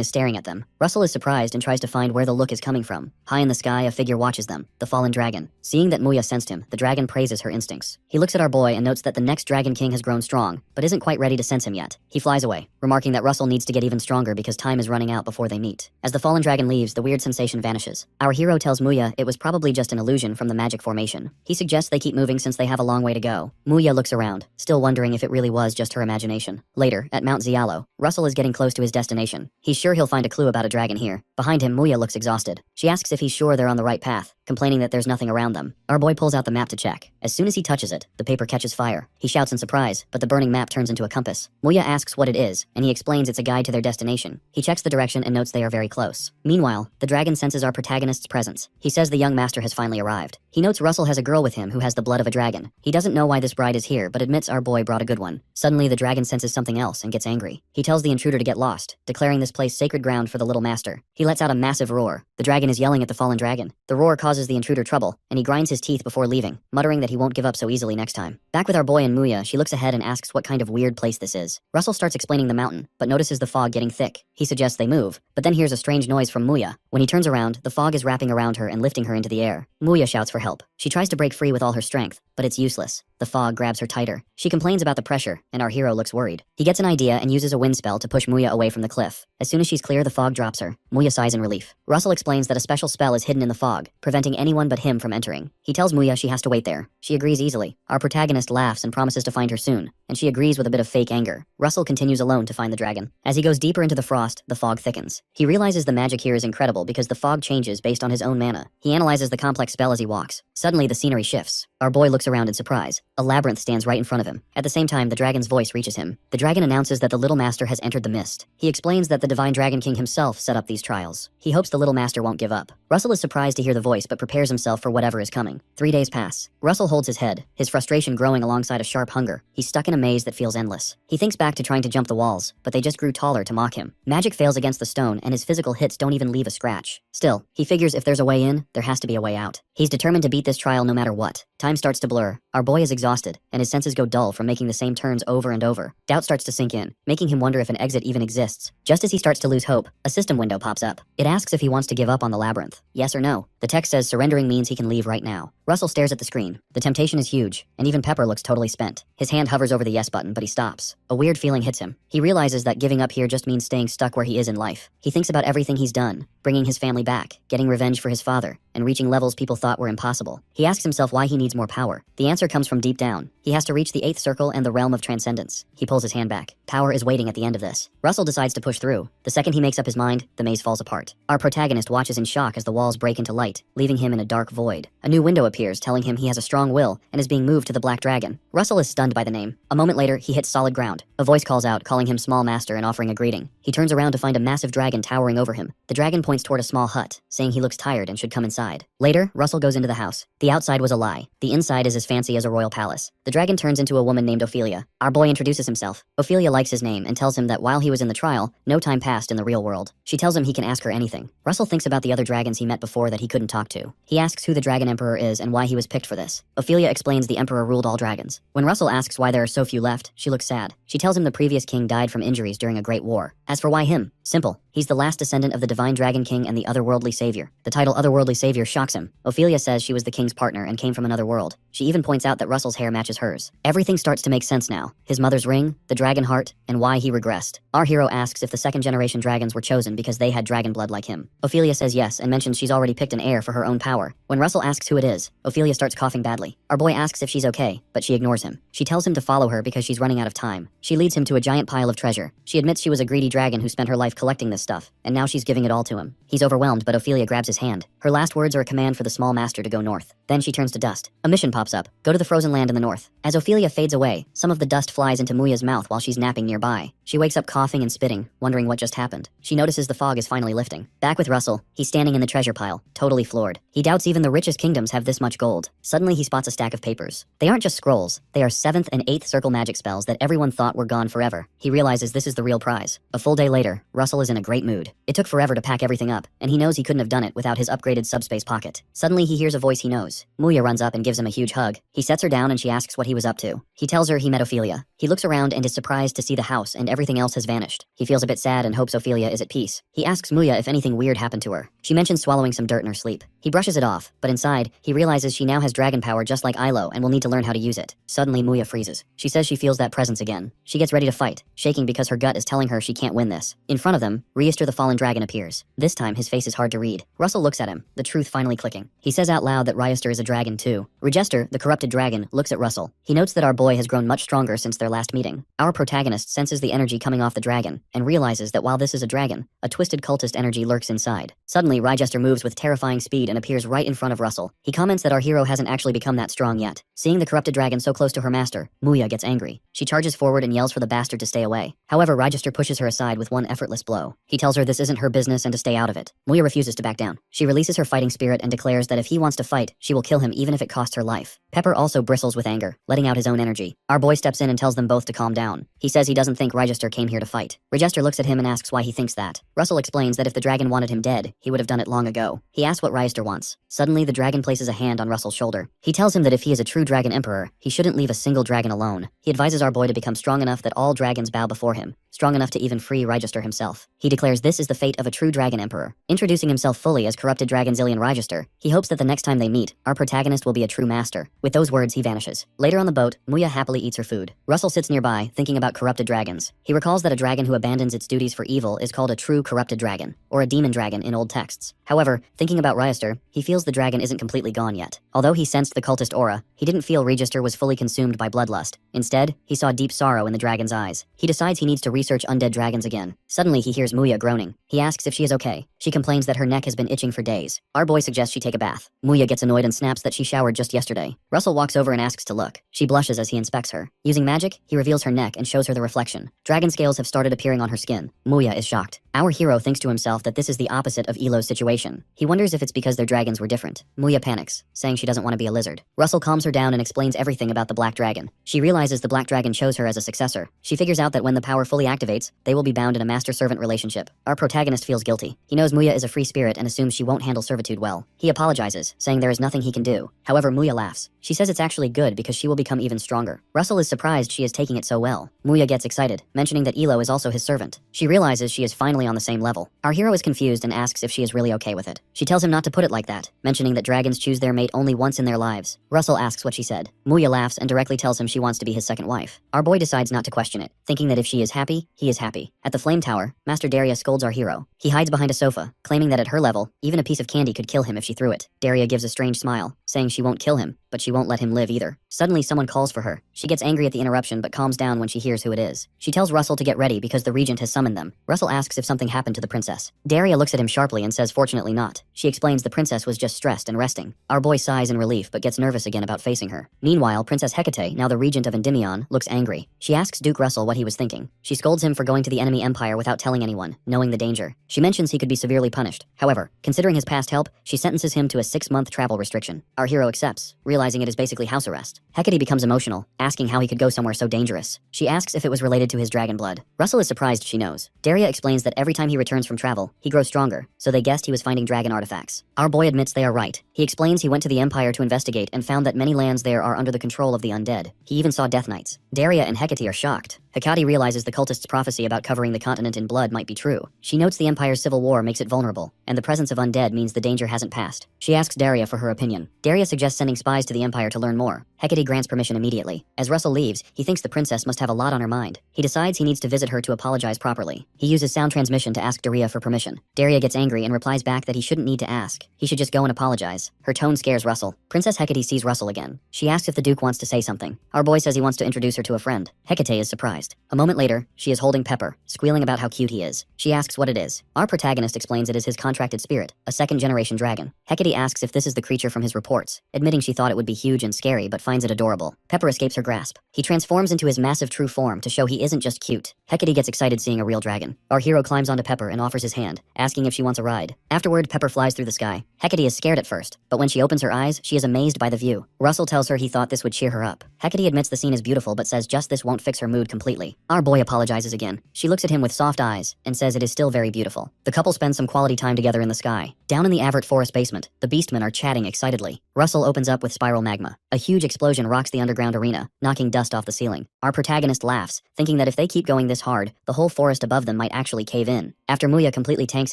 Speaker 1: is staring at them. Russell is surprised and tries to find where the look is coming from. High in the sky, a figure watches them, the fallen dragon. Seeing that Muya sensed him, the dragon praises her instincts. He looks at our boy and notes that the next Dragon King has grown strong, but isn't quite ready to sense him yet. He flies away, remarking that Russell needs to get even stronger because time is running out before they meet. As the fallen dragon leaves, the weird sensation vanishes. Our hero tells Muya it was probably just an illusion from the magic formation. He suggests they keep moving since they have a long way to go. Muya looks around, still wondering if it really was just her imagination. Later, at Mount Yahello, Russell is getting close to his destination. He's sure he'll find a clue about a dragon here. Behind him, Muya looks exhausted. She asks if he's sure they're on the right path, complaining that there's nothing around them. Our boy pulls out the map to check. As soon as he touches it, the paper catches fire. He shouts in surprise, but the burning map turns into a compass. Muya asks what it is, and he explains it's a guide to their destination. He checks the direction and notes they are very close. Meanwhile, the dragon senses our protagonist's presence. He says the young master has finally arrived. He notes Russell has a girl with him who has the blood of a dragon. He doesn't know why this bride is here, but admits our boy brought a good one. Suddenly, the dragon senses something else and gets angry. He tells the intruder to get lost, declaring this place sacred ground for the little master. He lets out a massive roar. The dragon is yelling at the fallen dragon. The roar causes the intruder trouble, and he grinds his teeth before leaving, muttering that he won't give up so easily next time. Back with our boy and Muya, she looks ahead and asks what kind of weird place this is. Russell starts explaining the mountain, but notices the fog getting thick. He suggests they move, but then hears a strange noise from Muya. When he turns around, the fog is wrapping around her and lifting her into the air. Muya shouts for help. She tries to break free with all her strength, but it's useless. The fog grabs her tighter. She complains about the pressure, and our hero looks worried. He gets an idea and uses a wind spell to push Muya away from the cliff. As soon as she's clear, the fog drops her. Muya sighs in relief. Russell explains that a special spell is hidden in the fog, preventing anyone but him from entering. He tells Muya she has to wait there. She agrees easily. Our protagonist laughs and promises to find her soon, and she agrees with a bit of fake anger. Russell continues alone to find the dragon. As he goes deeper into the frost, the fog thickens. He realizes the magic here is incredible because the fog changes based on his own mana. He analyzes the complex spell as he walks. Suddenly, the scenery shifts. Our boy looks around in surprise. A labyrinth stands right in front of him. At the same time, the dragon's voice reaches him. The dragon announces that the little master has entered the mist. He explains that the divine dragon king himself set up these trials. He hopes the little master won't give up. Russell is surprised to hear the voice but prepares himself for whatever is coming. 3 days pass. Russell holds his head, his frustration growing alongside a sharp hunger. He's stuck in a maze that feels endless. He thinks back to trying to jump the walls, but they just grew taller to mock him. Magic fails against the stone, and his physical hits don't even leave a scratch. Still, he figures if there's a way in, there has to be a way out. He's determined to beat this trial no matter what. Time starts to blur. Our boy is exhausted, and his senses go dull from making the same turns over and over. Doubt starts to sink in, making him wonder if an exit even exists. Just as he starts to lose hope, a system window pops up. It asks if he wants to give up on the labyrinth. Yes or no. The text says surrendering means he can leave right now. Russell stares at the screen. The temptation is huge, and even Pepper looks totally spent. His hand hovers over the yes button, but he stops. A weird feeling hits him. He realizes that giving up here just means staying stuck where he is in life. He thinks about everything he's done, bringing his family back, getting revenge for his father, and reaching levels people thought were impossible. He asks himself why he needs more power. The answer comes from deep down. He has to reach the 8th circle and the realm of transcendence. He pulls his hand back. Power is waiting at the end of this. Russell decides to push through. The second he makes up his mind, the maze falls apart. Our protagonist watches in shock as the walls break into light, leaving him in a dark void. A new window appears, telling him he has a strong will and is being moved to the Black Dragon. Russell is stunned by the name. A moment later, he hits solid ground. A voice calls out, calling him Small Master and offering a greeting. He turns around to find a massive dragon towering over him. The dragon points toward a small hut, saying he looks tired and should come inside. Later, Russell goes into the house. The outside was a lie. The inside is as fancy as a royal palace. The dragon turns into a woman named Ophelia. Our boy introduces himself. Ophelia likes his name and tells him that while he was in the trial, no time passed in the real world. She tells him he can ask her anything. Russell thinks about the other dragons he met before that he couldn't talk to. He asks who the Dragon Emperor is and why he was picked for this. Ophelia explains the Emperor ruled all dragons. When Russell asks why there are so few left, she looks sad. She tells him the previous king died from injuries during a great war. As for why him, simple. He's the last descendant of the Divine Dragon King and the Otherworldly Savior. The title Otherworldly Savior shocks him. Ophelia says she was the king's partner and came from another world. She even points out that Russell's hair matches hers. Everything starts to make sense now. His mother's ring, the dragon heart, and why he regressed. Our hero asks if the second generation dragons were chosen because they had dragon blood like him. Ophelia says yes and mentions she's already picked an heir for her own power. When Russell asks who it is, Ophelia starts coughing badly. Our boy asks if she's okay, but she ignores him. She tells him to follow her because she's running out of time. She leads him to a giant pile of treasure. She admits she was a greedy dragon who spent her life collecting this stuff, and now she's giving it all to him. He's overwhelmed, but Ophelia grabs his hand. Her last words are a command for the small master to go north. Then she turns to dust. A mission pops up. Go to the frozen land in the north. As Ophelia fades away, some of the dust flies into Muya's mouth while she's napping nearby. She wakes up coughing and spitting, wondering what just happened. She notices the fog is finally lifting. Back with Russell, he's standing in the treasure pile, totally floored. He doubts even the richest kingdoms have this much gold. Suddenly he spots a stack of papers. They aren't just scrolls, they are 7th and 8th circle magic spells that everyone thought were gone forever. He realizes this is the real prize. A full day later, Russell is in a great mood. It took forever to pack everything up, and he knows he couldn't have done it without his upgraded subspace pocket. Suddenly he hears a voice he knows. Muya runs up and gives him a huge hug. He sets her down and she asks what he was up to. He tells her he met Ophelia. He looks around and is surprised to see the house and everything else has vanished. He feels a bit sad and hopes Ophelia is at peace. He asks Muya if anything weird happened to her. She mentions swallowing some dirt in her sleep. He brushes it off, but inside, he realizes she now has dragon power just like Yahello and will need to learn how to use it. Suddenly Muya freezes. She says she feels that presence again. She gets ready to fight, shaking because her gut is telling her she can't win this. In front of them, Reister the fallen dragon appears. This time his face is hard to read. Russell looks at him, the truth finally clicking. He says out loud that Reister is a dragon too. Regester, the corrupted dragon, looks at Russell. He notes that our boy has grown much stronger since their last meeting. Our protagonist senses the energy coming off the dragon and realizes that while this is a dragon, a twisted cultist energy lurks inside. Suddenly, Reister moves with terrifying speed and appears right in front of Russell. He comments that our hero hasn't actually become that strong yet. Seeing the corrupted dragon so close to her master, Muya gets angry. She charges forward and yells for the bastard to stay away. However, Reister pushes her aside with one effortless blow. He tells her this isn't her business and to stay out of it. Muya refuses to back down. She releases her fighting spirit and declares that if he wants to fight, she will kill him even if it costs her life. Pepper also bristles with anger, letting out his own energy. Our boy steps in and tells them both to calm down. He says he doesn't think Reister came here to fight. Reister looks at him and asks why he thinks that. Russell explains that if the dragon wanted him dead, he would have done it long ago. He asks what Reister wants. Suddenly, the dragon places a hand on Russell's shoulder. He tells him that if he is a true dragon emperor, he shouldn't leave a single dragon alone. He advises our boy to become strong enough that all dragons bow before him, strong enough to even free Reister himself. He declares this is the fate of a true dragon emperor. Introducing himself fully as corrupted dragon Zillion Reister, he hopes that the next time they meet, our protagonist will be a true master. With those words, he vanishes. Later on the boat, Muya happily eats her food. Russell sits nearby, thinking about corrupted dragons. He recalls that a dragon who abandons its duties for evil is called a true corrupted dragon, or a demon dragon in old texts. However, thinking about Reister, he feels the dragon isn't completely gone yet. Although he sensed the cultist aura, he didn't feel Reister was fully consumed by bloodlust. Instead, he saw deep sorrow in the dragon's eyes. He decides he needs to research undead dragons again. Suddenly, he hears Muya groaning. He asks if she is okay. She complains that her neck has been itching for days. Our boy suggests she take a bath. Muya gets annoyed and snaps that she showered just yesterday. Russell walks over and asks to look. She blushes as he inspects her. Using magic, he reveals her neck and shows her the reflection. Dragon scales have started appearing on her skin. Muya is shocked. Our hero thinks to himself that this is the opposite of Elo's situation. He wonders if it's because their dragons were different. Muya panics, saying she doesn't want to be a lizard. Russell calms her down and explains everything about the black dragon. She realizes the black dragon chose her as a successor. She figures out that when the power fully activates, they will be bound in a master-servant relationship. Our protagonist feels guilty. He knows Muya is a free spirit and assumes she won't handle servitude well. He apologizes, saying there is nothing he can do. However, Muya laughs. She says it's actually good because she will become even stronger. Russell is surprised she is taking it so well. Muya gets excited, mentioning that Elo is also his servant. She realizes she is finally on the same level. Our hero is confused and asks if she is really okay with it. She tells him not to put it like that, mentioning that dragons choose their mate only once in their lives. Russell asks what she said. Muya laughs and directly tells him she wants to be his second wife. Our boy decides not to question it, thinking that if she is happy, he is happy. At the flame tower, Master Daria scolds our hero. He hides behind a sofa, claiming that at her level, even a piece of candy could kill him if she threw it. Daria gives a strange smile, saying she won't kill him, but she won't let him live either. Suddenly, someone calls for her. She gets angry at the interruption but calms down when she hears who it is. She tells Russell to get ready because the regent has summoned them. Russell asks if something happened to the princess. Daria looks at him sharply and says fortunately not. She explains the princess was just stressed and resting. Our boy sighs in relief but gets nervous again about facing her. Meanwhile, Princess Hecate, now the regent of Endymion, looks angry. She asks Duke Russell what he was thinking. She scolds him for going to the enemy empire without telling anyone, knowing the danger. She mentions he could be severely punished. However, considering his past help, she sentences him to a 6-month travel restriction. Our hero accepts, realizing it is basically house arrest. Hecate becomes emotional, asking how he could go somewhere so dangerous. She asks if it was related to his dragon blood. Russell is surprised she knows. Daria explains that every time he returns from travel, he grows stronger, so they guessed he was finding dragon artifacts. Our boy admits they are right. He explains he went to the Empire to investigate and found that many lands there are under the control of the undead. He even saw Death Knights. Daria and Hecate are shocked. Hecate realizes the cultist's prophecy about covering the continent in blood might be true. She notes the Empire's civil war makes it vulnerable, and the presence of undead means the danger hasn't passed. She asks Daria for her opinion. Daria suggests sending spies to the Empire to learn more. Hecate grants permission immediately. As Russell leaves, he thinks the princess must have a lot on her mind. He decides he needs to visit her to apologize properly. He uses sound transmission to ask Daria for permission. Daria gets angry and replies back that he shouldn't need to ask. He should just go and apologize. Her tone scares Russell. Princess Hecate sees Russell again. She asks if the Duke wants to say something. Our boy says he wants to introduce her to a friend. Hecate is surprised. A moment later, she is holding Pepper, squealing about how cute he is. She asks what it is. Our protagonist explains it is his contracted spirit, a second-generation dragon. Hecate asks if this is the creature from his reports, admitting she thought it would be huge and scary but finds it adorable. Pepper escapes her grasp. He transforms into his massive true form to show he isn't just cute. Hecate gets excited seeing a real dragon. Our hero climbs onto Pepper and offers his hand, asking if she wants a ride. Afterward, Pepper flies through the sky. Hecate is scared at first, but when she opens her eyes, she is amazed by the view. Russell tells her he thought this would cheer her up. Hecate admits the scene is beautiful but says just this won't fix her mood completely. Our boy apologizes again. She looks at him with soft eyes and says it is still very beautiful. The couple spends some quality time together in the sky. Down in the Avert Forest basement, the beastmen are chatting excitedly. Russell opens up with spiral magma. A huge explosion rocks the underground arena, knocking dust off the ceiling. Our protagonist laughs, thinking that if they keep going this hard, the whole forest above them might actually cave in. After Muya completely tanks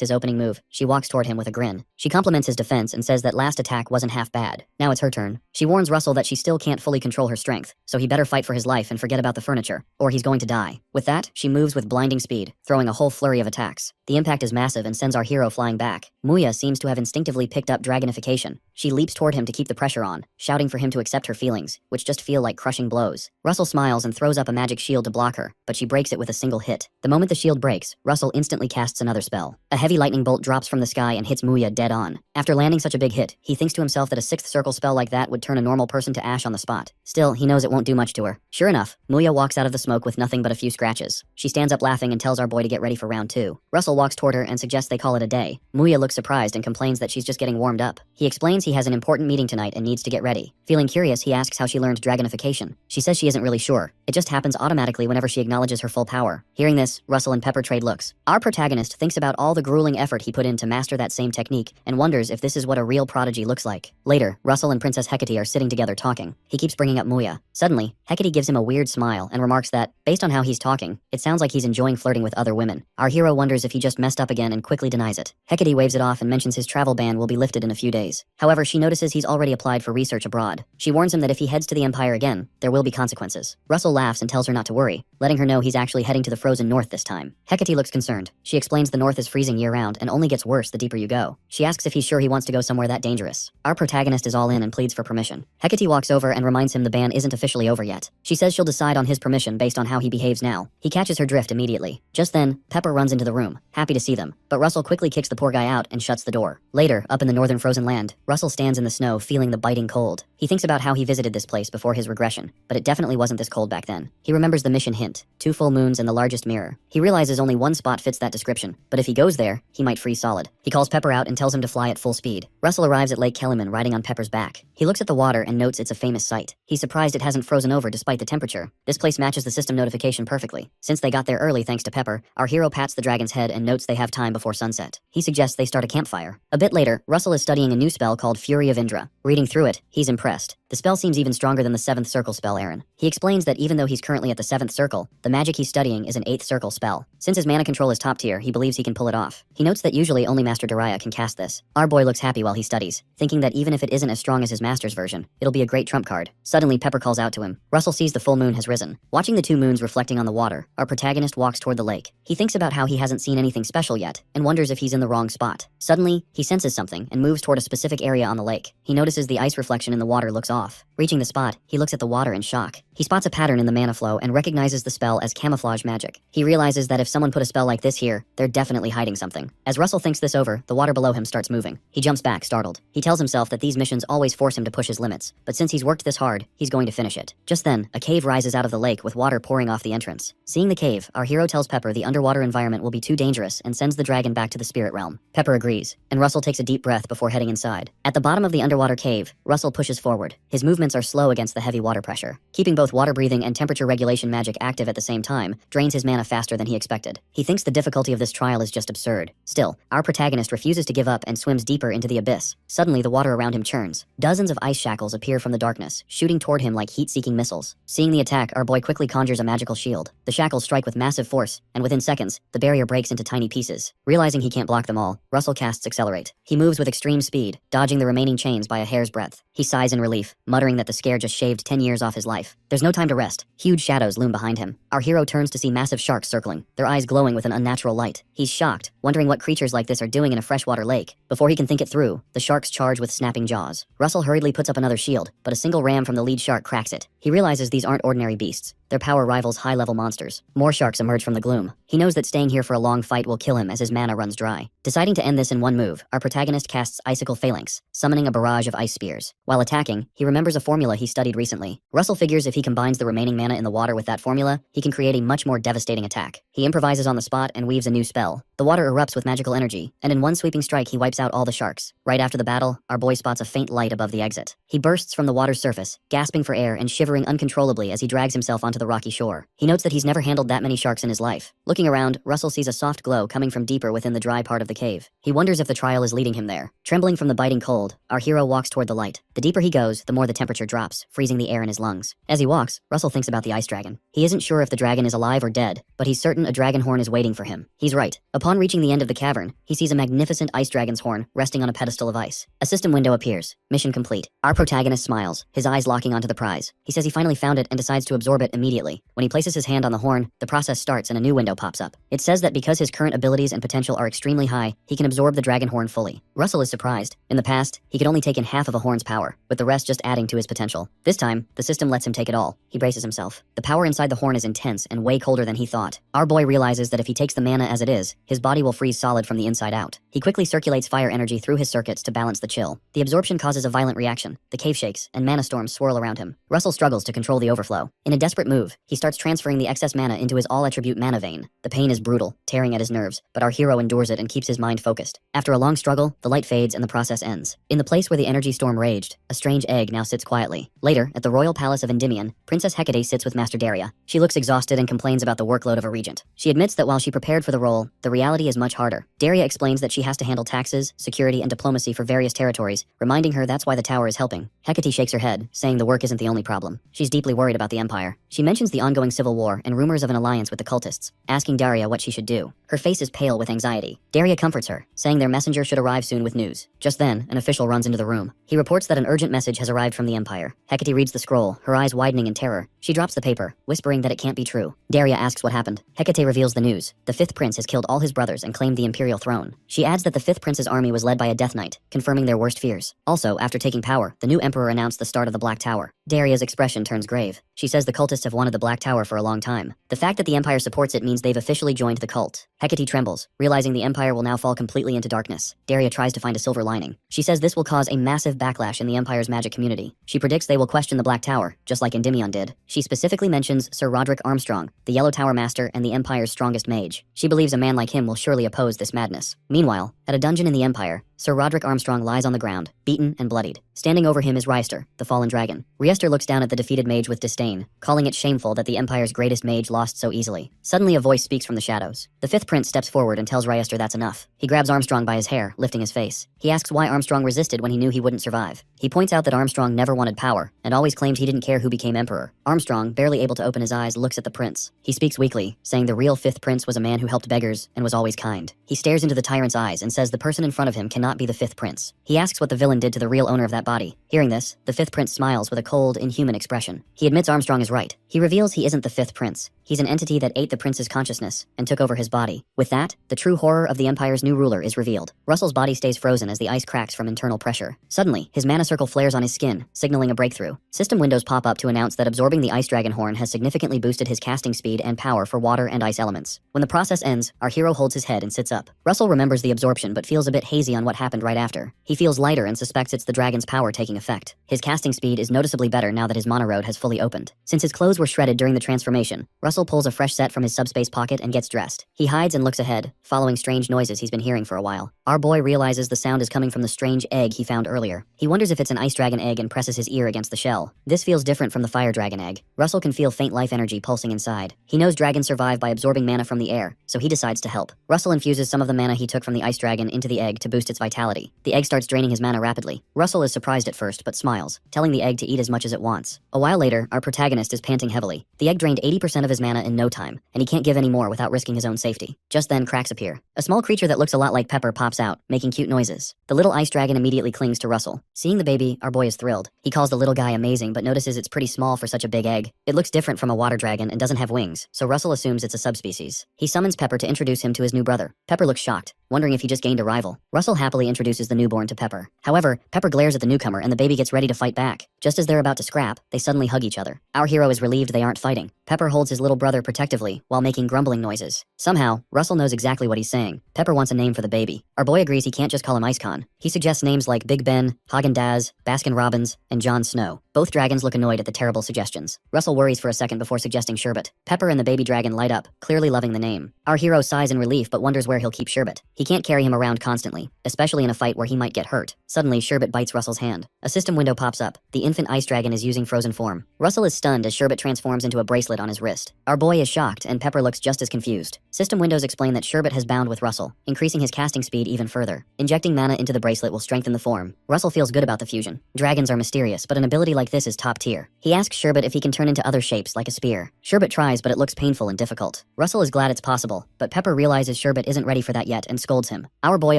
Speaker 1: his opening move, she walks toward him with a grin. She compliments his defense and says that last attack wasn't half bad. Now it's her turn. She warns Russell that she still can't fully control her strength, so he better fight for his life and forget about the furniture, or he's going to die. With that, she moves with blinding speed, throwing a whole flurry of attacks. The impact is massive and sends our hero flying back. Muya seems to have instinctively picked up dragonification. She leaps toward him to keep the pressure on, shouting for him to accept her feelings, which just feel like crushing blows. Russell smiles and throws up a magic shield to block her, but she breaks it with a single hit. The moment the shield breaks, Russell instantly casts another spell. A heavy lightning bolt drops from the sky and hits Muya dead on. After landing such a big hit, he thinks to himself that a sixth circle spell like that would turn a normal person to ash on the spot. Still, he knows it won't do much to her. Sure enough, Muya walks out of the smoke with nothing but a few scratches. She stands up laughing and tells our boy to get ready for round 2. Russell walks toward her and suggests they call it a day. Muya looks surprised and complains that she's just getting warmed up. He explains he has an important meeting tonight and needs to get ready. Feeling curious, he asks how she learned dragonification. She says she isn't really sure. It just happens automatically whenever she acknowledges her full power. Hearing this, Russell and Pepper trade looks. Our protagonist thinks about all the grueling effort he put in to master that same technique and wonders if this is what a real prodigy looks like. Later, Russell and Princess Hecate are sitting together talking. He keeps bringing up Muya. Suddenly, Hecate gives him a weird smile and remarks that, based on how he's talking, it sounds like he's enjoying flirting with other women. Our hero wonders if he just messed up again and quickly denies it. Hecate waves it off and mentions his travel ban will be lifted in a few days. However, she notices he's already applied for research abroad. She warns him that if he heads to the Empire again, there will be consequences. Russell laughs and tells her not to worry, letting her know he's actually heading to the frozen north this time. Hecate looks concerned. She explains the north is freezing year-round and only gets worse the deeper you go. She asks if he's sure he wants to go somewhere that dangerous. Our protagonist is all in and pleads for permission. Hecate walks over and reminds him the ban isn't officially over yet. She says she'll decide on his permission based on how he behaves now. He catches her drift immediately. Just then, Pepper runs into the room, happy to see them, but Russell quickly kicks the poor guy out and shuts the door. Later, up in the northern frozen land, Russell stands in the snow feeling the biting cold. He thinks about how he visited this place before his regression, but it definitely wasn't this cold back then. He remembers the mission hint, 2 full moons and the largest mirror. He realizes only one spot fits that description, but if he goes there, he might freeze solid. He calls Pepper out and tells him to fly at full speed. Russell arrives at Lake Kellyman riding on Pepper's back. He looks at the water and notes it's a famous sight. He's surprised it hasn't frozen over despite the temperature. This place matches the system notification perfectly. Since they got there early thanks to Pepper, our hero pats the dragon's head and notes they have time before sunset. He suggests they start a campfire. A bit later, Russell is studying a new spell called Fury of Indra. Reading through it, he's impressed. The spell seems even stronger than the 7th circle spell Aaron. He explains that even though he's currently at the 7th circle, the magic he's studying is an 8th circle spell. Since his mana control is top tier, he believes he can pull it off. He notes that usually only Master Daria can cast this. Our boy looks happy while he studies, thinking that even if it isn't as strong as his master's version, it'll be a great trump card. Suddenly, Pepper calls out to him. Russell sees the full moon has risen. Watching the 2 moons reflecting on the water, our protagonist walks toward the lake. He thinks about how he hasn't seen anything special yet, and wonders if he's in the wrong spot. Suddenly, he senses something and moves toward a specific area on the lake. He notices the ice reflection in the water looks off. Reaching the spot, he looks at the water in shock. He spots a pattern in the mana flow and recognizes the spell as camouflage magic. He realizes that if someone put a spell like this here, they're definitely hiding something. As Russell thinks this over, the water below him starts moving. He jumps back, startled. He tells himself that these missions always force him to push his limits, but since he's worked this hard, he's going to finish it. Just then, a cave rises out of the lake with water pouring off the entrance. Seeing the cave, our hero tells Pepper the underwater environment will be too dangerous and sends the dragon back to the spirit realm. Pepper agrees, and Russell takes a deep breath before heading inside. At the bottom of the underwater cave, Russell pushes forward. His movements are slow against the heavy water pressure. Keeping both water breathing and temperature regulation magic active at the same time drains his mana faster than he expected. He thinks the difficulty of this trial is just absurd. Still, our protagonist refuses to give up and swims deeper into the abyss. Suddenly, the water around him churns. Dozens of ice shackles appear from the darkness, shooting toward him like heat-seeking missiles. Seeing the attack, our boy quickly conjures a magical shield. The shackles strike with massive force, and within seconds, the barrier breaks into tiny pieces. Realizing he can't block them all, Russell casts Accelerate. He moves with extreme speed, dodging the remaining chains by a hair's breadth. He sighs in relief. muttering that the scare just shaved 10 years off his life. There's no time to rest. Huge shadows loom behind him. Our hero turns to see massive sharks circling, their eyes glowing with an unnatural light. He's shocked, wondering what creatures like this are doing in a freshwater lake. Before he can think it through, the sharks charge with snapping jaws. Russell hurriedly puts up another shield, but a single ram from the lead shark cracks it. He realizes these aren't ordinary beasts. Their power rivals high-level monsters. More sharks emerge from the gloom. He knows that staying here for a long fight will kill him as his mana runs dry. Deciding to end this in one move, our protagonist casts Icicle Phalanx, summoning a barrage of ice spears. While attacking, he remembers a formula he studied recently. Russell figures if he combines the remaining mana in the water with that formula, he can create a much more devastating attack. He improvises on the spot and weaves a new spell. The water erupts with magical energy, and in one sweeping strike he wipes out all the sharks. Right after the battle, our boy spots a faint light above the exit. He bursts from the water's surface, gasping for air and shivering uncontrollably as he drags himself onto the rocky shore. He notes that he's never handled that many sharks in his life. Looking around, Russell sees a soft glow coming from deeper within the dry part of the cave. He wonders if the trial is leading him there. Trembling from the biting cold, our hero walks toward the light. The deeper he goes, the more the temperature drops, freezing the air in his lungs. As he walks, Russell thinks about the ice dragon. He isn't sure if the dragon is alive or dead, but he's certain a dragon horn is waiting for him. He's right. Upon reaching the end of the cavern, he sees a magnificent ice dragon's horn resting on a pedestal of ice. A system window appears. Mission complete. Our protagonist smiles, his eyes locking onto the prize. He says he finally found it and decides to absorb it immediately. When he places his hand on the horn, the process starts and a new window pops up. It says that because his current abilities and potential are extremely high, he can absorb the dragon horn fully. Russell is surprised. In the past, he could only take in half of a horn's power, with the rest just adding to his potential. This time, the system lets him take it all. He braces himself. The power inside the horn is intense and way colder than he thought. Our boy realizes that if he takes the mana as it is, his body will freeze solid from the inside out. He quickly circulates fire energy through his circuits to balance the chill. The absorption causes a violent reaction. The cave shakes, and mana storms swirl around him. Russell struggles to control the overflow. In a desperate move, he starts transferring the excess mana into his all-attribute mana vein. The pain is brutal, tearing at his nerves, but our hero endures it and keeps his mind focused. After a long struggle, the light fades and the process ends. In the place where the energy storm raged, a strange egg now sits quietly. Later, at the royal palace of Endymion, Princess Hecate sits with Master Daria. She looks exhausted and complains about the workload of a regent. She admits that while she prepared for the role, the reality is much harder. Daria explains that she has to handle taxes, security, and diplomacy for various territories, reminding her that's why the tower is helping. Hecate shakes her head, saying the work isn't the only problem. She's deeply worried about the empire. She mentions the ongoing civil war and rumors of an alliance with the cultists, asking Daria what she should do. Her face is pale with anxiety. Daria comforts her, saying their messenger should arrive soon with news. Just then, an official runs into the room. He reports that an urgent message has arrived from the empire. Hecate reads the scroll, her eyes widening in terror. She drops the paper, whispering that it can't be true. Daria asks what happened. Hecate reveals the news. The fifth prince has killed all his brothers and claimed the imperial throne. She adds that the fifth prince's army was led by a death knight, confirming their worst fears. Also, after taking power, the new emperor announced the start of the Black Tower. Daria's expression turns grave. She says the cultists have wanted the Black Tower for a long time. The fact that the empire supports it means they've officially joined the cult. Hecate trembles, realizing the empire will now fall completely into darkness. Daria tries to find a silver lining. She says this will cause a massive backlash in the empire's magic community. She predicts they will question the Black Tower, just like Endymion did. She specifically mentions Sir Roderick Armstrong, the Yellow Tower Master and the empire's strongest mage. She believes a man like him will surely oppose this madness. Meanwhile, at a dungeon in the empire, Sir Roderick Armstrong lies on the ground, beaten and bloodied. Standing over him is Riester, the fallen dragon. Riester looks down at the defeated mage with disdain, calling it shameful that the Empire's greatest mage lost so easily. Suddenly a voice speaks from the shadows. The fifth prince steps forward and tells Riester that's enough. He grabs Armstrong by his hair, lifting his face. He asks why Armstrong resisted when he knew he wouldn't survive. He points out that Armstrong never wanted power, and always claimed he didn't care who became emperor. Armstrong, barely able to open his eyes, looks at the prince. He speaks weakly, saying the real fifth prince was a man who helped beggars and was always kind. He stares into the tyrant's eyes and says the person in front of him cannot be the fifth prince. He asks what the villain did to the real owner of that body. Hearing this, the fifth prince smiles with a cold, inhuman expression. He admits Armstrong is right. He reveals he isn't the fifth prince. He's an entity that ate the prince's consciousness and took over his body. With that, the true horror of the Empire's new ruler is revealed. Russell's body stays frozen as the ice cracks from internal pressure. Suddenly, his mana circle flares on his skin, signaling a breakthrough. System windows pop up to announce that absorbing the ice dragon horn has significantly boosted his casting speed and power for water and ice elements. When the process ends, our hero holds his head and sits up. Russell remembers the absorption but feels a bit hazy on what happened right after. He feels lighter and suspects it's the dragon's power taking effect. His casting speed is noticeably better now that his mana road has fully opened. Since his clothes were shredded during the transformation, Russell pulls a fresh set from his subspace pocket and gets dressed. He hides and looks ahead, following strange noises he's been hearing for a while. Our boy realizes the sound is coming from the strange egg he found earlier. He wonders if it's an ice dragon egg and presses his ear against the shell. This feels different from the fire dragon egg. Russell can feel faint life energy pulsing inside. He knows dragons survive by absorbing mana from the air, so he decides to help. Russell infuses some of the mana he took from the ice dragon into the egg to boost its vitality. vitality. The egg starts draining his mana rapidly. Russell is surprised at first, but smiles, telling the egg to eat as much as it wants. A while later, our protagonist is panting heavily. The egg drained 80% of his mana in no time, and he can't give any more without risking his own safety. Just then, cracks appear. A small creature that looks a lot like Pepper pops out, making cute noises. The little ice dragon immediately clings to Russell. Seeing the baby, our boy is thrilled. He calls the little guy amazing, but notices it's pretty small for such a big egg. It looks different from a water dragon and doesn't have wings, so Russell assumes it's a subspecies. He summons Pepper to introduce him to his new brother. Pepper looks shocked, wondering if he just gained a rival. Russell happily introduces the newborn to Pepper. However, Pepper glares at the newcomer and the baby gets ready to fight back. Just as they're about to scrap, they suddenly hug each other. Our hero is relieved they aren't fighting. Pepper holds his little brother protectively while making grumbling noises. Somehow, Russell knows exactly what he's saying. Pepper wants a name for the baby. Our boy agrees he can't just call him Icecon. He suggests names like Big Ben, Haagen-Dazs, Baskin-Robbins, and Jon Snow. Both dragons look annoyed at the terrible suggestions. Russell worries for a second before suggesting Sherbet. Pepper and the baby dragon light up, clearly loving the name. Our hero sighs in relief but wonders where he'll keep Sherbet. He can't carry him around constantly, especially in a fight where he might get hurt. Suddenly, Sherbet bites Russell's hand. A system window pops up. The infant ice dragon is using frozen form. Russell is stunned as Sherbet transforms into a bracelet on his wrist. Our boy is shocked and Pepper looks just as confused. System windows explain that Sherbet has bound with Russell, increasing his casting speed even further. Injecting mana into the bracelet will strengthen the form. Russell feels good about the fusion. Dragons are mysterious, but an ability like this is top tier. He asks Sherbet if he can turn into other shapes like a spear. Sherbet tries, but it looks painful and difficult. Russell is glad it's possible, but Pepper realizes Sherbet isn't ready for that yet and scolds him. Our boy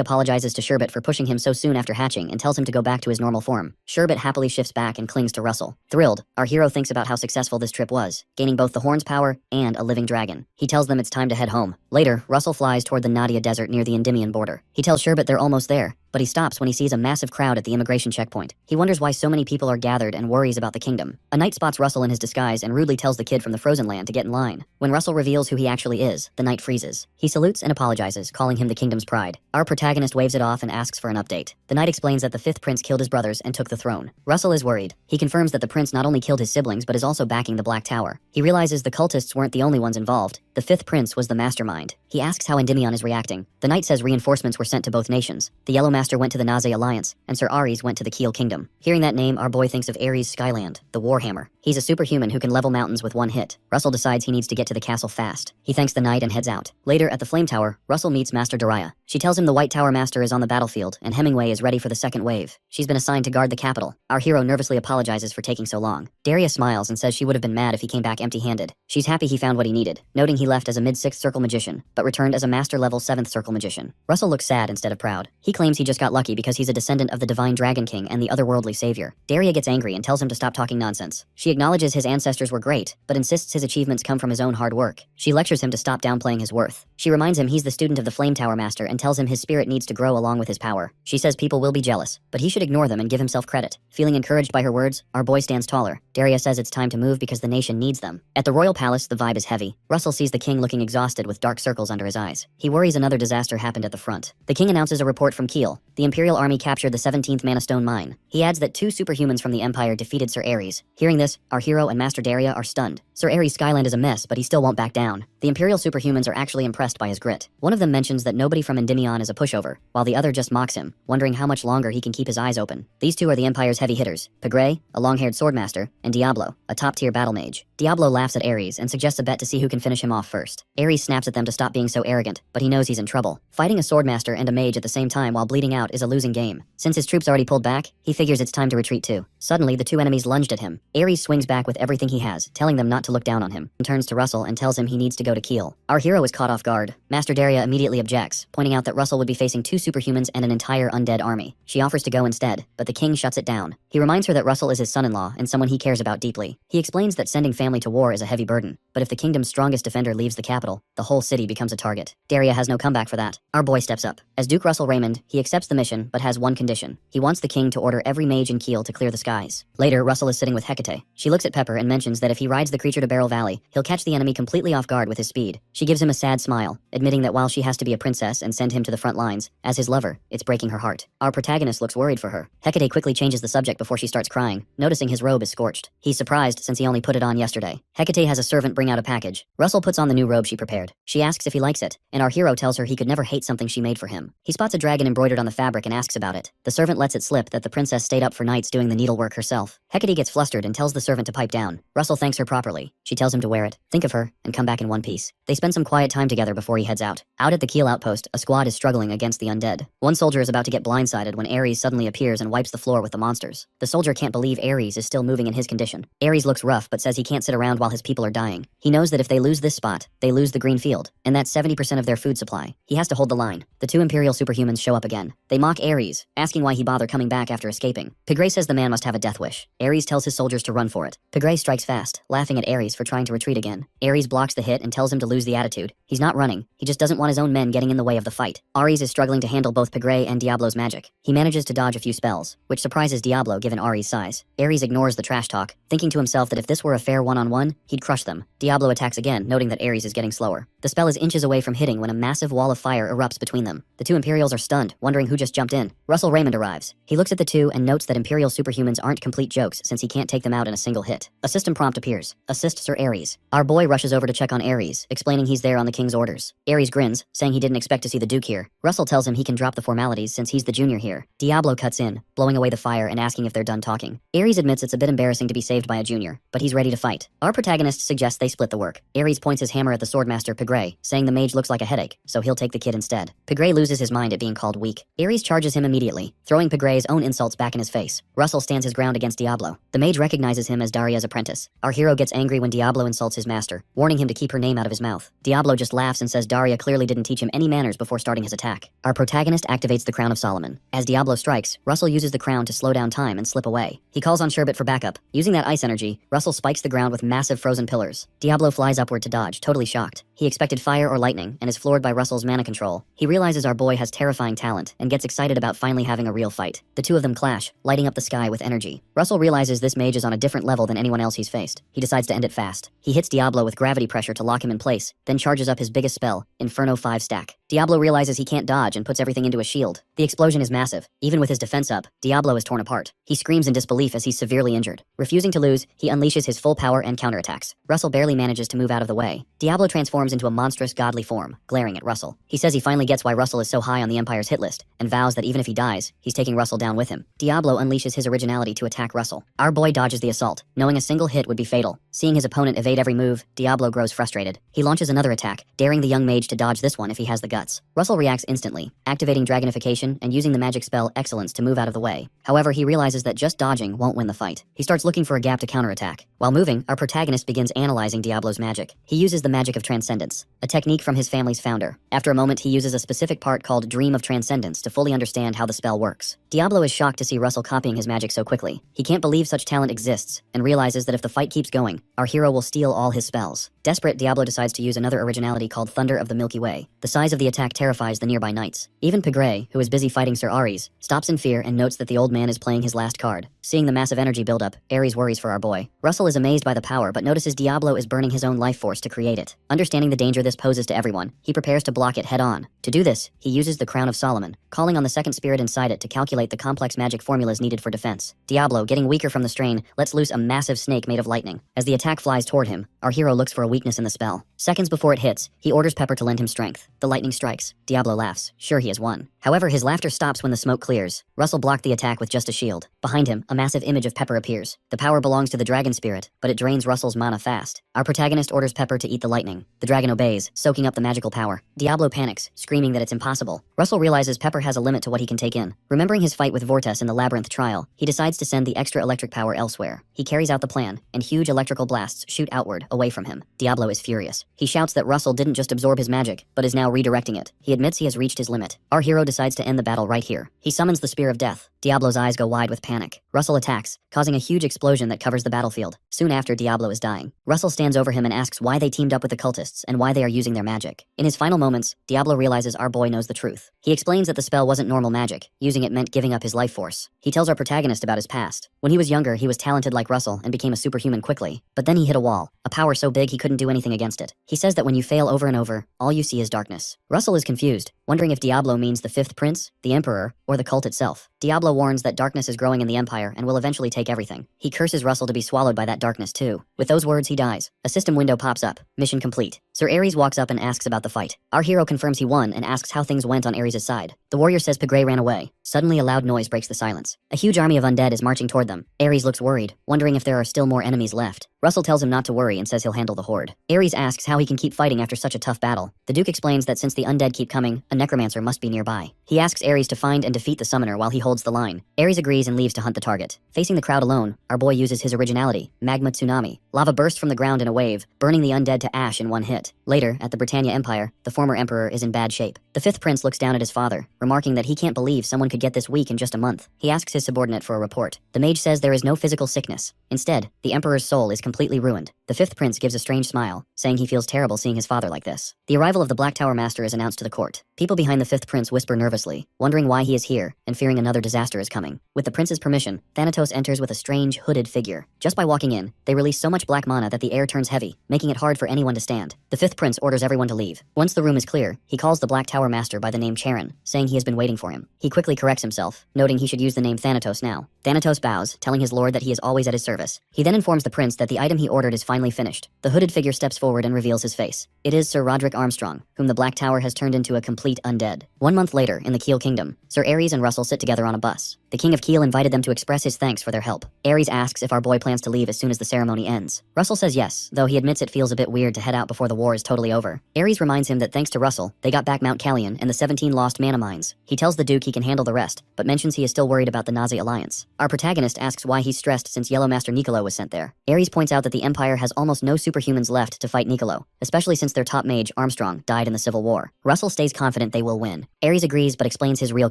Speaker 1: apologizes to Sherbet for pushing him so soon after hatching and tells him to go back to his normal form. Sherbet happily shifts back and clings to Russell. Thrilled, our hero thinks about how successful this trip was, gaining both the horn's power and a living dragon. He tells them it's time to head home. Later, Russell flies toward the Nadia Desert near the Endymion border. He tells Sherbet they're almost there, but he stops when he sees a massive crowd at the immigration checkpoint. He wonders why so many people are gathered and worries about the kingdom. A knight spots Russell in his disguise and rudely tells the kid from the frozen land to get in line. When Russell reveals who he actually is, the knight freezes. He salutes and apologizes, calling him the kingdom's pride. Our protagonist waves it off and asks for an update. The knight explains that the fifth prince killed his brothers and took the throne. Russell is worried. He confirms that the prince not only killed his siblings but is also backing the Black Tower. He realizes the cultists weren't the only ones involved. The fifth prince was the mastermind. He asks how Endymion is reacting. The knight says reinforcements were sent to both nations. The Yellow Master went to the Naze Alliance, and Sir Ares went to the Keel Kingdom. Hearing that name, our boy thinks of Ares Skyland, the Warhammer. He's a superhuman who can level mountains with one hit. Russell decides he needs to get to the castle fast. He thanks the knight and heads out. Later, at the Flame Tower, Russell meets Master Daria. She tells him the White Tower Master is on the battlefield, and Hemingway is ready for the second wave. She's been assigned to guard the capital. Our hero nervously apologizes for taking so long. Daria smiles and says she would have been mad if he came back empty-handed. She's happy he found what he needed, noting he left as a mid-6th circle magician, but returned as a master-level 7th circle magician. Russell looks sad instead of proud. He claims he just got lucky because he's a descendant of the Divine Dragon King and the otherworldly savior. Daria gets angry and tells him to stop talking nonsense. She acknowledges his ancestors were great, but insists his achievements come from his own hard work. She lectures him to stop downplaying his worth. She reminds him he's the student of the Flame Tower Master and tells him his spirit needs to grow along with his power. She says people will be jealous, but he should ignore them and give himself credit. Feeling encouraged by her words, our boy stands taller. Daria says it's time to move because the nation needs them. At the royal palace, the vibe is heavy. Russell sees the king looking exhausted with dark circles under his eyes. He worries another disaster happened at the front. The king announces a report from Keel. The Imperial army captured the 17th Mana Stone mine. He adds that 2 superhumans from the Empire defeated Sir Ares. Hearing this, our hero and Master Daria are stunned. Sir Ares' Skyland is a mess, but he still won't back down. The Imperial superhumans are actually impressed by his grit. One of them mentions that nobody from Endymion is a pushover, while the other just mocks him, wondering how much longer he can keep his eyes open. These 2 are the Empire's heavy hitters, Pegray, a long-haired swordmaster, and Diablo, a top-tier battle mage. Diablo laughs at Ares and suggests a bet to see who can finish him off first. Ares snaps at them to stop being so arrogant, but he knows he's in trouble. Fighting a swordmaster and a mage at the same time while bleeding out is a losing game. Since his troops already pulled back, he figures it's time to retreat too. Suddenly, the 2 enemies lunged at him. Ares swings back with everything he has, telling them not to look down on him, and turns to Russell and tells him he needs to go to Keel. Our hero is caught off guard. Master Daria immediately objects, pointing out that Russell would be facing 2 superhumans and an entire undead army. She offers to go instead, but the king shuts it down. He reminds her that Russell is his son-in-law and someone he cares about deeply. He explains that sending family to war is a heavy burden, but if the kingdom's strongest defender leaves the capital, the whole city becomes a target. Daria has no comeback for that. Our boy steps up. As Duke Russell Raymond, he accepts the mission, but has one condition. He wants the king to order every mage in Keel to clear the skies. Later, Russell is sitting with Hecate. She looks at Pepper and mentions that if he rides the creature to Beryl Valley, he'll catch the enemy completely off guard with his speed. She gives him a sad smile, admitting that while she has to be a princess and send him to the front lines, as his lover, it's breaking her heart. Our protagonist looks worried for her. Hecate quickly changes the subject before she starts crying, noticing his robe is scorched. He's surprised since he only put it on yesterday. Hecate has a servant bring out a package. Russell puts on the new robe she prepared. She asks if he likes it, and our hero tells her he could never hate something she made for him. He spots a dragon embroidered on the fabric and asks about it. The servant lets it slip that the princess stayed up for nights doing the needlework work herself. Hecate gets flustered and tells the servant to pipe down. Russell thanks her properly. She tells him to wear it, think of her, and come back in one piece. They spend some quiet time together before he heads out. Out at the Keel outpost, a squad is struggling against the undead. One soldier is about to get blindsided when Ares suddenly appears and wipes the floor with the monsters. The soldier can't believe Ares is still moving in his condition. Ares looks rough but says he can't sit around while his people are dying. He knows that if they lose this spot, they lose the green field, and that's 70% of their food supply. He has to hold the line. The two Imperial superhumans show up again. They mock Ares, asking why he bothered coming back after escaping. Pigray says the man must have a death wish. Ares tells his soldiers to run for it. Pigray strikes fast, laughing at Ares for trying to retreat again. Ares blocks the hit and tells him to lose the attitude. He's not running, he just doesn't want his own men getting in the way of the fight. Ares is struggling to handle both Pigray and Diablo's magic. He manages to dodge a few spells, which surprises Diablo given Ares' size. Ares ignores the trash talk, thinking to himself that if this were a fair one-on-one, he'd crush them. Diablo attacks again, noting that Ares is getting slower. The spell is inches away from hitting when a massive wall of fire erupts between them. The two Imperials are stunned, wondering who just jumped in. Russell Raymond arrives. He looks at the two and notes that Imperial superhumans aren't complete jokes since he can't take them out in a single hit. A system prompt appears. Assist Sir Ares. Our boy rushes over to check on Ares, explaining he's there on the king's orders. Ares grins, saying he didn't expect to see the Duke here. Russell tells him he can drop the formalities since he's the junior here. Diablo cuts in, blowing away the fire and asking if they're done talking. Ares admits it's a bit embarrassing to be saved by a junior, but he's ready to fight. Our protagonist suggests they split the work. Ares points his hammer at the swordmaster Pigray, saying the mage looks like a headache, so he'll take the kid instead. Pigray loses his mind at being called weak. Ares charges him immediately, throwing Pigray's own insults back in his face. Russell stands his ground against Diablo. The mage recognizes him as Daria's apprentice. Our hero gets angry when Diablo insults his master, warning him to keep her name out of his mouth. Diablo just laughs and says Daria clearly didn't teach him any manners before starting his attack. Our protagonist activates the Crown of Solomon. As Diablo strikes, Russell uses the crown to slow down time and slip away. He calls on Sherbet for backup. Using that ice energy, Russell spikes the ground with massive frozen pillars. Diablo flies upward to dodge, totally shocked. He expected fire or lightning and is floored by Russell's mana control. He realizes our boy has terrifying talent and gets excited about finally having a real fight. The two of them clash, lighting up the sky with energy. Russell realizes this mage is on a different level than anyone else he's faced. He decides to end it fast. He hits Diablo with gravity pressure to lock him in place, then charges up his biggest spell, Inferno 5 stack. Diablo realizes he can't dodge and puts everything into a shield. The explosion is massive. Even with his defense up, Diablo is torn apart. He screams in disbelief as he's severely injured. Refusing to lose, he unleashes his full power and counterattacks. Russell barely manages to move out of the way. Diablo transforms into a monstrous godly form, glaring at Russell. He says he finally gets why Russell is so high on the Empire's hit list, and vows that even if he dies, he's taking Russell down with him. Diablo unleashes his originality to attack Russell. Our boy dodges the assault, knowing a single hit would be fatal. Seeing his opponent evade every move, Diablo grows frustrated. He launches another attack, daring the young mage to dodge this one if he has the guts. Russell reacts instantly, activating Dragonification and using the magic spell Excellence to move out of the way. However, he realizes that just dodging won't win the fight. He starts looking for a gap to counterattack. While moving, our protagonist begins analyzing Diablo's magic. He uses the magic of Transcendence, a technique from his family's founder. After a moment, he uses a specific part called Dream of Transcendence to fully understand how the spell works. Diablo is shocked to see Russell copying his magic so quickly. He can't believe such talent exists, and realizes that if the fight keeps going, our hero will steal all his spells. Desperate, Diablo decides to use another originality called Thunder of the Milky Way. The size of the attack terrifies the nearby knights. Even Pigray, who is busy fighting Sir Ares, stops in fear and notes that the old man is playing his last card. Seeing the massive energy buildup, Ares worries for our boy. Russell is amazed by the power but notices Diablo is burning his own life force to create it. Understanding the danger this poses to everyone, he prepares to block it head-on. To do this, he uses the Crown of Solomon, calling on the second spirit inside it to calculate the complex magic formulas needed for defense. Diablo, getting weaker from the strain, lets loose a massive snake made of lightning. As the attack flies toward him, our hero looks for a weakness in the spell. Seconds before it hits, he orders Pepper to lend him strength. The lightning strikes. Diablo laughs, sure he has won. However, his laughter stops when the smoke clears. Russell blocked the attack with just a shield. Behind him, a massive image of Pepper appears. The power belongs to the dragon spirit, but it drains Russell's mana fast. Our protagonist orders Pepper to eat the lightning. The dragon obeys, soaking up the magical power. Diablo panics, screaming that it's impossible. Russell realizes Pepper has a limit to what he can take in. Remembering his fight with Vortes in the Labyrinth trial, he decides to send the extra electric power elsewhere. He carries out the plan, and huge electrical blasts shoot outward, away from him. Diablo is furious. He shouts that Russell didn't just absorb his magic, but is now redirecting it. He admits he has reached his limit. Our hero decides to end the battle right here. He summons the Spear of Death. Diablo's eyes go wide with panic. Russell attacks, causing a huge explosion that covers the battlefield. Soon after, Diablo is dying. Russell stands over him and asks why they teamed up with the cultists and why they are using their magic. In his final moments, Diablo realizes our boy knows the truth. He explains that the spell wasn't normal magic. Using it meant giving up his life force. He tells our protagonist about his past. When he was younger, he was talented like Russell and became a superhuman quickly. But then he hit a wall, a power so big he couldn't do anything against it. He says that when you fail over and over, all you see is darkness. Russell is confused, wondering if Diablo means the fifth prince, the emperor, or the cult itself. Diablo warns that darkness is growing in the empire and will eventually take everything. He curses Russell to be swallowed by that darkness too. With those words, he dies. A system window pops up. Mission complete. Sir Ares walks up and asks about the fight. Our hero confirms he won and asks how things went on Ares' side. The warrior says Pegray ran away. Suddenly a loud noise breaks the silence. A huge army of undead is marching toward them. Ares looks worried, wondering if there are still more enemies left. Russell tells him not to worry and says he'll handle the horde. Ares asks how he can keep fighting after such a tough battle. The Duke explains that since the undead keep coming, a necromancer must be nearby. He asks Ares to find and defeat the summoner while he holds the line. Ares agrees and leaves to hunt the target. Facing the crowd alone, our boy uses his originality, Magma Tsunami. Lava bursts from the ground in a wave, burning the undead to ash in one hit. Later, at the Britannia Empire, the former emperor is in bad shape. The fifth prince looks down at his father, remarking that he can't believe someone could get this weak in just a month. He asks his subordinate for a report. The mage says there is no physical sickness. Instead, the emperor's soul is completely ruined. The fifth prince gives a strange smile, saying he feels terrible seeing his father like this. The arrival of the Black Tower Master is announced to the court. People behind the fifth prince whisper nervously, wondering why he is here, and fearing another disaster is coming. With the prince's permission, Thanatos enters with a strange, hooded figure. Just by walking in, they release so much black mana that the air turns heavy, making it hard for anyone to stand. The fifth prince orders everyone to leave. Once the room is clear, he calls the Black Tower Master by the name Charon, saying he has been waiting for him. He quickly corrects himself, noting he should use the name Thanatos now. Thanatos bows, telling his lord that he is always at his service. He then informs the prince that the item he ordered is finally finished. The hooded figure steps forward and reveals his face. It is Sir Roderick Armstrong, whom the Black Tower has turned into a complete undead. 1 month later, in the Kiel Kingdom, Sir Ares and Russell sit together on a bus. The King of Kiel invited them to express his thanks for their help. Ares asks if our boy plans to leave as soon as the ceremony ends. Russell says yes, though he admits it feels a bit weird to head out before the war is totally over. Ares reminds him that thanks to Russell, they got back Mount Callion and the 17 lost mana mines. He tells the Duke he can handle the rest, but mentions he is still worried about the Nazi alliance. Our protagonist asks why he's stressed since Yellow Master Niccolo was sent there. Ares points out that the Empire has almost no superhumans left to fight Niccolo, especially since their top mage, Armstrong, died in the Civil War. Russell stays confident they will win. Ares agrees but explains his real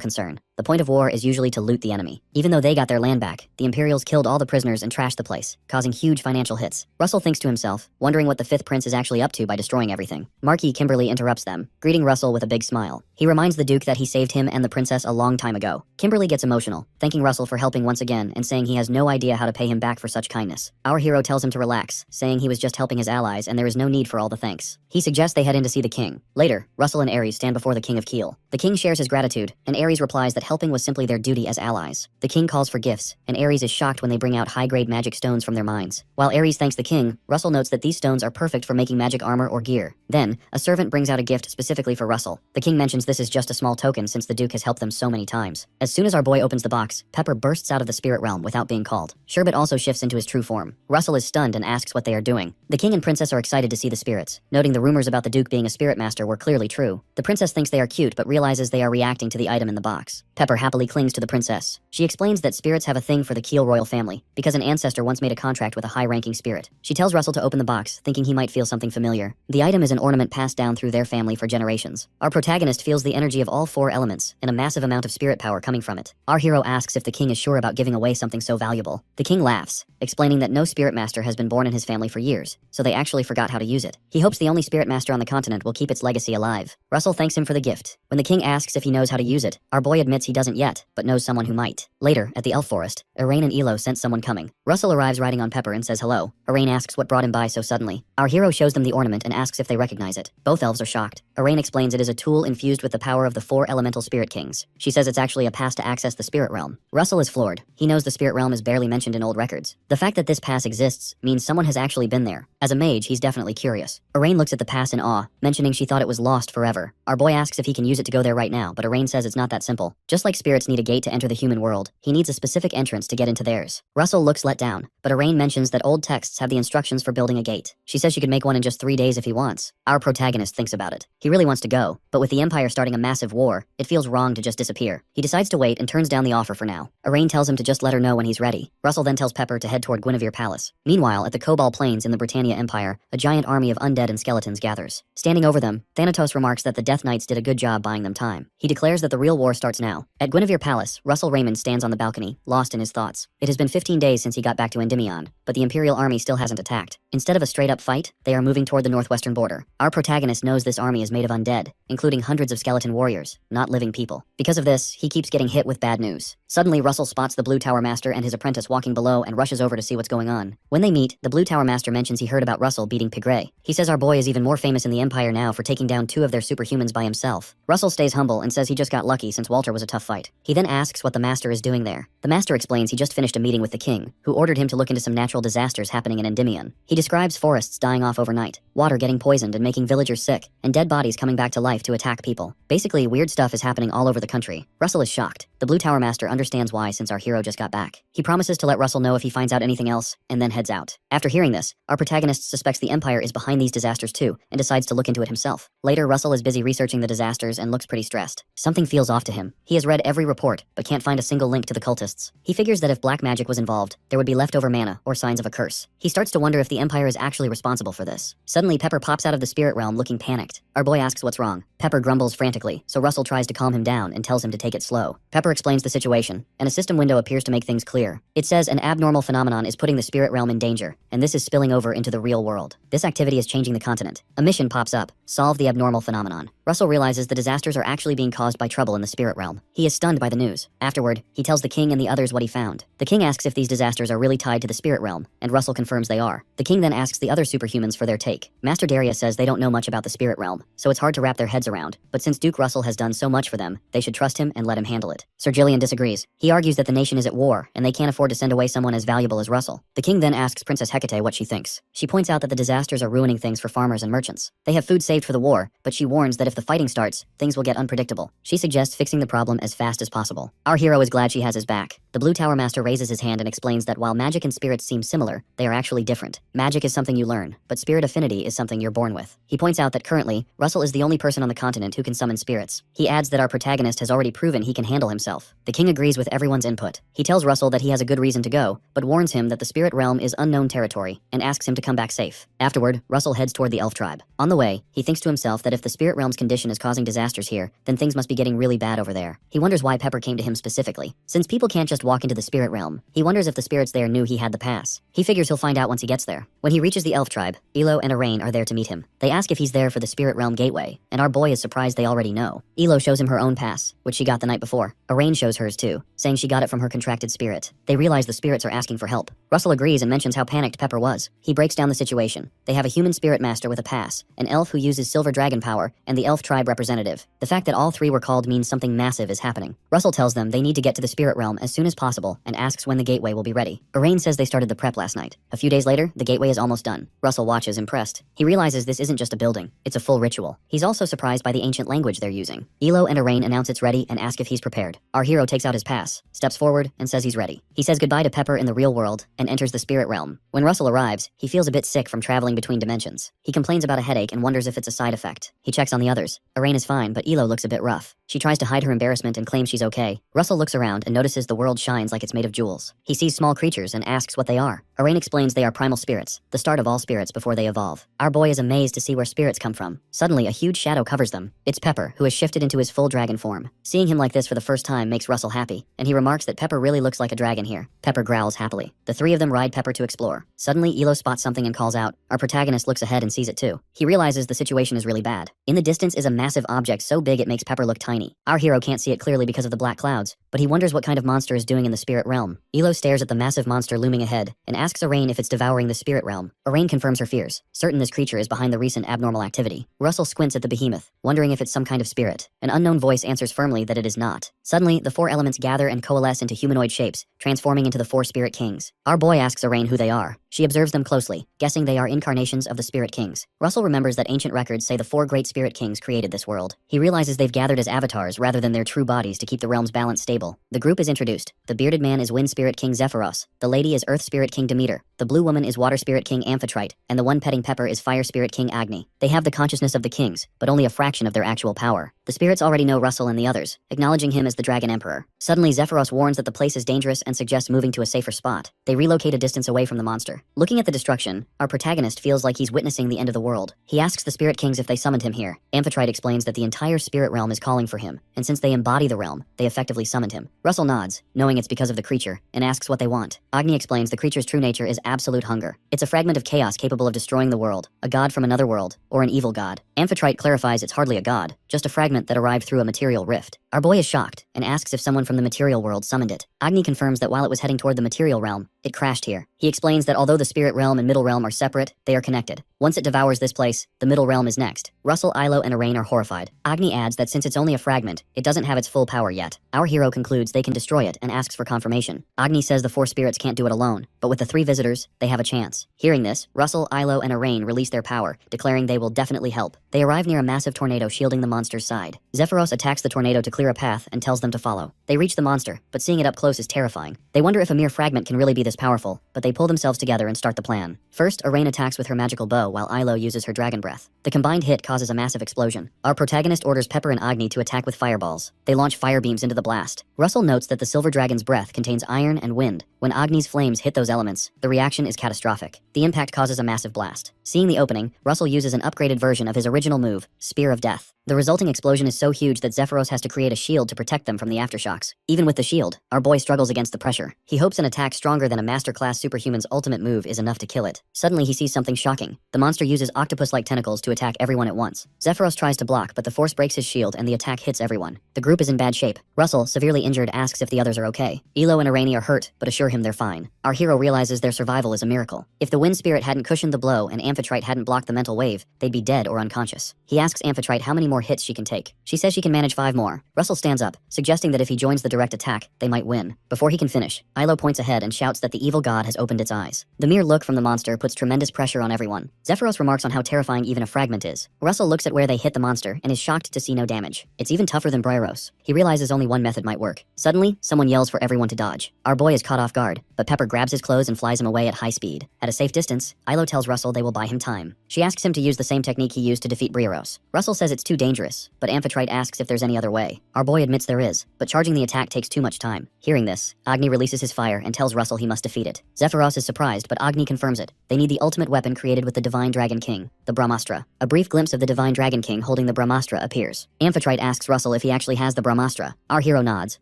Speaker 1: concern. The point of war is usually to loot the enemy. Even though they got their land back, the Imperials killed all the prisoners and trashed the place, causing huge financial hits. Russell thinks to himself, wondering what the fifth prince is actually up to by destroying everything. Marquis Kimberly interrupts them, greeting Russell with a big smile. He reminds the Duke that he saved him and the princess a long time ago. Kimberly gets emotional, thanking Russell for helping once again and saying he has no idea how to pay him back for such kindness. Our hero tells him to relax, saying he was just helping his allies and there is no need for all the thanks. He suggests they head in to see the king. Later, Russell and Ares stand before the King of Kiel. The king shares his gratitude, and Ares replies that helping was simply their duty as allies. The king calls for gifts, and Ares is shocked when they bring out high-grade magic stones from their mines. While Ares thanks the king, Russell notes that these stones are perfect for making magic armor or gear. Then, a servant brings out a gift specifically for Russell. The king mentions this is just a small token since the Duke has helped them so many times. As soon as our boy opens the box, Pepper bursts out of the spirit realm without being called. Sherbet also shifts into his true form. Russell is stunned and asks what they are doing. The king and princess are excited to see the spirits, noting the rumors about the Duke being a spirit master were clearly true. The princess thinks they are cute but realizes they are reacting to the item in the box. Pepper happily clings to the princess. She explains that spirits have a thing for the Kiel royal family, because an ancestor once made a contract with a high-ranking spirit. She tells Russell to open the box, thinking he might feel something familiar. The item is an ornament passed down through their family for generations. Our protagonist feels the energy of all 4 elements, and a massive amount of spirit power coming from it. Our hero asks if the king is sure about giving away something so valuable. The king laughs, explaining that no spirit master has been born in his family for years, so they actually forgot how to use it. He hopes the only spirit master on the continent will keep its legacy alive. Russell thanks him for the gift. When the king asks if he knows how to use it, our boy admits he doesn't yet, but knows someone who might. Later, at the elf forest, Iraine and Elo sense someone coming. Russell arrives riding on Pepper and says hello. Iraine asks what brought him by so suddenly. Our hero shows them the ornament and asks if they recognize it. Both elves are shocked. Iraine explains it is a tool infused with the power of the 4 elemental spirit kings. She says it's actually a pass to access the spirit realm. Russell is floored. He knows the spirit realm is barely mentioned in old records. The fact that this pass exists means someone has actually been there. As a mage, he's definitely curious. Iraine looks at the pass in awe, mentioning she thought it was lost forever. Our boy asks if he can use it to go there right now, but Iraine says it's not that simple. Just like spirits need a gate to enter the human world, he needs a specific entrance to get into theirs. Russell looks let down, but Iraine mentions that old texts have the instructions for building a gate. She says she could make one in just 3 days if he wants. Our protagonist thinks about it. He really wants to go, but with the Empire starting a massive war, it feels wrong to just disappear. He decides to wait and turns down the offer for now. Iraine tells him to just let her know when he's ready. Russell then tells Pepper to head toward Guinevere Palace. Meanwhile, at the Cobalt Plains in the Britannia Empire, a giant army of undead and skeletons gathers. Standing over them, Thanatos remarks that the Death Knights did a good job buying them time. He declares that the real war starts now. At Guinevere Palace, Russell Raymond stands on the balcony, lost in his thoughts. It has been 15 days since he got back to Endymion, but the Imperial army still hasn't attacked. Instead of a straight-up fight, they are moving toward the northwestern border. Our protagonist knows this army is made of undead, including hundreds of skeleton warriors, not living people. Because of this, he keeps getting hit with bad news. Suddenly, Russell spots the Blue Tower Master and his apprentice walking below and rushes over to see what's going on. When they meet, the Blue Tower Master mentions he heard about Russell beating Pigray. He says our boy is even more famous in the Empire now for taking down 2 of their superhumans by himself. Russell stays humble and says he just got lucky since Walter was a tough fight. He then asks what the Master is doing there. The Master explains he just finished a meeting with the king, who ordered him to look into some natural disasters happening in Endymion. He describes forests dying off overnight, water getting poisoned and making villagers sick, and dead bodies coming back to life to attack people. Basically, weird stuff is happening all over the country. Russell is shocked. The Blue Tower Master understands why since our hero just got back. He promises to let Russell know if he finds out anything else, and then heads out. After hearing this, our protagonist suspects the Empire is behind these disasters too, and decides to look into it himself. Later, Russell is busy researching the disasters and looks pretty stressed. Something feels off to him. He has read every report, but can't find a single link to the cultists. He figures that if black magic was involved, there would be leftover mana, or signs of a curse. He starts to wonder if the Empire is actually responsible for this. Suddenly, Pepper pops out of the spirit realm looking panicked. Our boy asks what's wrong. Pepper grumbles frantically, so Russell tries to calm him down and tells him to take it slow. Pepper explains the situation, and a system window appears to make things clear. It says an abnormal phenomenon is putting the spirit realm in danger, and this is spilling over into the real world. This activity is changing the continent. A mission pops up: solve the abnormal phenomenon. Russell realizes the disasters are actually being caused by trouble in the spirit realm. He is stunned by the news. Afterward, he tells the king and the others what he found. The king asks if these disasters are really tied to the spirit realm, and Russell confirms they are. The king then asks the other superhumans for their take. Master Daria says they don't know much about the spirit realm, so it's hard to wrap their heads around, but since Duke Russell has done so much for them, they should trust him and let him handle it. Sir Gillian disagrees. He argues that the nation is at war, and they can't afford to send away someone as valuable as Russell. The king then asks Princess Hecate what she thinks. She points out that the disasters are ruining things for farmers and merchants. They have food saved for the war, but she warns that if the fighting starts, things will get unpredictable. She suggests fixing the problem as fast as possible. Our hero is glad she has his back. The Blue Tower Master raises his hand and explains that while magic and spirits seem similar, they are actually different. Magic is something you learn, but spirit affinity is something you're born with. He points out that currently, Russell is the only person on the continent who can summon spirits. He adds that our protagonist has already proven he can handle himself. The king agrees with everyone's input. He tells Russell that he has a good reason to go, but warns him that the spirit realm is unknown territory, and asks him to come back safe. Afterward, Russell heads toward the elf tribe. On the way, he thinks to himself that if the spirit realm's condition is causing disasters here, then things must be getting really bad over there. He wonders why Pepper came to him specifically. Since people can't just walk into the spirit realm, he wonders if the spirits there knew he had the pass. He figures he'll find out once he gets there. When he reaches the elf tribe, Elo and Arain are there to meet him. They ask if he's there for the spirit realm gateway, and our boy is surprised they already know. Elo shows him her own pass, which she got the night before. Arain shows hers too, saying she got it from her contracted spirit. They realize the spirits are asking for help. Russell agrees and mentions how panicked Pepper was. He breaks down the situation. They have a human spirit master with a pass, an elf who uses silver dragon power, and the elf tribe representative. The fact that all 3 were called means something massive is happening. Russell tells them they need to get to the spirit realm as soon as possible and asks when the gateway will be ready. Arain says they started the prep last night. A few days later, the gateway is almost done. Russell watches impressed. He realizes this isn't just a building, it's a full ritual. He's also surprised by the ancient language they're using. Elo and Arain announce it's ready and ask if he's prepared. Our hero takes out his pass, steps forward, and says he's ready. He says goodbye to Pepper in the real world and enters the spirit realm. When Russell arrives, he feels a bit sick from traveling between dimensions. He complains about a headache and wonders if it's a side effect. He checks on the others. Arain is fine, but Elo looks a bit rough. She tries to hide her embarrassment and claims she's okay. Russell looks around and notices the world shines like it's made of jewels. He sees small creatures and asks what they are. Arain explains they are primal spirits, the start of all spirits before they evolve. Our boy is amazed to see where spirits come from. Suddenly, a huge shadow covers them. It's Pepper, who has shifted into his full dragon form. Seeing him like this for the first time makes Russell happy, and he remarks that Pepper really looks like a dragon here. Pepper growls happily. The 3 of them ride Pepper to explore. Suddenly, Elo spots something and calls out. Our protagonist looks ahead and sees it too. He realizes the situation is really bad. In the distance is a massive object so big it makes Pepper look tiny. Our hero can't see it clearly because of the black clouds, but he wonders what kind of monster is doing in the spirit realm. Elo stares at the massive monster looming ahead and asks Arain if it's devouring the spirit realm. Arain confirms her fears, certain this creature is behind the recent abnormal activity. Russell squints at the behemoth, wondering if it's some kind of spirit. An unknown voice answers firmly that it is not. Suddenly, the 4 elements gather and coalesce into humanoid shapes, transforming into the 4 spirit kings. Our boy asks Arain who they are. She observes them closely, guessing they are incarnations of the spirit kings. Russell remembers that ancient records say the 4 great spirit kings created this world. He realizes they've gathered as avatars rather than their true bodies to keep the realm's balance stable. The group is introduced. The bearded man is Wind Spirit King Zephyros, the lady is Earth Spirit King Demeter, the blue woman is Water Spirit King Amphitrite, and the one petting Pepper is Fire Spirit King Agni. They have the consciousness of the kings, but only a fraction of their actual power. The spirits already know Russell and the others, acknowledging him as the Dragon Emperor. Suddenly, Zephyros warns that the place is dangerous and suggests moving to a safer spot. They relocate a distance away from the monster. Looking at the destruction, our protagonist feels like he's witnessing the end of the world. He asks the spirit kings if they summoned him here. Amphitrite explains that the entire spirit realm is calling for him, and since they embody the realm, they effectively summoned him. Russell nods, knowing it's because of the creature, and asks what they want. Agni explains the creature's true nature is absolute hunger. It's a fragment of chaos capable of destroying the world, a god from another world, or an evil god. Amphitrite clarifies it's hardly a god, just a fragment that arrived through a material rift. Our boy is shocked and asks if someone from the material world summoned it. Agni confirms that while it was heading toward the material realm, it crashed here. He explains that although the spirit realm and middle realm are separate, they are connected. Once it devours this place, the middle realm is next. Russell, Ilo, and Arain are horrified. Agni adds that since it's only a fragment, it doesn't have its full power yet. Our hero concludes they can destroy it and asks for confirmation. Agni says the four spirits can't do it alone, but with the three visitors, they have a chance. Hearing this, Russell, Ilo, and Arain release their power, declaring they will definitely help. They arrive near a massive tornado shielding the monster's side. Zephyros attacks the tornado to clear a path and tells them to follow. They reach the monster, but seeing it up close is terrifying. They wonder if a mere fragment can really be this powerful, but they pull themselves together and start the plan. First, Arain attacks with her magical bow while Ilo uses her dragon breath. The combined hit causes a massive explosion. Our protagonist orders Pepper and Agni to attack with fireballs. They launch fire beams into the blast. Russell notes that the silver dragon's breath contains iron and wind. When Agni's flames hit those elements, the reaction is catastrophic. The impact causes a massive blast. Seeing the opening, Russell uses an upgraded version of his original move, Spear of Death. The resulting explosion is so huge that Zephyros has to create a shield to protect them from the aftershocks. Even with the shield, our boy struggles against the pressure. He hopes an attack stronger than a masterclass superhuman's ultimate move is enough to kill it. Suddenly he sees something shocking. The monster uses octopus-like tentacles to attack everyone at once. Zephyros tries to block, but the force breaks his shield and the attack hits everyone. The group is in bad shape. Russell, severely injured, asks if the others are okay. Ilo and Araini are hurt, but assure him they're fine. Our hero realizes their survival is a miracle. If the wind spirit hadn't cushioned the blow and Amphitrite hadn't blocked the mental wave, they'd be dead or unconscious. He asks Amphitrite how many more hits she can take. She says she can manage 5 more. Russell stands up, suggesting that if he joins the direct attack, they might win. Before he can finish, Ilo points ahead and shouts that the evil god has opened its eyes. The mere look from the monster puts tremendous pressure on everyone. Zephyros remarks on how terrifying even a fragment is. Russell looks at where they hit the monster and is shocked to see no damage. It's even tougher than Brairos. He realizes only one method might work. Suddenly, someone yells for everyone to dodge. Our boy is caught off guard, but Pepper grabs his clothes and flies him away at high speed. At a safe distance, Ilo tells Russell they will buy him time. She asks him to use the same technique he used to defeat Brairos. Russell says it's too dangerous, but Amphitrite asks if there's any other way. Our boy admits there is, but charging the attack takes too much time. Hearing this, Agni releases his fire and tells Russell he must defeat it. Zephyros is surprised, but Agni confirms it. They need the ultimate weapon created with the Divine Dragon King, the Brahmastra. A brief glimpse of the Divine Dragon King holding the Brahmastra appears. Amphitrite asks Russell if he actually has the Brahmastra. Our hero nods,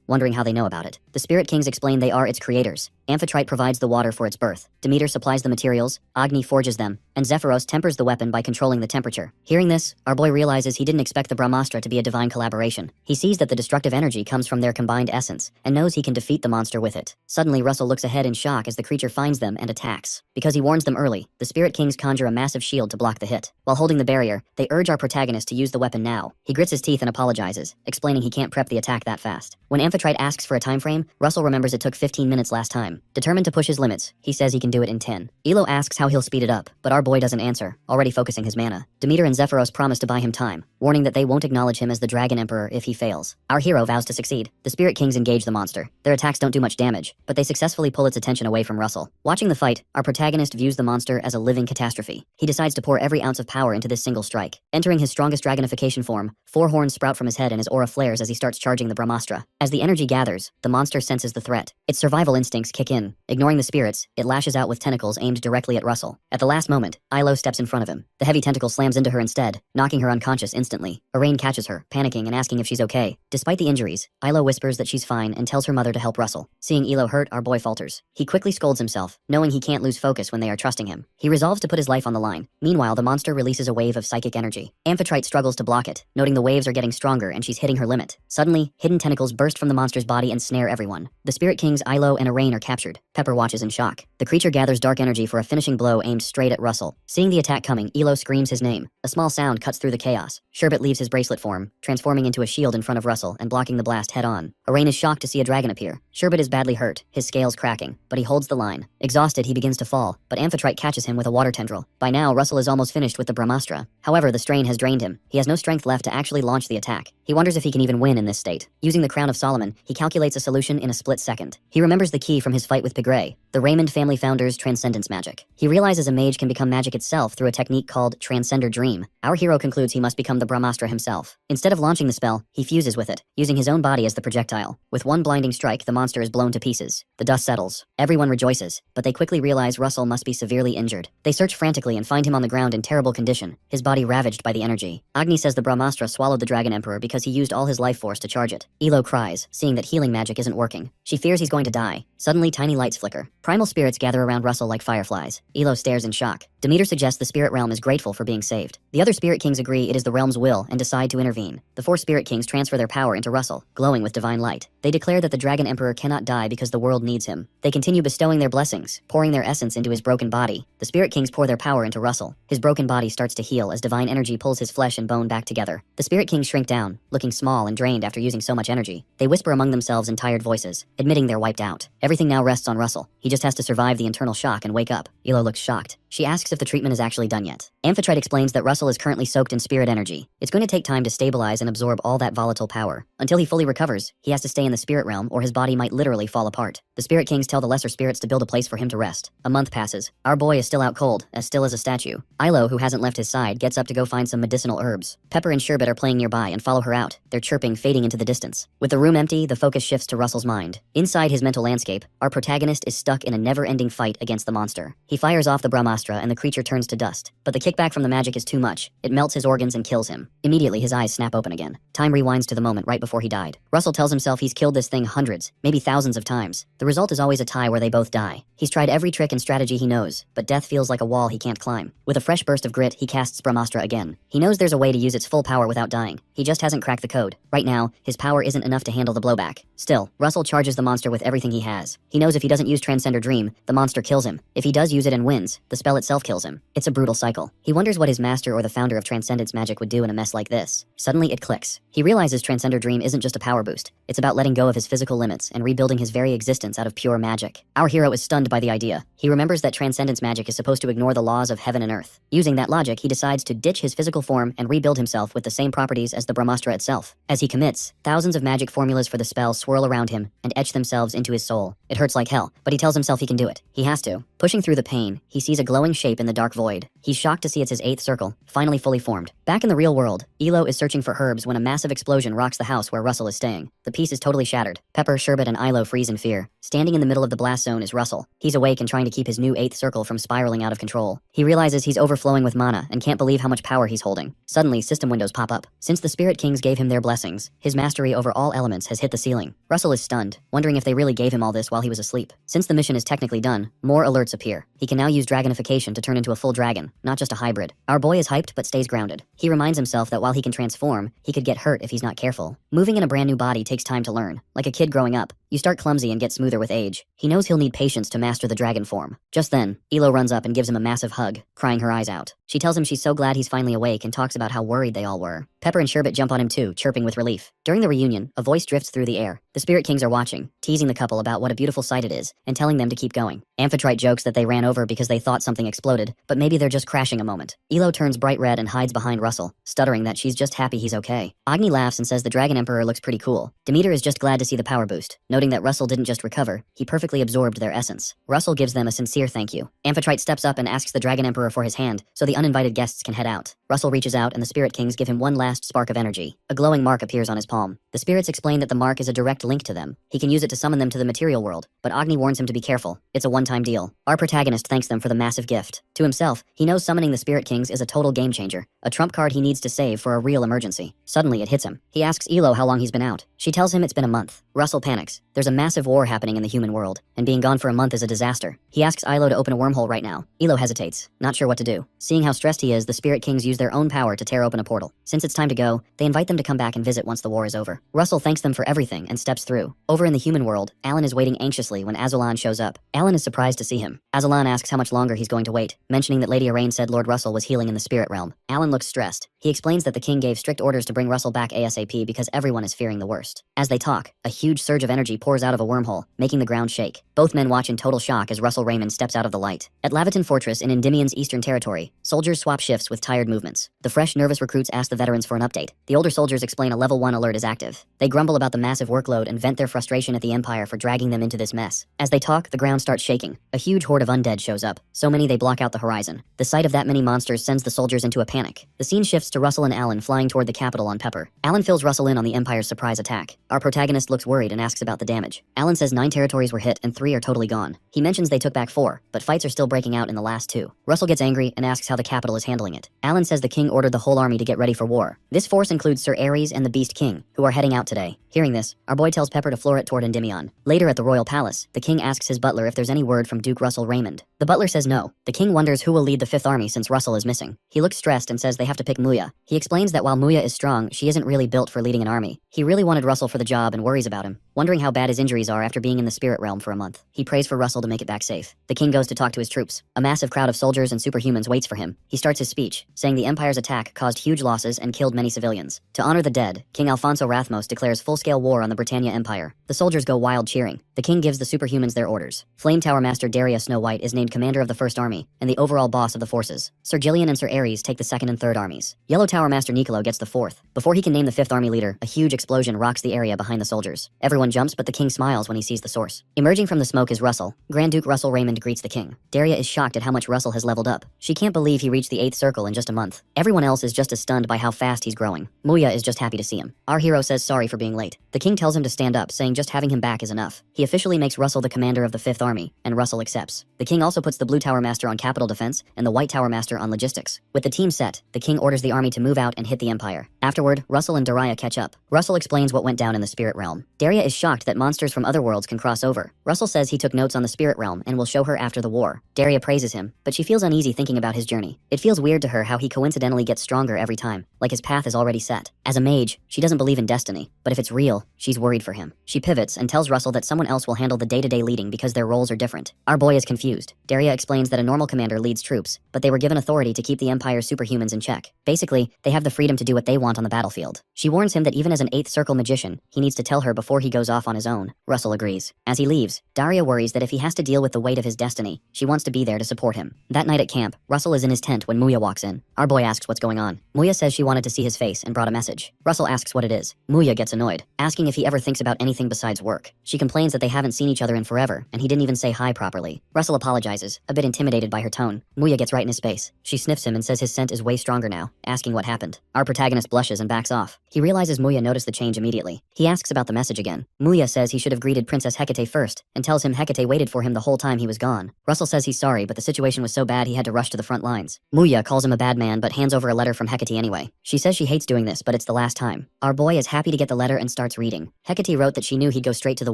Speaker 1: wondering how they know about it. The Spirit Kings explain they are its creators. Amphitrite provides the water for its birth. Demeter supplies the materials, Agni forges them, and Zephyros tempers the weapon by controlling the temperature. Hearing this, our boy realizes he didn't expect the Brahmastra to be a divine collaboration. He sees that the destructive energy comes from their combined essence, and knows he can defeat the monster with it. Suddenly, Russell looks ahead in shock as the creature finds them and attacks. Because he warns them early, the Spirit Kings conjure a massive shield to block the hit. While holding the barrier, they urge our protagonist to use the weapon now. He grits his teeth and apologizes, explaining he can't prep the attack that fast. When Amphitrite asks for a time frame, Russell remembers it took 15 minutes last time. Determined to push his limits, he says he can do it in 10. Ilo asks how he'll speed it up, but our boy doesn't answer, already focusing his mana. Demeter and Zephyros promise to buy him time, warning that they won't acknowledge him as the Dragon Emperor if he fails. Our hero vows to succeed. The Spirit Kings engage the monster. Their attacks don't do much damage, but they successfully pull its attention away from Russell. Watching the fight, our protagonist views the monster as a living catastrophe. He decides to pour every ounce of power into this single strike. Entering his strongest dragonification form, 4 horns sprout from his head and his aura flares as he starts charging the Brahmastra. As the energy gathers, the monster senses the threat. Its survival instincts kick in. Ignoring the spirits, it lashes out with tentacles aimed directly at Russell. At the last moment, Ilo steps in front of him. The heavy tentacle slams into her instead, knocking her unconscious instantly. Arain catches her, panicking and asking if she's okay. Despite the injuries, Ilo whispers that she's fine and tells her mother to help Russell. Seeing Ilo hurt, our boy falters. He quickly scolds himself, knowing he can't lose focus when they are trusting him. He resolves to put his life on the line. Meanwhile, the monster releases a wave of psychic energy. Amphitrite struggles to block it, noting the waves are getting stronger and she's hitting her limit. Suddenly, hidden tentacles burst from the monster's body and snare everyone. The Spirit Kings Ilo and Arain are captured. Pepper watches in shock. The creature gathers dark energy for a finishing blow aimed straight at Russell. Seeing the attack coming, Ilo screams his name. A small sound cuts through the chaos. Sherbet leaves his bracelet form, transforming into a shield in front of Russell and blocking the blast head-on. Arain is shocked to see a dragon appear. Sherbet is badly hurt, his scales cracking, but he holds the line. Exhausted, he begins to fall, but Amphitrite catches him with a water tendril. By now, Russell is almost finished with the Brahmastra. However, the strain has drained him. He has no strength left to actually launch the attack. He wonders if he can even win in this state. Using the Crown of Solomon, he calculates a solution in a split second. He remembers the key from his fight with Pigray, the Raymond family founder's transcendence magic. He realizes a mage can become magic itself through a technique called Transcender Dream. Our hero concludes he must become the Brahmastra himself. Instead of launching the spell, he fuses with it, using his own body as the projectile. With one blinding strike, the monster is blown to pieces. The dust settles. Everyone rejoices, but they quickly realize Russell must be severely injured. They search frantically and find him on the ground in terrible condition, his body ravaged by the energy. Agni says the Brahmastra swallowed the Dragon Emperor because he used all his life force to charge it. Ilo cries, seeing that healing magic isn't working. She fears he's going to die. Suddenly, tiny lights flicker. Primal spirits gather around Russell like fireflies. Ilo stares in shock. Demeter suggests the spirit realm is grateful for being saved. The other spirit kings agree it is the realm's will and decide to intervene. The 4 spirit kings transfer their power into Russell, glowing with divine light. They declare that the Dragon Emperor cannot die because the world needs him. They continue bestowing their blessings, pouring their essence into his broken body. The spirit kings pour their power into Russell. His broken body starts to heal as divine energy pulls his flesh and bone back together. The spirit kings shrink down, looking small and drained after using so much energy. They whisper among themselves in tired voices, admitting they're wiped out. Everything now rests on Russell. He just has to survive the internal shock and wake up. Elo looks shocked. She asks if the treatment is actually done yet. Amphitrite explains that Russell is currently soaked in spirit energy. It's going to take time to stabilize and absorb all that volatile power. Until he fully recovers, he has to stay in the spirit realm or his body might literally fall apart. The spirit kings tell the lesser spirits to build a place for him to rest. A month passes. Our boy is still out cold, as still as a statue. Ilo, who hasn't left his side, gets up to go find some medicinal herbs. Pepper and Sherbet are playing nearby and follow her out, their chirping fading into the distance. With the room empty, the focus shifts to Russell's mind. Inside his mental landscape, our protagonist is stuck in a never-ending fight against the monster. He fires off the Brahmastra and the creature turns to dust. But the kickback from the magic is too much. It melts his organs and kills him. Immediately, his eyes snap open again. Time rewinds to the moment right before he died. Russell tells himself he's killed this thing hundreds, maybe thousands of times. The result is always a tie where they both die. He's tried every trick and strategy he knows, but death feels like a wall he can't climb. With a fresh burst of grit, he casts Brahmastra again. He knows there's a way to use its full power without dying. He just hasn't cracked the code. Right now, his power isn't enough to handle the blowback. Still, Russell charges the monster with everything he has. He knows if he doesn't use Transcender Dream, the monster kills him. If he does use it and wins, the spell itself kills him. It's a brutal cycle. He wonders what his master or the founder of Transcendence magic would do in a mess like this. Suddenly, it clicks. He realizes Transcender Dream isn't just a power boost. It's about letting go of his physical limits and rebuilding his very existence out of pure magic. Our hero is stunned by the idea. He remembers that Transcendence magic is supposed to ignore the laws of heaven and earth. Using that logic, he decides to ditch his physical form and rebuild himself with the same properties as the Brahmastra itself. As he commits, thousands of magic formulas for the spell swirl around him and etch themselves into his soul. It hurts like hell, but he tells himself he can do it. He has to. Pushing through the pain, he sees a glowing shape in the dark void. He's shocked to see it's his 8th circle, finally fully formed. Back in the real world, Elo is searching for herbs when a massive explosion rocks the house where Russell is staying. The peace is totally shattered. Pepper, Sherbet, and Ilo freeze in fear. Standing in the middle of the blast zone is Russell. He's awake and trying to keep his new 8th circle from spiraling out of control. He realizes he's overflowing with mana and can't believe how much power he's holding. Suddenly, system windows pop up. Since the Spirit Kings gave him their blessings, his mastery over all elements has hit the ceiling. Russell is stunned, wondering if they really gave him all this while he was asleep. Since the mission is technically done, more alerts appear. He can now use dragonification to turn into a full dragon, not just a hybrid. Our boy is hyped but stays grounded. He reminds himself that while he can transform, he could get hurt if he's not careful. Moving in a brand new body takes time to learn. Like a kid growing up, you start clumsy and get smoother with age. He knows he'll need patience to master the dragon form. Just then, Elo runs up and gives him a massive hug, crying her eyes out. She tells him she's so glad he's finally awake and talks about how worried they all were. Pepper and Sherbet jump on him too, chirping with relief. During the reunion, a voice drifts through the air. The Spirit Kings are watching, teasing the couple about what a beautiful sight it is, and telling them to keep going. Amphitrite jokes that they ran over because they thought something exploded, but maybe they're just crashing a moment. Elo turns bright red and hides behind Russell, stuttering that she's just happy he's okay. Agni laughs and says the Dragon Emperor looks pretty cool. Demeter is just glad to see the power boost, noting that Russell didn't just recover, he perfectly absorbed their essence. Russell gives them a sincere thank you. Amphitrite steps up and asks the Dragon Emperor for his hand, so the uninvited guests can head out. Russell reaches out and the Spirit Kings give him one last spark of energy. A glowing mark appears on his palm. The spirits explain that the mark is a direct link to them. He can use it to summon them to the material world, but Agni warns him to be careful. It's a one-time deal. Our protagonist thanks them for the massive gift. To himself, he knows summoning the Spirit Kings is a total game changer, a trump card he needs to save for a real emergency. Suddenly, it hits him. He asks Elo how long he's been out. She tells him it's been a month. Russell panics. There's a massive war happening in the human world, and being gone for a month is a disaster. He asks Ilo to open a wormhole right now. Elo hesitates, not sure what to do. Seeing how stressed he is, the Spirit Kings use their own power to tear open a portal. Since it's time to go, they invite them to come back and visit once the war is over. Russell thanks them for everything and steps through. Over in the human world, Alan is waiting anxiously when Azalan shows up. Alan is surprised to see him. Azalan asks how much longer he's going to wait, mentioning that Lady Arain said Lord Russell was healing in the spirit realm. Alan looks stressed. He explains that the king gave strict orders to bring Russell back ASAP because everyone is fearing the worst. As they talk, a huge surge of energy pours out of a wormhole, making the ground shake. Both men watch in total shock as Russell Raymond steps out of the light. At Laviton Fortress in Endymion's eastern territory, soldiers swap shifts with tired movements. The fresh, nervous recruits ask the veterans for an update. The older soldiers explain a level 1 alert is active. They grumble about the massive workload and vent their frustration at the Empire for dragging them into this mess. As they talk, the ground starts shaking. A huge horde of undead shows up, so many they block out the horizon. The sight of that many monsters sends the soldiers into a panic. The scene shifts to Russell and Alan flying toward the capital on Pepper. Alan fills Russell in on the Empire's surprise attack. Our protagonist looks worried and asks about the damage. Alan says 9 territories were hit and 3 are totally gone. He mentions they took back 4, but fights are still breaking out in the last 2. Russell gets angry and asks how the capital is handling it. Alan says the king ordered the whole army to get ready for war. This force includes Sir Ares and the Beast King, who are heading out today. Hearing this, our boy tells Pepper to floor it toward Endymion. Later at the royal palace, the king asks his butler if there's any word from Duke Russell Raymond. The butler says no. The king wonders who will lead the 5th army since Russell is missing. He looks stressed and says they have to pick Muya. He explains that while Muya is strong, she isn't really built for leading an army. He really wanted Russell for the job and worries about him, wondering how bad his injuries are after being in the spirit realm for a month. He prays for Russell to make it back safe. The king goes to talk to his troops. A massive crowd of soldiers and superhumans waits for him. He starts his speech, saying the Empire's attack caused huge losses and killed many civilians. To honor the dead, King Alfonso Rathmos declares full-scale war on the Britannia Empire. The soldiers go wild cheering. The king gives the superhumans their orders. Flame Tower Master Daria Snow White is named commander of the 1st army and the overall boss of the forces. Sir Gillian and Sir Ares take the 2nd and 3rd armies. Yellow Tower Master Nicolo gets the 4th. Before he can name the 5th army leader, a huge explosion rocks the area behind the soldiers. Everyone jumps, but the king smiles when he sees the source. Emerging from the smoke is Russell. Grand Duke Russell Raymond greets the king. Daria is shocked at how much Russell has leveled up. She can't believe he reached the 8th circle in just a month. Everyone else is just as stunned by how fast he's growing. Muya is just happy to see him. Our hero says sorry for being late. The king tells him to stand up, saying just having him back is enough. He officially makes Russell the commander of the 5th army, and Russell accepts. The king also puts the Blue Tower Master on capital defense and the White Tower Master on logistics. With the team set, the king orders the army to move out and hit the Empire. Afterward, Russell and Daria catch up. Russell explains what went down in the spirit realm. Daria is shocked that monsters from other worlds can cross over. Russell says he took notes on the spirit realm and will show her after the war. Daria praises him, but she feels uneasy thinking about his journey. It feels weird to her how he coincidentally gets stronger every time, like his path is already set. As a mage, she doesn't believe in destiny, but if it's real, she's worried for him. She pivots and tells Russell that someone else will handle the day-to-day leading because their roles are different. Our boy is confused. Daria explains that a normal commander leads troops, but they were given authority to keep the Empire's superhumans in check. Basically, they have the freedom to do what they want on the battlefield. She warns him that even as an 8th circle magician, he needs to tell her before he goes off on his own. Russell agrees. As he leaves, Daria worries that if he has to deal with the weight of his destiny, she wants to be there to support him. That night at camp, Russell is in his tent when Muya walks in. Our boy asks what's going on. Muya says she wanted to see his face and brought a message. Russell asks what it is. Muya gets annoyed, asking if he ever thinks about anything besides work. She complains that they haven't seen each other in forever, and he didn't even say hi properly. Russell apologizes, a bit intimidated by her tone. Muya gets right in his face. She sniffs him and says his scent is way stronger now, asking what happened. Our protagonist blushes and backs off. He realizes Muya noticed the change immediately. He asks about the message again. Muya says he should have greeted Princess Hecate first, and tells him Hecate waited for him the whole time he was gone. Russell says he's sorry, but the situation was so bad he had to rush to the front lines. Muya calls him a bad man, but hands over a letter from Hecate anyway. She says she hates doing this, but it's the last time. Our boy is happy to get the letter and starts reading. Hecate wrote that she knew he'd go straight to the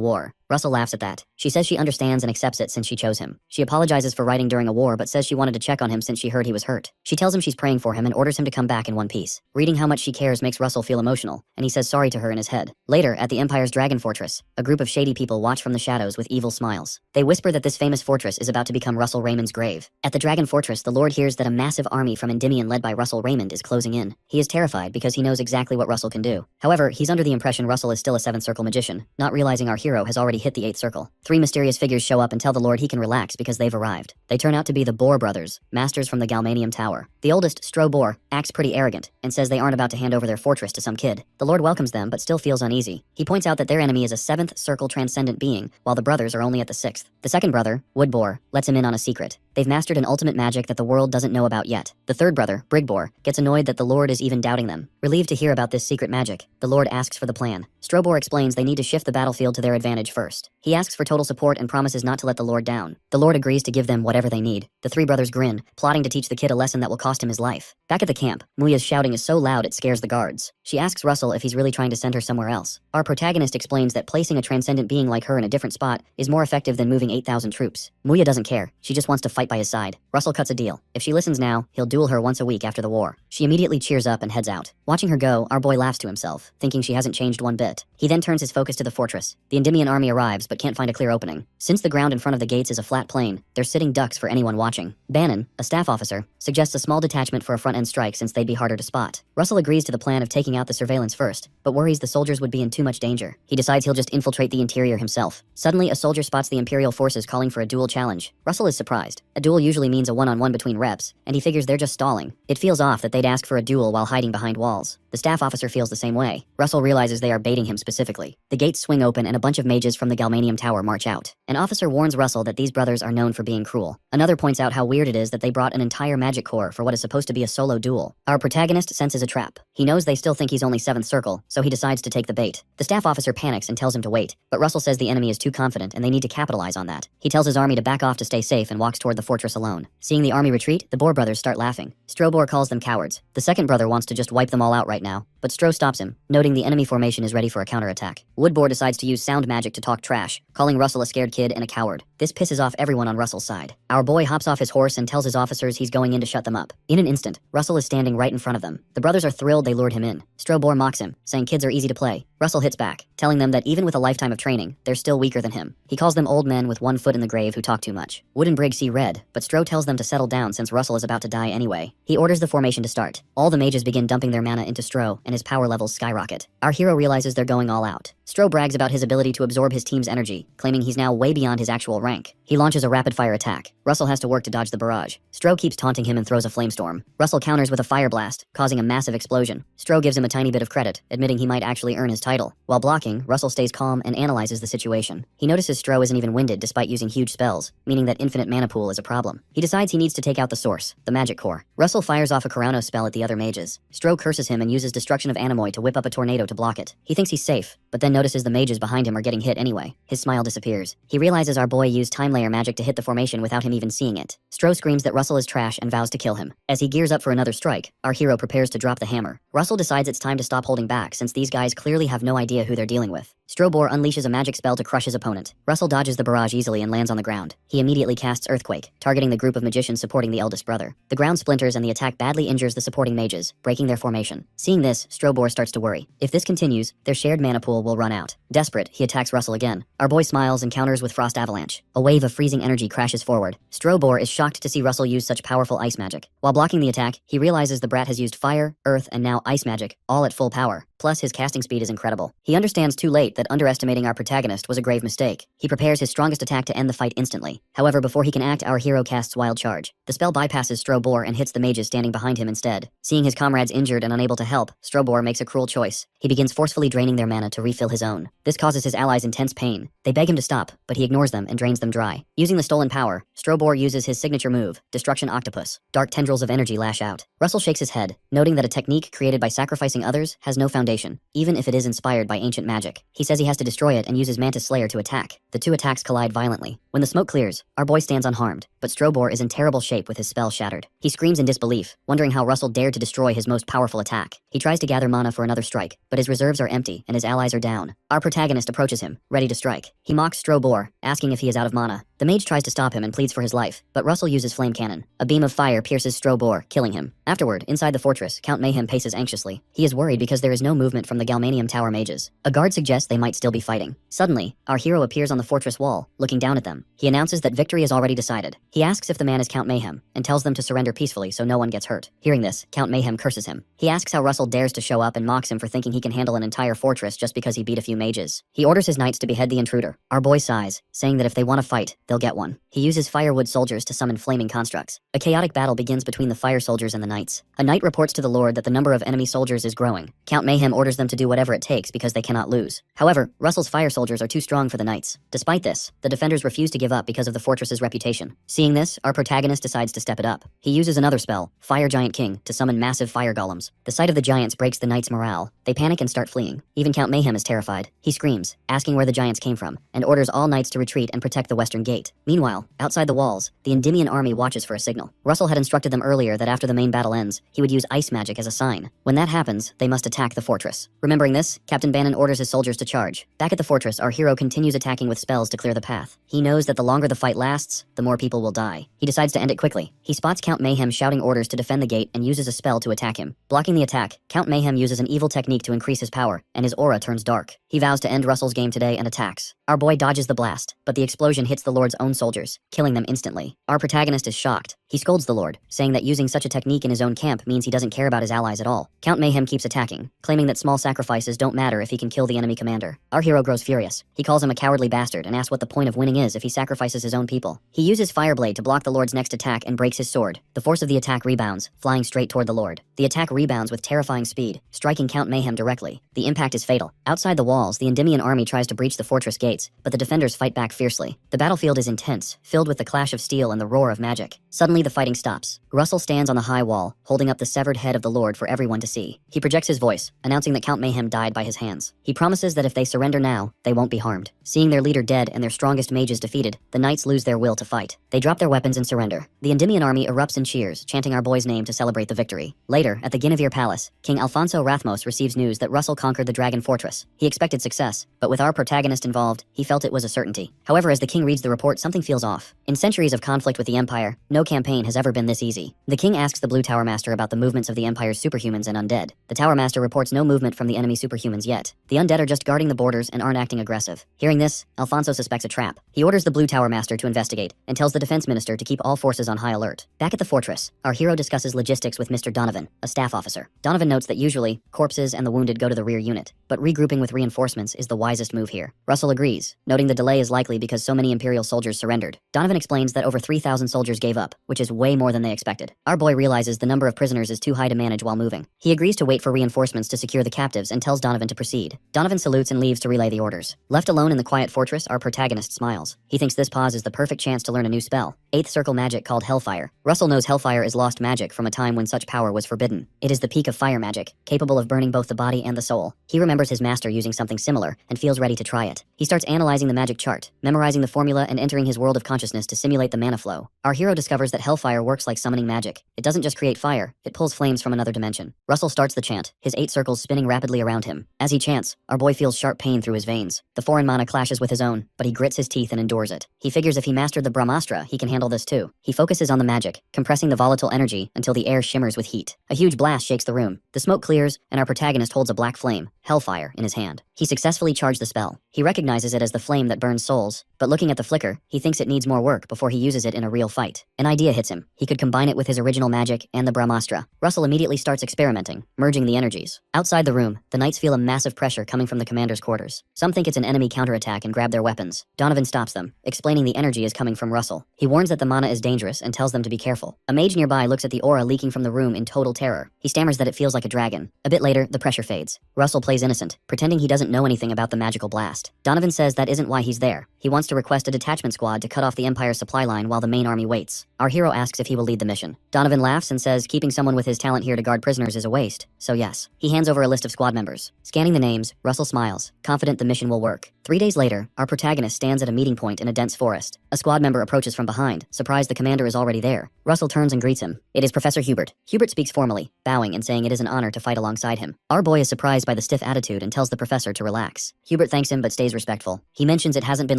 Speaker 1: war. Russell laughs at that. She says she understands and accepts it since she chose him. She apologizes for writing during a war, but says she wanted to check on him since she heard he was hurt. She tells him she's praying for him and orders him to come back in one piece. Reading how much she cares makes Russell feel emotional, and he says sorry to her in his head. Later, at the Empire's Dragon Fortress, a group of shady people watch from the shadows with evil smiles. They whisper that this famous fortress is about to become Russell Raymond's grave. At the Dragon Fortress, the Lord hears that a massive army from Endymion led by Russell Raymond is closing in. He is terrified because he knows exactly what Russell can do. However, he's under the impression Russell is still a 7th circle magician, not realizing our hero has already hit the 8th circle. 3 mysterious figures show up and tell the Lord he can relax because they've arrived. They turn out to be the Boar brothers, masters from the Galmanium Tower. The oldest, Stro Boar, acts pretty arrogant and says they aren't about to hand over their fortress to some kid. The Lord welcomes them but still feels uneasy. He points out that their enemy is a 7th circle transcendent being, while the brothers are only at the 6th. The second brother, Wood Boar, lets him in on a secret. They've mastered an ultimate magic that the world doesn't know about yet. The third brother, Brig Boar, gets annoyed that the Lord is even doubting them. Relieved to hear about this secret magic, the Lord asks for the plan. Strobor explains they need to shift the battlefield to their advantage first. He asks for total support and promises not to let the Lord down. The Lord agrees to give them whatever they need. The 3 brothers grin, plotting to teach the kid a lesson that will cost him his life. Back at the camp, Muya's shouting is so loud it scares the guards. She asks Russell if he's really trying to send her somewhere else. Our protagonist explains that placing a transcendent being like her in a different spot is more effective than moving 8,000 troops. Muya doesn't care. She just wants to fight by his side. Russell cuts a deal. If she listens now, he'll duel her once a week after the war. She immediately cheers up and heads out. Watching her go, our boy laughs to himself, thinking she hasn't changed one bit. He then turns his focus to the fortress. The Endymion army arrives but can't find a clear opening. Since the ground in front of the gates is a flat plain, they're sitting ducks for anyone watching. Bannon, a staff officer, suggests a small detachment for a front-end strike since they'd be harder to spot. Russell agrees to the plan of taking out the surveillance first, but worries the soldiers would be in too much danger. He decides he'll just infiltrate the interior himself. Suddenly, a soldier spots the Imperial forces calling for a duel challenge. Russell is surprised. A duel usually means a one-on-one between reps, and he figures they're just stalling. It feels off that they'd ask for a duel while hiding behind walls. The staff officer feels the same way. Russell realizes they are baiting him specifically. The gates swing open and a bunch of mages from the Galmanium Tower march out. An officer warns Russell that these brothers are known for being cruel. Another points out how weird it is that they brought an entire magic corps for what is supposed to be a solo duel. Our protagonist senses a trap. He knows they still think he's only 7th circle, so he decides to take the bait. The staff officer panics and tells him to wait, but Russell says the enemy is too confident and they need to capitalize on that. He tells his army to back off to stay safe and walks toward the fortress alone. Seeing the army retreat, the Boar brothers start laughing. Strobor calls them cowards. The second brother wants to just wipe them all out right now, but Stro stops him, noting the enemy formation is ready for a counterattack. Woodboar decides to use sound magic to talk trash, calling Russell a scared kid and a coward. This pisses off everyone on Russell's side. Our boy hops off his horse and tells his officers he's going in to shut them up. In an instant, Russell is standing right in front of them. The brothers are thrilled they lured him in. Strobor mocks him, saying kids are easy to play. Russell hits back, telling them that even with a lifetime of training, they're still weaker than him. He calls them old men with one foot in the grave who talk too much. Wood and Brigg see red, but Stro tells them to settle down since Russell is about to die anyway. He orders the formation to start. All the mages begin dumping their mana into Stro, and his power levels skyrocket. Our hero realizes they're going all out. Stro brags about his ability to absorb his team's energy, claiming he's now way beyond his actual rank. He launches a rapid-fire attack. Russell has to work to dodge the barrage. Stro keeps taunting him and throws a flamestorm. Russell counters with a fire blast, causing a massive explosion. Stro gives him a tiny bit of credit, admitting he might actually earn his title. While blocking, Russell stays calm and analyzes the situation. He notices Stro isn't even winded despite using huge spells, meaning that infinite mana pool is a problem. He decides he needs to take out the source, the magic core. Russell fires off a Corano spell at the other mages. Stro curses him and uses Destruction of Animoy to whip up a tornado to block it. He thinks he's safe, but then notices the mages behind him are getting hit anyway. His smile disappears. He realizes our boy used time layer magic to hit the formation without him even seeing it. Stro screams that Russell is trash and vows to kill him. As he gears up for another strike, our hero prepares to drop the hammer. Russell decides it's time to stop holding back since these guys clearly have no idea who they're dealing with. Strobor unleashes a magic spell to crush his opponent. Russell dodges the barrage easily and lands on the ground. He immediately casts Earthquake, targeting the group of magicians supporting the eldest brother. The ground splinters and the attack badly injures the supporting mages, breaking their formation. Seeing this, Strobor starts to worry. If this continues, their shared mana pool will run out. Desperate, he attacks Russell again. Our boy smiles and counters with Frost Avalanche. A wave of freezing energy crashes forward. Strobor is shocked to see Russell use such powerful ice magic. While blocking the attack, he realizes the brat has used fire, earth, and now ice magic, all at full power. Plus, his casting speed is incredible. He understands too late that underestimating our protagonist was a grave mistake. He prepares his strongest attack to end the fight instantly. However, before he can act, our hero casts Wild Charge. The spell bypasses Strobor and hits the mages standing behind him instead. Seeing his comrades injured and unable to help, Strobor makes a cruel choice. He begins forcefully draining their mana to refill his own. This causes his allies intense pain. They beg him to stop, but he ignores them and drains them dry. Using the stolen power, Strobor uses his signature move, Destruction Octopus. Dark tendrils of energy lash out. Russell shakes his head, noting that a technique created by sacrificing others has no foundation, even if it is inspired by ancient magic. He says he has to destroy it and uses Mantis Slayer to attack. The two attacks collide violently. When the smoke clears, our boy stands unharmed, but Strobor is in terrible shape with his spell shattered. He screams in disbelief, wondering how Russell dared to destroy his most powerful attack. He tries to gather mana for another strike, but his reserves are empty and his allies are down. Our protagonist approaches him, ready to strike. He mocks Strobor, asking if he is out of mana. The mage tries to stop him and pleads for his life, but Russell uses flame cannon. A beam of fire pierces Strobor, killing him. Afterward, inside the fortress, Count Mayhem paces anxiously. He is worried because there is no movement from the Galmanium Tower mages. A guard suggests they might still be fighting. Suddenly, our hero appears on the fortress wall, looking down at them. He announces that victory is already decided. He asks if the man is Count Mayhem, and tells them to surrender peacefully so no one gets hurt. Hearing this, Count Mayhem curses him. He asks how Russell dares to show up and mocks him for thinking he can handle an entire fortress just because he beat a few mages. He orders his knights to behead the intruder. Our boy sighs, saying that if they want to fight, they'll get one. He uses firewood soldiers to summon flaming constructs. A chaotic battle begins between the fire soldiers and the knights. A knight reports to the lord that the number of enemy soldiers is growing. Count Mayhem orders them to do whatever it takes because they cannot lose. However, Russell's fire soldiers are too strong for the knights. Despite this, the defenders refuse to give up because of the fortress's reputation. Seeing this, our protagonist decides to step it up. He uses another spell, Fire Giant King, to summon massive fire golems. The sight of the giants breaks the knights' morale. They panic and start fleeing. Even Count Mayhem is terrified. He screams, asking where the giants came from, and orders all knights to retreat and protect the western gate. Meanwhile, outside the walls, the Endymion army watches for a signal. Russell had instructed them earlier that after the main battle ends, he would use ice magic as a sign. When that happens, they must attack the fortress. Remembering this, Captain Bannon orders his soldiers to charge. Back at the fortress, our hero continues attacking with spells to clear the path. He knows that the longer the fight lasts, the more people will die. He decides to end it quickly. He spots Count Mayhem shouting orders to defend the gate and uses a spell to attack him. Blocking the attack, Count Mayhem uses an evil technique to increase his power, and his aura turns dark. He vows to end Russell's game today and attacks. Our boy dodges the blast, but the explosion hits the Lord's own soldiers, killing them instantly. Our protagonist is shocked. He scolds the Lord, saying that using such a technique in his own camp means he doesn't care about his allies at all. Count Mayhem keeps attacking, claiming that small sacrifices don't matter if he can kill the enemy commander. Our hero grows furious. He calls him a cowardly bastard and asks what the point of winning is if he sacrifices his own people. He uses Fireblade to block the Lord's next attack and breaks his sword. The force of the attack rebounds, flying straight toward the Lord. The attack rebounds with terrifying speed, striking Count Mayhem directly. The impact is fatal. Outside the walls, the Endymion army tries to breach the fortress gates, but the defenders fight back fiercely. The battlefield is intense, filled with the clash of steel and the roar of magic. Suddenly, the fighting stops. Russell stands on the high wall, holding up the severed head of the Lord for everyone to see. He projects his voice, announcing that Count Mayhem died by his hands. He promises that if they surrender now, they won't be harmed. Seeing their leader dead and their strongest mages defeated, the knights lose their will to fight. They drop their weapons and surrender. The Endymion army erupts in cheers, chanting our boy's name to celebrate the victory. Later, at the Guinevere Palace, King Alfonso Rathmos receives news that Russell conquered the Dragon Fortress. He expected success, but with our protagonist involved, he felt it was a certainty. However, as the king reads the report, something feels off. In centuries of conflict with the Empire, no campaign has ever been this easy. The king asks the Blue Tower Master about the movements of the Empire's superhumans and undead. The Tower Master reports no movement from the enemy superhumans yet. The undead are just guarding the borders and aren't acting aggressive. Hearing this, Alfonso suspects a trap. He orders the Blue Tower Master to investigate and tells the defense minister to keep all forces on high alert. Back at the fortress, our hero discusses logistics with Mr. Donovan, a staff officer. Donovan notes that usually, corpses and the wounded go to the rear unit, but regrouping with reinforcements is the wisest move here. Russell agrees, noting the delay is likely because so many Imperial soldiers surrendered. Donovan explains that over 3,000 soldiers gave up, which is way more than they expected. Our boy realizes the number of prisoners is too high to manage while moving. He agrees to wait for reinforcements to secure the captives and tells Donovan to proceed. Donovan salutes and leaves to relay the orders. Left alone in the quiet fortress, our protagonist smiles. He thinks this pause is the perfect chance to learn a new spell, 8th circle magic called Hellfire. Russell knows Hellfire is lost magic from a time when such power was forbidden. It is the peak of fire magic, capable of burning both the body and the soul. He remembers his master using something similar and feels ready to try it. He starts analyzing the magic chart, memorizing the formula and entering his world of consciousness to simulate the mana flow. Our hero discovers that Hellfire works like summoning magic. It doesn't just create fire, it pulls flames from another dimension. Russell starts the chant, his 8 circles spinning rapidly around him. As he chants, our boy feels sharp pain through his veins. The foreign mana clashes with his own, but he grits his teeth and endures it. He figures if he mastered the Brahmastra, he can handle this too. He focuses on the magic, compressing the volatile energy until the air shimmers with heat. A huge blast shakes the room. The smoke clears, and our protagonist holds a black flame, Hellfire, in his hand. He successfully charged the spell. He recognizes it as the flame that burns souls, but looking at the flicker, he thinks it needs more work before he uses it in a real fight. An idea hits him. He could combine it with his original magic and the Brahmastra. Russell immediately starts experimenting, merging the energies. Outside the room, the knights feel a massive pressure coming from the commander's quarters. Some think it's an enemy counterattack and grab their weapons. Donovan stops them, explaining the energy is coming from Russell. He warns that the mana is dangerous and tells them to be careful. A mage nearby looks at the aura leaking from the room in total terror. He stammers that it feels like a dragon. A bit later, the pressure fades. Russell plays innocent, pretending he doesn't know anything about the magical blast. Donovan says that isn't why he's there. He wants to request a detachment squad to cut off the Empire's supply line while the main army waits. Our hero asks if he will lead the mission. Donovan laughs and says keeping someone with his talent here to guard prisoners is a waste, so yes. He hands over a list of squad members. Scanning the names, Russell smiles, confident the mission will work. 3 days later, our protagonist stands at a meeting point in a dense forest. A squad member approaches from behind, surprised the commander is already there. Russell turns and greets him. It is Professor Hubert. Hubert speaks formally, bowing and saying it is an honor to fight alongside him. Our boy is surprised by the stiff attitude and tells the professor to relax. Hubert thanks him but stays respectful. He mentions it hasn't been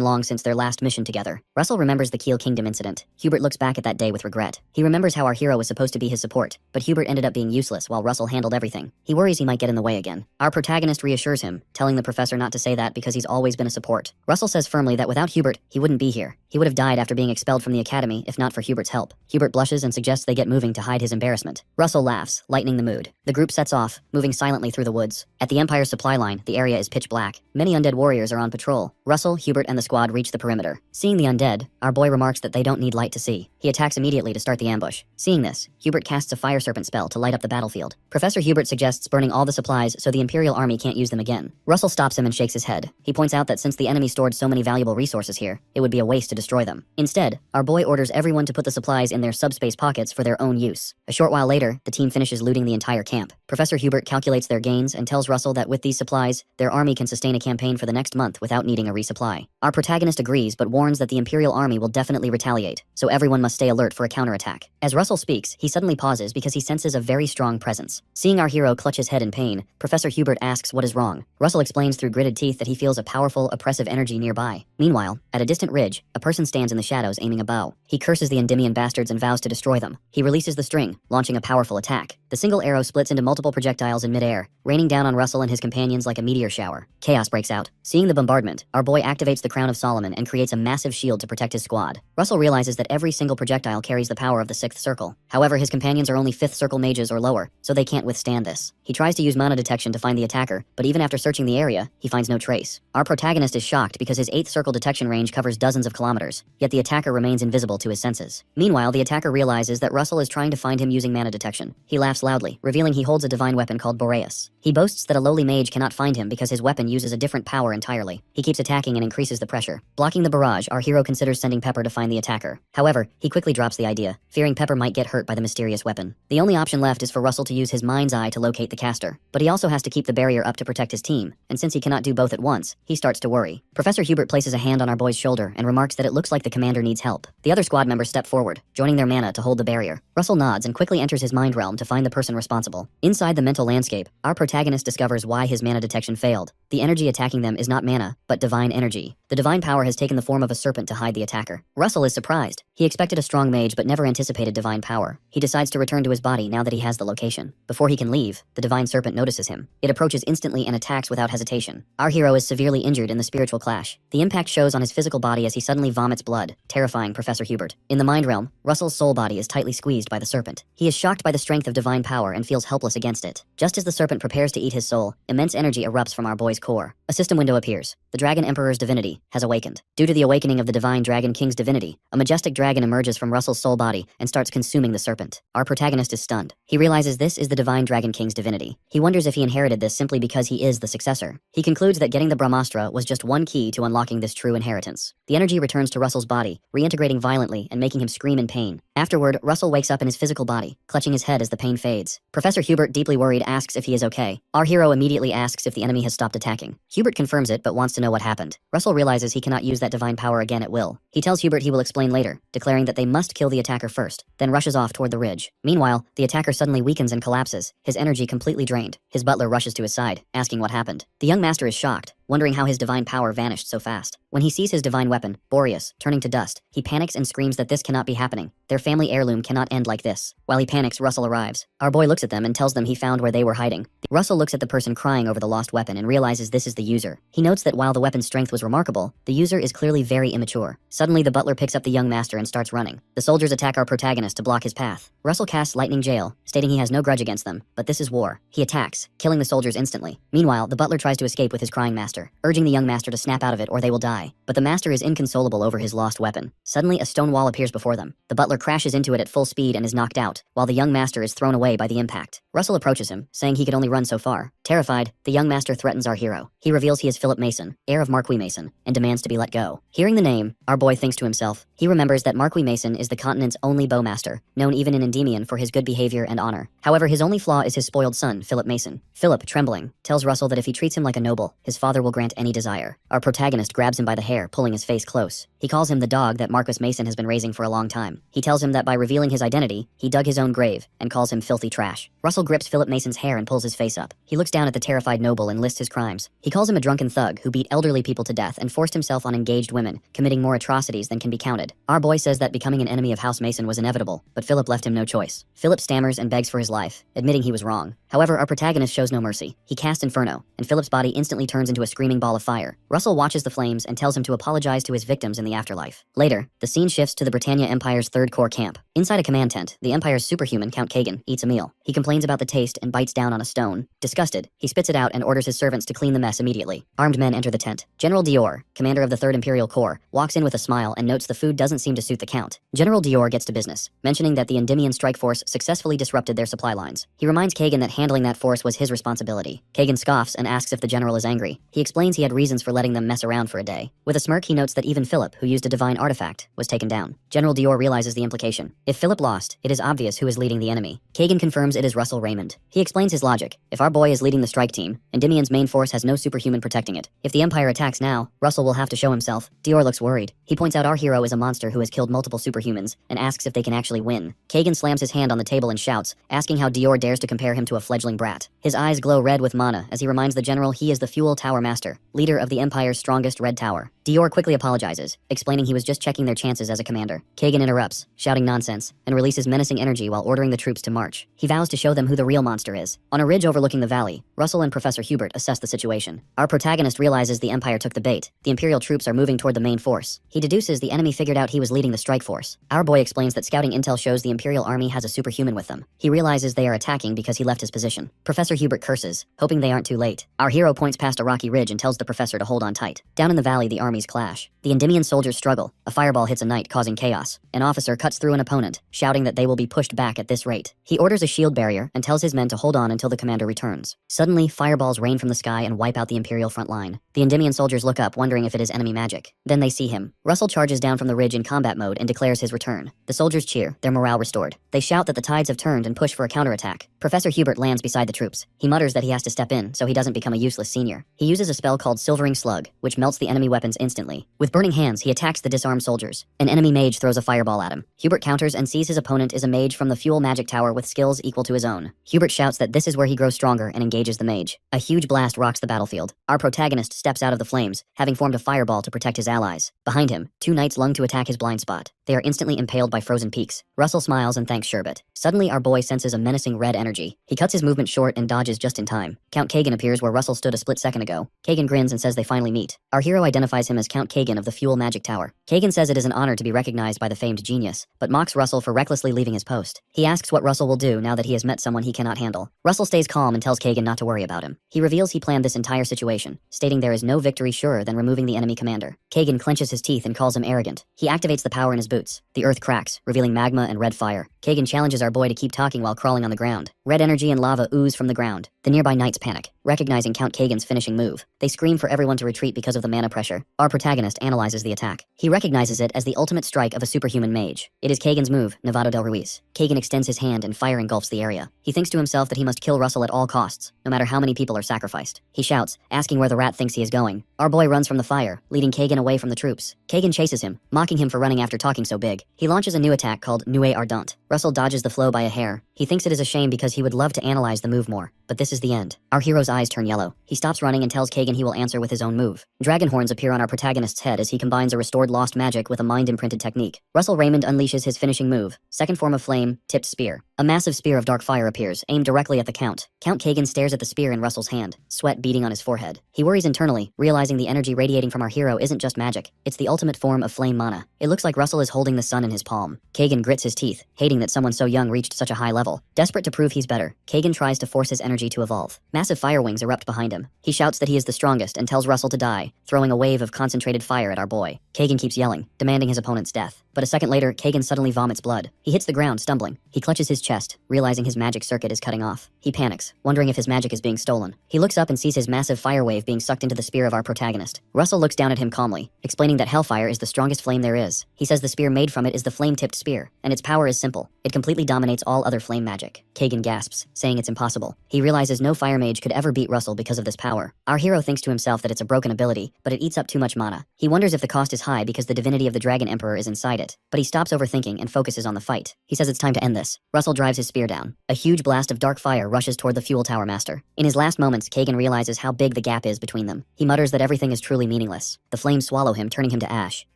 Speaker 1: long since their last mission together. Russell remembers the Keel Kingdom incident. Hubert looks back at that day with regret. He remembers how our hero was supposed to be his support, but Hubert ended up being useless while Russell handled everything. He worries he might get in the way again. Our protagonist reassures him, telling the professor not to say that because he's always been a support. Russell says firmly that without Hubert, he wouldn't be here. He would have died after being expelled from the academy if not for Hubert's help. Hubert blushes and suggests they get moving to hide his embarrassment. Russell laughs, lightening the mood. The group sets off, moving silently through the woods. At the Empire's supply line, the area is pitch black. Many undead warriors are on patrol. Russell, Hubert, and the squad reach the perimeter. Seeing the undead, our boy remarks that they don't need light to see. He attacks immediately to start the ambush. Seeing this, Hubert casts a fire serpent spell to light up the battlefield. Professor Hubert suggests burning all the supplies so the Imperial army can't use them again. Russell stops him and shakes his head. He points out that since the enemy stored so many valuable resources here, it would be a waste to destroy them. Instead, our boy orders everyone to put the supplies in their subspace pockets for their own use. A short while later, the team finishes looting the entire camp. Professor Hubert calculates their gains and tells Russell that with these supplies, their army can sustain a campaign for the next month without needing a resupply. Our protagonist agrees but warns that the Imperial army will definitely retaliate, so everyone must stay alert for a counterattack. As Russell speaks, he suddenly pauses because he senses a very strong presence. Seeing our hero clutch his head in pain, Professor Hubert asks what is wrong. Russell explains through gritted teeth that he feels a powerful, oppressive energy nearby. Meanwhile, at a distant ridge, a person stands in the shadows aiming a bow. He curses the Endymion bastards and vows to destroy them. He releases the string, launching a powerful attack. The single arrow splits into multiple projectiles in midair, raining down on Russell and his companions like a meteor shower. Chaos breaks out. Seeing the bombardment, our boy activates the Crown of Solomon and creates a massive shield to protect his squad. Russell realizes that every single projectile carries the power of the 6th circle. However, his companions are only 5th circle mages or lower, so they can't withstand this. He tries to use mana detection to find the attacker, but even after searching the area, he finds no trace. Our protagonist is shocked because his 8th circle detection range covers dozens of kilometers, yet the attacker remains invisible to his senses. Meanwhile, the attacker realizes that Russell is trying to find him using mana detection. He laughs loudly, revealing he holds a divine weapon called Boreas. He boasts that a lowly mage cannot find him because his weapon uses a different power entirely. He keeps attacking and increases the pressure. Blocking the barrage, our hero considers sending Pepper to find the attacker. However, he quickly drops the idea, fearing Pepper might get hurt by the mysterious weapon. The only option left is for Russell to use his mind's eye to locate the caster, but he also has to keep the barrier up to protect his team, and since he cannot do both at once, he starts to worry. Professor Hubert places a hand on our boy's shoulder and remarks that it looks like the commander needs help. The other squad members step forward, joining their mana to hold the barrier. Russell nods and quickly enters his mind realm to find the person responsible. Inside the mental landscape, our protagonist discovers why his mana detection failed. The energy attacking them is not mana, but divine energy. The divine power has taken the form of a serpent to hide the attacker. Russell is surprised. He expected a strong mage but never anticipated divine power. He decides to return to his body now that he has the location. Before he can leave, the divine serpent notices him. It approaches instantly and attacks without hesitation. Our hero is severely injured in the spiritual clash. The impact shows on his physical body as he suddenly vomits blood, terrifying Professor Hubert. In the mind realm, Russell's soul body is tightly squeezed by the serpent. He is shocked by the strength of divine power and feels helpless against it. Just as the serpent prepares to eat his soul, immense energy erupts from our boy's core. A system window appears. The Dragon Emperor's divinity has awakened. Due to the awakening of the Divine Dragon King's divinity, a majestic dragon emerges from Russell's soul body and starts consuming the serpent. Our protagonist is stunned. He realizes this is the Divine Dragon King's divinity. He wonders if he inherited this simply because he is the successor. He concludes that getting the Brahmastra was just one key to unlocking this true inheritance. The energy returns to Russell's body, reintegrating violently and making him scream in pain. Afterward, Russell wakes up in his physical body, clutching his head as the pain fades. Professor Hubert, deeply worried, asks if he is okay. Our hero immediately asks if the enemy has stopped attacking. Hubert confirms it but wants to know what happened. Russell realizes he cannot use that divine power again at will. He tells Hubert he will explain later, declaring that they must kill the attacker first, then rushes off toward the ridge. Meanwhile, the attacker suddenly weakens and collapses, his energy completely drained. His butler rushes to his side, asking what happened. The young master is shocked, wondering how his divine power vanished so fast. When he sees his divine weapon, Boreas, turning to dust, he panics and screams that this cannot be happening. Their family heirloom cannot end like this. While he panics, Russell arrives. Our boy looks at them and tells them he found where they were hiding. Russell looks at the person crying over the lost weapon and realizes this is the user. He notes that while the weapon's strength was remarkable, the user is clearly very immature. Suddenly, the butler picks up the young master and starts running. The soldiers attack our protagonist to block his path. Russell casts Lightning Jail, stating he has no grudge against them, but this is war. He attacks, killing the soldiers instantly. Meanwhile, the butler tries to escape with his crying master, urging the young master to snap out of it or they will die. But the master is inconsolable over his lost weapon. Suddenly, a stone wall appears before them. The butler crashes into it at full speed and is knocked out, while the young master is thrown away by the impact. Russell approaches him, saying he could only run so far. Terrified, the young master threatens our hero. He reveals he is Philip Mason, heir of Marquis Mason, and demands to be let go. Hearing the name, our boy thinks to himself. He remembers that Marquis Mason is the continent's only bowmaster, known even in Endymion for his good behavior and honor. However, his only flaw is his spoiled son, Philip Mason. Philip, trembling, tells Russell that if he treats him like a noble, his father will grant any desire. Our protagonist grabs him by the hair, pulling his face close. He calls him the dog that Marquis Mason has been raising for a long time. He tells him that by revealing his identity, he dug his own grave, and calls him filthy trash. Russell grips Philip Mason's hair and pulls his face up. He looks down at the terrified noble and lists his crimes. He calls him a drunken thug who beat elderly people to death and forced himself on engaged women, committing more atrocities than can be counted. Our boy says that becoming an enemy of House Mason was inevitable, but Philip left him no choice. Philip stammers and begs for his life, admitting he was wrong. However, our protagonist shows no mercy. He casts Inferno, and Philip's body instantly turns into a screaming ball of fire. Russell watches the flames and tells him to apologize to his victims in the afterlife. Later, the scene shifts to the Britannia Empire's Third Corps camp. Inside a command tent, the Empire's superhuman Count Kagan eats a meal. He complains about the taste and bites down on a stone. Disgusted, he spits it out and orders his servants to clean the mess immediately. Armed men enter the tent. General Dior, commander of the 3rd Imperial Corps, walks in with a smile and notes the food doesn't seem to suit the Count. General Dior gets to business, mentioning that the Endymion strike force successfully disrupted their supply lines. He reminds Kagan that handling that force was his responsibility. Kagan scoffs and asks if the general is angry. He explains he had reasons for letting them mess around for a day. With a smirk, he notes that even Philip, who used a divine artifact, was taken down. General Dior realizes the implication. If Philip lost, it is obvious who is leading the enemy. Kagan confirms it is Russell Raymond. He explains his logic. If our boy is leading the strike team, Endymion's main force has no superhuman protecting it. If the Empire attacks now, Russell will have to show himself. Dior looks worried. He points out our hero is a monster who has killed multiple superhumans and asks if they can actually win. Kagan slams his hand on the table and shouts, asking how Dior dares to compare him to a fledgling brat. His eyes glow red with mana as he reminds the general he is the Fuel Tower Master, leader of the Empire's strongest red tower. Dior quickly apologizes, explaining he was just checking their chances as a commander. Kagan interrupts, shouting nonsense, and releases menacing energy while ordering the troops to march. He vows to show them who the real monster is. On a ridge overlooking the valley, Russell and Professor Hubert assess the situation. Our protagonist realizes the Empire took the bait. The Imperial troops are moving toward the main force. He deduces the enemy figured out he was leading the strike force. Our boy explains that scouting intel shows the Imperial army has a superhuman with them. He realizes they are attacking because he left his position. Professor Hubert curses, hoping they aren't too late. Our hero points past a rocky ridge and tells the professor to hold on tight. Down in the valley, the armies clash. The Endymion soldiers struggle. A fireball hits a knight, causing chaos. An officer cuts through an opponent, shouting that they will be pushed back at this rate. He orders a shield barrier and tells his men to hold on until the commander returns. Suddenly, fireballs rain from the sky and wipe out the Imperial front line. The Endymion soldiers look up, wondering if it is enemy magic. Then they see him. Russell charges down from the ridge in combat mode and declares his return. The soldiers cheer, their morale restored. They shout that the tides have turned and push for a counterattack. Professor Hubert lands beside the troops. He mutters that he has to step in so he doesn't become a useless senior. He uses a spell called Silvering Slug, which melts the enemy weapons instantly. With burning hands, he attacks the disarmed soldiers. An enemy mage throws a fireball at him. Hubert counters and sees his opponent is a mage from the Fuel Magic Tower with skills equal to his own. Hubert shouts that this is where he grows stronger and engages the mage. A huge blast rocks the battlefield. Our protagonist steps out of the flames, having formed a fireball to protect his allies. Behind him, two knights lung to attack his blind spot. They are instantly impaled by frozen peaks. Russell smiles and thanks Sherbet. Suddenly, our boy senses a menacing red energy. He cuts his movement short and dodges just in time. Count Kagan appears where Russell stood a split second ago. Kagan grins and says they finally meet. Our hero identifies him as Count Kagan of the Fuel Magic Tower. Kagan says it is an honor to be recognized by the famed genius, but mocks Russell for recklessly leaving his post. He asks what Russell will do now that he has met someone he cannot handle. Russell stays calm and tells Kagan not to worry about him. He reveals he planned this entire situation, stating there is no victory surer than removing the enemy commander. Kagan clenches his teeth and calls him arrogant. He activates the power in his boots. The earth cracks, revealing magma and red fire. Kagan challenges our boy to keep talking while crawling on the ground. Red energy and lava ooze from the ground. The nearby knights panic, recognizing Count Kagan's finishing move. They scream for everyone to retreat because of the mana pressure. Our protagonist analyzes the attack. He recognizes it as the ultimate strike of a superhuman mage. It is Kagan's move, Nevado del Ruiz. Kagan extends his hand and fire engulfs the area. He thinks to himself that he must kill Russell at all costs, no matter how many people are sacrificed. He shouts, asking where the rat thinks he is going. Our boy runs from the fire, leading Kagan away from the troops. Kagan chases him, mocking him for running after talking so big. He launches a new attack called Nuée Ardente. Russell dodges the flow by a hair. He thinks it is a shame because he would love to analyze the move more, but this is the end. Our hero's eyes turn yellow. He stops running and tells Kagan he will answer with his own move. Dragon horns appear on our protagonist's head as he combines a restored lost magic with a mind-imprinted technique. Russell Raymond unleashes his finishing move, second form of flame, tipped spear. A massive spear of dark fire appears, aimed directly at the Count. Count Kagan stares at the spear in Russell's hand, sweat beading on his forehead. He worries internally, realizing the energy radiating from our hero isn't just magic, it's the ultimate form of flame mana. It looks like Russell is holding the sun in his palm. Kagan grits his teeth, hating that someone so young reached such a high level. Desperate to prove he's better, Kagan tries to force his energy to evolve. Massive fire wings erupt behind him. He shouts that he is the strongest and tells Russell to die, throwing a wave of concentrated fire at our boy. Kagan keeps yelling, demanding his opponent's death. But a second later, Kagan suddenly vomits blood. He hits the ground, stumbling. He clutches his chest, realizing his magic circuit is cutting off. He panics, wondering if his magic is being stolen. He looks up and sees his massive fire wave being sucked into the spear of our protagonist. Russell looks down at him calmly, explaining that hellfire is the strongest flame there is. He says the spear made from it is the flame-tipped spear, and its power is simple. It completely dominates all other flame magic. Kagan gasps, saying it's impossible. He realizes no fire mage could ever beat Russell because of this power. Our hero thinks to himself that it's a broken ability, but it eats up too much mana. He wonders if the cost is high because the divinity of the Dragon Emperor is inside it, but he stops overthinking and focuses on the fight. He says it's time to end this. Russell drives his spear down. A huge blast of dark fire rushes toward the Fuel Tower Master. In his last moments, Kagan realizes how big the gap is between them. He mutters that everything is truly meaningless. The flames swallow him, turning him to ash.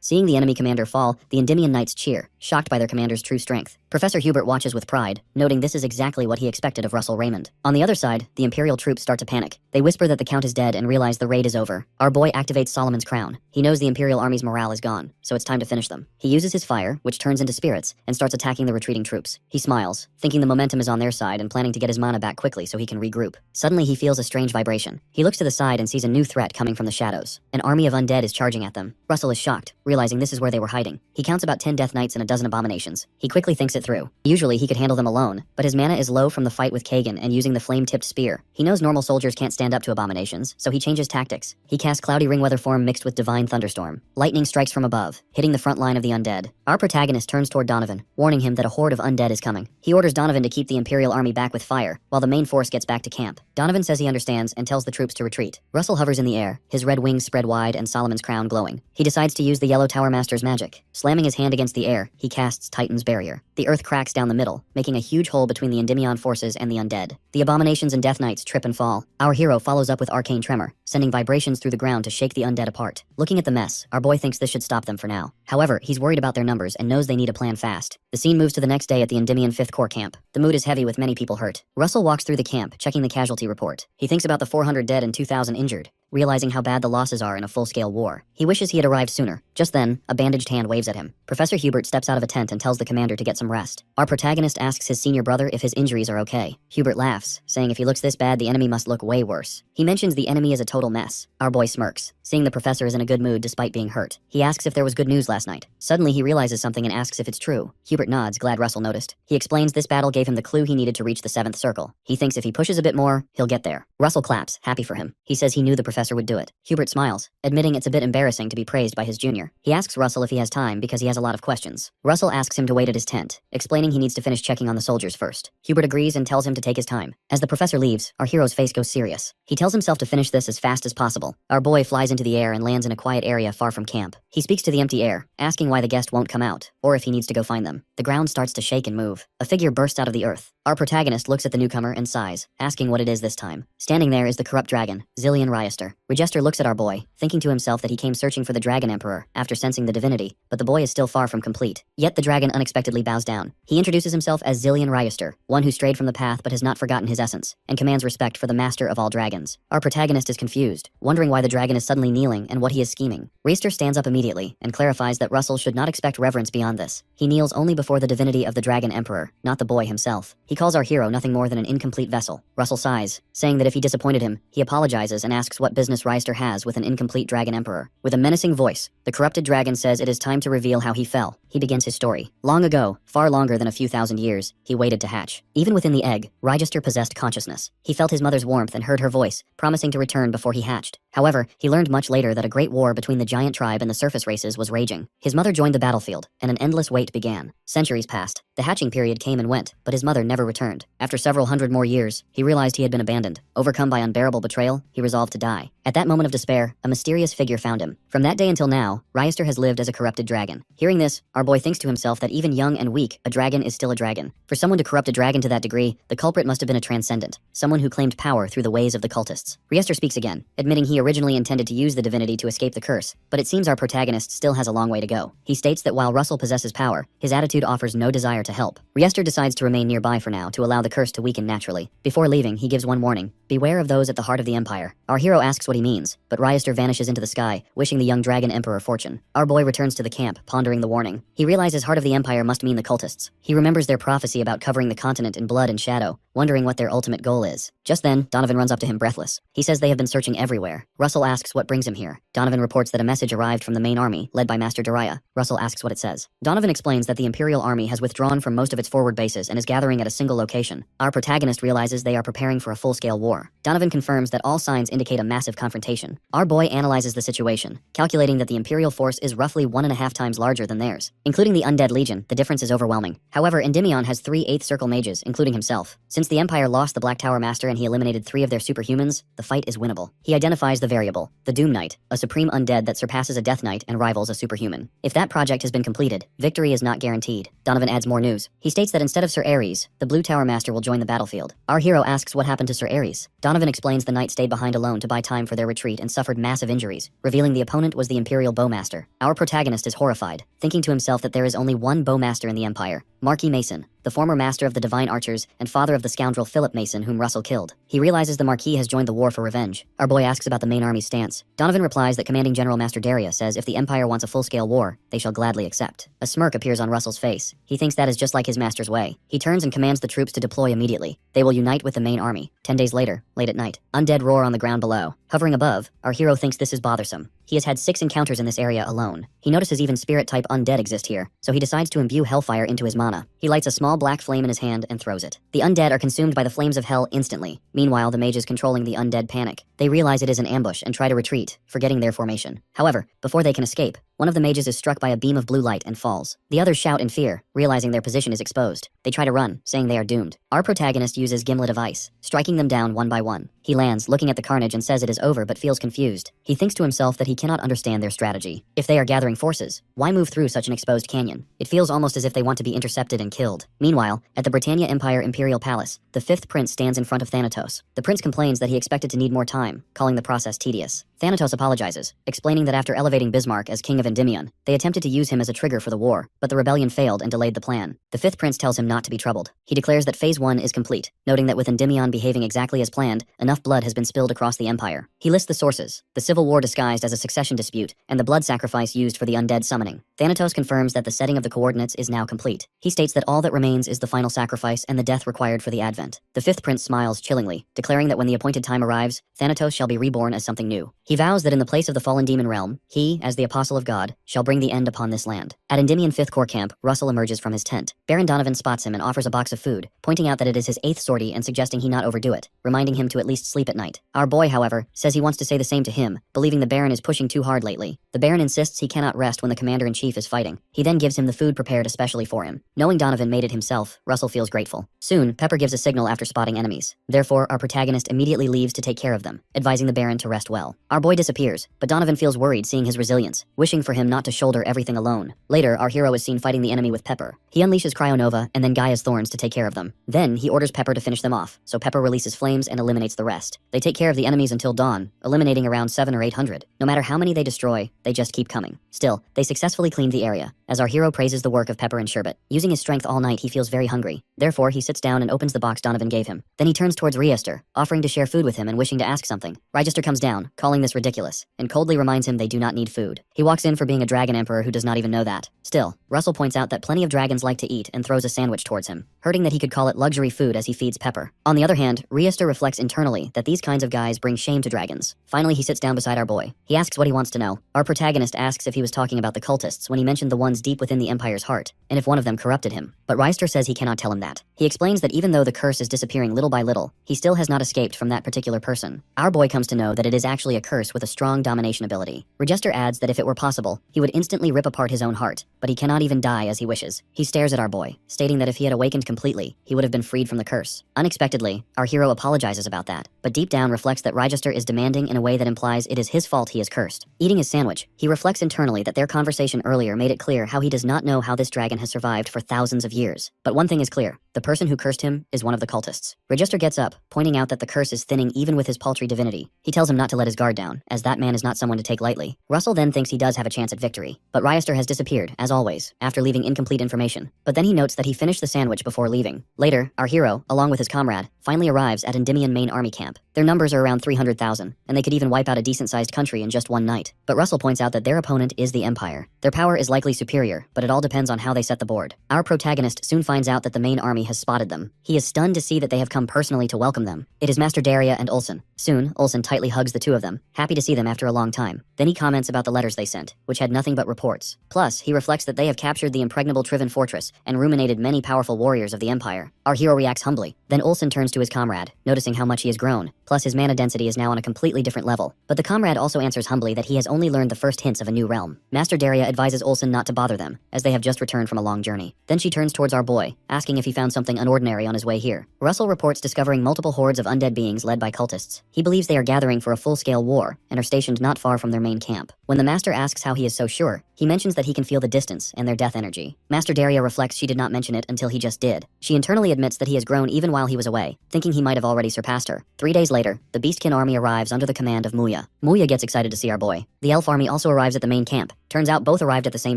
Speaker 1: Seeing the enemy commander fall, the Endymion knights cheer, shocked by their commander's true strength. Professor Hubert watches with pride, noting this is exactly what he expected of Russell Raymond. On the other side, the Imperial troops start to panic. They whisper that the Count is dead and realize the raid is over. Our boy activates Solomon's crown. He knows the Imperial army's morale is gone, so it's time to finish them. He uses his fire, which turns into spirits, and starts attacking the retreating troops. He smiles, thinking the momentum is on their side and planning to get his mana back quickly so he can regroup. Suddenly he feels a strange vibration. He looks to the side and sees a new threat coming from the shadows. An army of undead is charging at them. Russell is shocked, realizing this is where they were hiding. He counts about 10 death knights and a dozen abominations. He quickly thinks it through. Usually he could handle them alone, but his mana is low from the fight with Kagan and using the flame-tipped spear. He knows normal soldiers can't stand up to abominations, so he changes tactics. He casts Cloudy Ringweather form mixed with Divine Thunderstorm. Lightning strikes from above, hitting the front line of the undead. undead. Our protagonist turns toward Donovan, warning him that a horde of undead is coming. He orders Donovan to keep the Imperial army back with fire, while the main force gets back to camp. Donovan says he understands and tells the troops to retreat. Russell hovers in the air, his red wings spread wide and Solomon's crown glowing. He decides to use the Yellow Tower Master's magic. Slamming his hand against the air, he casts Titan's Barrier. The earth cracks down the middle, making a huge hole between the Endymion forces and the undead. The abominations and death knights trip and fall. Our hero follows up with Arcane Tremor, sending vibrations through the ground to shake the undead apart. Looking at the mess, our boy thinks this should stop them for now. However, he's worried about their numbers and knows they need a plan fast. The scene moves to the next day at the Endymion 5th Corps camp. The mood is heavy with many people hurt. Russell walks through the camp, checking the casualty report. He thinks about the 400 dead and 2,000 injured, realizing how bad the losses are in a full-scale war. He wishes he had arrived sooner. Just then, a bandaged hand waves at him. Professor Hubert steps out of a tent and tells the commander to get some rest. Our protagonist asks his senior brother if his injuries are okay. Hubert laughs, saying if he looks this bad, the enemy must look way worse. He mentions the enemy is a total mess. Our boy smirks, seeing the professor is in a good mood despite being hurt. He asks if there was good news last night. Suddenly, he realizes something and asks if it's true. Hubert nods, glad Russell noticed. He explains this battle gave him the clue he needed to reach the 7th circle. He thinks if he pushes a bit more, he'll get there. Russell claps, happy for him. He says he knew the professor would do it. Hubert smiles, admitting it's a bit embarrassing to be praised by his junior. He asks Russell if he has time because he has a lot of questions. Russell asks him to wait at his tent, explaining he needs to finish checking on the soldiers first. Hubert agrees and tells him to take his time. As the professor leaves, our hero's face goes serious. He tells himself to finish this as fast as possible. Our boy flies into the air and lands in a quiet area far from camp. He speaks to the empty air, asking why the guest won't come out, or if he needs to go find them. The ground starts to shake and move. A figure bursts out of the earth. Our protagonist looks at the newcomer and sighs, asking what it is this time. Standing there is the corrupt dragon, Zillion Ryester. Regester looks at our boy, thinking to himself that he came searching for the Dragon Emperor after sensing the divinity, but the boy is still far from complete. Yet the dragon unexpectedly bows down. He introduces himself as Zillion Ryester, one who strayed from the path but has not forgotten his essence, and commands respect for the master of all dragons. Our protagonist is confused, wondering why the dragon is suddenly kneeling and what he is scheming. Ryester stands up immediately and clarifies that Russell should not expect reverence beyond this. He kneels only before the divinity of the Dragon Emperor, not the boy himself. He calls our hero nothing more than an incomplete vessel. Russell sighs, saying that if he disappointed him, he apologizes and asks what business Ryester has with an incomplete Dragon Emperor. With a menacing voice, the corrupted dragon says it is time to reveal how he fell. He begins his story. Long ago, far longer than a few thousand years, he waited to hatch. Even within the egg, Ryester possessed consciousness. He felt his mother's warmth and heard her voice, promising to return before he hatched. However, he learned much later that a great war between the giant tribe and the surface races was raging. His mother joined the battlefield, and an endless wait began. Centuries passed. The hatching period came and went, but his mother never returned. After several hundred more years, he realized he had been abandoned. Overcome by unbearable betrayal, he resolved to die. At that moment of despair, a mysterious figure found him. From that day until now, Ryester has lived as a corrupted dragon. Hearing this, our boy thinks to himself that even young and weak, a dragon is still a dragon. For someone to corrupt a dragon to that degree, the culprit must have been a transcendent, someone who claimed power through the ways of the cultists. Ryester speaks again, admitting he originally intended to use the divinity to escape the curse, but it seems our protagonist still has a long way to go. He states that while Russell possesses power, his attitude offers no desire to help. Ryester decides to remain nearby for now to allow the curse to weaken naturally. Before leaving, he gives one warning: beware of those at the heart of the empire. Our hero asks what he means, but Ryester vanishes into the sky, wishing the young dragon emperor fortune. Our boy returns to the camp, pondering the warning. He realizes heart of the empire must mean the cultists. He remembers their prophecy about covering the continent in blood and shadow, wondering what their ultimate goal is. Just then, Donovan runs up to him breathless. He says they have been searching everywhere. Russell asks what brings him here. Donovan reports that a message arrived from the main army, led by Master Dariah. Russell asks what it says. Donovan explains that the Imperial army has withdrawn from most of its forward bases and is gathering at a single location. Our protagonist realizes they are preparing for a full-scale war. Donovan confirms that all signs indicate a massive confrontation. Our boy analyzes the situation, calculating that the Imperial force is roughly 1.5 times larger than theirs. Including the Undead Legion, the difference is overwhelming. However, Endymion has 3 8th Circle mages, including himself. Since the Empire lost the Black Tower Master and he eliminated 3 of their superhumans, the fight is winnable. He identifies the variable, the Doom Knight, a supreme undead that surpasses a Death Knight and rivals a superhuman. If that project has been completed, victory is not guaranteed. Donovan adds more news. He states that instead of Sir Ares, the Blue Tower Master will join the battlefield. Our hero asks what happened to Sir Ares. Donovan explains the knight stayed behind alone to buy time for their retreat and suffered massive injuries, revealing the opponent was the Imperial Bowmaster. Our protagonist is horrified, thinking to himself that there is only one Bowmaster in the Empire, Marquis Mason, the former master of the Divine Archers and father of the scoundrel Philip Mason whom Russell killed. He realizes the Marquis has joined the war for revenge. Our boy asks about the main army's stance. Donovan replies that Commanding General Master Dariah says if the Empire wants a full-scale war, they shall gladly accept. A smirk appears on Russell's face. He thinks that is just like his master's way. He turns and commands the troops to deploy immediately. They will unite with the main army. 10 days later, late at night, undead roar on the ground below. Hovering above, our hero thinks this is bothersome. He has had 6 encounters in this area alone. He notices even spirit-type undead exist here, so he decides to imbue hellfire into his mana. He lights a small black flame in his hand and throws it. The undead are consumed by the flames of hell instantly. Meanwhile, the mages controlling the undead panic. They realize it is an ambush and try to retreat, forgetting their formation. However, before they can escape, One of the mages is struck by a beam of blue light and falls. The others shout in fear, realizing their position is exposed. They try to run, saying they are doomed. Our protagonist uses Gimlet of Ice, striking them down one by one. He lands, looking at the carnage and says it is over but feels confused. He thinks to himself that he cannot understand their strategy. If they are gathering forces, why move through such an exposed canyon? It feels almost as if they want to be intercepted and killed. Meanwhile, at the Britannia Empire Imperial Palace, the fifth prince stands in front of Thanatos. The prince complains that he expected to need more time, calling the process tedious. Thanatos apologizes, explaining that after elevating Bismarck as king of Endymion, they attempted to use him as a trigger for the war, but the rebellion failed and delayed the plan. The fifth prince tells him not to be troubled. He declares that phase 1 is complete, noting that with Endymion behaving exactly as planned, enough blood has been spilled across the empire. He lists the sources: the civil war disguised as a succession dispute, and the blood sacrifice used for the undead summoning. Thanatos confirms that the setting of the coordinates is now complete. He states that all that remains is the final sacrifice and the death required for the advent. The fifth prince smiles chillingly, declaring that when the appointed time arrives, Thanatos shall be reborn as something new. He vows that in the place of the fallen demon realm, he, as the apostle of God, shall bring the end upon this land. At Endymion 5th Corps camp, Russell emerges from his tent. Baron Donovan spots him and offers a box of food, pointing out that it is his 8th sortie and suggesting he not overdo it, reminding him to at least sleep at night. Our boy, however, says he wants to say the same to him, believing the Baron is pushing too hard lately. The Baron insists he cannot rest when the commander-in-chief is fighting. He then gives him the food prepared especially for him. Knowing Donovan made it himself, Russell feels grateful. Soon, Pepper gives a signal after spotting enemies. Therefore, our protagonist immediately leaves to take care of them, advising the Baron to rest well. Our boy disappears, but Donovan feels worried seeing his resilience, wishing for him not to shoulder everything alone. Later, our hero is seen fighting the enemy with Pepper. He unleashes Cryonova and then Gaia's Thorns to take care of them. Then, he orders Pepper to finish them off, so Pepper releases flames and eliminates the rest. They take care of the enemies until dawn, eliminating around 700 or 800. No matter how many they destroy, they just keep coming. Still, they successfully cleaned the area, as our hero praises the work of Pepper and Sherbet. Using his strength all night, he feels very hungry. Therefore, he sits down and opens the box Donovan gave him. Then he turns towards Riester, offering to share food with him and wishing to ask something. Riester comes down, calling this ridiculous, and coldly reminds him they do not need food. He walks in for being a dragon emperor who does not even know that. Still, Russell points out that plenty of dragons like to eat and throws a sandwich towards him, hurting that he could call it luxury food as he feeds Pepper. On the other hand, Riester reflects internally that these kinds of guys bring shame to dragons. Finally, he sits down beside our boy. He asks what he wants to know. Our protagonist asks if he was talking about the cultists when he mentioned the ones deep within the Empire's heart, and if one of them corrupted him. But Riester says he cannot tell him that. He explains that even though the curse is disappearing little by little, he still has not escaped from that particular person. Our boy comes to know that it is actually a curse with a strong domination ability. Riester adds that if it were possible, he would instantly rip apart his own heart, but he cannot even die as he wishes. He stares at our boy, stating that if he had awakened completely, he would have been freed from the curse. Unexpectedly, our hero apologizes about that, but deep down reflects that Riester is demanding in a way that implies it is his fault he is cursed. Eating his sandwich, he reflects internally that their conversation earlier made it clear how he does not know how this dragon has survived for thousands of years. But one thing is clear: the person who cursed him is one of the cultists. Riester gets up, pointing out that the curse is thinning even with his paltry divinity. He tells him not to let his guard down, as that man is not someone to take lightly. Russell then thinks he does have a chance at victory, but Riester has disappeared, as always, after leaving incomplete information. But then he notes that he finished the sandwich before leaving. Later, our hero, along with his comrade, finally arrives at Endymion main army camp. Their numbers are around 300,000, and they could even wipe out a decent-sized country in just one night. But Russell points out that their opponent is the Empire. Their power is likely superior, but it all depends on how they set the board. Our protagonist soon finds out that the main army has spotted them. He is stunned to see that they have come personally to welcome them. It is Master Daria and Olsen. Soon, Olsen tightly hugs the two of them, happy to see them after a long time. Then he comments about the letters they sent, which had nothing but reports. Plus, he reflects that they have captured the impregnable Trivan fortress and ruminated many powerful warriors of the Empire. Our hero reacts humbly. Then Olsen turns to his comrade, noticing how much he has grown. Plus, his mana density is now on a completely different level. But the comrade also answers humbly that he has only learned the first hints of a new realm. Master Daria advises Olsen not to bother them, as they have just returned from a long journey. Then she turns towards our boy, asking if he found something unordinary on his way here. Russell reports discovering multiple hordes of undead beings led by cultists. He believes they are gathering for a full-scale war, and are stationed not far from their main camp. When the Master asks how he is so sure, he mentions that he can feel the distance and their death energy. Master Daria reflects she did not mention it until he just did. She internally admits that he has grown even while he was away, thinking he might have already surpassed her. 3 days later, the Beastkin army arrives under the command of Muya. Muya gets excited to see our boy. The elf army also arrives at the main camp. Turns out both arrived at the same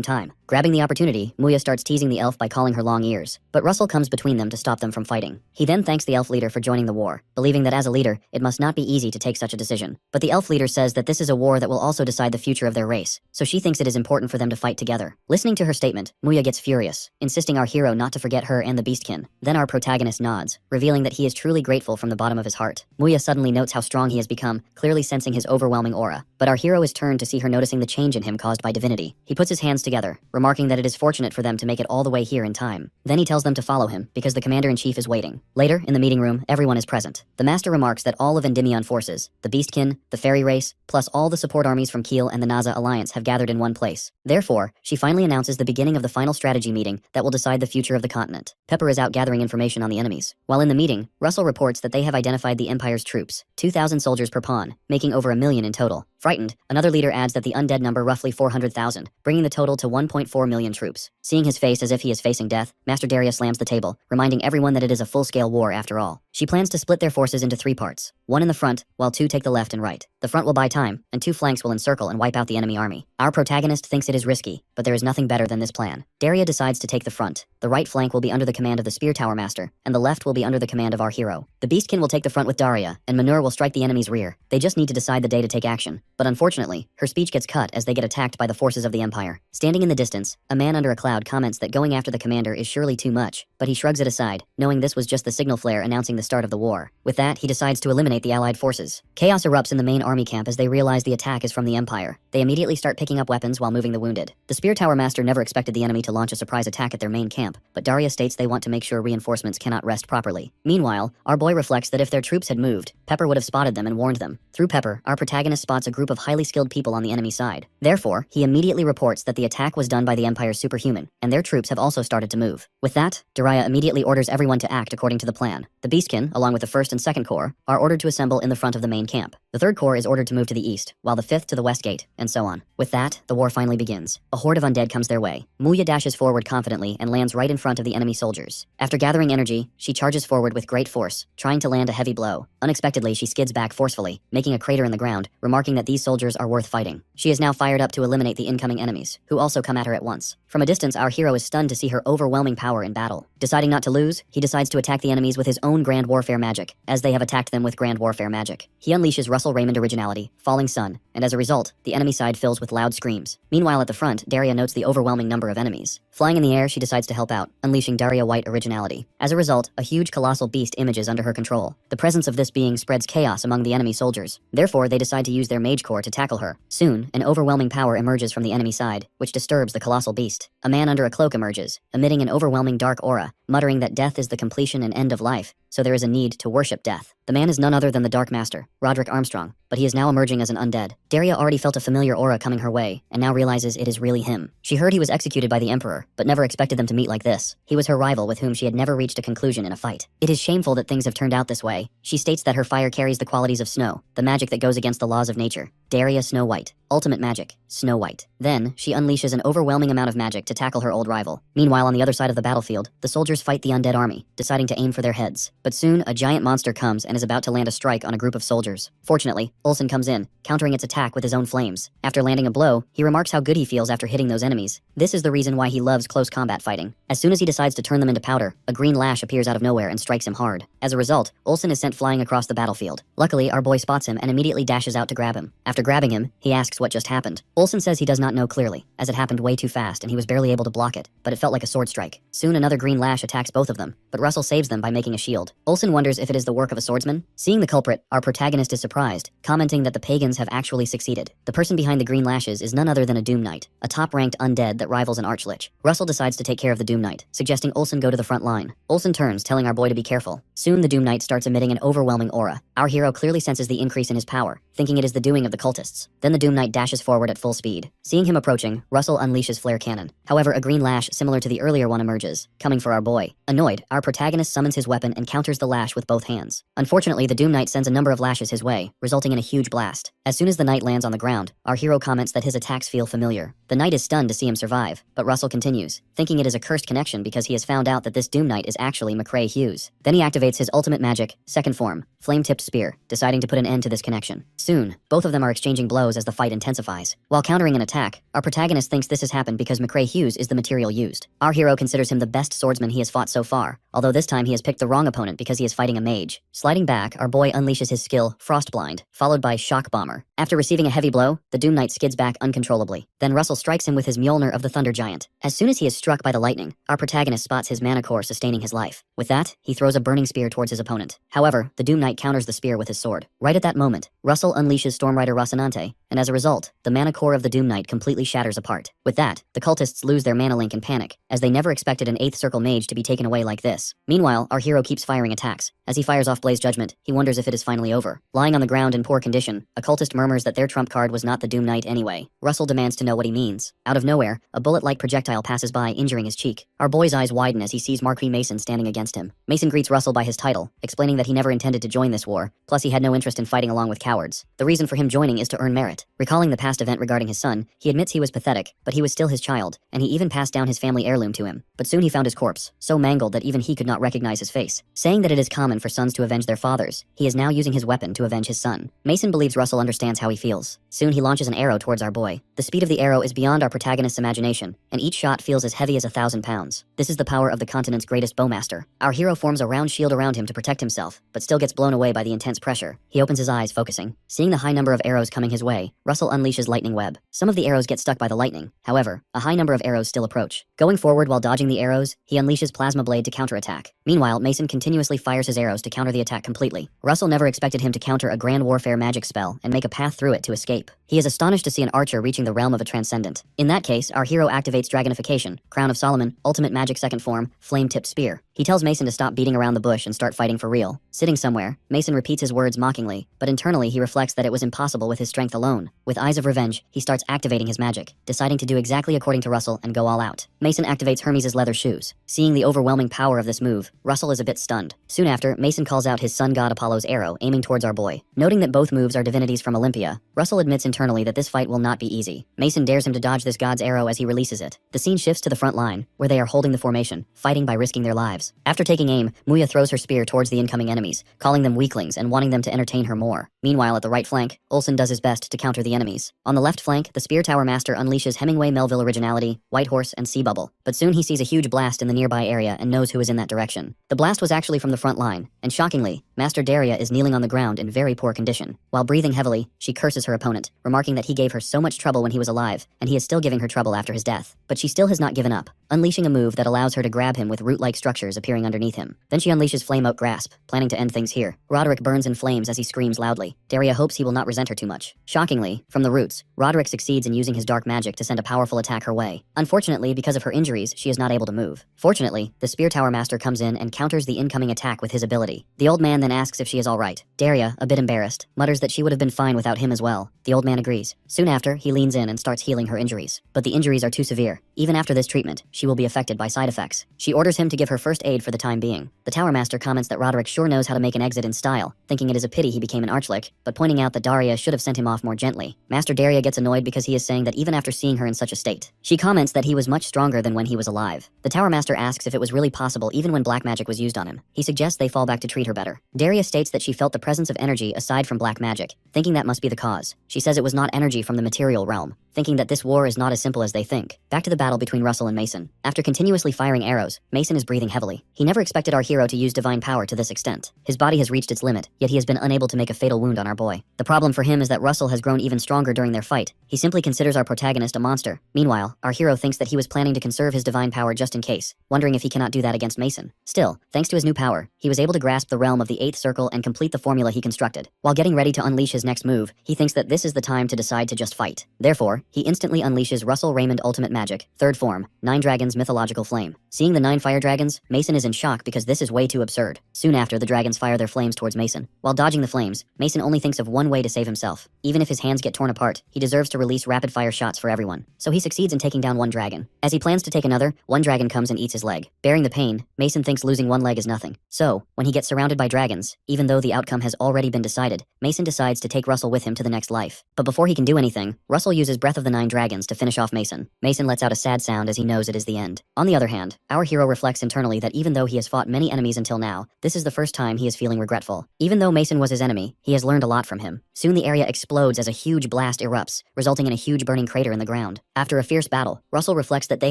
Speaker 1: time. Grabbing the opportunity, Muya starts teasing the elf by calling her long ears. But Russell comes between them to stop them from fighting. He then thanks the elf leader for joining the war, believing that as a leader, it must not be easy to take such a decision. But the elf leader says that this is a war that will also decide the future of their race, so she thinks it is important for them to fight together. Listening to her statement, Muya gets furious, insisting our hero not to forget her and the Beastkin. Then our protagonist nods, revealing that he is truly grateful from the bottom of his heart. Muya suddenly notes how strong he has become, clearly sensing his overwhelming aura. But our hero is turned to see her noticing the change in him caused by divinity. He puts his hands together, remarking that it is fortunate for them to make it all the way here in time. Then he tells them to follow him because the commander-in-chief is waiting. Later, in the meeting room, everyone is present. The master remarks that all of Endymion forces, the Beastkin, the Fairy Race, plus all the support armies from Kiel and the Naza Alliance have gathered in one place. Therefore, she finally announces the beginning of the final strategy meeting that will decide the future of the continent. Pepper is out gathering information on the enemies. While in the meeting, Russell reports that they have identified the Empire's troops, 2,000 soldiers per pawn, making over 1 million in total. Frightened, another leader adds that the undead number roughly 400,000, bringing the total to 1.4 million troops. Seeing his face as if he is facing death, Master Daria slams the table, reminding everyone that it is a full-scale war after all. She plans to split their forces into 3 parts, 1 in the front, while 2 take the left and right. The front will buy time, and 2 flanks will encircle and wipe out the enemy army. Our protagonist thinks it is risky, but there is nothing better than this plan. Daria decides to take the front. The right flank will be under the command of the Spear Tower Master, and the left will be under the command of our hero. The Beastkin will take the front with Daria, and Manhwa will strike the enemy's rear. They just need to decide the day to take action. But unfortunately, her speech gets cut as they get attacked by the forces of the Empire. Standing in the distance, a man under a cloud comments that going after the commander is surely too much, but he shrugs it aside, knowing this was just the signal flare announcing the start of the war. With that, he decides to eliminate the Allied forces. Chaos erupts in the main army camp as they realize the attack is from the Empire. They immediately start picking up weapons while moving the wounded. The Spear Tower Master never expected the enemy to launch a surprise attack at their main camp, but Daria states they want to make sure reinforcements cannot rest properly. Meanwhile, our boy reflects that if their troops had moved, Pepper would have spotted them and warned them. Through Pepper, our protagonist spots a group of highly skilled people on the enemy side. Therefore, he immediately reports that the attack was done by the Empire's superhuman, and their troops have also started to move. With that, Daria immediately orders everyone to act according to the plan. The Beastkin, along with the 1st and 2nd Corps, are ordered to assemble in the front of the main camp. The 3rd Corps is ordered to move to the east, while the 5th to the west gate, and so on. With that, the war finally begins. A horde of undead comes their way. Muya dashes forward confidently and lands right in front of the enemy soldiers. After gathering energy, she charges forward with great force, trying to land a heavy blow. Unexpectedly, she skids back forcefully, making a crater in the ground, remarking that these soldiers are worth fighting. She is now fired up to eliminate the incoming enemies, who also come at her at once. From a distance, our hero is stunned to see her overwhelming power in battle. Deciding not to lose, he decides to attack the enemies with his own Grand Warfare magic, as they have attacked them with Grand Warfare magic. He unleashes Russell Raymond Originality, Falling Sun, and as a result, the enemy side fills with loud screams. Meanwhile at the front, Daria notes the overwhelming number of enemies. Flying in the air, she decides to help out, unleashing Daria White Originality. As a result, a huge colossal beast images under her control. The presence of this being spreads chaos among the enemy soldiers. Therefore, they decide to use their mage corps to tackle her. Soon, an overwhelming power emerges from the enemy side, which disturbs the colossal beast. A man under a cloak emerges, emitting an overwhelming dark aura, muttering that death is the completion and end of life, so there is a need to worship death. The man is none other than the Dark Master, Roderick Armstrong, but he is now emerging as an undead. Daria already felt a familiar aura coming her way, and now realizes it is really him. She heard he was executed by the Emperor, but never expected them to meet like this. He was her rival with whom she had never reached a conclusion in a fight. It is shameful that things have turned out this way. She states that her fire carries the qualities of snow, the magic that goes against the laws of nature. Daria Snow White. Ultimate magic, Snow White. Then, she unleashes an overwhelming amount of magic to tackle her old rival. Meanwhile, on the other side of the battlefield, the soldiers fight the undead army, deciding to aim for their heads. But soon, a giant monster comes and is about to land a strike on a group of soldiers. Fortunately, Olsen comes in, countering its attack with his own flames. After landing a blow, he remarks how good he feels after hitting those enemies. This is the reason why he loves close combat fighting. As soon as he decides to turn them into powder, a green lash appears out of nowhere and strikes him hard. As a result, Olsen is sent flying across the battlefield. Luckily, our boy spots him and immediately dashes out to grab him. After grabbing him, he asks what just happened. Olsen says he does not know clearly, as it happened way too fast and he was barely able to block it, but it felt like a sword strike. Soon another green lash attacks both of them, but Russell saves them by making a shield. Olsen wonders if it is the work of a swordsman. Seeing the culprit, our protagonist is surprised, commenting that the pagans have actually succeeded. The person behind the green lashes is none other than a Doom Knight, a top-ranked undead that rivals an Archlich. Russell decides to take care of the Doom Knight, suggesting Olsen go to the front line. Olsen turns, telling our boy to be careful. Soon the Doom Knight starts emitting an overwhelming aura. Our hero clearly senses the increase in his power, thinking it is the doing of the cultists. Then the Doom Knight dashes forward at full speed. Seeing him approaching, Russell unleashes Flare Cannon. However, a green lash similar to the earlier one emerges, coming for our boy. Annoyed, our protagonist summons his weapon and counters the lash with both hands. Unfortunately, the Doom Knight sends a number of lashes his way, resulting in a huge blast. As soon as the knight lands on the ground, our hero comments that his attacks feel familiar. The knight is stunned to see him survive, but Russell continues, thinking it is a cursed connection because he has found out that this Doom Knight is actually McCrae Hughes. Then he activates his ultimate magic, second form, Flame-Tipped Spear, deciding to put an end to this connection. Soon, both of them are exchanging blows as the fight intensifies. While countering an attack, our protagonist thinks this has happened because McCrae Hughes is the material used. Our hero considers him the best swordsman he has fought so far, although this time he has picked the wrong opponent because he is fighting a mage. Sliding back, our boy unleashes his skill, Frostblind, followed by Shock Bomber. After receiving a heavy blow, the Doom Knight skids back uncontrollably. Then Russell strikes him with his Mjolnir of the Thunder Giant. As soon as he is struck by the lightning, our protagonist spots his mana core sustaining his life. With that, he throws a burning spear towards his opponent. However, the Doom Knight Knight counters the spear with his sword. Right at that moment, Russell unleashes Stormrider Rocinante, and as a result, the mana core of the Doom Knight completely shatters apart. With that, the cultists lose their mana link in panic, as they never expected an 8th circle mage to be taken away like this. Meanwhile, our hero keeps firing attacks. As he fires off Blaze Judgment, he wonders if it is finally over. Lying on the ground in poor condition, a cultist murmurs that their trump card was not the Doom Knight anyway. Russell demands to know what he means. Out of nowhere, a bullet-like projectile passes by, injuring his cheek. Our boy's eyes widen as he sees Marquis Mason standing against him. Mason greets Russell by his title, explaining that he never intended to join this war, plus he had no interest in fighting along with cowards. The reason for him joining is to earn merit. Recalling the past event regarding his son, he admits he was pathetic, but he was still his child, and he even passed down his family heirloom to him. But soon he found his corpse, so mangled that even he could not recognize his face. Saying that it is common for sons to avenge their fathers, he is now using his weapon to avenge his son. Mason believes Russell understands how he feels. Soon he launches an arrow towards our boy. The speed of the arrow is beyond our protagonist's imagination, and each shot feels as heavy as 1,000 pounds. This is the power of the continent's greatest bowmaster. Our hero forms a round shield around him to protect himself, but still gets blown away by the intense pressure. He opens his eyes, focusing. Seeing the high number of arrows coming his way, Russell unleashes lightning web. Some of the arrows get stuck by the lightning. However, a high number of arrows still approach. Going forward while dodging the arrows, he unleashes Plasma Blade to counterattack. Meanwhile, Mason continuously fires his arrows to counter the attack completely. Russell never expected him to counter a grand warfare magic spell and make a path through it to escape. He is astonished to see an archer reaching the realm of a transcendent. In that case, our hero activates Dragonification, Crown of Solomon, Ultimate Magic Second Form, Flame-Tipped Spear. He tells Mason to stop beating around the bush and start fighting for real. Sitting somewhere, Mason repeats his words mockingly, but internally he reflects that it was impossible with his strength alone. With eyes of revenge, he starts activating his magic, deciding to do exactly according to Russell and go all out. Mason activates Hermes' leather shoes. Seeing the overwhelming power of this move, Russell is a bit stunned. Soon after, Mason calls out his sun god Apollo's arrow, aiming towards our boy. Noting that both moves are divinities from Olympia, Russell admits internally that this fight will not be easy. Mason dares him to dodge this god's arrow as he releases it. The scene shifts to the front line, where they are holding the formation, fighting by risking their lives. After taking aim, Muya throws her spear towards the incoming enemies, calling them weaklings and wanting them to entertain her more. Meanwhile, at the right flank, Olsen does his best to counter the enemies. On the left flank, the Spear Tower Master unleashes Hemingway Melville Originality, White Horse, and Sea Bubble. But soon he sees a huge blast in the nearby area and knows who is in that direction. The blast was actually from the front line, and shockingly, Master Daria is kneeling on the ground in very poor condition. While breathing heavily, she curses her opponent, remarking that he gave her so much trouble when he was alive, and he is still giving her trouble after his death. But she still has not given up, unleashing a move that allows her to grab him with root-like structures appearing underneath him. Then she unleashes Flame Oak Grasp, planning to end things here. Roderick burns in flames as he screams loudly. Daria hopes he will not resent her too much. Shockingly, from the roots, Roderick succeeds in using his dark magic to send a powerful attack her way. Unfortunately, because of her injuries, she is not able to move. Fortunately, the Spear Tower Master comes in and counters the incoming attack with his ability. The old man then asks if she is alright. Daria, a bit embarrassed, mutters that she would have been fine without him as well. The old man agrees. Soon after, he leans in and starts healing her injuries. But the injuries are too severe. Even after this treatment, she will be affected by side effects. She orders him to give her first aid for the time being. The Tower Master comments that Roderick sure knows how to make an exit in style, thinking it is a pity he became an archlick, but pointing out that Daria should have sent him off more gently. Master Daria gets annoyed because he is saying that even after seeing her in such a state, she comments that he was much stronger than when he was alive. The Tower Master asks if it was really possible even when black magic was used on him. He suggests they fall back to treat her better. Daria states that she felt the presence of energy aside from black magic, thinking that must be the cause. She says it was not energy from the material realm, thinking that this war is not as simple as they think. Back to the battle between Russell and Mason. After continuously firing arrows, Mason is breathing heavily. He never expected our hero to use divine power to this extent. His body has reached its limit, yet he has been unable to make a fatal wound on our boy. The problem for him is that Russell has grown even stronger during their fight. He simply considers our protagonist a monster. Meanwhile, our hero thinks that he was planning to conserve his divine power just in case, wondering if he cannot do that against Mason. Still, thanks to his new power, he was able to grasp the realm of the 8th circle and complete the formula he constructed. While getting ready to unleash his next move, he thinks that this is the time to decide to just fight. Therefore, he instantly unleashes Russell Raymond Ultimate Magic, 3rd form, 9 Dragons Mythological Flame. Seeing the 9 fire dragons, Mason is in shock because this is way too absurd. Soon after, the dragons fire their flames towards Mason. While dodging the flames, Mason only thinks of one way to save himself. Even if his hands get torn apart, he deserves to release rapid-fire shots for everyone. So he succeeds in taking down one dragon. As he plans to take another, one dragon comes and eats his leg. Bearing the pain, Mason thinks losing one leg is nothing. So, when he gets surrounded by dragons, even though the outcome has already been decided, Mason decides to take Russell with him to the next life. But before he can do anything, Russell uses Breath of the 9 Dragons to finish off Mason. Mason lets out a sad sound as he knows it is the end. On the other hand, our hero reflects internally that even though he has fought many enemies until now, this is the first time he is feeling regretful. Even though Mason was his enemy, he has learned a lot from him. Soon the area explodes as a huge blast erupts, resulting in a huge burning crater in the ground. After a fierce battle, Russell reflects that they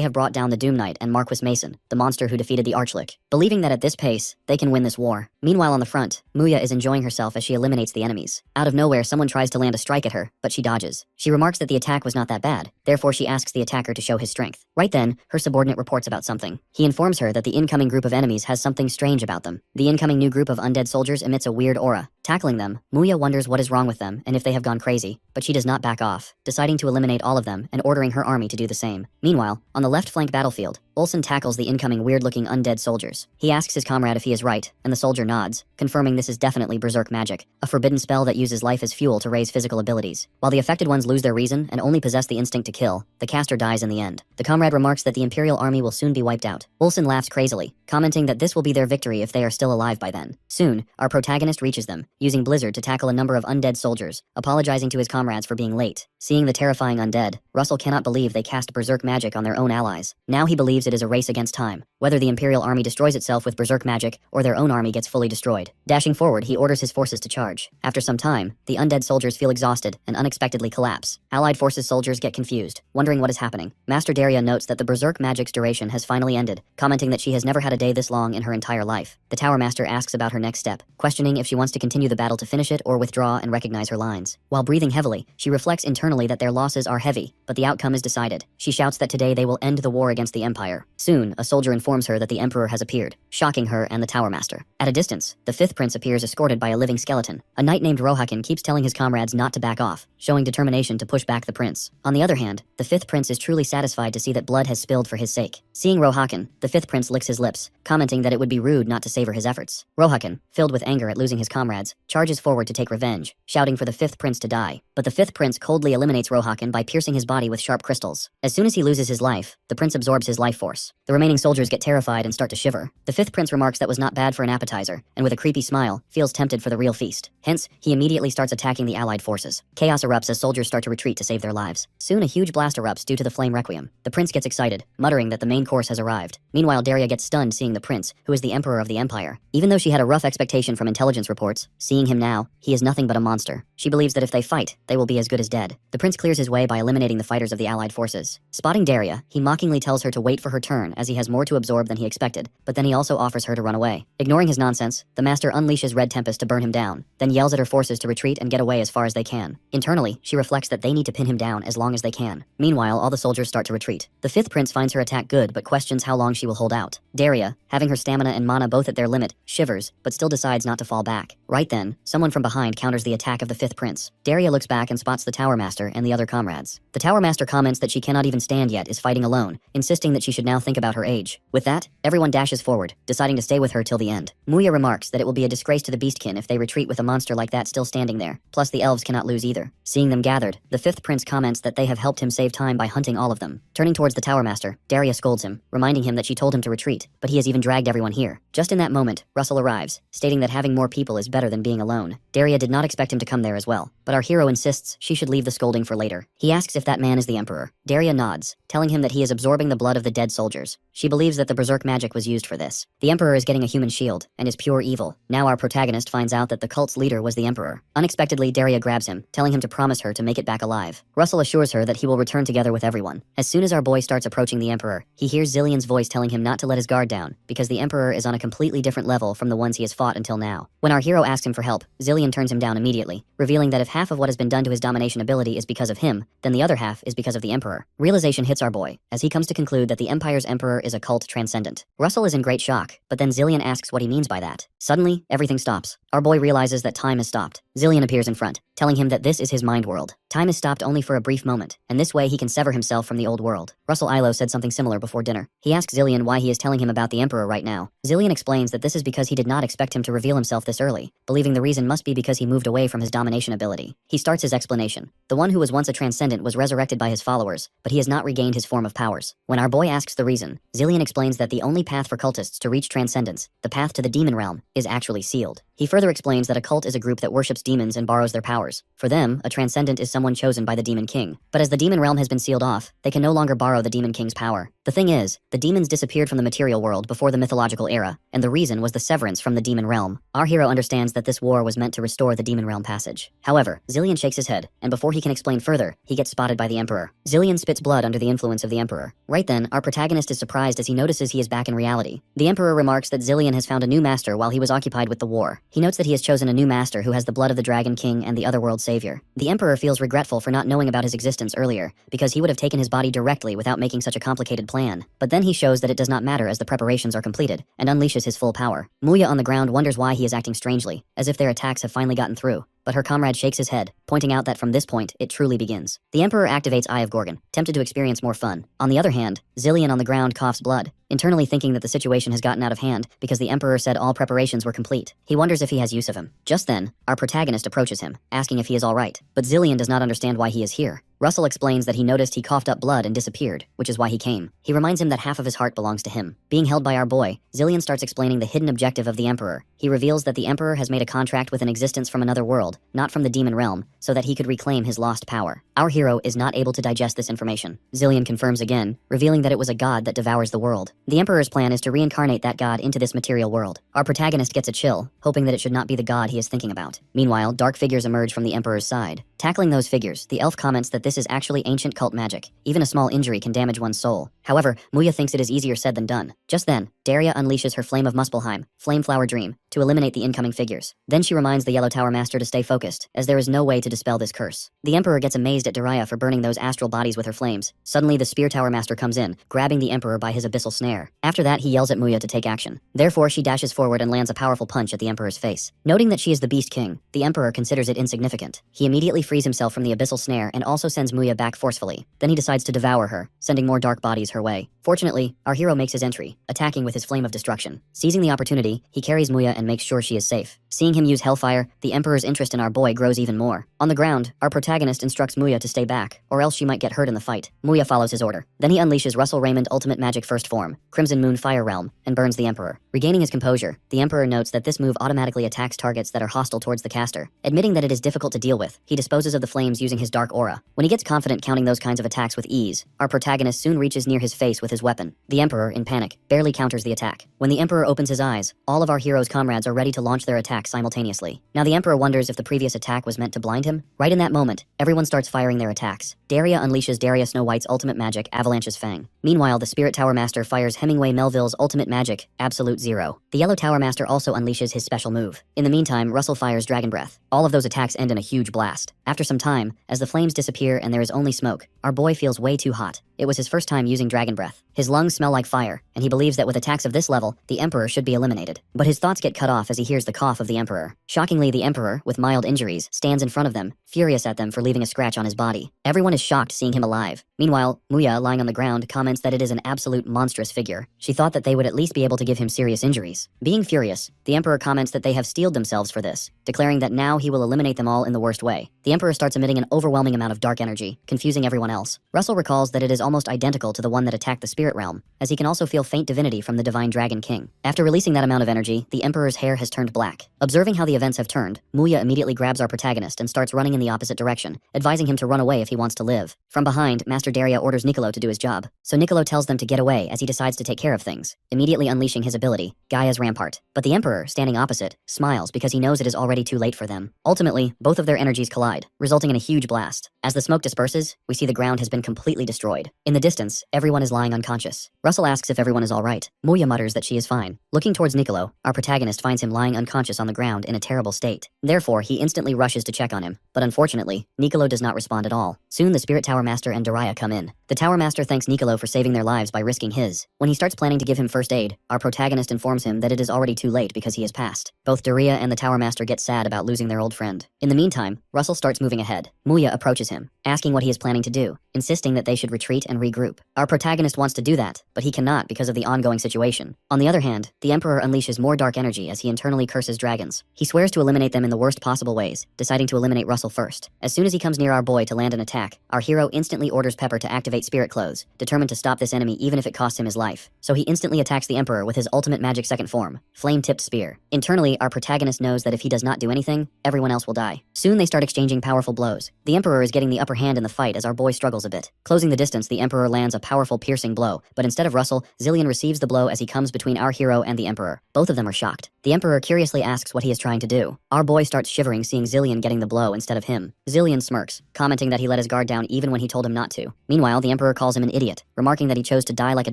Speaker 1: have brought down the Doom Knight and Marquis Mason, the monster who defeated the Archlick, believing that at this pace, they can win this war. Meanwhile on the front, Muya is enjoying herself as she eliminates the enemies. Out of nowhere, someone tries to land a strike at her, but she dodges. She remarks that the attack was not that bad, therefore she asks the attacker to show his strength. Right then, her subordinate reports about something. He informs her that the incoming group of enemies has something strange about them. The incoming new group of undead soldiers emits a weird aura. Tackling them, Muya wonders what is wrong with them and if they have gone crazy, but she does not back off, deciding to eliminate all of them and ordering her army to do the same. Meanwhile, on the left flank battlefield, Olsen tackles the incoming weird-looking undead soldiers. He asks his comrade if he is right, and the soldier nods, confirming this is definitely berserk magic, a forbidden spell that uses life as fuel to raise physical abilities. While the affected ones lose their reason and only possess the instinct to kill, the caster dies in the end. The comrade remarks that the Imperial army will soon be wiped out. Olsen laughs crazily, commenting that this will be their victory if they are still alive by then. Soon, our protagonist reaches them, using Blizzard to tackle a number of undead soldiers, apologizing to his comrades for being late. Seeing the terrifying undead, Russell cannot believe they cast berserk magic on their own allies. Now he believes it is a race against time, whether the Imperial army destroys itself with berserk magic or their own army gets fully destroyed. Dashing forward, he orders his forces to charge. After some time, the undead soldiers feel exhausted and unexpectedly collapse. Allied forces soldiers get confused, wondering what is happening. Master Daria notes that the berserk magic's duration has finally ended, commenting that she has never had a day this long in her entire life. The Tower Master asks about her next step, questioning if she wants to continue the battle to finish it or withdraw and recognize her lines. While breathing heavily, she reflects internally that their losses are heavy, but the outcome is decided. She shouts that today they will end the war against the Empire. Soon, a soldier informs her that the Emperor has appeared, shocking her and the Tower Master. At a distance, the fifth prince appears escorted by a living skeleton. A knight named Rohakin keeps telling his comrades not to back off, showing determination to push back the prince. On the other hand, the fifth prince is truly satisfied to see that blood has spilled for his sake. Seeing Rohakin, the fifth prince licks his lips, commenting that it would be rude not to savor his efforts. Rohakin, filled with anger at losing his comrades, charges forward to take revenge, shouting for the fifth prince to die. But the fifth prince coldly eliminates Rohakin by piercing his body with sharp crystals. As soon as he loses his life, the prince absorbs his life force. The remaining soldiers get terrified and start to shiver. The fifth prince remarks that was not bad for an appetizer, and with a creepy smile, feels tempted for the real feast. Hence, he immediately starts attacking the allied forces. Chaos erupts as soldiers start to retreat to save their lives. Soon a huge blast erupts due to the flame requiem. The prince gets excited, muttering that the main course has arrived. Meanwhile, Daria gets stunned seeing the prince, who is the emperor of the empire. Even though she had a rough expectation from intelligence reports, seeing him now, he is nothing but a monster. She believes that if they fight, they will be as good as dead. The prince clears his way by eliminating the fighters of the allied forces. Spotting Daria, he mockingly tells her to wait for her turn as he has more to absorb than he expected, but then he also offers her to run away. Ignoring his nonsense, the master unleashes Red Tempest to burn him down, then yells at her forces to retreat and get away as far as they can. Internally, she reflects that they need to pin him down as long as they can. Meanwhile, all the soldiers start to retreat. The fifth prince finds her attack good but questions how long she will hold out. Daria, having her stamina and mana both at their limit, shivers, but still decides not to fall back. Right then, someone from behind counters the attack of the fifth prince. Daria looks back and spots the Tower Master and the other comrades. The Tower Master comments that she cannot even stand yet is fighting alone, insisting that she should now think about her age. With that, everyone dashes forward, deciding to stay with her till the end. Muya remarks that it will be a disgrace to the Beastkin if they retreat with a monster like that still standing there, plus the elves cannot lose either. Seeing them gathered, the fifth prince comments that they have helped him save time by hunting all of them. Turning towards the Tower Master, Daria scolds him, reminding him that she told him to retreat, but he has even dragged everyone here. Just in that moment, Russell arrives, stating that having more people is better than being alone. Daria did not expect him to come there as well, but our hero insists she should leave the scolding for later. He asks if that man is the Emperor. Daria nods, telling him that he is absorbing the blood of the dead soldiers. She believes that the berserk magic was used for this. The Emperor is getting a human shield, and is pure evil. Now our protagonist finds out that the cult's leader was the Emperor. Unexpectedly, Daria grabs him, telling him to promise her to make it back alive. Russell assures her that he will return together with everyone. As soon as our boy starts approaching the Emperor, he hears Zillion's voice telling him not to let his guard down, because the Emperor is on a completely different level from the ones he has fought until now. When our hero asks him for help, Zillion turns him down immediately, revealing that if half of what has been done to his domination ability is because of him, then the other half is because of the Emperor. Realization hits our boy, as he comes to conclude that the Empire's Emperor is a cult transcendent. Russell is in great shock, but then Zillion asks what he means by that. Suddenly, everything stops. Our boy realizes that time has stopped. Zillion appears in front, telling him that this is his mind world. Time is stopped only for a brief moment, and this way he can sever himself from the old world. Russell Ilo said something similar before dinner. He asks Zillion why he is telling him about the Emperor right now. Zillion explains that this is because he did not expect him to reveal himself this early, believing the reason must be because he moved away from his domination ability. He starts his explanation. The one who was once a transcendent was resurrected by his followers, but he has not regained his form of powers. When our boy asks the reason, Zillion explains that the only path for cultists to reach transcendence, the path to the demon realm, is actually sealed. He further explains that a cult is a group that worships demons and borrows their powers. For them, a transcendent is someone chosen by the demon king. But as the demon realm has been sealed off, they can no longer borrow the demon king's power. The thing is, the demons disappeared from the material world before the mythological era, and the reason was the severance from the demon realm. Our hero understands that this war was meant to restore the demon realm passage. However, Zillion shakes his head, and before he can explain further, he gets spotted by the Emperor. Zillion spits blood under the influence of the Emperor. Right then, our protagonist is surprised as he notices he is back in reality. The Emperor remarks that Zillion has found a new master while he was occupied with the war. He notes that he has chosen a new master who has the blood of the Dragon King and the Otherworld Savior. The Emperor feels regretful for not knowing about his existence earlier, because he would have taken his body directly without making such a complicated plan. But then he shows that it does not matter as the preparations are completed, and unleashes his full power. Muya on the ground wonders why he is acting strangely, as if their attacks have finally gotten through. But her comrade shakes his head, pointing out that from this point, it truly begins. The Emperor activates Eye of Gorgon, tempted to experience more fun. On the other hand, Zillion on the ground coughs blood, internally thinking that the situation has gotten out of hand because the Emperor said all preparations were complete. He wonders if he has use of him. Just then, our protagonist approaches him, asking if he is alright, but Zillion does not understand why he is here. Russell explains that he noticed he coughed up blood and disappeared, which is why he came. He reminds him that half of his heart belongs to him. Being held by our boy, Zillion starts explaining the hidden objective of the Emperor. He reveals that the Emperor has made a contract with an existence from another world, not from the demon realm, so that he could reclaim his lost power. Our hero is not able to digest this information. Zillion confirms again, revealing that it was a god that devours the world. The Emperor's plan is to reincarnate that god into this material world. Our protagonist gets a chill, hoping that it should not be the god he is thinking about. Meanwhile, dark figures emerge from the Emperor's side. Tackling those figures, the elf comments that this is actually ancient cult magic. Even a small injury can damage one's soul. However, Muya thinks it is easier said than done. Just then, Daria unleashes her Flame of Muspelheim, Flameflower Dream, to eliminate the incoming figures. Then she reminds the Yellow Tower Master to stay focused, as there is no way to dispel this curse. The Emperor gets amazed at Daria for burning those astral bodies with her flames. Suddenly, the Spear Tower Master comes in, grabbing the Emperor by his abyssal snare. After that, he yells at Muya to take action. Therefore, she dashes forward and lands a powerful punch at the Emperor's face. Noting that she is the Beast King, the Emperor considers it insignificant. He immediately frees himself from the abyssal snare and also sends Muya back forcefully. Then he decides to devour her, sending more dark bodies her way. Fortunately, our hero makes his entry, attacking with his Flame of Destruction. Seizing the opportunity, he carries Muya and makes sure she is safe. Seeing him use Hellfire, the Emperor's interest in our boy grows even more. On the ground, our protagonist instructs Muya to stay back, or else she might get hurt in the fight. Muya follows his order. Then he unleashes Russell Raymond Ultimate Magic First Form, Crimson Moon Fire Realm, and burns the Emperor. Regaining his composure, the Emperor notes that this move automatically attacks targets that are hostile towards the caster. Admitting that it is difficult to deal with, he disposes of the flames using his Dark Aura. When he gets confident counting those kinds of attacks with ease, our protagonist soon reaches near his face with his weapon. The Emperor, in panic, barely counters the attack. When the Emperor opens his eyes, all of our hero's comrades are ready to launch their attacks simultaneously. Now the Emperor wonders if the previous attack was meant to blind him. Right in that moment, everyone starts firing their attacks. Daria unleashes Daria Snow White's ultimate magic, Avalanche's Fang. Meanwhile, the Spirit Tower Master fires Hemingway Melville's ultimate magic, Absolute Zero. The Yellow Tower Master also unleashes his special move. In the meantime, Russell fires Dragon Breath. All of those attacks end in a huge blast. After some time, as the flames disappear and there is only smoke, our boy feels way too hot. It was his first time using Dragon Breath. His lungs smell like fire, and he believes that with attacks of this level, the Emperor should be eliminated. But his thoughts get cut off as he hears the cough of the Emperor. Shockingly, the Emperor, with mild injuries, stands in front of them, furious at them for leaving a scratch on his body. Everyone is shocked seeing him alive. Meanwhile, Muya, lying on the ground, comments that it is an absolute monstrous figure. She thought that they would at least be able to give him serious injuries. Being furious, the Emperor comments that they have steeled themselves for this, declaring that now he will eliminate them all in the worst way. The Emperor starts emitting an overwhelming amount of dark energy, confusing everyone else. Russell recalls that it is almost identical to the one that attacked the Spirit Realm, as he can also feel faint divinity from the Divine Dragon King. After releasing that amount of energy, the Emperor's hair has turned black. Observing how the events have turned, Muya immediately grabs our protagonist and starts running in the opposite direction, advising him to run away if he wants to live. From behind, Master Daria orders Niccolo to do his job, so Niccolo tells them to get away as he decides to take care of things, immediately unleashing his ability, Gaia's Rampart. But the Emperor, standing opposite, smiles because he knows it is already too late for them. Ultimately, both of their energies collide, resulting in a huge blast. As the smoke disperses, we see the ground has been completely destroyed. In the distance, everyone is lying unconscious. Russell asks if everyone is alright. Muya mutters that she is fine. Looking towards Niccolo, our protagonist finds him lying unconscious on the ground in a terrible state. Therefore, he instantly rushes to check on him. But unfortunately, Niccolo does not respond at all. Soon the Spirit Tower Master and Daria come in. The Tower Master thanks Niccolo for saving their lives by risking his. When he starts planning to give him first aid, our protagonist informs him that it is already too late because he has passed. Both Daria and the Tower Master get sad about losing their old friend. In the meantime, Russell starts moving ahead. Muya approaches him, asking what he is planning to do, insisting that they should retreat and regroup. Our protagonist wants to do that, but he cannot because of the ongoing situation. On the other hand, the Emperor unleashes more dark energy as he internally curses dragons. He swears to eliminate them in the worst possible ways, deciding to eliminate Russell first. As soon as he comes near our boy to land an attack, our hero instantly orders Pepper to activate Spirit Clothes, determined to stop this enemy even if it costs him his life. So he instantly attacks the Emperor with his ultimate magic second form, Flame-Tipped Spear. Internally, our protagonist knows that if he does not do anything, everyone else will die. Soon they start exchanging powerful blows. The Emperor is getting the upper hand in the fight as our boy struggles a bit. Closing the distance, the Emperor lands a powerful piercing blow, but instead of Russell, Zillion receives the blow as he comes between our hero and the Emperor. Both of them are shocked. The Emperor curiously asks what he is trying to do. Our boy starts shivering seeing Zillion getting the blow instead of him. Zillion smirks, commenting that he let his guard down even when he told him not to. Meanwhile, the Emperor calls him an idiot, remarking that he chose to die like a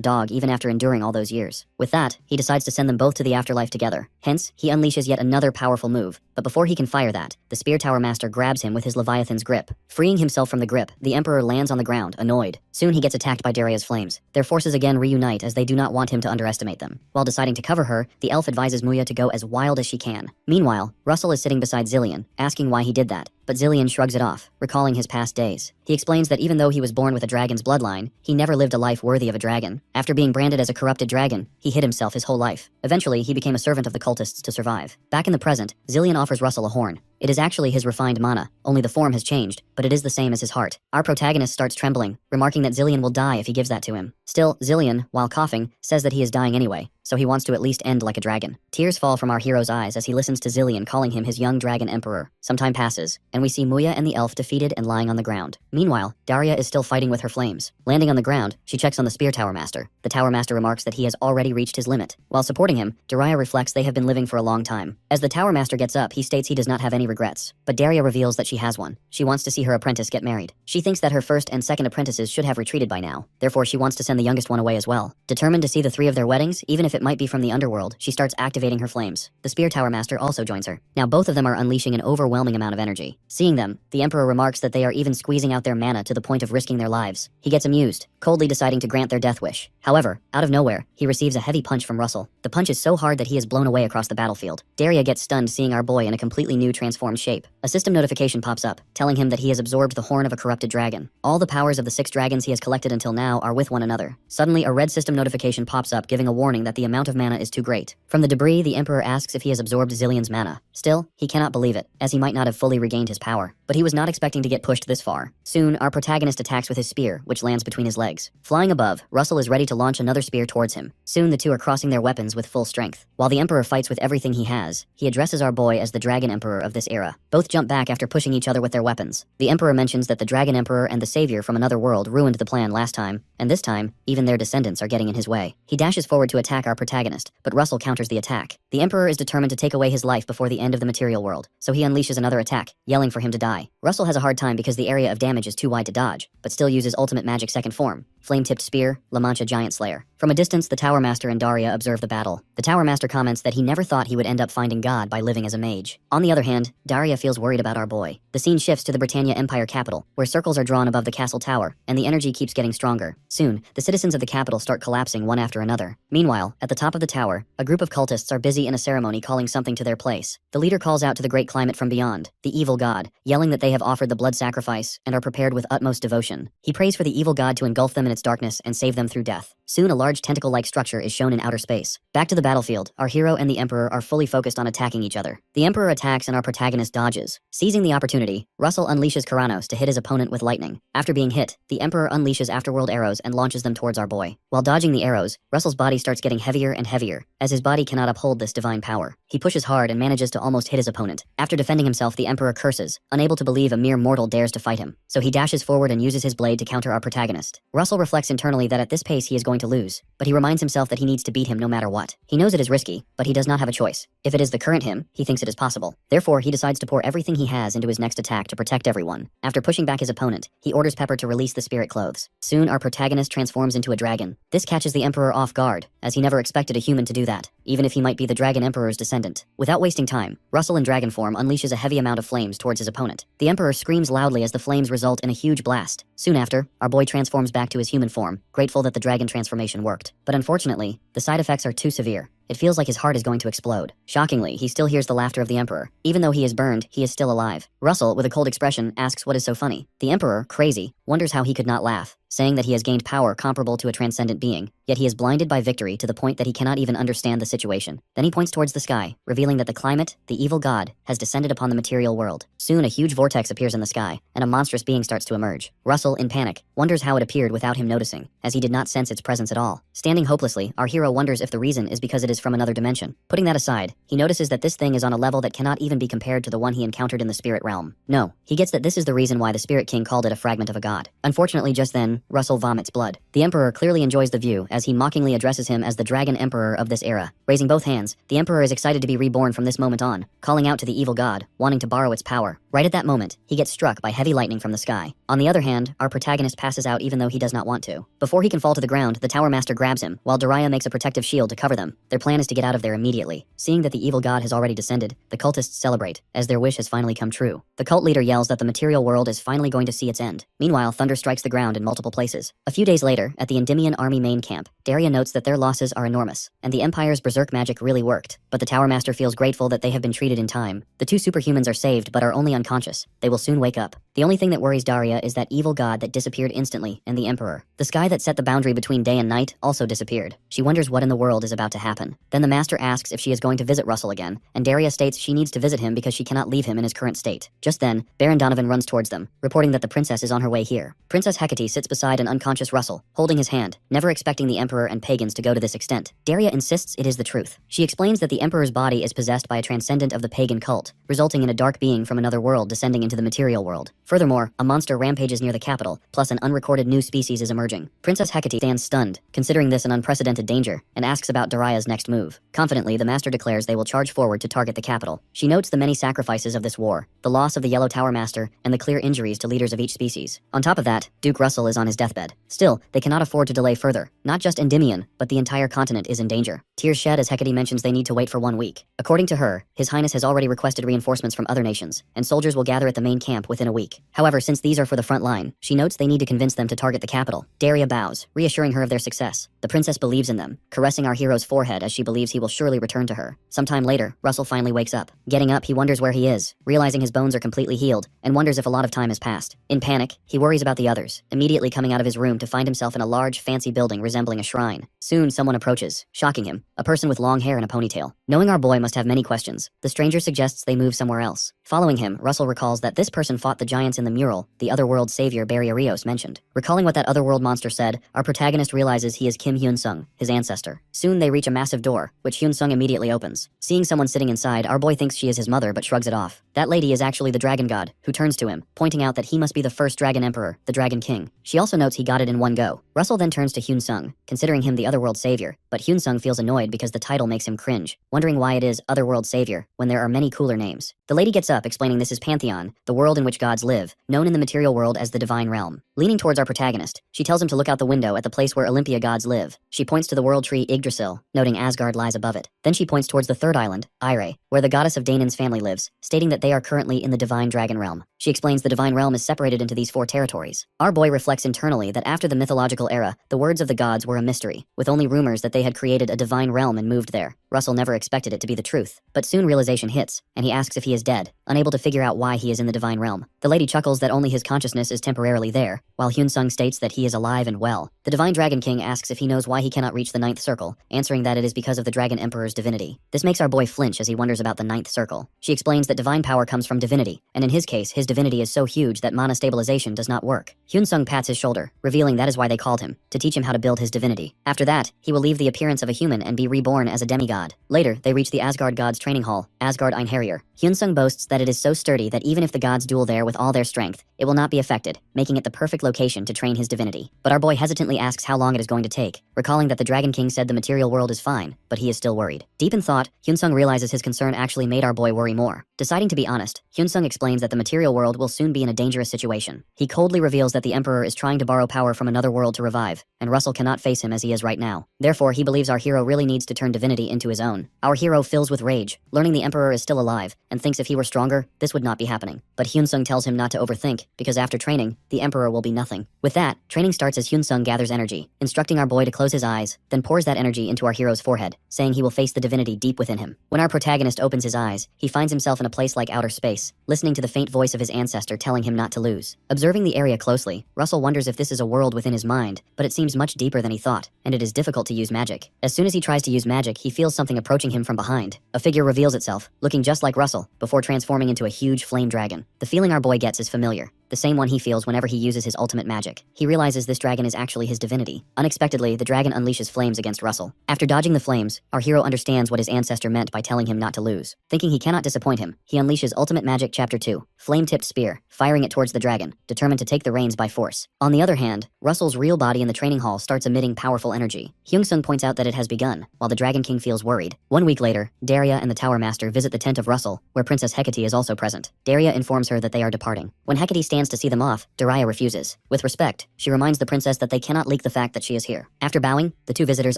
Speaker 1: dog even after enduring all those years. With that, he decides to send them both to the afterlife together. Hence, he unleashes yet another powerful move. But before he can fire that, the Spear Tower Master grabs him with his Leviathan's grip. Freeing himself from the grip, the Emperor lands on the ground, annoyed. Soon he gets attacked by Daria's flames. Their forces again reunite as they do not want him to underestimate them. While deciding to cover her, the elf advises Muya to go as wild as she can. Meanwhile, Russell is sitting beside Zillion, asking why he did that. But Zillion shrugs it off, recalling his past days. He explains that even though he was born with a dragon's bloodline, he never lived a life worthy of a dragon. After being branded as a corrupted dragon, he hid himself his whole life. Eventually, he became a servant of the cultists to survive. Back in the present, Zillion offers Russell a horn. It is actually his refined mana, only the form has changed, but it is the same as his heart. Our protagonist starts trembling, remarking that Zillion will die if he gives that to him. Still, Zillion, while coughing, says that he is dying anyway, so he wants to at least end like a dragon. Tears fall from our hero's eyes as he listens to Zillion calling him his young dragon emperor. Some time passes, and we see Muya and the elf defeated and lying on the ground. Meanwhile, Daria is still fighting with her flames. Landing on the ground, she checks on the Spear Tower Master. The Tower Master remarks that he has already reached his limit. While supporting him, Daria reflects they have been living for a long time. As the Tower Master gets up, he states he does not have any regrets. But Daria reveals that she has one. She wants to see her apprentice get married. She thinks that her first and second apprentices should have retreated by now. Therefore, she wants to send the youngest one away as well. Determined to see the three of their weddings, even if it might be from the underworld, she starts activating her flames. The Spear Tower Master also joins her. Now both of them are unleashing an overwhelming amount of energy. Seeing them, the Emperor remarks that they are even squeezing out their mana to the point of risking their lives. He gets amused, coldly deciding to grant their death wish. However, out of nowhere, he receives a heavy punch from Russell. The punch is so hard that he is blown away across the battlefield. Daria gets stunned seeing our boy in a completely new transformed shape. A system notification pops up, telling him that he has absorbed the horn of a corrupted dragon. All the powers of the 6 dragons he has collected until now are with one another. Suddenly, a red system notification pops up giving a warning that the amount of mana is too great. From the debris, the Emperor asks if he has absorbed Zillion's mana. Still, he cannot believe it, as he might not have fully regained his power. But he was not expecting to get pushed this far. Soon, our protagonist attacks with his spear, which lands between his legs. Flying above, Russell is ready to launch another spear towards him. Soon, the two are crossing their weapons with full strength. While the Emperor fights with everything he has, he addresses our boy as the Dragon Emperor of this era. Both jump back after pushing each other with their weapons. The Emperor mentions that the Dragon Emperor and the Savior from another world ruined the plan last time, and this time, even their descendants are getting in his way. He dashes forward to attack our protagonist, but Russell counters the attack. The Emperor is determined to take away his life before the end of the material world, so he unleashes another attack, yelling for him to die. Russell has a hard time because the area of damage is too wide to dodge, but still uses ultimate magic second form, Flame-Tipped Spear, La Mancha Giant Slayer. From a distance, the Tower Master and Daria observe the battle. The Tower Master comments that he never thought he would end up finding God by living as a mage. On the other hand, Daria feels worried about our boy. The scene shifts to the Britannia Empire capital, where circles are drawn above the castle tower, and the energy keeps getting stronger. Soon, the citizens of the capital start collapsing one after another. Meanwhile, at the top of the tower, a group of cultists are busy in a ceremony calling something to their place. The leader calls out to the great climate from beyond, the evil god, yelling that they have offered the blood sacrifice and are prepared with utmost devotion. He prays for the evil god to engulf them in its darkness and save them through death. Soon, a large tentacle-like structure is shown in outer space. Back to the battlefield, our hero and the Emperor are fully focused on attacking each other. The Emperor attacks and our protagonist dodges. Seizing the opportunity, Russell unleashes Karanos to hit his opponent with lightning. After being hit, the Emperor unleashes afterworld arrows and launches them towards our boy. While dodging the arrows, Russell's body starts getting heavier and heavier, as his body cannot uphold this divine power. He pushes hard and manages to almost hit his opponent. After defending himself, the Emperor curses, unable to believe a mere mortal dares to fight him. So he dashes forward and uses his blade to counter our protagonist. Russell reflects internally that at this pace he is going to lose, but he reminds himself that he needs to beat him no matter what. He knows it is risky, but he does not have a choice. If it is the current him, he thinks it is possible. Therefore, he decides to pour everything he has into his next attack to protect everyone. After pushing back his opponent, he orders Pepper to release the spirit clothes. Soon, our protagonist transforms into a dragon. This catches the Emperor off guard, as he never expected a human to do that, even if he might be the Dragon Emperor's descendant. Without wasting time, Russell in dragon form unleashes a heavy amount of flames towards his opponent. The Emperor screams loudly as the flames result in a huge blast. Soon after, our boy transforms back to his human form, grateful that the dragon transformation worked. But unfortunately, the side effects are too severe. It feels like his heart is going to explode. Shockingly, he still hears the laughter of the Emperor. Even though he is burned, he is still alive. Russell, with a cold expression, asks what is so funny. The Emperor, crazy, wonders how he could not laugh, saying that he has gained power comparable to a transcendent being, yet he is blinded by victory to the point that he cannot even understand the situation. Then he points towards the sky, revealing that the climate, the evil god, has descended upon the material world. Soon a huge vortex appears in the sky, and a monstrous being starts to emerge. Russell, in panic, wonders how it appeared without him noticing, as he did not sense its presence at all. Standing hopelessly, our hero wonders if the reason is because it is from another dimension. Putting that aside, he notices that this thing is on a level that cannot even be compared to the one he encountered in the spirit realm. No, he gets that this is the reason why the Spirit King called it a fragment of a god. Unfortunately, just then, Russell vomits blood. The Emperor clearly enjoys the view as he mockingly addresses him as the Dragon Emperor of this era. Raising both hands, the Emperor is excited to be reborn from this moment on, calling out to the evil god, wanting to borrow its power. tower. Right at that moment, he gets struck by heavy lightning from the sky. On the other hand, our protagonist passes out even though he does not want to. Before he can fall to the ground, the Tower Master grabs him, while Dariah makes a protective shield to cover them. Their plan is to get out of there immediately. Seeing that the evil god has already descended, the cultists celebrate, as their wish has finally come true. The cult leader yells that the material world is finally going to see its end. Meanwhile, thunder strikes the ground in multiple places. A few days later, at the Endymion army main camp, Daria notes that their losses are enormous, and the Empire's berserk magic really worked. But the Tower Master feels grateful that they have been treated in time. The two superhumans are saved but are only unconscious. They will soon wake up. The only thing that worries Daria is that evil god that disappeared instantly, and the Emperor. The sky that set the boundary between day and night also disappeared. She wonders what in the world is about to happen. Then the Master asks if she is going to visit Russell again, and Daria states she needs to visit him because she cannot leave him in his current state. Just then, Baron Donovan runs towards them, reporting that the princess is on her way here. Princess Hecate sits beside an unconscious Russell, holding his hand, never expecting the Emperor and pagans to go to this extent. Daria insists it is the truth. She explains that the Emperor's body is possessed by a transcendent of the pagan cult, resulting in a dark being from another world descending into the material world. Furthermore, a monster rampages near the capital, plus an unrecorded new species is emerging. Princess Hecate stands stunned, considering this an unprecedented danger, and asks about Daria's next move. Confidently, the Master declares they will charge forward to target the capital. She notes the many sacrifices of this war, the loss of the Yellow Tower Master, and the clear injuries to leaders of each species. On top of that, Duke Russell is on his deathbed. Still, they cannot afford to delay further. Not just Endymion, but the entire continent is in danger. Tears shed as Hecate mentions they need to wait for 1 week. According to her, His Highness has already requested reinforcements from other nations, and soldiers will gather at the main camp within a week. However, since these are for the front line, she notes they need to convince them to target the capital. Daria bows, reassuring her of their success. The princess believes in them, caressing our hero's forehead as she believes he will surely return to her. Sometime later, Russell finally wakes up. Getting up, he wonders where he is, realizing his bones are completely healed, and wonders if a lot of time has passed. In panic, he worries about the others, immediately coming out of his room to find himself in a large, fancy building resembling a shrine. Soon, someone approaches, shocking him, a person with long hair and a ponytail. Knowing our boy must have many questions, the stranger suggests they move somewhere else. Following him, Russell recalls that this person fought the giants in the mural the otherworld savior Barry Arios mentioned. Recalling what that otherworld monster said, our protagonist realizes he is Kim Hyun-sung, his ancestor. Soon they reach a massive door, which Hyun-sung immediately opens. Seeing someone sitting inside, our boy thinks she is his mother but shrugs it off. That lady is actually the dragon god, who turns to him, pointing out that he must be the first dragon emperor, the dragon king. She also notes he got it in one go. Russell then turns to Hyun-sung, considering him the otherworld savior, but Hyun-sung feels annoyed because the title makes him cringe, wondering why it is otherworld savior when there are many cooler names. The lady gets up, explaining this is Pantheon, the world in which gods live, known in the material world as the divine realm. Leaning towards our protagonist, she tells him to look out the window at the place where Olympia gods live. She points to the world tree Yggdrasil, noting Asgard lies above it. Then she points towards the third island, Ire, where the goddess of Damon's family lives, stating that they are currently in the divine dragon realm. She explains the divine realm is separated into these 4 territories. Our boy reflects internally that after the mythological era, the words of the gods were a mystery, with only rumors that they had created a divine realm and moved there. Russell never expected it to be the truth, but soon realization hits, and he asks if he is dead, unable to figure out why he is in the divine realm. The lady chuckles that only his consciousness is temporarily there, while Hyun-sung states that he is alive and well. The divine dragon king asks if he knows why he cannot reach the 9th circle, answering that it is because of the dragon emperor's divinity. This makes our boy flinch as he wonders about the 9th circle. She explains that divine power comes from divinity, and in his case, his divinity is so huge that mana stabilization does not work. Hyun-sung pats his shoulder, revealing that is why they called him, to teach him how to build his divinity. After that, he will leave the appearance of a human and be reborn as a demigod. Later, they reach the Asgard gods' training hall, Asgard Einherjar. Hyun-sung boasts that it is so sturdy that even if the gods duel there with all their strength, it will not be affected, making it the perfect location to train his divinity. But our boy hesitantly asks how long it is going to take, recalling that the Dragon King said the material world is fine, but he is still worried. Deep in thought, Hyun-sung realizes his concern actually made our boy worry more. Deciding to be honest, Hyun-sung explains that the material world will soon be in a dangerous situation. He coldly reveals that the Emperor is trying to borrow power from another world to revive, and Russell cannot face him as he is right now. Therefore, he believes our hero really needs to turn divinity into his own. Our hero fills with rage, learning the Emperor is still alive, and thinks if he were stronger, this would not be happening. But Hyun-sung tells him not to overthink, because after training, the Emperor will be nothing. With that, training starts as Hyun-sung gathers energy, instructing our boy to close his eyes, then pours that energy into our hero's forehead, saying he will face the divinity deep within him. When our protagonist opens his eyes, he finds himself in a place like outer space, listening to the faint voice of his ancestor telling him not to lose. Observing the area closely, Russell wonders if this is a world within his mind, but it seems much deeper than he thought, and it is difficult to use magic. As soon as he tries to use magic, he feels something approaching him from behind. A figure reveals itself, looking just like Russell, before transforming into a huge flame dragon. The feeling our boy gets is familiar. the same one he feels whenever he uses his ultimate magic. He realizes this dragon is actually his divinity. Unexpectedly, the dragon unleashes flames against Russell. After dodging the flames, our hero understands what his ancestor meant by telling him not to lose. Thinking he cannot disappoint him, he unleashes Ultimate Magic Chapter 2, Flame-Tipped Spear, firing it towards the dragon, determined to take the reins by force. On the other hand, Russell's real body in the training hall starts emitting powerful energy. Hyung-sung points out that it has begun, while the Dragon King feels worried. 1 week later, Daria and the Tower Master visit the tent of Russell, where Princess Hecate is also present. Daria informs her that they are departing. When Hecate stands to see them off, Daria refuses. With respect, she reminds the princess that they cannot leak the fact that she is here. After bowing, the two visitors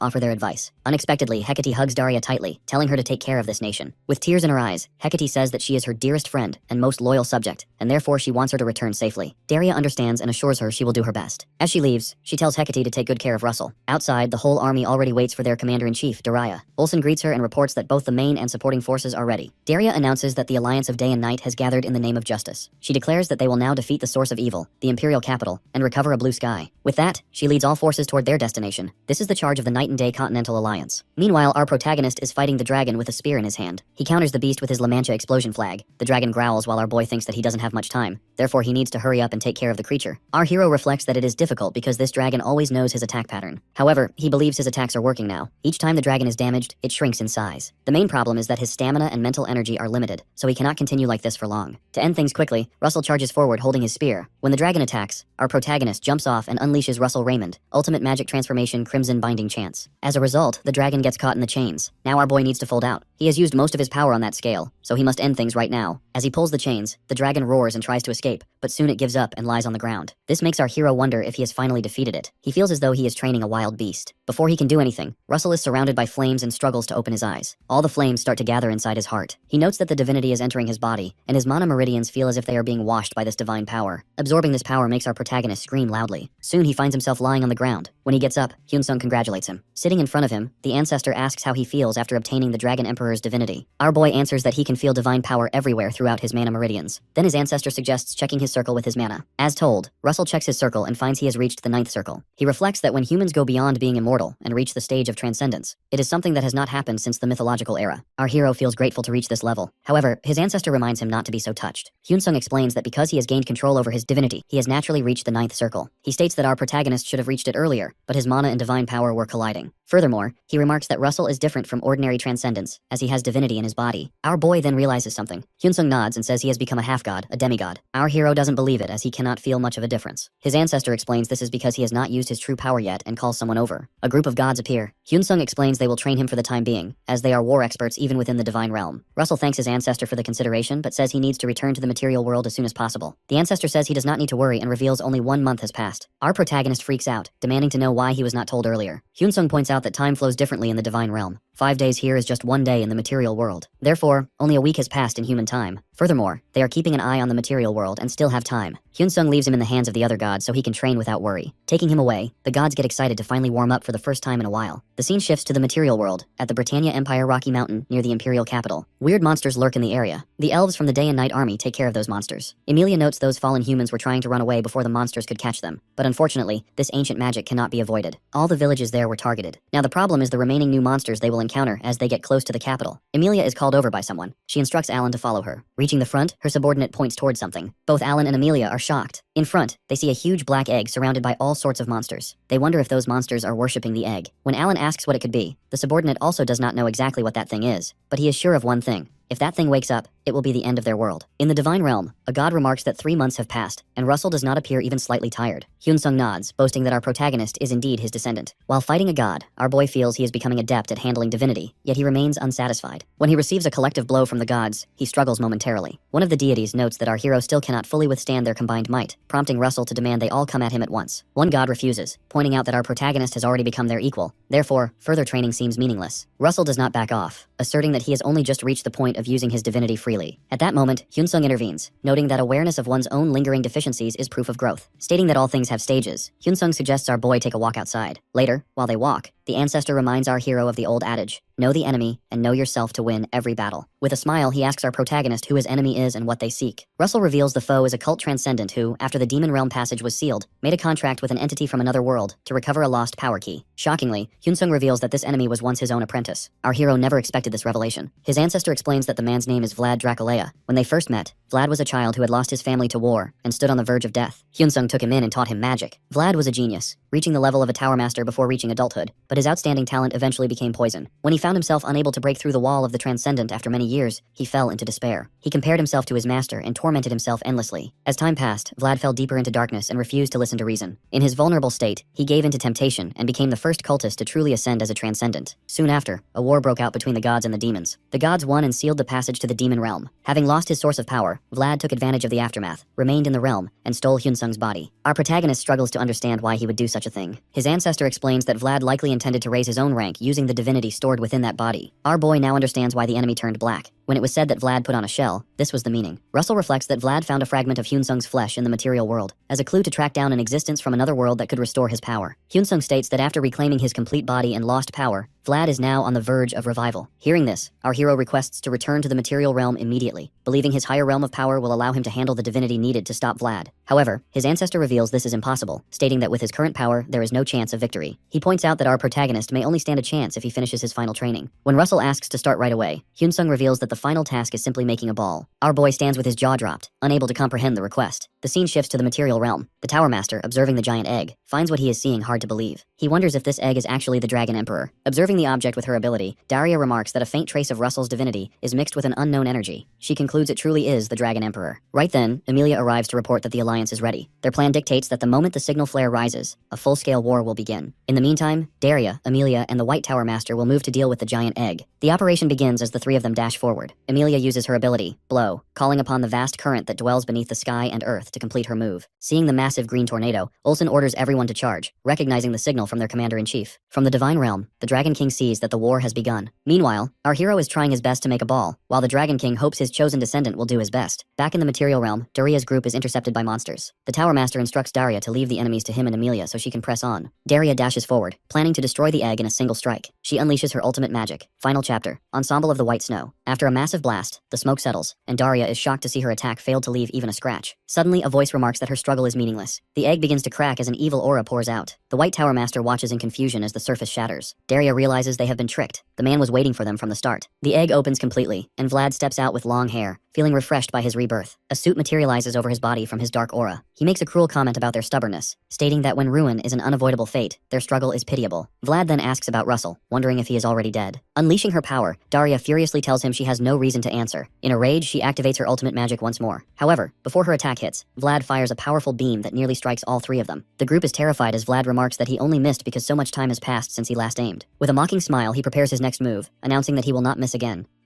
Speaker 1: offer their advice. Unexpectedly, Hecate hugs Daria tightly, telling her to take care of this nation. With tears in her eyes, Hecate says that she is her dearest friend and most loyal subject, and therefore she wants her to return safely. Daria understands and assures her she will do her best. As she leaves, she tells Hecate to take good care of Russell. Outside, the whole army already waits for their commander-in-chief, Daria. Olsen greets her and reports that both the main and supporting forces are ready. Daria announces that the alliance of day and night has gathered in the name of justice. She declares that they will now defeat the source of evil, the imperial capital, and recover a blue sky. With that, she leads all forces toward their destination. This is the charge of the Night and Day Continental Alliance. Meanwhile, our protagonist is fighting the dragon with a spear in his hand. He counters the beast with his La Mancha explosion flag. The dragon growls while our boy thinks that he doesn't have much time. Therefore, he needs to hurry up and take care of the creature. Our hero reflects that it is difficult because this dragon always knows his attack pattern. However, he believes his attacks are working now. Each time the dragon is damaged, it shrinks in size. The main problem is that his stamina and mental energy are limited, so he cannot continue like this for long. To end things quickly, Russell charges forward holding his spear. When the dragon attacks, our protagonist jumps off and unleashes Russell Raymond, Ultimate Magic Transformation Crimson Binding Chance. As a result, the dragon gets caught in the chains. Now our boy needs to fold out. He has used most of his power on that scale, so he must end things right now. As he pulls the chains, the dragon roars and tries to escape, but soon it gives up and lies on the ground. This makes our hero wonder if he has finally defeated it. He feels as though he is training a wild beast. Before he can do anything, Russell is surrounded by flames and struggles to open his eyes. All the flames start to gather inside his heart. He notes that the divinity is entering his body, and his mana meridians feel as if they are being washed by this divine power. Absorbing this power makes our protagonist scream loudly. Soon he finds himself lying on the ground. When he gets up, Hyun-sung congratulates him. Sitting in front of him, the ancestor asks how he feels after obtaining the Dragon Emperor's divinity. Our boy answers that he can feel divine power everywhere throughout his mana meridians. Then his ancestor suggests checking his circle with his mana. As told, Russell checks his circle and finds he has reached the 9th circle. He reflects that when humans go beyond being immortal and reach the stage of transcendence, it is something that has not happened since the mythological era. Our hero feels grateful to reach this level. However, his ancestor reminds him not to be so touched. Hyun-sung explains that because he has gained control over his divinity, he has naturally reached the 9th circle. He states that our protagonist should have reached it earlier, but his mana and divine power were colliding. Furthermore, he remarks that Russell is different from ordinary transcendence, as he has divinity in his body. Our boy then realizes something. Hyun-sung nods and says he has become a half-god, a demigod. Our hero doesn't believe it, as he cannot feel much of a difference. His ancestor explains this is because he has not used his true power yet and calls someone over. A group of gods appear. Hyun-sung explains they will train him for the time being, as they are war experts even within the divine realm. Russell thanks his ancestor for the consideration, but says he needs to return to the material world as soon as possible. The ancestor says he does not need to worry and reveals only 1 month has passed. Our protagonist freaks out, demanding to know why he was not told earlier. Hyun-sung points out that time flows differently in the divine realm. 5 days here is just 1 day in the material world. Therefore, only a week has passed in human time. Furthermore, they are keeping an eye on the material world and still have time. Hyun-sung leaves him in the hands of the other gods so he can train without worry. Taking him away, the gods get excited to finally warm up for the first time in a while. The scene shifts to the material world, at the Britannia Empire Rocky Mountain near the imperial capital. Weird monsters lurk in the area. The elves from the Day and Night Army take care of those monsters. Emilia notes those fallen humans were trying to run away before the monsters could catch them. But unfortunately, this ancient magic cannot be avoided. All the villages there were targeted. Now the problem is the remaining new monsters they will encounter as they get close to the capital. Emilia is called over by someone. She instructs Alan to follow her. Reaching the front, her subordinate points towards something. Both Alan and Emilia are shocked. In front, they see a huge black egg surrounded by all sorts of monsters. They wonder if those monsters are worshipping the egg. When Alan asks what it could be, the subordinate also does not know exactly what that thing is, but he is sure of one thing. If that thing wakes up, it will be the end of their world. In the divine realm, a god remarks that 3 months have passed, and Russell does not appear even slightly tired. Hyun-sung nods, boasting that our protagonist is indeed his descendant. While fighting a god, our boy feels he is becoming adept at handling divinity, yet he remains unsatisfied. When he receives a collective blow from the gods, he struggles momentarily. One of the deities notes that our hero still cannot fully withstand their combined might, prompting Russell to demand they all come at him at once. One god refuses, pointing out that our protagonist has already become their equal. Therefore, further training seems meaningless. Russell does not back off, asserting that he has only just reached the point of using his divinity freely. At that moment, Hyun-sung intervenes, noting that awareness of one's own lingering deficiencies is proof of growth. Stating that all things have stages, Hyun-sung suggests our boy take a walk outside. Later, while they walk, the ancestor reminds our hero of the old adage, know the enemy and know yourself to win every battle. With a smile, he asks our protagonist who his enemy is and what they seek. Russell reveals the foe is a cult transcendent who, after the demon realm passage was sealed, made a contract with an entity from another world to recover a lost power key. Shockingly, Hyunsung reveals that this enemy was once his own apprentice. Our hero never expected this revelation. His ancestor explains that the man's name is Vlad Draculea. When they first met, Vlad was a child who had lost his family to war and stood on the verge of death. Hyunsung took him in and taught him magic. Vlad was a genius, reaching the level of a tower master before reaching adulthood, but his outstanding talent eventually became poison. When he found himself unable to break through the wall of the transcendent after many years, he fell into despair. He compared himself to his master and tormented himself endlessly. As time passed, Vlad fell deeper into darkness and refused to listen to reason. In his vulnerable state, he gave in to temptation and became the first cultist to truly ascend as a transcendent. Soon after, a war broke out between the gods and the demons. The gods won and sealed the passage to the demon realm. Having lost his source of power, Vlad took advantage of the aftermath, remained in the realm, and stole Hyunsung's body. Our protagonist struggles to understand why he would do such a thing. His ancestor explains that Vlad likely intended to raise his own rank using the divinity stored within that body. Our boy now understands why the enemy turned black. When it was said that Vlad put on a shell, this was the meaning. Russell reflects that Vlad found a fragment of Hyunsung's flesh in the material world, as a clue to track down an existence from another world that could restore his power. Hyunsung states that after reclaiming his complete body and lost power, Vlad is now on the verge of revival. Hearing this, our hero requests to return to the material realm immediately, believing his higher realm of power will allow him to handle the divinity needed to stop Vlad. However, his ancestor reveals this is impossible, stating that with his current power, there is no chance of victory. He points out that our protagonist may only stand a chance if he finishes his final training. When Russell asks to start right away, Hyunsung reveals that the final task is simply making a ball. Our boy stands with his jaw dropped, unable to comprehend the request. The scene shifts to the material realm. The Tower Master, observing the giant egg, finds what he is seeing hard to believe. He wonders if this egg is actually the Dragon Emperor. Observing the object with her ability, Daria remarks that a faint trace of Russell's divinity is mixed with an unknown energy. She concludes it truly is the Dragon Emperor. Right then, Emilia arrives to report that the alliance is ready. Their plan dictates that the moment the signal flare rises, a full-scale war will begin. In the meantime, Daria, Emilia, and the White Tower Master will move to deal with the giant egg. The operation begins as the three of them dash forward. Emilia uses her ability, Blow, calling upon the vast current that dwells beneath the sky and earth to complete her move. Seeing the massive green tornado, Olsen orders everyone to charge, recognizing the signal from their commander-in-chief. From the Divine Realm, the Dragon King sees that the war has begun. Meanwhile, our hero is trying his best to make a ball, while the Dragon King hopes his chosen descendant will do his best. Back in the material realm, Daria's group is intercepted by monsters. The Tower Master instructs Daria to leave the enemies to him and Emilia so she can press on. Daria dashes forward, planning to destroy the egg in a single strike. She unleashes her ultimate magic. Final chapter. Ensemble of the White Snow. After a massive blast, the smoke settles, and Daria is shocked to see her attack failed to leave even a scratch. Suddenly, a voice remarks that her struggle is meaningless. The egg begins to crack as an evil aura pours out. The White Tower Master watches in confusion as the surface shatters. Daria realizes they have been tricked. The man was waiting for them from the start. The egg opens completely, and Vlad steps out with long hair, feeling refreshed by his rebirth. A suit materializes over his body from his dark aura. He makes a cruel comment about their stubbornness, stating that when ruin is an unavoidable fate, their struggle is pitiable. Vlad then asks about Russell, wondering if he is already dead. Unleashing her power, Daria furiously tells him she has no reason to answer. In a rage, she activates her ultimate magic once more. However, before her attack hits, Vlad fires a powerful beam that nearly strikes all three of them. The group is terrified as Vlad remarks that he only missed because so much time has passed since he last aimed. With a mocking smile, he prepares his next move, announcing that he will not miss again.